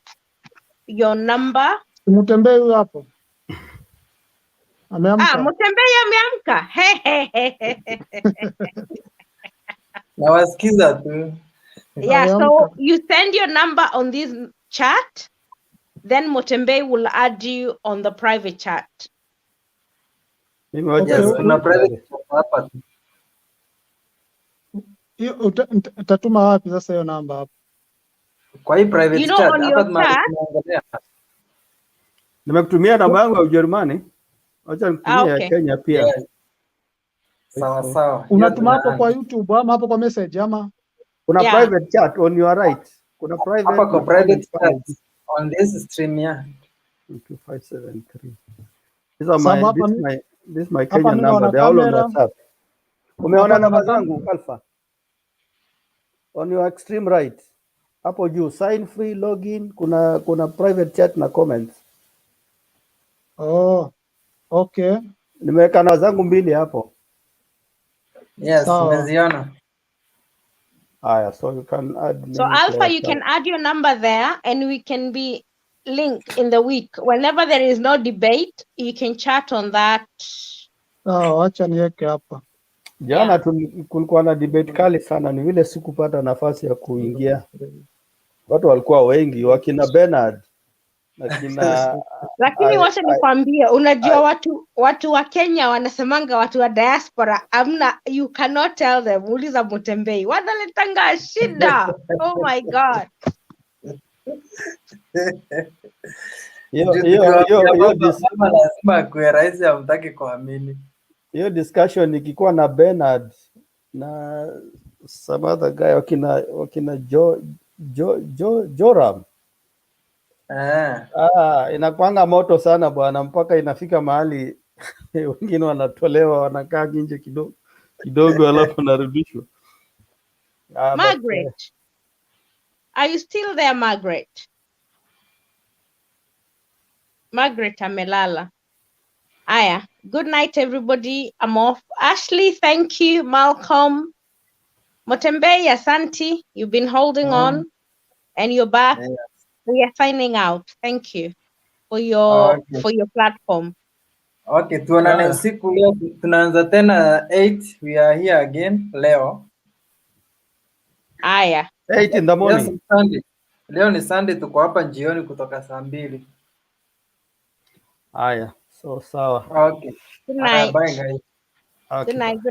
your number. Mutembei huyo hapo. Ameamka. Mutembei ameamka. Nawasikiza tu. Yeah, so you send your number on this chat, then Mutembei will add you on the private chat. Yes, kuna private chat hapa. Utatuma wapi sasa hiyo namba hapo? Kwa hii private chat hapa tunaangalia. Nimekutumia namba yangu ya Ujerumani. Acha nitumie ya Kenya pia. Yes. Sawa sawa. Unatuma hapo kwa YouTube ama hapo kwa message ama? Kuna private chat on your right. Kuna private. Hapa kwa private chat on this stream ya 2573. This is my Kenyan number. They all on WhatsApp. Umeona namba zangu Alpha? On your extreme right. Hapo juu sign free login, kuna private chat na comments. Oh, okay. Nimeweka namba zangu mbili hapo. Yes, nimeziona. So you can add. So Alpha, you can add your number there, and we can be linked in the week. Whenever there is no debate, you can chat on that. Acha niweke hapa. Jana kulikuwa na debate kali sana, ni vile sikupata nafasi ya kuingia. Watu walikuwa wengi, wakina Bernard lakini wacha nikwambie, unajua watu wa Kenya wanasemanga watu wa diaspora amna, you cannot tell them. Uliza Mutembei, wanaletanga shida. Oh my God. Lazima kuwe rahisi, hamtaki kuamini. Hiyo discussion ikikuwa na Bernard na some other guy wakina Joram. Inakuanga moto sana bwana, mpaka inafika mahali wengine wanatolewa, wanakaa nje kidogo alafu narudishwa. Margaret, are you still there, Margaret? Margaret amelala. Aya, good night everybody. I'm off. Ashley, thank you. Malcolm, Mutembei, asante. You've been holding on and you're back. Yes. We are signing out. Thank you for your platform. Okay, tuonane usiku leo, tunaanza tena 8. We are here again leo. Aya. 8 in the morning. Yes, Sunday. Leo ni Sunday, tuko hapa jioni kutoka saa 2. Aya, so sawa. Okay. Good night. Bye guys. Good night.